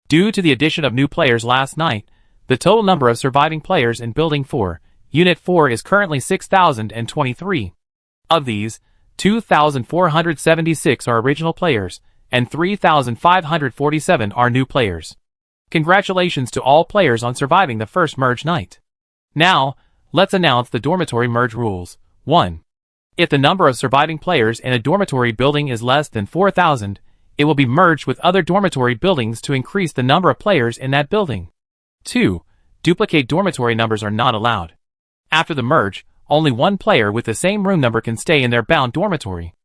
Due to the addition of new players last night, the total number of surviving players in Building 4, Unit 4 is currently 6,023. Of these, 2,476 are original players, and 3,547 are new players. Congratulations to all players on surviving the first merge night. Now, let's announce the dormitory merge rules. 1. If the number of surviving players in a dormitory building is less than 4,000, it will be merged with other dormitory buildings to increase the number of players in that building. 2. Duplicate dormitory numbers are not allowed. After the merge, only one player with the same room number can stay in their bound dormitory.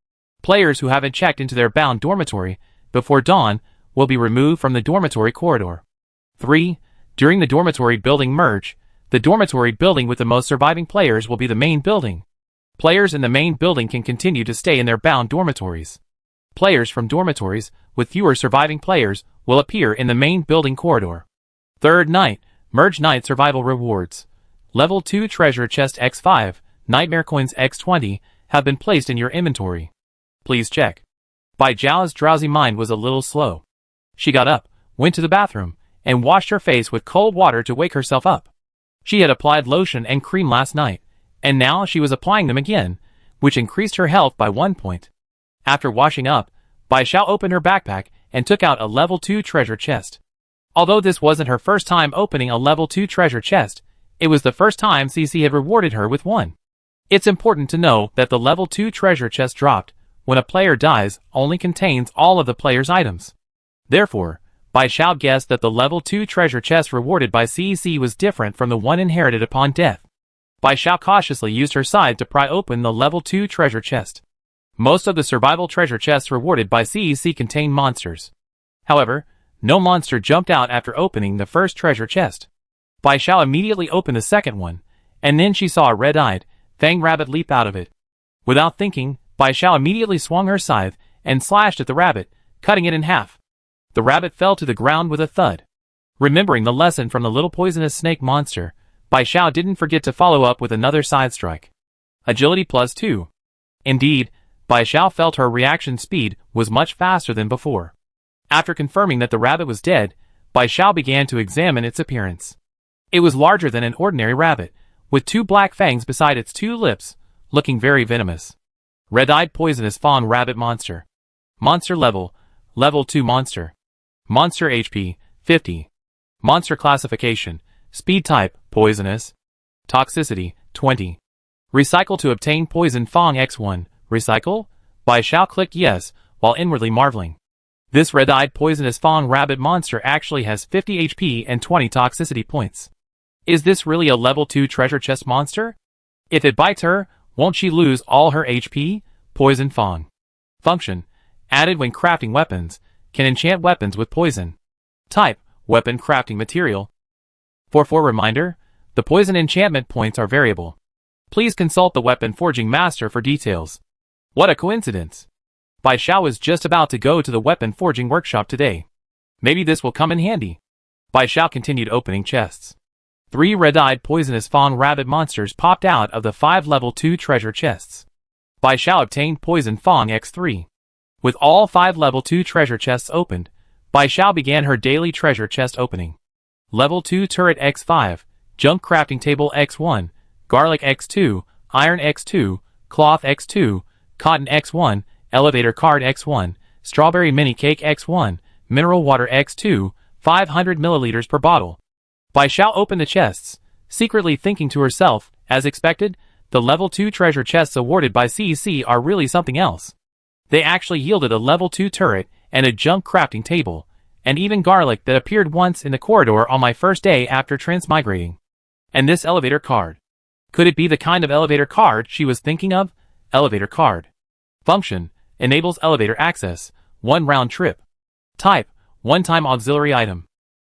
Players who haven't checked into their bound dormitory before dawn will be removed from the dormitory corridor. 3. During the dormitory building merge, the dormitory building with the most surviving players will be the main building. Players in the main building can continue to stay in their bound dormitories. Players from dormitories with fewer surviving players will appear in the main building corridor. Third night, Merge Night Survival Rewards. Level 2 Treasure Chest X5, Nightmare Coins X20 have been placed in your inventory. Please check. Bai Zhao's drowsy mind was a little slow. She got up, went to the bathroom, and washed her face with cold water to wake herself up. She had applied lotion and cream last night, and now she was applying them again, which increased her health by 1 point. After washing up, Bai Zhao opened her backpack and took out a level 2 treasure chest. Although this wasn't her first time opening a level 2 treasure chest, it was the first time CC had rewarded her with one. It's important to know that the level 2 treasure chest dropped when a player dies only contains all of the player's items. Therefore, Bai Zhao guessed that the level 2 treasure chest rewarded by CEC was different from the one inherited upon death. Bai Zhao cautiously used her scythe to pry open the level 2 treasure chest. Most of the survival treasure chests rewarded by CEC contain monsters. However, no monster jumped out after opening the first treasure chest. Bai Zhao immediately opened the second one, and then she saw a red-eyed, fanged rabbit leap out of it. Without thinking, Bai Zhao immediately swung her scythe and slashed at the rabbit, cutting it in half. The rabbit fell to the ground with a thud. Remembering the lesson from the little poisonous snake monster, Bai Zhao didn't forget to follow up with another side strike. Agility +2. Indeed, Bai Zhao felt her reaction speed was much faster than before. After confirming that the rabbit was dead, Bai Zhao began to examine its appearance. It was larger than an ordinary rabbit, with 2 black fangs beside its 2 lips, looking very venomous. Red-eyed poisonous fawn rabbit monster. Monster level, level 2 monster. Monster HP, 50. Monster classification, speed type, poisonous. Toxicity, 20. Recycle to obtain poison Fang X1, recycle? Bai Zhao clicked yes, while inwardly marveling. This red-eyed poisonous fawn rabbit monster actually has 50 HP and 20 toxicity points. Is this really a level 2 treasure chest monster? If it bites her, won't she lose all her HP? Poison Fang. Function, added when crafting weapons, can enchant weapons with poison. Type, weapon crafting material. For reminder, the poison enchantment points are variable. Please consult the weapon forging master for details. What a coincidence. Bai Zhao was just about to go to the weapon forging workshop today. Maybe this will come in handy. Bai Zhao continued opening chests. 3 red-eyed poisonous fawn rabbit monsters popped out of the 5 level 2 treasure chests. Bai Zhao obtained poison Fang X3. With all 5 level 2 treasure chests opened, Bai Zhao began her daily treasure chest opening. Level 2 turret X5, junk crafting table X1, garlic X2, iron X2, cloth X2, cotton X1, elevator card X1, strawberry mini cake X1, mineral water X2, 500 milliliters per bottle. Bai Zhao opened the chests, secretly thinking to herself, as expected, the level 2 treasure chests awarded by CEC are really something else. They actually yielded a level 2 turret and a junk crafting table, and even garlic that appeared once in the corridor on my first day after transmigrating. And this elevator card. Could it be the kind of elevator card she was thinking of? Elevator card. Function, enables elevator access, 1 round trip. Type, one-time auxiliary item.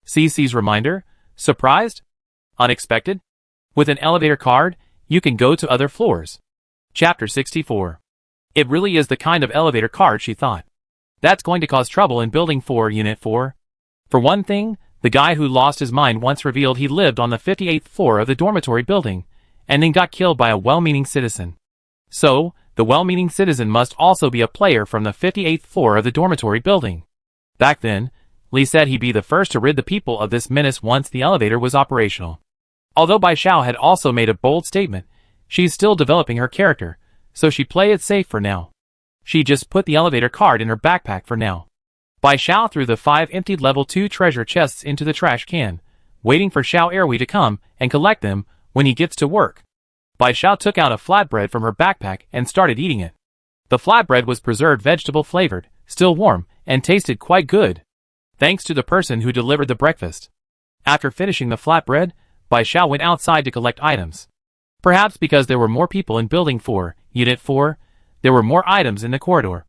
CC's reminder, surprised? Unexpected? With an elevator card, you can go to other floors. Chapter 64. It really is the kind of elevator card she thought. That's going to cause trouble in Building 4, Unit 4. For one thing, the guy who lost his mind once revealed he lived on the 58th floor of the dormitory building, and then got killed by a well-meaning citizen. So, the well-meaning citizen must also be a player from the 58th floor of the dormitory building. Back then, Lee said he'd be the first to rid the people of this menace once the elevator was operational. Although Bai Zhao had also made a bold statement, she's still developing her character, so she play it safe for now. She just put the elevator card in her backpack for now. Bai Zhao threw the 5 emptied level 2 treasure chests into the trash can, waiting for Xiao Erwi to come and collect them when he gets to work. Bai Zhao took out a flatbread from her backpack and started eating it. The flatbread was preserved vegetable flavored, still warm, and tasted quite good. Thanks to the person who delivered the breakfast. After finishing the flatbread, Bai Zhao went outside to collect items. Perhaps because there were more people in Building 4, Unit 4, there were more items in the corridor.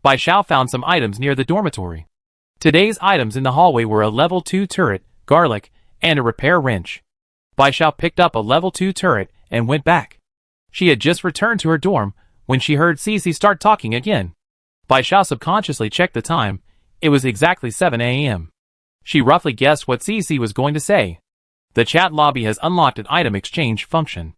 Bai Zhao found some items near the dormitory. Today's items in the hallway were a level 2 turret, garlic, and a repair wrench. Bai Xiao picked up a level 2 turret and went back. She had just returned to her dorm when she heard Cici start talking again. Bai Xiao subconsciously checked the time. It was exactly 7 a.m. She roughly guessed what Cici was going to say. The chat lobby has unlocked an item exchange function.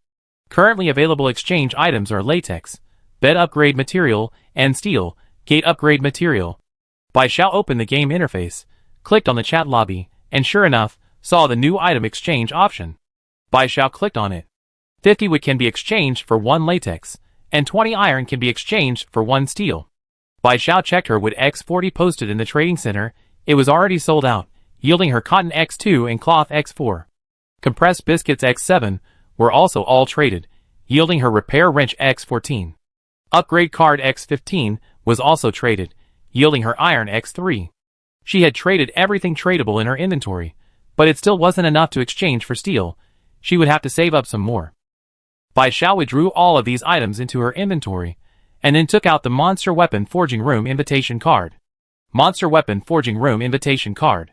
Currently available exchange items are latex, bed upgrade material, and steel, gate upgrade material. Bai Xiao opened the game interface, clicked on the chat lobby, and sure enough, saw the new item exchange option. Bai Xiao clicked on it. 50 wood can be exchanged for 1 latex, and 20 iron can be exchanged for 1 steel. Bai Xiao checked her wood X40 posted in the trading center. It was already sold out, yielding her cotton X2 and cloth X4. Compressed biscuits X7 were also all traded, yielding her repair wrench X14. Upgrade card X15 was also traded, yielding her iron X3. She had traded everything tradable in her inventory, but it still wasn't enough to exchange for steel. She would have to save up some more. Bai Xiao withdrew all of these items into her inventory, and then took out the Monster Weapon Forging Room invitation card. Monster Weapon Forging Room invitation card.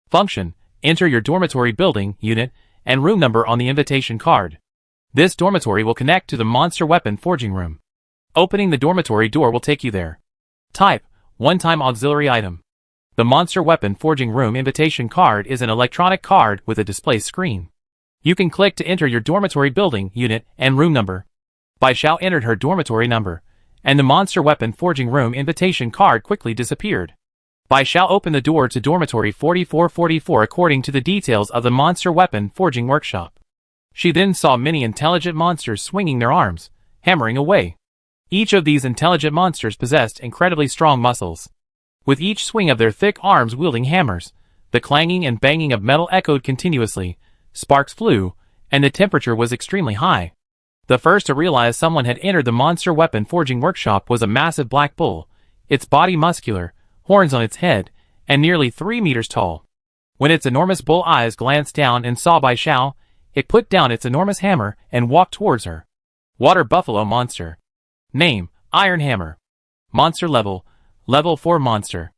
Function: enter your dormitory building, unit, and room number on the invitation card. This dormitory will connect to the Monster Weapon Forging Room. Opening the dormitory door will take you there. Type: one-time auxiliary item. The Monster Weapon Forging Room invitation card is an electronic card with a display screen. You can click to enter your dormitory building, unit, and room number. Bai Xiao entered her dormitory number, and the Monster Weapon Forging Room invitation card quickly disappeared. Bai Xiao opened the door to dormitory 4444 according to the details of the Monster Weapon Forging Workshop. She then saw many intelligent monsters swinging their arms, hammering away. Each of these intelligent monsters possessed incredibly strong muscles. With each swing of their thick arms wielding hammers, the clanging and banging of metal echoed continuously, sparks flew, and the temperature was extremely high. The first to realize someone had entered the Monster Weapon Forging Workshop was a massive black bull, its body muscular, horns on its head, and nearly 3 meters tall. When its enormous bull eyes glanced down and saw Bai Xiao, it put down its enormous hammer and walked towards her. Water Buffalo Monster. Name: Iron Hammer. Monster Level: Level 4 Monster.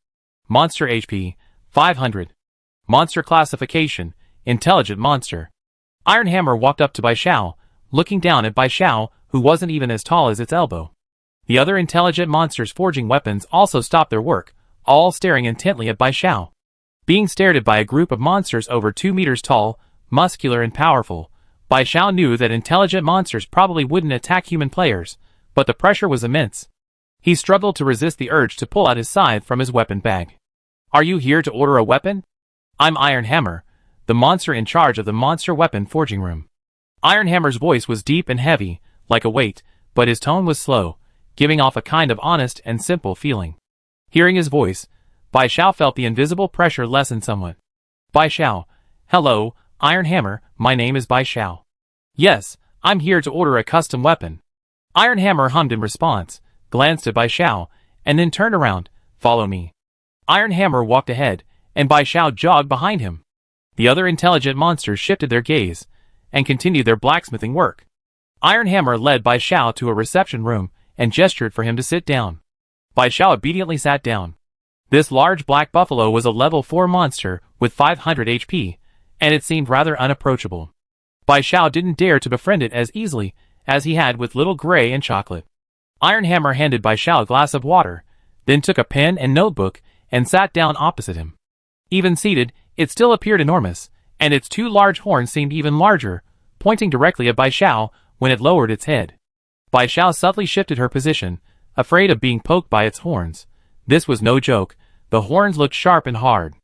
Monster HP: 500. Monster Classification: Intelligent Monster. Iron Hammer walked up to Bai Xiao, looking down at Bai Xiao, who wasn't even as tall as its elbow. The other intelligent monsters forging weapons also stopped their work, all staring intently at Bai Xiao. Being stared at by a group of monsters over 2 meters tall, muscular and powerful, Bai Xiao knew that intelligent monsters probably wouldn't attack human players, but the pressure was immense. He struggled to resist the urge to pull out his scythe from his weapon bag. Are you here to order a weapon? I'm Iron Hammer, the monster in charge of the Monster Weapon Forging Room. Iron Hammer's voice was deep and heavy, like a weight, but his tone was slow, giving off a kind of honest and simple feeling. Hearing his voice, Bai Xiao felt the invisible pressure lessen somewhat. Bai Xiao: hello, Iron Hammer, my name is Bai Xiao. Yes, I'm here to order a custom weapon. Iron Hammer hummed in response, glanced at Bai Xiao, and then turned around. Follow me. Iron Hammer walked ahead, and Bai Xiao jogged behind him. The other intelligent monsters shifted their gaze, and continued their blacksmithing work. Iron Hammer led Bai Xiao to a reception room, and gestured for him to sit down. Bai Xiao obediently sat down. This large black buffalo was a level 4 monster, with 500 HP, and it seemed rather unapproachable. Bai Xiao didn't dare to befriend it as easily as he had with Little Gray and Chocolate. Iron Hammer handed Bai Xiao a glass of water, then took a pen and notebook, and sat down opposite him. Even seated, it still appeared enormous, and its 2 large horns seemed even larger, pointing directly at Bai Xiao when it lowered its head. Bai Xiao subtly shifted her position, afraid of being poked by its horns. This was no joke. The horns looked sharp and hard.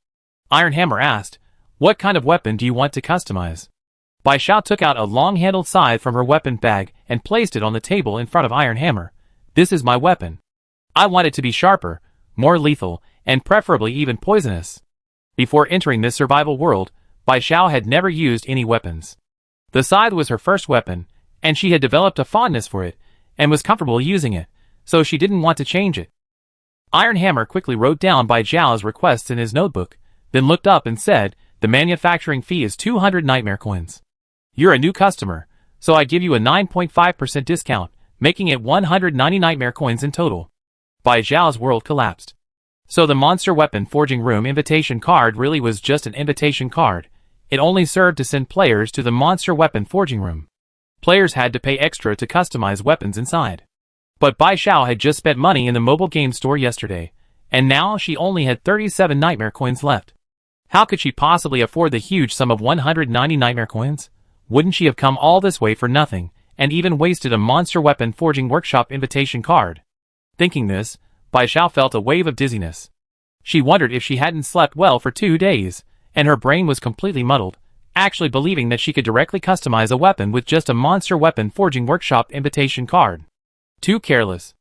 Iron Hammer asked, "What kind of weapon do you want to customize?" Bai Xiao took out a long-handled scythe from her weapon bag and placed it on the table in front of Iron Hammer. "This is my weapon. I want it to be sharper, more lethal, and preferably even poisonous." Before entering this survival world, Bai Xiao had never used any weapons. The scythe was her first weapon, and she had developed a fondness for it, and was comfortable using it, so she didn't want to change it. Iron Hammer quickly wrote down Bai Xiao's requests in his notebook, then looked up and said, "The manufacturing fee is 200 nightmare coins. You're a new customer, so I give you a 9.5% discount, making it 190 nightmare coins in total." Bai Xiao's world collapsed. So the Monster Weapon Forging Room invitation card really was just an invitation card. It only served to send players to the monster weapon forging room. Players had to pay extra to customize weapons inside. But Bai Xiao had just spent money in the mobile game store yesterday, and now she only had 37 nightmare coins left. How could she possibly afford the huge sum of 190 nightmare coins? Wouldn't she have come all this way for nothing, and even wasted a monster weapon forging workshop invitation card? Thinking this, Bai Xiao felt a wave of dizziness. She wondered if she hadn't slept well for 2 days, and her brain was completely muddled, actually believing that she could directly customize a weapon with just a monster weapon forging workshop invitation card. Too careless.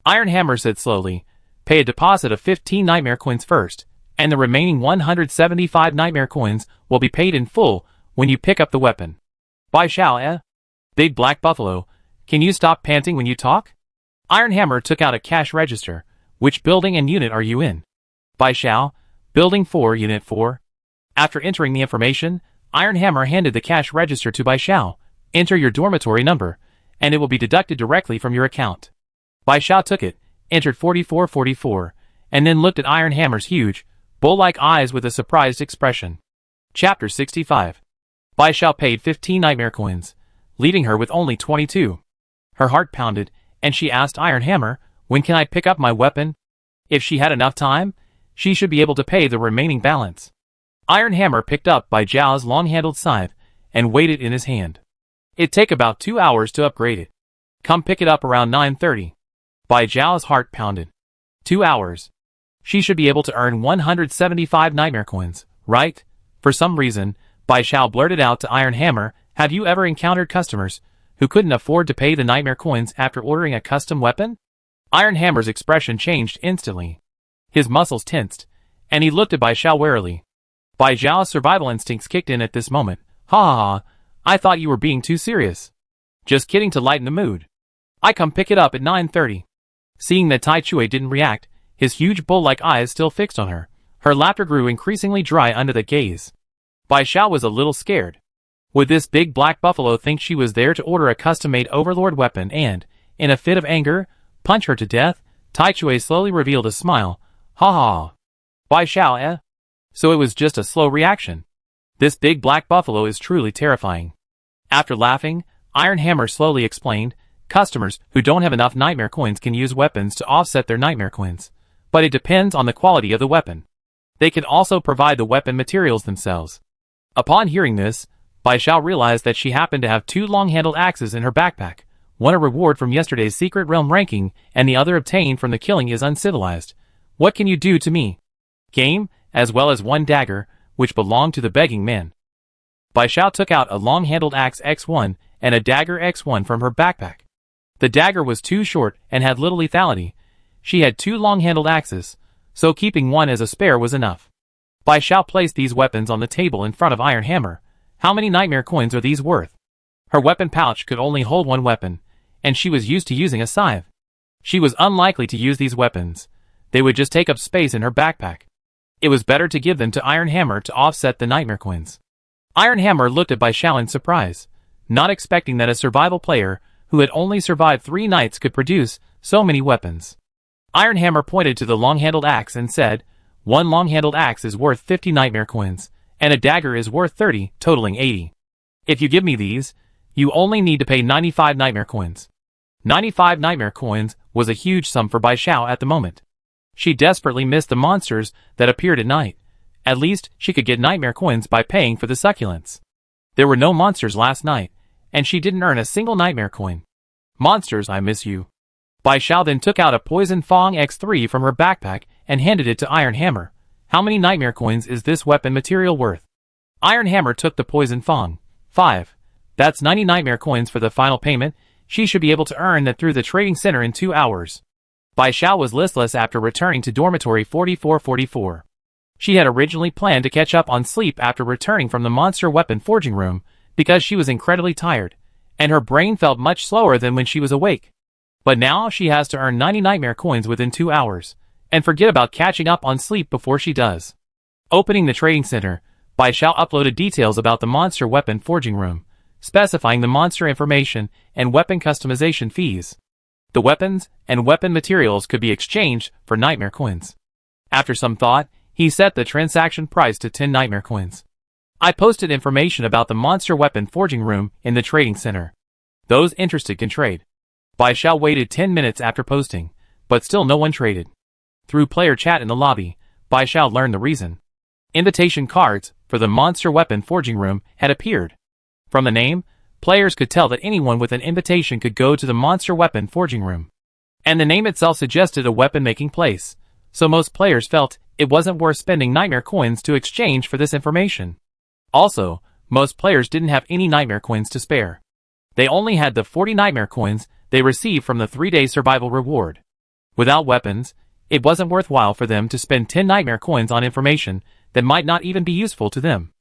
Iron Hammer said slowly, "Pay a deposit of 15 nightmare coins first, and the remaining 175 nightmare coins will be paid in full when you pick up the weapon." Bai Xiao, eh? Big Black Buffalo, can you stop panting when you talk? Iron Hammer took out a cash register. Which building and unit are you in? Bai Xiao, Building 4, Unit 4. After entering the information, Iron Hammer handed the cash register to Bai Xiao. Enter your dormitory number, and it will be deducted directly from your account. Bai Xiao took it, entered 4444, and then looked at Iron Hammer's huge, bull-like eyes with a surprised expression. Chapter 65. Bai Xiao paid 15 nightmare coins, leaving her with only 22. Her heart pounded, and she asked Iron Hammer, "When can I pick up my weapon?" If she had enough time, she should be able to pay the remaining balance. Iron Hammer picked up Bai Xiao's long-handled scythe and weighed it in his hand. It'd take about 2 hours to upgrade it. Come pick it up around 9:30. Bai Xiao's heart pounded. 2 hours. She should be able to earn 175 nightmare coins, right? For some reason, Bai Xiao blurted out to Iron Hammer, "Have you ever encountered customers who couldn't afford to pay the nightmare coins after ordering a custom weapon?" Iron Hammer's expression changed instantly. His muscles tensed, and he looked at Bai Xiao warily. Bai Xiao's survival instincts kicked in at this moment. "Ha ha ha, I thought you were being too serious. Just kidding to lighten the mood. I come pick it up at 9:30. Seeing that Tai Chui didn't react, his huge bull-like eyes still fixed on her, her laughter grew increasingly dry under the gaze. Bai Xiao was a little scared. Would this big black buffalo think she was there to order a custom-made overlord weapon and, in a fit of anger, punch her to death? Tai Chui slowly revealed a smile. "Ha ha. Bai Xiao, eh? So it was just a slow reaction. This big black buffalo is truly terrifying." After laughing, Iron Hammer slowly explained, "Customers who don't have enough nightmare coins can use weapons to offset their nightmare coins, but it depends on the quality of the weapon. They can also provide the weapon materials themselves." Upon hearing this, Bai Xiao realized that she happened to have 2 long-handled axes in her backpack, one a reward from yesterday's secret realm ranking, and the other obtained from the killing is uncivilized. "What can you do to me?" Game, as well as 1 dagger, which belonged to the begging man. Bai Xiao took out a long-handled axe X1 and a dagger X1 from her backpack. The dagger was too short and had little lethality. She had 2 long-handled axes, so keeping one as a spare was enough. Bai Xiao placed these weapons on the table in front of Iron Hammer. How many nightmare coins are these worth? Her weapon pouch could only hold 1 weapon, and she was used to using a scythe. She was unlikely to use these weapons. They would just take up space in her backpack. It was better to give them to Iron Hammer to offset the nightmare coins. Iron Hammer looked at Bai Xiao in surprise, not expecting that a survival player who had only survived 3 nights could produce so many weapons. Iron Hammer pointed to the long-handled axe and said, "One long-handled axe is worth 50 nightmare coins, and a dagger is worth 30, totaling 80. If you give me these, you only need to pay 95 nightmare coins." 95 nightmare coins was a huge sum for Bai Xiao at the moment. She desperately missed the monsters that appeared at night. At least, she could get nightmare coins by paying for the succulents. There were no monsters last night, and she didn't earn a single nightmare coin. "Monsters, I miss you." Bai Xiao then took out a Poison Fang X3 from her backpack and handed it to Iron Hammer. "How many nightmare coins is this weapon material worth?" Iron Hammer took the Poison Fang. 5. That's 90 nightmare coins for the final payment. She should be able to earn that through the trading center in 2 hours. Bai Xiao was listless after returning to dormitory 4444. She had originally planned to catch up on sleep after returning from the monster weapon forging room because she was incredibly tired, and her brain felt much slower than when she was awake. But now she has to earn 90 nightmare coins within 2 hours, and forget about catching up on sleep before she does. Opening the trading center, Bai Xiao uploaded details about the monster weapon forging room, specifying the monster information and weapon customization fees. The weapons and weapon materials could be exchanged for nightmare coins. After some thought, he set the transaction price to 10 nightmare coins. I posted information about the monster weapon forging room in the trading center. Those interested can trade. Bai Xiao waited 10 minutes after posting, but still no one traded. Through player chat in the lobby, Bai Xiao learned the reason. Invitation cards for the monster weapon forging room had appeared. From the name, players could tell that anyone with an invitation could go to the monster weapon forging room. And the name itself suggested a weapon-making place, so most players felt it wasn't worth spending nightmare coins to exchange for this information. Also, most players didn't have any nightmare coins to spare. They only had the 40 nightmare coins they received from the 3-day survival reward. Without weapons, it wasn't worthwhile for them to spend 10 nightmare coins on information that might not even be useful to them.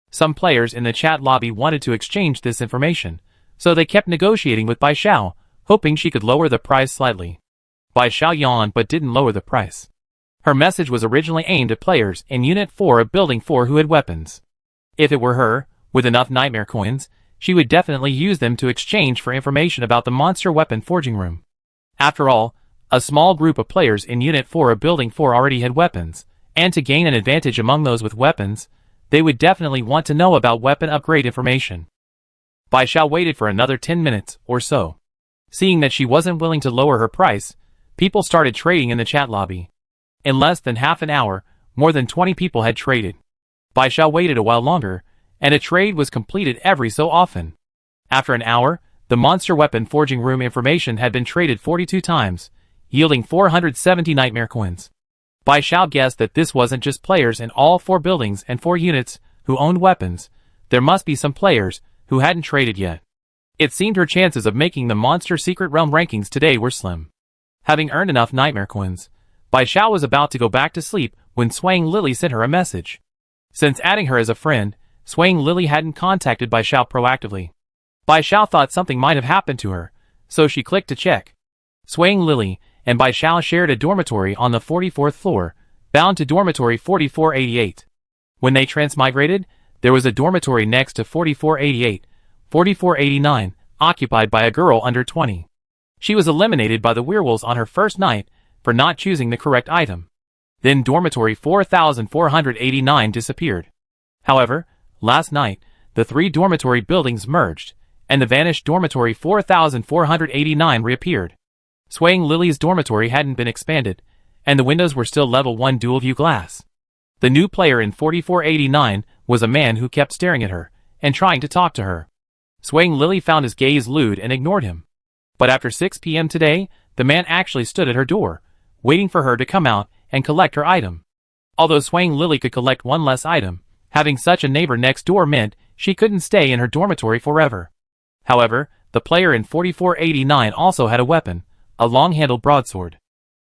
Some players in the chat lobby wanted to exchange this information, so they kept negotiating with Bai Xiao, hoping she could lower the price slightly. Bai Xiao yawned but didn't lower the price. Her message was originally aimed at players in Unit 4 of Building 4 who had weapons. If it were her, with enough nightmare coins, she would definitely use them to exchange for information about the monster weapon forging room. After all, a small group of players in Unit 4 of Building 4 already had weapons, and to gain an advantage among those with weapons, they would definitely want to know about weapon upgrade information. Bai Xiao waited for another 10 minutes or so. Seeing that she wasn't willing to lower her price, people started trading in the chat lobby. In less than half an hour, more than 20 people had traded. Bai Xiao waited a while longer, and a trade was completed every so often. After an hour, the monster weapon forging room information had been traded 42 times, yielding 470 nightmare coins. Bai Xiao guessed that this wasn't just players in all 4 buildings and 4 units who owned weapons. There must be some players who hadn't traded yet. It seemed her chances of making the Monster Secret Realm rankings today were slim. Having earned enough nightmare coins, Bai Xiao was about to go back to sleep when Swaying Lily sent her a message. Since adding her as a friend, Swaying Lily hadn't contacted Bai Xiao proactively. Bai Xiao thought something might have happened to her, so she clicked to check. Swaying Lily and Bai Xiao shared a dormitory on the 44th floor, bound to dormitory 4488. When they transmigrated, there was a dormitory next to 4488, 4489, occupied by a girl under 20. She was eliminated by the werewolves on her first night for not choosing the correct item. Then dormitory 4489 disappeared. However, last night, the 3 dormitory buildings merged, and the vanished dormitory 4489 reappeared. Swaying Lily's dormitory hadn't been expanded, and the windows were still level 1 dual view glass. The new player in 4489 was a man who kept staring at her and trying to talk to her. Swaying Lily found his gaze lewd and ignored him. But after 6 p.m. today, the man actually stood at her door, waiting for her to come out and collect her item. Although Swaying Lily could collect one less item, having such a neighbor next door meant she couldn't stay in her dormitory forever. However, the player in 4489 also had a weapon, a long-handled broadsword.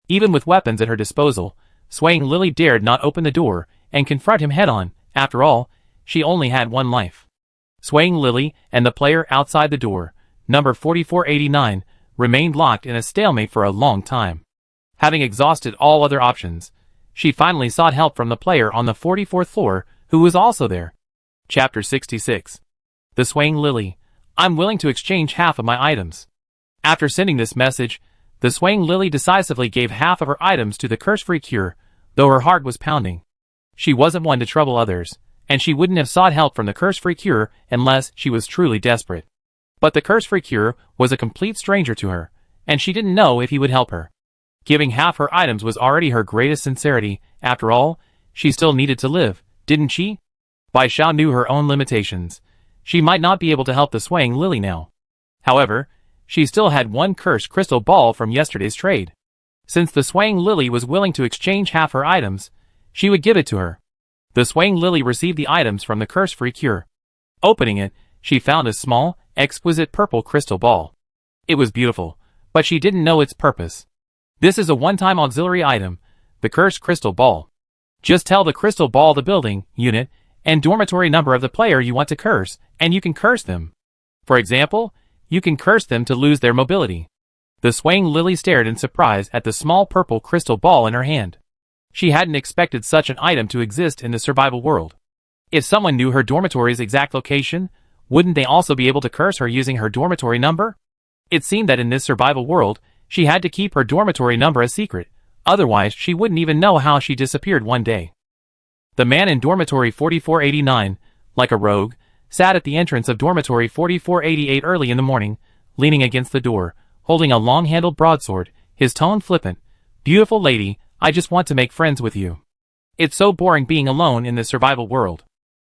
Even with weapons at her disposal, Swaying Lily dared not open the door and confront him head-on. After all, she only had 1 life. Swaying Lily and the player outside the door, number 4489, remained locked in a stalemate for a long time. Having exhausted all other options, she finally sought help from the player on the 44th floor, who was also there. Chapter 66. The Swaying Lily. I'm willing to exchange half of my items. After sending this message, the Swaying Lily decisively gave half of her items to the curse-free cure, though her heart was pounding. She wasn't one to trouble others, and she wouldn't have sought help from the curse-free cure unless she was truly desperate. But the curse-free cure was a complete stranger to her, and she didn't know if he would help her. Giving half her items was already her greatest sincerity. After all, she still needed to live, didn't she? Bai Xiao knew her own limitations. She might not be able to help the Swaying Lily now. However, she still had 1 cursed crystal ball from yesterday's trade. Since the Swaying Lily was willing to exchange half her items, she would give it to her. The Swaying Lily received the items from the curse-free cure. Opening it, she found a small, exquisite purple crystal ball. It was beautiful, but she didn't know its purpose. This is a one-time auxiliary item, the cursed crystal ball. Just tell the crystal ball the building, unit, and dormitory number of the player you want to curse, and you can curse them. For example, you can curse them to lose their mobility. The Swaying Lily stared in surprise at the small purple crystal ball in her hand. She hadn't expected such an item to exist in the survival world. If someone knew her dormitory's exact location, wouldn't they also be able to curse her using her dormitory number? It seemed that in this survival world, she had to keep her dormitory number a secret, otherwise she wouldn't even know how she disappeared one day. The man in dormitory 4489 like a rogue, sat at the entrance of Dormitory 4488 early in the morning, leaning against the door, holding a long-handled broadsword, his tone flippant. "Beautiful lady, I just want to make friends with you. It's so boring being alone in this survival world.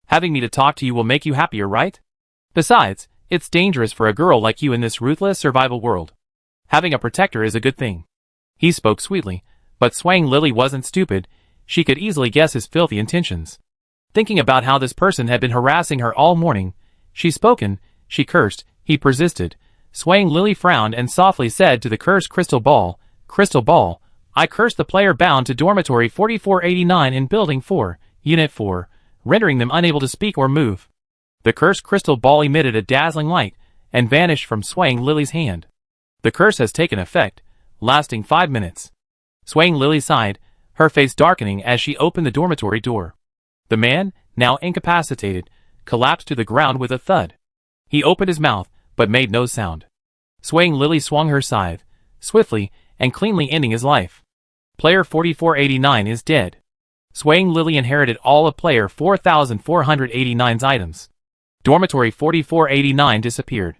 Having me to talk to you will make you happier, right? Besides, it's dangerous for a girl like you in this ruthless survival world. Having a protector is a good thing." He spoke sweetly, but Swang Lily wasn't stupid. She could easily guess his filthy intentions. Thinking about how this person had been harassing her all morning, she cursed. He persisted. Swang Lily frowned and softly said to the cursed crystal ball, "Crystal ball, I curse the player bound to Dormitory 4489 in Building 4, Unit 4, rendering them unable to speak or move." The cursed crystal ball emitted a dazzling light and vanished from Swang Lily's hand. The curse has taken effect, lasting 5 minutes. Swang Lily sighed, her face darkening as she opened the dormitory door. The man, now incapacitated, collapsed to the ground with a thud. He opened his mouth, but made no sound. Swang Lily swung her scythe, swiftly and cleanly ending his life. Player 4489 is dead. Swang Lily inherited all of player 4489's items. Dormitory 4489 disappeared.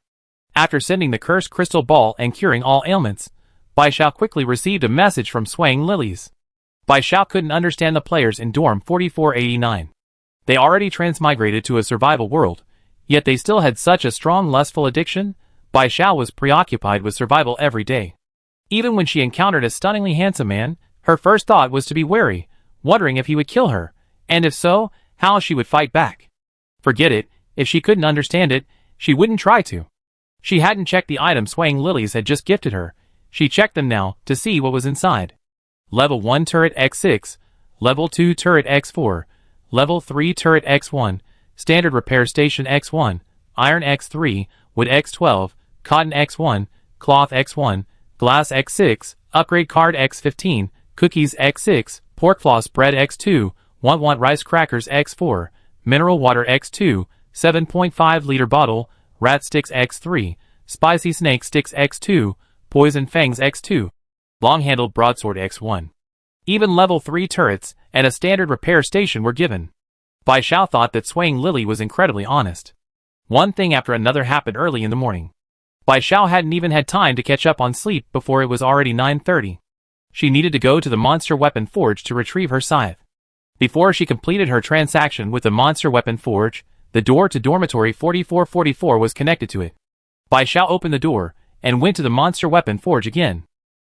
After sending the cursed crystal ball and curing all ailments, Bai Xiao quickly received a message from Swang Lilies. Bai Xiao couldn't understand the players in Dorm 4489. They already transmigrated to a survival world, yet they still had such a strong lustful addiction. Bai Xiao was preoccupied with survival every day. Even when she encountered a stunningly handsome man, her first thought was to be wary, wondering if he would kill her, and if so, how she would fight back. Forget it, if she couldn't understand it, she wouldn't try to. She hadn't checked the items Swang Lilies had just gifted her. She checked them now to see what was inside. Level 1 Turret X6, Level 2 Turret X4, Level 3 Turret X1, Standard Repair Station X1, Iron X3, Wood X12, Cotton X1, Cloth X1, Glass X6, Upgrade Card X15, Cookies X6, Pork Floss Bread X2, Want Rice Crackers X4, Mineral Water X2, 7.5 liter bottle, Rat Sticks X3, Spicy Snake Sticks X2, Poison Fangs X2, Long-Handled Broadsword X1. Even level 3 turrets and a standard repair station were given. Bai Xiao thought that Swang Lily was incredibly honest. One thing after another happened early in the morning. Bai Xiao hadn't even had time to catch up on sleep before it was already 9:30. She needed to go to the Monster Weapon Forge to retrieve her scythe. Before she completed her transaction with the Monster Weapon Forge, the door to Dormitory 4444 was connected to it. Bai Xiao opened the door and went to the Monster Weapon Forge again.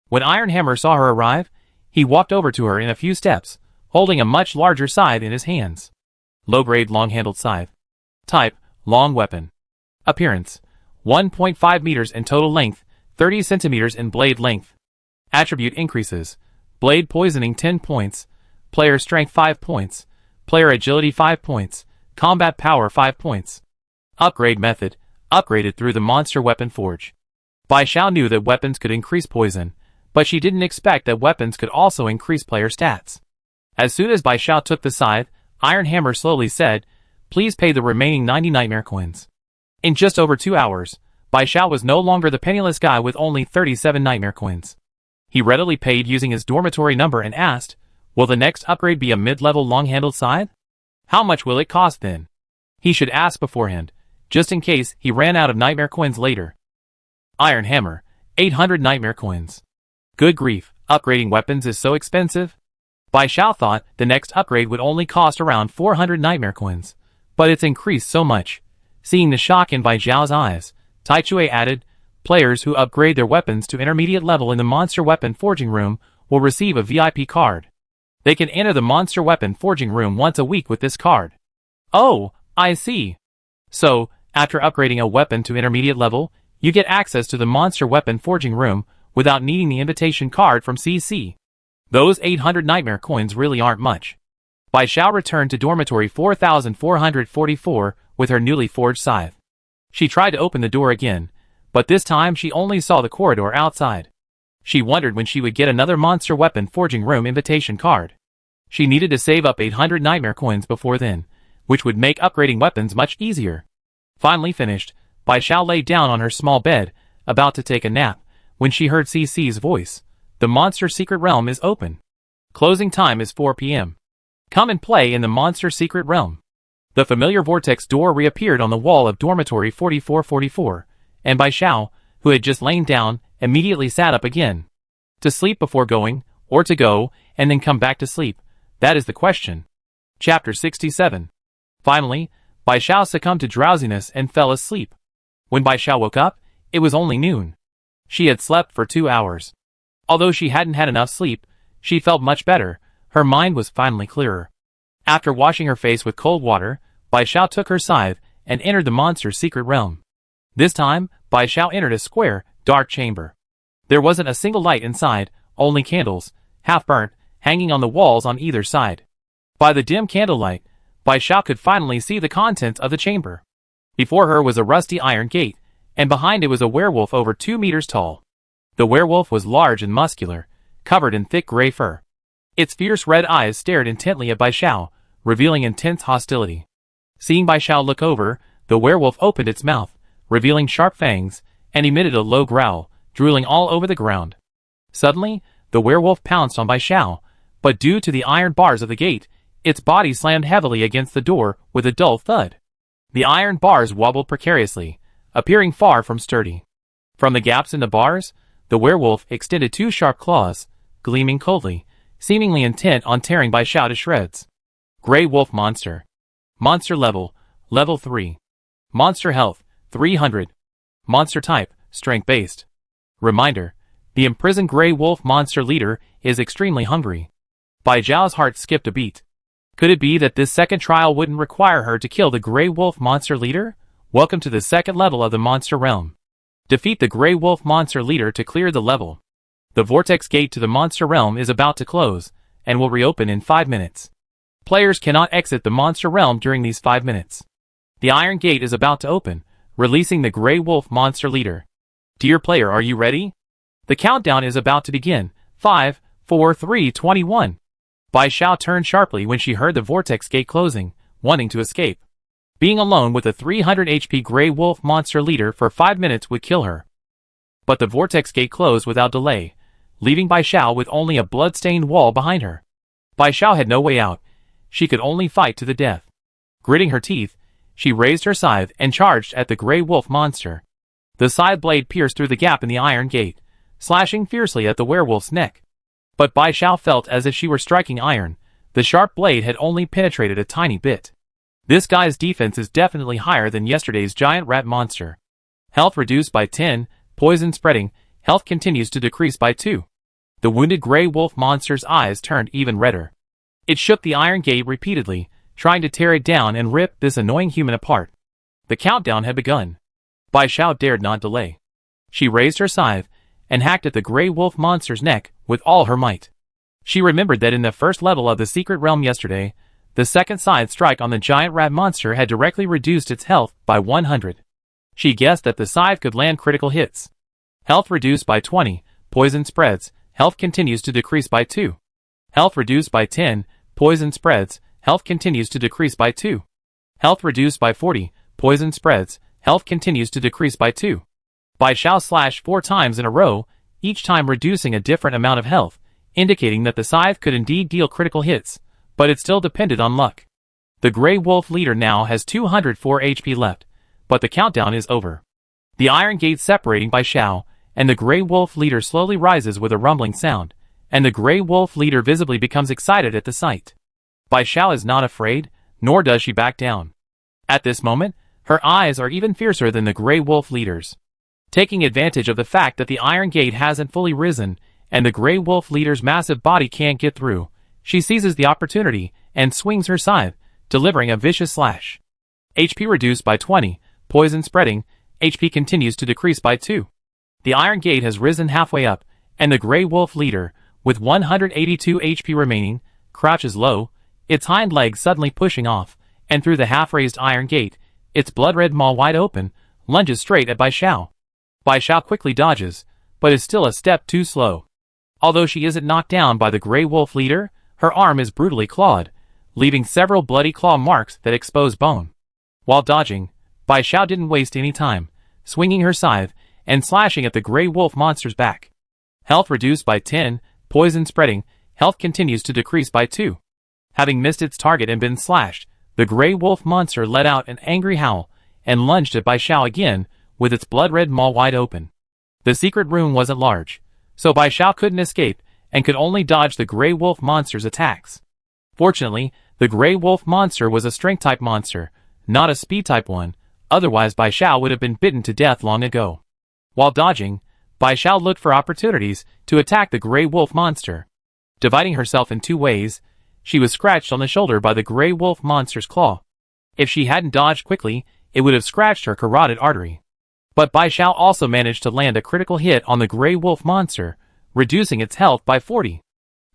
When Iron Hammer saw her arrive, he walked over to her in a few steps, holding a much larger scythe in his hands. Low-grade long-handled scythe. Type, long weapon. Appearance, 1.5 meters in total length, 30 centimeters in blade length. Attribute increases. Blade poisoning 10 points, player strength 5 points, player agility 5 points, combat power 5 points. Upgrade method, upgraded through the Monster Weapon Forge. Bai Xiao knew that weapons could increase poison, but she didn't expect that weapons could also increase player stats. As soon as Bai Xiao took the scythe, Iron Hammer slowly said, "Please pay the remaining 90 nightmare coins." In just over 2 hours, Bai Xiao was no longer the penniless guy with only 37 nightmare coins. He readily paid using his dormitory number and asked, "Will the next upgrade be a mid-level long-handled scythe? How much will it cost then?" He should ask beforehand, just in case he ran out of nightmare coins later. Iron Hammer, 800 nightmare coins. Good grief, upgrading weapons is so expensive. Bai Xiao thought the next upgrade would only cost around 400 nightmare coins, but it's increased so much. Seeing the shock in Bai Xiao's eyes, Tai Chui added, "Players who upgrade their weapons to intermediate level in the Monster Weapon Forging Room will receive a VIP card. They can enter the Monster Weapon Forging Room once a week with this card." "Oh, I see. So, after upgrading a weapon to intermediate level, you get access to the Monster Weapon Forging Room without needing the invitation card from CC. Those 800 nightmare coins really aren't much." Bai Xiao returned to Dormitory 4444 with her newly forged scythe. She tried to open the door again, but this time she only saw the corridor outside. She wondered when she would get another Monster Weapon Forging Room invitation card. She needed to save up 800 nightmare coins before then, which would make upgrading weapons much easier. Finally finished, Bai Xiao lay down on her small bed, about to take a nap, when she heard CC's voice. "The Monster Secret Realm is open. Closing time is 4 p.m. Come and play in the Monster Secret Realm." The familiar vortex door reappeared on the wall of dormitory 4444, and Bai Xiao, who had just lain down, immediately sat up again. To sleep before going, or to go, and then come back to sleep, that is the question. Chapter 67. Finally, Bai Xiao succumbed to drowsiness and fell asleep. When Bai Xiao woke up, it was only noon. She had slept for 2 hours. Although she hadn't had enough sleep, she felt much better. Her mind was finally clearer. After washing her face with cold water, Bai Xiao took her scythe and entered the monster's secret realm. This time, Bai Xiao entered a square, dark chamber. There wasn't a single light inside, only candles, half burnt, hanging on the walls on either side. By the dim candlelight, Bai Xiao could finally see the contents of the chamber. Before her was a rusty iron gate, and behind it was a werewolf over 2 meters tall. The werewolf was large and muscular, covered in thick gray fur. Its fierce red eyes stared intently at Bai Xiao, revealing intense hostility. Seeing Bai Xiao look over, the werewolf opened its mouth, revealing sharp fangs, and emitted a low growl, drooling all over the ground. Suddenly, the werewolf pounced on Bai Xiao, but due to the iron bars of the gate, its body slammed heavily against the door with a dull thud. The iron bars wobbled precariously, appearing far from sturdy. From the gaps in the bars, the werewolf extended 2 sharp claws, gleaming coldly, seemingly intent on tearing Bai Xiao to shreds. Grey Wolf Monster. Monster Level, Level 3. Monster Health, 300. Monster Type, Strength-based. Reminder: the imprisoned Grey Wolf monster leader is extremely hungry. Bai Xiao's heart skipped a beat. Could it be that this second trial wouldn't require her to kill the Grey Wolf monster leader? Welcome to the second level of the monster realm. Defeat the Grey Wolf monster leader to clear the level. The vortex gate to the monster realm is about to close, and will reopen in 5 minutes. Players cannot exit the monster realm during these 5 minutes. The iron gate is about to open, releasing the Grey Wolf monster leader. Dear player, are you ready? The countdown is about to begin. 5, 4, 3, 21. Bai Xiao turned sharply when she heard the vortex gate closing, wanting to escape. Being alone with a 300 HP Grey Wolf monster leader for 5 minutes would kill her. But the vortex gate closed without delay, leaving Bai Xiao with only a blood-stained wall behind her. Bai Xiao had no way out. She could only fight to the death. Gritting her teeth, she raised her scythe and charged at the Grey Wolf monster. The scythe blade pierced through the gap in the iron gate, slashing fiercely at the werewolf's neck. But Bai Xiao felt as if she were striking iron. The sharp blade had only penetrated a tiny bit. This guy's defense is definitely higher than yesterday's giant rat monster. Health reduced by 10, poison spreading, health continues to decrease by 2. The wounded Grey Wolf monster's eyes turned even redder. It shook the iron gate repeatedly, trying to tear it down and rip this annoying human apart. The countdown had begun. Bai Xiao dared not delay. She raised her scythe and hacked at the Grey Wolf monster's neck with all her might. She remembered that in the first level of the secret realm yesterday, the second scythe strike on the giant rat monster had directly reduced its health by 100. She guessed that the scythe could land critical hits. Health reduced by 20, poison spreads, health continues to decrease by 2. Health reduced by 10, poison spreads, health continues to decrease by 2. Health reduced by 40, poison spreads, health continues to decrease by 2. Bai Xiao slashed 4 times in a row, each time reducing a different amount of health, indicating that the scythe could indeed deal critical hits, but it still depended on luck. The Grey Wolf leader now has 204 HP left, but the countdown is over. The iron gate separating Bai Xiao and the Grey Wolf leader slowly rises with a rumbling sound, and the Grey Wolf leader visibly becomes excited at the sight. Bai Xiao is not afraid, nor does she back down. At this moment, her eyes are even fiercer than the Grey Wolf leader's. Taking advantage of the fact that the iron gate hasn't fully risen, and the Grey Wolf leader's massive body can't get through, she seizes the opportunity and swings her scythe, delivering a vicious slash. HP reduced by 20, poison spreading, HP continues to decrease by 2. The iron gate has risen halfway up, and the Grey Wolf leader, with 182 HP remaining, crouches low, its hind legs suddenly pushing off, and through the half-raised iron gate, its blood-red maw wide open, lunges straight at Bai Xiao. Bai Xiao quickly dodges, but is still a step too slow. Although she isn't knocked down by the Grey Wolf leader, her arm is brutally clawed, leaving several bloody claw marks that expose bone. While dodging, Bai Xiao didn't waste any time, swinging her scythe and slashing at the Grey Wolf monster's back. Health reduced by 10, poison spreading, health continues to decrease by 2. Having missed its target and been slashed, The gray wolf monster let out an angry howl and lunged at Bai Xiao again with its blood-red maw wide open. The secret room wasn't large, so Bai Xiao couldn't escape and could only dodge the gray wolf monster's attacks. Fortunately, the gray wolf monster was a strength-type monster, not a speed-type one, otherwise Bai Xiao would have been bitten to death long ago. While dodging, Bai Xiao looked for opportunities to attack the gray wolf monster. Dividing herself in two ways, she was scratched on the shoulder by the gray wolf monster's claw. If she hadn't dodged quickly, it would have scratched her carotid artery. But Bai Xiao also managed to land a critical hit on the gray wolf monster, reducing its health by 40.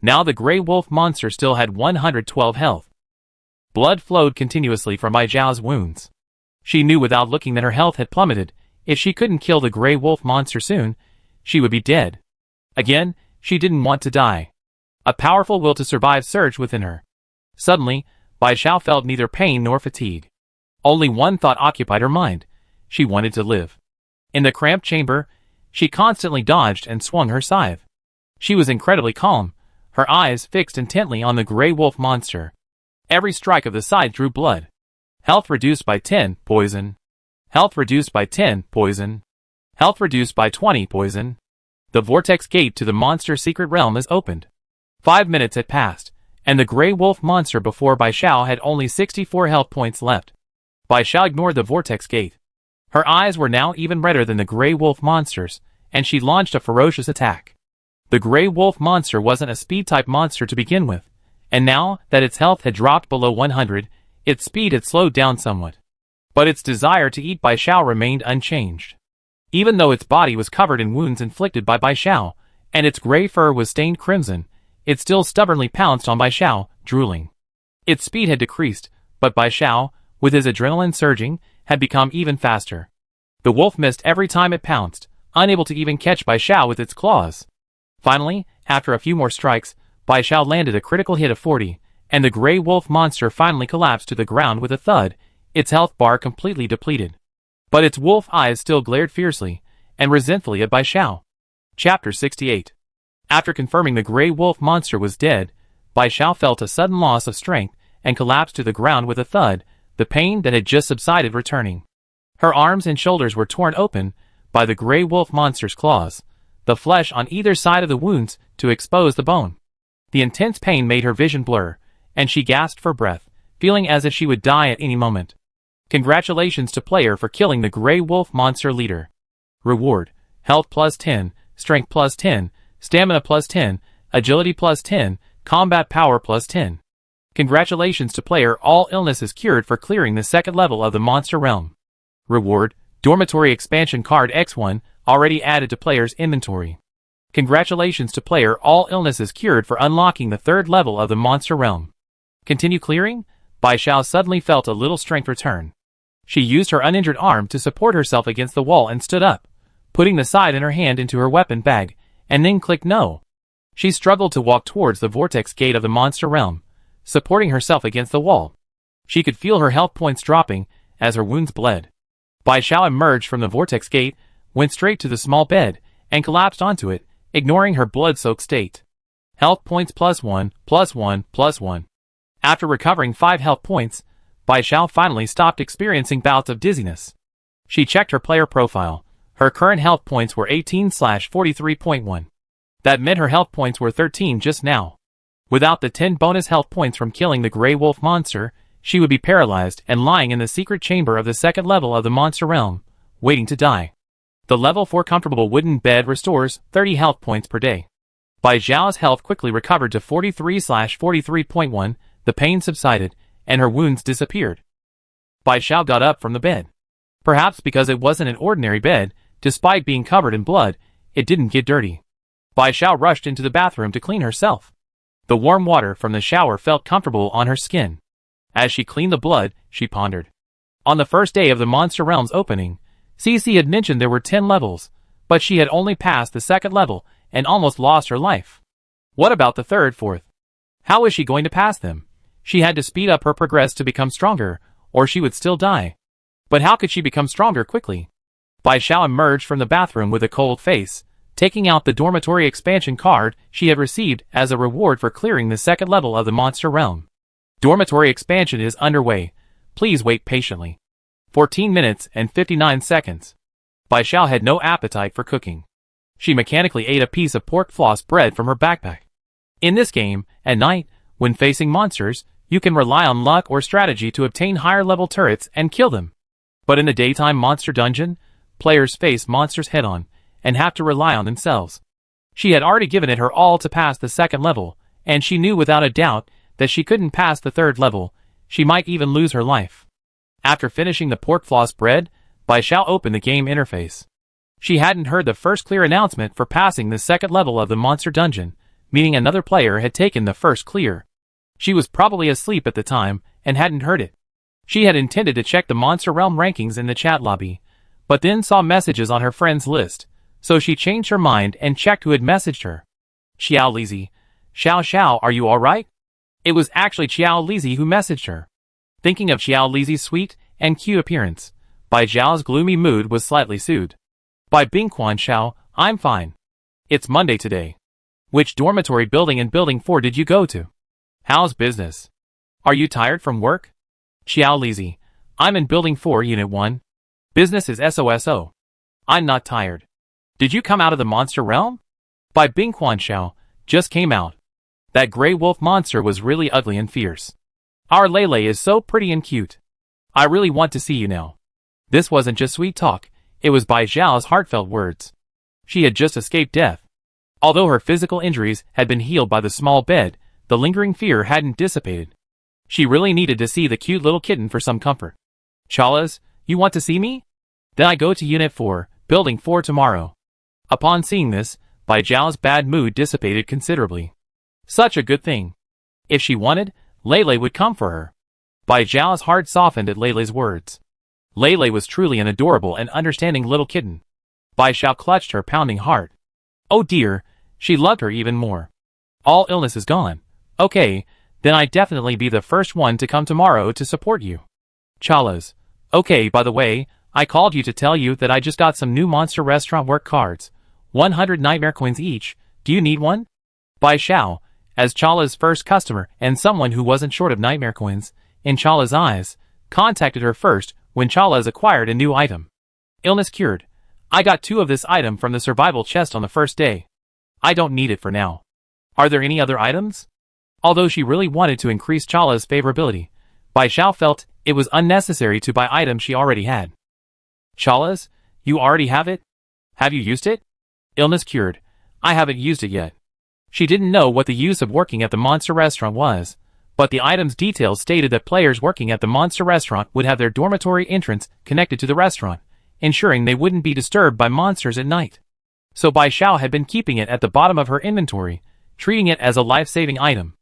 Now the gray wolf monster still had 112 health. Blood flowed continuously from Bai Xiao's wounds. She knew without looking that her health had plummeted. If she couldn't kill the gray wolf monster soon, she would be dead. Again, she didn't want to die. A powerful will to survive surged within her. Suddenly, Bai Xiao felt neither pain nor fatigue. Only one thought occupied her mind. She wanted to live. In the cramped chamber, she constantly dodged and swung her scythe. She was incredibly calm, her eyes fixed intently on the gray wolf monster. Every strike of the scythe drew blood. Health reduced by 10, poison. Health reduced by 10, poison. Health reduced by 20, poison. The vortex gate to the monster's secret realm is opened. 5 minutes had passed, and the gray wolf monster before Bai Xiao had only 64 health points left. Bai Xiao ignored the vortex gate. Her eyes were now even redder than the gray wolf monster's, and she launched a ferocious attack. The gray wolf monster wasn't a speed-type monster to begin with, and now that its health had dropped below 100, its speed had slowed down somewhat. But its desire to eat Bai Xiao remained unchanged. Even though its body was covered in wounds inflicted by Bai Xiao, and its gray fur was stained crimson, it still stubbornly pounced on Bai Xiao, drooling. Its speed had decreased, but Bai Xiao, with his adrenaline surging, had become even faster. The wolf missed every time it pounced, unable to even catch Bai Xiao with its claws. Finally, after a few more strikes, Bai Xiao landed a critical hit of 40, and the gray wolf monster finally collapsed to the ground with a thud, its health bar completely depleted. But its wolf eyes still glared fiercely and resentfully at Bai Xiao. Chapter 68. After confirming the gray wolf monster was dead, Bai Xiao felt a sudden loss of strength and collapsed to the ground with a thud, the pain that had just subsided returning. Her arms and shoulders were torn open by the gray wolf monster's claws, the flesh on either side of the wounds to expose the bone. The intense pain made her vision blur, and she gasped for breath, feeling as if she would die at any moment. Congratulations to player for killing the gray wolf monster leader. Reward: health plus 10, strength plus 10, stamina plus 10, agility plus 10, combat power plus 10. Congratulations to player, all illnesses cured for clearing the second level of the monster realm. Reward: Dormitory expansion card X1, already added to player's inventory. Congratulations to player, all illnesses cured for unlocking the third level of the monster realm. Continue clearing? Bai Xiao suddenly felt a little strength return. She used her uninjured arm to support herself against the wall and stood up, putting the scythe in her hand into her weapon bag, and then clicked no. She struggled to walk towards the vortex gate of the monster realm, supporting herself against the wall. She could feel her health points dropping as her wounds bled. Bai Xiao emerged from the vortex gate, went straight to the small bed, and collapsed onto it, ignoring her blood-soaked state. Health points plus 1, plus 1, plus 1. After recovering 5 health points, Bai Xiao finally stopped experiencing bouts of dizziness. She checked her player profile. Her current health points were 18/43.1. That meant her health points were 13 just now. Without the 10 bonus health points from killing the gray wolf monster, she would be paralyzed and lying in the secret chamber of the second level of the monster realm, waiting to die. The level 4 comfortable wooden bed restores 30 health points per day. Bai Xiao's health quickly recovered to 43/43.1, the pain subsided, and her wounds disappeared. Bai Xiao got up from the bed. Perhaps because it wasn't an ordinary bed, despite being covered in blood, it didn't get dirty. Bai Xiao rushed into the bathroom to clean herself. The warm water from the shower felt comfortable on her skin. As she cleaned the blood, she pondered. On the first day of the Monster Realm's opening, Cece had mentioned there were 10 levels, but she had only passed the second level and almost lost her life. What about the third, fourth? How was she going to pass them? She had to speed up her progress to become stronger, or she would still die. But how could she become stronger quickly? Bai Xiao emerged from the bathroom with a cold face, taking out the dormitory expansion card she had received as a reward for clearing the second level of the Monster Realm. Dormitory expansion is underway. Please wait patiently. 14 minutes and 59 seconds. Bai Xiao had no appetite for cooking. She mechanically ate a piece of pork floss bread from her backpack. In this game, at night, when facing monsters, you can rely on luck or strategy to obtain higher level turrets and kill them. But in the daytime monster dungeon, players face monsters head-on and have to rely on themselves. She had already given it her all to pass the second level, and she knew without a doubt that she couldn't pass the third level. She might even lose her life. After finishing the pork floss bread, Bai Xiao opened the game interface. She hadn't heard the first clear announcement for passing the second level of the monster dungeon, meaning another player had taken the first clear. She was probably asleep at the time and hadn't heard it. She had intended to check the Monster Realm rankings in the chat lobby, but then saw messages on her friends list, so she changed her mind and checked who had messaged her. Xiao Lizi. Xiao, are you alright? It was actually Xiao Lizi who messaged her. Thinking of Xiao Lizi's sweet and cute appearance, Bai Xiao's gloomy mood was slightly soothed. By Bingquan Xiao, I'm fine. It's Monday today. Which dormitory building in Building 4 did you go to? How's business? Are you tired from work? Xiao Lizi. I'm in Building 4 Unit 1. Business is SOSO. I'm not tired. Did you come out of the monster realm? By Bingquan Xiao, just came out. That gray wolf monster was really ugly and fierce. Our Lele is so pretty and cute. I really want to see you now. This wasn't just sweet talk, it was Bai Xiao's heartfelt words. She had just escaped death. Although her physical injuries had been healed by the small bed, the lingering fear hadn't dissipated. She really needed to see the cute little kitten for some comfort. Chalas, you want to see me? Then I go to Unit 4, Building 4 tomorrow. Upon seeing this, Bai Xiao's bad mood dissipated considerably. Such a good thing. If she wanted, Lele would come for her. Bai Xiao's heart softened at Lele's words. Lele was truly an adorable and understanding little kitten. Bai Xiao clutched her pounding heart. Oh dear, she loved her even more. All illness is gone. Okay, then I'd definitely be the first one to come tomorrow to support you. Chalas. Okay, by the way, I called you to tell you that I just got some new monster restaurant work cards. 100 nightmare coins each. Do you need one? Bai Xiao, as Chala's first customer and someone who wasn't short of nightmare coins, in Chala's eyes, contacted her first when Chala's acquired a new item. Illness cured. I got 2 of this item from the survival chest on the first day. I don't need it for now. Are there any other items? Although she really wanted to increase Chala's favorability, Bai Xiao felt it was unnecessary to buy items she already had. Chalas, you already have it? Have you used it? Illness cured. I haven't used it yet. She didn't know what the use of working at the monster restaurant was, but the item's details stated that players working at the monster restaurant would have their dormitory entrance connected to the restaurant, ensuring they wouldn't be disturbed by monsters at night. So Bai Xiao had been keeping it at the bottom of her inventory, treating it as a life-saving item.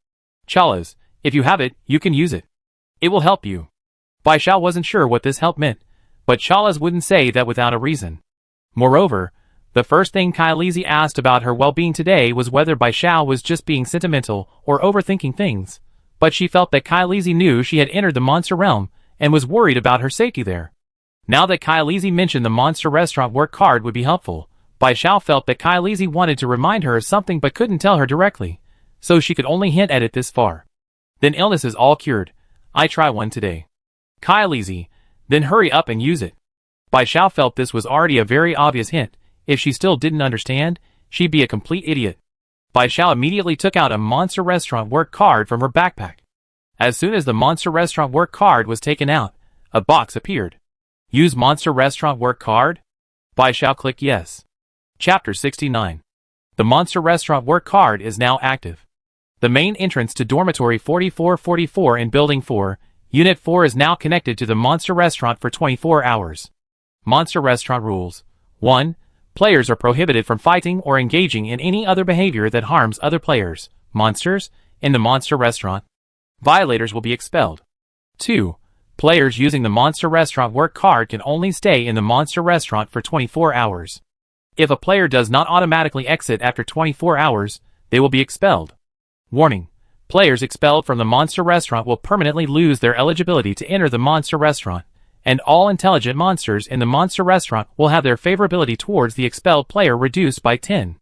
Chalas, if you have it, you can use it. It will help you. Bai Xiao wasn't sure what this help meant, but Chalas wouldn't say that without a reason. Moreover, the first thing Kailizi asked about her well-being today was whether Bai Xiao was just being sentimental or overthinking things, but she felt that Kailizi knew she had entered the monster realm and was worried about her safety there. Now that Kailizi mentioned the monster restaurant work card would be helpful, Bai Xiao felt that Kailizi wanted to remind her of something but couldn't tell her directly, so she could only hint at it this far. Then illness is all cured. I try one today. Kailizi, then hurry up and use it. Bai Xiao felt this was already a very obvious hint. If she still didn't understand, she'd be a complete idiot. Bai Xiao immediately took out a monster restaurant work card from her backpack. As soon as the monster restaurant work card was taken out, a box appeared. Use monster restaurant work card? Bai Xiao clicked yes. Chapter 69. The monster restaurant work card is now active. The main entrance to Dormitory 4444 in Building 4, Unit 4 is now connected to the monster restaurant for 24 hours. Monster restaurant rules. 1. Players are prohibited from fighting or engaging in any other behavior that harms other players, monsters, in the monster restaurant. Violators will be expelled. 2. Players using the monster restaurant work card can only stay in the monster restaurant for 24 hours. If a player does not automatically exit after 24 hours, they will be expelled. Warning. Players expelled from the monster restaurant will permanently lose their eligibility to enter the monster restaurant, and all intelligent monsters in the monster restaurant will have their favorability towards the expelled player reduced by 10.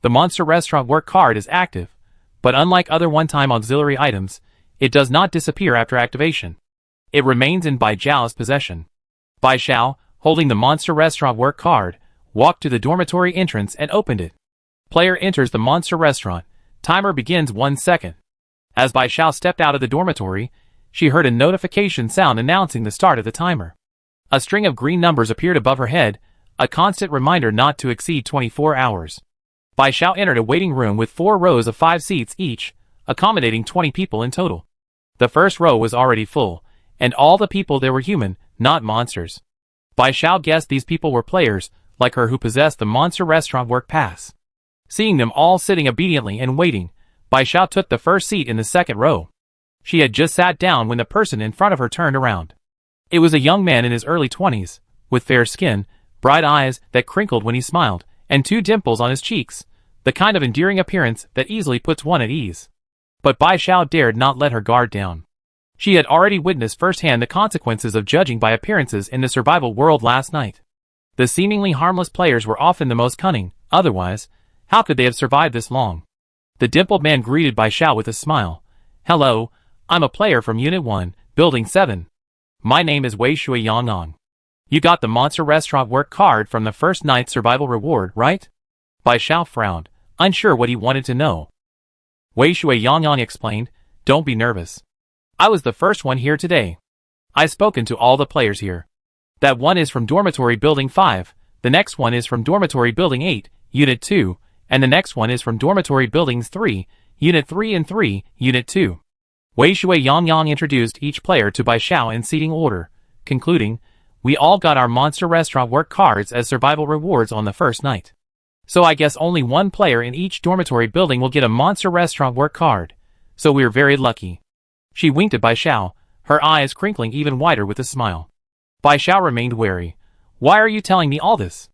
The monster restaurant work card is active, but unlike other one-time auxiliary items, it does not disappear after activation. It remains in Bai Zhao's possession. Bai Zhao, holding the Monster Restaurant work card, walked to the dormitory entrance and opened it. Player enters the Monster Restaurant. Timer begins 1 second. As Bai Zhao stepped out of the dormitory, she heard a notification sound announcing the start of the timer. A string of green numbers appeared above her head, a constant reminder not to exceed 24 hours. Bai Zhao entered a waiting room with 4 rows of 5 seats each, accommodating 20 people in total. The first row was already full, and all the people there were human, not monsters. Bai Zhao guessed these people were players, like her, who possessed the Monster Restaurant work pass. Seeing them all sitting obediently and waiting, Bai Zhao took the first seat in the second row. She had just sat down when the person in front of her turned around. It was a young man in his early 20s, with fair skin, bright eyes that crinkled when he smiled, and 2 dimples on his cheeks, the kind of endearing appearance that easily puts one at ease. But Bai Zhao dared not let her guard down. She had already witnessed firsthand the consequences of judging by appearances in the survival world last night. The seemingly harmless players were often the most cunning, otherwise, how could they have survived this long? The dimpled man greeted Bai Zhao with a smile. "Hello, I'm a player from Unit 1, Building 7. My name is Wei Shui Yangyang. You got the Monster Restaurant work card from the first night's survival reward, right?" Bai Zhao frowned, unsure what he wanted to know. Wei Shui Yangyang explained, "Don't be nervous. I was the first one here today. I've spoken to all the players here. That one is from Dormitory Building 5, the next one is from Dormitory Building 8, Unit 2, and the next one is from Dormitory Buildings 3, Unit 3 and 3, Unit 2. Wei Shui Yangyang introduced each player to Bai Zhao in seating order, concluding, "We all got our Monster Restaurant work cards as survival rewards on the first night. So I guess only one player in each dormitory building will get a Monster Restaurant work card. So we're very lucky." She winked at Bai Zhao, her eyes crinkling even wider with a smile. Bai Zhao remained wary. "Why are you telling me all this?"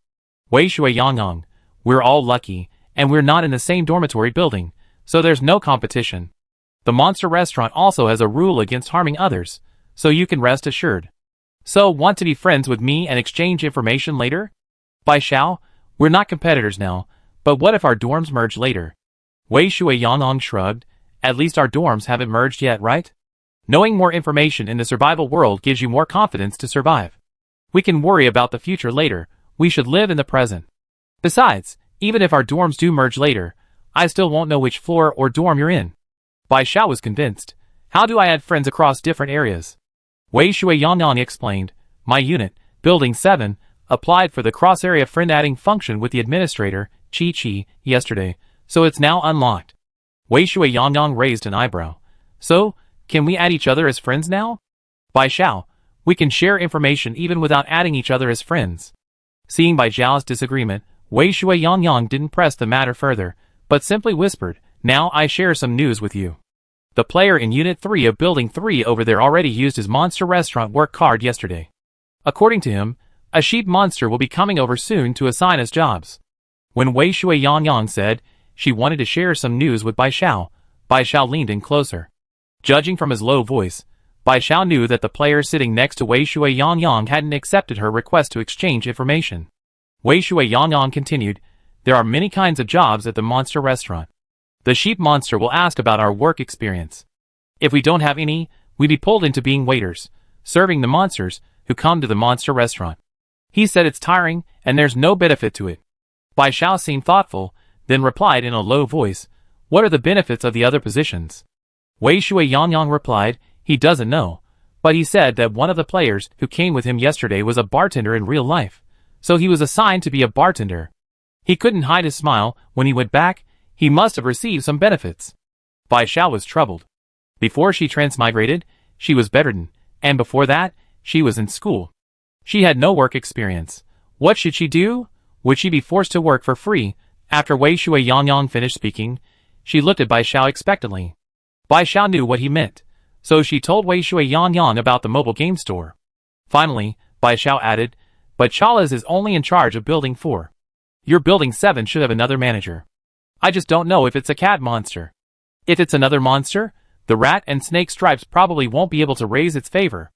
Wei Shui Yangyang, "We're all lucky, and we're not in the same dormitory building, so there's no competition. The Monster Restaurant also has a rule against harming others, so you can rest assured. So, want to be friends with me and exchange information later?" "Bai Zhao, we're not competitors now, but what if our dorms merge later?" Wei Shui Yangyang shrugged. "At least our dorms haven't merged yet, right? Knowing more information in the survival world gives you more confidence to survive. We can worry about the future later, we should live in the present. Besides, even if our dorms do merge later, I still won't know which floor or dorm you're in." Bai Zhao was convinced. "How do I add friends across different areas?" Wei Shui Yangyang explained, "My unit, Building 7, applied for the cross-area friend-adding function with the administrator, Chi, yesterday, so it's now unlocked." Wei Shui Yangyang raised an eyebrow. "So, can we add each other as friends now?" "Bai Zhao, we can share information even without adding each other as friends." Seeing Bai Zhao's disagreement, Wei Shui Yangyang didn't press the matter further, but simply whispered, "Now I share some news with you. The player in Unit 3 of Building 3 over there already used his Monster Restaurant work card yesterday. According to him, a sheep monster will be coming over soon to assign us jobs." When Wei Shui Yangyang said she wanted to share some news with Bai Zhao leaned in closer. Judging from his low voice, Bai Zhao knew that the player sitting next to Wei Shui Yangyang hadn't accepted her request to exchange information. Wei Shui Yangyang continued, "There are many kinds of jobs at the Monster Restaurant. The sheep monster will ask about our work experience. If we don't have any, we'd be pulled into being waiters, serving the monsters who come to the Monster Restaurant. He said it's tiring and there's no benefit to it." Bai Zhao seemed thoughtful, then replied in a low voice, "What are the benefits of the other positions?" Wei Shui Yangyang replied, he doesn't know, but he said that one of the players who came with him yesterday was a bartender in real life, so he was assigned to be a bartender. He couldn't hide his smile when he went back. He must have received some benefits. Bai Zhao was troubled. Before she transmigrated, she was bedridden, and before that, she was in school. She had no work experience. What should she do? Would she be forced to work for free? After Wei Shui Yangyang finished speaking, she looked at Bai Zhao expectantly. Bai Zhao knew what he meant, so she told Wei Shui Yangyang about the mobile game store. Finally, Bai Zhao added, "But Chalas is only in charge of Building 4. Your Building 7 should have another manager. I just don't know if it's a cat monster. If it's another monster, the rat and snake stripes probably won't be able to raise its favor."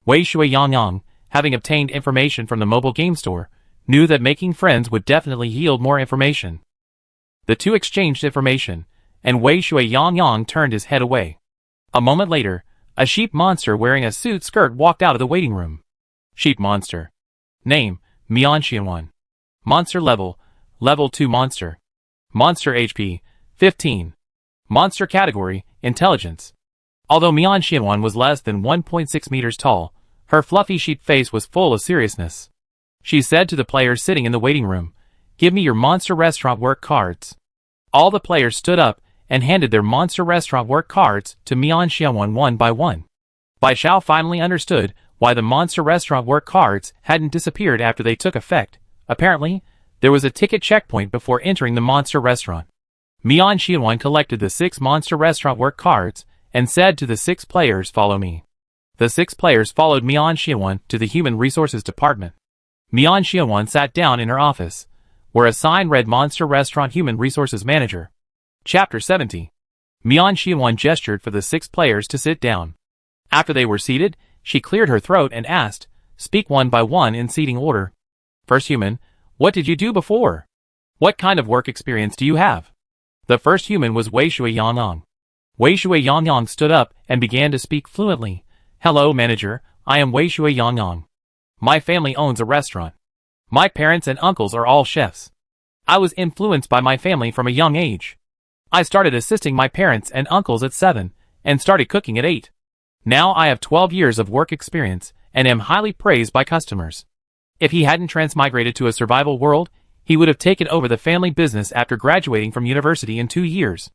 Wei Shui Yangyang, having obtained information from the mobile game store, knew that making friends would definitely yield more information. The two exchanged information, and Wei Shui Yangyang turned his head away. A moment later, a sheep monster wearing a suit skirt walked out of the waiting room. Sheep monster. Name, Mianxian. Monster level, level 2 monster. Monster HP, 15. Monster category, intelligence. Although Mianxian was less than 1.6 meters tall, her fluffy sheep face was full of seriousness. She said to the players sitting in the waiting room, "Give me your Monster Restaurant work cards." All the players stood up and handed their Monster Restaurant work cards to Mianxian one by one. Bai Xiao finally understood why the Monster Restaurant work cards hadn't disappeared after they took effect. Apparently, there was a ticket checkpoint before entering the Monster Restaurant. Mianxian collected the 6 Monster Restaurant work cards and said to the 6 players, "Follow me." The 6 players followed Mianxian to the Human Resources Department. Mianxian sat down in her office, where a sign read Monster Restaurant Human Resources Manager. Chapter 70. Mianxian gestured for the 6 players to sit down. After they were seated, she cleared her throat and asked, "Speak one by one in seating order. First human, what did you do before? What kind of work experience do you have?" The first human was Wei Shui Yangyang. Wei Shui Yangyang stood up and began to speak fluently. "Hello, manager, I am Wei Shui Yangyang. My family owns a restaurant. My parents and uncles are all chefs. I was influenced by my family from a young age. I started assisting my parents and uncles at 7, and started cooking at 8. Now I have 12 years of work experience, and am highly praised by customers. If he hadn't transmigrated to a survival world, he would have taken over the family business after graduating from university in 2 years."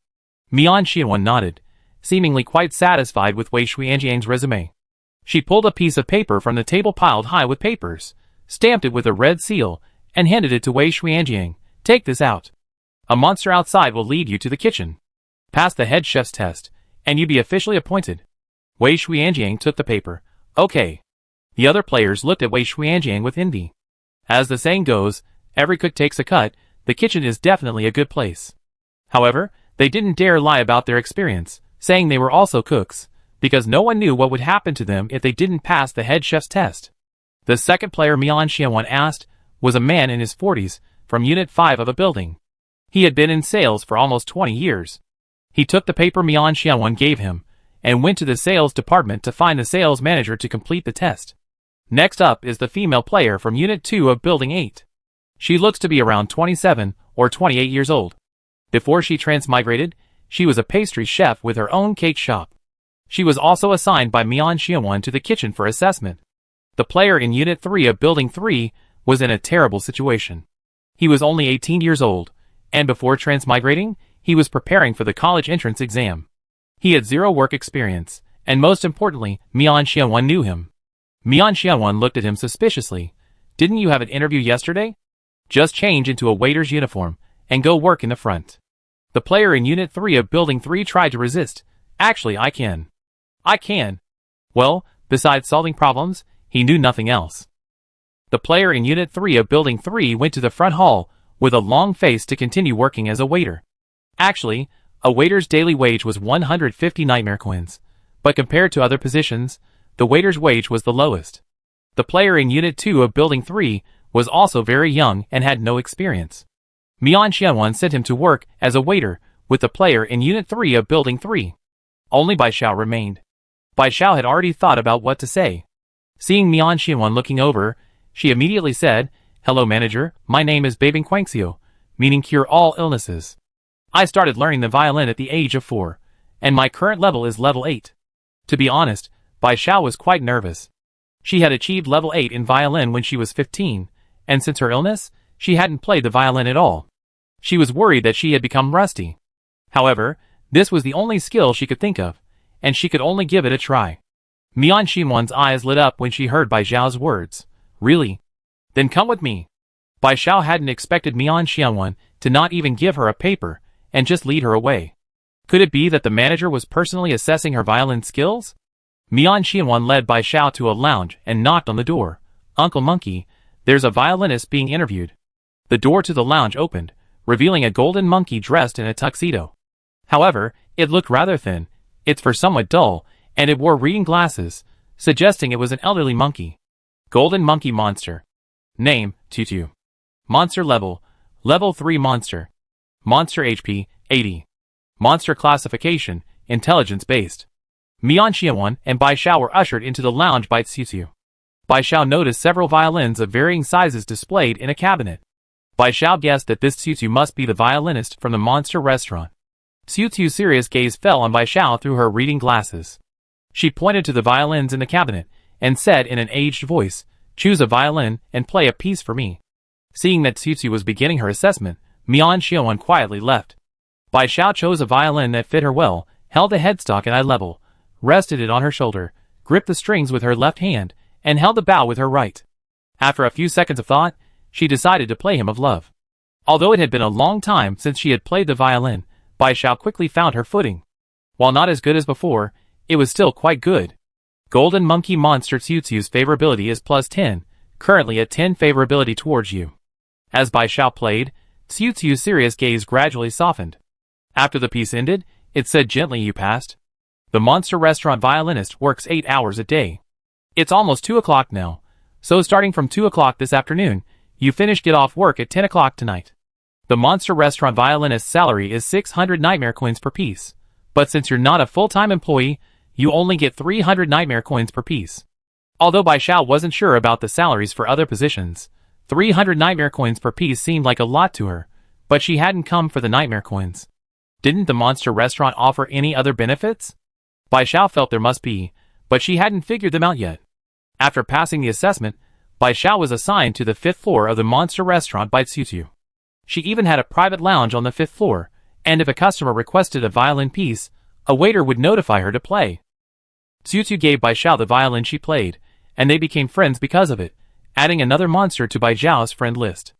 Mianxian nodded, seemingly quite satisfied with Wei Xuanjiang's resume. She pulled a piece of paper from the table piled high with papers, stamped it with a red seal, and handed it to Wei Xuanjiang. "Take this out. A monster outside will lead you to the kitchen. Pass the head chef's test, and you be officially appointed." Wei Xuanjiang took the paper. "Okay." The other players looked at Wei Xuanjiang with envy. As the saying goes, every cook takes a cut. The kitchen is definitely a good place. However, they didn't dare lie about their experience, saying they were also cooks, because no one knew what would happen to them if they didn't pass the head chef's test. The second player Mianxian asked was a man in his 40s, from Unit 5 of a building. He had been in sales for almost 20 years. He took the paper Mianxian gave him, and went to the sales department to find the sales manager to complete the test. Next up is the female player from Unit 2 of Building 8. She looks to be around 27 or 28 years old. Before she transmigrated, she was a pastry chef with her own cake shop. She was also assigned by Mianxian to the kitchen for assessment. The player in Unit 3 of Building 3 was in a terrible situation. He was only 18 years old, and before transmigrating, he was preparing for the college entrance exam. He had 0 work experience, and most importantly, Mianxian knew him. Mianxian looked at him suspiciously. "Didn't you have an interview yesterday? Just change into a waiter's uniform, and go work in the front." The player in Unit 3 of Building 3 tried to resist. "Actually, I can. I can." Well, besides solving problems, he knew nothing else. The player in Unit 3 of Building 3 went to the front hall with a long face to continue working as a waiter. Actually, a waiter's daily wage was 150 nightmare coins, but compared to other positions, the waiter's wage was the lowest. The player in Unit 2 of Building 3 was also very young and had no experience. Mianxian sent him to work as a waiter with the player in Unit 3 of Building 3. Only Bai Xiao remained. Bai Xiao had already thought about what to say. Seeing Mianxian looking over, she immediately said, "Hello manager, my name is Babing Quangxiu, meaning cure all illnesses. I started learning the violin at the age of 4, and my current level is level 8. To be honest, Bai Xiao was quite nervous. She had achieved level 8 in violin when she was 15, and since her illness, she hadn't played the violin at all. She was worried that she had become rusty. However, this was the only skill she could think of, and she could only give it a try." Mianxian's eyes lit up when she heard Bai Xiao's words. "Really? Then come with me." Bai Xiao hadn't expected Mianxian to not even give her a paper, and just lead her away. Could it be that the manager was personally assessing her violin skills? Mianxian led Bai Xiao to a lounge and knocked on the door. "Uncle Monkey, there's a violinist being interviewed." The door to the lounge opened, revealing a golden monkey dressed in a tuxedo. However, it looked rather thin, its fur somewhat dull, and it wore reading glasses, suggesting it was an elderly monkey. Golden Monkey Monster. Name, Tutu. Monster level, level 3 monster. Monster HP, 80. Monster classification, intelligence based. Mian Xiaowan and Bai Xiao were ushered into the lounge by Xiu. Bai Xiao noticed several violins of varying sizes displayed in a cabinet. Bai Xiao guessed that this Xiu must be the violinist from the monster restaurant. Xiu's serious gaze fell on Bai Xiao through her reading glasses. She pointed to the violins in the cabinet and said in an aged voice, "Choose a violin and play a piece for me." Seeing that Xiu was beginning her assessment, Mian Xiaowan quietly left. Bai Xiao chose a violin that fit her well, held the headstock at eye level, rested it on her shoulder, gripped the strings with her left hand, and held the bow with her right. After a few seconds of thought, she decided to play him of love. Although it had been a long time since she had played the violin, Bai Xiao quickly found her footing. While not as good as before, it was still quite good. Golden Monkey Monster Xiu's favorability is +10, currently at 10 favorability towards you. As Bai Xiao played, Xiu's serious gaze gradually softened. After the piece ended, it said gently, "You passed. The monster restaurant violinist works 8 hours a day. It's almost 2 o'clock now, so starting from 2 o'clock this afternoon, you get off work at 10 o'clock tonight. The monster restaurant violinist's salary is 600 nightmare coins per piece, but since you're not a full-time employee, you only get 300 nightmare coins per piece." Although Bai Xiao wasn't sure about the salaries for other positions, 300 nightmare coins per piece seemed like a lot to her, but she hadn't come for the nightmare coins. Didn't the monster restaurant offer any other benefits? Bai Xiao felt there must be, but she hadn't figured them out yet. After passing the assessment, Bai Xiao was assigned to the 5th floor of the monster restaurant by Xiu. She even had a private lounge on the 5th floor, and if a customer requested a violin piece, a waiter would notify her to play. Xiu gave Bai Xiao the violin she played, and they became friends because of it, adding another monster to Bai Xiao's friend list.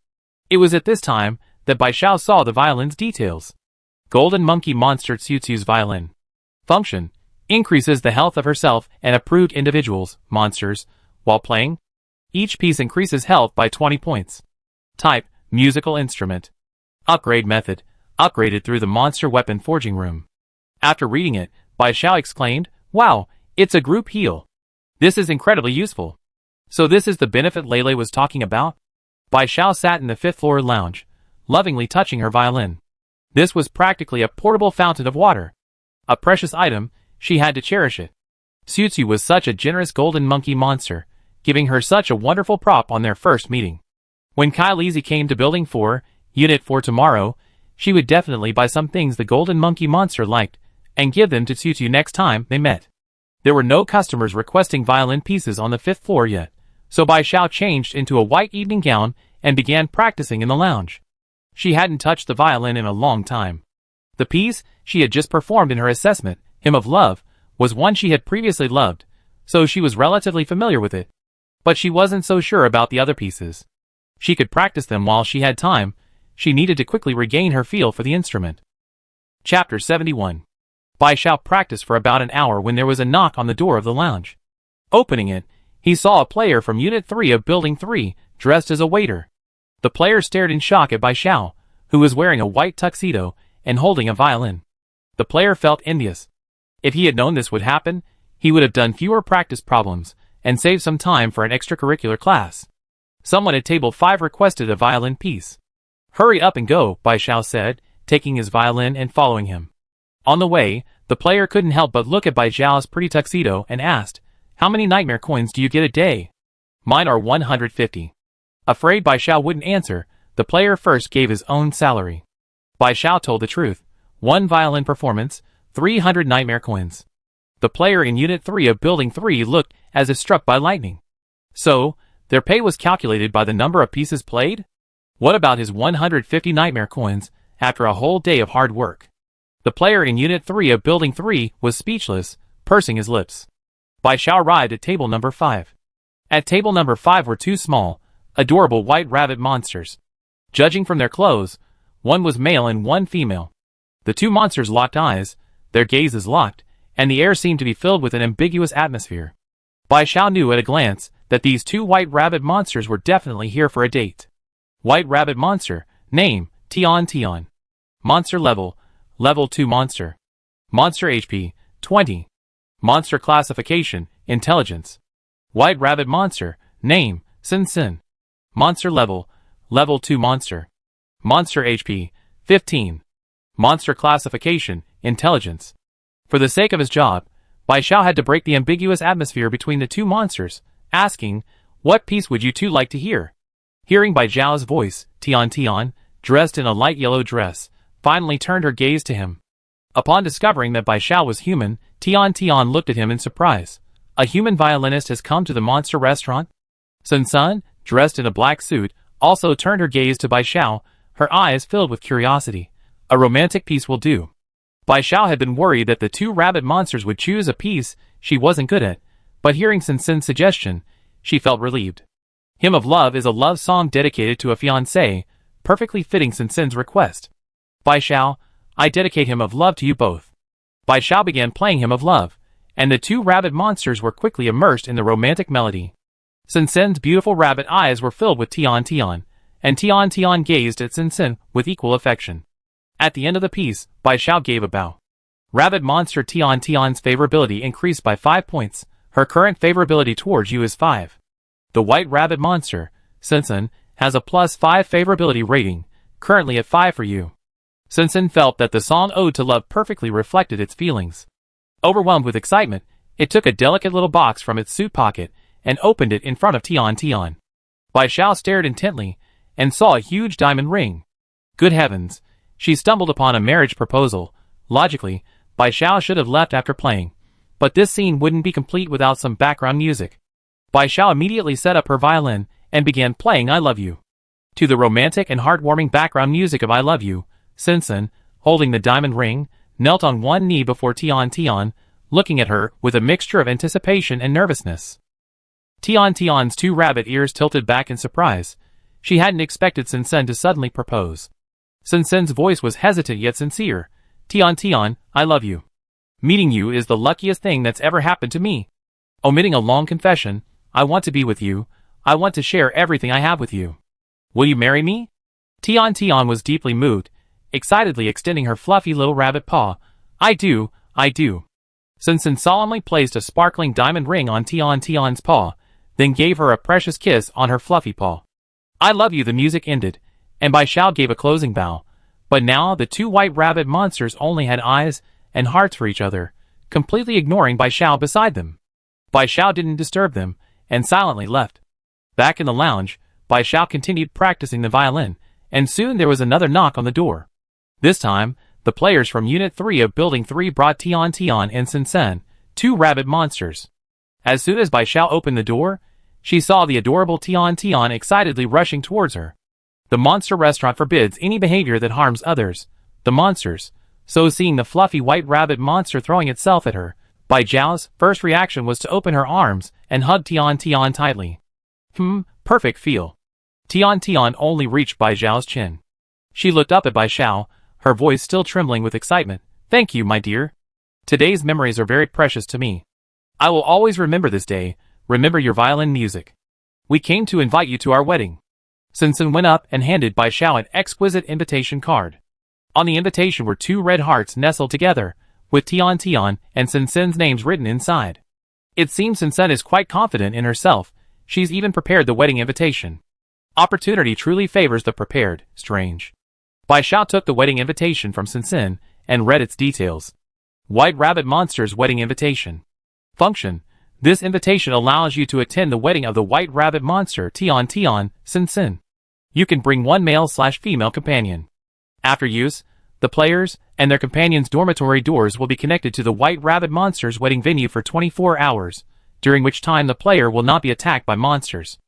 It was at this time that Bai Xiao saw the violin's details. Golden Monkey Monster Xiu's violin. Function: increases the health of herself and approved individuals, monsters, while playing. Each piece increases health by 20 points. Type: musical instrument. Upgrade method: upgraded through the monster weapon forging room. After reading it, Bai Xiao exclaimed, "Wow, it's a group heal. This is incredibly useful." So this is the benefit Lele was talking about? Bai Xiao sat in the 5th floor lounge, lovingly touching her violin. This was practically a portable fountain of water. A precious item, she had to cherish it. Xiu was such a generous golden monkey monster, giving her such a wonderful prop on their first meeting. When Kyle came to Building 4, Unit 4 tomorrow, she would definitely buy some things the golden monkey monster liked, and give them to Xiu next time they met. There were no customers requesting violin pieces on the 5th floor yet, so Bai Xiao changed into a white evening gown and began practicing in the lounge. She hadn't touched the violin in a long time. The piece she had just performed in her assessment, Hymn of Love, was one she had previously loved, so she was relatively familiar with it. But she wasn't so sure about the other pieces. She could practice them while she had time. She needed to quickly regain her feel for the instrument. Chapter 71. Bai Xiao practiced for about an hour when there was a knock on the door of the lounge. Opening it, he saw a player from Unit 3 of Building 3, dressed as a waiter. The player stared in shock at Bai Xiao, who was wearing a white tuxedo and holding a violin. The player felt envious. If he had known this would happen, he would have done fewer practice problems and saved some time for an extracurricular class. Someone at table 5 requested a violin piece. "Hurry up and go," Bai Xiao said, taking his violin and following him. On the way, the player couldn't help but look at Bai Xiao's pretty tuxedo and asked, "How many nightmare coins do you get a day?" "Mine are 150. Afraid Bai Xiao wouldn't answer, the player first gave his own salary. Bai Xiao told the truth. 1 violin performance, 300 nightmare coins. The player in Unit 3 of Building 3 looked as if struck by lightning. So, their pay was calculated by the number of pieces played? What about his 150 nightmare coins after a whole day of hard work? The player in Unit 3 of Building 3 was speechless, pursing his lips. Bai Xiao arrived at table number 5. At table number 5 were 2 small, adorable white rabbit monsters. Judging from their clothes, one was male and one female. The 2 monsters locked eyes, their gazes locked, and the air seemed to be filled with an ambiguous atmosphere. Bai Xiao knew at a glance that these 2 white rabbit monsters were definitely here for a date. White rabbit monster, name, Tian. Monster level, level 2 monster. Monster HP, 20. Monster classification, intelligence. White rabbit monster, name, Sin. Monster level, level 2 monster. Monster HP, 15. Monster classification, intelligence. For the sake of his job, Bai Xiao had to break the ambiguous atmosphere between the two monsters, asking, "What piece would you two like to hear?" Hearing Bai Xiao's voice, Tian, dressed in a light yellow dress, finally turned her gaze to him. Upon discovering that Bai Xiao was human, Tian looked at him in surprise. A human violinist has come to the monster restaurant? Sun, dressed in a black suit, also turned her gaze to Bai Xiao, her eyes filled with curiosity. A romantic piece will do. Bai Xiao had been worried that the two rabbit monsters would choose a piece she wasn't good at, but hearing Sun's suggestion, she felt relieved. Hymn of Love is a love song dedicated to a fiancé, perfectly fitting Sun's request. Bai Xiao, I dedicate Hymn of Love to you both. Bai Xiao began playing Hymn of Love, and the two rabbit monsters were quickly immersed in the romantic melody. Sun's beautiful rabbit eyes were filled with Tian, and Tian gazed at Sun with equal affection. At the end of the piece, Bai Xiao gave a bow. Rabbit monster Tian's favorability increased by 5 points. Her current favorability towards you is 5. The white rabbit monster, Sun, has a +5 favorability rating, currently at 5 for you. Sun felt that the song Ode to Love perfectly reflected its feelings. Overwhelmed with excitement, it took a delicate little box from its suit pocket and opened it in front of Tian. Bai Xiao stared intently and saw a huge diamond ring. Good heavens, she stumbled upon a marriage proposal. Logically, Bai Xiao should have left after playing, but this scene wouldn't be complete without some background music. Bai Xiao immediately set up her violin and began playing I Love You. To the romantic and heartwarming background music of I Love You, Sun, holding the diamond ring, knelt on one knee before Tian, looking at her with a mixture of anticipation and nervousness. Tian's two rabbit ears tilted back in surprise. She hadn't expected Sun to suddenly propose. Sun's voice was hesitant yet sincere. Tian, I love you. Meeting you is the luckiest thing that's ever happened to me. Omitting a long confession, I want to be with you. I want to share everything I have with you. Will you marry me? Tian was deeply moved, excitedly extending her fluffy little rabbit paw. I do. Sun solemnly placed a sparkling diamond ring on Tian's paw, then gave her a precious kiss on her fluffy paw. I love you. The music ended, and Bai Xiao gave a closing bow. But now the two white rabbit monsters only had eyes and hearts for each other, completely ignoring Bai Xiao beside them. Bai Xiao didn't disturb them, and silently left. Back in the lounge, Bai Xiao continued practicing the violin, and soon there was another knock on the door. This time, the players from Unit 3 of Building 3 brought Tian and Sun, two rabbit monsters. As soon as Bai Xiao opened the door, she saw the adorable Tian excitedly rushing towards her. The monster restaurant forbids any behavior that harms others, the monsters, so seeing the fluffy white rabbit monster throwing itself at her, Bai Xiao's first reaction was to open her arms and hug Tian tightly. Perfect feel. Tian only reached Bai Xiao's chin. She looked up at Bai Xiao, her voice still trembling with excitement. Thank you, my dear. Today's memories are very precious to me. I will always remember this day, remember your violin music. We came to invite you to our wedding. Sun went up and handed Bai Xiao an exquisite invitation card. On the invitation were two red hearts nestled together, with Tian and Sun's names written inside. It seems Sun is quite confident in herself. She's even prepared the wedding invitation. Opportunity truly favors the prepared. Strange. Bai Xiao took the wedding invitation from Sun and read its details. White Rabbit Monster's wedding invitation. Function. This invitation allows you to attend the wedding of the White Rabbit Monster Tian Sun. You can bring one male/female companion. After use, the players and their companions' dormitory doors will be connected to the White Rabbit Monster's wedding venue for 24 hours, during which time the player will not be attacked by monsters.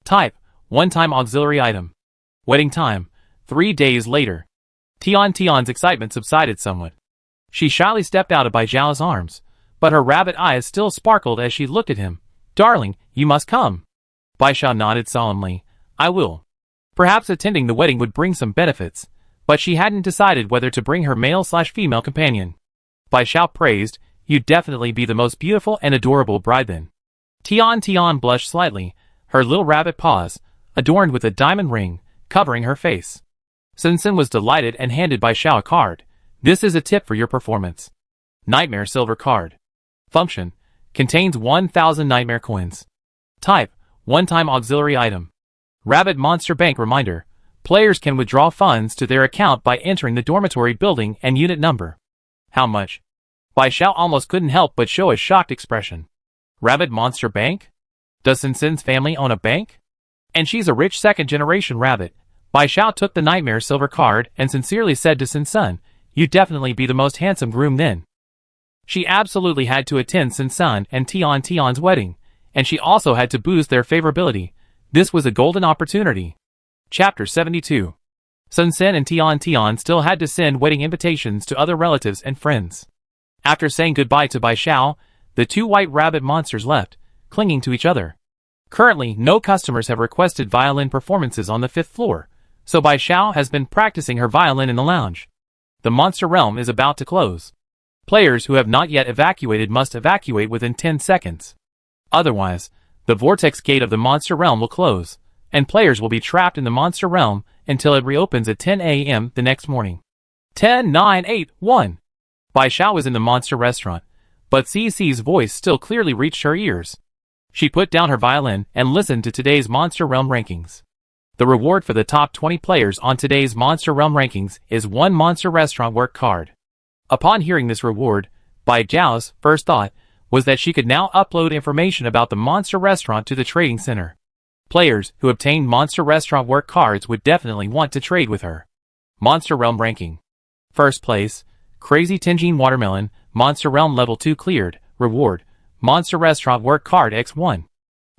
Type: one-time auxiliary item. Wedding time: 3 days later. Tian's excitement subsided somewhat. She shyly stepped out of Bai Xiao's arms, but her rabbit eyes still sparkled as she looked at him. Darling, you must come. Bai Xiao nodded solemnly. I will. Perhaps attending the wedding would bring some benefits, but she hadn't decided whether to bring her male/female companion. Bai Xiao praised, You'd definitely be the most beautiful and adorable bride then. Tian blushed slightly, her little rabbit paws, adorned with a diamond ring, covering her face. Sun was delighted and handed Bai Xiao a card. This is a tip for your performance. Nightmare Silver Card. Function: contains 1,000 nightmare coins. Type: one-time auxiliary item. Rabbit Monster Bank Reminder: players can withdraw funds to their account by entering the dormitory building and unit number. How much? Bai Xiao almost couldn't help but show a shocked expression. Rabbit Monster Bank? Does Sin Sin's family own a bank? And she's a rich second-generation rabbit. Bai Xiao took the Nightmare Silver card and sincerely said to Sin Sun, "You'd definitely be the most handsome groom then." She absolutely had to attend Sin Sun and Tian's wedding, and she also had to boost their favorability. This was a golden opportunity. Chapter 72. Sun Sin and Tian still had to send wedding invitations to other relatives and friends. After saying goodbye to Bai Xiao, the two white rabbit monsters left, clinging to each other. Currently, no customers have requested violin performances on the 5th floor, so Bai Xiao has been practicing her violin in the lounge. The monster realm is about to close. Players who have not yet evacuated must evacuate within 10 seconds. Otherwise, the vortex gate of the monster realm will close, and players will be trapped in the monster realm until it reopens at 10 a.m. the next morning. 10, 9, 8, 1. Bai Xiao was in the monster restaurant, but CC's voice still clearly reached her ears. She put down her violin and listened to today's Monster Realm rankings. The reward for the top 20 players on today's Monster Realm rankings is 1 Monster Restaurant Work card. Upon hearing this reward, Bai Xiao's first thought was that she could now upload information about the Monster Restaurant to the trading center. Players who obtained Monster Restaurant Work cards would definitely want to trade with her. Monster Realm ranking. First place, Crazy Tingine Watermelon, Monster Realm Level 2 cleared, reward, Monster Restaurant Work card X1.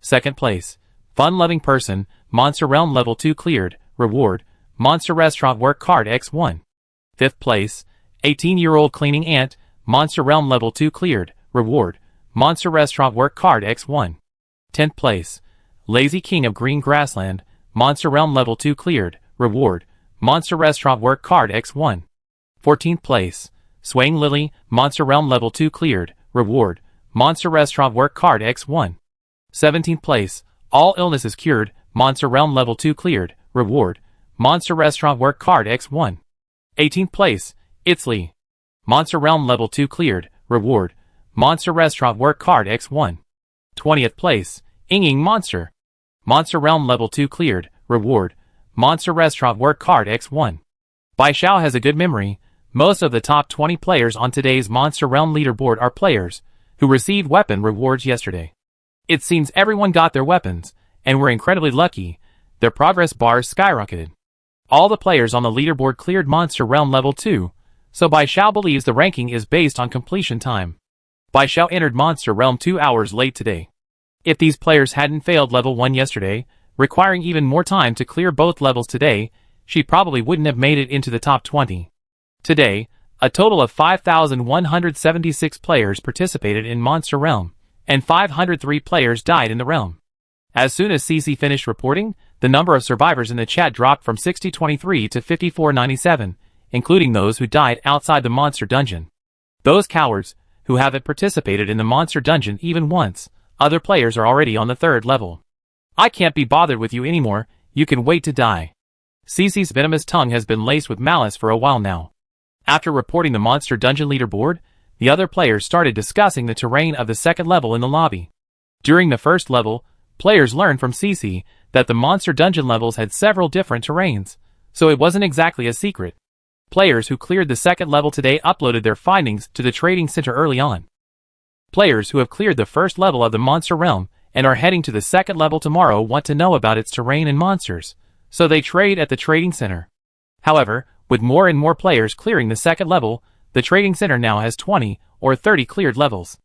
Second place, Fun Loving Person, Monster Realm Level 2 cleared, reward, Monster Restaurant Work card X1. Fifth place, 18-year-old Cleaning Ant, Monster Realm Level 2 cleared, reward, Monster Restaurant Work card X1. 10th place, Lazy King of Green Grassland, Monster Realm Level 2 cleared, reward, Monster Restaurant Work card X1. 14th place, Swaying Lily, Monster Realm Level 2 cleared, reward, Monster Restaurant Work card X1. 17th place, All Illnesses Cured, Monster Realm Level 2 cleared, reward, Monster Restaurant Work card X1. 18th place, Itzly, Monster Realm Level 2 cleared, reward, Monster Restaurant Work card X1. 20th place, Inging Monster, Monster Realm Level 2 cleared, reward, Monster Restaurant Work card X1. Bai Xiao has a good memory. Most of the top 20 players on today's Monster Realm leaderboard are players who received weapon rewards yesterday. It seems everyone got their weapons, and were incredibly lucky. Their progress bars skyrocketed. All the players on the leaderboard cleared Monster Realm Level 2, so Bai Xiao believes the ranking is based on completion time. Bai Xiao entered Monster Realm 2 hours late today. If these players hadn't failed Level 1 yesterday, requiring even more time to clear both levels today, she probably wouldn't have made it into the top 20. Today, a total of 5,176 players participated in Monster Realm, and 503 players died in the realm. As soon as CC finished reporting, the number of survivors in the chat dropped from 6023 to 5497, including those who died outside the monster dungeon. Those cowards who haven't participated in the monster dungeon even once, other players are already on the 3rd level. I can't be bothered with you anymore, you can wait to die. CC's venomous tongue has been laced with malice for a while now. After reporting the monster dungeon leaderboard, the other players started discussing the terrain of the 2nd level in the lobby. During the 1st level, players learned from CC that the monster dungeon levels had several different terrains, so it wasn't exactly a secret. Players who cleared the 2nd level today uploaded their findings to the trading center early on. Players who have cleared the 1st level of the monster realm and are heading to the 2nd level tomorrow want to know about its terrain and monsters, so they trade at the trading center. However, with more and more players clearing the 2nd level, the trading center now has 20 or 30 cleared levels.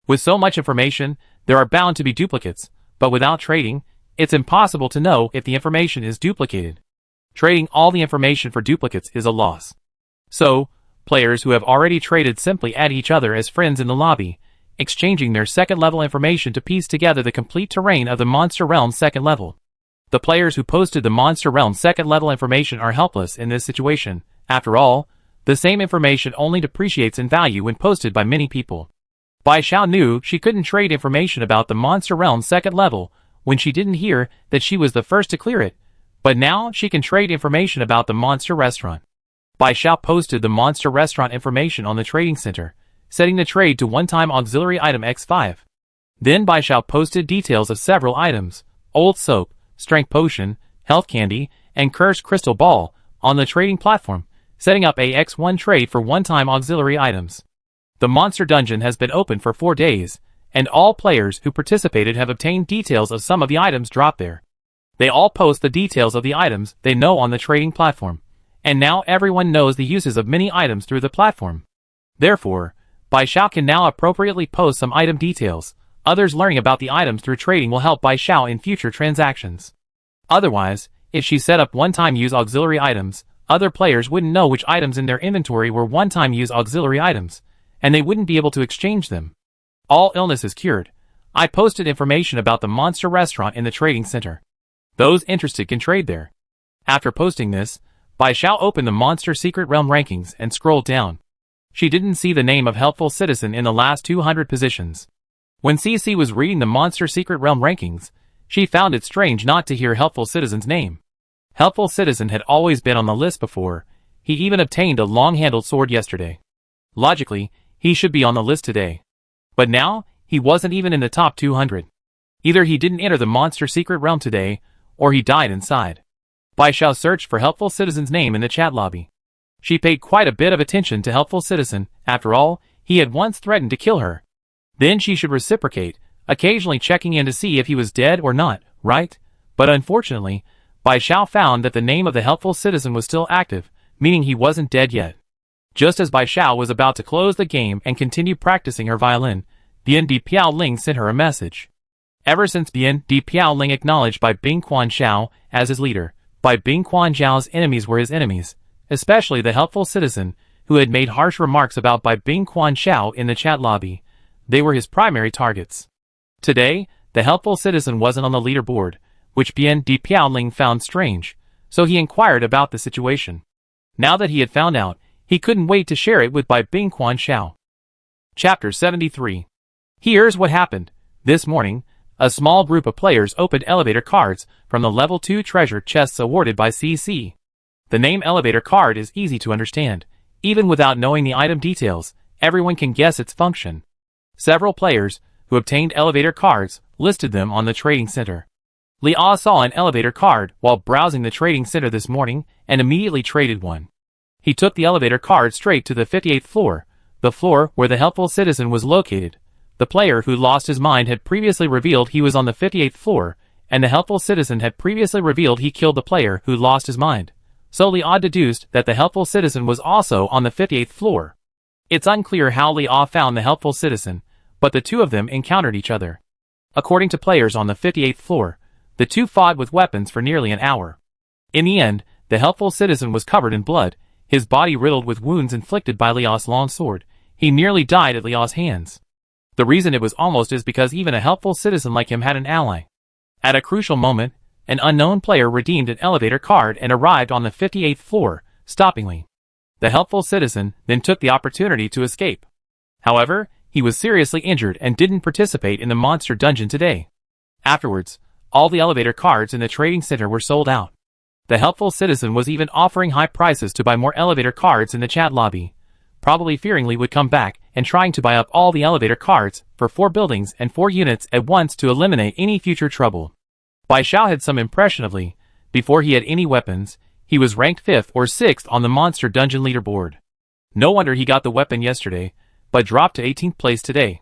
With so much information, there are bound to be duplicates, but without trading, it's impossible to know if the information is duplicated. Trading all the information for duplicates is a loss. So, players who have already traded simply add each other as friends in the lobby, exchanging their 2nd level information to piece together the complete terrain of the Monster Realm 2nd level. The players who posted the Monster Realm 2nd level information are helpless in this situation. After all, the same information only depreciates in value when posted by many people. Bai Xiao knew she couldn't trade information about the Monster Realm 2nd level when she didn't hear that she was the first to clear it, but now she can trade information about the Monster Restaurant. Bai Xiao posted the Monster Restaurant information on the trading center, setting the trade to one-time auxiliary item X5. Then Bai Xiao posted details of several items, old soap, strength potion, health candy, and cursed crystal ball, on the trading platform, setting up a X1 trade for one-time auxiliary items. The monster dungeon has been open for 4 days, and all players who participated have obtained details of some of the items dropped there. They all post the details of the items they know on the trading platform, and now everyone knows the uses of many items through the platform. Therefore, Bai Xiao can now appropriately post some item details. Others learning about the items through trading will help Bai Xiao in future transactions. Otherwise, if she set up one-time use auxiliary items, other players wouldn't know which items in their inventory were one-time use auxiliary items, and they wouldn't be able to exchange them. All illness is cured. I posted information about the monster restaurant in the trading center. Those interested can trade there. After posting this, Bai Xiao opened the Monster Secret Realm rankings and scrolled down. She didn't see the name of Helpful Citizen in the last 200 positions. When CC was reading the Monster Secret Realm rankings, she found it strange not to hear Helpful Citizen's name. Helpful Citizen had always been on the list before. He even obtained a long-handled sword yesterday. Logically, he should be on the list today. But now, he wasn't even in the top 200. Either he didn't enter the Monster Secret Realm today, or he died inside. Bai Xiao searched for Helpful Citizen's name in the chat lobby. She paid quite a bit of attention to Helpful Citizen. After all, he had once threatened to kill her. Then she should reciprocate, occasionally checking in to see if he was dead or not, right? But unfortunately, Bai Xiao found that the name of the Helpful Citizen was still active, meaning he wasn't dead yet. Just as Bai Xiao was about to close the game and continue practicing her violin, Bien Di Piao Ling sent her a message. Ever since Bien Di Piao Ling acknowledged by Bing Quan Xiao as his leader, Bai Bing Quan Xiao's enemies were his enemies, especially the Helpful Citizen, who had made harsh remarks about Bai Bing Quan Xiao in the chat lobby. They were his primary targets. Today, the Helpful Citizen wasn't on the leaderboard, which Bien Di Piao Ling found strange, so he inquired about the situation. Now that he had found out, he couldn't wait to share it with Bai Bing Quan Xiao. Chapter 73. Here's what happened. This morning, a small group of players opened elevator cards from the level 2 treasure chests awarded by CC. The name elevator card is easy to understand. Even without knowing the item details, everyone can guess its function. Several players, who obtained elevator cards, listed them on the trading center. Li Ah saw an elevator card while browsing the trading center this morning and immediately traded one. He took the elevator card straight to the 58th floor, the floor where the Helpful Citizen was located. The player who lost his mind had previously revealed he was on the 58th floor, and the Helpful Citizen had previously revealed he killed the player who lost his mind. So Li Ah deduced that the Helpful Citizen was also on the 58th floor. It's unclear how Li Ah found the Helpful Citizen, but the two of them encountered each other. According to players on the 58th floor, the two fought with weapons for nearly an hour. In the end, the Helpful Citizen was covered in blood, his body riddled with wounds inflicted by Li Ah's long sword. He nearly died at Li Ah's hands. The reason it was almost is because even a Helpful Citizen like him had an ally. At a crucial moment, an unknown player redeemed an elevator card and arrived on the 58th floor, stopping Li. The Helpful Citizen then took the opportunity to escape. However, he was seriously injured and didn't participate in the monster dungeon today. Afterwards, all the elevator cards in the trading center were sold out. The Helpful Citizen was even offering high prices to buy more elevator cards in the chat lobby, probably fearing Li would come back and trying to buy up all the elevator cards for 4 buildings and 4 units at once to eliminate any future trouble. Bai Xiao had some impression of Li. Before he had any weapons, he was ranked 5th or 6th on the monster dungeon leaderboard. No wonder he got the weapon yesterday, but dropped to 18th place today.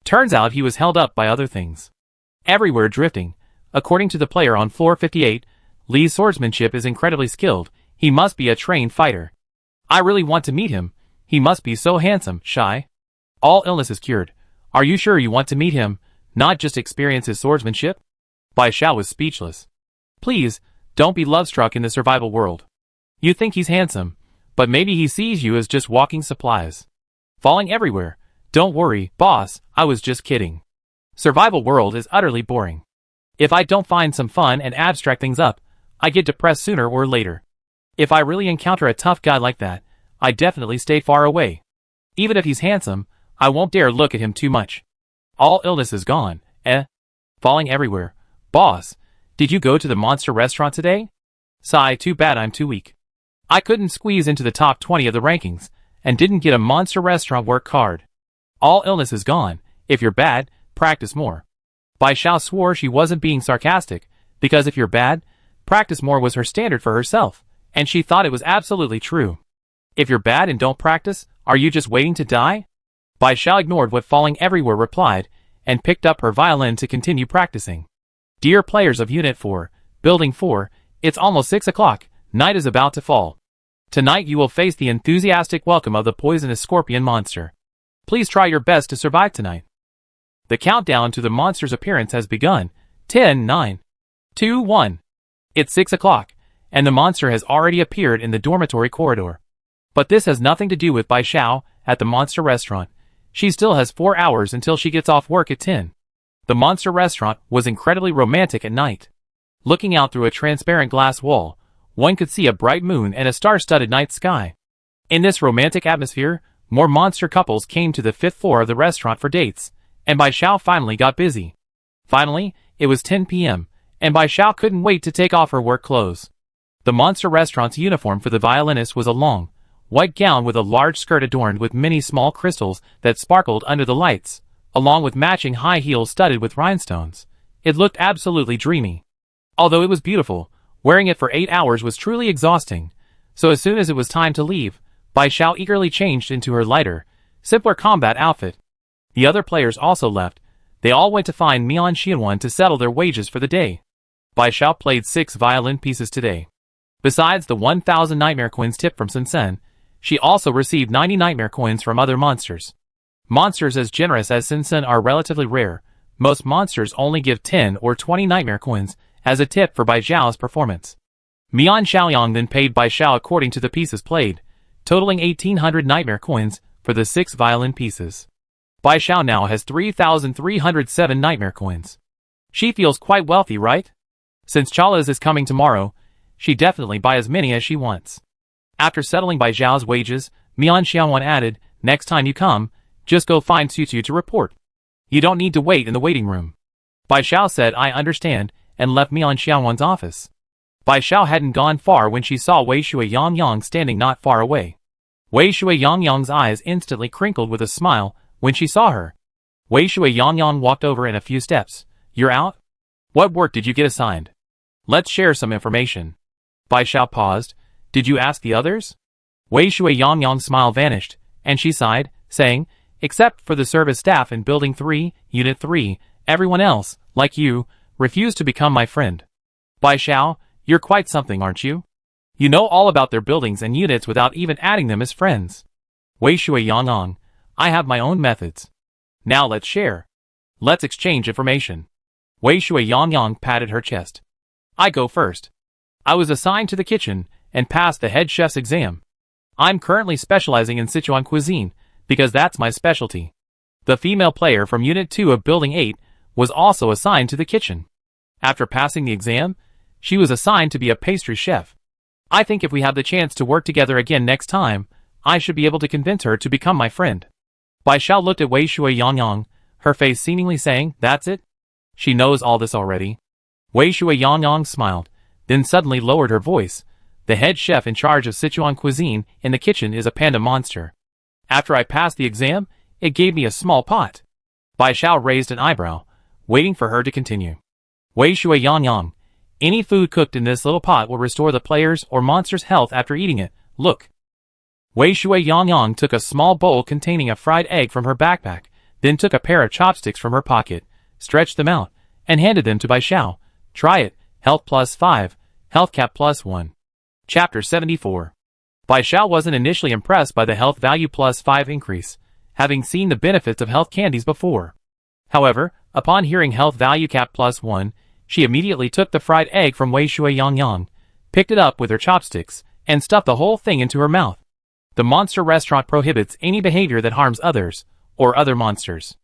Turns out he was held up by other things. Everywhere drifting. According to the player on floor 58, Li's swordsmanship is incredibly skilled. He must be a trained fighter. I really want to meet him. He must be so handsome, shy. All illness is cured. Are you sure you want to meet him, not just experience his swordsmanship? Bai Xiao was speechless. Please, don't be love-struck in the survival world. You think he's handsome, but maybe he sees you as just walking supplies. Falling everywhere. Don't worry, boss, I was just kidding. Survival world is utterly boring. If I don't find some fun and abstract things up, I get depressed sooner or later. If I really encounter a tough guy like that, I definitely stay far away. Even if he's handsome, I won't dare look at him too much. All illness is gone, Falling everywhere. Boss, did you go to the monster restaurant today? Sigh, too bad I'm too weak. I couldn't squeeze into the top 20 of the rankings, and didn't get a monster restaurant work card. All illness is gone. If you're bad, practice more. Bai Xiao swore she wasn't being sarcastic, because if you're bad, practice more was her standard for herself, and she thought it was absolutely true. If you're bad and don't practice, are you just waiting to die? Bai Xiao ignored what falling everywhere replied, and picked up her violin to continue practicing. Dear players of Unit 4, Building 4, it's almost 6 o'clock, night is about to fall. Tonight you will face the enthusiastic welcome of the poisonous scorpion monster. Please try your best to survive tonight. The countdown to the monster's appearance has begun. 10, 9, 2, 1. It's 6 o'clock, and the monster has already appeared in the dormitory corridor. But this has nothing to do with Bai Xiao at the monster restaurant. She still has 4 hours until she gets off work at 10. The monster restaurant was incredibly romantic at night. Looking out through a transparent glass wall, one could see a bright moon and a star-studded night sky. In this romantic atmosphere, more monster couples came to the 5th floor of the restaurant for dates, and Bai Xiao finally got busy. Finally, it was 10 p.m., and Bai Xiao couldn't wait to take off her work clothes. The monster restaurant's uniform for the violinist was a long, white gown with a large skirt adorned with many small crystals that sparkled under the lights, along with matching high heels studded with rhinestones. It looked absolutely dreamy. Although it was beautiful, wearing it for 8 hours was truly exhausting, so as soon as it was time to leave, Bai Xiao eagerly changed into her lighter, simpler combat outfit. The other players also left. They all went to find Mian Xianwan to settle their wages for the day. Bai Xiao played 6 violin pieces today. Besides the 1,000 nightmare coins tip from Sun Sen, she also received 90 nightmare coins from other monsters. Monsters as generous as Sun Sen are relatively rare. Most monsters only give 10 or 20 nightmare coins as a tip for Bai Xiao's performance. Mian Xiaoyang then paid Bai Xiao according to the pieces played, totaling 1,800 nightmare coins for the 6 violin pieces. Bai Xiao now has 3,307 nightmare coins. She feels quite wealthy, right? Since Chala's is coming tomorrow, she definitely buy as many as she wants. After settling Bai Xiao's wages, Mian Xiaowan added, next time you come, just go find Tutu to report. You don't need to wait in the waiting room. Bai Xiao said I understand, and left Mian Xiaowan's office. Bai Xiao hadn't gone far when she saw Wei Shui Yangyang standing not far away. Wei Shui Yangyang's eyes instantly crinkled with a smile when she saw her. Wei Shui Yangyang walked over in a few steps. You're out? What work did you get assigned? Let's share some information. Bai Xiao paused. Did you ask the others? Wei Shui Yangyang's smile vanished, and she sighed, saying, except for the service staff in Building 3, Unit 3, everyone else, like you, refused to become my friend. Bai Xiao, you're quite something, aren't you? You know all about their buildings and units without even adding them as friends. Wei Shui Yangyang, I have my own methods. Now let's share. Let's exchange information. Wei Shui Yangyang patted her chest. I go first. I was assigned to the kitchen and passed the head chef's exam. I'm currently specializing in Sichuan cuisine because that's my specialty. The female player from Unit 2 of Building 8 was also assigned to the kitchen. After passing the exam, she was assigned to be a pastry chef. I think if we have the chance to work together again next time, I should be able to convince her to become my friend. Bai Xiao looked at Wei Shui Yangyang, her face seemingly saying, that's it? She knows all this already. Wei Shui Yangyang smiled, then suddenly lowered her voice. The head chef in charge of Sichuan cuisine in the kitchen is a panda monster. After I passed the exam, it gave me a small pot. Bai Xiao raised an eyebrow, waiting for her to continue. Wei Shui Yangyang, any food cooked in this little pot will restore the player's or monster's health after eating it. Look. Wei Shui Yangyang took a small bowl containing a fried egg from her backpack, then took a pair of chopsticks from her pocket, stretched them out, and handed them to Bai Xiao. Try it. Health plus 5, health cap plus 1. Chapter 74. Bai Xiao wasn't initially impressed by the health value plus 5 increase, having seen the benefits of health candies before. However, upon hearing health value cap plus 1, she immediately took the fried egg from Wei Shui Yangyang, picked it up with her chopsticks, and stuffed the whole thing into her mouth. The monster restaurant prohibits any behavior that harms others, or other monsters.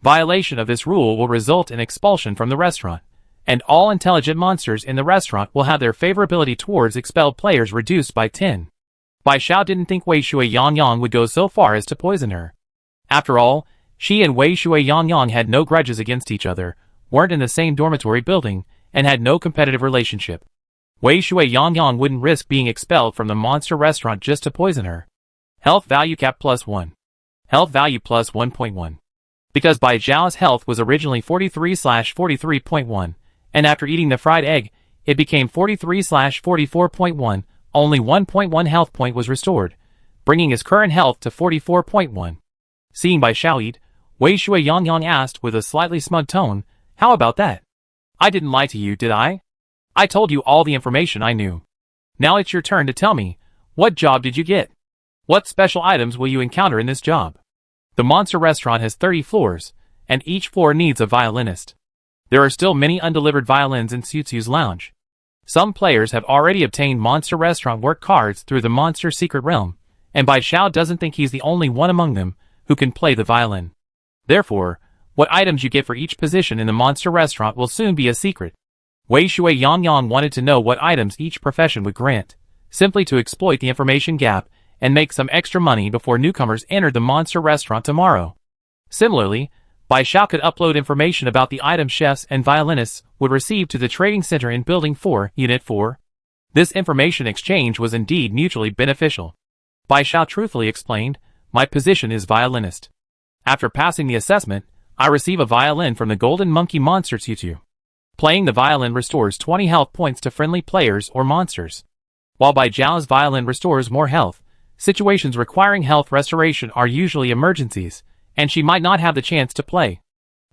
Violation of this rule will result in expulsion from the restaurant, and all intelligent monsters in the restaurant will have their favorability towards expelled players reduced by 10. Bai Xiao didn't think Wei Shui Yangyang would go so far as to poison her. After all, she and Wei Shui Yangyang had no grudges against each other, weren't in the same dormitory building, and had no competitive relationship. Wei Shui Yangyang wouldn't risk being expelled from the monster restaurant just to poison her. Health value cap plus 1. Health value plus 1.1. Because Bai Xiao's health was originally 43/43.1, and after eating the fried egg, it became 43/44.1, only 1.1 health point was restored, bringing his current health to 44.1. Seeing Bai Xiao eat, Wei Shui Yang asked with a slightly smug tone, "How about that? I didn't lie to you, did I? I told you all the information I knew. Now it's your turn to tell me, what job did you get? What special items will you encounter in this job?" The monster restaurant has 30 floors, and each floor needs a violinist. There are still many undelivered violins in Tsutsu's lounge. Some players have already obtained monster restaurant work cards through the monster secret realm, and Bai Xiao doesn't think he's the only one among them who can play the violin. Therefore, what items you get for each position in the monster restaurant will soon be a secret. Wei Shui Yang wanted to know what items each profession would grant, simply to exploit the information gap and make some extra money before newcomers entered the monster restaurant tomorrow. Similarly, Bai Xiao could upload information about the items chefs and violinists would receive to the trading center in Building 4, Unit 4. This information exchange was indeed mutually beneficial. Bai Xiao truthfully explained, "My position is violinist. After passing the assessment, I receive a violin from the Golden Monkey Monster Tsutsu. Playing the violin restores 20 health points to friendly players or monsters. While Bai Xiao's violin restores more health, situations requiring health restoration are usually emergencies, and she might not have the chance to play.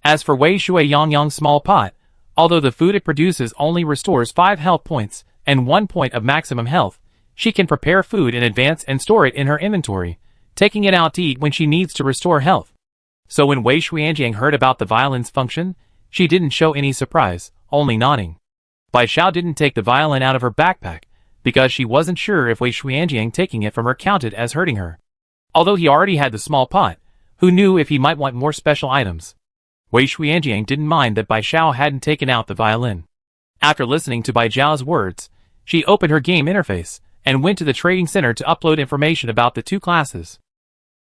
As for Wei Shui Yang's small pot, although the food it produces only restores 5 health points and 1 point of maximum health, she can prepare food in advance and store it in her inventory, taking it out to eat when she needs to restore health." So when Wei Xuanjiang heard about the violin's function, she didn't show any surprise, only nodding. Bai Xiao didn't take the violin out of her backpack, because she wasn't sure if Wei Xuanjiang taking it from her counted as hurting her. Although he already had the small pot, who knew if he might want more special items? Wei Xuanjiang didn't mind that Bai Xiao hadn't taken out the violin. After listening to Bai Xiao's words, she opened her game interface and went to the trading center to upload information about the 2 classes.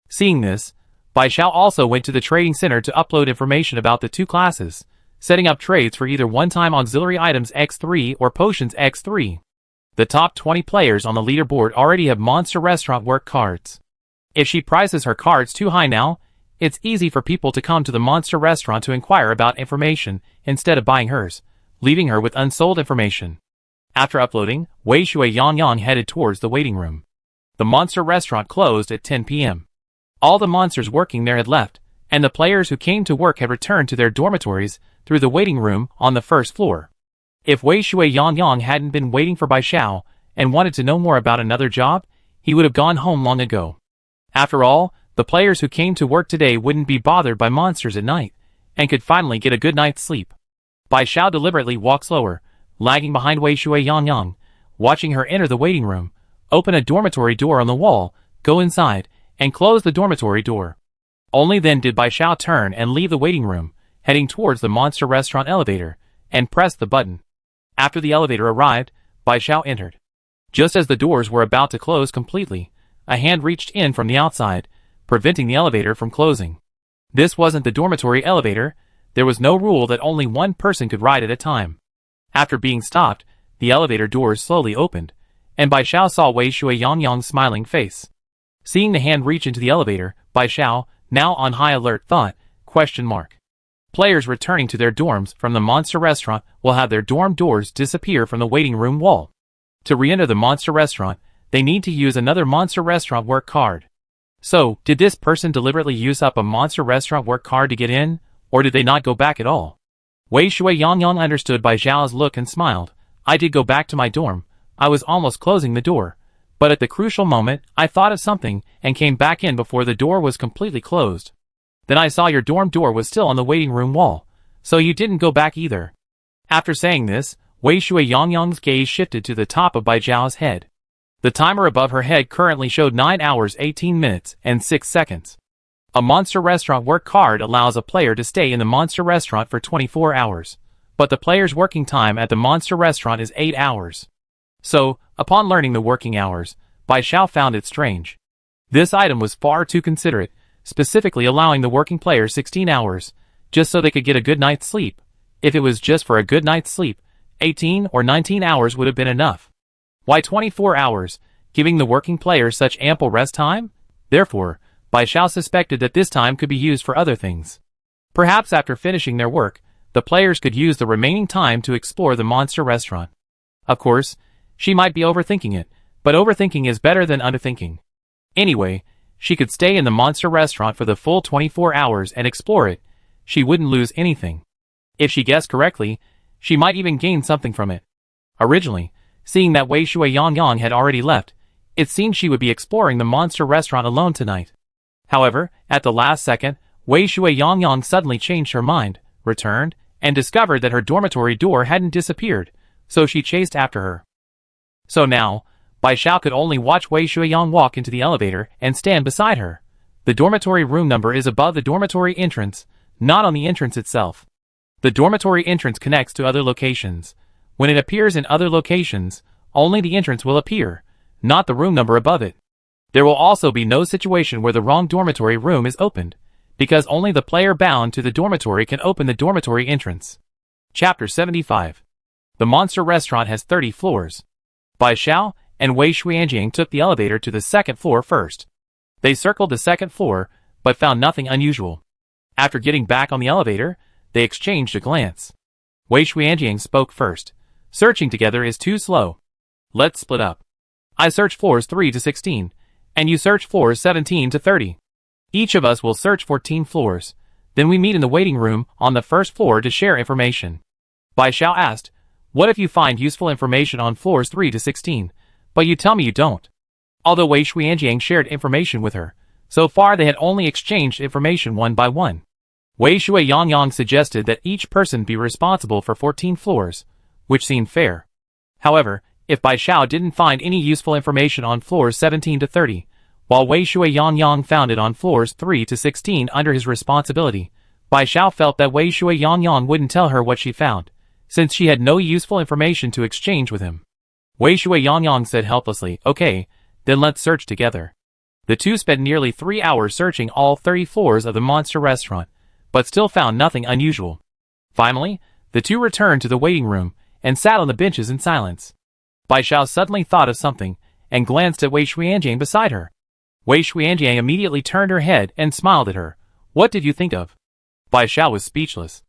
Seeing this, Bai Xiao also went to the trading center to upload information about the 2 classes, setting up trades for either one-time auxiliary items X3 or potions X3. The top 20 players on the leaderboard already have monster restaurant work cards. If she prices her cards too high now, it's easy for people to come to the monster restaurant to inquire about information instead of buying hers, leaving her with unsold information. After uploading, Wei Shui Yang headed towards the waiting room. The monster restaurant closed at 10 p.m. All the monsters working there had left, and the players who came to work had returned to their dormitories through the waiting room on the first floor. If Wei Shui Yang hadn't been waiting for Bai Xiao and wanted to know more about another job, he would have gone home long ago. After all, the players who came to work today wouldn't be bothered by monsters at night, and could finally get a good night's sleep. Bai Xiao deliberately walked slower, lagging behind Wei Shui Yang, watching her enter the waiting room, open a dormitory door on the wall, go inside, and close the dormitory door. Only then did Bai Xiao turn and leave the waiting room, heading towards the monster restaurant elevator, and press the button. After the elevator arrived, Bai Xiao entered. Just as the doors were about to close completely, a hand reached in from the outside, preventing the elevator from closing. This wasn't the dormitory elevator. There was no rule that only one person could ride at a time. After being stopped, the elevator doors slowly opened, and Bai Xiao saw Wei Shui Yang's smiling face. Seeing the hand reach into the elevator, Bai Xiao, now on high alert, thought, ? Players returning to their dorms from the monster restaurant will have their dorm doors disappear from the waiting room wall. To re-enter the monster restaurant, they need to use another monster restaurant work card. So, did this person deliberately use up a monster restaurant work card to get in, or did they not go back at all? Wei Shui Yang understood Bai Xiao's look and smiled. "I did go back to my dorm. I was almost closing the door. But at the crucial moment, I thought of something and came back in before the door was completely closed. Then I saw your dorm door was still on the waiting room wall, so you didn't go back either." After saying this, Wei Shui Yang's gaze shifted to the top of Bai Xiao's head. The timer above her head currently showed 9 hours 18 minutes and 6 seconds. A monster restaurant work card allows a player to stay in the monster restaurant for 24 hours, but the player's working time at the monster restaurant is 8 hours. So, upon learning the working hours, Bai Xiao found it strange. This item was far too considerate, specifically allowing the working player 16 hours, just so they could get a good night's sleep. If it was just for a good night's sleep, 18 or 19 hours would have been enough. Why 24 hours, giving the working player such ample rest time? Therefore, Bai Xiao suspected that this time could be used for other things. Perhaps after finishing their work, the players could use the remaining time to explore the monster restaurant. Of course, she might be overthinking it, but overthinking is better than underthinking. Anyway, she could stay in the monster restaurant for the full 24 hours and explore it, she wouldn't lose anything. If she guessed correctly, she might even gain something from it. Originally, seeing that Wei Shui Yang had already left, it seemed she would be exploring the monster restaurant alone tonight. However, at the last second, Wei Shui Yang suddenly changed her mind, returned, and discovered that her dormitory door hadn't disappeared, so she chased after her. So now, Bai Xiao could only watch Wei Shuiyang walk into the elevator and stand beside her. The dormitory room number is above the dormitory entrance, not on the entrance itself. The dormitory entrance connects to other locations. When it appears in other locations, only the entrance will appear, not the room number above it. There will also be no situation where the wrong dormitory room is opened, because only the player bound to the dormitory can open the dormitory entrance. Chapter 75. The monster restaurant has 30 floors. Bai Xiao and Wei Xuanjiang took the elevator to the second floor first. They circled the second floor, but found nothing unusual. After getting back on the elevator, they exchanged a glance. Wei Xuanjiang spoke first. Searching together is too slow. Let's split up. I search floors 3 to 16, and you search floors 17 to 30. Each of us will search 14 floors. Then we meet in the waiting room on the first floor to share information. Bai Xiao asked, what if you find useful information on floors 3 to 16, but you tell me you don't? Although Wei Xuanjiang shared information with her, so far they had only exchanged information one by one. Wei Shui Yang suggested that each person be responsible for 14 floors, which seemed fair. However, if Bai Xiao didn't find any useful information on floors 17 to 30, while Wei Shui Yang found it on floors 3 to 16 under his responsibility, Bai Xiao felt that Wei Shui Yang wouldn't tell her what she found, since she had no useful information to exchange with him. Wei Shui Yang said helplessly, okay, then let's search together. The two spent nearly 3 hours searching all 30 floors of the monster restaurant, but still found nothing unusual. Finally, the two returned to the waiting room and sat on the benches in silence. Bai Xiao suddenly thought of something and glanced at Wei Xuanjiang beside her. Wei Xuanjiang immediately turned her head and smiled at her. What did you think of? Bai Xiao was speechless.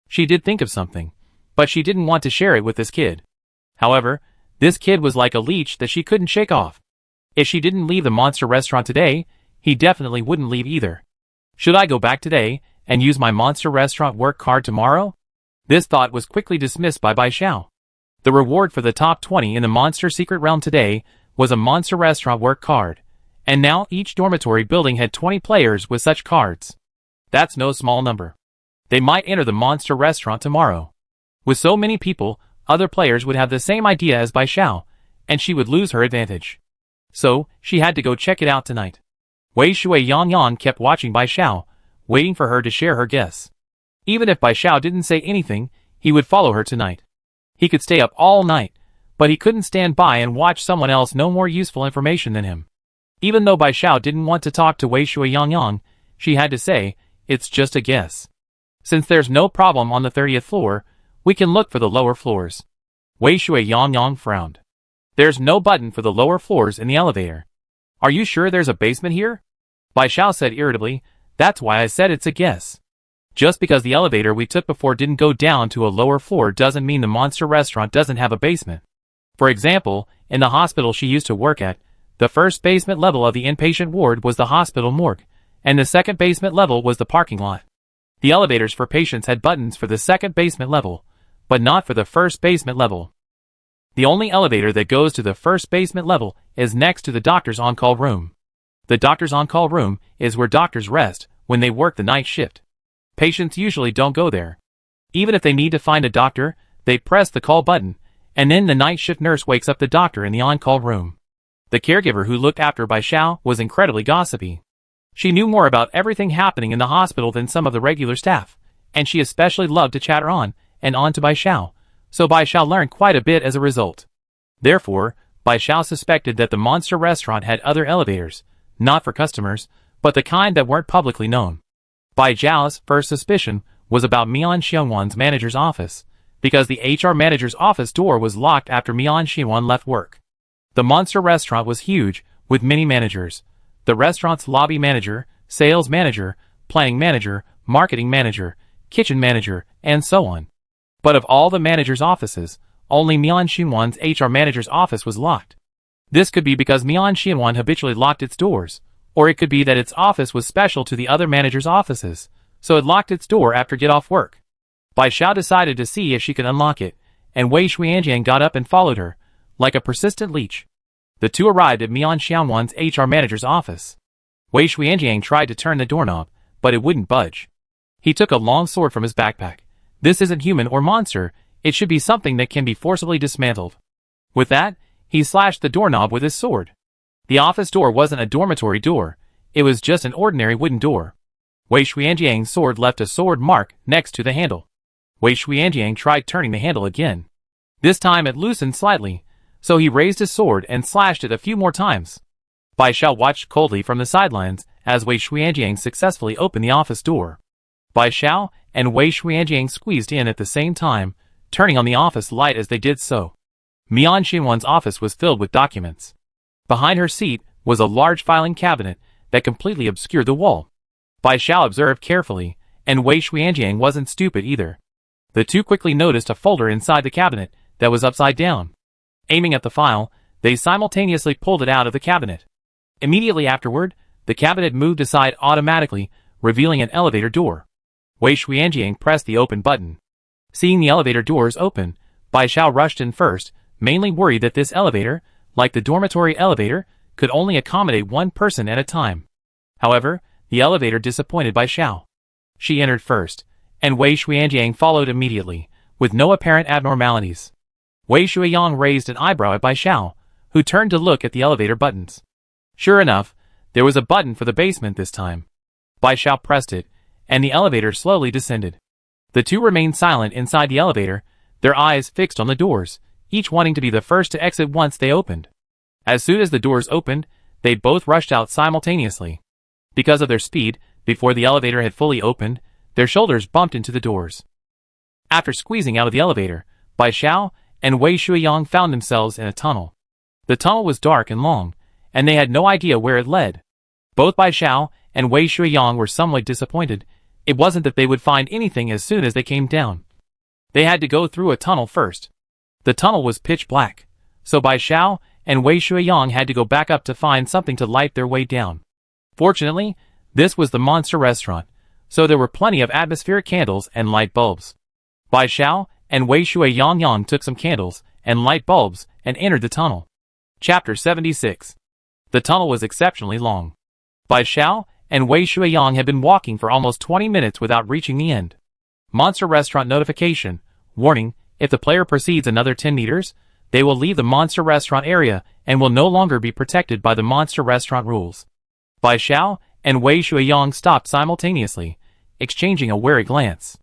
She did think of something, but she didn't want to share it with this kid. However, this kid was like a leech that she couldn't shake off. If she didn't leave the monster restaurant today, he definitely wouldn't leave either. Should I go back today and use my monster restaurant work card tomorrow? This thought was quickly dismissed by Bai Xiao. The reward for the top 20 in the monster secret realm today was a monster restaurant work card, and now each dormitory building had 20 players with such cards. That's no small number. They might enter the monster restaurant tomorrow. With so many people, other players would have the same idea as Bai Xiao, and she would lose her advantage. So, she had to go check it out tonight. Wei Shui Yang kept watching Bai Xiao, waiting for her to share her guess. Even if Bai Xiao didn't say anything, he would follow her tonight. He could stay up all night, but he couldn't stand by and watch someone else know more useful information than him. Even though Bai Xiao didn't want to talk to Wei Shui Yang, she had to say, it's just a guess. Since there's no problem on the 30th floor, we can look for the lower floors. Wei Shui Yang frowned. There's no button for the lower floors in the elevator. Are you sure there's a basement here? Bai Xiao said irritably, that's why I said it's a guess. Just because the elevator we took before didn't go down to a lower floor doesn't mean the monster restaurant doesn't have a basement. For example, in the hospital she used to work at, the first basement level of the inpatient ward was the hospital morgue, and the second basement level was the parking lot. The elevators for patients had buttons for the second basement level, but not for the first basement level. The only elevator that goes to the first basement level is next to the doctor's on-call room. The doctor's on-call room is where doctors rest when they work the night shift. Patients usually don't go there. Even if they need to find a doctor, they press the call button, and then the night shift nurse wakes up the doctor in the on-call room. The caregiver who looked after Bai Xiao was incredibly gossipy. She knew more about everything happening in the hospital than some of the regular staff, and she especially loved to chatter on and on to Bai Xiao, so Bai Xiao learned quite a bit as a result. Therefore, Bai Xiao suspected that the monster restaurant had other elevators, not for customers, but the kind that weren't publicly known. Bai Xiao's first suspicion was about Mian Xianwan's manager's office, because the HR manager's office door was locked after Mian Xianwan left work. The monster restaurant was huge, with many managers. The restaurant's lobby manager, sales manager, planning manager, marketing manager, kitchen manager, and so on. But of all the managers' offices, only Mian Xianwan's HR manager's office was locked. This could be because Mian Xianwan habitually locked its doors, Or it could be that its office was special to the other managers' offices, so it locked its door after get-off work. Bai Xiao decided to see if she could unlock it, and Wei Xuanjiang got up and followed her, like a persistent leech. The two arrived at Mian Xianwan's HR manager's office. Wei Xuanjiang tried to turn the doorknob, but it wouldn't budge. He took a long sword from his backpack. This isn't human or monster, it should be something that can be forcibly dismantled. With that, he slashed the doorknob with his sword. The office door wasn't a dormitory door, it was just an ordinary wooden door. Wei Xuanjiang's sword left a sword mark next to the handle. Wei Xuanjiang tried turning the handle again. This time it loosened slightly, so he raised his sword and slashed it a few more times. Bai Xiao watched coldly from the sidelines as Wei Xuanjiang successfully opened the office door. Bai Xiao and Wei Xuanjiang squeezed in at the same time, turning on the office light as they did so. Mian Xinwan's office was filled with documents. Behind her seat was a large filing cabinet that completely obscured the wall. Bai Xiao observed carefully, and Wei Xuanjiang wasn't stupid either. The two quickly noticed a folder inside the cabinet that was upside down. Aiming at the file, they simultaneously pulled it out of the cabinet. Immediately afterward, the cabinet moved aside automatically, revealing an elevator door. Wei Xuanjiang pressed the open button. Seeing the elevator doors open, Bai Xiao rushed in first, mainly worried that this elevator, like the dormitory elevator, could only accommodate one person at a time. However, the elevator disappointed Bai Xiao. She entered first, and Wei Xuanjiang followed immediately, with no apparent abnormalities. Wei Xuanjiang raised an eyebrow at Bai Xiao, who turned to look at the elevator buttons. Sure enough, there was a button for the basement this time. Bai Xiao pressed it, and the elevator slowly descended. The two remained silent inside the elevator, their eyes fixed on the doors, each wanting to be the first to exit once they opened. As soon as the doors opened, they both rushed out simultaneously. Because of their speed, before the elevator had fully opened, their shoulders bumped into the doors. After squeezing out of the elevator, Bai Xiao and Wei Xuanjiang found themselves in a tunnel. The tunnel was dark and long, and they had no idea where it led. Both Bai Xiao and Wei Xuanjiang were somewhat disappointed. It wasn't that they would find anything as soon as they came down. They had to go through a tunnel first. The tunnel was pitch black, so Bai Xiao and Wei Xuanjiang had to go back up to find something to light their way down. Fortunately, this was the monster restaurant, so there were plenty of atmospheric candles and light bulbs. Bai Xiao and Wei Xuanjiang took some candles and light bulbs and entered the tunnel. Chapter 76. The tunnel was exceptionally long. Bai Xiao and Wei Xuanjiang had been walking for almost 20 minutes without reaching the end. Monster restaurant notification. Warning, if the player proceeds another 10 meters, they will leave the monster restaurant area and will no longer be protected by the monster restaurant rules. Bai Xiao and Wei Xuanjiang stopped simultaneously, exchanging a wary glance.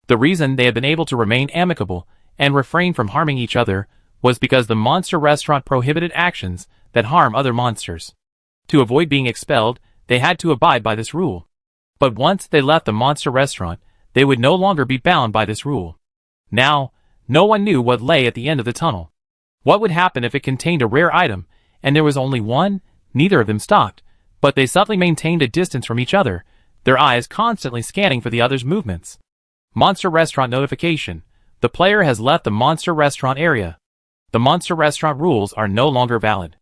The reason they had been able to remain amicable and refrain from harming each other was because the monster restaurant prohibited actions that harm other monsters. To avoid being expelled, they had to abide by this rule. But once they left the monster restaurant, they would no longer be bound by this rule. Now, no one knew what lay at the end of the tunnel. What would happen if it contained a rare item, and there was only one? Neither of them stopped, but they subtly maintained a distance from each other, their eyes constantly scanning for the other's movements. Monster restaurant notification. The player has left the monster restaurant area. The monster restaurant rules are no longer valid.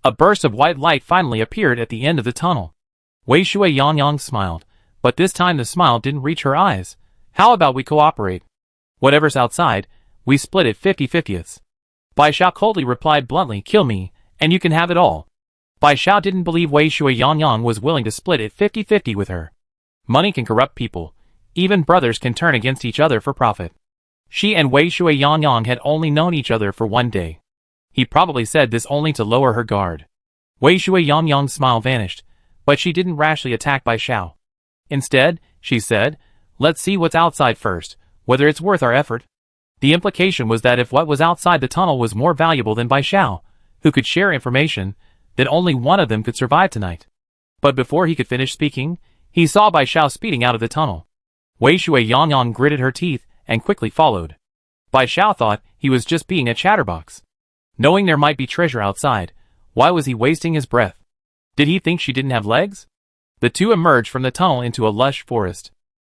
A burst of white light finally appeared at the end of the tunnel. Wei Xuanjiang smiled, but this time the smile didn't reach her eyes. How about we cooperate? Whatever's outside, we split it 50-50ths. Bai Xiao coldly replied bluntly, kill me, and you can have it all. Bai Xiao didn't believe Wei Xuanjiang was willing to split it 50-50 with her. Money can corrupt people. Even brothers can turn against each other for profit. She and Wei Xuanjiang had only known each other for one day. He probably said this only to lower her guard. Wei Xuanjiang's smile vanished, but she didn't rashly attack Bai Xiao. Instead, she said, let's see what's outside first, whether it's worth our effort. The implication was that if what was outside the tunnel was more valuable than Bai Xiao, who could share information, then only one of them could survive tonight. But before he could finish speaking, he saw Bai Xiao speeding out of the tunnel. Wei Xuanjiang gritted her teeth and quickly followed. Bai Xiao thought he was just being a chatterbox. Knowing there might be treasure outside, why was he wasting his breath? Did he think she didn't have legs? The two emerged from the tunnel into a lush forest.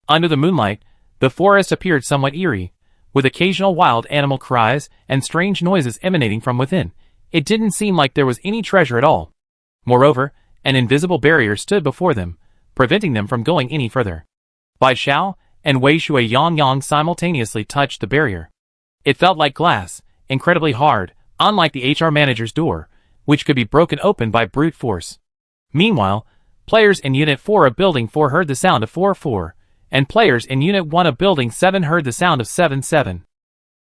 Under the moonlight, the forest appeared somewhat eerie, with occasional wild animal cries and strange noises emanating from within. It didn't seem like there was any treasure at all. Moreover, an invisible barrier stood before them, preventing them from going any further. Bai Xiao and Wei Shui-Yang simultaneously touched the barrier. It felt like glass, incredibly hard, unlike the HR manager's door, which could be broken open by brute force. Meanwhile, players in Unit 4 of Building 4 heard the sound of 4-4, and players in Unit 1 of Building 7 heard the sound of 7-7.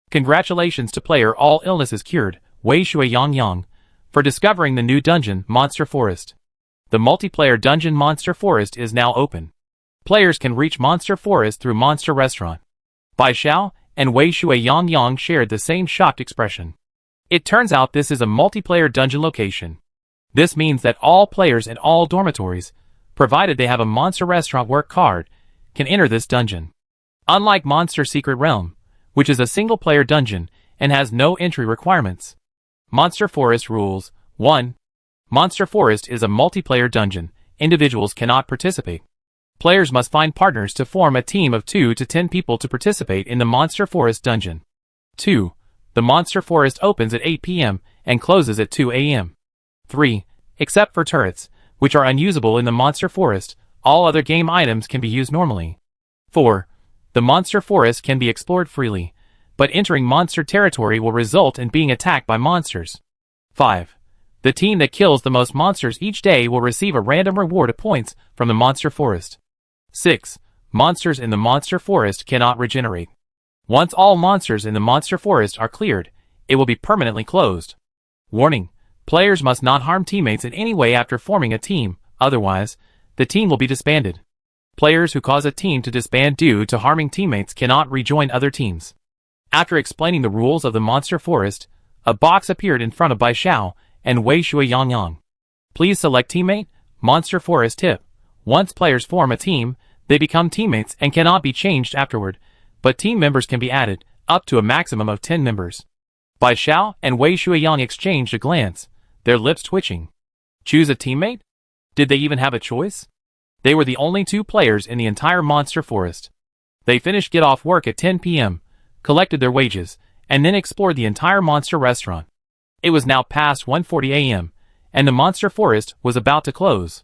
Congratulations to player all illnesses cured, Wei Shui-Yang, for discovering the new dungeon, Monster Forest. The multiplayer dungeon Monster Forest is now open. Players can reach Monster Forest through Monster Restaurant. Bai Xiao and Wei Shui-Yang shared the same shocked expression. It turns out this is a multiplayer dungeon location. This means that all players in all dormitories, provided they have a Monster Restaurant work card, can enter this dungeon. Unlike Monster Secret Realm, which is a single-player dungeon and has no entry requirements. Monster Forest rules. 1. Monster Forest is a multiplayer dungeon. Individuals cannot participate. Players must find partners to form a team of 2 to 10 people to participate in the Monster Forest dungeon. 2. The Monster Forest opens at 8 p.m. and closes at 2 a.m. 3. Except for turrets, which are unusable in the Monster Forest, all other game items can be used normally. 4. The Monster Forest can be explored freely, but entering monster territory will result in being attacked by monsters. 5. The team that kills the most monsters each day will receive a random reward of points from the Monster Forest. 6. Monsters in the Monster Forest cannot regenerate. Once all monsters in the Monster Forest are cleared, it will be permanently closed. Warning: players must not harm teammates in any way after forming a team, otherwise, the team will be disbanded. Players who cause a team to disband due to harming teammates cannot rejoin other teams. After explaining the rules of the Monster Forest, a box appeared in front of Bai Xiao and Wei Shui-Yang. Please select teammate, Monster Forest tip. Once players form a team, they become teammates and cannot be changed afterward, but team members can be added, up to a maximum of 10 members. Bai Xiao and Wei Shui-Yang exchanged a glance, their lips twitching. Choose a teammate? Did they even have a choice? They were the only 2 players in the entire Monster Forest. They finished get off work at 10 p.m., collected their wages, and then explored the entire Monster Restaurant. It was now past 1:40 a.m., and the Monster Forest was about to close.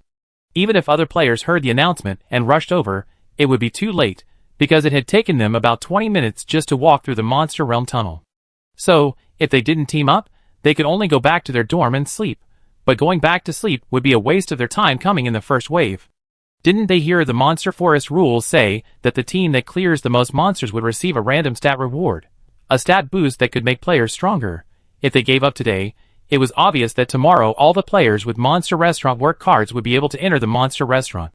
Even if other players heard the announcement and rushed over, it would be too late, because it had taken them about 20 minutes just to walk through the Monster Realm tunnel. So, if they didn't team up, they could only go back to their dorm and sleep, but going back to sleep would be a waste of their time coming in the first wave. Didn't they hear the Monster Forest rules say that the team that clears the most monsters would receive a random stat reward? A stat boost that could make players stronger. If they gave up today, it was obvious that tomorrow all the players with Monster Restaurant work cards would be able to enter the Monster Restaurant.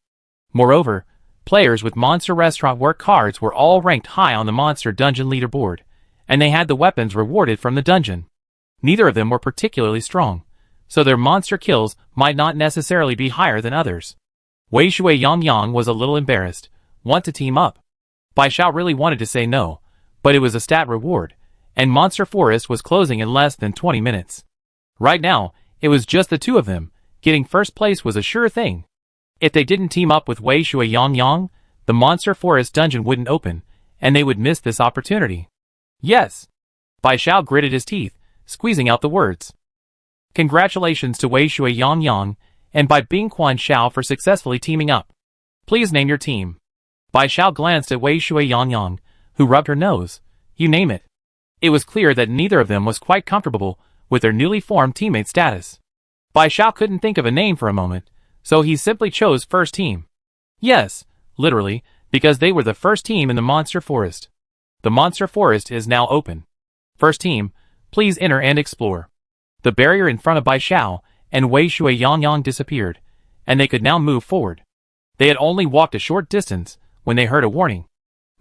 Moreover, players with Monster Restaurant work cards were all ranked high on the Monster Dungeon leaderboard, and they had the weapons rewarded from the dungeon. Neither of them were particularly strong, so their monster kills might not necessarily be higher than others. Wei Shui-Yang was a little embarrassed. Want to team up? Bai Xiao really wanted to say no, but it was a stat reward, and Monster Forest was closing in less than 20 minutes. Right now, it was just the 2 of them. Getting first place was a sure thing. If they didn't team up with Wei Shui-Yang, the Monster Forest dungeon wouldn't open, and they would miss this opportunity. Yes. Bai Xiao gritted his teeth, squeezing out the words. Congratulations to Wei Shui-Yang and Bai Bingquan Xiao for successfully teaming up. Please name your team. Bai Xiao glanced at Wei Shui-Yang, who rubbed her nose. You name it. It was clear that neither of them was quite comfortable with their newly formed teammate status. Bai Xiao couldn't think of a name for a moment, so he simply chose First Team. Yes, literally, because they were the first team in the Monster Forest. The Monster Forest is now open. First Team, please enter and explore. The barrier in front of Bai Xiao and Wei Shui-Yang disappeared, and they could now move forward. They had only walked a short distance when they heard a warning.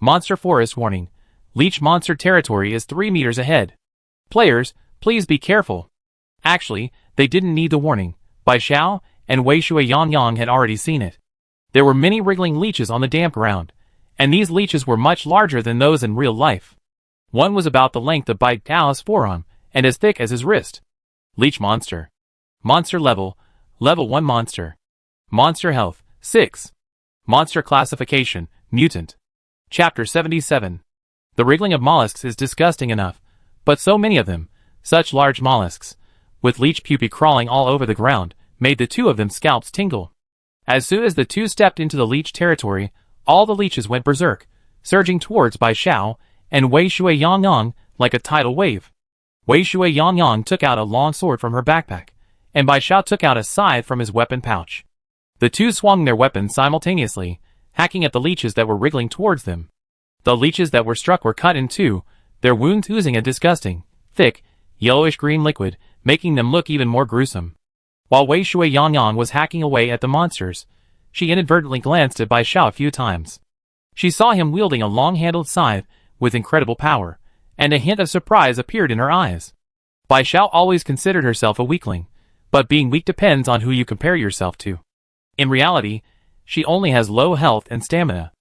Monster Forest warning. Leech monster territory is 3 meters ahead. Players, please be careful. Actually, they didn't need the warning. Bai Xiao and Wei Shui-Yang had already seen it. There were many wriggling leeches on the damp ground, and these leeches were much larger than those in real life. One was about the length of Bai Xiao's forearm, and as thick as his wrist. Leech monster. Monster level, level 1 monster. Monster health, 6. Monster classification, mutant. Chapter 77. The wriggling of mollusks is disgusting enough, but so many of them, such large mollusks, with leech pupae crawling all over the ground, made the two of them scalps tingle. As soon as the two stepped into the leech territory, all the leeches went berserk, surging towards Bai Xiao and Wei Shui Yangyang like a tidal wave. Wei Shui Yangyang took out a long sword from her backpack, and Bai Xiao took out a scythe from his weapon pouch. The two swung their weapons simultaneously, hacking at the leeches that were wriggling towards them. The leeches that were struck were cut in two, their wounds oozing a disgusting, thick, yellowish-green liquid, making them look even more gruesome. While Wei Shui Yangyang was hacking away at the monsters, she inadvertently glanced at Bai Xiao a few times. She saw him wielding a long-handled scythe with incredible power, and a hint of surprise appeared in her eyes. Bai Xiao always considered herself a weakling, but being weak depends on who you compare yourself to. In reality, she only has low health and stamina.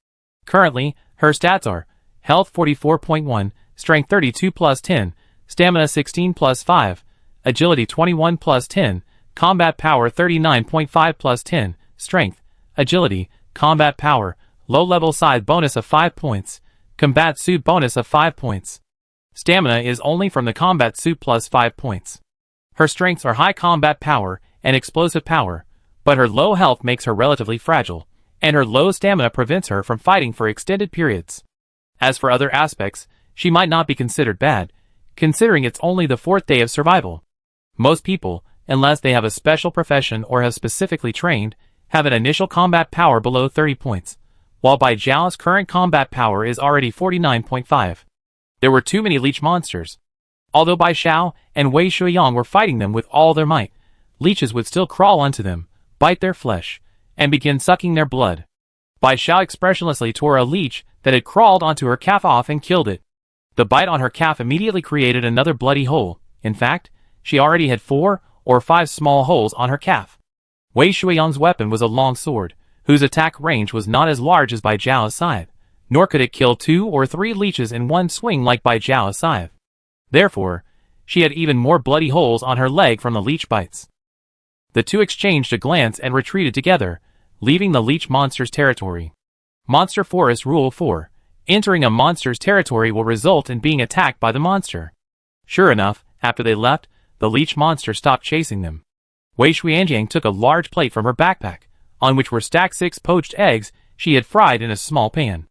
Currently, her stats are health 44.1, strength 32 plus 10, stamina 16 plus 5, agility 21 plus 10, combat power 39.5 plus 10, strength, agility, combat power, low-level side bonus of 5 points, combat suit bonus of 5 points. Stamina is only from the combat suit plus 5 points. Her strengths are high combat power and explosive power, but her low health makes her relatively fragile, and her low stamina prevents her from fighting for extended periods. As for other aspects, she might not be considered bad, considering it's only the 4th day of survival. Most people, unless they have a special profession or have specifically trained, have an initial combat power below 30 points, while Bai Zhao's current combat power is already 49.5. There were too many leech monsters. Although Bai Xiao and Wei Shuiyang were fighting them with all their might, leeches would still crawl onto them, bite their flesh, and begin sucking their blood. Bai Xiao expressionlessly tore a leech that had crawled onto her calf off and killed it. The bite on her calf immediately created another bloody hole. In fact, she already had 4 or 5 small holes on her calf. Wei Shuiyang's weapon was a long sword, whose attack range was not as large as Bai Zhao's scythe, nor could it kill 2 or 3 leeches in one swing like Bai Zhao's scythe. Therefore, she had even more bloody holes on her leg from the leech bites. The two exchanged a glance and retreated together, leaving the leech monster's territory. Monster Forest Rule 4. Entering a monster's territory will result in being attacked by the monster. Sure enough, after they left, the leech monster stopped chasing them. Wei Shuianjiang took a large plate from her backpack, on which were stacked 6 poached eggs she had fried in a small pan.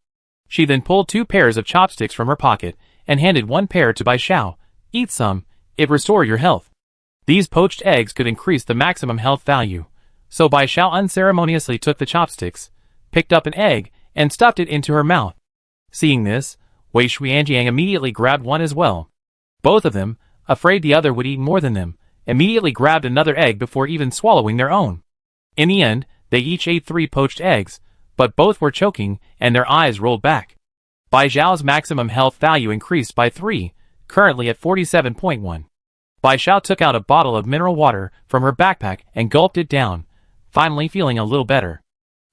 She then pulled 2 pairs of chopsticks from her pocket and handed 1 pair to Bai Xiao. Eat some, it restore your health. These poached eggs could increase the maximum health value, so Bai Xiao unceremoniously took the chopsticks, picked up an egg, and stuffed it into her mouth. Seeing this, Wei Shuianjiang immediately grabbed one as well. Both of them, afraid the other would eat more than them, immediately grabbed another egg before even swallowing their own. In the end, they each ate 3 poached eggs, but both were choking and their eyes rolled back. Bai Zhao's maximum health value increased by 3, currently at 47.1. Bai Xiao took out a bottle of mineral water from her backpack and gulped it down, finally feeling a little better.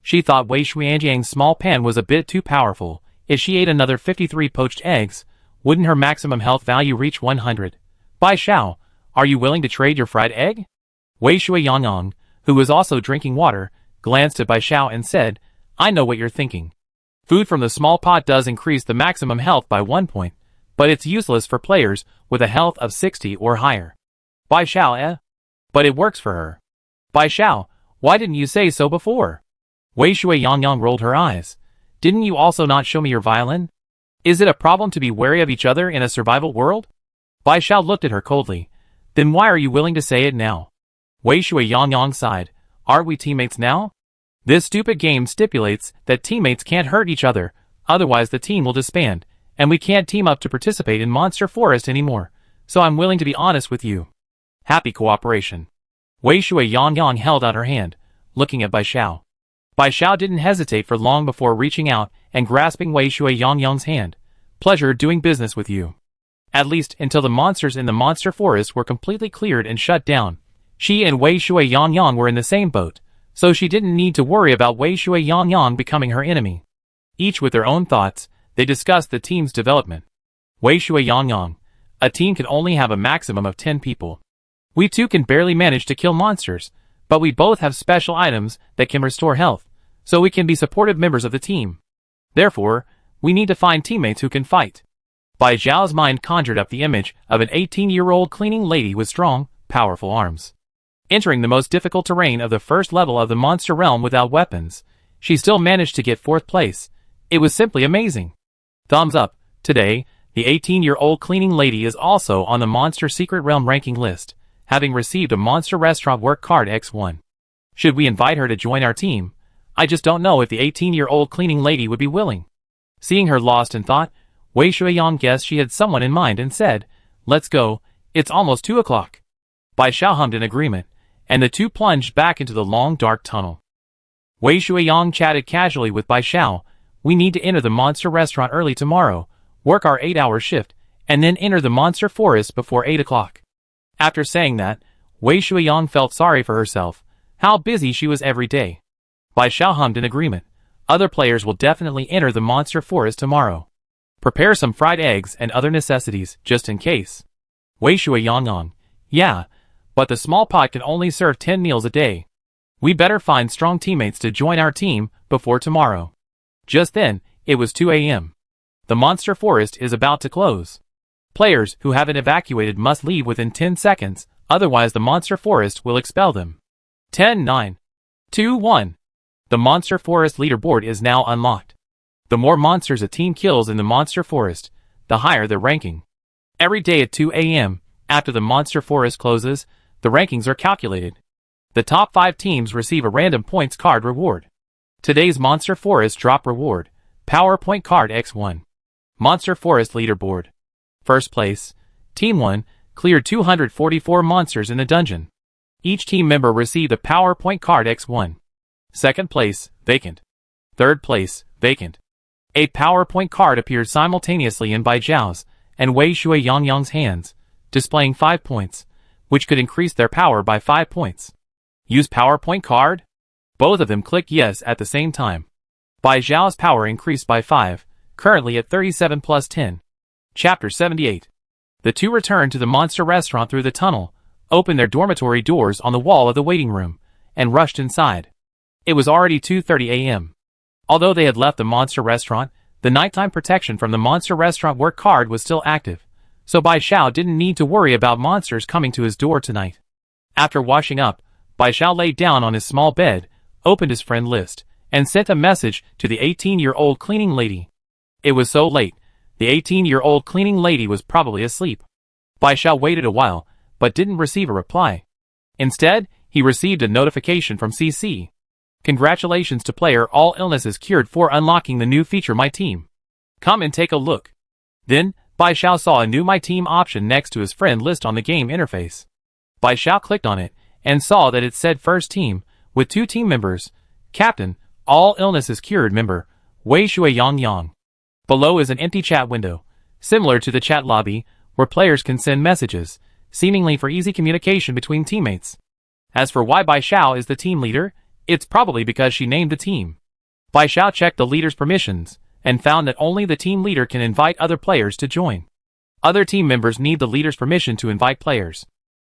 She thought Wei Shuianjiang's small pan was a bit too powerful. If she ate another 53 poached eggs, wouldn't her maximum health value reach 100? Bai Xiao, are you willing to trade your fried egg? Wei Shuiyangyang, who was also drinking water, glanced at Bai Xiao and said, I know what you're thinking. Food from the small pot does increase the maximum health by 1 point, but it's useless for players with a health of 60 or higher. Bai Xiao, But it works for her. Bai Xiao, why didn't you say so before? Wei Shuiyangyang rolled her eyes. Didn't you also not show me your violin? Is it a problem to be wary of each other in a survival world? Bai Xiao looked at her coldly. Then why are you willing to say it now? Wei Shuiyangyang sighed. Aren't we teammates now? This stupid game stipulates that teammates can't hurt each other, otherwise the team will disband, and we can't team up to participate in Monster Forest anymore, so I'm willing to be honest with you. Happy cooperation. Wei Shuiyangyang held out her hand, looking at Bai Xiao. Bai Xiao didn't hesitate for long before reaching out and grasping Wei Shuiyangyang's hand. Pleasure doing business with you. At least until the monsters in the Monster Forest were completely cleared and shut down. She and Wei Shuiyangyang were in the same boat, so she didn't need to worry about Wei Shuiyangyang becoming her enemy. Each with their own thoughts, they discussed the team's development. Wei Shuiyangyang, a team can only have a maximum of 10 people. We two can barely manage to kill monsters, but we both have special items that can restore health, so we can be supportive members of the team. Therefore, we need to find teammates who can fight. Bai Zhao's mind conjured up the image of an 18-year-old cleaning lady with strong, powerful arms. Entering the most difficult terrain of the first level of the monster realm without weapons, she still managed to get 4th place. It was simply amazing. Thumbs up. Today, the 18-year-old cleaning lady is also on the Monster Secret Realm ranking list, having received a Monster Restaurant work card X1. Should we invite her to join our team? I just don't know if the 18-year-old cleaning lady would be willing. Seeing her lost in thought, Wei Shuiyang guessed she had someone in mind and said, "Let's go, it's almost 2 o'clock." Bai Xiao hummed in agreement, and the two plunged back into the long dark tunnel. Wei Shuiyang chatted casually with Bai Xiao. "We need to enter the monster restaurant early tomorrow, work our 8-hour shift, and then enter the monster forest before 8 o'clock. After saying that, Wei Shuiyang felt sorry for herself, how busy she was every day. Bai Xiao hummed in agreement. Other players will definitely enter the monster forest tomorrow. Prepare some fried eggs and other necessities, just in case. Wei Shuiyang. Yeah, but the small pot can only serve 10 meals a day. We better find strong teammates to join our team before tomorrow. Just then, it was 2 a.m. The monster forest is about to close. Players who haven't evacuated must leave within 10 seconds, otherwise the monster forest will expel them. 10, 9, 2, 1. The monster forest leaderboard is now unlocked. The more monsters a team kills in the monster forest, the higher their ranking. Every day at 2 a.m., after the monster forest closes, the rankings are calculated. The top 5 teams receive a random points card reward. Today's monster forest drop reward, PowerPoint card X1. Monster forest leaderboard. First place, Team 1, cleared 244 monsters in the dungeon. Each team member received a PowerPoint card X1. Second place, vacant. Third place, vacant. A PowerPoint card appeared simultaneously in Bai Zhao's and Wei Shuiyang's hands, displaying 5 points, which could increase their power by 5 points. Use PowerPoint card? Both of them clicked yes at the same time. Bai Zhao's power increased by 5, currently at 37 plus 10. Chapter 78. The two returned to the monster restaurant through the tunnel, opened their dormitory doors on the wall of the waiting room, and rushed inside. It was already 2:30 a.m. Although they had left the monster restaurant, the nighttime protection from the monster restaurant work card was still active, so Bai Xiao didn't need to worry about monsters coming to his door tonight. After washing up, Bai Xiao laid down on his small bed, opened his friend list, and sent a message to the 18-year-old cleaning lady. It was so late, the 18-year-old cleaning lady was probably asleep. Bai Xiao waited a while, but didn't receive a reply. Instead, he received a notification from CC. Congratulations to player all illnesses cured for unlocking the new feature My Team. Come and take a look. Then, Bai Xiao saw a new My Team option next to his friend list on the game interface. Bai Xiao clicked on it, and saw that it said First Team, with 2 team members, Captain, all illnesses cured member, Wei Shuiyang. Below is an empty chat window, similar to the chat lobby, where players can send messages, seemingly for easy communication between teammates. As for why Bai Xiao is the team leader, it's probably because she named the team. Bai Xiao checked the leader's permissions, and found that only the team leader can invite other players to join. Other team members need the leader's permission to invite players.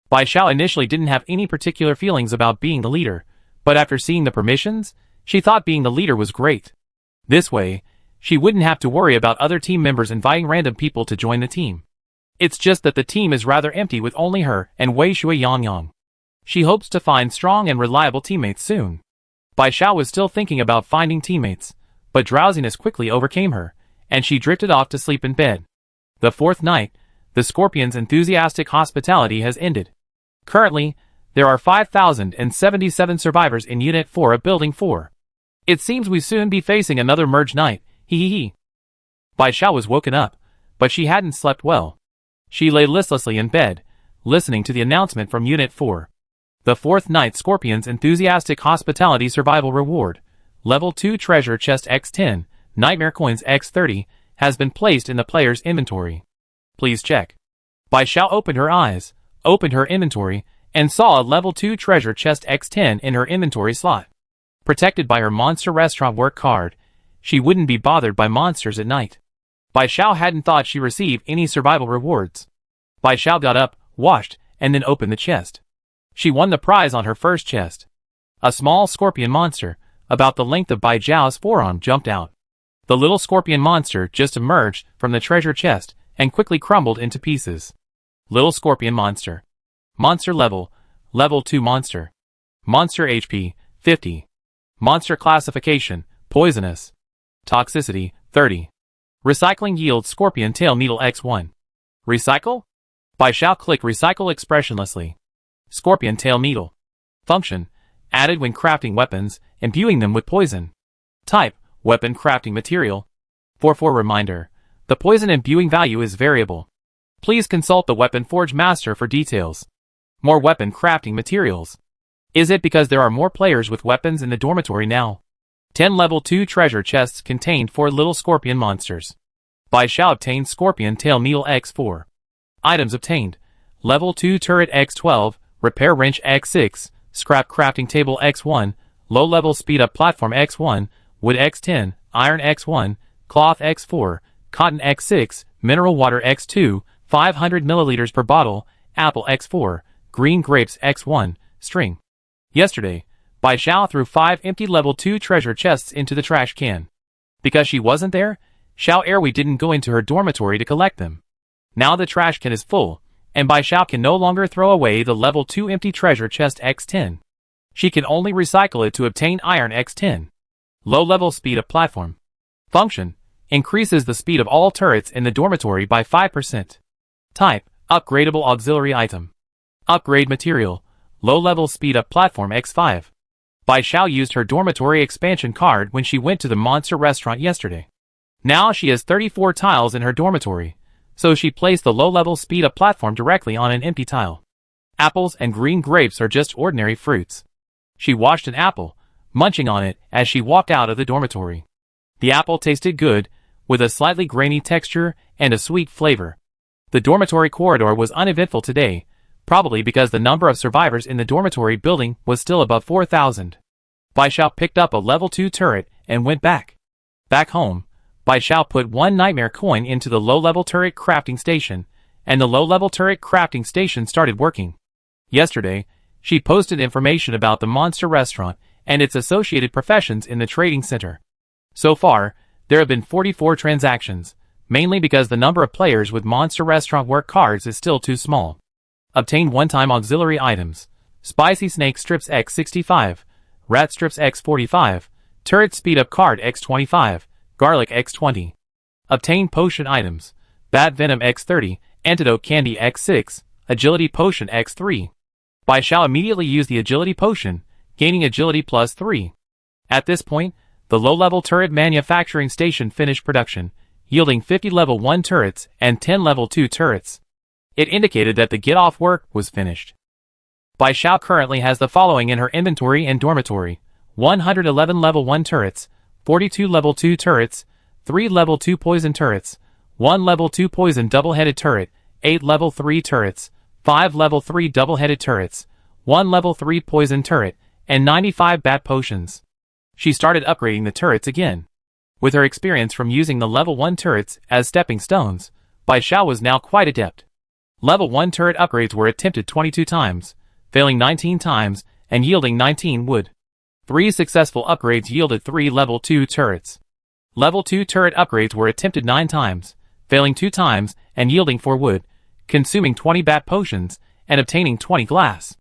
Bai Xiao initially didn't have any particular feelings about being the leader, but after seeing the permissions, she thought being the leader was great. This way, she wouldn't have to worry about other team members inviting random people to join the team. It's just that the team is rather empty with only her and Wei Shuiyang. She hopes to find strong and reliable teammates soon. Bai Xiao was still thinking about finding teammates, but drowsiness quickly overcame her, and she drifted off to sleep in bed. The 4th night, the Scorpion's enthusiastic hospitality has ended. Currently, there are 5,077 survivors in Unit 4 of Building 4. It seems we soon be facing another merge night, hee. Bai Xiao was woken up, but she hadn't slept well. She lay listlessly in bed, listening to the announcement from Unit 4. The 4th night Scorpion's enthusiastic hospitality survival reward, Level 2 treasure chest X10, Nightmare coins X30, has been placed in the player's inventory. Please check. Bai Xiao opened her eyes, opened her inventory, and saw a Level 2 treasure chest X10 in her inventory slot. Protected by her monster restaurant work card, she wouldn't be bothered by monsters at night. Bai Xiao hadn't thought she received any survival rewards. Bai Xiao got up, washed, and then opened the chest. She won the prize on her first chest. A small scorpion monster, about the length of Bai Zhao's forearm, jumped out. The little scorpion monster just emerged from the treasure chest and quickly crumbled into pieces. Little scorpion monster. Monster level, Level 2 Monster. Monster HP, 50. Monster Classification, Poisonous. Toxicity, 30. Recycling yield Scorpion Tail Needle X1. Recycle? By shall click Recycle expressionlessly. Scorpion Tail Needle. Function, added when crafting weapons, imbuing them with poison. Type, weapon crafting material. For reminder, the poison imbuing value is variable. Please consult the Weapon Forge Master for details. More weapon crafting materials. Is it because there are more players with weapons in the dormitory now? 10 level 2 treasure chests contained 4 little scorpion monsters. By shall obtain Scorpion Tail Needle X4. Items obtained. Level 2 Turret X12, Repair Wrench X6, Scrap Crafting Table X1, Low Level Speed Up Platform X1, Wood X10, Iron X1, Cloth X4, Cotton X6, Mineral Water X2, 500 milliliters per bottle, Apple X4, Green Grapes X1, String. Yesterday, Bai Xiao threw 5 empty level 2 treasure chests into the trash can. Because she wasn't there, Xiao Erwi didn't go into her dormitory to collect them. Now the trash can is full, and Bai Xiao can no longer throw away the level 2 empty treasure chest X10. She can only recycle it to obtain Iron X10. Low level speed of platform. Function, increases the speed of all turrets in the dormitory by 5%. Type, upgradable auxiliary item. Upgrade material, low level speed up platform X5. Bai Xiao used her dormitory expansion card when she went to the monster restaurant yesterday. Now she has 34 tiles in her dormitory, so she placed the low level speed up platform directly on an empty tile. Apples and green grapes are just ordinary fruits. She washed an apple, munching on it as she walked out of the dormitory. The apple tasted good, with a slightly grainy texture and a sweet flavor. The dormitory corridor was uneventful today, probably because the number of survivors in the dormitory building was still above 4,000. Bai Xiao picked up a level 2 turret and went back. Back home, Bai Xiao put 1 nightmare coin into the low-level turret crafting station, and the low-level turret crafting station started working. Yesterday, she posted information about the monster restaurant and its associated professions in the trading center. So far, there have been 44 transactions, mainly because the number of players with monster restaurant work cards is still too small. Obtain one-time auxiliary items. Spicy Snake Strips X65, Rat Strips X45, Turret Speed Up Card X25, Garlic X20. Obtain potion items. Bat Venom X30, Antidote Candy X6, Agility Potion X3. Bai Xiao immediately used the Agility Potion, gaining Agility plus 3. At this point, the low-level turret manufacturing station finished production, yielding 50 level 1 turrets and 10 level 2 turrets. It indicated that the get-off work was finished. Bai Xiao currently has the following in her inventory and dormitory: 111 level 1 turrets, 42 level 2 turrets, 3 level 2 poison turrets, 1 level 2 poison double-headed turret, 8 level 3 turrets, 5 level 3 double-headed turrets, 1 level 3 poison turret, and 95 bat potions. She started upgrading the turrets again. With her experience from using the level 1 turrets as stepping stones, Bai Xiao was now quite adept. Level 1 turret upgrades were attempted 22 times, failing 19 times, and yielding 19 wood. 3 successful upgrades yielded 3 level 2 turrets. Level 2 turret upgrades were attempted 9 times, failing 2 times, and yielding 4 wood, consuming 20 bat potions, and obtaining 20 glass.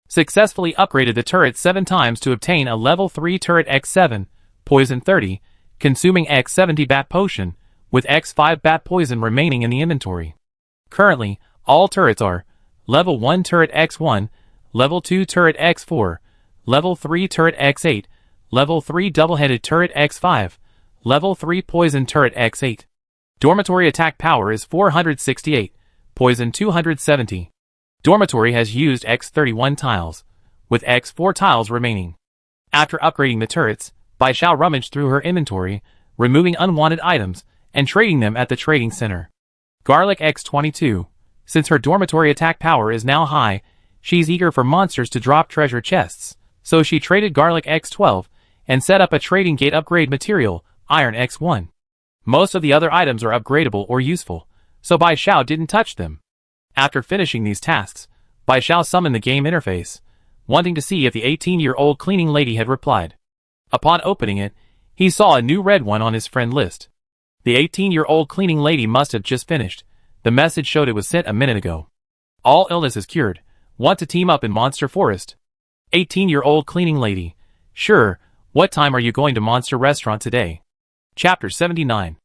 Successfully upgraded the turret 7 times to obtain a level 3 turret X7, poison 30, consuming X70 bat potion, with X5 bat poison remaining in the inventory. Currently, all turrets are level 1 turret X1, level 2 turret X4, level 3 turret X8, level 3 double-headed turret X5, level 3 poison turret X8. Dormitory attack power is 468, poison 270. Dormitory has used X31 tiles, with X4 tiles remaining. After upgrading the turrets, Bai Xiao rummaged through her inventory, removing unwanted items, and trading them at the trading center. Garlic X22. Since her dormitory attack power is now high, she's eager for monsters to drop treasure chests, so she traded Garlic X12 and set up a trading gate upgrade material, Iron X1. Most of the other items are upgradable or useful, so Bai Xiao didn't touch them. After finishing these tasks, Bai Xiao summoned the game interface, wanting to see if the 18-year-old cleaning lady had replied. Upon opening it, he saw a new red one on his friend list. The 18-year-old cleaning lady must have just finished. The message showed it was sent a minute ago. All illness is cured. Want to team up in Monster Forest? 18-year-old cleaning lady. Sure, what time are you going to Monster Restaurant today? Chapter 79.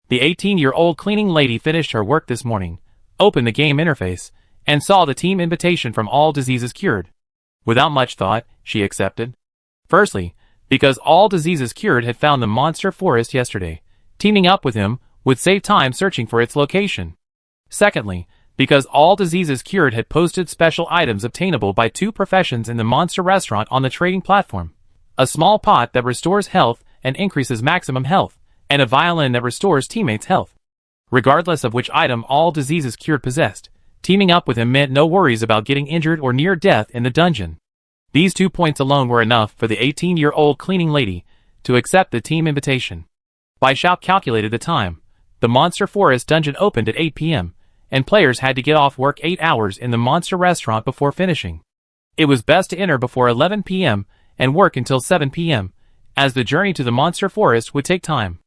The 18-year-old cleaning lady finished her work this morning, opened the game interface, and saw the team invitation from All Diseases Cured. Without much thought, she accepted. Firstly, because All Diseases Cured had found the Monster Forest yesterday. Teaming up with him would save time searching for its location. Secondly, because All Diseases Cured had posted special items obtainable by 2 professions in the Monster Restaurant on the trading platform. A small pot that restores health and increases maximum health, and a violin that restores teammates' health. Regardless of which item All Diseases Cured possessed, teaming up with him meant no worries about getting injured or near death in the dungeon. These 2 points alone were enough for the 18-year-old cleaning lady to accept the team invitation. Bai Xiao calculated the time. The Monster Forest dungeon opened at 8 p.m., and players had to get off work 8 hours in the Monster Restaurant before finishing. It was best to enter before 11 p.m. and work until 7 p.m., as the journey to the Monster Forest would take time.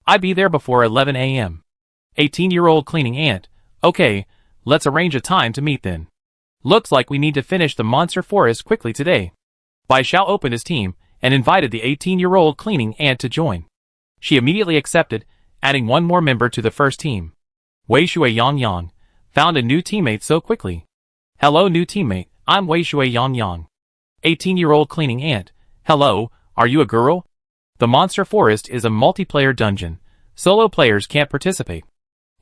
I'd be there before 11 a.m. 18-year-old cleaning ant. Okay, let's arrange a time to meet then. Looks like we need to finish the Monster Forest quickly today. Bai Xiao opened his team and invited the 18-year-old cleaning ant to join. She immediately accepted, adding 1 more member to the first team. Wei Shui Yang Yang found a new teammate so quickly. Hello new teammate, I'm Wei Shui Yang Yang. 18-year-old cleaning ant. Hello, are you a girl? The Monster Forest is a multiplayer dungeon. Solo players can't participate.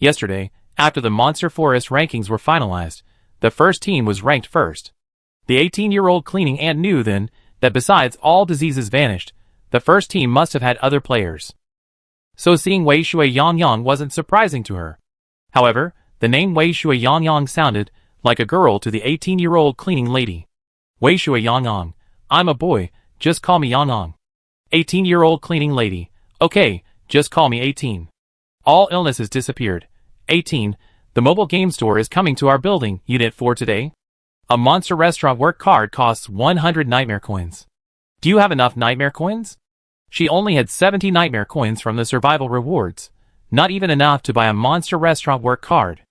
Yesterday, after the Monster Forest rankings were finalized, the first team was ranked first. The 18-year-old cleaning ant knew then that besides All Diseases Vanished, the first team must have had other players. So seeing Wei Shui Yang Yang wasn't surprising to her. However, the name Wei Shui Yang Yang sounded like a girl to the 18-year-old cleaning lady. Wei Shui Yang Yang. I'm a boy, just call me Yang Yang. 18-year-old cleaning lady. Okay, just call me 18. All illnesses disappeared. 18. The mobile game store is coming to our building, Unit 4 today. A Monster Restaurant work card costs 100 nightmare coins. Do you have enough nightmare coins? She only had 70 nightmare coins from the survival rewards. Not even enough to buy a Monster Restaurant work card.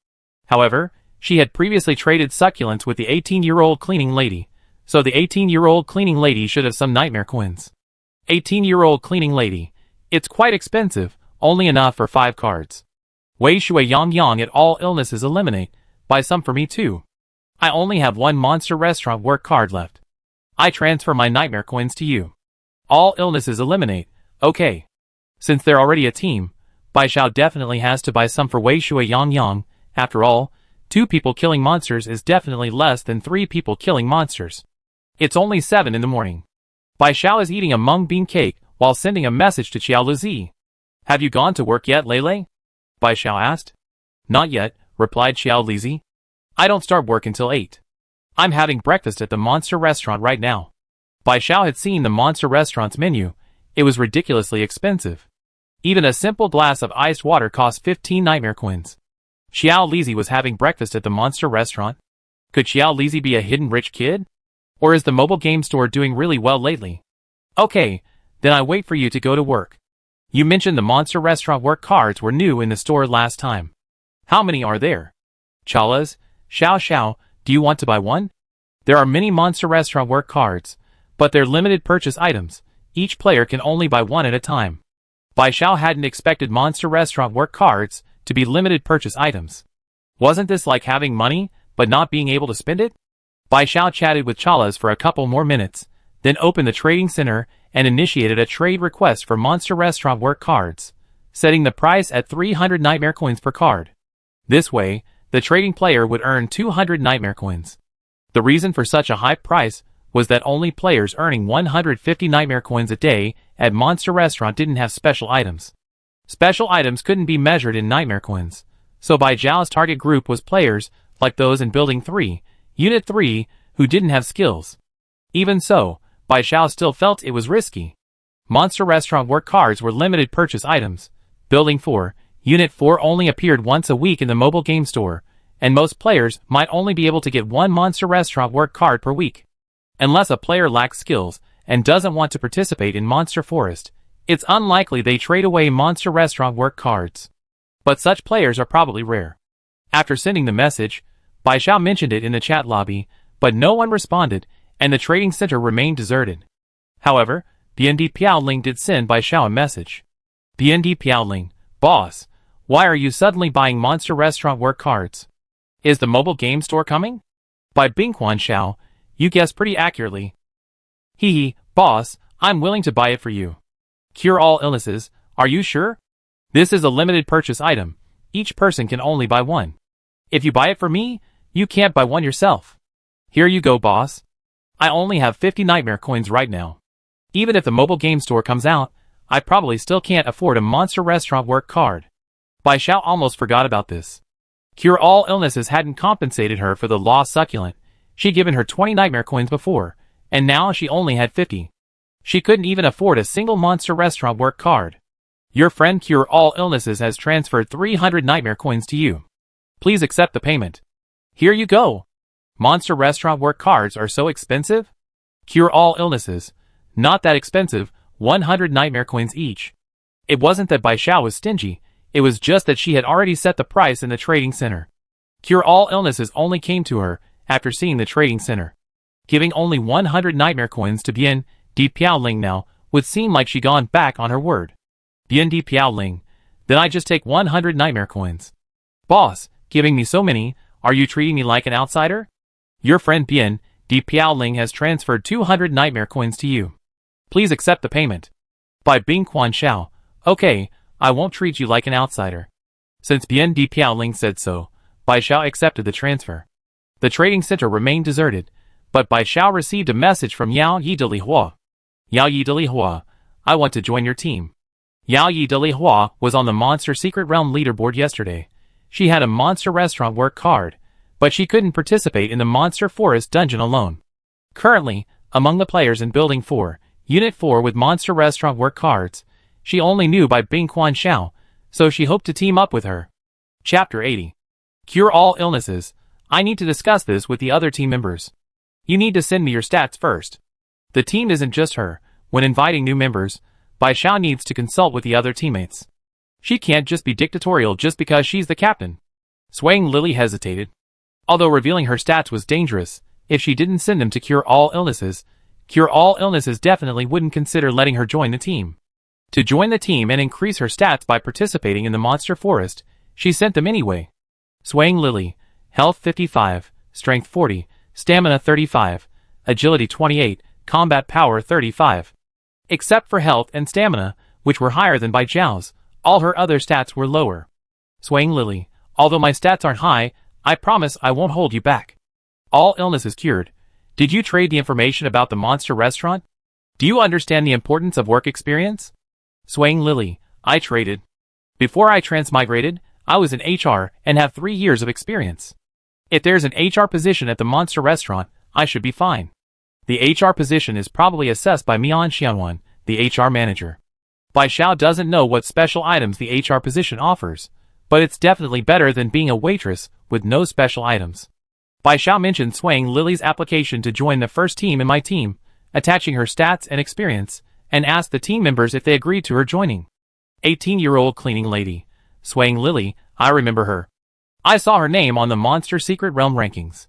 However, she had previously traded succulents with the 18-year-old cleaning lady, so the 18-year-old cleaning lady should have some nightmare coins. 18-year-old cleaning lady. It's quite expensive, only enough for 5 cards. Wei Shui Yang Yang at All Illnesses Eliminate. Buy some for me too. I only have 1 Monster Restaurant work card left. I transfer my nightmare coins to you. All Illnesses Eliminate. Okay. Since they're already a team, Bai Xiao definitely has to buy some for Wei Shui Yang Yang. After all, 2 people killing monsters is definitely less than 3 people killing monsters. It's only 7 in the morning. Bai Xiao is eating a mung bean cake while sending a message to Xiao Luzi. Have you gone to work yet, Lele? Bai Xiao asked. Not yet, replied Xiao Lizi. I don't start work until 8. I'm having breakfast at the Monster Restaurant right now. Bai Xiao had seen the Monster Restaurant's menu. It was ridiculously expensive. Even a simple glass of iced water cost 15 nightmare coins. Xiao Lizi was having breakfast at the Monster Restaurant. Could Xiao Lizi be a hidden rich kid? Or is the mobile game store doing really well lately? Okay, then I wait for you to go to work. You mentioned the Monster Restaurant work cards were new in the store last time. How many are there? Chalas, Xiao, do you want to buy one? There are many Monster Restaurant work cards, but they're limited purchase items. Each player can only buy one at a time. Bai Xiao hadn't expected Monster Restaurant work cards to be limited purchase items. Wasn't this like having money, but not being able to spend it? Bai Xiao chatted with Chalas for a couple more minutes, then opened the trading center and initiated a trade request for Monster Restaurant work cards, setting the price at 300 nightmare coins per card. This way, the trading player would earn 200 nightmare coins. The reason for such a high price was that only players earning 150 nightmare coins a day at Monster Restaurant didn't have special items. Special items couldn't be measured in nightmare coins, so Bai Xiao's target group was players like those in Building 3, Unit 3, who didn't have skills. Even so, Bai Xiao still felt it was risky. Monster Restaurant work cards were limited purchase items. Building 4, Unit 4 only appeared once a week in the mobile game store, and most players might only be able to get 1 Monster Restaurant work card per week. Unless a player lacks skills and doesn't want to participate in Monster Forest, it's unlikely they trade away Monster Restaurant work cards. But such players are probably rare. After sending the message, Bai Xiao mentioned it in the chat lobby, but no one responded, and the trading center remained deserted. However, BND Piaoling did send Bai Xiao a message. BND Piaoling, boss, why are you suddenly buying Monster Restaurant work cards? Is the mobile game store coming? By Bingquan Xiao, you guessed pretty accurately. Hee, boss, I'm willing to buy it for you. Cure all illnesses, are you sure? This is a limited purchase item. Each person can only buy one. If you buy it for me, you can't buy one yourself. Here you go, boss. I only have 50 nightmare coins right now. Even if the mobile game store comes out, I probably still can't afford a Monster Restaurant work card. Bai Xiao almost forgot about this. Cure all illnesses hadn't compensated her for the lost succulent. She'd given her 20 nightmare coins before, and now she only had 50. She couldn't even afford a single Monster Restaurant work card. Your friend Cure All Illnesses has transferred 300 nightmare coins to you. Please accept the payment. Here you go. Monster Restaurant work cards are so expensive? Cure All Illnesses. Not that expensive, 100 nightmare coins each. It wasn't that Bai Xiao was stingy, it was just that she had already set the price in the trading center. Cure All Illnesses only came to her after seeing the trading center. Giving only 100 nightmare coins to BND Piaoling now would seem like she gone back on her word. BND Piaoling, then I just take 100 nightmare coins. Boss, giving me so many, are you treating me like an outsider? Your friend BND Piaoling has transferred 200 nightmare coins to you. Please accept the payment. By Bingquan Xiao, okay, I won't treat you like an outsider. Since BND Piaoling said so, Bai Xiao accepted the transfer. The trading center remained deserted, but Bai Xiao received a message from Yao Yi de Lihua. Yao Yi de Lihua, I want to join your team. Yao Yi de Lihua was on the Monster Secret Realm leaderboard yesterday. She had a Monster Restaurant work card, but she couldn't participate in the Monster Forest dungeon alone. Currently, among the players in Building 4, Unit 4 with Monster Restaurant work cards, she only knew by Bingquan Xiao, so she hoped to team up with her. Chapter 80. Cure all illnesses. I need to discuss this with the other team members. You need to send me your stats first. The team isn't just her. When inviting new members, Bai Xiao needs to consult with the other teammates. She can't just be dictatorial just because she's the captain. Swaying Lily hesitated. Although revealing her stats was dangerous, if she didn't send them to Cure All Illnesses definitely wouldn't consider letting her join the team. To join the team and increase her stats by participating in the Monster Forest, she sent them anyway. Swaying Lily, Health 55, Strength 40, Stamina 35, Agility 28, Combat Power 35. Except for Health and Stamina, which were higher than Bai Xiao's, all her other stats were lower. Swaying Lily, although my stats aren't high, I promise I won't hold you back. All illnesses cured. Did you trade the information about the Monster Restaurant? Do you understand the importance of work experience? Swaying Lily, I traded. Before I transmigrated, I was in HR and have 3 years of experience. If there's an HR position at the Monster Restaurant, I should be fine. The HR position is probably assessed by Mian Xianwan, the HR manager. Bai Xiao doesn't know what special items the HR position offers, but it's definitely better than being a waitress with no special items. Bai Xiao mentioned Swaying Lily's application to join the first team in my team, attaching her stats and experience, and asked the team members if they agreed to her joining. 18-year-old cleaning lady. Swaying Lily, I remember her. I saw her name on the Monster Secret Realm rankings.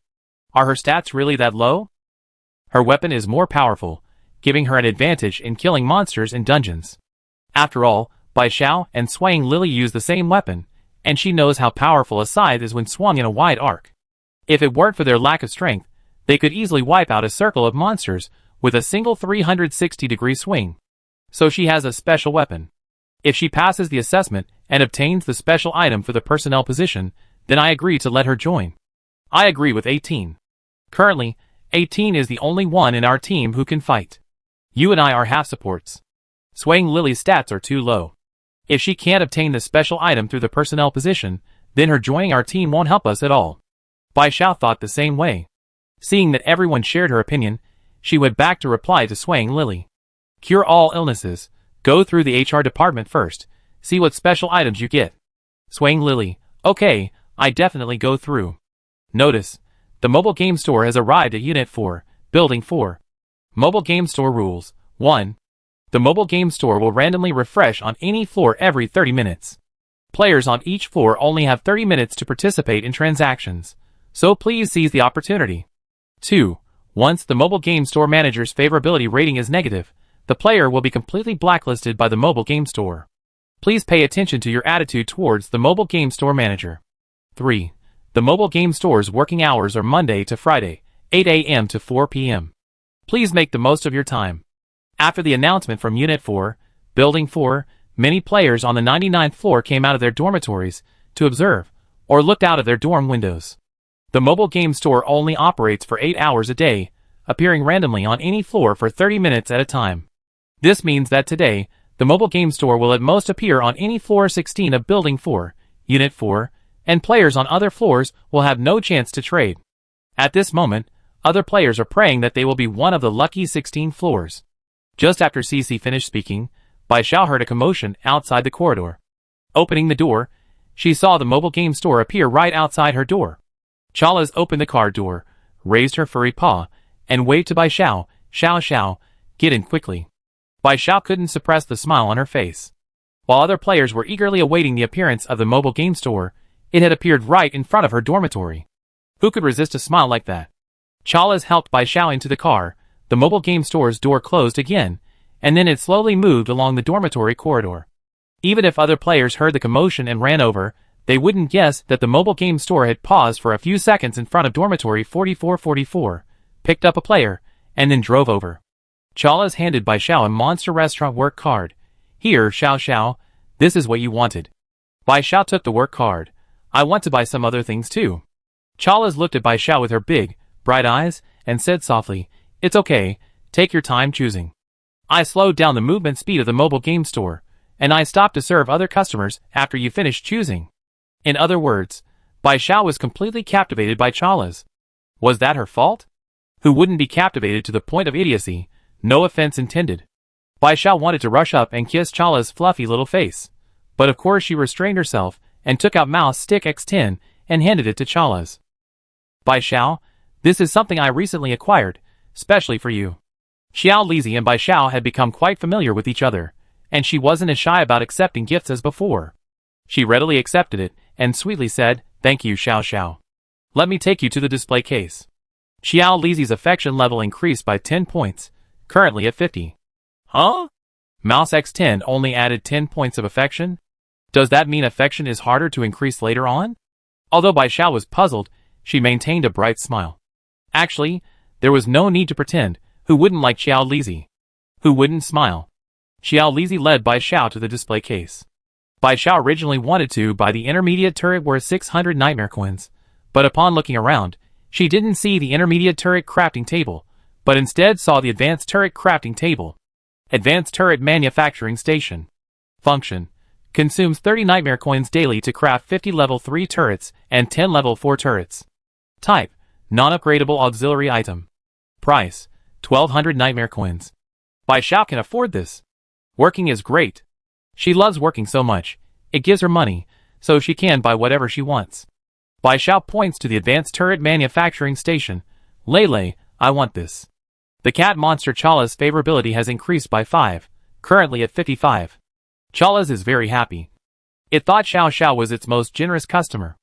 Are her stats really that low? Her weapon is more powerful, giving her an advantage in killing monsters in dungeons. After all, Bai Xiao and Swaying Lily use the same weapon, and she knows how powerful a scythe is when swung in a wide arc. If it weren't for their lack of strength, they could easily wipe out a circle of monsters with a single 360-degree swing. So she has a special weapon. If she passes the assessment and obtains the special item for the personnel position, then I agree to let her join. I agree with 18. Currently, 18 is the only one in our team who can fight. You and I are half supports. Swaying Lily's stats are too low. If she can't obtain the special item through the personnel position, then her joining our team won't help us at all. Bai Xiao thought the same way. Seeing that everyone shared her opinion, she went back to reply to Swaying Lily. Cure all illnesses. Go through the HR department first. See what special items you get. Swaying Lily. Okay, I definitely go through. Notice. The mobile game store has arrived at Unit 4, Building 4. Mobile game store rules. 1. The mobile game store will randomly refresh on any floor every 30 minutes. Players on each floor only have 30 minutes to participate in transactions, so please seize the opportunity. 2. Once the mobile game store manager's favorability rating is negative, the player will be completely blacklisted by the mobile game store. Please pay attention to your attitude towards the mobile game store manager. 3. The mobile game store's working hours are Monday to Friday, 8 a.m. to 4 p.m. Please make the most of your time. After the announcement from Unit 4, Building 4, many players on the 99th floor came out of their dormitories to observe, or looked out of their dorm windows. The mobile game store only operates for 8 hours a day, appearing randomly on any floor for 30 minutes at a time. This means that today, the mobile game store will at most appear on any floor 16 of Building 4, Unit 4, and players on other floors will have no chance to trade. At this moment, other players are praying that they will be one of the lucky 16 floors. Just after Cece finished speaking, Bai Xiao heard a commotion outside the corridor. Opening the door, she saw the mobile game store appear right outside her door. Chalas opened the car door, raised her furry paw, and waved to Bai Xiao, "Xiao Xiao, get in quickly." Bai Xiao couldn't suppress the smile on her face. While other players were eagerly awaiting the appearance of the mobile game store, it had appeared right in front of her dormitory. Who could resist a smile like that? Chalas helped Bai Xiao into the car, the mobile game store's door closed again, and then it slowly moved along the dormitory corridor. Even if other players heard the commotion and ran over, they wouldn't guess that the mobile game store had paused for a few seconds in front of dormitory 4444, picked up a player, and then drove over. Chalas handed Bai Xiao a Monster Restaurant work card. "Here, Xiao Xiao, this is what you wanted." Bai Xiao took the work card. "I want to buy some other things too." Chalas looked at Bai Xiao with her big, bright eyes, and said softly, "It's okay, take your time choosing. I slowed down the movement speed of the mobile game store, and I stopped to serve other customers after you finished choosing." In other words, Bai Xiao was completely captivated by Chalas. Was that her fault? Who wouldn't be captivated to the point of idiocy? No offense intended. Bai Xiao wanted to rush up and kiss Chalas' fluffy little face, but of course she restrained herself and took out Mouse Stick X10 and handed it to Chalas. "Bai Xiao, this is something I recently acquired, specially for you." Xiao Lizzie and Bai Xiao had become quite familiar with each other, and she wasn't as shy about accepting gifts as before. She readily accepted it and sweetly said, "Thank you, Xiao Xiao. Let me take you to the display case." Xiao Lizzie's affection level increased by 10 points, currently at 50. Huh? Mouse X10 only added 10 points of affection? Does that mean affection is harder to increase later on? Although Bai Xiao was puzzled, she maintained a bright smile. Actually, there was no need to pretend. Who wouldn't like Xiao Lizzie? Who wouldn't smile? Xiao Lizzie led Bai Xiao to the display case. Bai Xiao originally wanted to buy the intermediate turret worth 600 nightmare coins, but upon looking around, she didn't see the intermediate turret crafting table, but instead saw the advanced turret crafting table. Advanced turret manufacturing station. Function: consumes 30 nightmare coins daily to craft 50 level 3 turrets and 10 level 4 turrets. Type: non-upgradable auxiliary item. Price: 1200 nightmare coins. Bai Xiao can afford this. Working is great. She loves working so much, it gives her money, so she can buy whatever she wants. Bai Xiao points to the advanced turret manufacturing station. "Lele, I want this." The cat monster Chalas' favorability has increased by 5, currently at 55. Chalas is very happy. It thought Xiao Xiao was its most generous customer.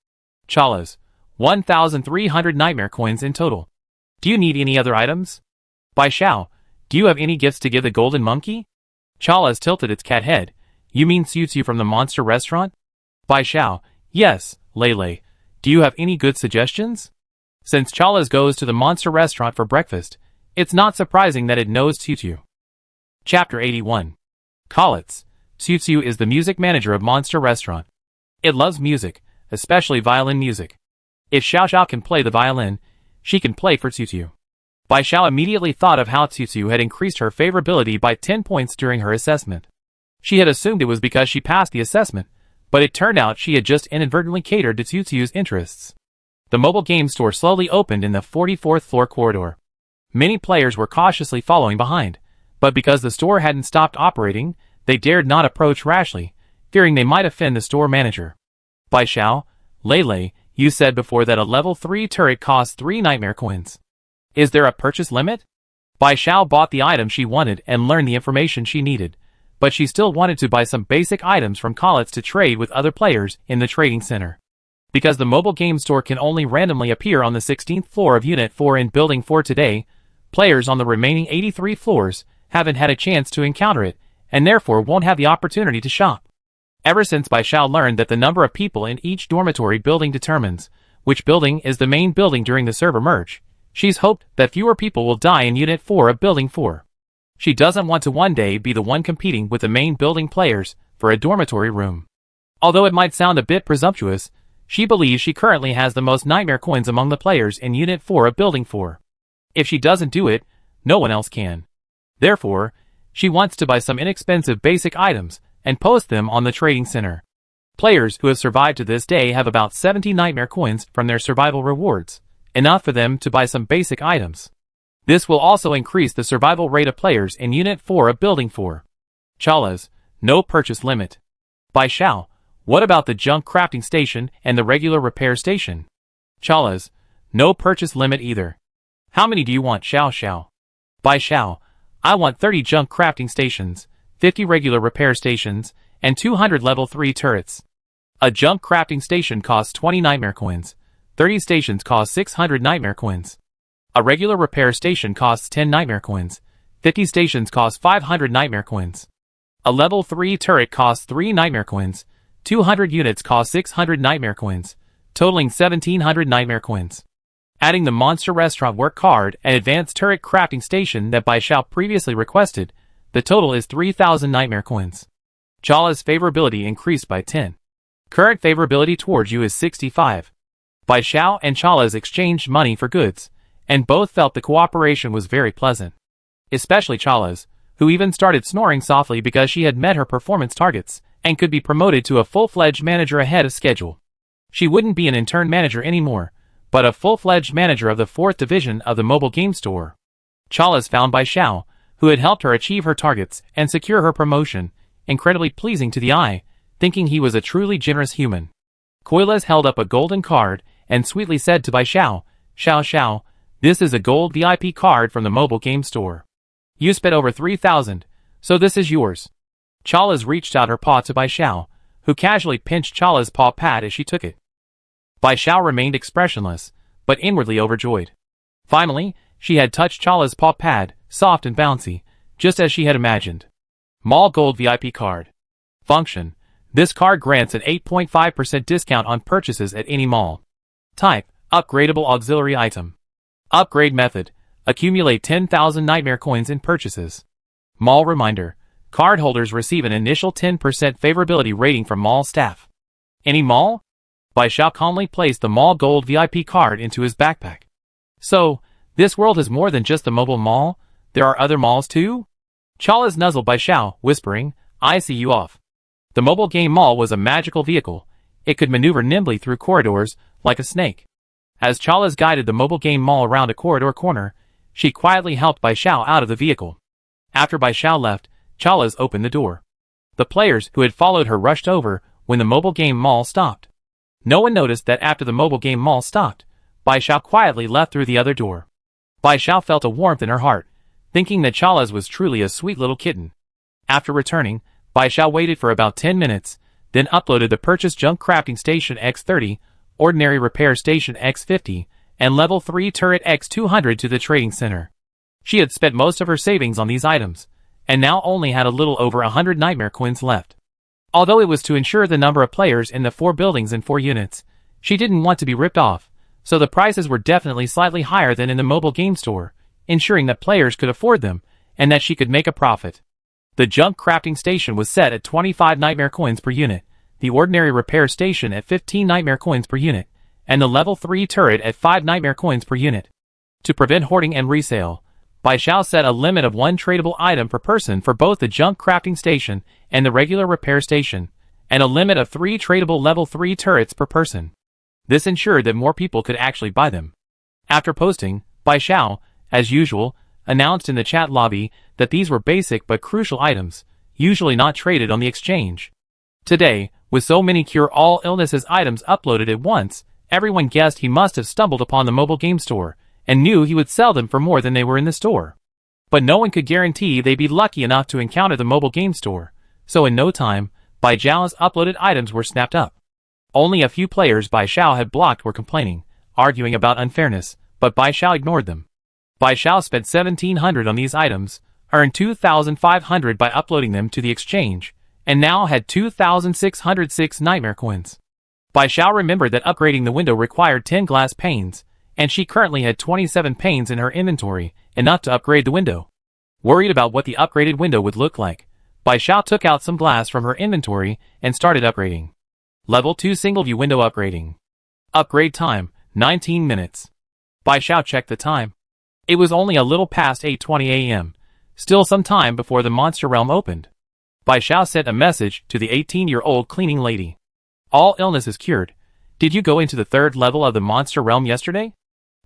Chalas: 1,300 nightmare coins in total. Do you need any other items? Bai Xiao: do you have any gifts to give the golden monkey? Chalas tilted its cat head. "You mean Tsu from the monster restaurant?" Bai Xiao: "Yes, Lele. Do you have any good suggestions?" Since Chalas goes to the monster restaurant for breakfast, it's not surprising that it knows Tsu. Chapter 81. Collets. Tsu is the music manager of Monster Restaurant. It loves music, especially violin music. If Xiao Xiao can play the violin, she can play for Tsu. Bai Xiao immediately thought of how Tsu had increased her favorability by 10 points during her assessment. She had assumed it was because she passed the assessment, but it turned out she had just inadvertently catered to Tsu's interests. The mobile game store slowly opened in the 44th floor corridor. Many players were cautiously following behind, but because the store hadn't stopped operating, they dared not approach rashly, fearing they might offend the store manager. Bai Xiao: "Lele, you said before that a level 3 turret costs 3 nightmare coins. Is there a purchase limit?" Bai Xiao bought the item she wanted and learned the information she needed, but she still wanted to buy some basic items from Collets to trade with other players in the trading center. Because the mobile game store can only randomly appear on the 16th floor of Unit 4 in Building 4 today, players on the remaining 83 floors haven't had a chance to encounter it, and therefore won't have the opportunity to shop. Ever since Bai Xiao learned that the number of people in each dormitory building determines which building is the main building during the server merge, she's hoped that fewer people will die in Unit 4 of Building 4. She doesn't want to one day be the one competing with the main building players for a dormitory room. Although it might sound a bit presumptuous, she believes she currently has the most nightmare coins among the players in Unit 4 of Building 4. If she doesn't do it, no one else can. Therefore, she wants to buy some inexpensive basic items and post them on the trading center. Players who have survived to this day have about 70 nightmare coins from their survival rewards, enough for them to buy some basic items. This will also increase the survival rate of players in Unit 4 of Building 4. Chala's no purchase limit. Bai Xiao, what about the junk crafting station and the regular repair station? Chala's no purchase limit either. How many do you want, Xiao Xiao? Bai Xiao, I want 30 junk crafting stations, 50 regular repair stations, and 200 level 3 turrets. A junk crafting station costs 20 nightmare coins. 30 stations cost 600 nightmare coins. A regular repair station costs 10 nightmare coins. 50 stations cost 500 nightmare coins. A level 3 turret costs 3 nightmare coins. 200 units cost 600 nightmare coins, totaling 1700 nightmare coins. Adding the Monster Restaurant work card and advanced turret crafting station that Bai Xiao previously requested, the total is 3000 nightmare coins. Chala's favorability increased by 10. Current favorability towards you is 65. Bai Xiao and Chala's exchanged money for goods, and both felt the cooperation was very pleasant. Especially Chala's, who even started snoring softly because she had met her performance targets, and could be promoted to a full-fledged manager ahead of schedule. She wouldn't be an intern manager anymore, but a full-fledged manager of the 4th division of the mobile game store. Chala's found Bai Xiao, who had helped her achieve her targets and secure her promotion, incredibly pleasing to the eye, thinking he was a truly generous human. Koilas held up a golden card and sweetly said to Bai Xiao, Xiao Xiao, this is a gold VIP card from the mobile game store. You spent over 3,000, so this is yours. Chala's reached out her paw to Bai Xiao, who casually pinched Chala's paw pad as she took it. Bai Xiao remained expressionless, but inwardly overjoyed. Finally, she had touched Chala's paw pad, soft and bouncy, just as she had imagined. Mall Gold VIP Card. Function. This card grants an 8.5% discount on purchases at any mall. Type. Upgradable auxiliary item. Upgrade method. Accumulate 10,000 nightmare coins in purchases. Mall reminder. Cardholders receive an initial 10% favorability rating from mall staff. Any mall? Bai Xiao calmly placed the Mall Gold VIP card into his backpack. So, this world is more than just the mobile mall? There are other malls too? Chala's nuzzled Bai Xiao, whispering, I see you off. The mobile game mall was a magical vehicle. It could maneuver nimbly through corridors, like a snake. As Chala's guided the mobile game mall around a corridor corner, she quietly helped Bai Xiao out of the vehicle. After Bai Xiao left, Chala's opened the door. The players who had followed her rushed over when the mobile game mall stopped. No one noticed that after the mobile game mall stopped, Bai Xiao quietly left through the other door. Bai Xiao felt a warmth in her heart, thinking that Chala's was truly a sweet little kitten. After returning, Bai Xiao waited for about 10 minutes, then uploaded the Purchase Junk Crafting Station X30, Ordinary Repair Station X50, and Level 3 Turret X200 to the trading center. She had spent most of her savings on these items, and now only had a little over 100 nightmare coins left. Although it was to ensure the number of players in the 4 buildings and 4 units, she didn't want to be ripped off, so the prices were definitely slightly higher than in the mobile game store, ensuring that players could afford them, and that she could make a profit. The junk crafting station was set at 25 nightmare coins per unit, the ordinary repair station at 15 nightmare coins per unit, and the level 3 turret at 5 nightmare coins per unit. To prevent hoarding and resale, Bai Xiao set a limit of 1 tradable item per person for both the junk crafting station and the regular repair station, and a limit of 3 tradable level 3 turrets per person. This ensured that more people could actually buy them. After posting, Bai Xiao, as usual, announced in the chat lobby that these were basic but crucial items, usually not traded on the exchange. Today, with so many cure-all illnesses items uploaded at once, everyone guessed he must have stumbled upon the mobile game store, and knew he would sell them for more than they were in the store. But no one could guarantee they'd be lucky enough to encounter the mobile game store, so in no time, Bai Xiao's uploaded items were snapped up. Only a few players Bai Xiao had blocked were complaining, arguing about unfairness, but Bai Xiao ignored them. Bai Xiao spent 1,700 on these items, earned 2,500 by uploading them to the exchange, and now had 2,606 nightmare coins. Bai Xiao remembered that upgrading the window required 10 glass panes, and she currently had 27 panes in her inventory, enough to upgrade the window. Worried about what the upgraded window would look like, Bai Xiao took out some glass from her inventory and started upgrading. Level 2 Single View Window Upgrading. Upgrade time, 19 minutes. Bai Xiao checked the time. It was only a little past 8:20 a.m., still some time before the monster realm opened. Bai Xiao sent a message to the 18-year-old cleaning lady. All illness is cured. Did you go into the 3rd level of the monster realm yesterday?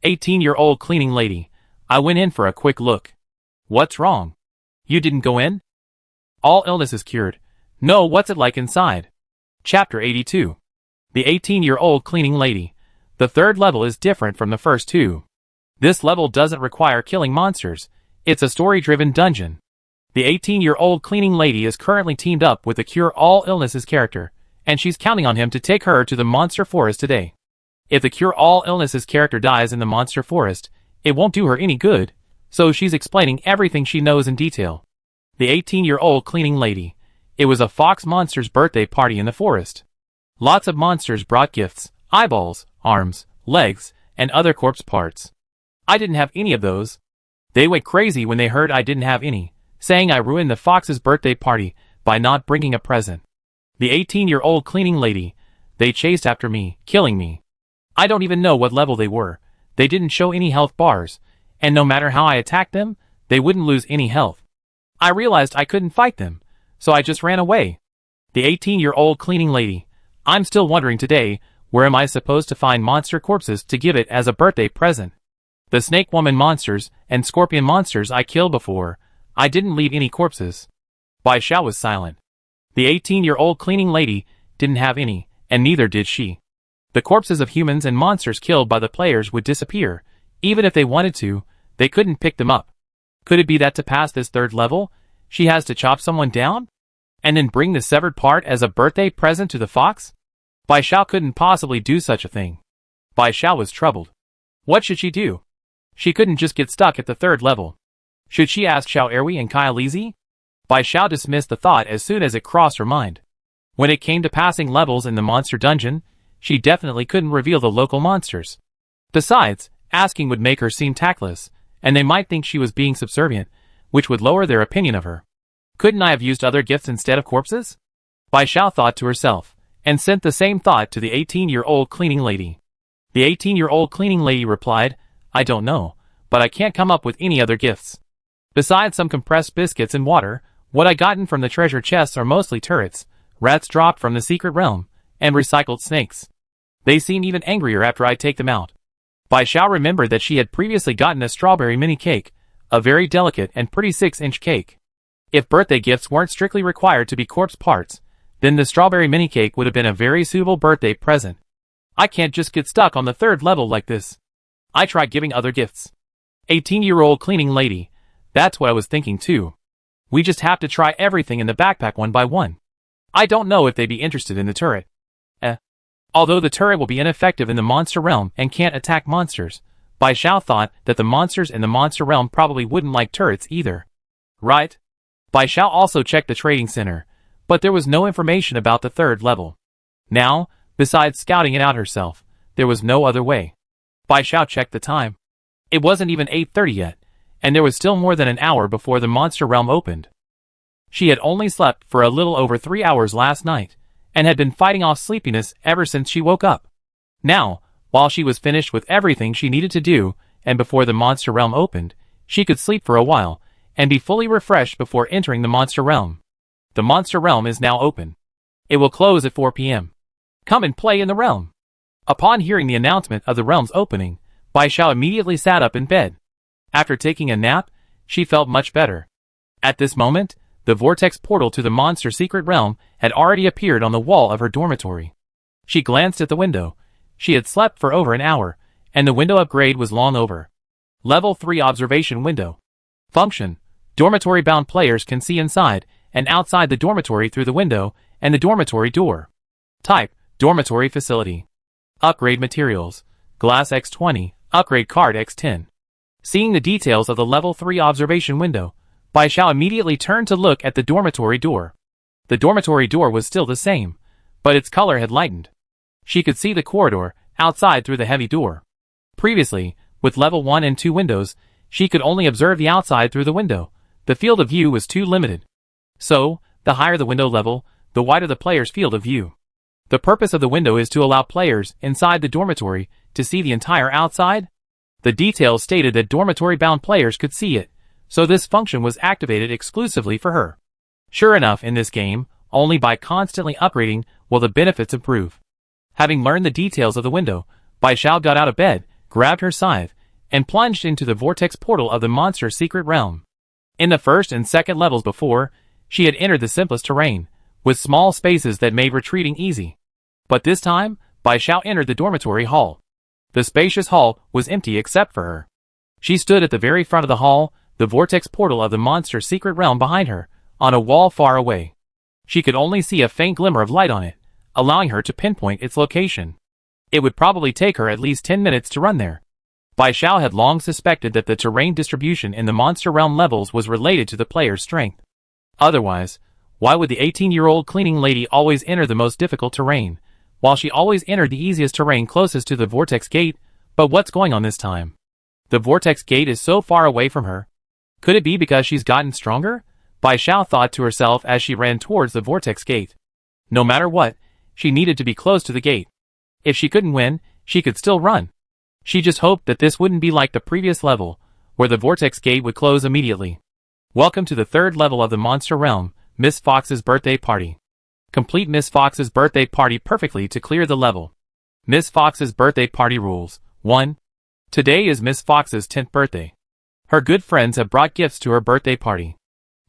18-year-old cleaning lady. I went in for a quick look. What's wrong? You didn't go in? All illness is cured. No, what's it like inside? Chapter 82. The 18-year-old cleaning lady. The 3rd level is different from the first 2. This level doesn't require killing monsters. It's a story-driven dungeon. The 18-year-old cleaning lady is currently teamed up with the Cure All Illnesses character, and she's counting on him to take her to the monster forest today. If the Cure All Illnesses character dies in the monster forest, it won't do her any good, so she's explaining everything she knows in detail. The 18-year-old cleaning lady. It was a fox monster's birthday party in the forest. Lots of monsters brought gifts, eyeballs, arms, legs, and other corpse parts. I didn't have any of those. They went crazy when they heard I didn't have any, saying I ruined the fox's birthday party by not bringing a present. The 18-year-old cleaning lady. They chased after me, killing me. I don't even know what level they were. They didn't show any health bars, and no matter how I attacked them, they wouldn't lose any health. I realized I couldn't fight them, so I just ran away. The 18-year-old cleaning lady. I'm still wondering today, where am I supposed to find monster corpses to give it as a birthday present? The snake woman monsters and scorpion monsters I killed before, I didn't leave any corpses. Bai Xiao was silent. The 18-year-old cleaning lady didn't have any, and neither did she. The corpses of humans and monsters killed by the players would disappear. Even if they wanted to, they couldn't pick them up. Could it be that to pass this 3rd level, she has to chop someone down? And then bring the severed part as a birthday present to the fox? Bai Xiao couldn't possibly do such a thing. Bai Xiao was troubled. What should she do? She couldn't just get stuck at the 3rd level. Should she ask Xiao Erwi and Kai Lizi? Bai Xiao dismissed the thought as soon as it crossed her mind. When it came to passing levels in the monster dungeon, she definitely couldn't reveal the local monsters. Besides, asking would make her seem tactless, and they might think she was being subservient, which would lower their opinion of her. Couldn't I have used other gifts instead of corpses? Bai Xiao thought to herself, and sent the same thought to the 18-year-old cleaning lady. The 18-year-old cleaning lady replied, I don't know, but I can't come up with any other gifts. Besides some compressed biscuits and water, what I gotten from the treasure chests are mostly turrets, rats dropped from the secret realm, and recycled snakes. They seem even angrier after I take them out. Bai Xiao remembered that she had previously gotten a strawberry mini cake, a very delicate and pretty 6-inch cake. If birthday gifts weren't strictly required to be corpse parts, then the strawberry mini cake would have been a very suitable birthday present. I can't just get stuck on the 3rd level like this. I tried giving other gifts. 18-year-old cleaning lady. That's what I was thinking too. We just have to try everything in the backpack one by one. I don't know if they'd be interested in the turret. Although the turret will be ineffective in the monster realm and can't attack monsters, Bai Xiao thought that the monsters in the monster realm probably wouldn't like turrets either. Right? Bai Xiao also checked the trading center, but there was no information about the 3rd level. Now, besides scouting it out herself, there was no other way. Bai Xiao checked the time. It wasn't even 8:30 yet, and there was still more than an hour before the monster realm opened. She had only slept for a little over 3 hours last night, and had been fighting off sleepiness ever since she woke up. Now, while she was finished with everything she needed to do, and before the monster realm opened, she could sleep for a while, and be fully refreshed before entering the monster realm. The monster realm is now open. It will close at 4 p.m. Come and play in the realm. Upon hearing the announcement of the realm's opening, Bai Xiao immediately sat up in bed. After taking a nap, she felt much better. At this moment, the vortex portal to the monster secret realm had already appeared on the wall of her dormitory. She glanced at the window. She had slept for over an hour, and the window upgrade was long over. Level 3 observation window. Function. Dormitory-bound players can see inside and outside the dormitory through the window and the dormitory door. Type. Dormitory facility. Upgrade materials. Glass X20, upgrade card X10. Seeing the details of the level 3 observation window, Bai Xiao immediately turned to look at the dormitory door. The dormitory door was still the same, but its color had lightened. She could see the corridor outside through the heavy door. Previously, with level 1 and 2 windows, she could only observe the outside through the window. The field of view was too limited. So, the higher the window level, the wider the player's field of view. The purpose of the window is to allow players inside the dormitory to see the entire outside. The details stated that dormitory-bound players could see it, so this function was activated exclusively for her. Sure enough, in this game, only by constantly upgrading will the benefits improve. Having learned the details of the window, Bai Xiao got out of bed, grabbed her scythe, and plunged into the vortex portal of the monster's secret realm. In the first and second levels before, she had entered the simplest terrain, with small spaces that made retreating easy. But this time, Bai Xiao entered the dormitory hall. The spacious hall was empty except for her. She stood at the very front of the hall, the vortex portal of the monster's secret realm behind her, on a wall far away. She could only see a faint glimmer of light on it, allowing her to pinpoint its location. It would probably take her at least 10 minutes to run there. Bai Xiao had long suspected that the terrain distribution in the monster realm levels was related to the player's strength. Otherwise, why would the 18-year-old cleaning lady always enter the most difficult terrain, while she always entered the easiest terrain closest to the vortex gate? But what's going on this time? The vortex gate is so far away from her. Could it be because she's gotten stronger? Bai Xiao thought to herself as she ran towards the vortex gate. No matter what, she needed to be close to the gate. If she couldn't win, she could still run. She just hoped that this wouldn't be like the previous level, where the vortex gate would close immediately. Welcome to the third level of the monster realm, Miss Fox's birthday party. Complete Miss Fox's birthday party perfectly to clear the level. Miss Fox's birthday party rules. 1. Today is Miss Fox's 10th birthday. Her good friends have brought gifts to her birthday party.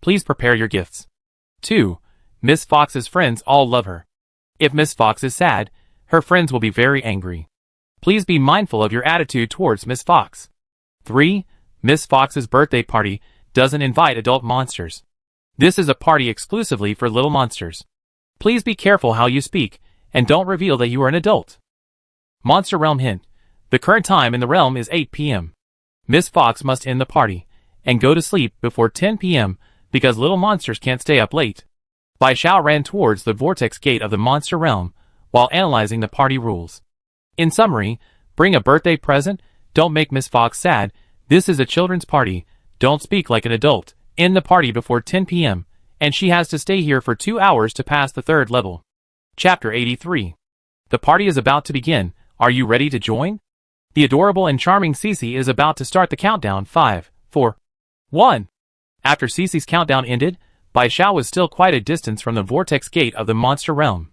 Please prepare your gifts. 2. Miss Fox's friends all love her. If Miss Fox is sad, her friends will be very angry. Please be mindful of your attitude towards Miss Fox. 3. Miss Fox's birthday party doesn't invite adult monsters. This is a party exclusively for little monsters. Please be careful how you speak, and don't reveal that you are an adult. Monster Realm hint. The current time in the realm is 8 p.m. Miss Fox must end the party, and go to sleep before 10 p.m. because little monsters can't stay up late. Bai Xiao ran towards the vortex gate of the monster realm, while analyzing the party rules. In summary, bring a birthday present, don't make Miss Fox sad, this is a children's party, don't speak like an adult, end the party before 10 p.m., and she has to stay here for 2 hours to pass the third level. Chapter 83. The party is about to begin, are you ready to join? The adorable and charming Cece is about to start the countdown. 5, 4, 1. After Cece's countdown ended, Bai Xiao was still quite a distance from the vortex gate of the monster realm.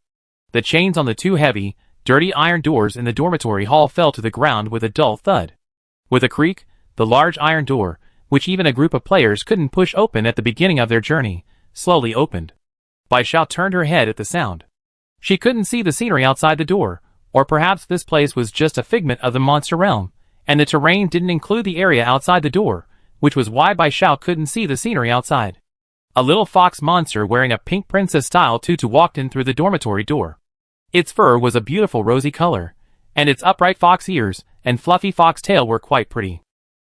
The chains on the two heavy, dirty iron doors in the dormitory hall fell to the ground with a dull thud. With a creak, the large iron door, which even a group of players couldn't push open at the beginning of their journey, slowly opened. Bai Xiao turned her head at the sound. She couldn't see the scenery outside the door, or perhaps this place was just a figment of the monster realm, and the terrain didn't include the area outside the door, which was why Bai Xiao couldn't see the scenery outside. A little fox monster wearing a pink princess-style tutu walked in through the dormitory door. Its fur was a beautiful rosy color, and its upright fox ears and fluffy fox tail were quite pretty.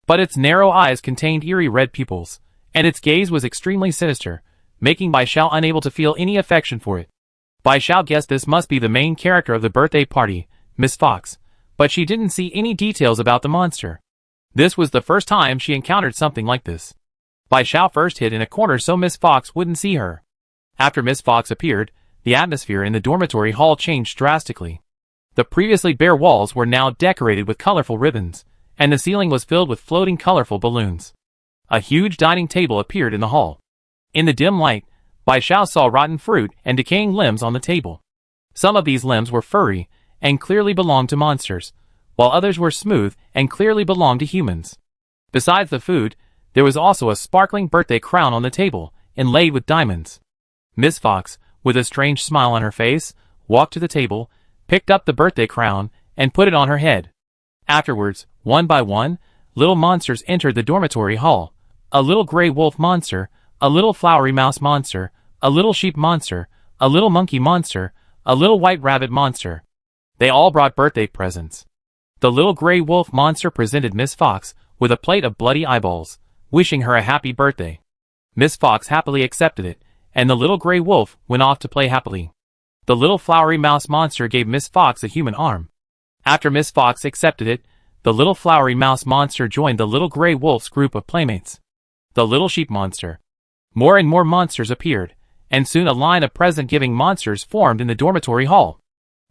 But its narrow eyes contained eerie red pupils, and its gaze was extremely sinister, making Bai Xiao unable to feel any affection for it. Bai Xiao guessed this must be the main character of the birthday party, Miss Fox, but she didn't see any details about the monster. This was the first time she encountered something like this. Bai Xiao first hid in a corner so Miss Fox wouldn't see her. After Miss Fox appeared, the atmosphere in the dormitory hall changed drastically. The previously bare walls were now decorated with colorful ribbons, and the ceiling was filled with floating colorful balloons. A huge dining table appeared in the hall. In the dim light, Bai Xiao saw rotten fruit and decaying limbs on the table. Some of these limbs were furry and clearly belonged to monsters, while others were smooth and clearly belonged to humans. Besides the food, there was also a sparkling birthday crown on the table, inlaid with diamonds. Miss Fox, with a strange smile on her face, walked to the table, picked up the birthday crown, and put it on her head. Afterwards, one by one, little monsters entered the dormitory hall. A little gray wolf monster, a little flowery mouse monster, a little sheep monster, a little monkey monster, a little white rabbit monster. They all brought birthday presents. The little gray wolf monster presented Miss Fox with a plate of bloody eyeballs, wishing her a happy birthday. Miss Fox happily accepted it, and the little gray wolf went off to play happily. The little flowery mouse monster gave Miss Fox a human arm. After Miss Fox accepted it, the little flowery mouse monster joined the little gray wolf's group of playmates. The little sheep monster. More and more monsters appeared, and soon a line of present-giving monsters formed in the dormitory hall.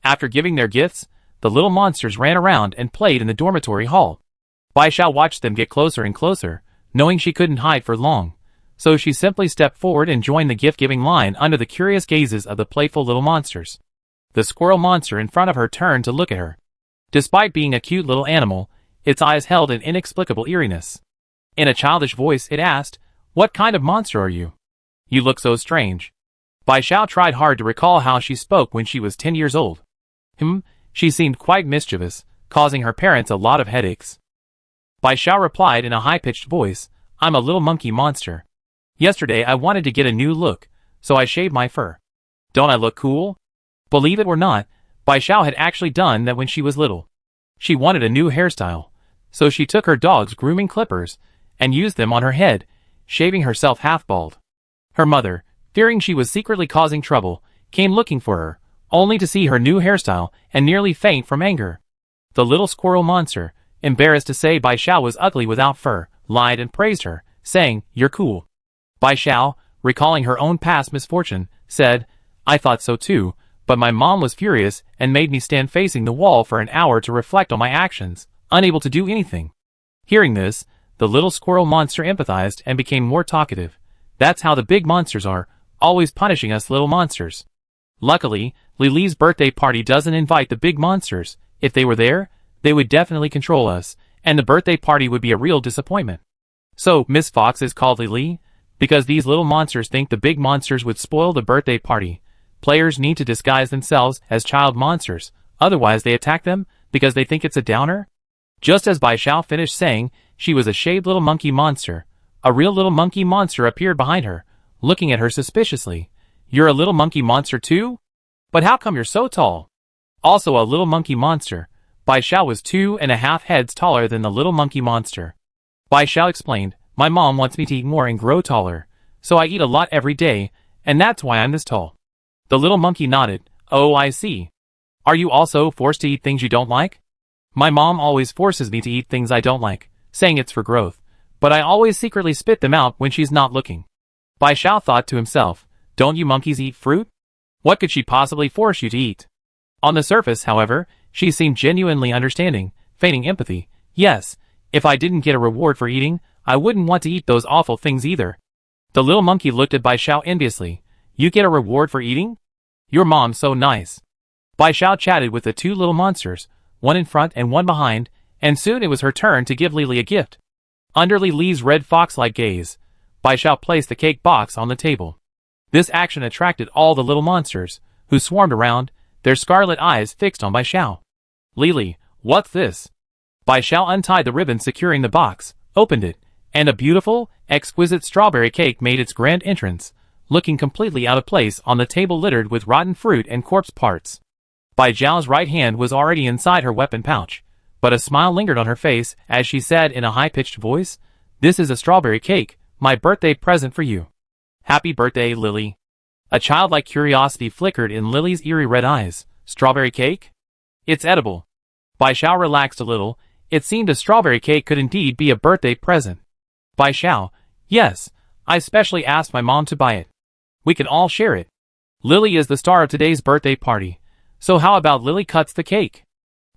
After giving their gifts, the little monsters ran around and played in the dormitory hall. Bai Xiao watched them get closer and closer, knowing she couldn't hide for long, so she simply stepped forward and joined the gift-giving line under the curious gazes of the playful little monsters. The squirrel monster in front of her turned to look at her. Despite being a cute little animal, its eyes held an inexplicable eeriness. In a childish voice it asked, "What kind of monster are you? You look so strange." Bai Xiao tried hard to recall how she spoke when she was 10 years old. She seemed quite mischievous, causing her parents a lot of headaches. Bai Xiao replied in a high-pitched voice, "I'm a little monkey monster. Yesterday I wanted to get a new look, so I shaved my fur. Don't I look cool?" Believe it or not, Bai Xiao had actually done that when she was little. She wanted a new hairstyle, so she took her dog's grooming clippers and used them on her head, shaving herself half-bald. Her mother, fearing she was secretly causing trouble, came looking for her, only to see her new hairstyle and nearly faint from anger. The little squirrel monster, embarrassed to say Bai Xiao was ugly without fur, lied and praised her, saying, "You're cool." Bai Xiao, recalling her own past misfortune, said, "I thought so too, but my mom was furious and made me stand facing the wall for an hour to reflect on my actions, unable to do anything." Hearing this, the little squirrel monster empathized and became more talkative. "That's how the big monsters are, always punishing us little monsters. Luckily, Lily's birthday party doesn't invite the big monsters. If they were there, they would definitely control us, and the birthday party would be a real disappointment. So, Miss Fox is called Lily, because these little monsters think the big monsters would spoil the birthday party. Players need to disguise themselves as child monsters, otherwise they attack them, because they think it's a downer." Just as Bai Xiao finished saying she was a shaved little monkey monster, a real little monkey monster appeared behind her, looking at her suspiciously. "You're a little monkey monster too? But how come you're so tall?" Also a little monkey monster, Bai Xiao was 2.5 heads taller than the little monkey monster. Bai Xiao explained, "My mom wants me to eat more and grow taller, so I eat a lot every day, and that's why I'm this tall." The little monkey nodded. "Oh, I see. Are you also forced to eat things you don't like?" "My mom always forces me to eat things I don't like, saying it's for growth, but I always secretly spit them out when she's not looking." Bai Xiao thought to himself, "Don't you monkeys eat fruit? What could she possibly force you to eat?" On the surface, however, she seemed genuinely understanding, feigning empathy. "Yes, if I didn't get a reward for eating, I wouldn't want to eat those awful things either." The little monkey looked at Bai Xiao enviously. "You get a reward for eating? Your mom's so nice." Bai Xiao chatted with the two little monsters, one in front and one behind, and soon it was her turn to give Lily a gift. Under Lily's red fox-like gaze, Bai Xiao placed the cake box on the table. This action attracted all the little monsters, who swarmed around, their scarlet eyes fixed on Bai Xiao. "Lily, what's this?" Bai Xiao untied the ribbon securing the box, opened it, and a beautiful, exquisite strawberry cake made its grand entrance, looking completely out of place on the table littered with rotten fruit and corpse parts. Bai Xiao's right hand was already inside her weapon pouch, but a smile lingered on her face as she said in a high-pitched voice, "This is a strawberry cake, my birthday present for you. Happy birthday, Lily." A childlike curiosity flickered in Lily's eerie red eyes. "Strawberry cake? It's edible." Bai Xiao relaxed a little. It seemed a strawberry cake could indeed be a birthday present. Bai Xiao, "Yes, I specially asked my mom to buy it. We can all share it. Lily is the star of today's birthday party, so how about Lily cuts the cake?"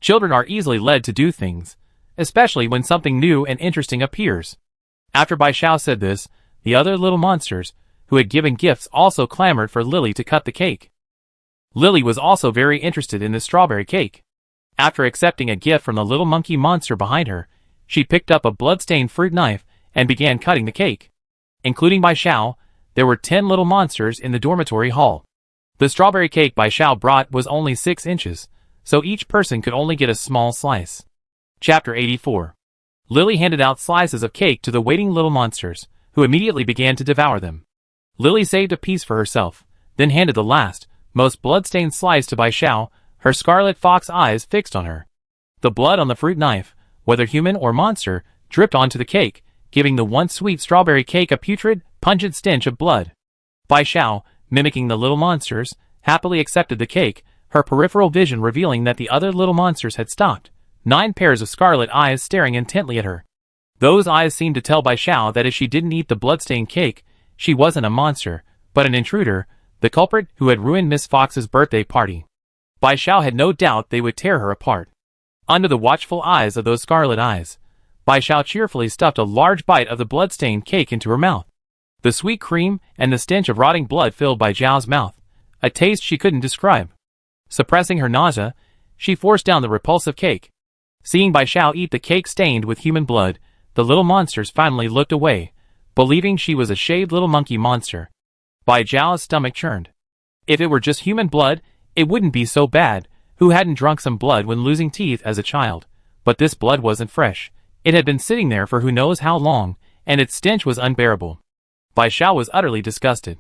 Children are easily led to do things, especially when something new and interesting appears. After Bai Xiao said this, the other little monsters, who had given gifts, also clamored for Lily to cut the cake. Lily was also very interested in the strawberry cake. After accepting a gift from the little monkey monster behind her, she picked up a blood-stained fruit knife and began cutting the cake. Including Bai Xiao, there were 10 little monsters in the dormitory hall. The strawberry cake Bai Xiao brought was only 6 inches, so each person could only get a small slice. Chapter 84. Lily handed out slices of cake to the waiting little monsters, who immediately began to devour them. Lily saved a piece for herself, then handed the last, most blood-stained slice to Bai Xiao, her scarlet fox eyes fixed on her. The blood on the fruit knife, whether human or monster, dripped onto the cake, giving the once sweet strawberry cake a putrid, pungent stench of blood. Bai Xiao, mimicking the little monsters, happily accepted the cake, her peripheral vision revealing that the other little monsters had stopped, 9 pairs of scarlet eyes staring intently at her. Those eyes seemed to tell Bai Xiao that if she didn't eat the blood-stained cake, she wasn't a monster, but an intruder, the culprit who had ruined Miss Fox's birthday party. Bai Xiao had no doubt they would tear her apart. Under the watchful eyes of those scarlet eyes, Bai Xiao cheerfully stuffed a large bite of the blood-stained cake into her mouth. The sweet cream and the stench of rotting blood filled Bai Xiao's mouth, a taste she couldn't describe. Suppressing her nausea, she forced down the repulsive cake. Seeing Bai Xiao eat the cake stained with human blood, the little monsters finally looked away, believing she was a shaved little monkey monster. Bai Xiao's stomach churned. If it were just human blood, it wouldn't be so bad. Who hadn't drunk some blood when losing teeth as a child? But this blood wasn't fresh. It had been sitting there for who knows how long, and its stench was unbearable. Bai Xiao was utterly disgusted.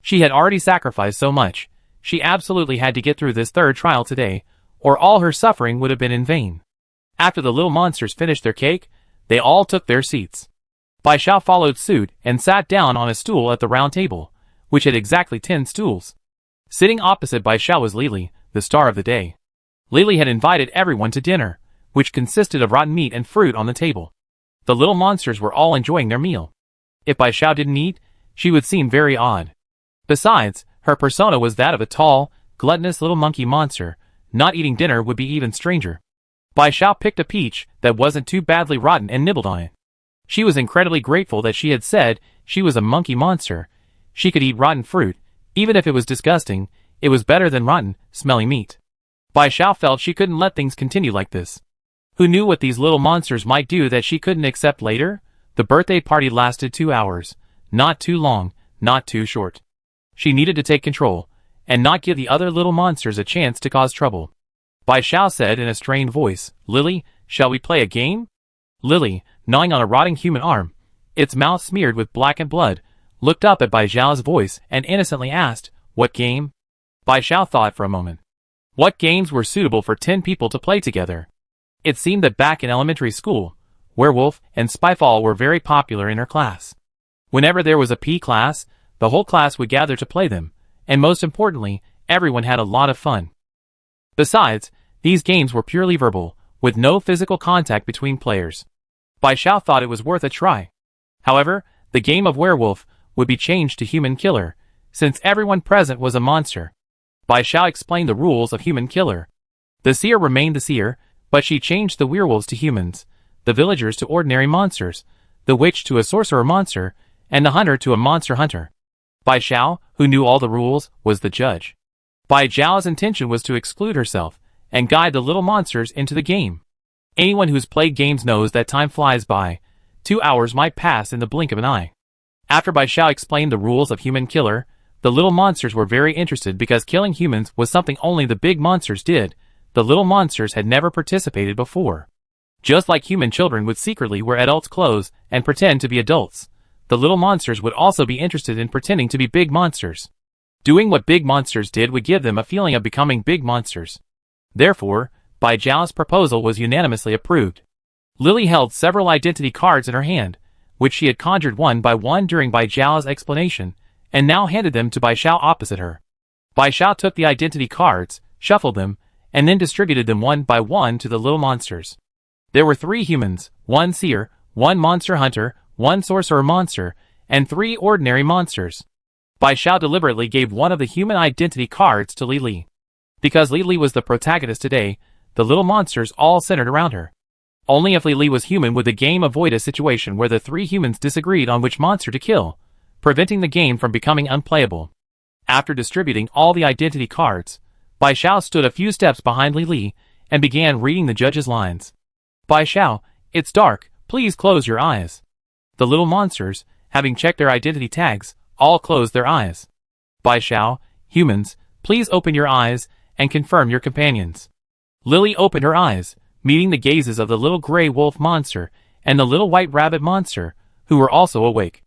She had already sacrificed so much. She absolutely had to get through this third trial today, or all her suffering would have been in vain. After the little monsters finished their cake, they all took their seats. Bai Xiao followed suit and sat down on a stool at the round table, which had exactly 10 stools. Sitting opposite Bai Xiao was Lily, the star of the day. Lily had invited everyone to dinner, which consisted of rotten meat and fruit on the table. The little monsters were all enjoying their meal. If Bai Xiao didn't eat, she would seem very odd. Besides, her persona was that of a tall, gluttonous little monkey monster. Not eating dinner would be even stranger. Bai Xiao picked a peach that wasn't too badly rotten and nibbled on it. She was incredibly grateful that she had said she was a monkey monster. She could eat rotten fruit, even if it was disgusting. It was better than rotten, smelly meat. Bai Xiao felt she couldn't let things continue like this. Who knew what these little monsters might do that she couldn't accept later? The birthday party lasted 2 hours. Not too long, not too short. She needed to take control, and not give the other little monsters a chance to cause trouble. Bai Xiao said in a strained voice, "Lily, shall we play a game?" Lily, gnawing on a rotting human arm, its mouth smeared with blackened blood, looked up at Bai Xiao's voice and innocently asked, "What game?" Bai Xiao thought for a moment. What games were suitable for 10 people to play together? It seemed that back in elementary school, Werewolf and Spyfall were very popular in her class. Whenever there was a P class, the whole class would gather to play them, and most importantly, everyone had a lot of fun. Besides, these games were purely verbal, with no physical contact between players. Bai Xiao thought it was worth a try. However, the game of Werewolf would be changed to Human Killer, since everyone present was a monster. Bai Xiao explained the rules of Human Killer. The seer remained the seer, but she changed the werewolves to humans, the villagers to ordinary monsters, the witch to a sorcerer monster, and the hunter to a monster hunter. Bai Xiao, who knew all the rules, was the judge. Bai Xiao's intention was to exclude herself, and guide the little monsters into the game. Anyone who's played games knows that time flies by. 2 hours might pass in the blink of an eye. After Bai Xiao explained the rules of Human Killer, the little monsters were very interested because killing humans was something only the big monsters did. The little monsters had never participated before. Just like human children would secretly wear adults' clothes and pretend to be adults, the little monsters would also be interested in pretending to be big monsters. Doing what big monsters did would give them a feeling of becoming big monsters. Therefore, Bai Xiao's proposal was unanimously approved. Lily held several identity cards in her hand, which she had conjured one by one during Bai Xiao's explanation, and now handed them to Bai Xiao opposite her. Bai Xiao took the identity cards, shuffled them, and then distributed them one by one to the little monsters. There were 3 humans, 1 seer, 1 monster hunter, 1 sorcerer monster, and 3 ordinary monsters. Bai Xiao deliberately gave one of the human identity cards to Lily. Because Lily was the protagonist today, the little monsters all centered around her. Only if Lily was human would the game avoid a situation where the 3 humans disagreed on which monster to kill, preventing the game from becoming unplayable. After distributing all the identity cards, Bai Xiao stood a few steps behind Lily and began reading the judge's lines. "Bai Xiao, it's dark, please close your eyes." The little monsters, having checked their identity tags, all closed their eyes. "Bai Xiao, humans, please open your eyes and confirm your companions." Lily opened her eyes, meeting the gazes of the little gray wolf monster and the little white rabbit monster, who were also awake.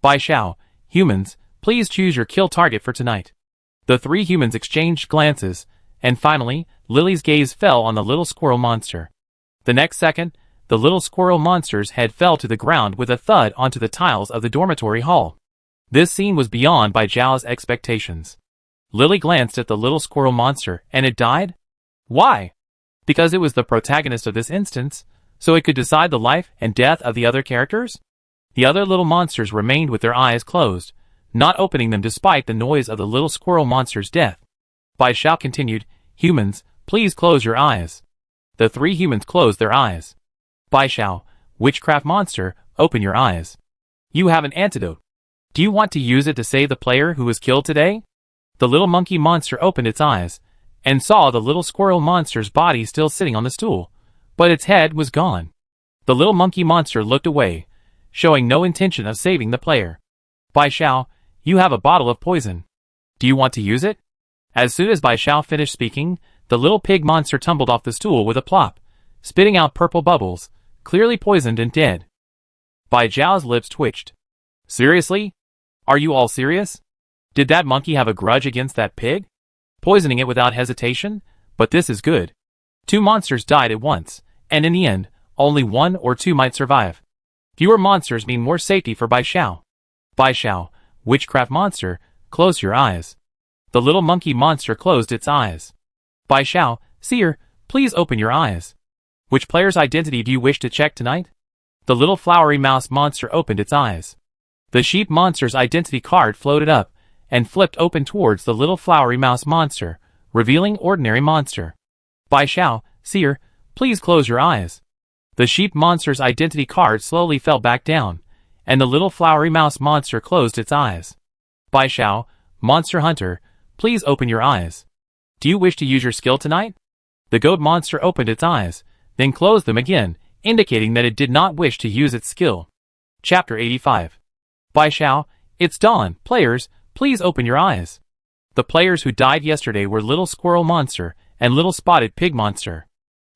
"Bai Xiao, humans, please choose your kill target for tonight." The three humans exchanged glances, and finally, Lily's gaze fell on the little squirrel monster. The next second, the little squirrel monster's head fell to the ground with a thud onto the tiles of the dormitory hall. This scene was beyond Bai Zhao's expectations. Lily glanced at the little squirrel monster, and it died? Why? Because it was the protagonist of this instance, so it could decide the life and death of the other characters? The other little monsters remained with their eyes closed, not opening them despite the noise of the little squirrel monster's death. Bai Zhao continued, "Humans, please close your eyes." The three humans closed their eyes. "Bai Zhao, witchcraft monster, open your eyes. You have an antidote. Do you want to use it to save the player who was killed today?" The little monkey monster opened its eyes, and saw the little squirrel monster's body still sitting on the stool, but its head was gone. The little monkey monster looked away, showing no intention of saving the player. "Bai Zhao, you have a bottle of poison. Do you want to use it?" As soon as Bai Zhao finished speaking, the little pig monster tumbled off the stool with a plop, spitting out purple bubbles, clearly poisoned and dead. Bai Zhao's lips twitched. "Seriously? Are you all serious? Did that monkey have a grudge against that pig? Poisoning it without hesitation? But this is good." Two monsters died at once, and in the end, only one or two might survive. Fewer monsters mean more safety for Bai Zhao. "Bai Zhao, witchcraft monster, close your eyes." The little monkey monster closed its eyes. "Bai Zhao, seer, please open your eyes. Which player's identity do you wish to check tonight?" The little flowery mouse monster opened its eyes. The sheep monster's identity card floated up, and flipped open towards the little flowery mouse monster, revealing ordinary monster. "Bai Zhao, seer, please close your eyes." The sheep monster's identity card slowly fell back down, and the little flowery mouse monster closed its eyes. "Bai Zhao, monster hunter, please open your eyes. Do you wish to use your skill tonight?" The goat monster opened its eyes, then closed them again, indicating that it did not wish to use its skill. Chapter 85. "Bai Zhao, it's dawn. Players, please open your eyes." The players who died yesterday were Little Squirrel Monster and Little Spotted Pig Monster.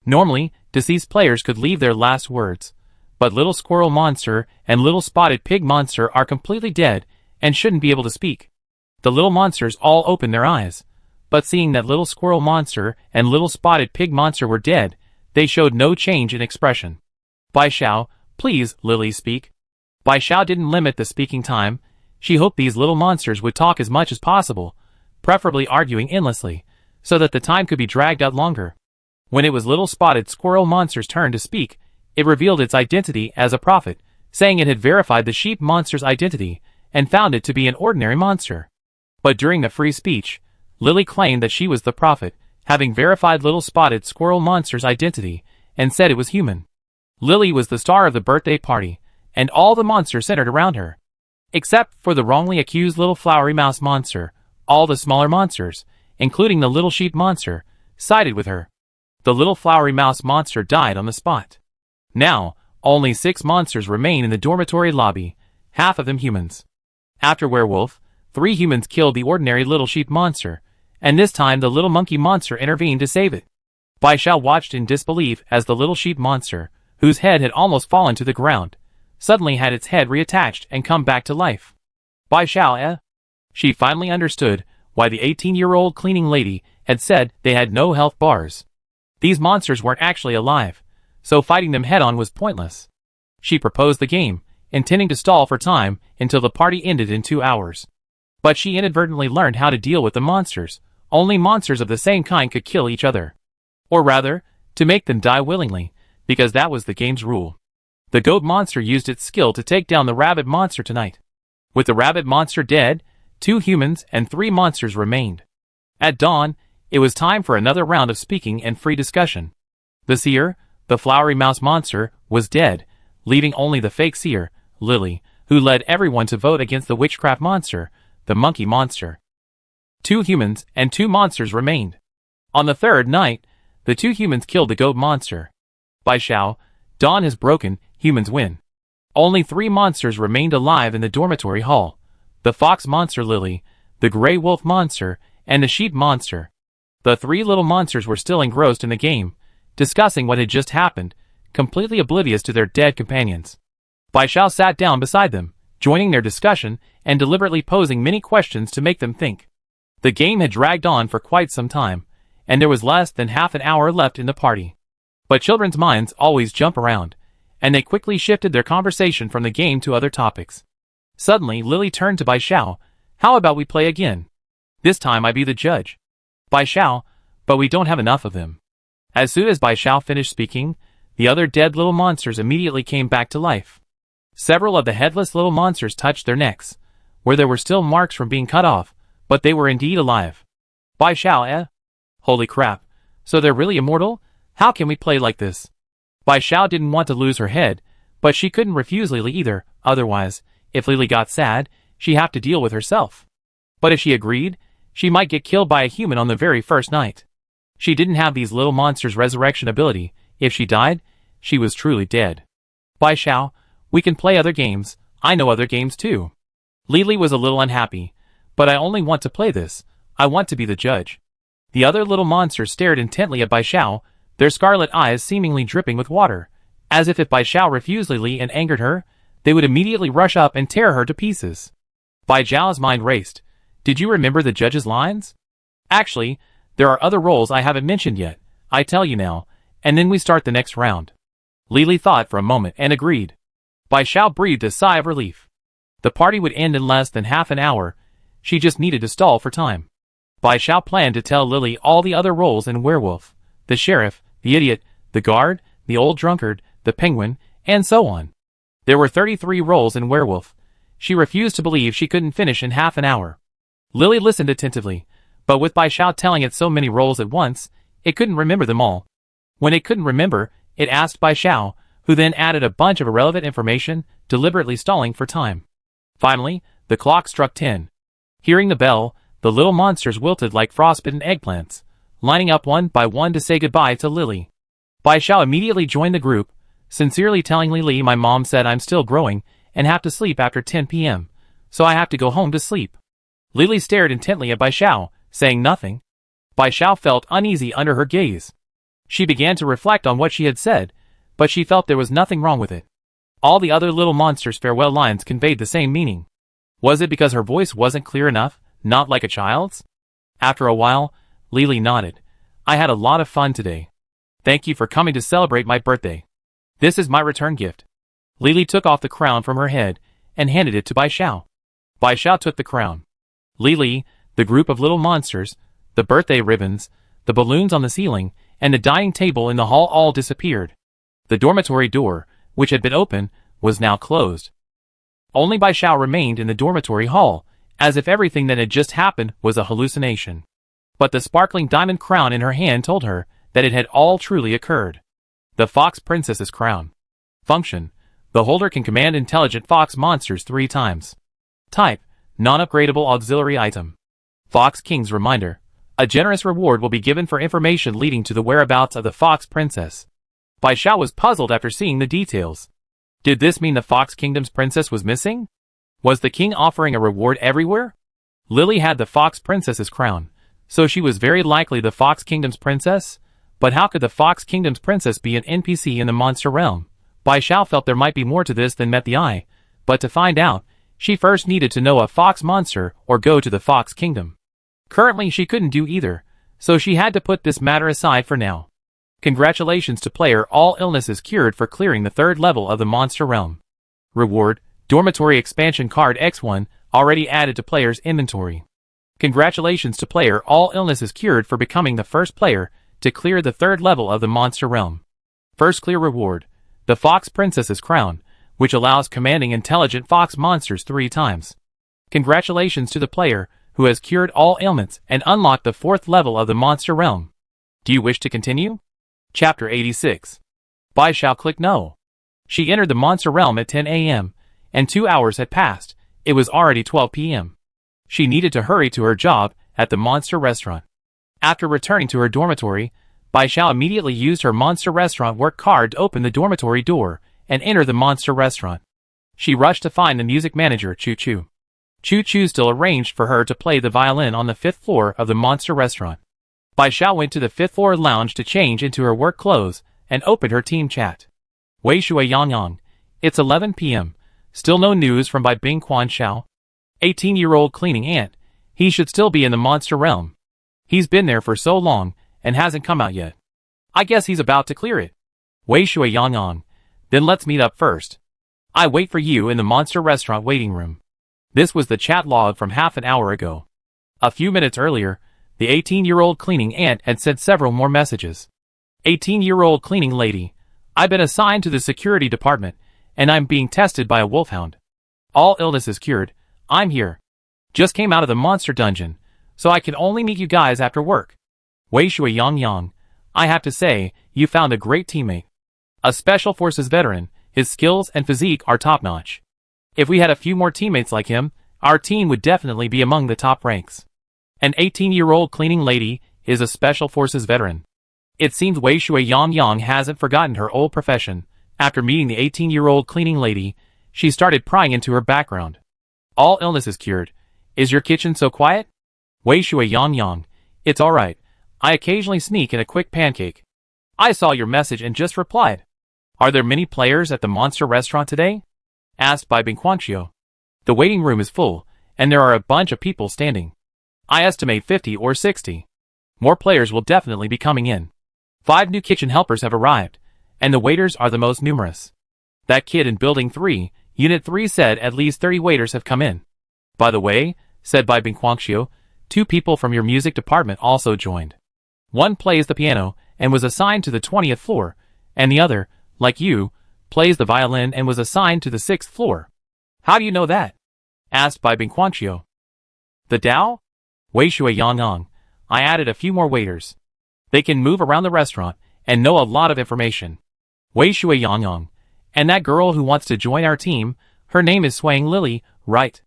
Normally, deceased players could leave their last words, but Little Squirrel Monster and Little Spotted Pig Monster are completely dead and shouldn't be able to speak. The little monsters all opened their eyes, but seeing that Little Squirrel Monster and Little Spotted Pig Monster were dead, they showed no change in expression. "Bai Zhao, please, Lily, speak." Bai Zhao didn't limit the speaking time. She hoped these little monsters would talk as much as possible, preferably arguing endlessly, so that the time could be dragged out longer. When it was Little Spotted Squirrel Monster's turn to speak, it revealed its identity as a prophet, saying it had verified the sheep monster's identity and found it to be an ordinary monster. But during the free speech, Lily claimed that she was the prophet, having verified Little Spotted Squirrel Monster's identity, and said it was human. Lily was the star of the birthday party, and all the monsters centered around her. Except for the wrongly accused little flowery mouse monster, all the smaller monsters, including the little sheep monster, sided with her. The little flowery mouse monster died on the spot. Now, only 6 monsters remain in the dormitory lobby, half of them humans. After Werewolf, 3 humans killed the ordinary little sheep monster, and this time the little monkey monster intervened to save it. Bai Zhao watched in disbelief as the little sheep monster, whose head had almost fallen to the ground, suddenly had its head reattached and come back to life. "Bai Zhao, eh?" She finally understood why the 18-year-old cleaning lady had said they had no health bars. These monsters weren't actually alive, so fighting them head-on was pointless. She proposed the game, intending to stall for time until the party ended in 2 hours. But she inadvertently learned how to deal with the monsters. Only monsters of the same kind could kill each other. Or rather, to make them die willingly, because that was the game's rule. The goat monster used its skill to take down the rabbit monster tonight. With the rabbit monster dead, 2 humans and 3 monsters remained. At dawn, it was time for another round of speaking and free discussion. The seer, the flowery mouse monster, was dead, leaving only the fake seer, Lily, who led everyone to vote against the witchcraft monster, the monkey monster. 2 humans and 2 monsters remained. On the 3rd night, the 2 humans killed the goat monster. Bai Zhao, dawn has broken, humans win. Only 3 monsters remained alive in the dormitory hall. The fox monster Lily, the gray wolf monster, and the sheep monster. The 3 little monsters were still engrossed in the game, discussing what had just happened, completely oblivious to their dead companions. Bai Zhao sat down beside them, joining their discussion and deliberately posing many questions to make them think. The game had dragged on for quite some time, and there was less than half an hour left in the party. But children's minds always jump around, and they quickly shifted their conversation from the game to other topics. Suddenly, Lily turned to Bai Xiao. How about we play again? This time I be the judge. Bai Xiao, but we don't have enough of them. As soon as Bai Xiao finished speaking, the other dead little monsters immediately came back to life. Several of the headless little monsters touched their necks, where there were still marks from being cut off, but they were indeed alive. Bai Xiao, eh? Holy crap, so they're really immortal? How can we play like this? Bai Xiao didn't want to lose her head, but she couldn't refuse Lily either, otherwise, if Lily got sad, she'd have to deal with herself. But if she agreed, she might get killed by a human on the very first night. She didn't have these little monsters' resurrection ability. If she died, she was truly dead. Bai Xiao, we can play other games. I know other games too. Lily was a little unhappy, but I only want to play this. I want to be the judge. The other little monsters stared intently at Bai Xiao, their scarlet eyes seemingly dripping with water, as if Bai Xiao refused Lily and angered her, they would immediately rush up and tear her to pieces. Bai Xiao's mind raced. Did you remember the judge's lines? Actually, there are other roles I haven't mentioned yet. I tell you now, and then we start the next round. Lily thought for a moment and agreed. Bai Xiao breathed a sigh of relief. The party would end in less than half an hour. She just needed to stall for time. Bai Xiao planned to tell Lily all the other roles in Werewolf, the sheriff, the idiot, the guard, the old drunkard, the penguin, and so on. There were 33 roles in Werewolf. She refused to believe she couldn't finish in half an hour. Lily listened attentively, but with Bai Xiao telling it so many roles at once, it couldn't remember them all. When it couldn't remember, it asked Bai Xiao, who then added a bunch of irrelevant information, deliberately stalling for time. Finally, the clock struck 10. Hearing the bell, the little monsters wilted like frostbitten eggplants, lining up one by one to say goodbye to Lily. Bai Xiao immediately joined the group, sincerely telling Lily, my mom said I'm still growing and have to sleep after 10 p.m., so I have to go home to sleep. Lily stared intently at Bai Xiao, saying nothing. Bai Xiao felt uneasy under her gaze. She began to reflect on what she had said, but she felt there was nothing wrong with it. All the other little monsters' farewell lines conveyed the same meaning. Was it because her voice wasn't clear enough, not like a child's? After a while, Lily nodded. I had a lot of fun today. Thank you for coming to celebrate my birthday. This is my return gift. Lily took off the crown from her head and handed it to Bai Xiao. Bai Xiao took the crown. Lily, the group of little monsters, the birthday ribbons, the balloons on the ceiling, and the dining table in the hall all disappeared. The dormitory door, which had been open, was now closed. Only Bai Xiao remained in the dormitory hall, as if everything that had just happened was a hallucination. But the sparkling diamond crown in her hand told her that it had all truly occurred. The Fox Princess's Crown. Function: the holder can command intelligent fox monsters 3 times. Type: non-upgradable auxiliary item. Fox King's Reminder. A generous reward will be given for information leading to the whereabouts of the Fox Princess. Bai Xiao was puzzled after seeing the details. Did this mean the Fox Kingdom's princess was missing? Was the king offering a reward everywhere? Lily had the Fox Princess's crown, so she was very likely the Fox Kingdom's princess. But how could the Fox Kingdom's princess be an NPC in the monster realm? Bai Xiao felt there might be more to this than met the eye, but to find out, she first needed to know a fox monster or go to the Fox Kingdom. Currently she couldn't do either, so she had to put this matter aside for now. Congratulations to player, all illnesses cured for clearing the 3rd level of the monster realm. Reward: Dormitory Expansion Card X1, already added to player's inventory. Congratulations to player, all illnesses cured for becoming the first player to clear the 3rd level of the monster realm. First clear reward: the Fox Princess's Crown, which allows commanding intelligent fox monsters 3 times. Congratulations to the player who has cured all ailments and unlocked the 4th level of the monster realm. Do you wish to continue? Chapter 86. Bai Xiao clicked no. She entered the monster realm at 10 a.m., and 2 hours had passed. It was already 12 p.m. She needed to hurry to her job at the monster restaurant. After returning to her dormitory, Bai Xiao immediately used her monster restaurant work card to open the dormitory door and enter the monster restaurant. She rushed to find the music manager, Choo Choo. Choo Choo still arranged for her to play the violin on the 5th floor of the monster restaurant. Bai Xiao went to the 5th floor lounge to change into her work clothes and opened her team chat. Wei Shui Yang Yang. It's 11 p.m. Still no news from Bai Bing Quan Xiao. 18-year-old cleaning aunt. He should still be in the monster realm. He's been there for so long and hasn't come out yet. I guess he's about to clear it. Wei Shui Yang. Then let's meet up first. I wait for you in the monster restaurant waiting room. This was the chat log from half an hour ago. A few minutes earlier, the 18-year-old cleaning aunt had sent several more messages. 18-year-old cleaning lady. I've been assigned to the security department, and I'm being tested by a wolfhound. All illnesses cured. I'm here. Just came out of the monster dungeon, so I can only meet you guys after work. Wei Shui Yang. I have to say, you found a great teammate. A special forces veteran, his skills and physique are top-notch. If we had a few more teammates like him, our team would definitely be among the top ranks. An 18-year-old cleaning lady is a special forces veteran. It seems Wei Shui Yang hasn't forgotten her old profession. After meeting the 18-year-old cleaning lady, she started prying into her background. All illnesses cured. Is your kitchen so quiet? Wei Shui Yang. It's alright. I occasionally sneak in a quick pancake. I saw your message and just replied. Are there many players at the monster restaurant today? Asked by Binquancio. The waiting room is full, and there are a bunch of people standing. I estimate 50 or 60. More players will definitely be coming in. 5 new kitchen helpers have arrived, and the waiters are the most numerous. That kid in Building 3, Unit 3 said at least 30 waiters have come in. By the way, said by Binquancio, 2 people from your music department also joined. One plays the piano and was assigned to the 20th floor, and the other, like you, plays the violin and was assigned to the 6th floor. How do you know that? Asked by Binquancio. The Dao? Wei Shui Yang. I added a few more waiters. They can move around the restaurant and know a lot of information. Wei Shui Yang. And that girl who wants to join our team, her name is Swang Lily, right?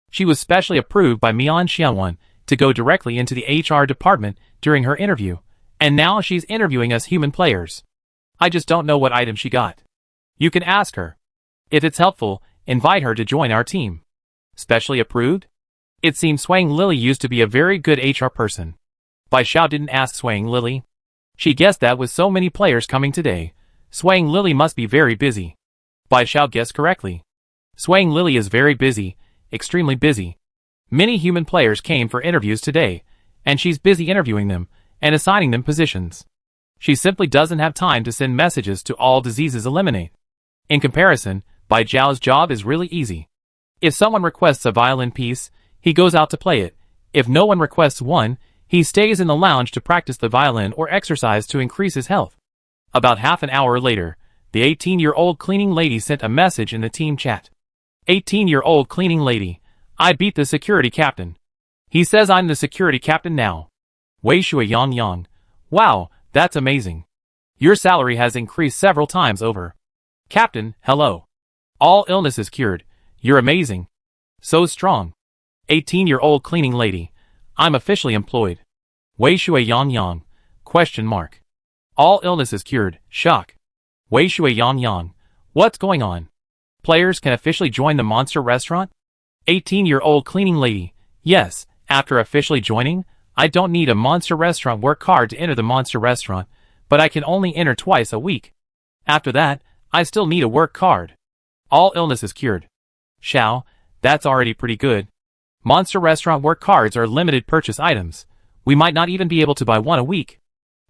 She was specially approved by Mian Xianwan to go directly into the HR department during her interview, and now she's interviewing us human players. I just don't know what item she got. You can ask her. If it's helpful, invite her to join our team. Specially approved? It seems Swang Lily used to be a very good HR person. Bai Xiao didn't ask Swang Lily. She guessed that with so many players coming today, Swang Lily must be very busy. Bai Xiao guessed correctly. Swang Lily is very busy, extremely busy. Many human players came for interviews today, and she's busy interviewing them and assigning them positions. She simply doesn't have time to send messages to all diseases eliminate. In comparison, Bai Zhao's job is really easy. If someone requests a violin piece, he goes out to play it. If no one requests one, he stays in the lounge to practice the violin or exercise to increase his health. About half an hour later, the 18-year-old cleaning lady sent a message in the team chat. 18-year-old cleaning lady. I beat the security captain. He says I'm the security captain now. Wei Shui Yang. Wow, that's amazing. Your salary has increased several times over. Captain, hello. All illnesses cured. You're amazing. So strong. 18-year-old cleaning lady. I'm officially employed. Wei Shui Yang. Question mark. All illnesses cured. Shock. Wei Shui Yang. What's going on? Players can officially join the monster restaurant? 18-year-old cleaning lady. Yes, after officially joining, I don't need a monster restaurant work card to enter the monster restaurant, but I can only enter twice a week. After that, I still need a work card. All illnesses cured. Xiao, that's already pretty good. Monster restaurant work cards are limited purchase items. We might not even be able to buy one a week.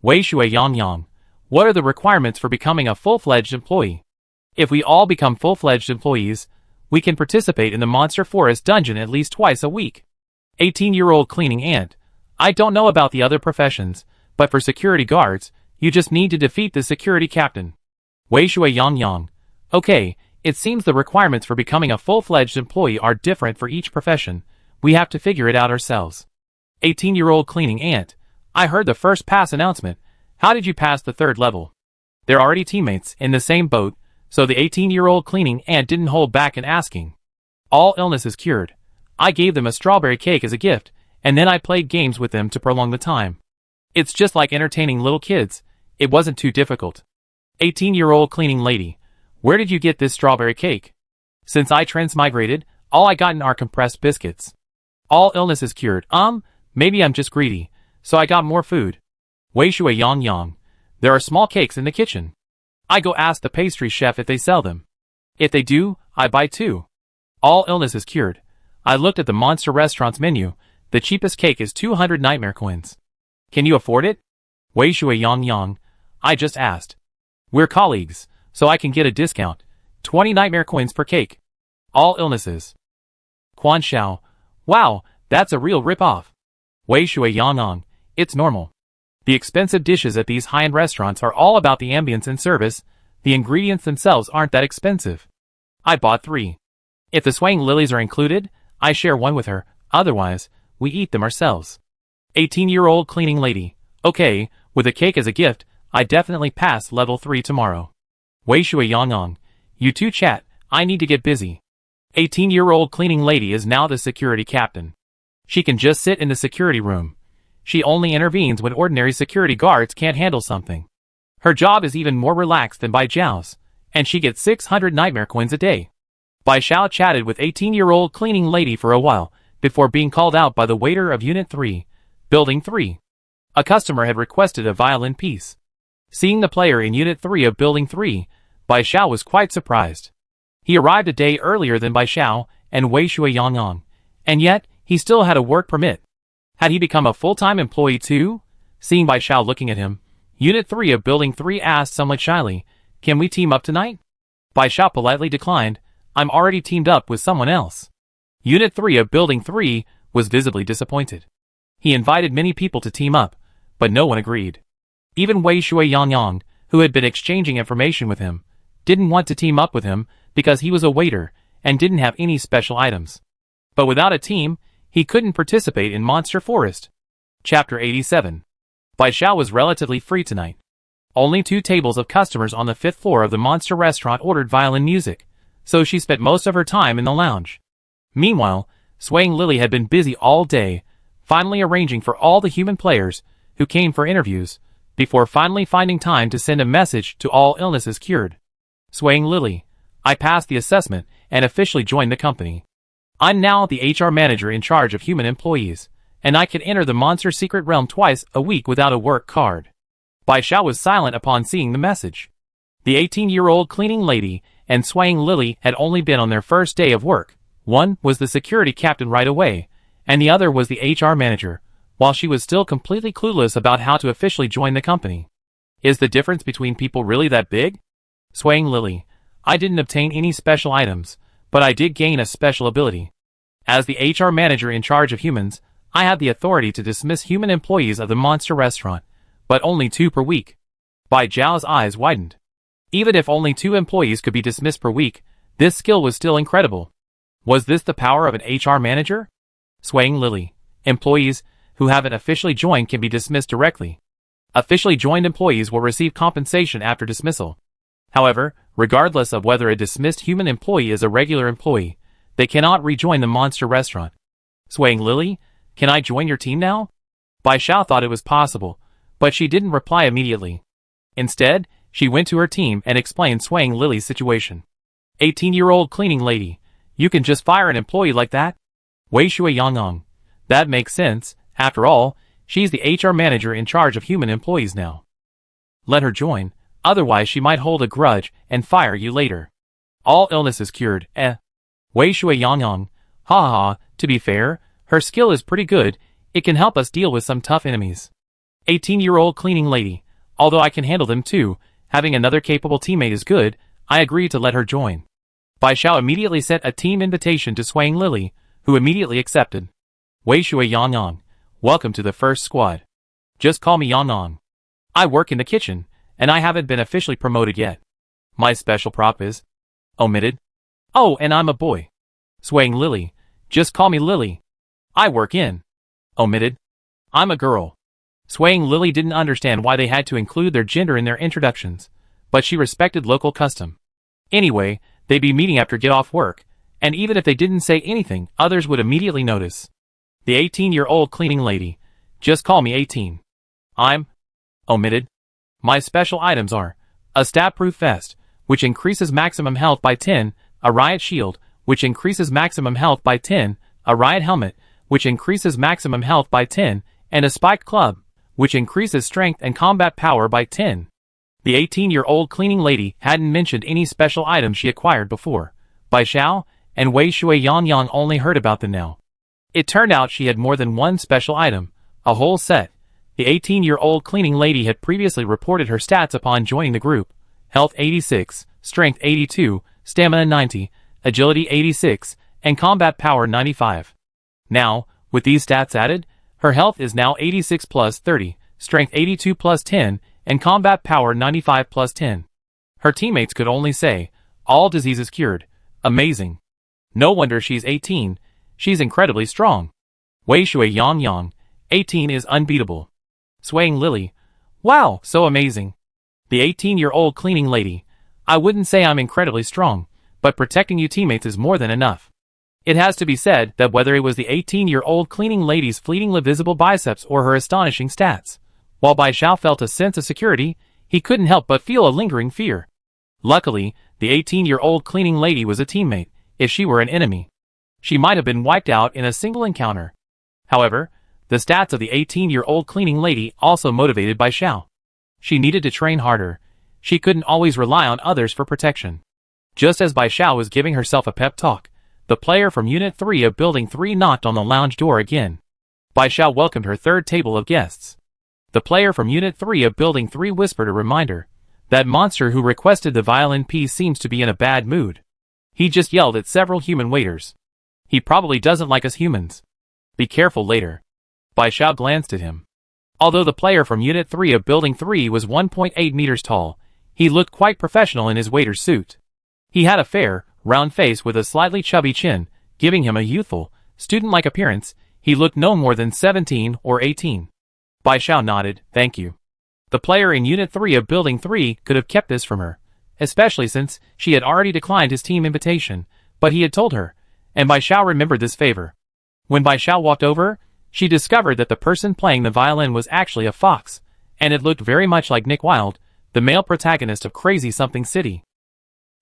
Wei Shui Yang. What are the requirements for becoming a full-fledged employee? If we all become full-fledged employees, we can participate in the Monster Forest dungeon at least twice a week. 18-year-old cleaning aunt. I don't know about the other professions, but for security guards, you just need to defeat the security captain. Wei Shui Yang. Okay, it seems the requirements for becoming a full-fledged employee are different for each profession. We have to figure it out ourselves. 18-year-old cleaning aunt. I heard the first pass announcement. How did you pass the 3rd level? They're already teammates in the same boat, so the 18-year-old cleaning aunt didn't hold back in asking. All illnesses cured. I gave them a strawberry cake as a gift, and then I played games with them to prolong the time. It's just like entertaining little kids. It wasn't too difficult. 18-year-old cleaning lady. Where did you get this strawberry cake? Since I transmigrated, all I gotten are compressed biscuits. All illnesses cured. Maybe I'm just greedy, so I got more food. Wei Shui Yang. There are small cakes in the kitchen. I go ask the pastry chef if they sell them. If they do, I buy 2. All illnesses cured. I looked at the monster restaurant's menu. The cheapest cake is 200 nightmare coins. Can you afford it? Wei Shui Yang. I just asked. We're colleagues, so I can get a discount. 20 nightmare coins per cake. All illnesses. Quan Xiao. Wow, that's a real rip-off. Wei Shui Yang. It's normal. The expensive dishes at these high-end restaurants are all about the ambience and service. The ingredients themselves aren't that expensive. I bought 3. If the swaying lilies are included, I share one with her, otherwise, we eat them ourselves. 18-year-old cleaning lady. Okay, with a cake as a gift, I definitely pass level 3 tomorrow. Wei Shui Yang. You two chat, I need to get busy. 18-year-old cleaning lady is now the security captain. She can just sit in the security room. She only intervenes when ordinary security guards can't handle something. Her job is even more relaxed than Bai Zhao's, and she gets 600 nightmare coins a day. Bai Zhao chatted with 18-year-old cleaning lady for a while, before being called out by the waiter of Unit 3, Building 3. A customer had requested a violin piece. Seeing the player in Unit 3 of Building 3, Bai Zhao was quite surprised. He arrived a day earlier than Bai Zhao and Wei Shui Yang, and yet, he still had a work permit. Had he become a full-time employee too? Seeing Bai Zhao looking at him, Unit 3 of Building 3 asked somewhat shyly, Can we team up tonight? Bai Zhao politely declined, I'm already teamed up with someone else. Unit 3 of Building 3 was visibly disappointed. He invited many people to team up, but no one agreed. Even Wei Shui Yang, who had been exchanging information with him, didn't want to team up with him because he was a waiter and didn't have any special items. But without a team, he couldn't participate in Monster Forest. Chapter 87. Bai Zhao was relatively free tonight. Only 2 tables of customers on the 5th floor of the Monster restaurant ordered violin music, so she spent most of her time in the lounge. Meanwhile, Swaying Lily had been busy all day, finally arranging for all the human players who came for interviews, before finally finding time to send a message to all illnesses cured. Swaying Lily, I passed the assessment and officially joined the company. I'm now the HR manager in charge of human employees, and I can enter the Monster Secret Realm twice a week without a work card. Bai Zhao was silent upon seeing the message. The 18-year-old cleaning lady and Swaying Lily had only been on their first day of work. One was the security captain right away, and the other was the HR manager, while she was still completely clueless about how to officially join the company. Is the difference between people really that big? Swaying Lily, I didn't obtain any special items, but I did gain a special ability. As the HR manager in charge of humans, I have the authority to dismiss human employees of the Monster restaurant, but only 2 per week. Bai Zhao's eyes widened. Even if only 2 employees could be dismissed per week, this skill was still incredible. Was this the power of an HR manager? Swaying Lily, employees who haven't officially joined can be dismissed directly. Officially joined employees will receive compensation after dismissal. However, regardless of whether a dismissed human employee is a regular employee, they cannot rejoin the Monster restaurant. Swaying Lily, can I join your team now? Bai Zhao thought it was possible, but she didn't reply immediately. Instead, she went to her team and explained Swaying Lily's situation. 18-year-old cleaning lady, you can just fire an employee like that? Wei Shui Yang. That makes sense, after all, she's the HR manager in charge of human employees now. Let her join, otherwise she might hold a grudge and fire you later. All illnesses cured, Wei Shui Yang. Ha, to be fair, her skill is pretty good, it can help us deal with some tough enemies. 18-year-old cleaning lady, although I can handle them too, having another capable teammate is good, I agree to let her join. Bai Zhao immediately sent a team invitation to Swaying Lily, who immediately accepted. Wei Shui Yang, welcome to the first squad. Just call me Yang. I work in the kitchen, and I haven't been officially promoted yet. My special prop is omitted. Oh, and I'm a boy. Swaying Lily, just call me Lily. I work in omitted. I'm a girl. Swaying Lily didn't understand why they had to include their gender in their introductions, but she respected local custom. Anyway, they'd be meeting after get off work, and even if they didn't say anything, others would immediately notice. The 18-year-old cleaning lady, just call me 18. I'm omitted. My special items are a stab-proof vest, which increases maximum health by 10, a riot shield, which increases maximum health by 10, a riot helmet, which increases maximum health by 10, and a spiked club, which increases strength and combat power by 10. The 18-year-old cleaning lady hadn't mentioned any special items she acquired before. Bai Zhao and Wei Shui Yang only heard about them now. It turned out she had more than one special item, a whole set. The 18-year-old cleaning lady had previously reported her stats upon joining the group: health 86, strength 82, stamina 90, agility 86, and combat power 95. Now, with these stats added, her health is now 86 plus 30, strength 82 plus 10, and combat power 95 plus 10. Her teammates could only say, all diseases cured. Amazing. No wonder she's 18. She's incredibly strong. Wei Shui Yang, 18 is unbeatable. Swaying Lily. Wow, so amazing. The 18-year-old cleaning lady. I wouldn't say I'm incredibly strong, but protecting you teammates is more than enough. It has to be said that whether it was the 18-year-old cleaning lady's fleetingly visible biceps or her astonishing stats, while Bai Xiao felt a sense of security, he couldn't help but feel a lingering fear. Luckily, the 18-year-old cleaning lady was a teammate. If she were an enemy, she might have been wiped out in a single encounter. However, the stats of the 18-year-old cleaning lady also motivated Bai Xiao. She needed to train harder. She couldn't always rely on others for protection. Just as Bai Xiao was giving herself a pep talk, the player from Unit 3 of Building 3 knocked on the lounge door again. Bai Xiao welcomed her third table of guests. The player from Unit 3 of Building 3 whispered a reminder. That monster who requested the violin piece seems to be in a bad mood. He just yelled at several human waiters. He probably doesn't like us humans. Be careful later. Bai Xiao glanced at him. Although the player from Unit 3 of Building 3 was 1.8 meters tall, he looked quite professional in his waiter's suit. He had a fair, round face with a slightly chubby chin, giving him a youthful, student-like appearance. He looked no more than 17 or 18. Bai Xiao nodded, thank you. The player in Unit 3 of Building 3 could have kept this from her, especially since she had already declined his team invitation, but he had told her, and Bai Xiao remembered this favor. When Bai Xiao walked over, she discovered that the person playing the violin was actually a fox, and it looked very much like Nick Wilde, the male protagonist of Crazy Something City.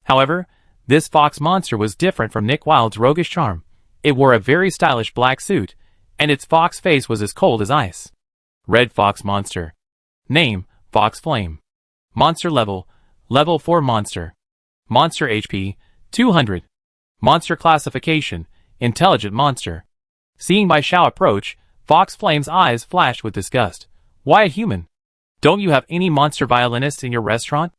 However, this fox monster was different from Nick Wilde's roguish charm. It wore a very stylish black suit, and its fox face was as cold as ice. Red Fox Monster. Name, Fox Flame. Monster level, Level 4 Monster. Monster HP, 200. Monster classification, Intelligent Monster. Seeing Bai Xiao approach, Fox Flame's eyes flashed with disgust. Why a human? Don't you have any monster violinists in your restaurant?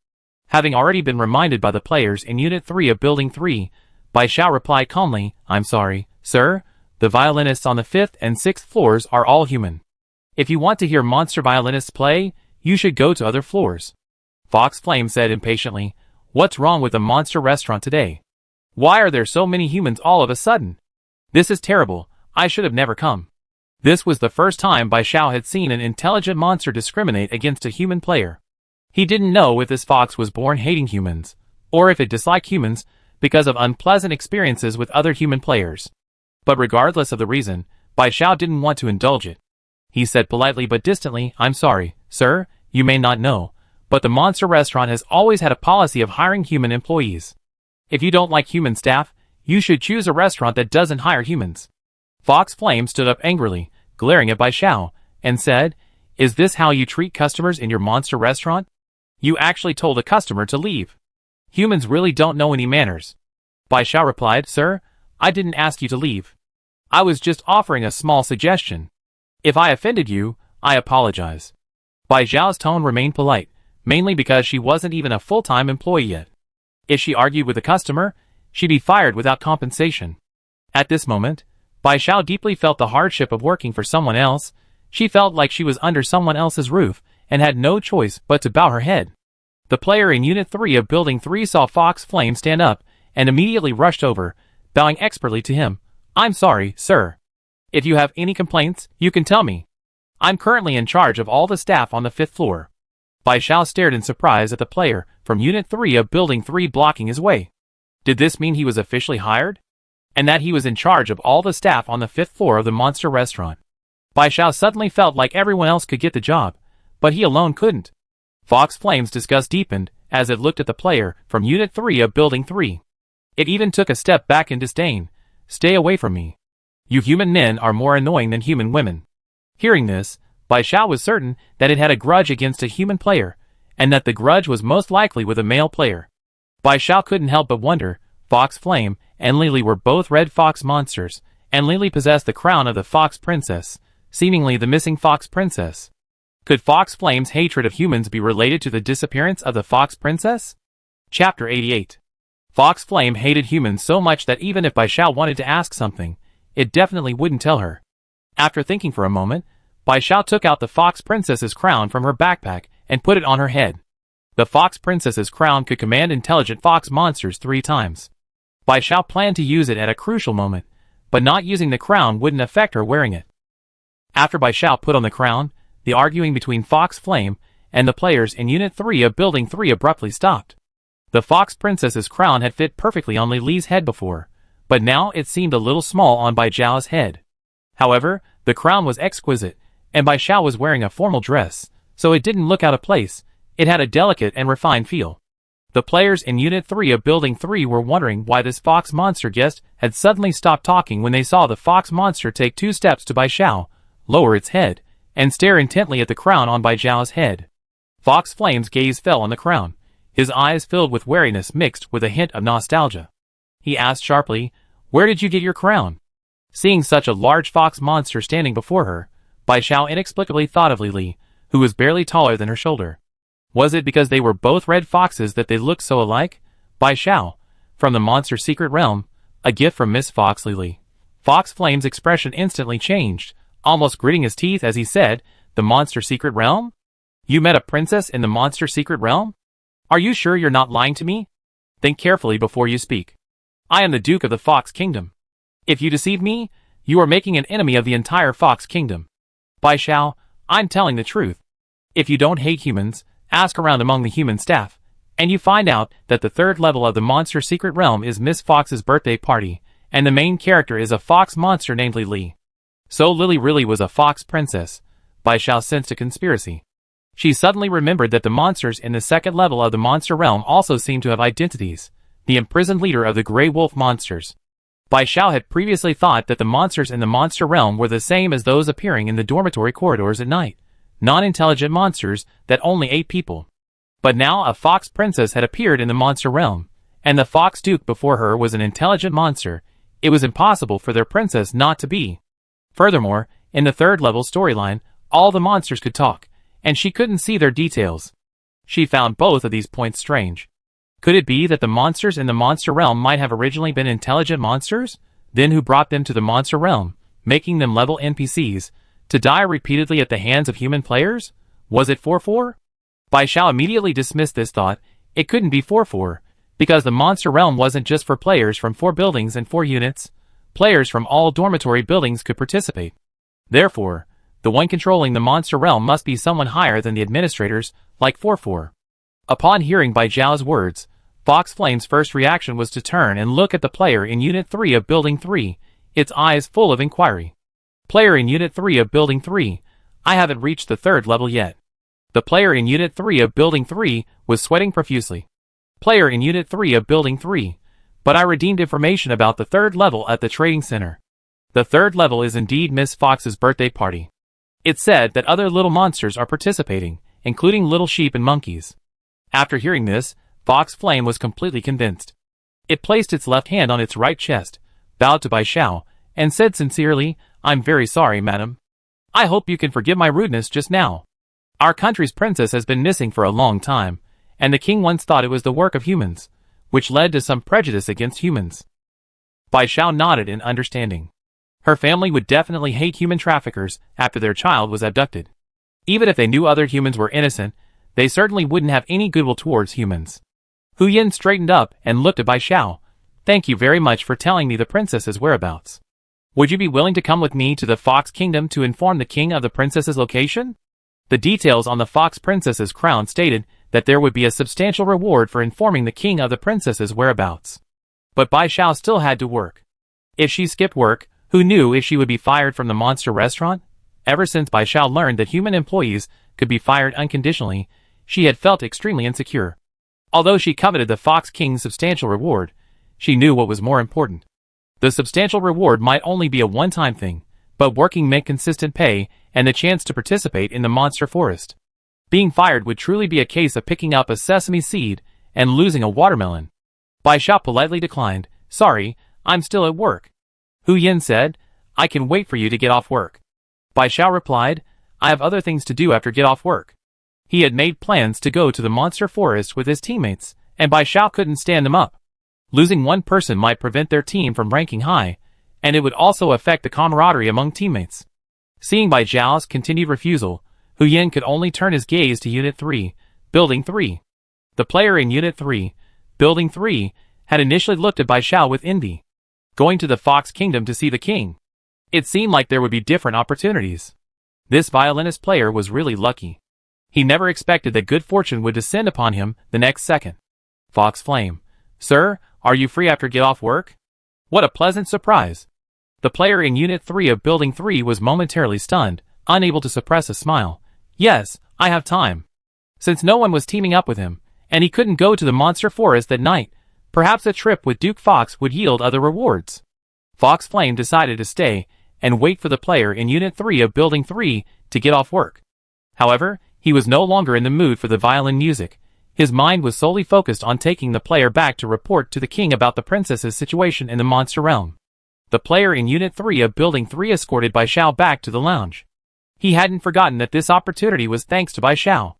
Having already been reminded by the players in Unit 3 of Building 3, Bai Xiao replied calmly, I'm sorry, sir, the violinists on the 5th and 6th floors are all human. If you want to hear monster violinists play, you should go to other floors. Fox Flame said impatiently, what's wrong with the monster restaurant today? Why are there so many humans all of a sudden? This is terrible, I should have never come. This was the first time Bai Xiao had seen an intelligent monster discriminate against a human player. He didn't know if this fox was born hating humans, or if it disliked humans because of unpleasant experiences with other human players. But regardless of the reason, Bai Xiao didn't want to indulge it. He said politely but distantly, I'm sorry, sir, you may not know, but the monster restaurant has always had a policy of hiring human employees. If you don't like human staff, you should choose a restaurant that doesn't hire humans. Fox Flame stood up angrily, glaring at Bai Xiao, and said, is this how you treat customers in your monster restaurant? You actually told a customer to leave. Humans really don't know any manners. Bai Xiao replied, sir, I didn't ask you to leave. I was just offering a small suggestion. If I offended you, I apologize. Bai Xiao's tone remained polite, mainly because she wasn't even a full-time employee yet. If she argued with a customer, she'd be fired without compensation. At this moment, Bai Xiao deeply felt the hardship of working for someone else. She felt like she was under someone else's roof and had no choice but to bow her head. The player in Unit 3 of Building 3 saw Fox Flame stand up and immediately rushed over, bowing expertly to him. I'm sorry, sir. If you have any complaints, you can tell me. I'm currently in charge of all the staff on the 5th floor. Bai Xiao stared in surprise at the player from Unit 3 of Building 3 blocking his way. Did this mean he was officially hired? And that he was in charge of all the staff on the 5th floor of the monster restaurant? Bai Xiao suddenly felt like everyone else could get the job, but he alone couldn't. Fox Flame's disgust deepened as it looked at the player from Unit 3 of Building 3. It even took a step back in disdain. Stay away from me. You human men are more annoying than human women. Hearing this, Bai Xiao was certain that it had a grudge against a human player, and that the grudge was most likely with a male player. Bai Xiao couldn't help but wonder, Fox Flame and Lily were both red fox monsters, and Lily possessed the crown of the Fox Princess, seemingly the missing Fox Princess. Could Fox Flame's hatred of humans be related to the disappearance of the Fox Princess? Chapter 88. Fox Flame hated humans so much that even if Bai Xiao wanted to ask something, it definitely wouldn't tell her. After thinking for a moment, Bai Xiao took out the Fox Princess's crown from her backpack and put it on her head. The Fox Princess's crown could command intelligent fox monsters 3 times. Bai Xiao planned to use it at a crucial moment, but not using the crown wouldn't affect her wearing it. After Bai Xiao put on the crown, the arguing between Fox Flame and the players in Unit 3 of Building 3 abruptly stopped. The Fox Princess's crown had fit perfectly on Li Li's head before, but now it seemed a little small on Bai Xiao's head. However, the crown was exquisite, and Bai Xiao was wearing a formal dress, so it didn't look out of place. It had a delicate and refined feel. The players in Unit 3 of Building 3 were wondering why this fox monster guest had suddenly stopped talking when they saw the fox monster take 2 steps to Bai Xiao, lower its head, and stare intently at the crown on Bai Xiao's head. Fox Flame's gaze fell on the crown, his eyes filled with wariness mixed with a hint of nostalgia. He asked sharply, "Where did you get your crown?" Seeing such a large fox monster standing before her, Bai Xiao inexplicably thought of Li Li, who was barely taller than her shoulder. Was it because they were both red foxes that they looked so alike? Bai Xiao, from the monster secret realm, a gift from Miss Fox Li Li. Fox Flame's expression instantly changed, almost gritting his teeth as he said, "The monster secret realm? You met a princess in the monster secret realm? Are you sure you're not lying to me? Think carefully before you speak. I am the Duke of the Fox Kingdom. If you deceive me, you are making an enemy of the entire Fox Kingdom. Bai Xiao, I'm telling the truth. If you don't hate humans, ask around among the human staff, and you find out that the 3rd level of the monster secret realm is Miss Fox's birthday party, and the main character is a fox monster named Li Li. So Lily really was a fox princess." Bai Xiao sensed a conspiracy. She suddenly remembered that the monsters in the 2nd level of the monster realm also seemed to have identities, the imprisoned leader of the Grey Wolf monsters. Bai Xiao had previously thought that the monsters in the monster realm were the same as those appearing in the dormitory corridors at night, non-intelligent monsters that only ate people. But now a fox princess had appeared in the monster realm, and the fox duke before her was an intelligent monster. It was impossible for their princess not to be. Furthermore, in the 3rd level storyline, all the monsters could talk, and she couldn't see their details. She found both of these points strange. Could it be that the monsters in the monster realm might have originally been intelligent monsters, then who brought them to the monster realm, making them level NPCs, to die repeatedly at the hands of human players? Was it 4-4? Bai Xiao immediately dismissed this thought. It couldn't be 4-4, because the monster realm wasn't just for players from 4 buildings and 4 units. Players from all dormitory buildings could participate. Therefore, the one controlling the monster realm must be someone higher than the administrators, like 4-4. Upon hearing Bai Xiao's words, Fox Flame's first reaction was to turn and look at the player in Unit 3 of Building 3, its eyes full of inquiry. "Player in Unit 3 of Building 3, I haven't reached the 3rd level yet." The player in Unit 3 of Building 3 was sweating profusely. "Player in Unit 3 of Building 3, but I redeemed information about the 3rd level at the trading center. The 3rd level is indeed Miss Fox's birthday party. It's said that other little monsters are participating, including little sheep and monkeys." After hearing this, Fox Flame was completely convinced. It placed its left hand on its right chest, bowed to Bai Xiao, and said sincerely, "I'm very sorry, madam. I hope you can forgive my rudeness just now. Our country's princess has been missing for a long time, and the king once thought it was the work of humans, which led to some prejudice against humans." Bai Xiao nodded in understanding. Her family would definitely hate human traffickers after their child was abducted. Even if they knew other humans were innocent, they certainly wouldn't have any goodwill towards humans. Hu Yin straightened up and looked at Bai Xiao. "Thank you very much for telling me the princess's whereabouts. Would you be willing to come with me to the Fox Kingdom to inform the king of the princess's location?" The details on the Fox Princess's crown stated that there would be a substantial reward for informing the king of the princess's whereabouts. But Bai Xiao still had to work. If she skipped work, who knew if she would be fired from the monster restaurant? Ever since Bai Xiao learned that human employees could be fired unconditionally, she had felt extremely insecure. Although she coveted the Fox King's substantial reward, she knew what was more important. The substantial reward might only be a one-time thing, but working meant consistent pay and the chance to participate in the monster forest. Being fired would truly be a case of picking up a sesame seed and losing a watermelon. Bai Xiao politely declined. "Sorry, I'm still at work." Hu Yin said, I can wait for you to get off work. Bai Xiao replied, I have other things to do after get off work. He had made plans to go to the monster forest with his teammates, and Bai Xiao couldn't stand them up. Losing one person might prevent their team from ranking high, and it would also affect the camaraderie among teammates. Seeing Bai Xiao's continued refusal, Hu Yin could only turn his gaze to Unit 3, Building 3. The player in Unit 3, Building 3, had initially looked at Bai Xiao with envy. Going to the Fox Kingdom to see the king. It seemed like there would be different opportunities. This violinist player was really lucky. He never expected that good fortune would descend upon him the next second. Fox Flame. Sir, are you free after get off work? What a pleasant surprise. The player in Unit 3 of Building 3 was momentarily stunned, unable to suppress a smile. Yes, I have time. Since no one was teaming up with him, and he couldn't go to the monster forest that night, perhaps a trip with Duke Fox would yield other rewards. Fox Flame decided to stay and wait for the player in Unit 3 of Building 3 to get off work. However, he was no longer in the mood for the violin music. His mind was solely focused on taking the player back to report to the king about the princess's situation in the monster realm. The player in Unit 3 of Building 3 escorted Bai Xiao back to the lounge. He hadn't forgotten that this opportunity was thanks to Bai Xiao.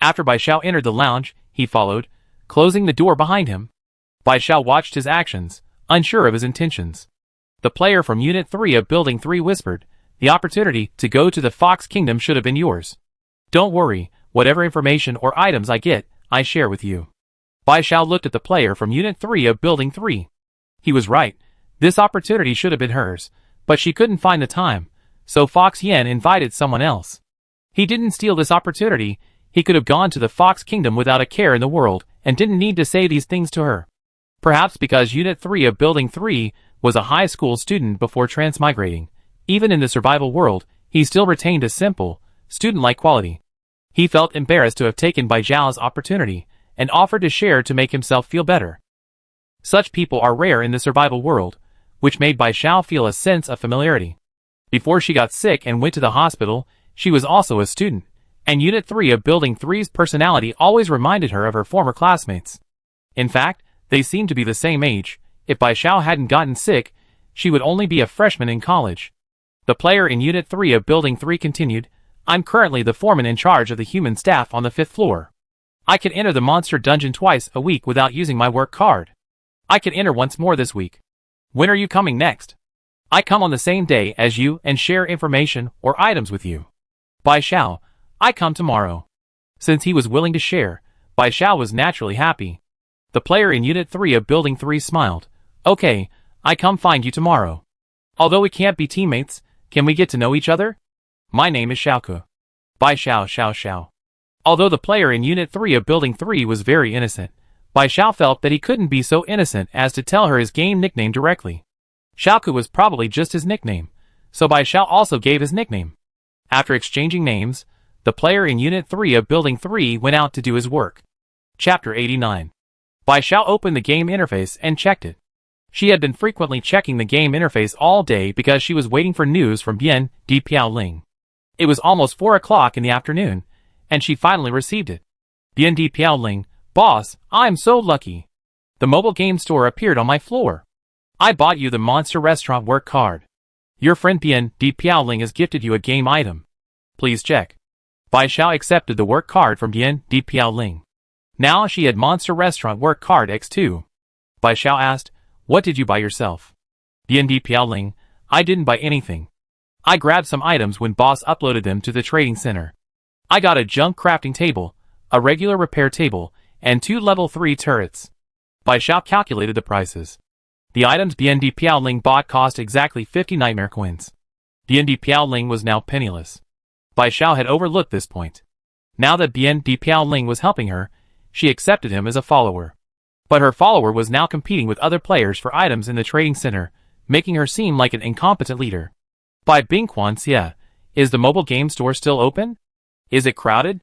After Bai Xiao entered the lounge, he followed, closing the door behind him. Bai Xiao watched his actions, unsure of his intentions. The player from Unit 3 of Building 3 whispered, the opportunity to go to the Fox Kingdom should have been yours. Don't worry, whatever information or items I get, I share with you. Bai Xiao looked at the player from Unit 3 of Building 3. He was right. This opportunity should have been hers, but she couldn't find the time, so Fox Yen invited someone else. He didn't steal this opportunity. He could have gone to the Fox Kingdom without a care in the world and didn't need to say these things to her. Perhaps because Unit 3 of Building 3 was a high school student before transmigrating. Even in the survival world, he still retained a simple, student-like quality. He felt embarrassed to have taken Bai Xiao's opportunity and offered to share to make himself feel better. Such people are rare in the survival world, which made Bai Xiao feel a sense of familiarity. Before she got sick and went to the hospital, she was also a student, and Unit 3 of Building 3's personality always reminded her of her former classmates. In fact, they seemed to be the same age. If Bai Xiao hadn't gotten sick, she would only be a freshman in college. The player in Unit 3 of Building 3 continued, I'm currently the foreman in charge of the human staff on the 5th floor. I can enter the monster dungeon twice a week without using my work card. I can enter once more this week. When are you coming next? I come on the same day as you and share information or items with you. Bai Xiao, I come tomorrow. Since he was willing to share, Bai Xiao was naturally happy. The player in Unit 3 of Building 3 smiled. Okay, I come find you tomorrow. Although we can't be teammates, can we get to know each other? My name is Xiaoke. Bai Xiao. Although the player in Unit 3 of Building 3 was very innocent, Bai Xiao felt that he couldn't be so innocent as to tell her his game nickname directly. Xiaoke was probably just his nickname, so Bai Xiao also gave his nickname. After exchanging names, the player in Unit 3 of Building 3 went out to do his work. Chapter 89. Bai Xiao opened the game interface and checked it. She had been frequently checking the game interface all day because she was waiting for news from Bian Di Piaoling. It was almost 4 o'clock in the afternoon, and she finally received it. Bian Di Piaoling, boss, I'm so lucky. The mobile game store appeared on my floor. I bought you the Monster Restaurant work card. Your friend Bian Di Piaoling has gifted you a game item. Please check. Bai Xiao accepted the work card from Bian Di Piaoling. Now she had Monster Restaurant work card X2. Bai Xiao asked, what did you buy yourself? Bian Di Piaoling, I didn't buy anything. I grabbed some items when boss uploaded them to the trading center. I got a junk crafting table, a regular repair table, and 2 level 3 turrets. Bai Xiao calculated the prices. The items Bian Di Piaoling bought cost exactly 50 nightmare coins. Bian Di Piaoling was now penniless. Bai Xiao had overlooked this point. Now that Bian Di Piaoling was helping her, she accepted him as a follower. But her follower was now competing with other players for items in the trading center, making her seem like an incompetent leader. By Bingquan Xie, is the mobile game store still open? Is it crowded?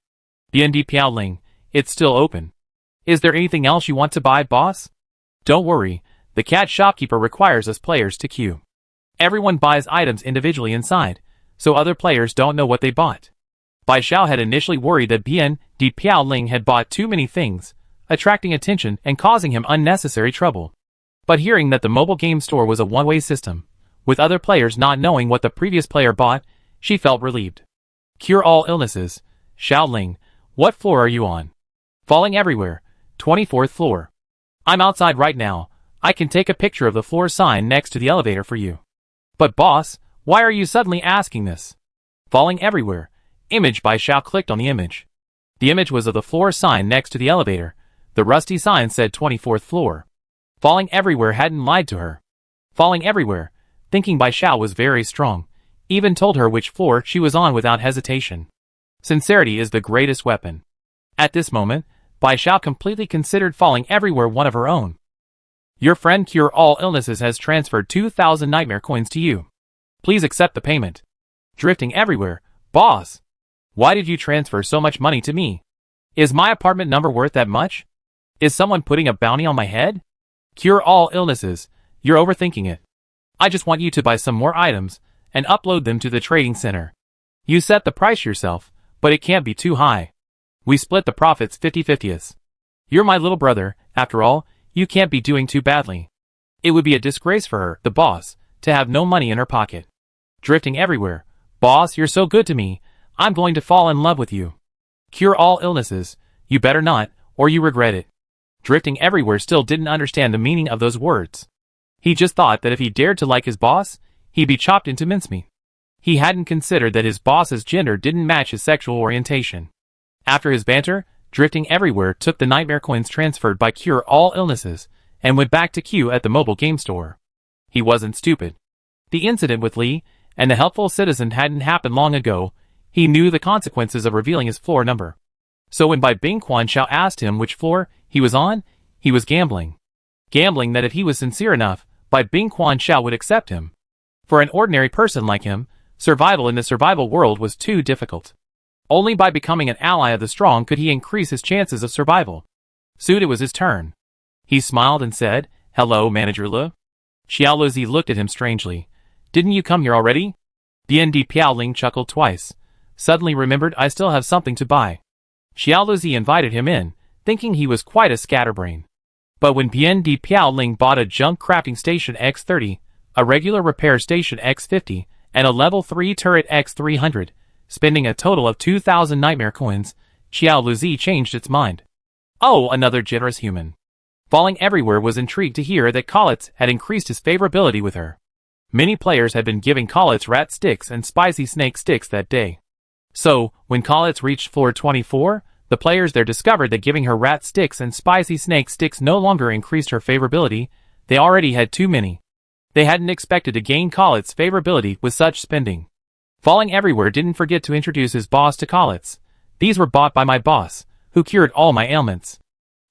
Bian Di Piaoling, it's still open. Is there anything else you want to buy, boss? Don't worry, the cat shopkeeper requires us players to queue. Everyone buys items individually inside, so other players don't know what they bought. Bai Xiao had initially worried that Bian Di Piaoling had bought too many things, attracting attention and causing him unnecessary trouble. But hearing that the mobile game store was a one-way system, With other players not knowing what the previous player bought, she felt relieved. Cure all illnesses. Xiaoling, what floor are you on? Falling everywhere. 24th floor. I'm outside right now. I can take a picture of the floor sign next to the elevator for you. But boss, why are you suddenly asking this? Falling everywhere. Image by Xiao clicked on the image. The image was of the floor sign next to the elevator. The rusty sign said 24th floor. Falling everywhere hadn't lied to her. Falling everywhere, thinking Bai Xiao was very strong, even told her which floor she was on without hesitation. Sincerity is the greatest weapon. At this moment, Bai Xiao completely considered falling everywhere one of her own. Your friend Cure All Illnesses has transferred 2,000 nightmare coins to you. Please accept the payment. Drifting everywhere. Boss! Why did you transfer so much money to me? Is my apartment number worth that much? Is someone putting a bounty on my head? Cure All Illnesses. You're overthinking it. I just want you to buy some more items and upload them to the trading center. You set the price yourself, but it can't be too high. We split the profits 50-50. You're my little brother, after all, you can't be doing too badly. It would be a disgrace for her, the boss, to have no money in her pocket. Drifting everywhere. Boss, you're so good to me, I'm going to fall in love with you. Cure all illnesses. You better not, or you regret it. Drifting everywhere still didn't understand the meaning of those words. He just thought that if he dared to like his boss, he'd be chopped into mincemeat. He hadn't considered that his boss's gender didn't match his sexual orientation. After his banter, Drifting Everywhere took the nightmare coins transferred by Cure All Illnesses and went back to queue at the mobile game store. He wasn't stupid. The incident with Li and the helpful citizen hadn't happened long ago. He knew the consequences of revealing his floor number. So when Bai Bingquan Xiao asked him which floor he was on, he was gambling. Gambling that if he was sincere enough, Bai Bingquan Xiao would accept him. For an ordinary person like him, survival in the survival world was too difficult. Only by becoming an ally of the strong could he increase his chances of survival. Soon it was his turn. He smiled and said, "Hello, Manager Le." Xiao Luzi looked at him strangely. "Didn't you come here already?" BND Piaoling chuckled twice. Suddenly remembered, "I still have something to buy." Xiao Luzi invited him in, thinking he was quite a scatterbrain. But when BND Piaoling bought a junk crafting station X30, a regular repair station X50, and a level 3 turret X300, spending a total of 2,000 nightmare coins, Xiao Luzi changed its mind. Oh, another generous human. Falling Everywhere was intrigued to hear that Collitz had increased his favorability with her. Many players had been giving Collitz rat sticks and spicy snake sticks that day. So, when Collitz reached floor 24, the players there discovered that giving her rat sticks and spicy snake sticks no longer increased her favorability. They already had too many. They hadn't expected to gain Collitz's favorability with such spending. Falling Everywhere didn't forget to introduce his boss to Collitz. "These were bought by my boss, who cured all my ailments."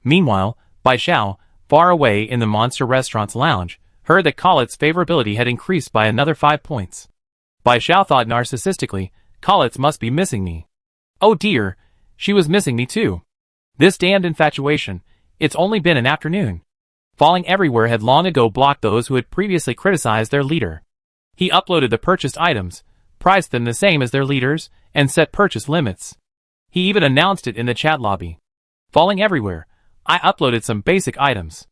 Meanwhile, Bai Xiao, far away in the Monster Restaurant's lounge, heard that Collitz's favorability had increased by another 5 points. Bai Xiao thought narcissistically, "Collitz must be missing me. Oh dear, she was missing me too. This damned infatuation, it's only been an afternoon." Falling Everywhere had long ago blocked those who had previously criticized their leader. He uploaded the purchased items, priced them the same as their leaders, and set purchase limits. He even announced it in the chat lobby. "Falling Everywhere, I uploaded some basic items.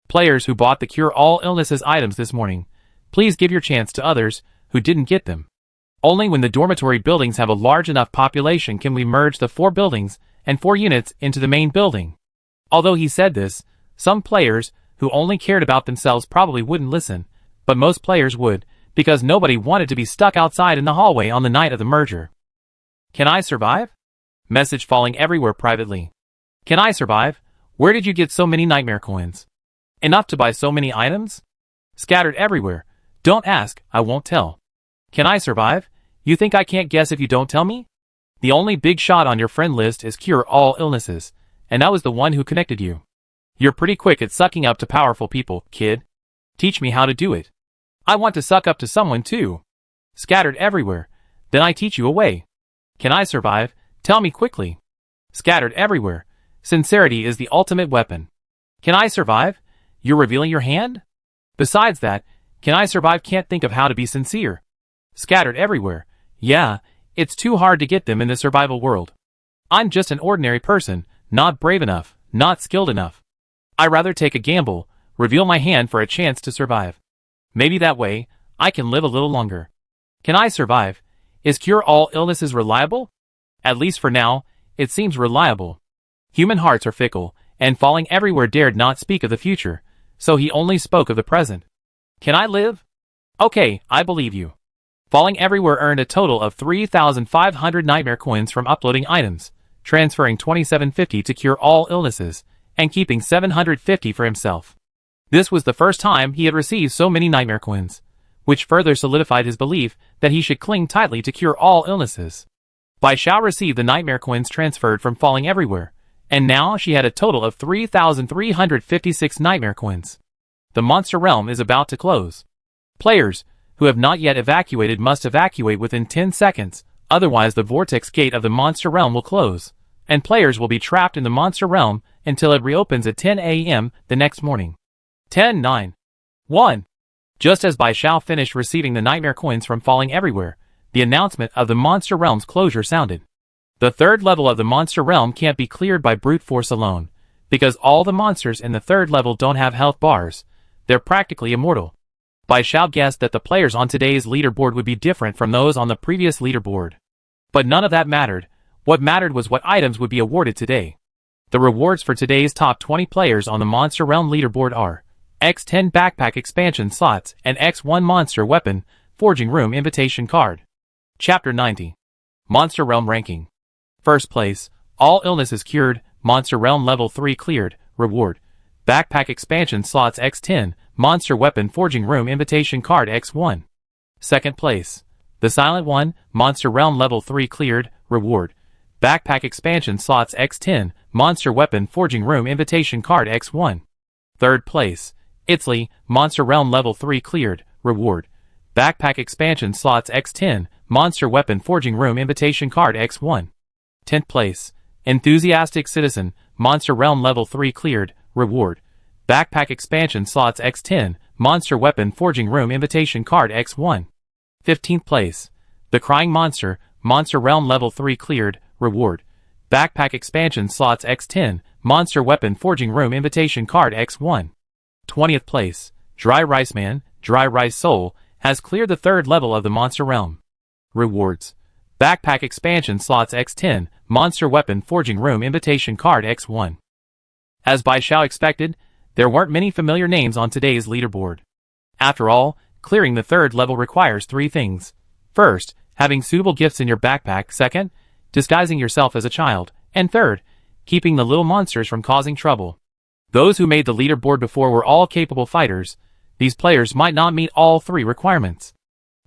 Players who bought the Cure All Illnesses items this morning, please give your chance to others who didn't get them. Only when the dormitory buildings have a large enough population can we merge the 4 buildings and 4 units into the main building." Although he said this, some players who only cared about themselves probably wouldn't listen, but most players would, because nobody wanted to be stuck outside in the hallway on the night of the merger. "Can I survive?" Message Falling Everywhere privately. "Can I survive? Where did you get so many nightmare coins? Enough to buy so many items?" Scattered Everywhere. "Don't ask, I won't tell." "Can I survive? You think I can't guess if you don't tell me? The only big shot on your friend list is Cure All Illnesses, and I was the one who connected you. You're pretty quick at sucking up to powerful people, kid. Teach me how to do it. I want to suck up to someone too." Scattered Everywhere. "Then I teach you a way. Can I survive? Tell me quickly." Scattered Everywhere. "Sincerity is the ultimate weapon. Can I survive? You're revealing your hand? Besides that, Can I Survive can't think of how to be sincere." Scattered Everywhere. "Yeah, it's too hard to get them in the survival world. I'm just an ordinary person, not brave enough, not skilled enough. I rather take a gamble, reveal my hand for a chance to survive. Maybe that way, I can live a little longer. Can I survive? Is cure all illnesses reliable? At least for now, it seems reliable. Human hearts are fickle, and Falling Everywhere dared not speak of the future, so he only spoke of the present. Can I live? Okay, I believe you. Falling Everywhere earned a total of 3,500 nightmare coins from uploading items, transferring 2750 to cure all illnesses, and keeping 750 for himself. This was the first time he had received so many nightmare coins, which further solidified his belief that he should cling tightly to cure all illnesses. Bai Xiao received the nightmare coins transferred from Falling Everywhere, and now she had a total of 3,356 nightmare coins. The monster realm is about to close. Players who have not yet evacuated must evacuate within 10 seconds, otherwise the vortex gate of the monster realm will close, and players will be trapped in the monster realm until it reopens at 10 a.m. the next morning. 10, 9, 1. Just as Bai Xiao finished receiving the nightmare coins from Falling Everywhere, the announcement of the monster realm's closure sounded. The third level of the monster realm can't be cleared by brute force alone, because all the monsters in the third level don't have health bars. They're practically immortal. Bai Xiao guessed that the players on today's leaderboard would be different from those on the previous leaderboard. But none of that mattered. What mattered was what items would be awarded today. The rewards for today's top 20 players on the Monster Realm leaderboard are X10 backpack expansion slots and X1 monster weapon forging room invitation card. Chapter 90. Monster Realm ranking. First place, all illnesses cured, Monster Realm level 3 cleared, reward. Backpack expansion slots X10, monster weapon forging room invitation card X1. Second place, The Silent One, Monster Realm level 3 cleared, reward. Backpack expansion slots X10, monster weapon forging room invitation card X1. Third place, Itzli, Monster Realm level 3 cleared, reward. Backpack expansion slots X10, monster weapon forging room invitation card X1. 10th place, Enthusiastic Citizen, Monster Realm level 3 cleared, reward. Backpack expansion slots X10, monster weapon forging room invitation card X1. 15th place, The Crying Monster, Monster Realm level 3 cleared, reward. Backpack expansion slots X10, monster weapon forging room invitation card X1. 20th place, Dry Rice Man, Dry Rice Soul, has cleared the third level of the Monster Realm. Rewards. Backpack expansion slots X10, monster weapon forging room invitation card X1. As Bai Xiao expected, there weren't many familiar names on today's leaderboard. After all, clearing the third level requires 3 things. First, having suitable gifts in your backpack. Second, disguising yourself as a child. And third, keeping the little monsters from causing trouble. Those who made the leaderboard before were all capable fighters. These players might not meet all 3 requirements.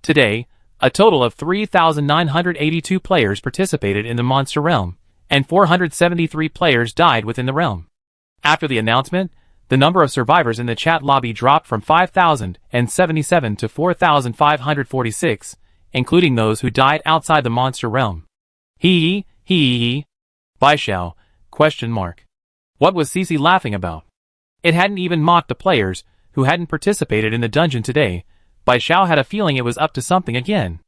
Today, a total of 3,982 players participated in the Monster Realm, and 473 players died within the realm. After the announcement, the number of survivors in the chat lobby dropped from 5,077 to 4,546, including those who died outside the Monster Realm. Bai Xiao, ? What was Cici laughing about? It hadn't even mocked the players who hadn't participated in the dungeon today. Bai Xiao had a feeling it was up to something again.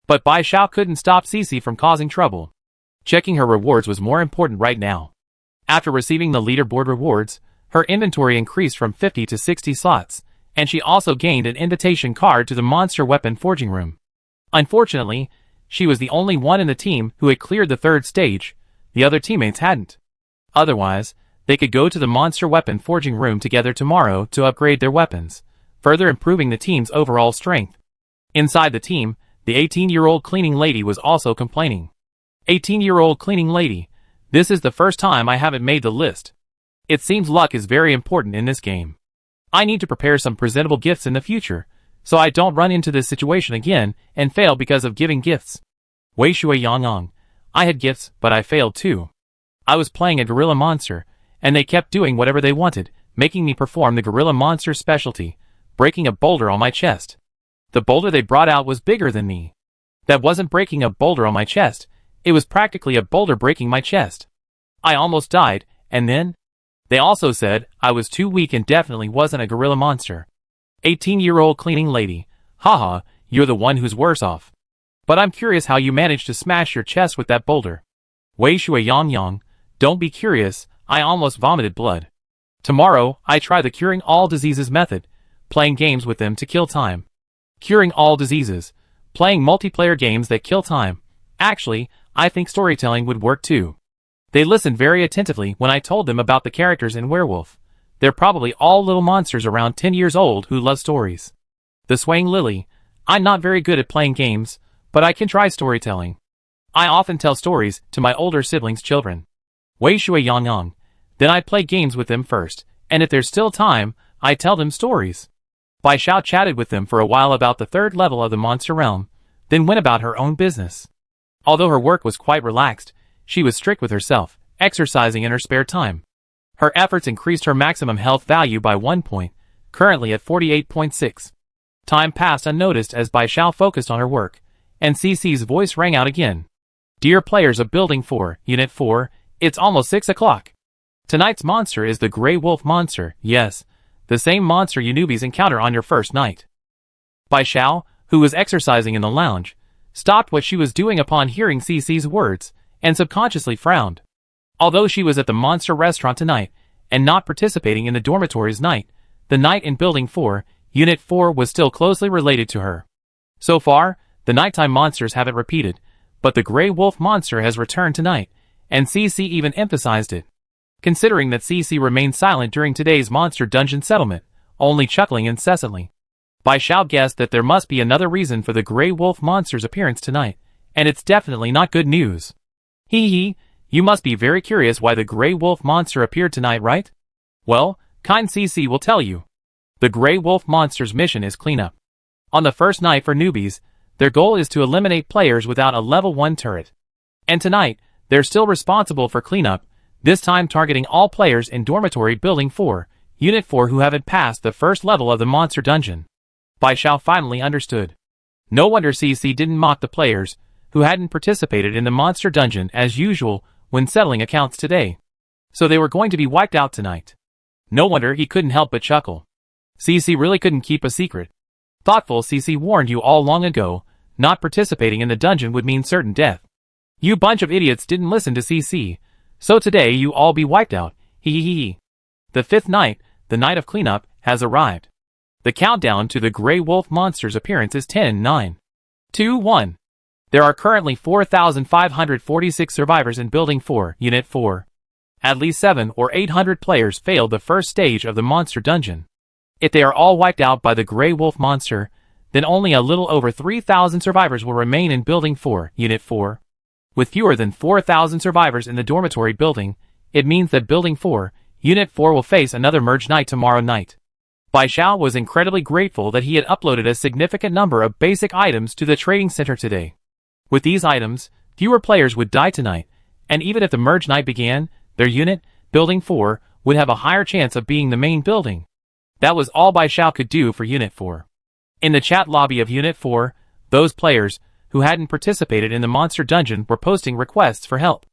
But Bai Xiao couldn't stop Cici from causing trouble. Checking her rewards was more important right now. After receiving the leaderboard rewards, her inventory increased from 50 to 60 slots, and she also gained an invitation card to the monster weapon forging room. Unfortunately, she was the only one in the team who had cleared the third stage. The other teammates hadn't. Otherwise, they could go to the monster weapon forging room together tomorrow to upgrade their weapons, further improving the team's overall strength. Inside the team, the 18-year-old cleaning lady was also complaining. 18-year-old cleaning lady, this is the first time I haven't made the list. It seems luck is very important in this game. I need to prepare some presentable gifts in the future, so I don't run into this situation again and fail because of giving gifts. Wei Shui Yangang, I had gifts, but I failed too. I was playing a gorilla monster, and they kept doing whatever they wanted, making me perform the gorilla monster specialty, breaking a boulder on my chest. The boulder they brought out was bigger than me. That wasn't breaking a boulder on my chest, it was practically a boulder breaking my chest. I almost died, and then? They also said I was too weak and definitely wasn't a gorilla monster. 18-year-old cleaning lady, haha, you're the one who's worse off. But I'm curious how you managed to smash your chest with that boulder. Wei Shui Yangyang, don't be curious, I almost vomited blood. Tomorrow, I try the curing all diseases method, playing games with them to kill time. curing all diseases, playing multiplayer games that kill time. Actually, I think storytelling would work too. They listened very attentively when I told them about the characters in Werewolf. They're probably all little monsters around 10 years old who love stories. The Swaying Lily. I'm not very good at playing games, but I can try storytelling. I often tell stories to my older siblings' children. Wei Shui Yang Yang. Then I play games with them first, and if there's still time, I tell them stories. Bai Xiao chatted with them for a while about the third level of the monster realm, then went about her own business. Although her work was quite relaxed, she was strict with herself, exercising in her spare time. Her efforts increased her maximum health value by 1 point, currently at 48.6. Time passed unnoticed as Bai Xiao focused on her work, and CC's voice rang out again. Dear players of Building 4, Unit 4, it's almost 6 o'clock. Tonight's monster is the Grey Wolf monster, yes, the same monster you newbies encounter on your first night. Bai Xiao, who was exercising in the lounge, stopped what she was doing upon hearing CC's words, and subconsciously frowned. Although she was at the monster restaurant tonight, and not participating in the dormitory's night, the night in Building 4, Unit 4 was still closely related to her. So far, the nighttime monsters haven't repeated, but the Grey Wolf monster has returned tonight, and CC even emphasized it. Considering that CC remained silent during today's monster dungeon settlement, only chuckling incessantly, Bai Xiao guessed that there must be another reason for the Grey Wolf monster's appearance tonight, and it's definitely not good news. Hee hee. You must be very curious why the Grey Wolf monster appeared tonight, right? Well, kind CC will tell you. The Grey Wolf monster's mission is cleanup. On the first night for newbies, their goal is to eliminate players without a level 1 turret. And tonight, they're still responsible for cleanup, this time targeting all players in Dormitory Building 4, Unit 4 who haven't passed the first level of the monster dungeon. Bai Xiao finally understood. No wonder CC didn't mock the players, who hadn't participated in the monster dungeon as usual, when settling accounts today. So they were going to be wiped out tonight. No wonder he couldn't help but chuckle. CC really couldn't keep a secret. Thoughtful CC warned you all long ago, not participating in the dungeon would mean certain death. You bunch of idiots didn't listen to CC, so today you all be wiped out, hee hee hee. The 5th night, the night of cleanup, has arrived. The countdown to the Grey Wolf monster's appearance is 10, 9, 2, 1. There are currently 4,546 survivors in Building 4, Unit 4. At least 700 or 800 players failed the first stage of the monster dungeon. If they are all wiped out by the Grey Wolf monster, then only a little over 3,000 survivors will remain in Building 4, Unit 4. With fewer than 4,000 survivors in the dormitory building, it means that Building 4, Unit 4 will face another merge night tomorrow night. Bai Xiao was incredibly grateful that he had uploaded a significant number of basic items to the trading center today. With these items, fewer players would die tonight, and even if the merge night began, their unit, Building 4, would have a higher chance of being the main building. That was all Bai Xiao could do for Unit 4. In the chat lobby of Unit 4, those players who hadn't participated in the monster dungeon were posting requests for help.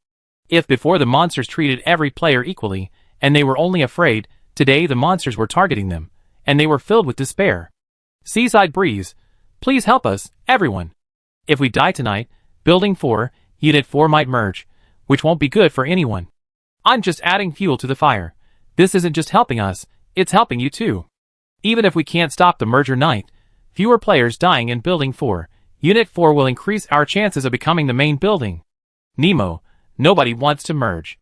If before the monsters treated every player equally, and they were only afraid, today the monsters were targeting them, and they were filled with despair. Seaside Breeze, please help us, everyone. If we die tonight, Building 4, Unit 4 might merge, which won't be good for anyone. I'm just adding fuel to the fire. This isn't just helping us, it's helping you too. Even if we can't stop the merger night, fewer players dying in Building 4, Unit 4 will increase our chances of becoming the main building. Nemo, nobody wants to merge.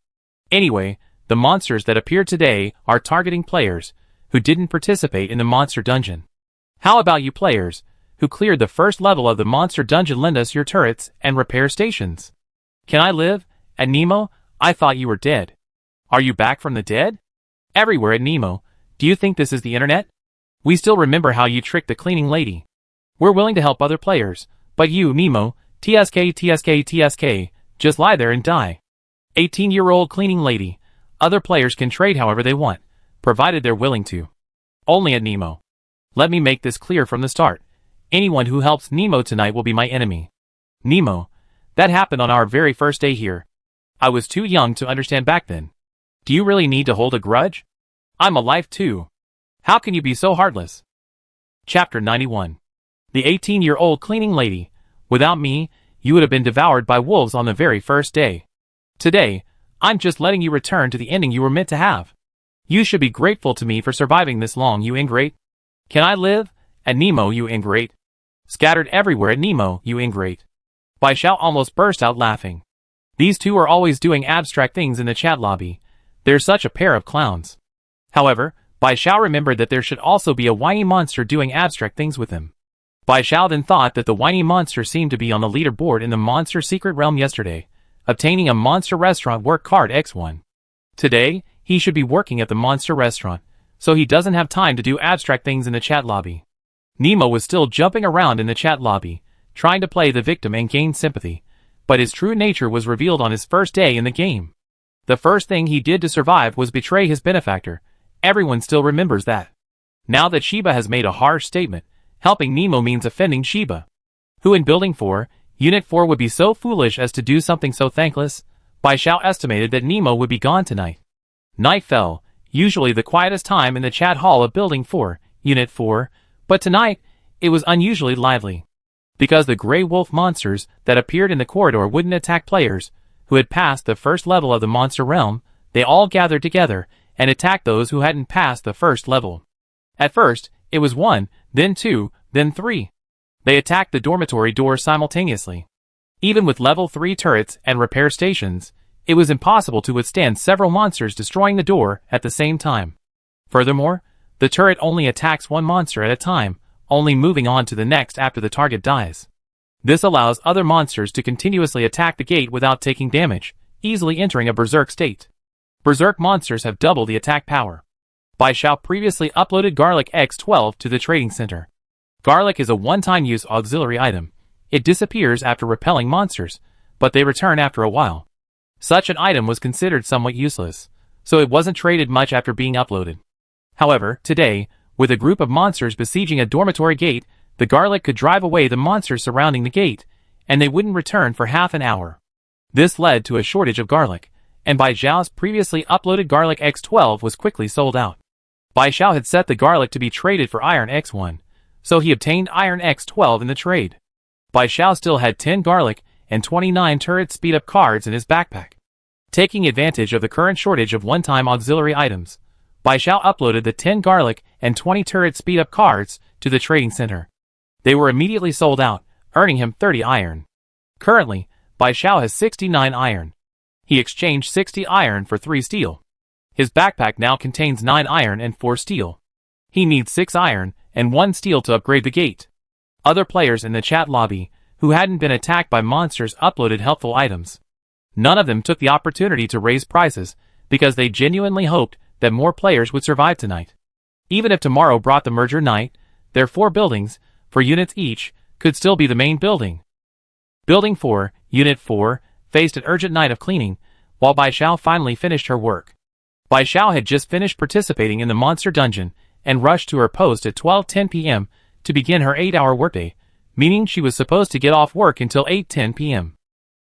Anyway, the monsters that appeared today are targeting players who didn't participate in the monster dungeon. How about you players who cleared the first level of the monster dungeon? Lend us your turrets and repair stations. Can I live? At Nemo, I thought you were dead. Are you back from the dead? Everywhere at Nemo, do you think this is the internet? We still remember how you tricked the cleaning lady. We're willing to help other players, but you, Nemo, TSK, just lie there and die. 18-year-old cleaning lady. Other players can trade however they want, provided they're willing to. Only at Nemo. Let me make this clear from the start. Anyone who helps Nemo tonight will be my enemy. Nemo, that happened on our very first day here. I was too young to understand back then. Do you really need to hold a grudge? I'm alive too. How can you be so heartless? Chapter 91. The 18-year-old cleaning lady. Without me, you would have been devoured by wolves on the very first day. Today, I'm just letting you return to the ending you were meant to have. You should be grateful to me for surviving this long, you ingrate. Can I live? At Nemo, you ingrate. Scattered everywhere at Nemo, you ingrate. Bai Xiao almost burst out laughing. These two are always doing abstract things in the chat lobby. They're such a pair of clowns. However, Bai Xiao remembered that there should also be a whiny monster doing abstract things with him. Bai Xiao then thought that the whiny monster seemed to be on the leaderboard in the Monster Secret Realm yesterday, obtaining a Monster Restaurant work card X1. Today, he should be working at the Monster Restaurant, so he doesn't have time to do abstract things in the chat lobby. Nemo was still jumping around in the chat lobby, trying to play the victim and gain sympathy, but his true nature was revealed on his first day in the game. The first thing he did to survive was betray his benefactor. Everyone still remembers that. Now that Shiba has made a harsh statement, helping Nemo means offending Shiba. Who in Building 4, Unit 4 would be so foolish as to do something so thankless? Bai Xiao estimated that Nemo would be gone tonight. Night fell, usually the quietest time in the chat hall of Building 4, Unit 4, but tonight, it was unusually lively. Because the gray wolf monsters that appeared in the corridor wouldn't attack players who had passed the first level of the monster realm, they all gathered together and attacked those who hadn't passed the first level. At first, it was 1, then 2, then 3. They attacked the dormitory door simultaneously. Even with level 3 turrets and repair stations, it was impossible to withstand several monsters destroying the door at the same time. Furthermore, the turret only attacks one monster at a time, only moving on to the next after the target dies. This allows other monsters to continuously attack the gate without taking damage, easily entering a berserk state. Berserk monsters have double the attack power. Bai Xiao previously uploaded Garlic X12 to the trading center. Garlic is a one-time use auxiliary item. It disappears after repelling monsters, but they return after a while. Such an item was considered somewhat useless, so it wasn't traded much after being uploaded. However, today, with a group of monsters besieging a dormitory gate, the garlic could drive away the monsters surrounding the gate, and they wouldn't return for half an hour. This led to a shortage of garlic, and Bai Xiao's previously uploaded Garlic X12 was quickly sold out. Bai Xiao had set the garlic to be traded for Iron X1, so he obtained Iron X12 in the trade. Bai Xiao still had 10 garlic and 29 turret speed-up cards in his backpack. Taking advantage of the current shortage of one-time auxiliary items, Bai Xiao uploaded the 10 garlic and 20 turret speed-up cards to the trading center. They were immediately sold out, earning him 30 iron. Currently, Bai Xiao has 69 iron. He exchanged 60 iron for 3 steel. His backpack now contains 9 iron and 4 steel. He needs 6 iron and 1 steel to upgrade the gate. Other players in the chat lobby, who hadn't been attacked by monsters, uploaded helpful items. None of them took the opportunity to raise prices, because they genuinely hoped that more players would survive tonight. Even if tomorrow brought the merger night, their 4 buildings, for units each, could still be the main building. Building 4, Unit 4, faced an urgent night of cleaning, while Bai Xiao finally finished her work. Bai Xiao had just finished participating in the monster dungeon, and rushed to her post at 12:10 p.m. to begin her 8-hour workday, meaning she was supposed to get off work until 8:10 p.m.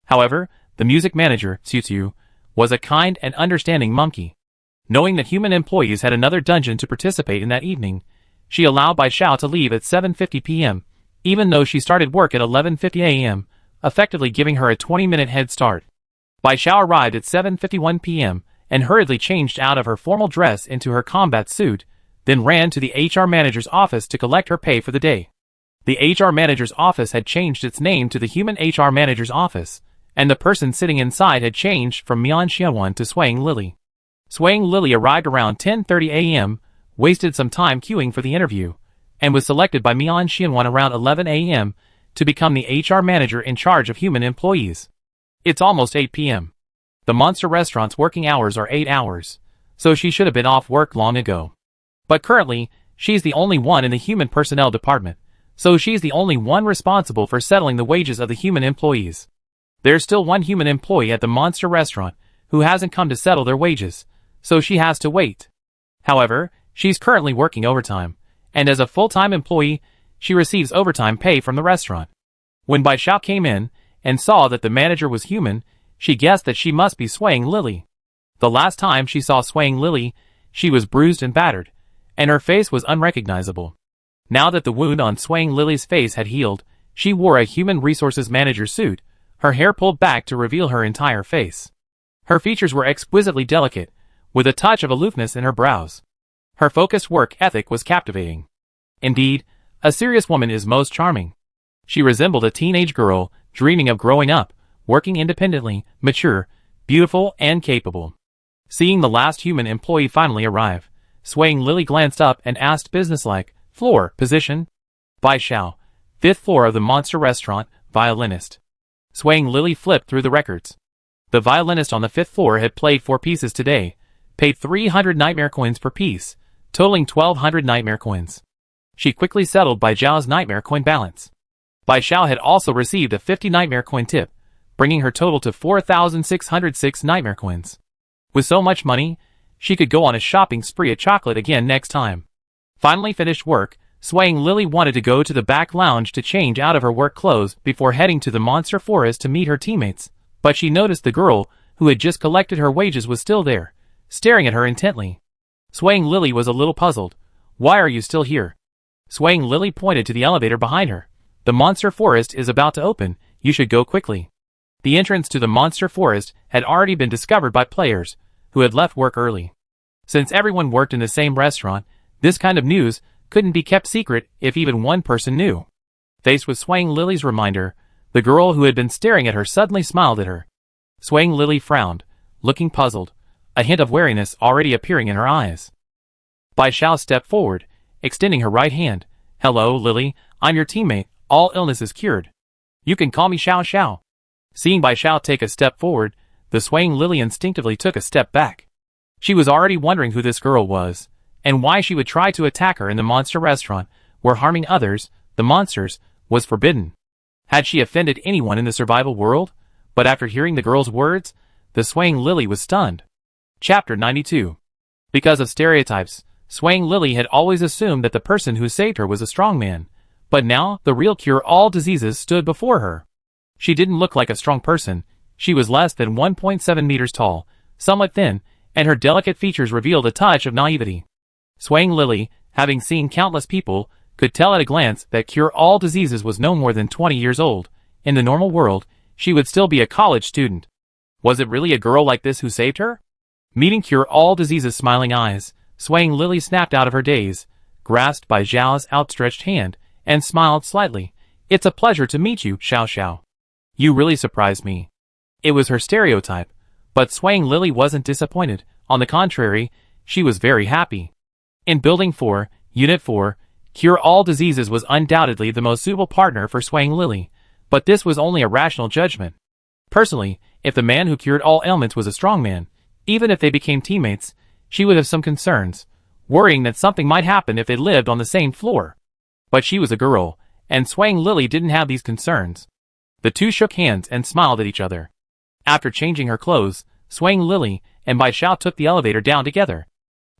However, the music manager, Xiu, was a kind and understanding monkey. Knowing that human employees had another dungeon to participate in that evening, she allowed Bai Xiao to leave at 7:50 p.m., even though she started work at 11:50 a.m., effectively giving her a 20-minute head start. Bai Xiao arrived at 7:51 p.m. and hurriedly changed out of her formal dress into her combat suit, then ran to the HR manager's office to collect her pay for the day. The HR manager's office had changed its name to the Human HR Manager's Office, and the person sitting inside had changed from Mian Xianwan to Swaying Lily. Swaying Lily arrived around 10:30 a.m., wasted some time queuing for the interview, and was selected by Mian Xianwan around 11 a.m. to become the HR manager in charge of human employees. It's almost 8 p.m. The monster restaurant's working hours are 8 hours, so she should have been off work long ago. But currently, she's the only one in the human personnel department, so she's the only one responsible for settling the wages of the human employees. There's still one human employee at the monster restaurant who hasn't come to settle their wages, so she has to wait. However, she's currently working overtime, and as a full-time employee, she receives overtime pay from the restaurant. When Bai Xiao came in and saw that the manager was human, she guessed that she must be Swaying Lily. The last time she saw Swaying Lily, she was bruised and battered, and her face was unrecognizable. Now that the wound on Swaying Lily's face had healed, she wore a human resources manager suit, her hair pulled back to reveal her entire face. Her features were exquisitely delicate, with a touch of aloofness in her brows. Her focused work ethic was captivating. Indeed, a serious woman is most charming. She resembled a teenage girl, dreaming of growing up, working independently, mature, beautiful, and capable. Seeing the last human employee finally arrive, Swaying Lily glanced up and asked businesslike, "Floor, position?" Bai Xiao, 5th floor of the Monster Restaurant, violinist. Swaying Lily flipped through the records. The violinist on the 5th floor had played 4 pieces today, paid 300 nightmare coins per piece, totaling 1,200 nightmare coins. She quickly settled Bai Xiao's nightmare coin balance. Bai Xiao had also received a 50 nightmare coin tip, bringing her total to 4,606 nightmare coins. With so much money, she could go on a shopping spree at chocolate again next time. Finally finished work, Swaying Lily wanted to go to the back lounge to change out of her work clothes before heading to the Monster Forest to meet her teammates, but she noticed the girl who had just collected her wages was still there, staring at her intently. Swaying Lily was a little puzzled. "Why are you still here?" Swaying Lily pointed to the elevator behind her. "The Monster Forest is about to open, you should go quickly." The entrance to the Monster Forest had already been discovered by players, who had left work early. Since everyone worked in the same restaurant, this kind of news couldn't be kept secret if even one person knew. Faced with Swaying Lily's reminder, the girl who had been staring at her suddenly smiled at her. Swaying Lily frowned, looking puzzled, a hint of wariness already appearing in her eyes. Bai Xiao stepped forward, extending her right hand. "Hello, Lily, I'm your teammate, all illness is cured. You can call me Xiao Xiao." Seeing Bai Xiao take a step forward, the Swaying Lily instinctively took a step back. She was already wondering who this girl was, and why she would try to attack her in the monster restaurant, where harming others, the monsters, was forbidden. Had she offended anyone in the survival world? But after hearing the girl's words, the Swaying Lily was stunned. Chapter 92. Because of stereotypes, Swaying Lily had always assumed that the person who saved her was a strong man, but now the real cure-all diseases stood before her. She didn't look like a strong person. She was less than 1.7 meters tall, somewhat thin, and her delicate features revealed a touch of naivety. Swaying Lily, having seen countless people, could tell at a glance that cure-all diseases was no more than 20 years old. In the normal world, she would still be a college student. Was it really a girl like this who saved her? Meeting cure-all diseases' smiling eyes, Swaying Lily snapped out of her daze, grasped Bai Xiao's outstretched hand, and smiled slightly. "It's a pleasure to meet you, Xiao Xiao. You really surprised me." It was her stereotype, but Swaying Lily wasn't disappointed. On the contrary, she was very happy. In Building 4, Unit 4, Cure-All Diseases was undoubtedly the most suitable partner for Swaying Lily, but this was only a rational judgment. Personally, if the man who cured all ailments was a strong man, even if they became teammates, she would have some concerns, worrying that something might happen if they lived on the same floor. But she was a girl, and Swaying Lily didn't have these concerns. The two shook hands and smiled at each other. After changing her clothes, Swaying Lily and Bai Xiao took the elevator down together.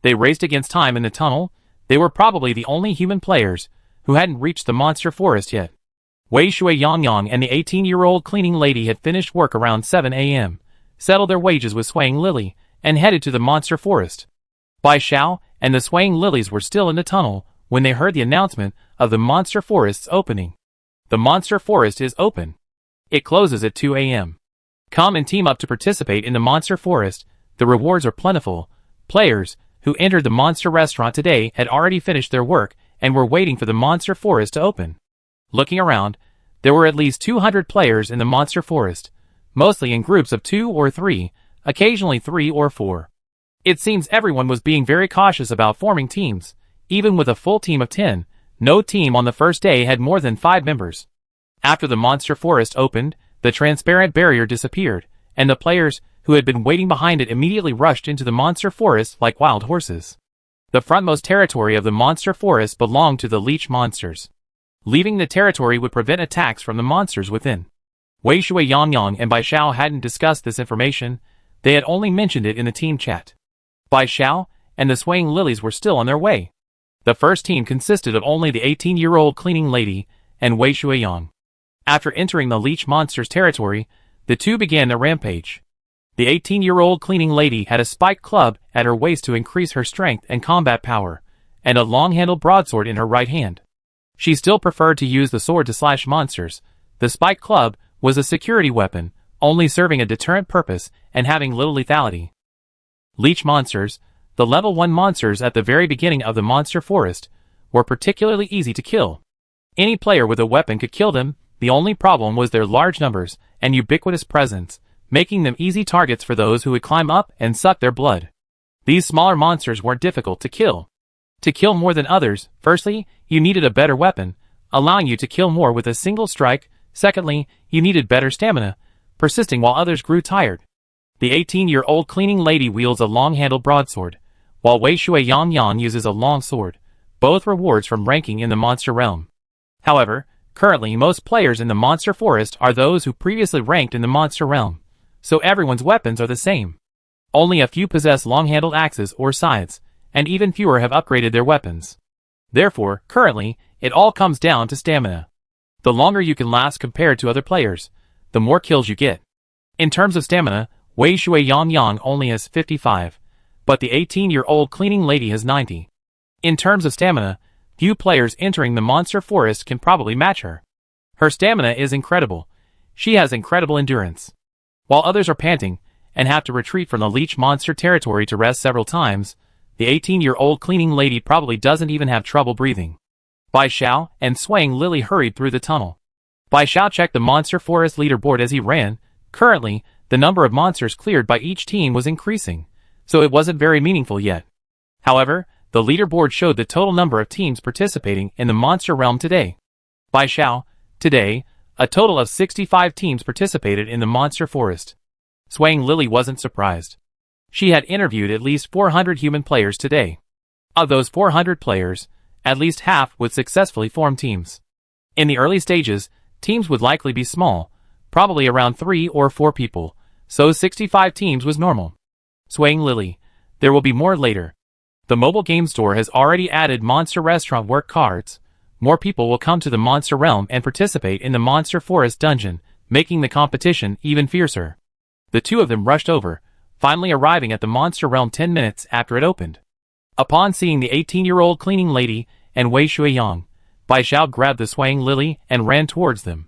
They raced against time in the tunnel. They were probably the only human players who hadn't reached the Monster Forest yet. Wei Shui Yangyang and the 18-year-old cleaning lady had finished work around 7 a.m., settled their wages with Swaying Lily, and headed to the Monster Forest. Bai Xiao and the Swaying Lilies were still in the tunnel when they heard the announcement of the Monster Forest's opening. The Monster Forest is open. It closes at 2 a.m. Come and team up to participate in the Monster Forest. The rewards are plentiful. Players who entered the Monster Restaurant today had already finished their work and were waiting for the Monster Forest to open. Looking around, there were at least 200 players in the Monster Forest, mostly in groups of 2 or 3, occasionally 3 or 4. It seems everyone was being very cautious about forming teams. Even with a full team of 10, no team on the first day had more than 5 members. After the Monster Forest opened, the transparent barrier disappeared, and the players who had been waiting behind it immediately rushed into the Monster Forest like wild horses. The frontmost territory of the Monster Forest belonged to the leech monsters. Leaving the territory would prevent attacks from the monsters within. Wei Shui Yangyang and Bai Xiao hadn't discussed this information. They had only mentioned it in the team chat. Bai Xiao and the Swaying Lilies were still on their way. The first team consisted of only the 18-year-old cleaning lady and Wei Shui Yang. After entering the leech monster's territory, the two began their rampage. The 18-year-old cleaning lady had a spiked club at her waist to increase her strength and combat power, and a long-handled broadsword in her right hand. She still preferred to use the sword to slash monsters. The spiked club was a security weapon, only serving a deterrent purpose and having little lethality. Leech monsters, the level 1 monsters at the very beginning of the Monster Forest, were particularly easy to kill. Any player with a weapon could kill them. The only problem was their large numbers and ubiquitous presence, making them easy targets for those who would climb up and suck their blood. These smaller monsters weren't difficult to kill. To kill more than others, firstly, you needed a better weapon, allowing you to kill more with a single strike. Secondly, you needed better stamina, persisting while others grew tired. The 18-year-old cleaning lady wields a long-handled broadsword, while Wei Shui Yang uses a long sword, both rewards from ranking in the monster realm. However, currently most players in the monster forest are those who previously ranked in the monster realm, so everyone's weapons are the same. Only a few possess long-handled axes or scythes, and even fewer have upgraded their weapons. Therefore, currently, it all comes down to stamina. The longer you can last compared to other players, the more kills you get. In terms of stamina, Wei Shui Yang only has 55, but the 18-year-old cleaning lady has 90. In terms of stamina, few players entering the monster forest can probably match her. Her stamina is incredible. She has incredible endurance. While others are panting and have to retreat from the leech monster territory to rest several times, the 18-year-old cleaning lady probably doesn't even have trouble breathing. Bai Xiao and Swaying Lily hurried through the tunnel. Bai Xiao checked the monster forest leaderboard as he ran. Currently, the number of monsters cleared by each team was increasing, so it wasn't very meaningful yet. However, the leaderboard showed the total number of teams participating in the monster realm today. Bai Xiao, today, a total of 65 teams participated in the monster forest. Swaying Lily wasn't surprised. She had interviewed at least 400 human players today. Of those 400 players, at least half would successfully form teams. In the early stages, teams would likely be small, probably around 3 or 4 people, so 65 teams was normal. Swaying Lily, there will be more later. The mobile game store has already added Monster Restaurant work cards. More people will come to the Monster Realm and participate in the Monster Forest dungeon, making the competition even fiercer. The two of them rushed over, finally arriving at the Monster Realm 10 minutes after it opened. Upon seeing the 18-year-old cleaning lady and Wei Shui Yang, Bai Xiao grabbed the Swaying Lily and ran towards them.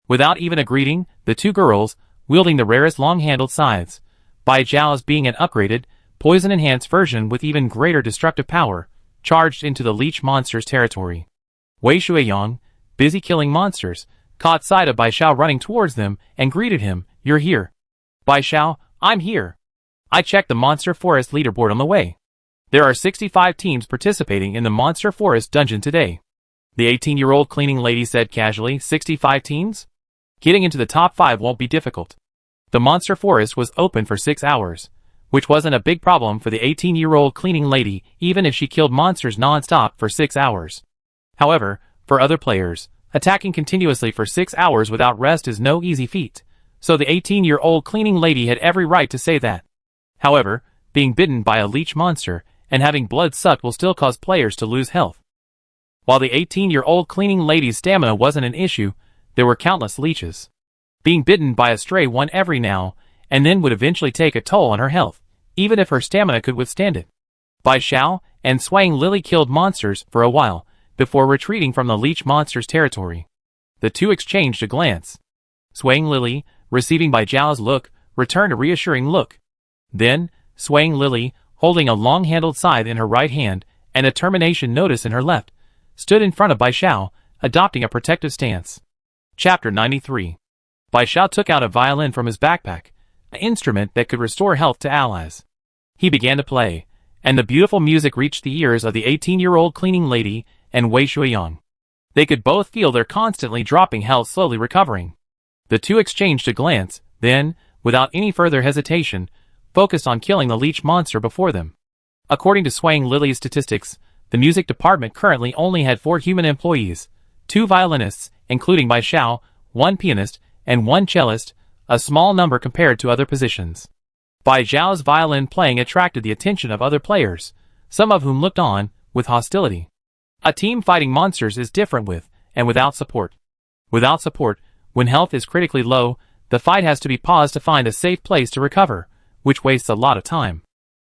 Without even a greeting, the two girls, wielding the rarest long-handled scythes, Bai Xiao's being an upgraded, poison-enhanced version with even greater destructive power, charged into the leech monster's territory. Wei Shui Yang, busy killing monsters, caught sight of Bai Xiao running towards them and greeted him. "You're here." "Bai Xiao, I'm here. I checked the monster forest leaderboard on the way. There are 65 teams participating in the monster forest dungeon today." The 18-year-old cleaning lady said casually. 65 teams? Getting into the top 5 won't be difficult. The monster forest was open for 6 hours, which wasn't a big problem for the 18-year-old cleaning lady even if she killed monsters non-stop for 6 hours. However, for other players, attacking continuously for 6 hours without rest is no easy feat, so the 18-year-old cleaning lady had every right to say that. However, being bitten by a leech monster and having blood sucked will still cause players to lose health. While the 18-year-old cleaning lady's stamina wasn't an issue, there were countless leeches. Being bitten by a stray one every now and then would eventually take a toll on her health, even if her stamina could withstand it. Bai Xiao and Swaying Lily killed monsters for a while before retreating from the leech monster's territory. The two exchanged a glance. Swaying Lily, receiving Bai Xiao's look, returned a reassuring look. Then, Swaying Lily, holding a long-handled scythe in her right hand and a termination notice in her left, stood in front of Bai Xiao, adopting a protective stance. Chapter 93. Bai Xiao took out a violin from his backpack, an instrument that could restore health to allies. He began to play, and the beautiful music reached the ears of the 18-year-old cleaning lady and Wei Shui Yang. They could both feel their constantly dropping health slowly recovering. The two exchanged a glance, then, without any further hesitation, focused on killing the leech monster before them. According to Swaying Lily's statistics, the music department currently only had 4 human employees, 2 violinists, including Bai Xiao, 1 pianist, and 1 cellist, a small number compared to other positions. Bai Xiao's violin playing attracted the attention of other players, some of whom looked on with hostility. A team fighting monsters is different with and without support. Without support, when health is critically low, the fight has to be paused to find a safe place to recover, which wastes a lot of time.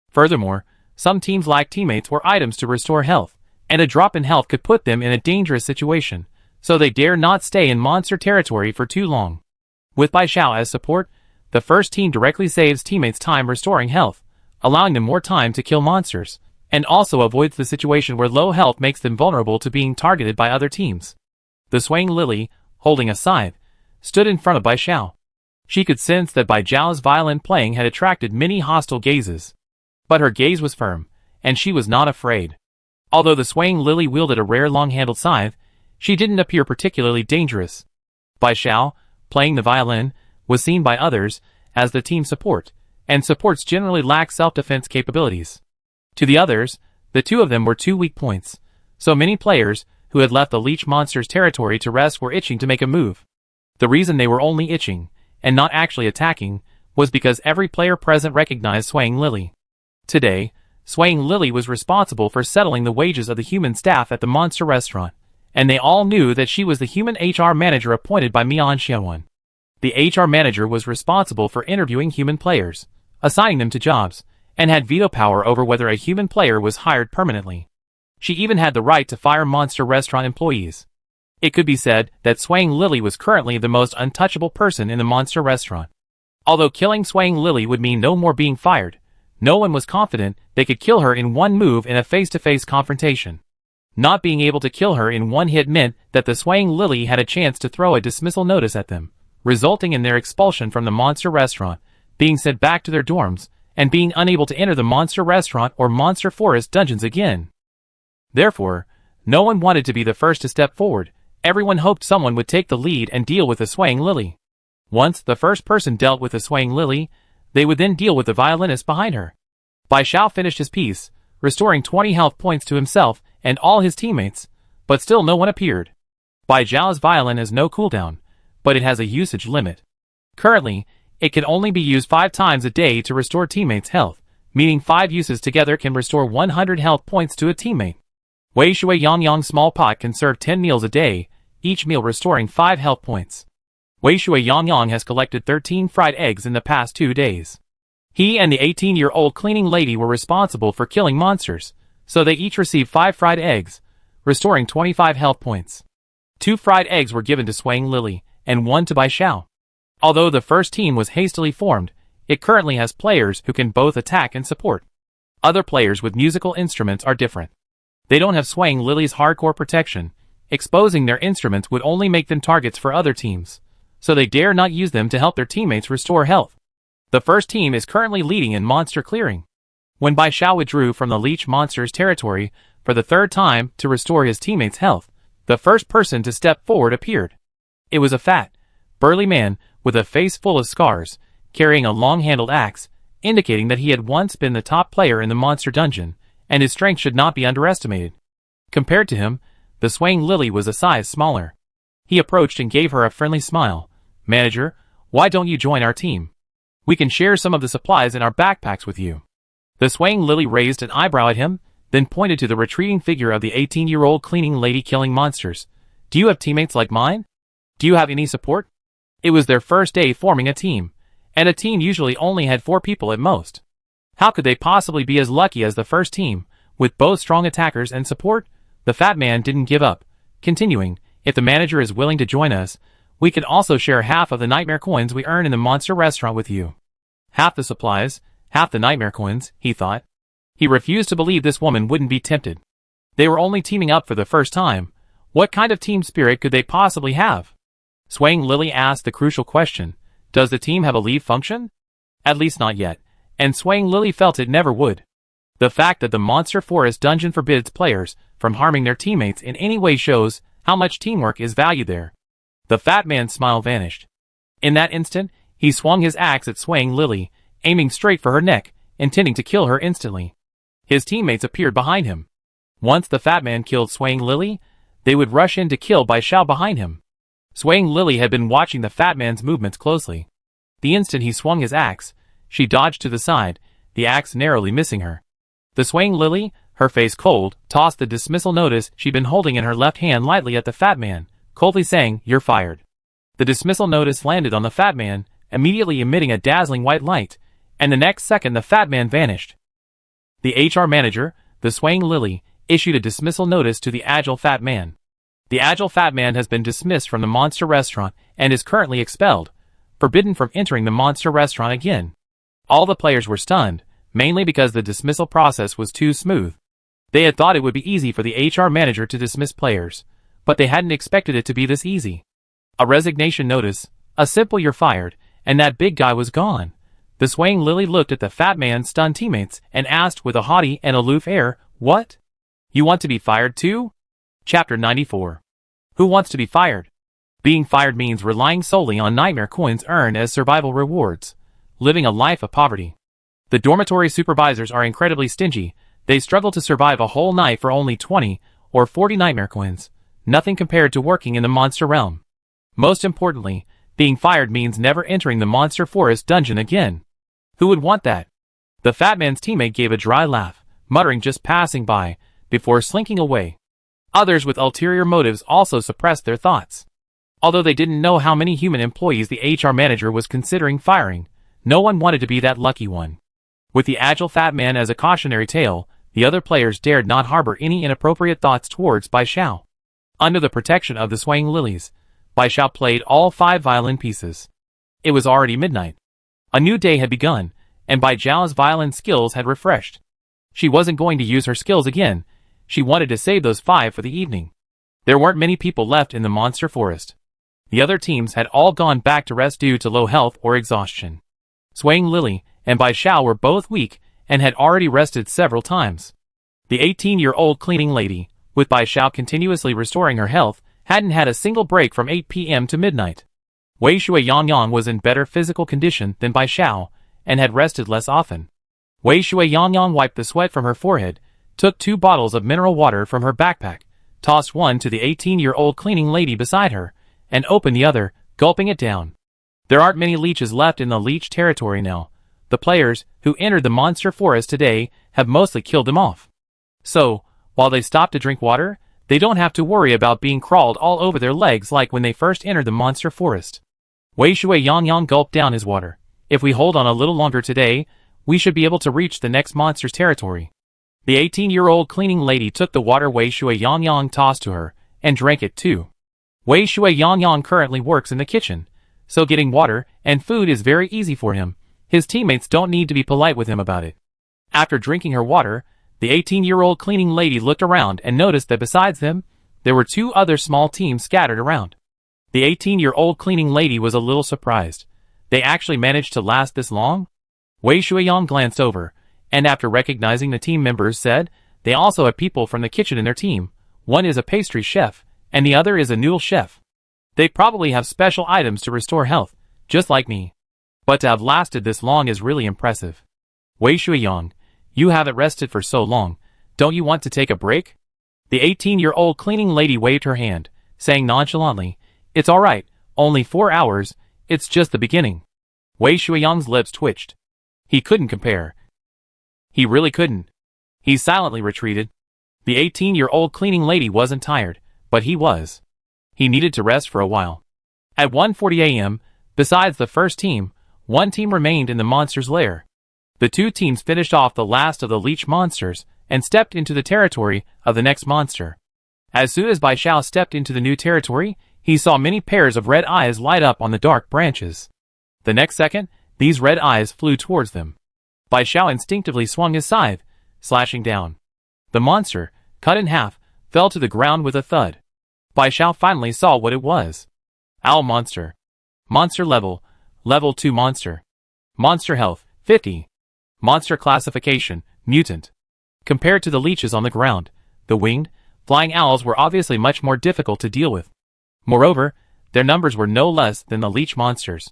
Furthermore, some teams lack teammates or items to restore health, and a drop in health could put them in a dangerous situation, so they dare not stay in monster territory for too long. With Bai Xiao as support, the first team directly saves teammates time restoring health, allowing them more time to kill monsters, and also avoids the situation where low health makes them vulnerable to being targeted by other teams. The swaying Lily, holding a scythe, stood in front of Bai Xiao. She could sense that Bai Zhao's violin playing had attracted many hostile gazes. But her gaze was firm, and she was not afraid. Although the swaying Lily wielded a rare long-handled scythe, she didn't appear particularly dangerous. Bai Xiao, playing the violin, was seen by others as the team support, and supports generally lack self-defense capabilities. To the others, the two of them were two weak points, so many players who had left the leech monster's territory to rest were itching to make a move. The reason they were only itching, and not actually attacking, was because every player present recognized Swaying Lily. Today, Swaying Lily was responsible for settling the wages of the human staff at the monster restaurant, and they all knew that she was the human HR manager appointed by Mian Xianwen. The HR manager was responsible for interviewing human players, assigning them to jobs, and had veto power over whether a human player was hired permanently. She even had the right to fire monster restaurant employees. It could be said that Swaying Lily was currently the most untouchable person in the monster restaurant. Although killing Swaying Lily would mean no more being fired, no one was confident they could kill her in one move in a face-to-face confrontation. Not being able to kill her in one hit meant that the Swaying Lily had a chance to throw a dismissal notice at them, resulting in their expulsion from the monster restaurant, being sent back to their dorms, and being unable to enter the monster restaurant or monster forest dungeons again. Therefore, no one wanted to be the first to step forward. Everyone hoped someone would take the lead and deal with the Swaying Lily. Once the first person dealt with the Swaying Lily, they would then deal with the violinist behind her. Bai Xiao finished his piece, restoring 20 health points to himself and all his teammates, but still no one appeared. Bai Zhao's violin has no cooldown, but it has a usage limit. Currently, it can only be used 5 times a day to restore teammates' health, meaning 5 uses together can restore 100 health points to a teammate. Wei Shui Yang small pot can serve 10 meals a day, each meal restoring 5 health points. Wei Shui Yang has collected 13 fried eggs in the past 2 days. He and the 18-year-old cleaning lady were responsible for killing monsters, so they each received 5 fried eggs, restoring 25 health points. 2 fried eggs were given to Swaying Lily, and 1 to Bai Xiao. Although the first team was hastily formed, it currently has players who can both attack and support. Other players with musical instruments are different. They don't have Swaying Lily's hardcore protection. Exposing their instruments would only make them targets for other teams, so they dare not use them to help their teammates restore health. The first team is currently leading in monster clearing. When Bai Xiao withdrew from the leech monster's territory for the 3rd time to restore his teammates' health, the first person to step forward appeared. It was a fat, burly man with a face full of scars, carrying a long-handled axe, indicating that he had once been the top player in the monster dungeon, and his strength should not be underestimated. Compared to him, the Swaying Lily was a size smaller. He approached and gave her a friendly smile. "Manager, why don't you join our team? We can share some of the supplies in our backpacks with you." The Swaying Lily raised an eyebrow at him, then pointed to the retreating figure of the 18-year-old cleaning lady killing monsters. "Do you have teammates like mine? Do you have any support?" It was their first day forming a team, and a team usually only had 4 people at most. How could they possibly be as lucky as the first team, with both strong attackers and support? The fat man didn't give up, continuing, "If the manager is willing to join us, we can also share half of the nightmare coins we earn in the monster restaurant with you." Half the supplies, half the nightmare coins, he thought. He refused to believe this woman wouldn't be tempted. They were only teaming up for the first time. What kind of team spirit could they possibly have? Swaying Lily asked the crucial question, "Does the team have a leave function?" At least not yet, and Swaying Lily felt it never would. The fact that the monster forest dungeon forbids players from harming their teammates in any way shows how much teamwork is valued there. The fat man's smile vanished. In that instant, he swung his axe at Swaying Lily, aiming straight for her neck, intending to kill her instantly. His teammates appeared behind him. Once the fat man killed Swaying Lily, they would rush in to kill Bai Xiao behind him. Swaying Lily had been watching the fat man's movements closely. The instant he swung his axe, she dodged to the side, the axe narrowly missing her. The Swaying Lily, her face cold, tossed the dismissal notice she'd been holding in her left hand lightly at the fat man, coldly saying, "You're fired." The dismissal notice landed on the fat man, immediately emitting a dazzling white light, and the next second the fat man vanished. The HR manager, the Swaying Lily, issued a dismissal notice to the agile fat man. The agile fat man has been dismissed from the monster restaurant and is currently expelled, forbidden from entering the monster restaurant again. All the players were stunned, mainly because the dismissal process was too smooth. They had thought it would be easy for the HR manager to dismiss players, but they hadn't expected it to be this easy. A resignation notice, a simple "you're fired," and that big guy was gone. The swaying Lily looked at the fat man's stunned teammates and asked with a haughty and aloof air, "What? You want to be fired too?" Chapter 94. Who wants to be fired? Being fired means relying solely on nightmare coins earned as survival rewards, living a life of poverty. The dormitory supervisors are incredibly stingy. They struggle to survive a whole night for only 20 or 40 nightmare coins, nothing compared to working in the monster realm. Most importantly, being fired means never entering the monster forest dungeon again. Who would want that? The fat man's teammate gave a dry laugh, muttering "just passing by," before slinking away. Others with ulterior motives also suppressed their thoughts. Although they didn't know how many human employees the HR manager was considering firing, no one wanted to be that lucky one. With the agile fat man as a cautionary tale, the other players dared not harbor any inappropriate thoughts towards Bai Xiao. Under the protection of the swaying lilies, Bai Xiao played all 5 violin pieces. It was already midnight. A new day had begun, and Bai Xiao's violin skills had refreshed. She wasn't going to use her skills again. She wanted to save those 5 for the evening. There weren't many people left in the monster forest. The other teams had all gone back to rest due to low health or exhaustion. Swaying Lily and Bai Xiao were both weak and had already rested several times. The 18-year-old cleaning lady, with Bai Xiao continuously restoring her health, hadn't had a single break from 8 p.m. to midnight. Wei Shui Yangyang was in better physical condition than Bai Xiao and had rested less often. Wei Shui Yangyang wiped the sweat from her forehead, took 2 bottles of mineral water from her backpack, tossed one to the 18-year-old cleaning lady beside her, and opened the other, gulping it down. There aren't many leeches left in the leech territory now. The players who entered the monster forest today have mostly killed them off. So, while they stop to drink water, they don't have to worry about being crawled all over their legs like when they first entered the monster forest. Wei Shui Yangyang gulped down his water. If we hold on a little longer today, we should be able to reach the next monster's territory. The 18-year-old cleaning lady took the water Wei Shui Yangyang tossed to her, and drank it too. Wei Shui Yangyang currently works in the kitchen, so getting water and food is very easy for him. His teammates don't need to be polite with him about it. After drinking her water, the 18-year-old cleaning lady looked around and noticed that besides them, there were 2 other small teams scattered around. The 18-year-old cleaning lady was a little surprised. They actually managed to last this long? Wei Shuiyang glanced over, and after recognizing the team members said, they also have people from the kitchen in their team. One is a pastry chef, and the other is a noodle chef. They probably have special items to restore health, just like me. But to have lasted this long is really impressive. Wei Shuiyang, you haven't rested for so long. Don't you want to take a break? The 18-year-old cleaning lady waved her hand, saying nonchalantly, "It's all right, only 4 hours, it's just the beginning." Wei Shuiyang's lips twitched. He couldn't compare. He really couldn't. He silently retreated. The 18-year-old cleaning lady wasn't tired, but he was. He needed to rest for a while. At 1:40 a.m., besides the first team, 1 team remained in the monster's lair. The 2 teams finished off the last of the leech monsters and stepped into the territory of the next monster. As soon as Bai Xiao stepped into the new territory, he saw many pairs of red eyes light up on the dark branches. The next second, these red eyes flew towards them. Bai Xiao instinctively swung his scythe, slashing down. The monster, cut in half, fell to the ground with a thud. Bai Xiao finally saw what it was. Owl monster. Monster level, level 2 monster. Monster health, 50. Monster classification, mutant. Compared to the leeches on the ground, the winged, flying owls were obviously much more difficult to deal with. Moreover, their numbers were no less than the leech monsters.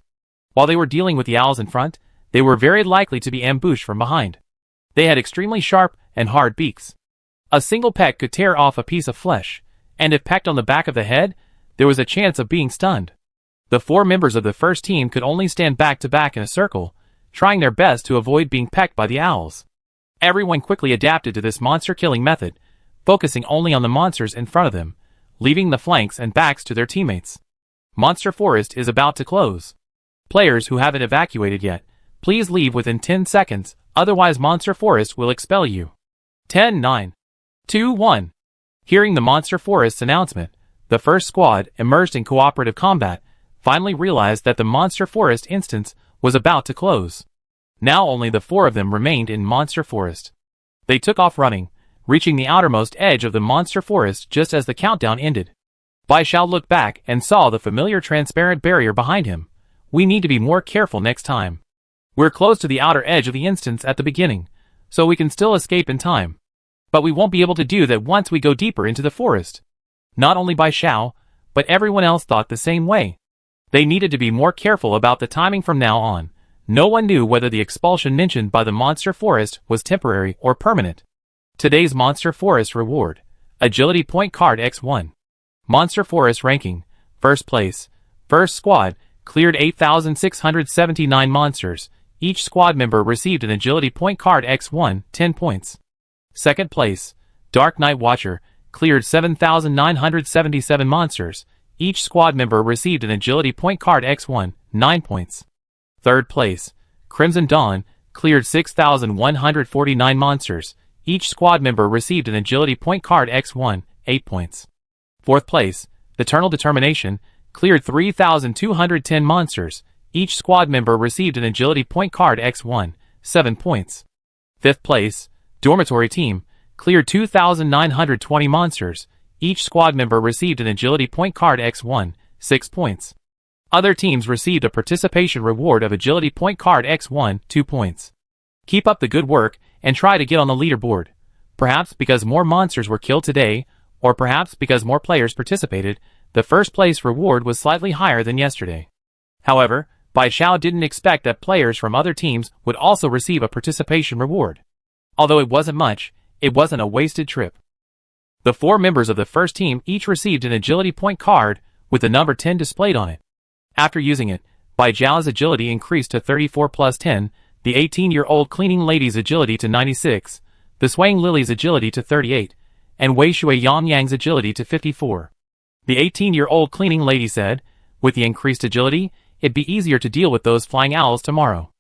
While they were dealing with the owls in front, they were very likely to be ambushed from behind. They had extremely sharp and hard beaks. A single peck could tear off a piece of flesh, and if pecked on the back of the head, there was a chance of being stunned. The 4 members of the first team could only stand back to back in a circle, trying their best to avoid being pecked by the owls. Everyone quickly adapted to this monster-killing method, focusing only on the monsters in front of them, leaving the flanks and backs to their teammates. Monster Forest is about to close. Players who haven't evacuated yet, please leave within 10 seconds, otherwise Monster Forest will expel you. 10, 9, 2, 1. Hearing the Monster Forest's announcement, the first squad, immersed in cooperative combat, finally realized that the Monster Forest instance was about to close. Now only the 4 of them remained in Monster Forest. They took off running, reaching the outermost edge of the Monster Forest just as the countdown ended. Bai Xiao looked back and saw the familiar transparent barrier behind him. We need to be more careful next time. We're close to the outer edge of the instance at the beginning, so we can still escape in time. But we won't be able to do that once we go deeper into the forest. Not only Bai Xiao, but everyone else thought the same way. They needed to be more careful about the timing from now on. No one knew whether the expulsion mentioned by the monster forest was temporary or permanent. Today's monster forest reward. Agility point card X1. Monster forest ranking. First place. First squad, cleared 8,679 monsters. Each squad member received an agility point card X1, 10 points. Second place. Dark Knight Watcher, cleared 7,977 monsters. Each squad member received an agility point card X1, 9 points. Third place. Crimson Dawn, cleared 6,149 monsters. Each squad member received an agility point card X1, 8 points. Fourth place. Eternal Determination, cleared 3,210 monsters. Each squad member received an agility point card X1, 7 points. Fifth place. Dormitory Team, cleared 2,920 monsters. Each squad member received an agility point card X1, 6 points. Other teams received a participation reward of agility point card X1, 2 points. Keep up the good work and try to get on the leaderboard. Perhaps because more monsters were killed today, or perhaps because more players participated, the first place reward was slightly higher than yesterday. However, Bai Xiao didn't expect that players from other teams would also receive a participation reward. Although it wasn't much, it wasn't a wasted trip. The 4 members of the first team each received an agility point card with the number 10 displayed on it. After using it, Bai Xiao's agility increased to 34 plus 10, the 18-year-old cleaning lady's agility to 96, the swaying lily's agility to 38, and Wei Shui Yangyang's agility to 54. The 18-year-old cleaning lady said, with the increased agility, it'd be easier to deal with those flying owls tomorrow.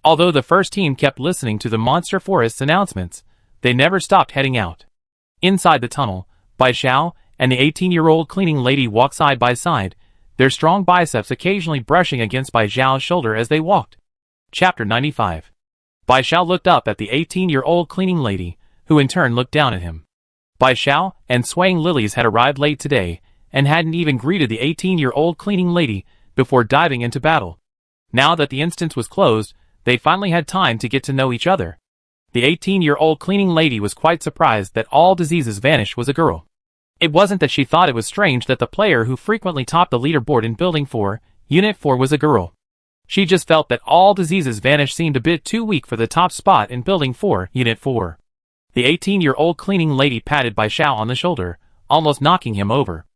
Although the first team kept listening to the monster forest's announcements, they never stopped heading out. Inside the tunnel, Bai Xiao and the 18-year-old cleaning lady walked side by side, their strong biceps occasionally brushing against Bai Xiao's shoulder as they walked. Chapter 95. Bai Xiao looked up at the 18-year-old cleaning lady, who in turn looked down at him. Bai Xiao and Swaying Lilies had arrived late today, and hadn't even greeted the 18-year-old cleaning lady before diving into battle. Now that the instance was closed, they finally had time to get to know each other. The 18-year-old cleaning lady was quite surprised that All Diseases Vanish was a girl. It wasn't that she thought it was strange that the player who frequently topped the leaderboard in Building 4, Unit 4 was a girl. She just felt that All Diseases Vanish seemed a bit too weak for the top spot in Building 4, Unit 4. The 18-year-old cleaning lady patted Bai Xiao on the shoulder, almost knocking him over.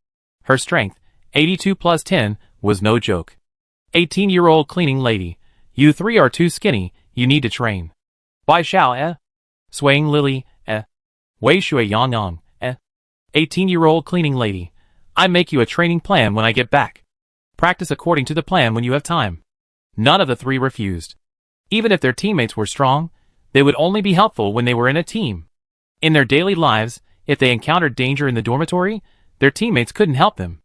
Her strength, 82 plus 10, was no joke. 18-year-old cleaning lady, you 3 are too skinny, you need to train. Bai Xiao, Swaying Lily, Wei Shui Yangyang, 18-year-old cleaning lady, I make you a training plan when I get back. Practice according to the plan when you have time. None of the 3 refused. Even if their teammates were strong, they would only be helpful when they were in a team. In their daily lives, if they encountered danger in the dormitory, their teammates couldn't help them.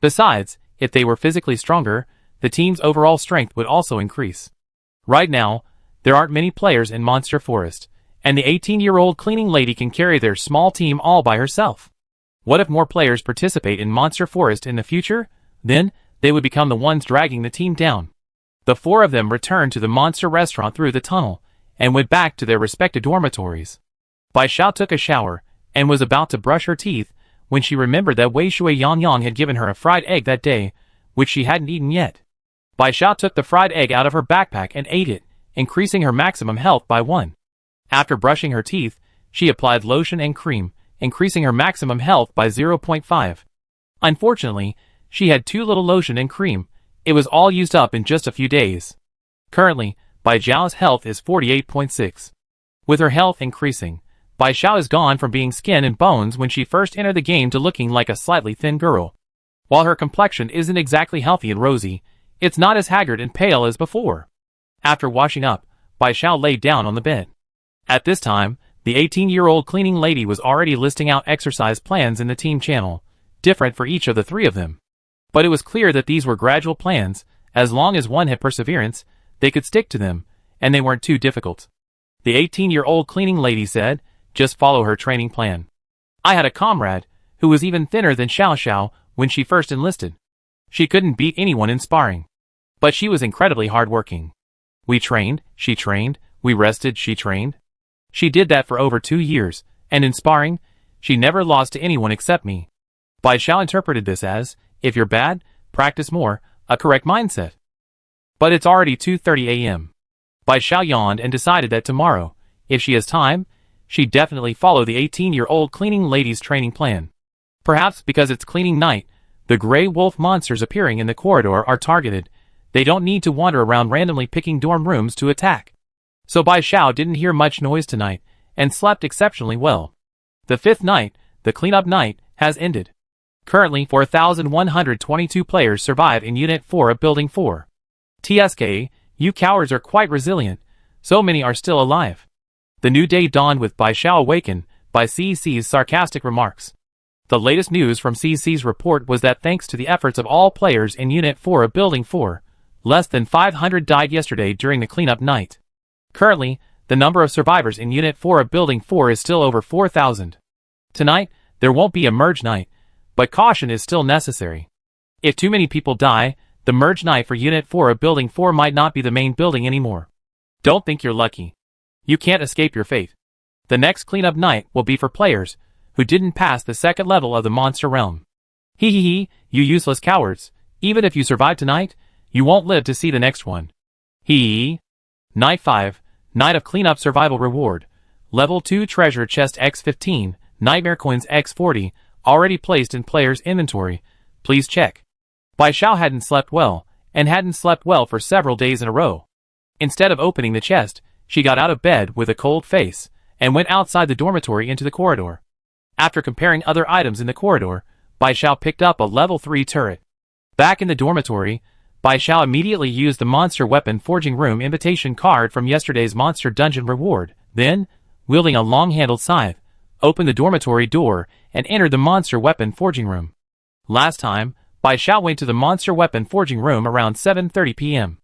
Besides, if they were physically stronger, the team's overall strength would also increase. Right now, there aren't many players in Monster Forest, and the 18-year-old cleaning lady can carry their small team all by herself. What if more players participate in Monster Forest in the future? Then, they would become the ones dragging the team down. The 4 of them returned to the monster restaurant through the tunnel, and went back to their respective dormitories. Bai Xiao took a shower, and was about to brush her teeth, when she remembered that Wei Shui Yangyang had given her a fried egg that day, which she hadn't eaten yet. Bai Xiao took the fried egg out of her backpack and ate it, increasing her maximum health by 1. After brushing her teeth, she applied lotion and cream, increasing her maximum health by 0.5. Unfortunately, she had too little lotion and cream. It was all used up in just a few days. Currently, Bai Xiao's health is 48.6. With her health increasing, Bai Xiao is gone from being skin and bones when she first entered the game to looking like a slightly thin girl. While her complexion isn't exactly healthy and rosy, it's not as haggard and pale as before. After washing up, Bai Xiao laid down on the bed. At this time, the 18-year-old cleaning lady was already listing out exercise plans in the team channel, different for each of the 3 of them. But it was clear that these were gradual plans. As long as one had perseverance, they could stick to them, and they weren't too difficult. The 18-year-old cleaning lady said, just follow her training plan. I had a comrade, who was even thinner than Xiao Xiao, when she first enlisted. She couldn't beat anyone in sparring. But she was incredibly hardworking. We trained, she trained, we rested, she trained. She did that for over 2 years, and in sparring, she never lost to anyone except me. Bai Xiao interpreted this as, if you're bad, practice more, a correct mindset. But it's already 2:30 a.m. Bai Xiao yawned and decided that tomorrow, if she has time, she'd definitely follow the 18-year-old cleaning lady's training plan. Perhaps because it's cleaning night, the gray wolf monsters appearing in the corridor are targeted. They don't need to wander around randomly picking dorm rooms to attack. So Bai Xiao didn't hear much noise tonight, and slept exceptionally well. The 5th night, the cleanup night, has ended. Currently 4,122 players survive in Unit 4 of Building 4. TSK, you cowards are quite resilient, so many are still alive. The new day dawned with Bai Xiao awakened by CC's sarcastic remarks. The latest news from CC's report was that thanks to the efforts of all players in Unit 4 of Building 4, less than 500 died yesterday during the cleanup night. Currently, the number of survivors in Unit 4 of Building 4 is still over 4,000. Tonight, there won't be a merge night, but caution is still necessary. If too many people die, the merge night for Unit 4 of Building 4 might not be the main building anymore. Don't think you're lucky. You can't escape your fate. The next cleanup night will be for players who didn't pass the 2nd level of the monster realm. Hee hee hee, you useless cowards. Even if you survive tonight, you won't live to see the next one. Hee. Night 5, Night of Cleanup Survival Reward. Level 2 Treasure Chest X15, Nightmare Coins X40, already placed in player's inventory. Please check. Bai Xiao hadn't slept well, and hadn't slept well for several days in a row. Instead of opening the chest, she got out of bed with a cold face, and went outside the dormitory into the corridor. After comparing other items in the corridor, Bai Xiao picked up a level 3 turret. Back in the dormitory, Bai Xiao immediately used the monster weapon forging room invitation card from yesterday's monster dungeon reward, then, wielding a long-handled scythe, opened the dormitory door and entered the monster weapon forging room. Last time, Bai Xiao went to the monster weapon forging room around 7:30 p.m.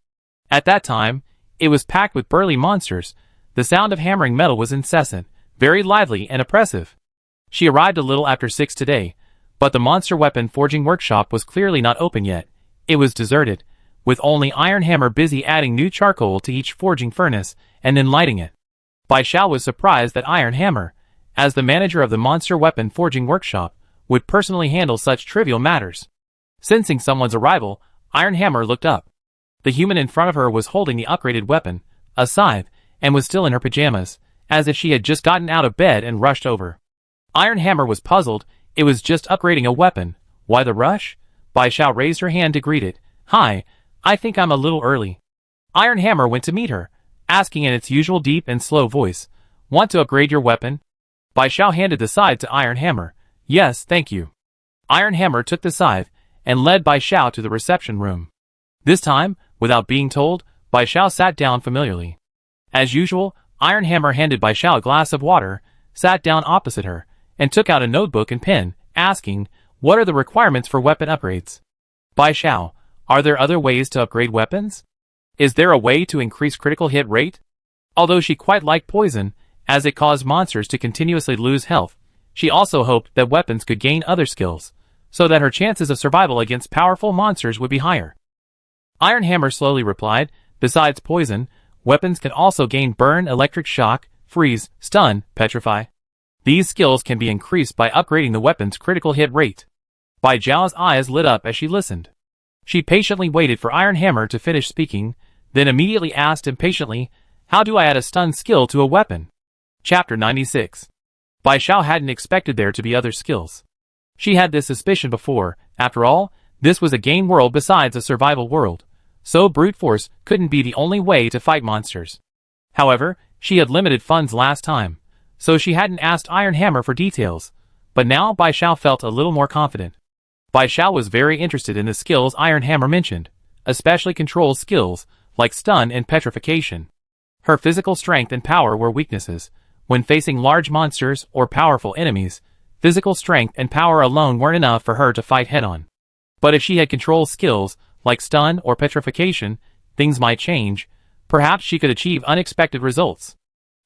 At that time, it was packed with burly monsters. The sound of hammering metal was incessant, very lively and oppressive. She arrived a little after 6 today, but the monster weapon forging workshop was clearly not open yet. It was deserted, with only Iron Hammer busy adding new charcoal to each forging furnace and then lighting it. Bai Xiao was surprised that Iron Hammer, as the manager of the monster weapon forging workshop, would personally handle such trivial matters. Sensing someone's arrival, Iron Hammer looked up. The human in front of her was holding the upgraded weapon, a scythe, and was still in her pajamas, as if she had just gotten out of bed and rushed over. Iron Hammer was puzzled. It was just upgrading a weapon. Why the rush? Bai Xiao raised her hand to greet it. Hi, I think I'm a little early. Iron Hammer went to meet her, asking in its usual deep and slow voice, want to upgrade your weapon? Bai Xiao handed the scythe to Iron Hammer. Yes, thank you. Iron Hammer took the scythe and led Bai Xiao to the reception room. This time, without being told, Bai Xiao sat down familiarly. As usual, Iron Hammer handed Bai Xiao a glass of water, sat down opposite her, and took out a notebook and pen, asking, what are the requirements for weapon upgrades? Bai Xiao, are there other ways to upgrade weapons? Is there a way to increase critical hit rate? Although she quite liked poison, as it caused monsters to continuously lose health, she also hoped that weapons could gain other skills, so that her chances of survival against powerful monsters would be higher. Iron Hammer slowly replied, besides poison, weapons can also gain burn, electric shock, freeze, stun, petrify. These skills can be increased by upgrading the weapon's critical hit rate. Bai Xiao's eyes lit up as she listened. She patiently waited for Iron Hammer to finish speaking, then immediately asked impatiently, how do I add a stun skill to a weapon? Chapter 96. Bai Xiao hadn't expected there to be other skills. She had this suspicion before. After all, this was a game world besides a survival world, so brute force couldn't be the only way to fight monsters. However, she had limited funds last time, so she hadn't asked Iron Hammer for details, but now Bai Xiao felt a little more confident. Bai Xiao was very interested in the skills Iron Hammer mentioned, especially control skills, like stun and petrification. Her physical strength and power were weaknesses. When facing large monsters or powerful enemies, physical strength and power alone weren't enough for her to fight head-on. But if she had control skills, like stun or petrification, things might change. Perhaps she could achieve unexpected results.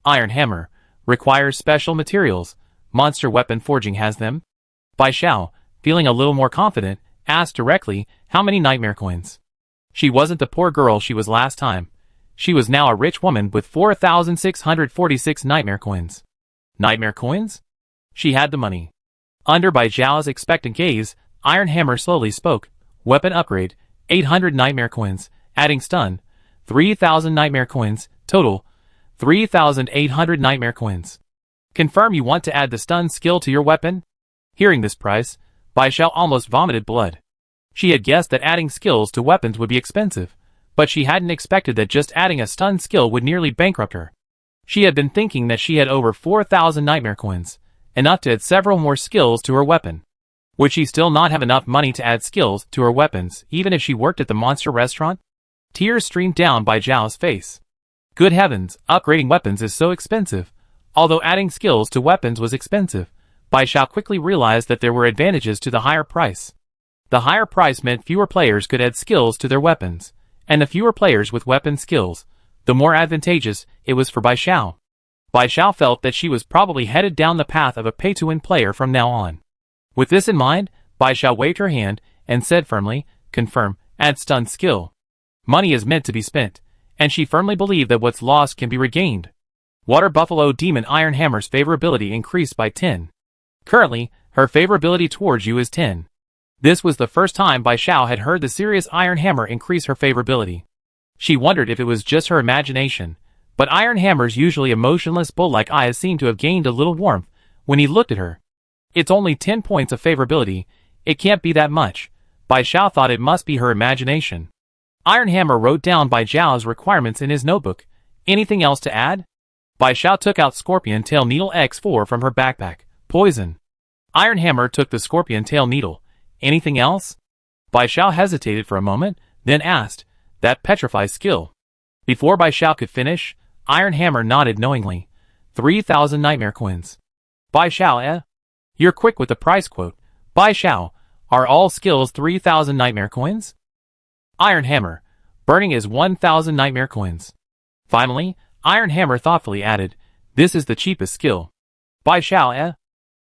Iron Hammer requires special materials. Monster weapon forging has them. Bai Xiao, feeling a little more confident, asked directly, how many nightmare coins? She wasn't the poor girl she was last time. She was now a rich woman with 4,646 nightmare coins. Nightmare coins? She had the money. Under Bai Zhao's expectant gaze, Iron Hammer slowly spoke. Weapon upgrade, 800 nightmare coins, adding stun, 3,000 nightmare coins, total, 3,800 nightmare coins. Confirm you want to add the stun skill to your weapon? Hearing this price, Bai Zhao almost vomited blood. She had guessed that adding skills to weapons would be expensive, but she hadn't expected that just adding a stun skill would nearly bankrupt her. She had been thinking that she had over 4,000 nightmare coins, enough to add several more skills to her weapon. Would she still not have enough money to add skills to her weapons even if she worked at the monster restaurant? Tears streamed down Bai Zhao's face. Good heavens, upgrading weapons is so expensive. Although adding skills to weapons was expensive, Bai Zhao quickly realized that there were advantages to the higher price. The higher price meant fewer players could add skills to their weapons, and the fewer players with weapon skills, the more advantageous it was for Bai Zhao. Bai Zhao felt that she was probably headed down the path of a pay-to-win player from now on. With this in mind, Bai Zhao waved her hand and said firmly, confirm, add stun skill. Money is meant to be spent, and she firmly believed that what's lost can be regained. Water Buffalo Demon Iron Hammer's favorability increased by 10. Currently, her favorability towards you is 10. This was the first time Bai Zhao had heard the serious Iron Hammer increase her favorability. She wondered if it was just her imagination, but Iron Hammer's usually emotionless bull-like eyes seemed to have gained a little warmth when he looked at her. It's only 10 points of favorability, it can't be that much. Bai Zhao thought it must be her imagination. Iron Hammer wrote down Bai Zhao's requirements in his notebook. Anything else to add? Bai Zhao took out Scorpion Tail Needle X4 from her backpack. Poison. Iron Hammer took the Scorpion Tail Needle. Anything else? Bai Zhao hesitated for a moment, then asked, that petrifies skill. Before Bai Zhao could finish, Iron Hammer nodded knowingly. 3,000 nightmare coins. Bai Zhao, eh? You're quick with the price quote. Bai Zhao, are all skills 3,000 nightmare coins? Iron Hammer, burning is 1,000 nightmare coins. Finally, Iron Hammer thoughtfully added, this is the cheapest skill. Bai Zhao, eh?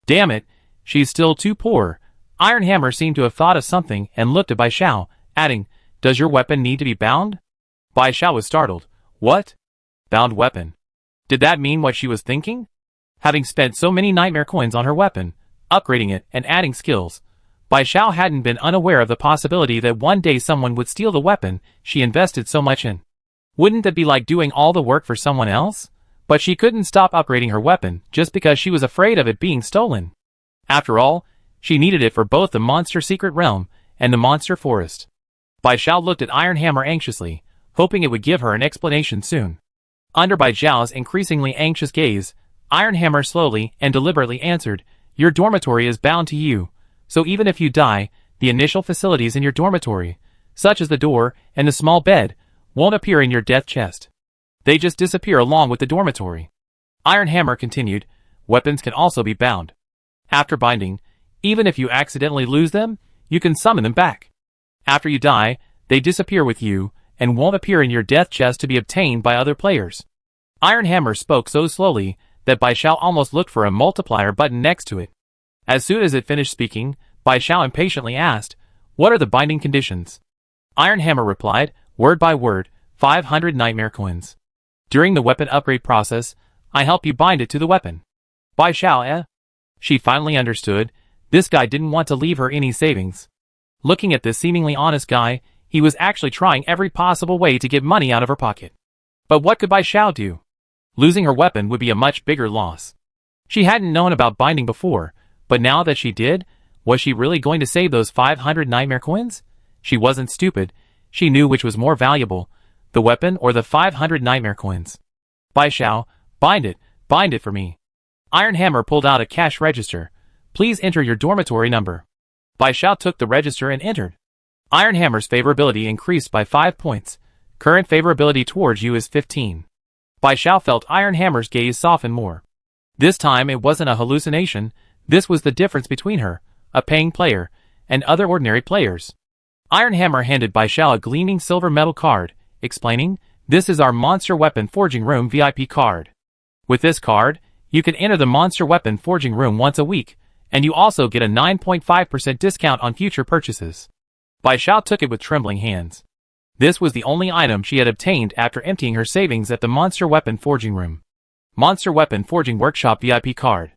Damn it, she's still too poor. Iron Hammer seemed to have thought of something and looked at Bai Zhao, adding, does your weapon need to be bound? Bai Zhao was startled. What? Bound weapon. Did that mean what she was thinking? Having spent so many nightmare coins on her weapon, upgrading it and adding skills, Bai Zhao hadn't been unaware of the possibility that one day someone would steal the weapon she invested so much in. Wouldn't that be like doing all the work for someone else? But she couldn't stop upgrading her weapon just because she was afraid of it being stolen. After all, she needed it for both the monster secret realm and the monster forest. Bai Zhao looked at Iron Hammer anxiously, hoping it would give her an explanation soon. Under Bai Zhao's increasingly anxious gaze, Iron Hammer slowly and deliberately answered, your dormitory is bound to you, so even if you die, the initial facilities in your dormitory, such as the door and the small bed, won't appear in your death chest. They just disappear along with the dormitory. Iron Hammer continued, weapons can also be bound. After binding, even if you accidentally lose them, you can summon them back. After you die, they disappear with you and won't appear in your death chest to be obtained by other players. Iron Hammer spoke so slowly that Bai Zhao almost looked for a multiplier button next to it. As soon as it finished speaking, Bai Zhao impatiently asked, what are the binding conditions? Iron Hammer replied, word by word, 500 nightmare coins. During the weapon upgrade process, I help you bind it to the weapon. Bai Zhao, eh? She finally understood. This guy didn't want to leave her any savings. Looking at this seemingly honest guy, he was actually trying every possible way to get money out of her pocket. But what could Bai Zhao do? Losing her weapon would be a much bigger loss. She hadn't known about binding before, but now that she did, was she really going to save those 500 nightmare coins? She wasn't stupid. She knew which was more valuable, the weapon or the 500 nightmare coins. Bai Zhao, bind it for me. Iron Hammer pulled out a cash register. Please enter your dormitory number. Bai Zhao took the register and entered. Iron Hammer's favorability increased by 5 points. Current favorability towards you is 15. Bai Zhao felt Iron Hammer's gaze soften more. This time it wasn't a hallucination. This was the difference between her, a paying player, and other ordinary players. Iron Hammer handed Bai Zhao a gleaming silver metal card, explaining, this is our Monster Weapon Forging Room VIP card. With this card, you can enter the Monster Weapon Forging Room once a week, and you also get a 9.5% discount on future purchases. Bai Xiao took it with trembling hands. This was the only item she had obtained after emptying her savings at the Monster Weapon Forging Room. Monster Weapon Forging Workshop VIP Card.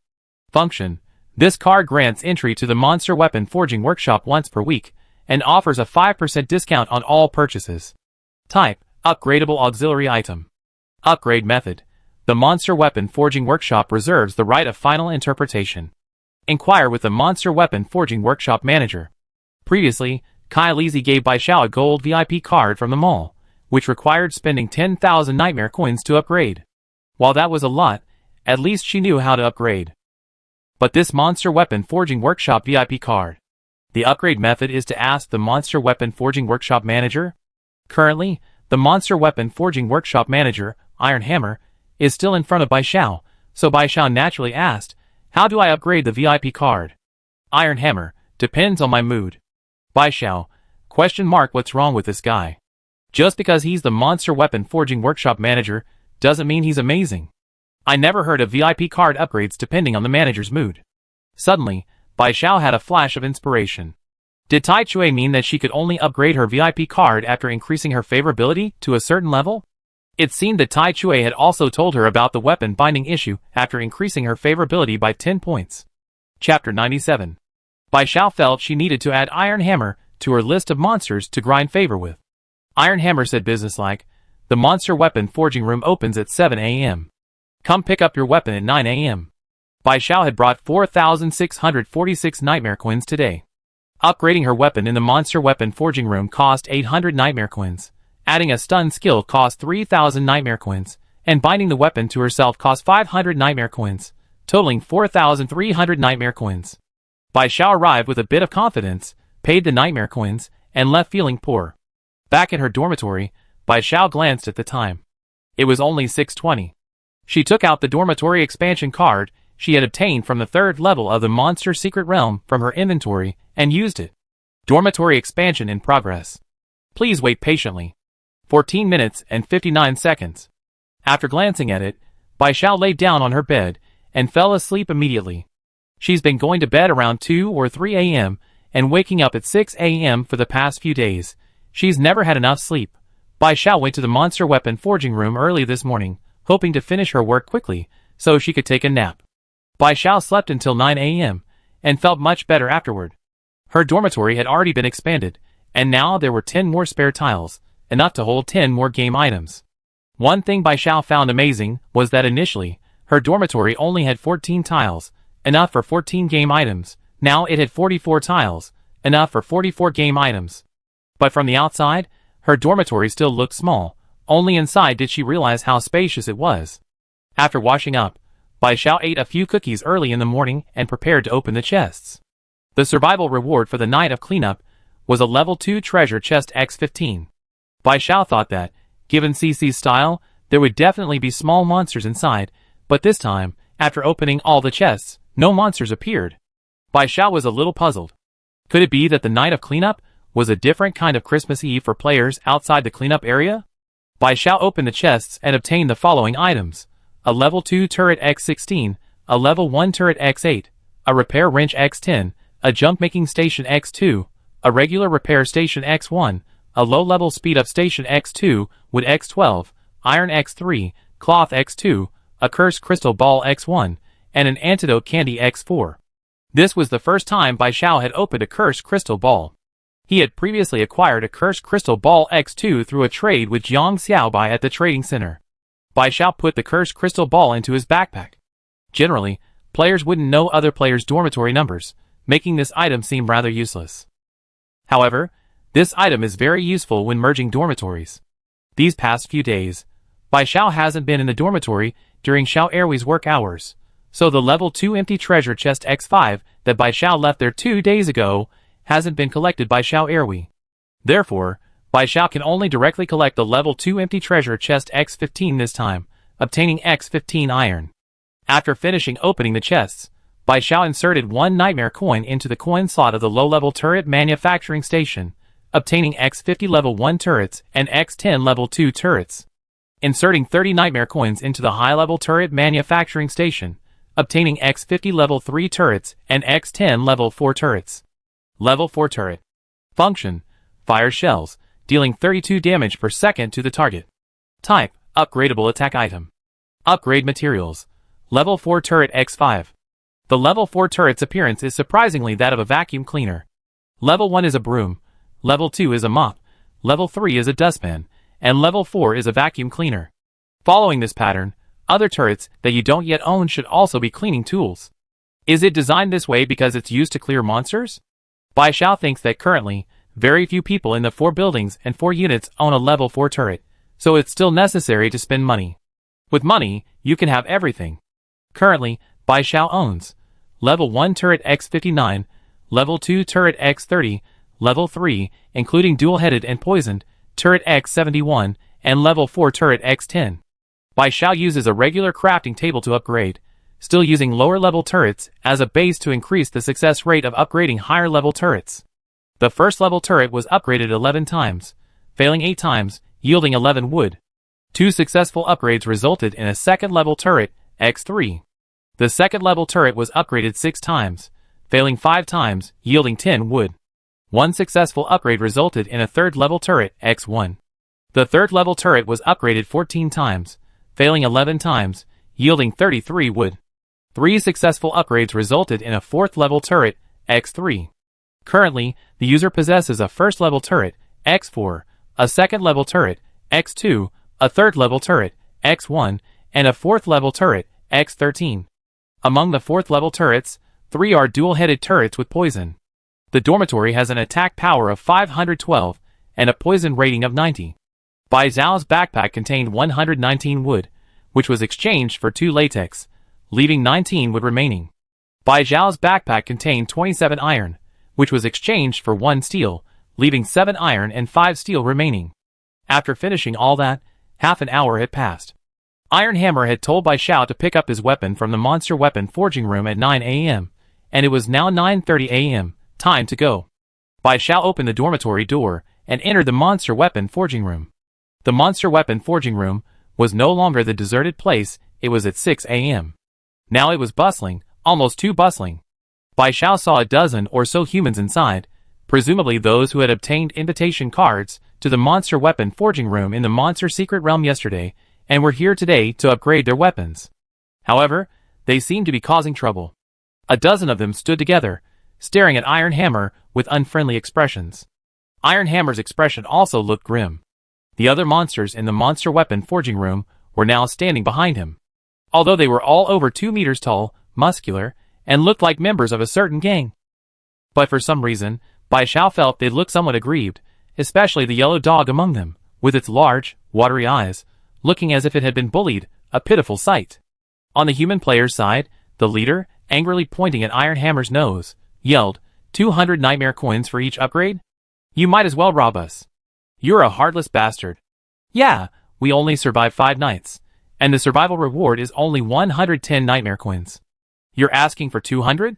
Function: this card grants entry to the Monster Weapon Forging Workshop once per week, and offers a 5% discount on all purchases. Type: upgradable auxiliary item. Upgrade method: the Monster Weapon Forging Workshop reserves the right of final interpretation. Inquire with the Monster Weapon Forging Workshop manager. Previously, Kai Lizzie gave Bai Xiao a gold VIP card from the mall, which required spending 10,000 nightmare coins to upgrade. While that was a lot, at least she knew how to upgrade. But this Monster Weapon Forging Workshop VIP card. The upgrade method is to ask the Monster Weapon Forging Workshop manager. Currently, the Monster Weapon Forging Workshop manager, Iron Hammer, is still in front of Bai Xiao, so Bai Xiao naturally asked, "How do I upgrade the VIP card?" Iron Hammer: depends on my mood. Bai Xiao: what's wrong with this guy? Just because he's the Monster Weapon Forging Workshop manager, doesn't mean he's amazing. I never heard of VIP card upgrades depending on the manager's mood. Suddenly, Bai Xiao had a flash of inspiration. Did Tai Chui mean that she could only upgrade her VIP card after increasing her favorability to a certain level? It seemed that Tai Chui had also told her about the weapon binding issue after increasing her favorability by 10 points. Chapter 97. Bai Xiao felt she needed to add Iron Hammer to her list of monsters to grind favor with. Iron Hammer said businesslike, "The Monster Weapon Forging Room opens at 7 a.m. Come pick up your weapon at 9 a.m. Bai Xiao had brought 4,646 nightmare coins today. Upgrading her weapon in the Monster Weapon Forging Room cost 800 nightmare coins, adding a stun skill cost 3,000 nightmare coins, and binding the weapon to herself cost 500 nightmare coins, totaling 4,300 nightmare coins. Bai Xiao arrived with a bit of confidence, paid the nightmare coins, and left feeling poor. Back at her dormitory, Bai Xiao glanced at the time. It was only 6:20. She took out the dormitory expansion card she had obtained from the 3rd level of the Monster Secret Realm from her inventory and used it. Dormitory expansion in progress. Please wait patiently. 14 minutes and 59 seconds. After glancing at it, Bai Xiao lay down on her bed and fell asleep immediately. She's been going to bed around 2 or 3 a.m. and waking up at 6 a.m. for the past few days. She's never had enough sleep. Bai Xiao went to the Monster Weapon Forging Room early this morning, hoping to finish her work quickly so she could take a nap. Bai Xiao slept until 9 a.m. and felt much better afterward. Her dormitory had already been expanded, and now there were 10 more spare tiles, enough to hold 10 more game items. One thing Bai Xiao found amazing was that initially, her dormitory only had 14 tiles, enough for 14 game items. Now it had 44 tiles, enough for 44 game items. But from the outside, her dormitory still looked small. Only inside did she realize how spacious it was. After washing up, Bai Xiao ate a few cookies early in the morning and prepared to open the chests. The survival reward for the night of cleanup was a level 2 treasure chest X15. Bai Xiao thought that, given CC's style, there would definitely be small monsters inside, but this time, after opening all the chests, no monsters appeared. Bai Xiao was a little puzzled. Could it be that the night of cleanup was a different kind of Christmas Eve for players outside the cleanup area? Bai Xiao opened the chests and obtained the following items: a level 2 turret X16, a level 1 turret X8, a repair wrench X10, a jump-making station X2, a regular repair station X1, a low-level speed-up station X2, wood X12, iron X3, cloth X2, a cursed crystal ball X1, and an antidote candy X4. This was the first time Bai Xiao had opened a cursed crystal ball. He had previously acquired a cursed crystal ball X2 through a trade with Jiang Xiaobai at the trading center. Bai Xiao put the cursed crystal ball into his backpack. Generally, players wouldn't know other players' dormitory numbers, making this item seem rather useless. However, this item is very useful when merging dormitories. These past few days, Bai Xiao hasn't been in the dormitory during Xiao Airway's work hours, so the level 2 empty treasure chest X5 that Bai Xiao left there 2 days ago hasn't been collected by Xiao Airway. Therefore, Bai Xiao can only directly collect the level 2 empty treasure chest X15 this time, obtaining X15 iron. After finishing opening the chests, Bai Xiao inserted 1 nightmare coin into the coin slot of the low-level turret manufacturing station, obtaining X50 level 1 turrets and X10 level 2 turrets. Inserting 30 nightmare coins into the high-level turret manufacturing station, obtaining X50 level 3 turrets and X10 level 4 turrets. Level 4 turret. Function: fire shells, dealing 32 damage per second to the target. Type: upgradable attack item. Upgrade materials: level 4 turret X5. The level 4 turret's appearance is surprisingly that of a vacuum cleaner. Level 1 is a broom, level 2 is a mop, level 3 is a dustpan, and level 4 is a vacuum cleaner. Following this pattern, other turrets that you don't yet own should also be cleaning tools. Is it designed this way because it's used to clear monsters? Bai Xiao thinks that currently, very few people in the 4 buildings and 4 units own a level 4 turret, so it's still necessary to spend money. With money, you can have everything. Currently, Bai Xiao owns level 1 turret X59, level 2 turret X30, level 3, including dual-headed and poisoned, turret X71, and level 4 turret X10. Bai Xiao uses a regular crafting table to upgrade, still using lower-level turrets as a base to increase the success rate of upgrading higher-level turrets. The first-level turret was upgraded 11 times, failing 8 times, yielding 11 wood. 2 successful upgrades resulted in a second-level turret, X3. The second-level turret was upgraded 6 times, failing 5 times, yielding 10 wood. 1 successful upgrade resulted in a third-level turret, X1. The third-level turret was upgraded 14 times, failing 11 times, yielding 33 wood. 3 successful upgrades resulted in a fourth-level turret, X3. Currently, the user possesses a first-level turret, X4, a second-level turret, X2, a third-level turret, X1, and a fourth-level turret, X13. Among the fourth-level turrets, 3 are dual-headed turrets with poison. The dormitory has an attack power of 512 and a poison rating of 90. Bai Xiao's backpack contained 119 wood, which was exchanged for 2 latex, leaving 19 wood remaining. Bai Xiao's backpack contained 27 iron, which was exchanged for 1 steel, leaving 7 iron and 5 steel remaining. After finishing all that, half an hour had passed. Iron Hammer had told Bai Xiao to pick up his weapon from the monster weapon forging room at 9 a.m., and it was now 9:30 a.m., time to go. Bai Xiao opened the dormitory door and entered the monster weapon forging room. The monster weapon forging room was no longer the deserted place it was at 6 a.m. Now it was bustling, almost too bustling. Bai Xiao saw a dozen or so humans inside, presumably those who had obtained invitation cards to the monster weapon forging room in the monster secret realm yesterday and were here today to upgrade their weapons. However, they seemed to be causing trouble. A dozen of them stood together, staring at Iron Hammer with unfriendly expressions. Iron Hammer's expression also looked grim. The other monsters in the monster weapon forging room were now standing behind him. Although they were all over 2 meters tall, muscular, and looked like members of a certain gang. But for some reason, Bai Xiao felt they looked somewhat aggrieved, especially the yellow dog among them, with its large, watery eyes, looking as if it had been bullied, a pitiful sight. On the human player's side, the leader, angrily pointing at Iron Hammer's nose, yelled, 200 nightmare coins for each upgrade? You might as well rob us. You're a heartless bastard. Yeah, we only survived 5 nights, and the survival reward is only 110 nightmare coins. You're asking for 200?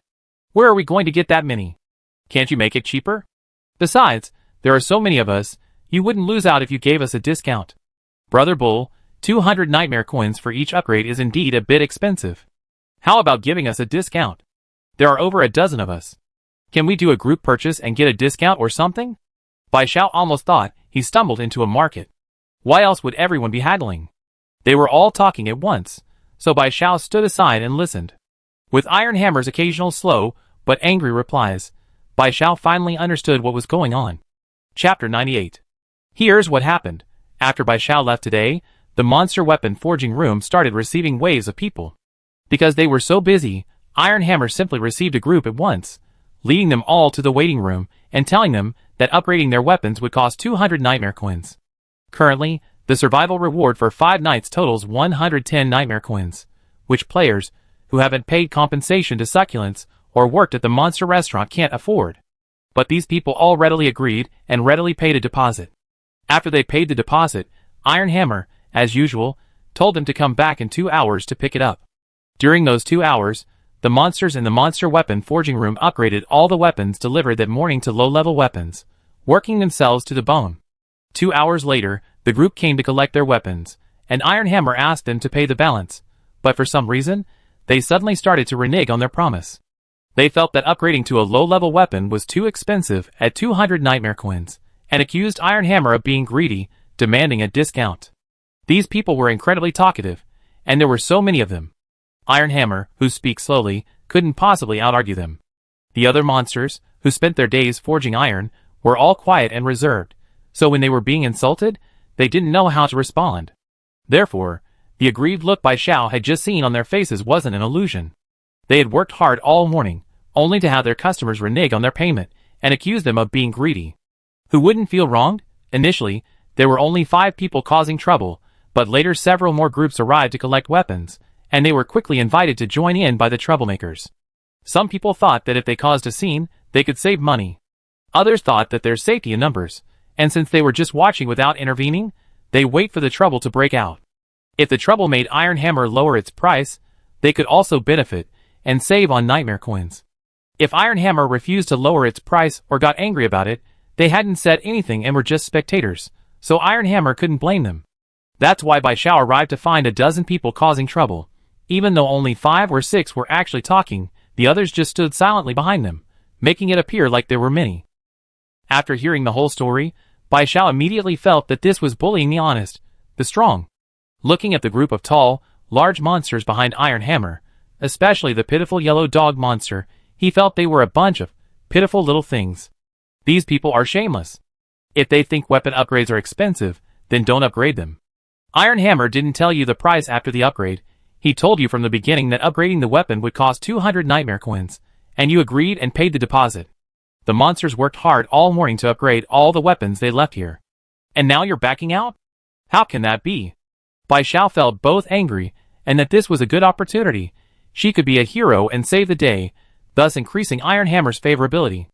Where are we going to get that many? Can't you make it cheaper? Besides, there are so many of us, you wouldn't lose out if you gave us a discount. Brother Bull, 200 nightmare coins for each upgrade is indeed a bit expensive. How about giving us a discount? There are over a dozen of us. Can we do a group purchase and get a discount or something? Bai Xiao almost thought he stumbled into a market. Why else would everyone be haggling? They were all talking at once, so Bai Xiao stood aside and listened. With Iron Hammer's occasional slow but angry replies, Bai Xiao finally understood what was going on. Chapter 98. Here's what happened. After Bai Xiao left today, the monster weapon forging room started receiving waves of people. Because they were so busy, Iron Hammer simply received a group at once, leading them all to the waiting room and telling them that upgrading their weapons would cost 200 nightmare coins. Currently, the survival reward for 5 nights totals 110 nightmare coins, which players who haven't paid compensation to Succulents or worked at the monster restaurant can't afford. But these people all readily agreed and readily paid a deposit. After they paid the deposit, Iron Hammer, as usual, told them to come back in 2 hours to pick it up. During those 2 hours, the monsters in the monster weapon forging room upgraded all the weapons delivered that morning to low-level weapons, working themselves to the bone. 2 hours later, the group came to collect their weapons, and Iron Hammer asked them to pay the balance, but for some reason, they suddenly started to renege on their promise. They felt that upgrading to a low-level weapon was too expensive at 200 nightmare coins, and accused Iron Hammer of being greedy, demanding a discount. These people were incredibly talkative, and there were so many of them. Iron Hammer, who speaks slowly, couldn't possibly out-argue them. The other monsters, who spent their days forging iron, were all quiet and reserved, so when they were being insulted, they didn't know how to respond. Therefore, the aggrieved look Bai Xiao had just seen on their faces wasn't an illusion. They had worked hard all morning, only to have their customers renege on their payment and accuse them of being greedy. Who wouldn't feel wronged? Initially, there were only 5 people causing trouble, but later several more groups arrived to collect weapons, and they were quickly invited to join in by the troublemakers. Some people thought that if they caused a scene, they could save money. Others thought that there's safety in numbers, and since they were just watching without intervening, they wait for the trouble to break out. If the trouble made Iron Hammer lower its price, they could also benefit and save on nightmare coins. If Iron Hammer refused to lower its price or got angry about it, they hadn't said anything and were just spectators, so Iron Hammer couldn't blame them. That's why Bai Xiao arrived to find a dozen people causing trouble. Even though only 5 or 6 were actually talking, the others just stood silently behind them, making it appear like there were many. After hearing the whole story, Bai Xiao immediately felt that this was bullying the honest, the strong. Looking at the group of tall, large monsters behind Iron Hammer, especially the pitiful yellow dog monster, he felt they were a bunch of pitiful little things. These people are shameless. If they think weapon upgrades are expensive, then don't upgrade them. Iron Hammer didn't tell you the price after the upgrade. He told you from the beginning that upgrading the weapon would cost 200 nightmare coins, and you agreed and paid the deposit. The monsters worked hard all morning to upgrade all the weapons they left here. And now you're backing out? How can that be? Bai Xiao felt both angry and that this was a good opportunity. She could be a hero and save the day, thus increasing Iron Hammer's favorability.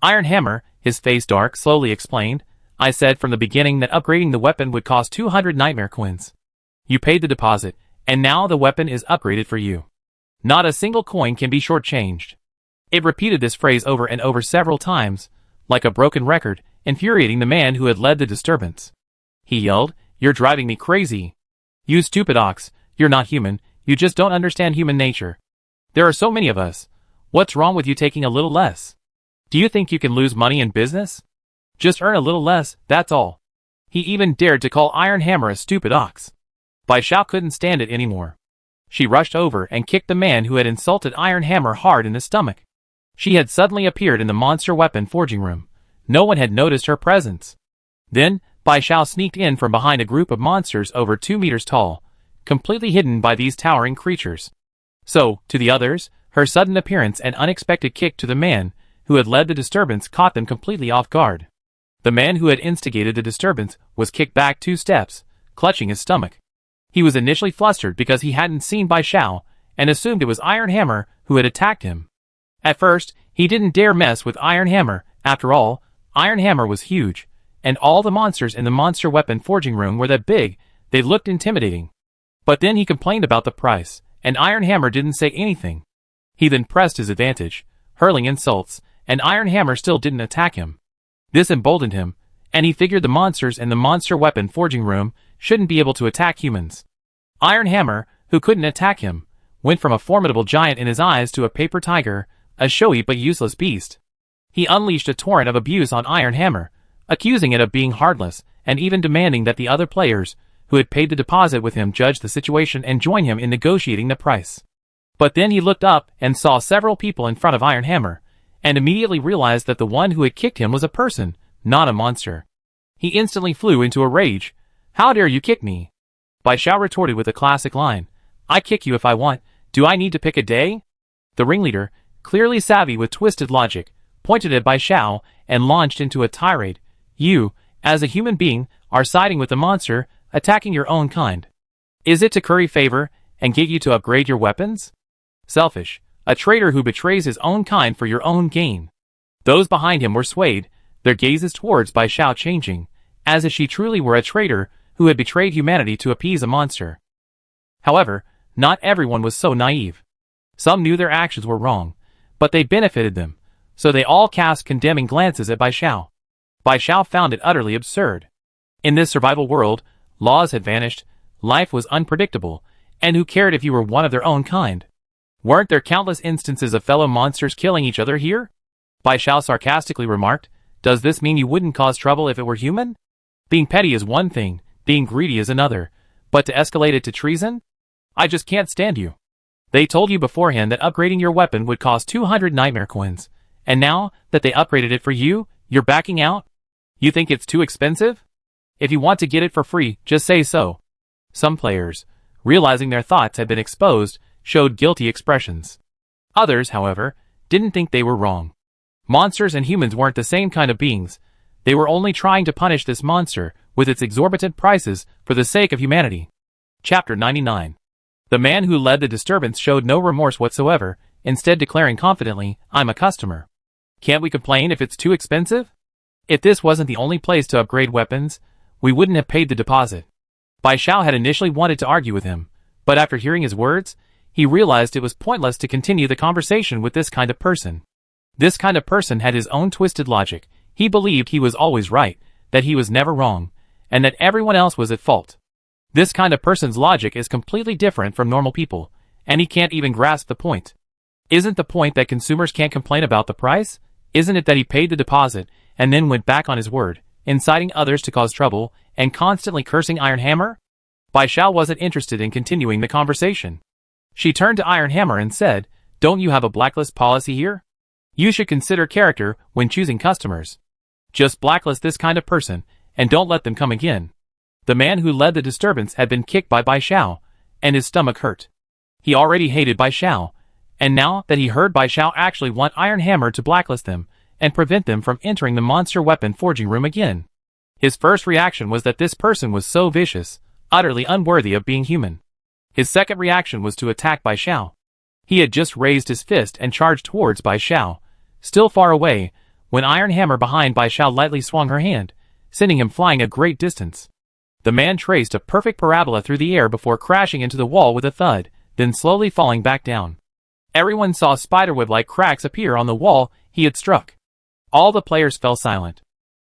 Iron Hammer, his face dark, slowly explained, I said from the beginning that upgrading the weapon would cost 200 nightmare coins. You paid the deposit, and now the weapon is upgraded for you. Not a single coin can be shortchanged. It repeated this phrase over and over several times, like a broken record, infuriating the man who had led the disturbance. He yelled, You're driving me crazy. You stupid ox, you're not human, you just don't understand human nature. There are so many of us. What's wrong with you taking a little less? Do you think you can lose money in business? Just earn a little less, that's all. He even dared to call Iron Hammer a stupid ox. Bai Xiao couldn't stand it anymore. She rushed over and kicked the man who had insulted Iron Hammer hard in the stomach. She had suddenly appeared in the monster weapon forging room. No one had noticed her presence. Then, Bai Xiao sneaked in from behind a group of monsters over 2 meters tall, completely hidden by these towering creatures. So, to the others, her sudden appearance and unexpected kick to the man who had led the disturbance caught them completely off guard. The man who had instigated the disturbance was kicked back 2 steps, clutching his stomach. He was initially flustered because he hadn't seen Bai Xiao and assumed it was Iron Hammer who had attacked him. At first, he didn't dare mess with Iron Hammer. After all, Iron Hammer was huge, and all the monsters in the monster weapon forging room were that big, they looked intimidating. But then he complained about the price, and Iron Hammer didn't say anything. He then pressed his advantage, hurling insults, and Iron Hammer still didn't attack him. This emboldened him, and he figured the monsters in the monster weapon forging room shouldn't be able to attack humans. Iron Hammer, who couldn't attack him, went from a formidable giant in his eyes to a paper tiger, a showy but useless beast. He unleashed a torrent of abuse on Iron Hammer, accusing it of being heartless, and even demanding that the other players, who had paid the deposit with him, judge the situation and join him in negotiating the price. But then he looked up and saw several people in front of Iron Hammer, and immediately realized that the one who had kicked him was a person, not a monster. He instantly flew into a rage. How dare you kick me? Bai Xiao retorted with a classic line. I kick you if I want. Do I need to pick a day? The ringleader, clearly savvy with twisted logic, pointed at Bai Xiao and launched into a tirade. You, as a human being, are siding with the monster, attacking your own kind. Is it to curry favor and get you to upgrade your weapons? Selfish, a traitor who betrays his own kind for your own gain. Those behind him were swayed, their gazes towards Bai Xiao changing, as if she truly were a traitor who had betrayed humanity to appease a monster. However, not everyone was so naive. Some knew their actions were wrong, but they benefited them, so they all cast condemning glances at Bai Xiao. Bai Xiao found it utterly absurd. In this survival world, laws had vanished, life was unpredictable, and who cared if you were one of their own kind? Weren't there countless instances of fellow monsters killing each other here? Bai Xiao sarcastically remarked. Does this mean you wouldn't cause trouble if it were human? Being petty is one thing, being greedy is another, but to escalate it to treason? I just can't stand you. They told you beforehand that upgrading your weapon would cost 200 nightmare coins, and now that they upgraded it for you, you're backing out? You think it's too expensive? If you want to get it for free, just say so. Some players, realizing their thoughts had been exposed, showed guilty expressions. Others, however, didn't think they were wrong. Monsters and humans weren't the same kind of beings. They were only trying to punish this monster with its exorbitant prices for the sake of humanity. Chapter 99. The man who led the disturbance showed no remorse whatsoever, instead declaring confidently, I'm a customer. Can't we complain if it's too expensive? If this wasn't the only place to upgrade weapons, we wouldn't have paid the deposit. Bai Xiao had initially wanted to argue with him, but after hearing his words, he realized it was pointless to continue the conversation with this kind of person. This kind of person had his own twisted logic. He believed he was always right, that he was never wrong, and that everyone else was at fault. This kind of person's logic is completely different from normal people, and he can't even grasp the point. Isn't the point that consumers can't complain about the price? Isn't it that he paid the deposit, and then went back on his word, inciting others to cause trouble, and constantly cursing Iron Hammer? Bai Xiao wasn't interested in continuing the conversation. She turned to Iron Hammer and said, Don't you have a blacklist policy here? You should consider character when choosing customers. Just blacklist this kind of person, and don't let them come again. The man who led the disturbance had been kicked by Bai Xiao, and his stomach hurt. He already hated Bai Xiao, and now that he heard Bai Xiao actually want Iron Hammer to blacklist them, and prevent them from entering the monster weapon forging room again. His first reaction was that this person was so vicious, utterly unworthy of being human. His second reaction was to attack Bai Xiao. He had just raised his fist and charged towards Bai Xiao, still far away, when Iron Hammer behind Bai Xiao lightly swung her hand, sending him flying a great distance. The man traced a perfect parabola through the air before crashing into the wall with a thud, then slowly falling back down. Everyone saw spiderweb-like cracks appear on the wall he had struck. All the players fell silent.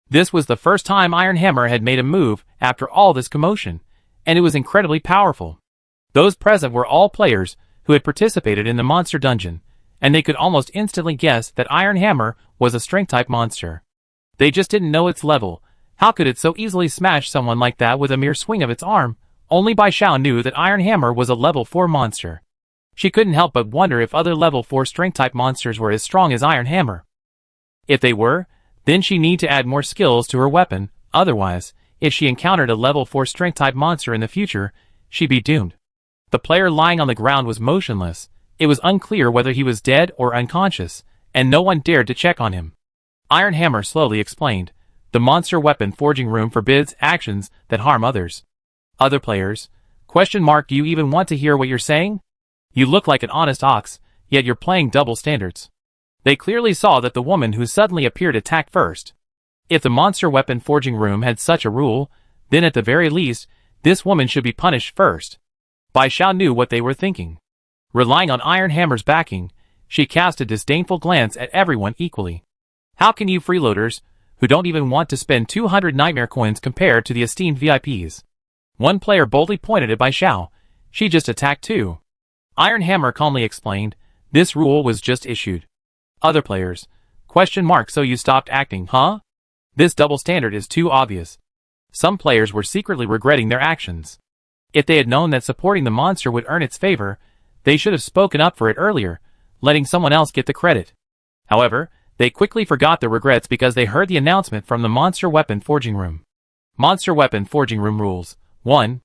This was the first time Iron Hammer had made a move after all this commotion, and it was incredibly powerful. Those present were all players who had participated in the monster dungeon, and they could almost instantly guess that Iron Hammer was a strength-type monster. They just didn't know its level. How could it so easily smash someone like that with a mere swing of its arm? Only Bai Xiao knew that Iron Hammer was a level 4 monster. She couldn't help but wonder if other level 4 strength-type monsters were as strong as Iron Hammer. If they were, then she needed to add more skills to her weapon. Otherwise, if she encountered a level 4 strength-type monster in the future, she'd be doomed. The player lying on the ground was motionless. It was unclear whether he was dead or unconscious, and no one dared to check on him. Iron Hammer slowly explained, the monster weapon forging room forbids actions that harm others. Other players? Do you even want to hear what you're saying? You look like an honest ox, yet you're playing double standards. They clearly saw that the woman who suddenly appeared attacked first. If the monster weapon forging room had such a rule, then at the very least, this woman should be punished first. Bai Xiao knew what they were thinking. Relying on Iron Hammer's backing, she cast a disdainful glance at everyone equally. How can you freeloaders, who don't even want to spend 200 nightmare coins compare to the esteemed VIPs? One player boldly pointed at Bai Xiao. She just attacked too. Iron Hammer calmly explained, this rule was just issued. Other players? So you stopped acting, huh? This double standard is too obvious. Some players were secretly regretting their actions. If they had known that supporting the monster would earn its favor, they should have spoken up for it earlier, letting someone else get the credit. However, they quickly forgot their regrets because they heard the announcement from the monster weapon forging room. Monster weapon forging room rules. 1.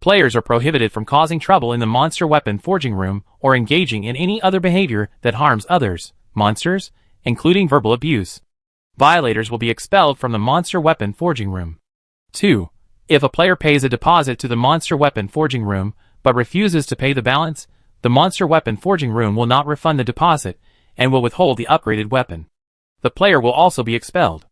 Players are prohibited from causing trouble in the monster weapon forging room or engaging in any other behavior that harms others, monsters, including verbal abuse. Violators will be expelled from the monster weapon forging room. 2. If a player pays a deposit to the monster weapon forging room, but refuses to pay the balance, the monster weapon forging room will not refund the deposit, and will withhold the upgraded weapon. The player will also be expelled.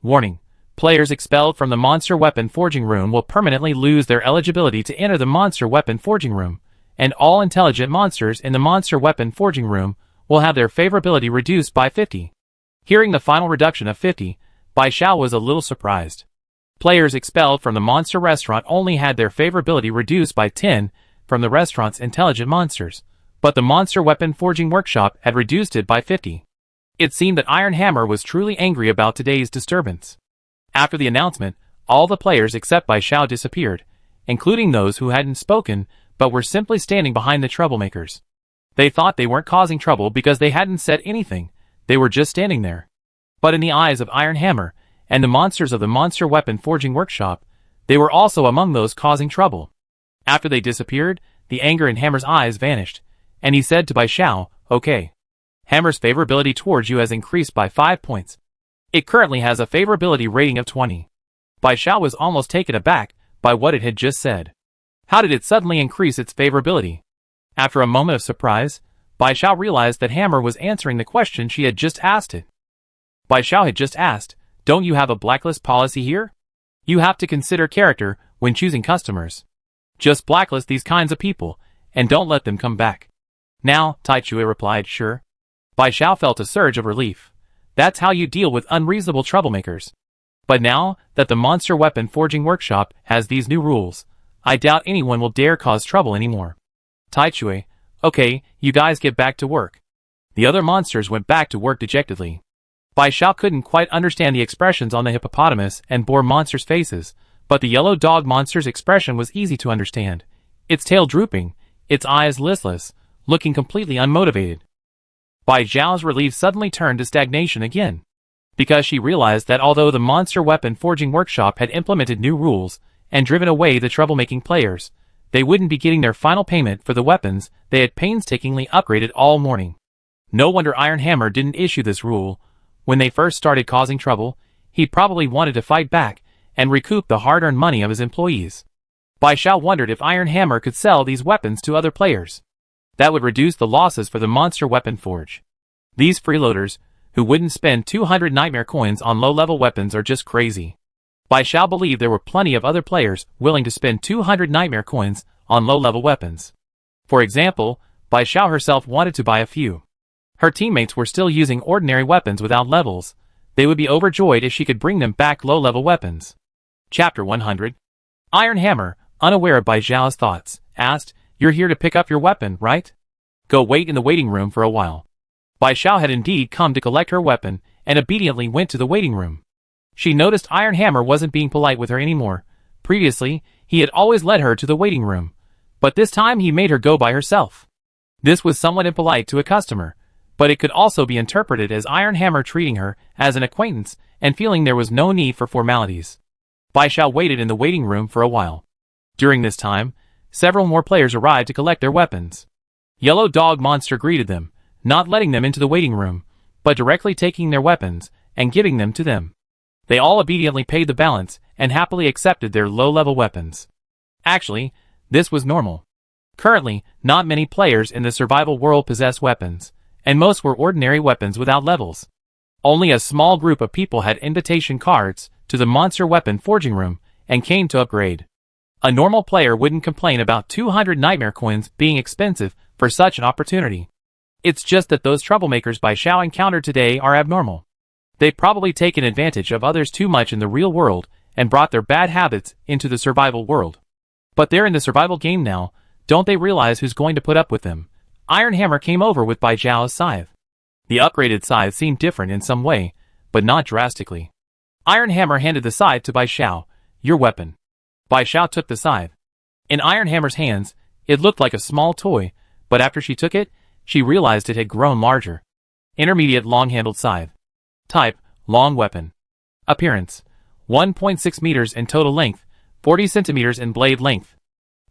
Warning. Players expelled from the monster weapon forging room will permanently lose their eligibility to enter the monster weapon forging room, and all intelligent monsters in the monster weapon forging room will have their favorability reduced by 50. Hearing the final reduction of 50, Bai Xiao was a little surprised. Players expelled from the monster restaurant only had their favorability reduced by 10 from the restaurant's intelligent monsters, but the monster weapon forging workshop had reduced it by 50. It seemed that Iron Hammer was truly angry about today's disturbance. After the announcement, all the players except Bai Xiao disappeared, including those who hadn't spoken but were simply standing behind the troublemakers. They thought they weren't causing trouble because they hadn't said anything, they were just standing there. But in the eyes of Iron Hammer and the monsters of the monster weapon forging workshop, they were also among those causing trouble. After they disappeared, the anger in Hammer's eyes vanished, and he said to Bai Xiao, "Okay. Hammer's favorability towards you has increased by 5 points. It currently has a favorability rating of 20. Bai Xiao was almost taken aback by what it had just said. How did it suddenly increase its favorability? After a moment of surprise, Bai Xiao realized that Hammer was answering the question she had just asked it. Bai Xiao had just asked, "Don't you have a blacklist policy here? You have to consider character when choosing customers. Just blacklist these kinds of people, and don't let them come back." "Now," Tai Chui replied, "Sure." Bai Xiao felt a surge of relief. That's how you deal with unreasonable troublemakers. But now that the monster weapon forging workshop has these new rules, I doubt anyone will dare cause trouble anymore. Tai Chui, "Okay, you guys get back to work." The other monsters went back to work dejectedly. Bai Xiao couldn't quite understand the expressions on the hippopotamus and boar monsters' faces, but the yellow dog monster's expression was easy to understand. Its tail drooping, its eyes listless, looking completely unmotivated. Bai Xiao's relief suddenly turned to stagnation again, because she realized that although the monster weapon forging workshop had implemented new rules and driven away the troublemaking players, they wouldn't be getting their final payment for the weapons they had painstakingly upgraded all morning. No wonder Iron Hammer didn't issue this rule. When they first started causing trouble, he probably wanted to fight back and recoup the hard-earned money of his employees. Bai Xiao wondered if Iron Hammer could sell these weapons to other players. That would reduce the losses for the monster weapon forge. These freeloaders, who wouldn't spend 200 nightmare coins on low-level weapons, are just crazy. Bai Xiao believed there were plenty of other players willing to spend 200 nightmare coins on low-level weapons. For example, Bai Xiao herself wanted to buy a few. Her teammates were still using ordinary weapons without levels. They would be overjoyed if she could bring them back low-level weapons. Chapter 100. Iron Hammer, unaware of Bai Xiao's thoughts, asked, "You're here to pick up your weapon, right? Go wait in the waiting room for a while." Bai Xiao had indeed come to collect her weapon and obediently went to the waiting room. She noticed Iron Hammer wasn't being polite with her anymore. Previously, he had always led her to the waiting room, but this time he made her go by herself. This was somewhat impolite to a customer, but it could also be interpreted as Iron Hammer treating her as an acquaintance and feeling there was no need for formalities. Bai Xiao waited in the waiting room for a while. During this time, several more players arrived to collect their weapons. Yellow Dog Monster greeted them, not letting them into the waiting room, but directly taking their weapons and giving them to them. They all obediently paid the balance and happily accepted their low-level weapons. Actually, this was normal. Currently, not many players in the survival world possess weapons, and most were ordinary weapons without levels. Only a small group of people had invitation cards to the monster weapon forging room and came to upgrade. A normal player wouldn't complain about 200 nightmare coins being expensive for such an opportunity. It's just that those troublemakers Bai Xiao encountered today are abnormal. They've probably taken advantage of others too much in the real world and brought their bad habits into the survival world. But they're in the survival game now, don't they realize who's going to put up with them? Iron Hammer came over with Bai Xiao's scythe. The upgraded scythe seemed different in some way, but not drastically. Iron Hammer handed the scythe to Bai Xiao. "Your weapon." Bai Xiao took the scythe. In Iron Hammer's hands, it looked like a small toy, but after she took it, she realized it had grown larger. Intermediate long-handled scythe. Type, long weapon. Appearance, 1.6 meters in total length, 40 centimeters in blade length.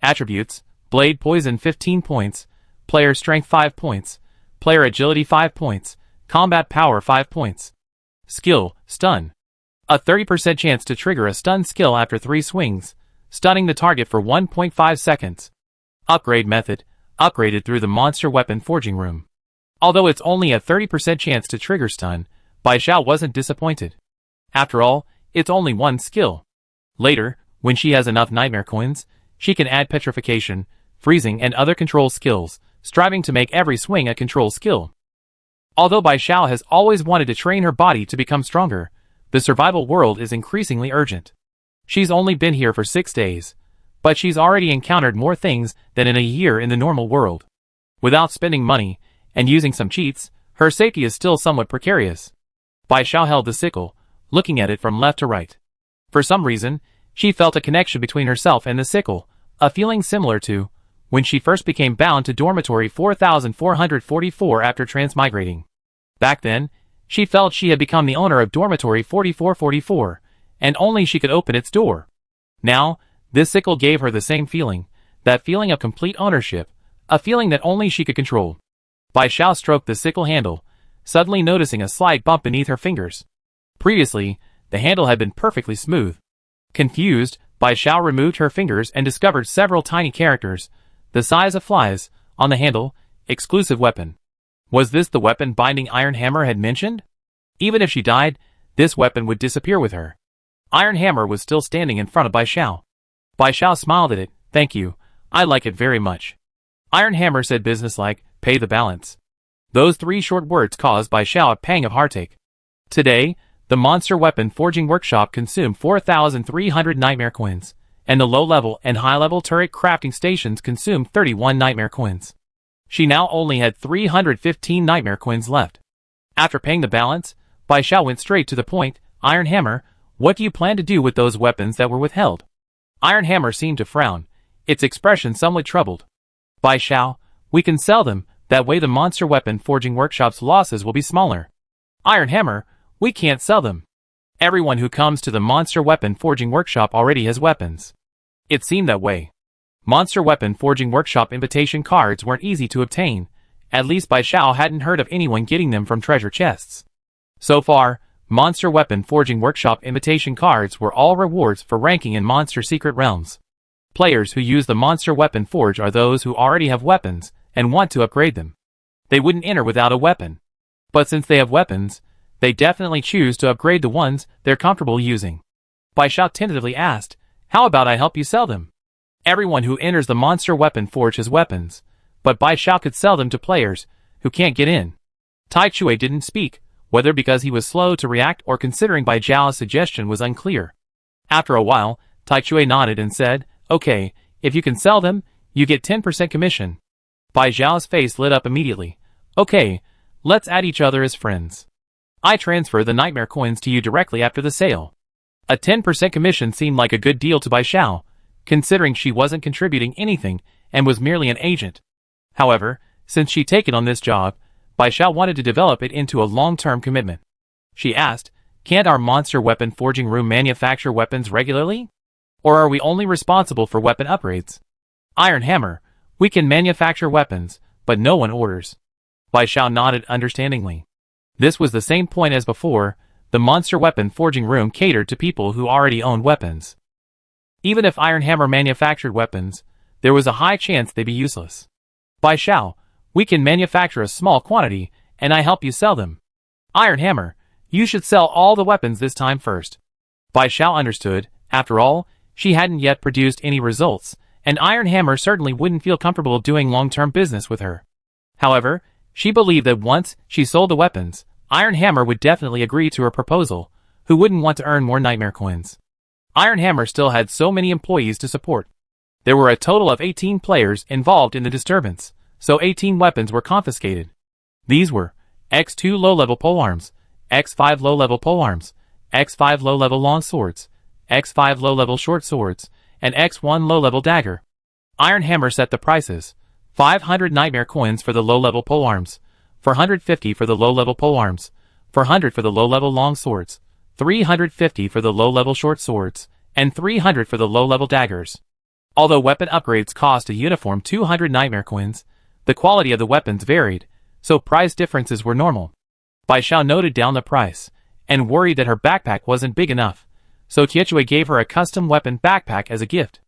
Attributes, blade poison 15 points, player strength 5 points, player agility 5 points, combat power 5 points. Skill, stun. A 30% chance to trigger a stun skill after 3 swings, stunning the target for 1.5 seconds. Upgrade method, upgraded through the monster weapon forging room. Although it's only a 30% chance to trigger stun, Bai Xiao wasn't disappointed. After all, it's only one skill. Later, when she has enough nightmare coins, she can add petrification, freezing and other control skills, striving to make every swing a control skill. Although Bai Xiao has always wanted to train her body to become stronger, the survival world is increasingly urgent. She's only been here for 6 days, but she's already encountered more things than in a year in the normal world. Without spending money, and using some cheats, her safety is still somewhat precarious. Bai Xiao held the sickle, looking at it from left to right. For some reason, she felt a connection between herself and the sickle, a feeling similar to when she first became bound to Dormitory 4444 after transmigrating. Back then, she felt she had become the owner of Dormitory 4444, and only she could open its door. Now, this sickle gave her the same feeling, that feeling of complete ownership, a feeling that only she could control. Bai Xiao stroked the sickle handle, suddenly noticing a slight bump beneath her fingers. Previously, the handle had been perfectly smooth. Confused, Bai Xiao removed her fingers and discovered several tiny characters, the size of flies, on the handle, exclusive weapon. Was this the weapon Binding Iron Hammer had mentioned? Even if she died, this weapon would disappear with her. Iron Hammer was still standing in front of Bai Xiao. Bai Xiao smiled at it. Thank you, I like it very much. Iron Hammer said businesslike, pay the balance. Those 3 short words caused Bai Xiao a pang of heartache. Today, the monster weapon forging workshop consumed 4,300 nightmare coins, and the low-level and high-level turret crafting stations consumed 31 nightmare coins. She now only had 315 nightmare coins left. After paying the balance, Bai Xiao went straight to the point. Iron Hammer, what do you plan to do with those weapons that were withheld? Iron Hammer seemed to frown, its expression somewhat troubled. Bai Xiao, we can sell them, that way the monster weapon forging workshop's losses will be smaller. Iron Hammer, we can't sell them. Everyone who comes to the monster weapon forging workshop already has weapons. It seemed that way. Monster weapon forging workshop invitation cards weren't easy to obtain, at least Bai Xiao hadn't heard of anyone getting them from treasure chests. So far, monster weapon forging workshop invitation cards were all rewards for ranking in monster secret realms. Players who use the monster weapon forge are those who already have weapons and want to upgrade them. They wouldn't enter without a weapon. But since they have weapons, they definitely choose to upgrade the ones they're comfortable using. Bai Xiao tentatively asked, how about I help you sell them? Everyone who enters the monster weapon forge has weapons, but Bai Xiao could sell them to players who can't get in. Tai Chui didn't speak, whether because he was slow to react or considering Bai Xiao's suggestion was unclear. After a while, Tai Chui nodded and said, okay, if you can sell them, you get 10% commission. Bai Xiao's face lit up immediately. Okay, let's add each other as friends. I transfer the nightmare coins to you directly after the sale. A 10% commission seemed like a good deal to Bai Xiao, considering she wasn't contributing anything and was merely an agent. However, since she'd taken on this job, Bai Xiao wanted to develop it into a long-term commitment. She asked, can't our monster weapon forging room manufacture weapons regularly? Or are we only responsible for weapon upgrades? Iron Hammer, we can manufacture weapons, but no one orders. Bai Xiao nodded understandingly. This was the same point as before. The monster weapon forging room catered to people who already owned weapons. Even if Iron Hammer manufactured weapons, there was a high chance they'd be useless. Bai Xiao, we can manufacture a small quantity, and I help you sell them. Iron Hammer, you should sell all the weapons this time first. Bai Xiao understood. After all, she hadn't yet produced any results, and Iron Hammer certainly wouldn't feel comfortable doing long-term business with her. However, she believed that once she sold the weapons, Iron Hammer would definitely agree to her proposal, who wouldn't want to earn more nightmare coins. Iron Hammer still had so many employees to support. There were a total of 18 players involved in the disturbance, so 18 weapons were confiscated. These were X2 low-level polearms, X5 low-level polearms, X5 low-level long swords, X5 low-level short swords, and X1 low-level dagger. Iron Hammer set the prices: 500 nightmare coins for the low-level polearms, 450 for the low-level polearms, 400 for the low-level long swords, 350 for the low-level short swords, and 300 for the low-level daggers. Although weapon upgrades cost a uniform 200 nightmare coins, the quality of the weapons varied, so price differences were normal. Bai Xiao noted down the price, and worried that her backpack wasn't big enough, so Tietue gave her a custom weapon backpack as a gift.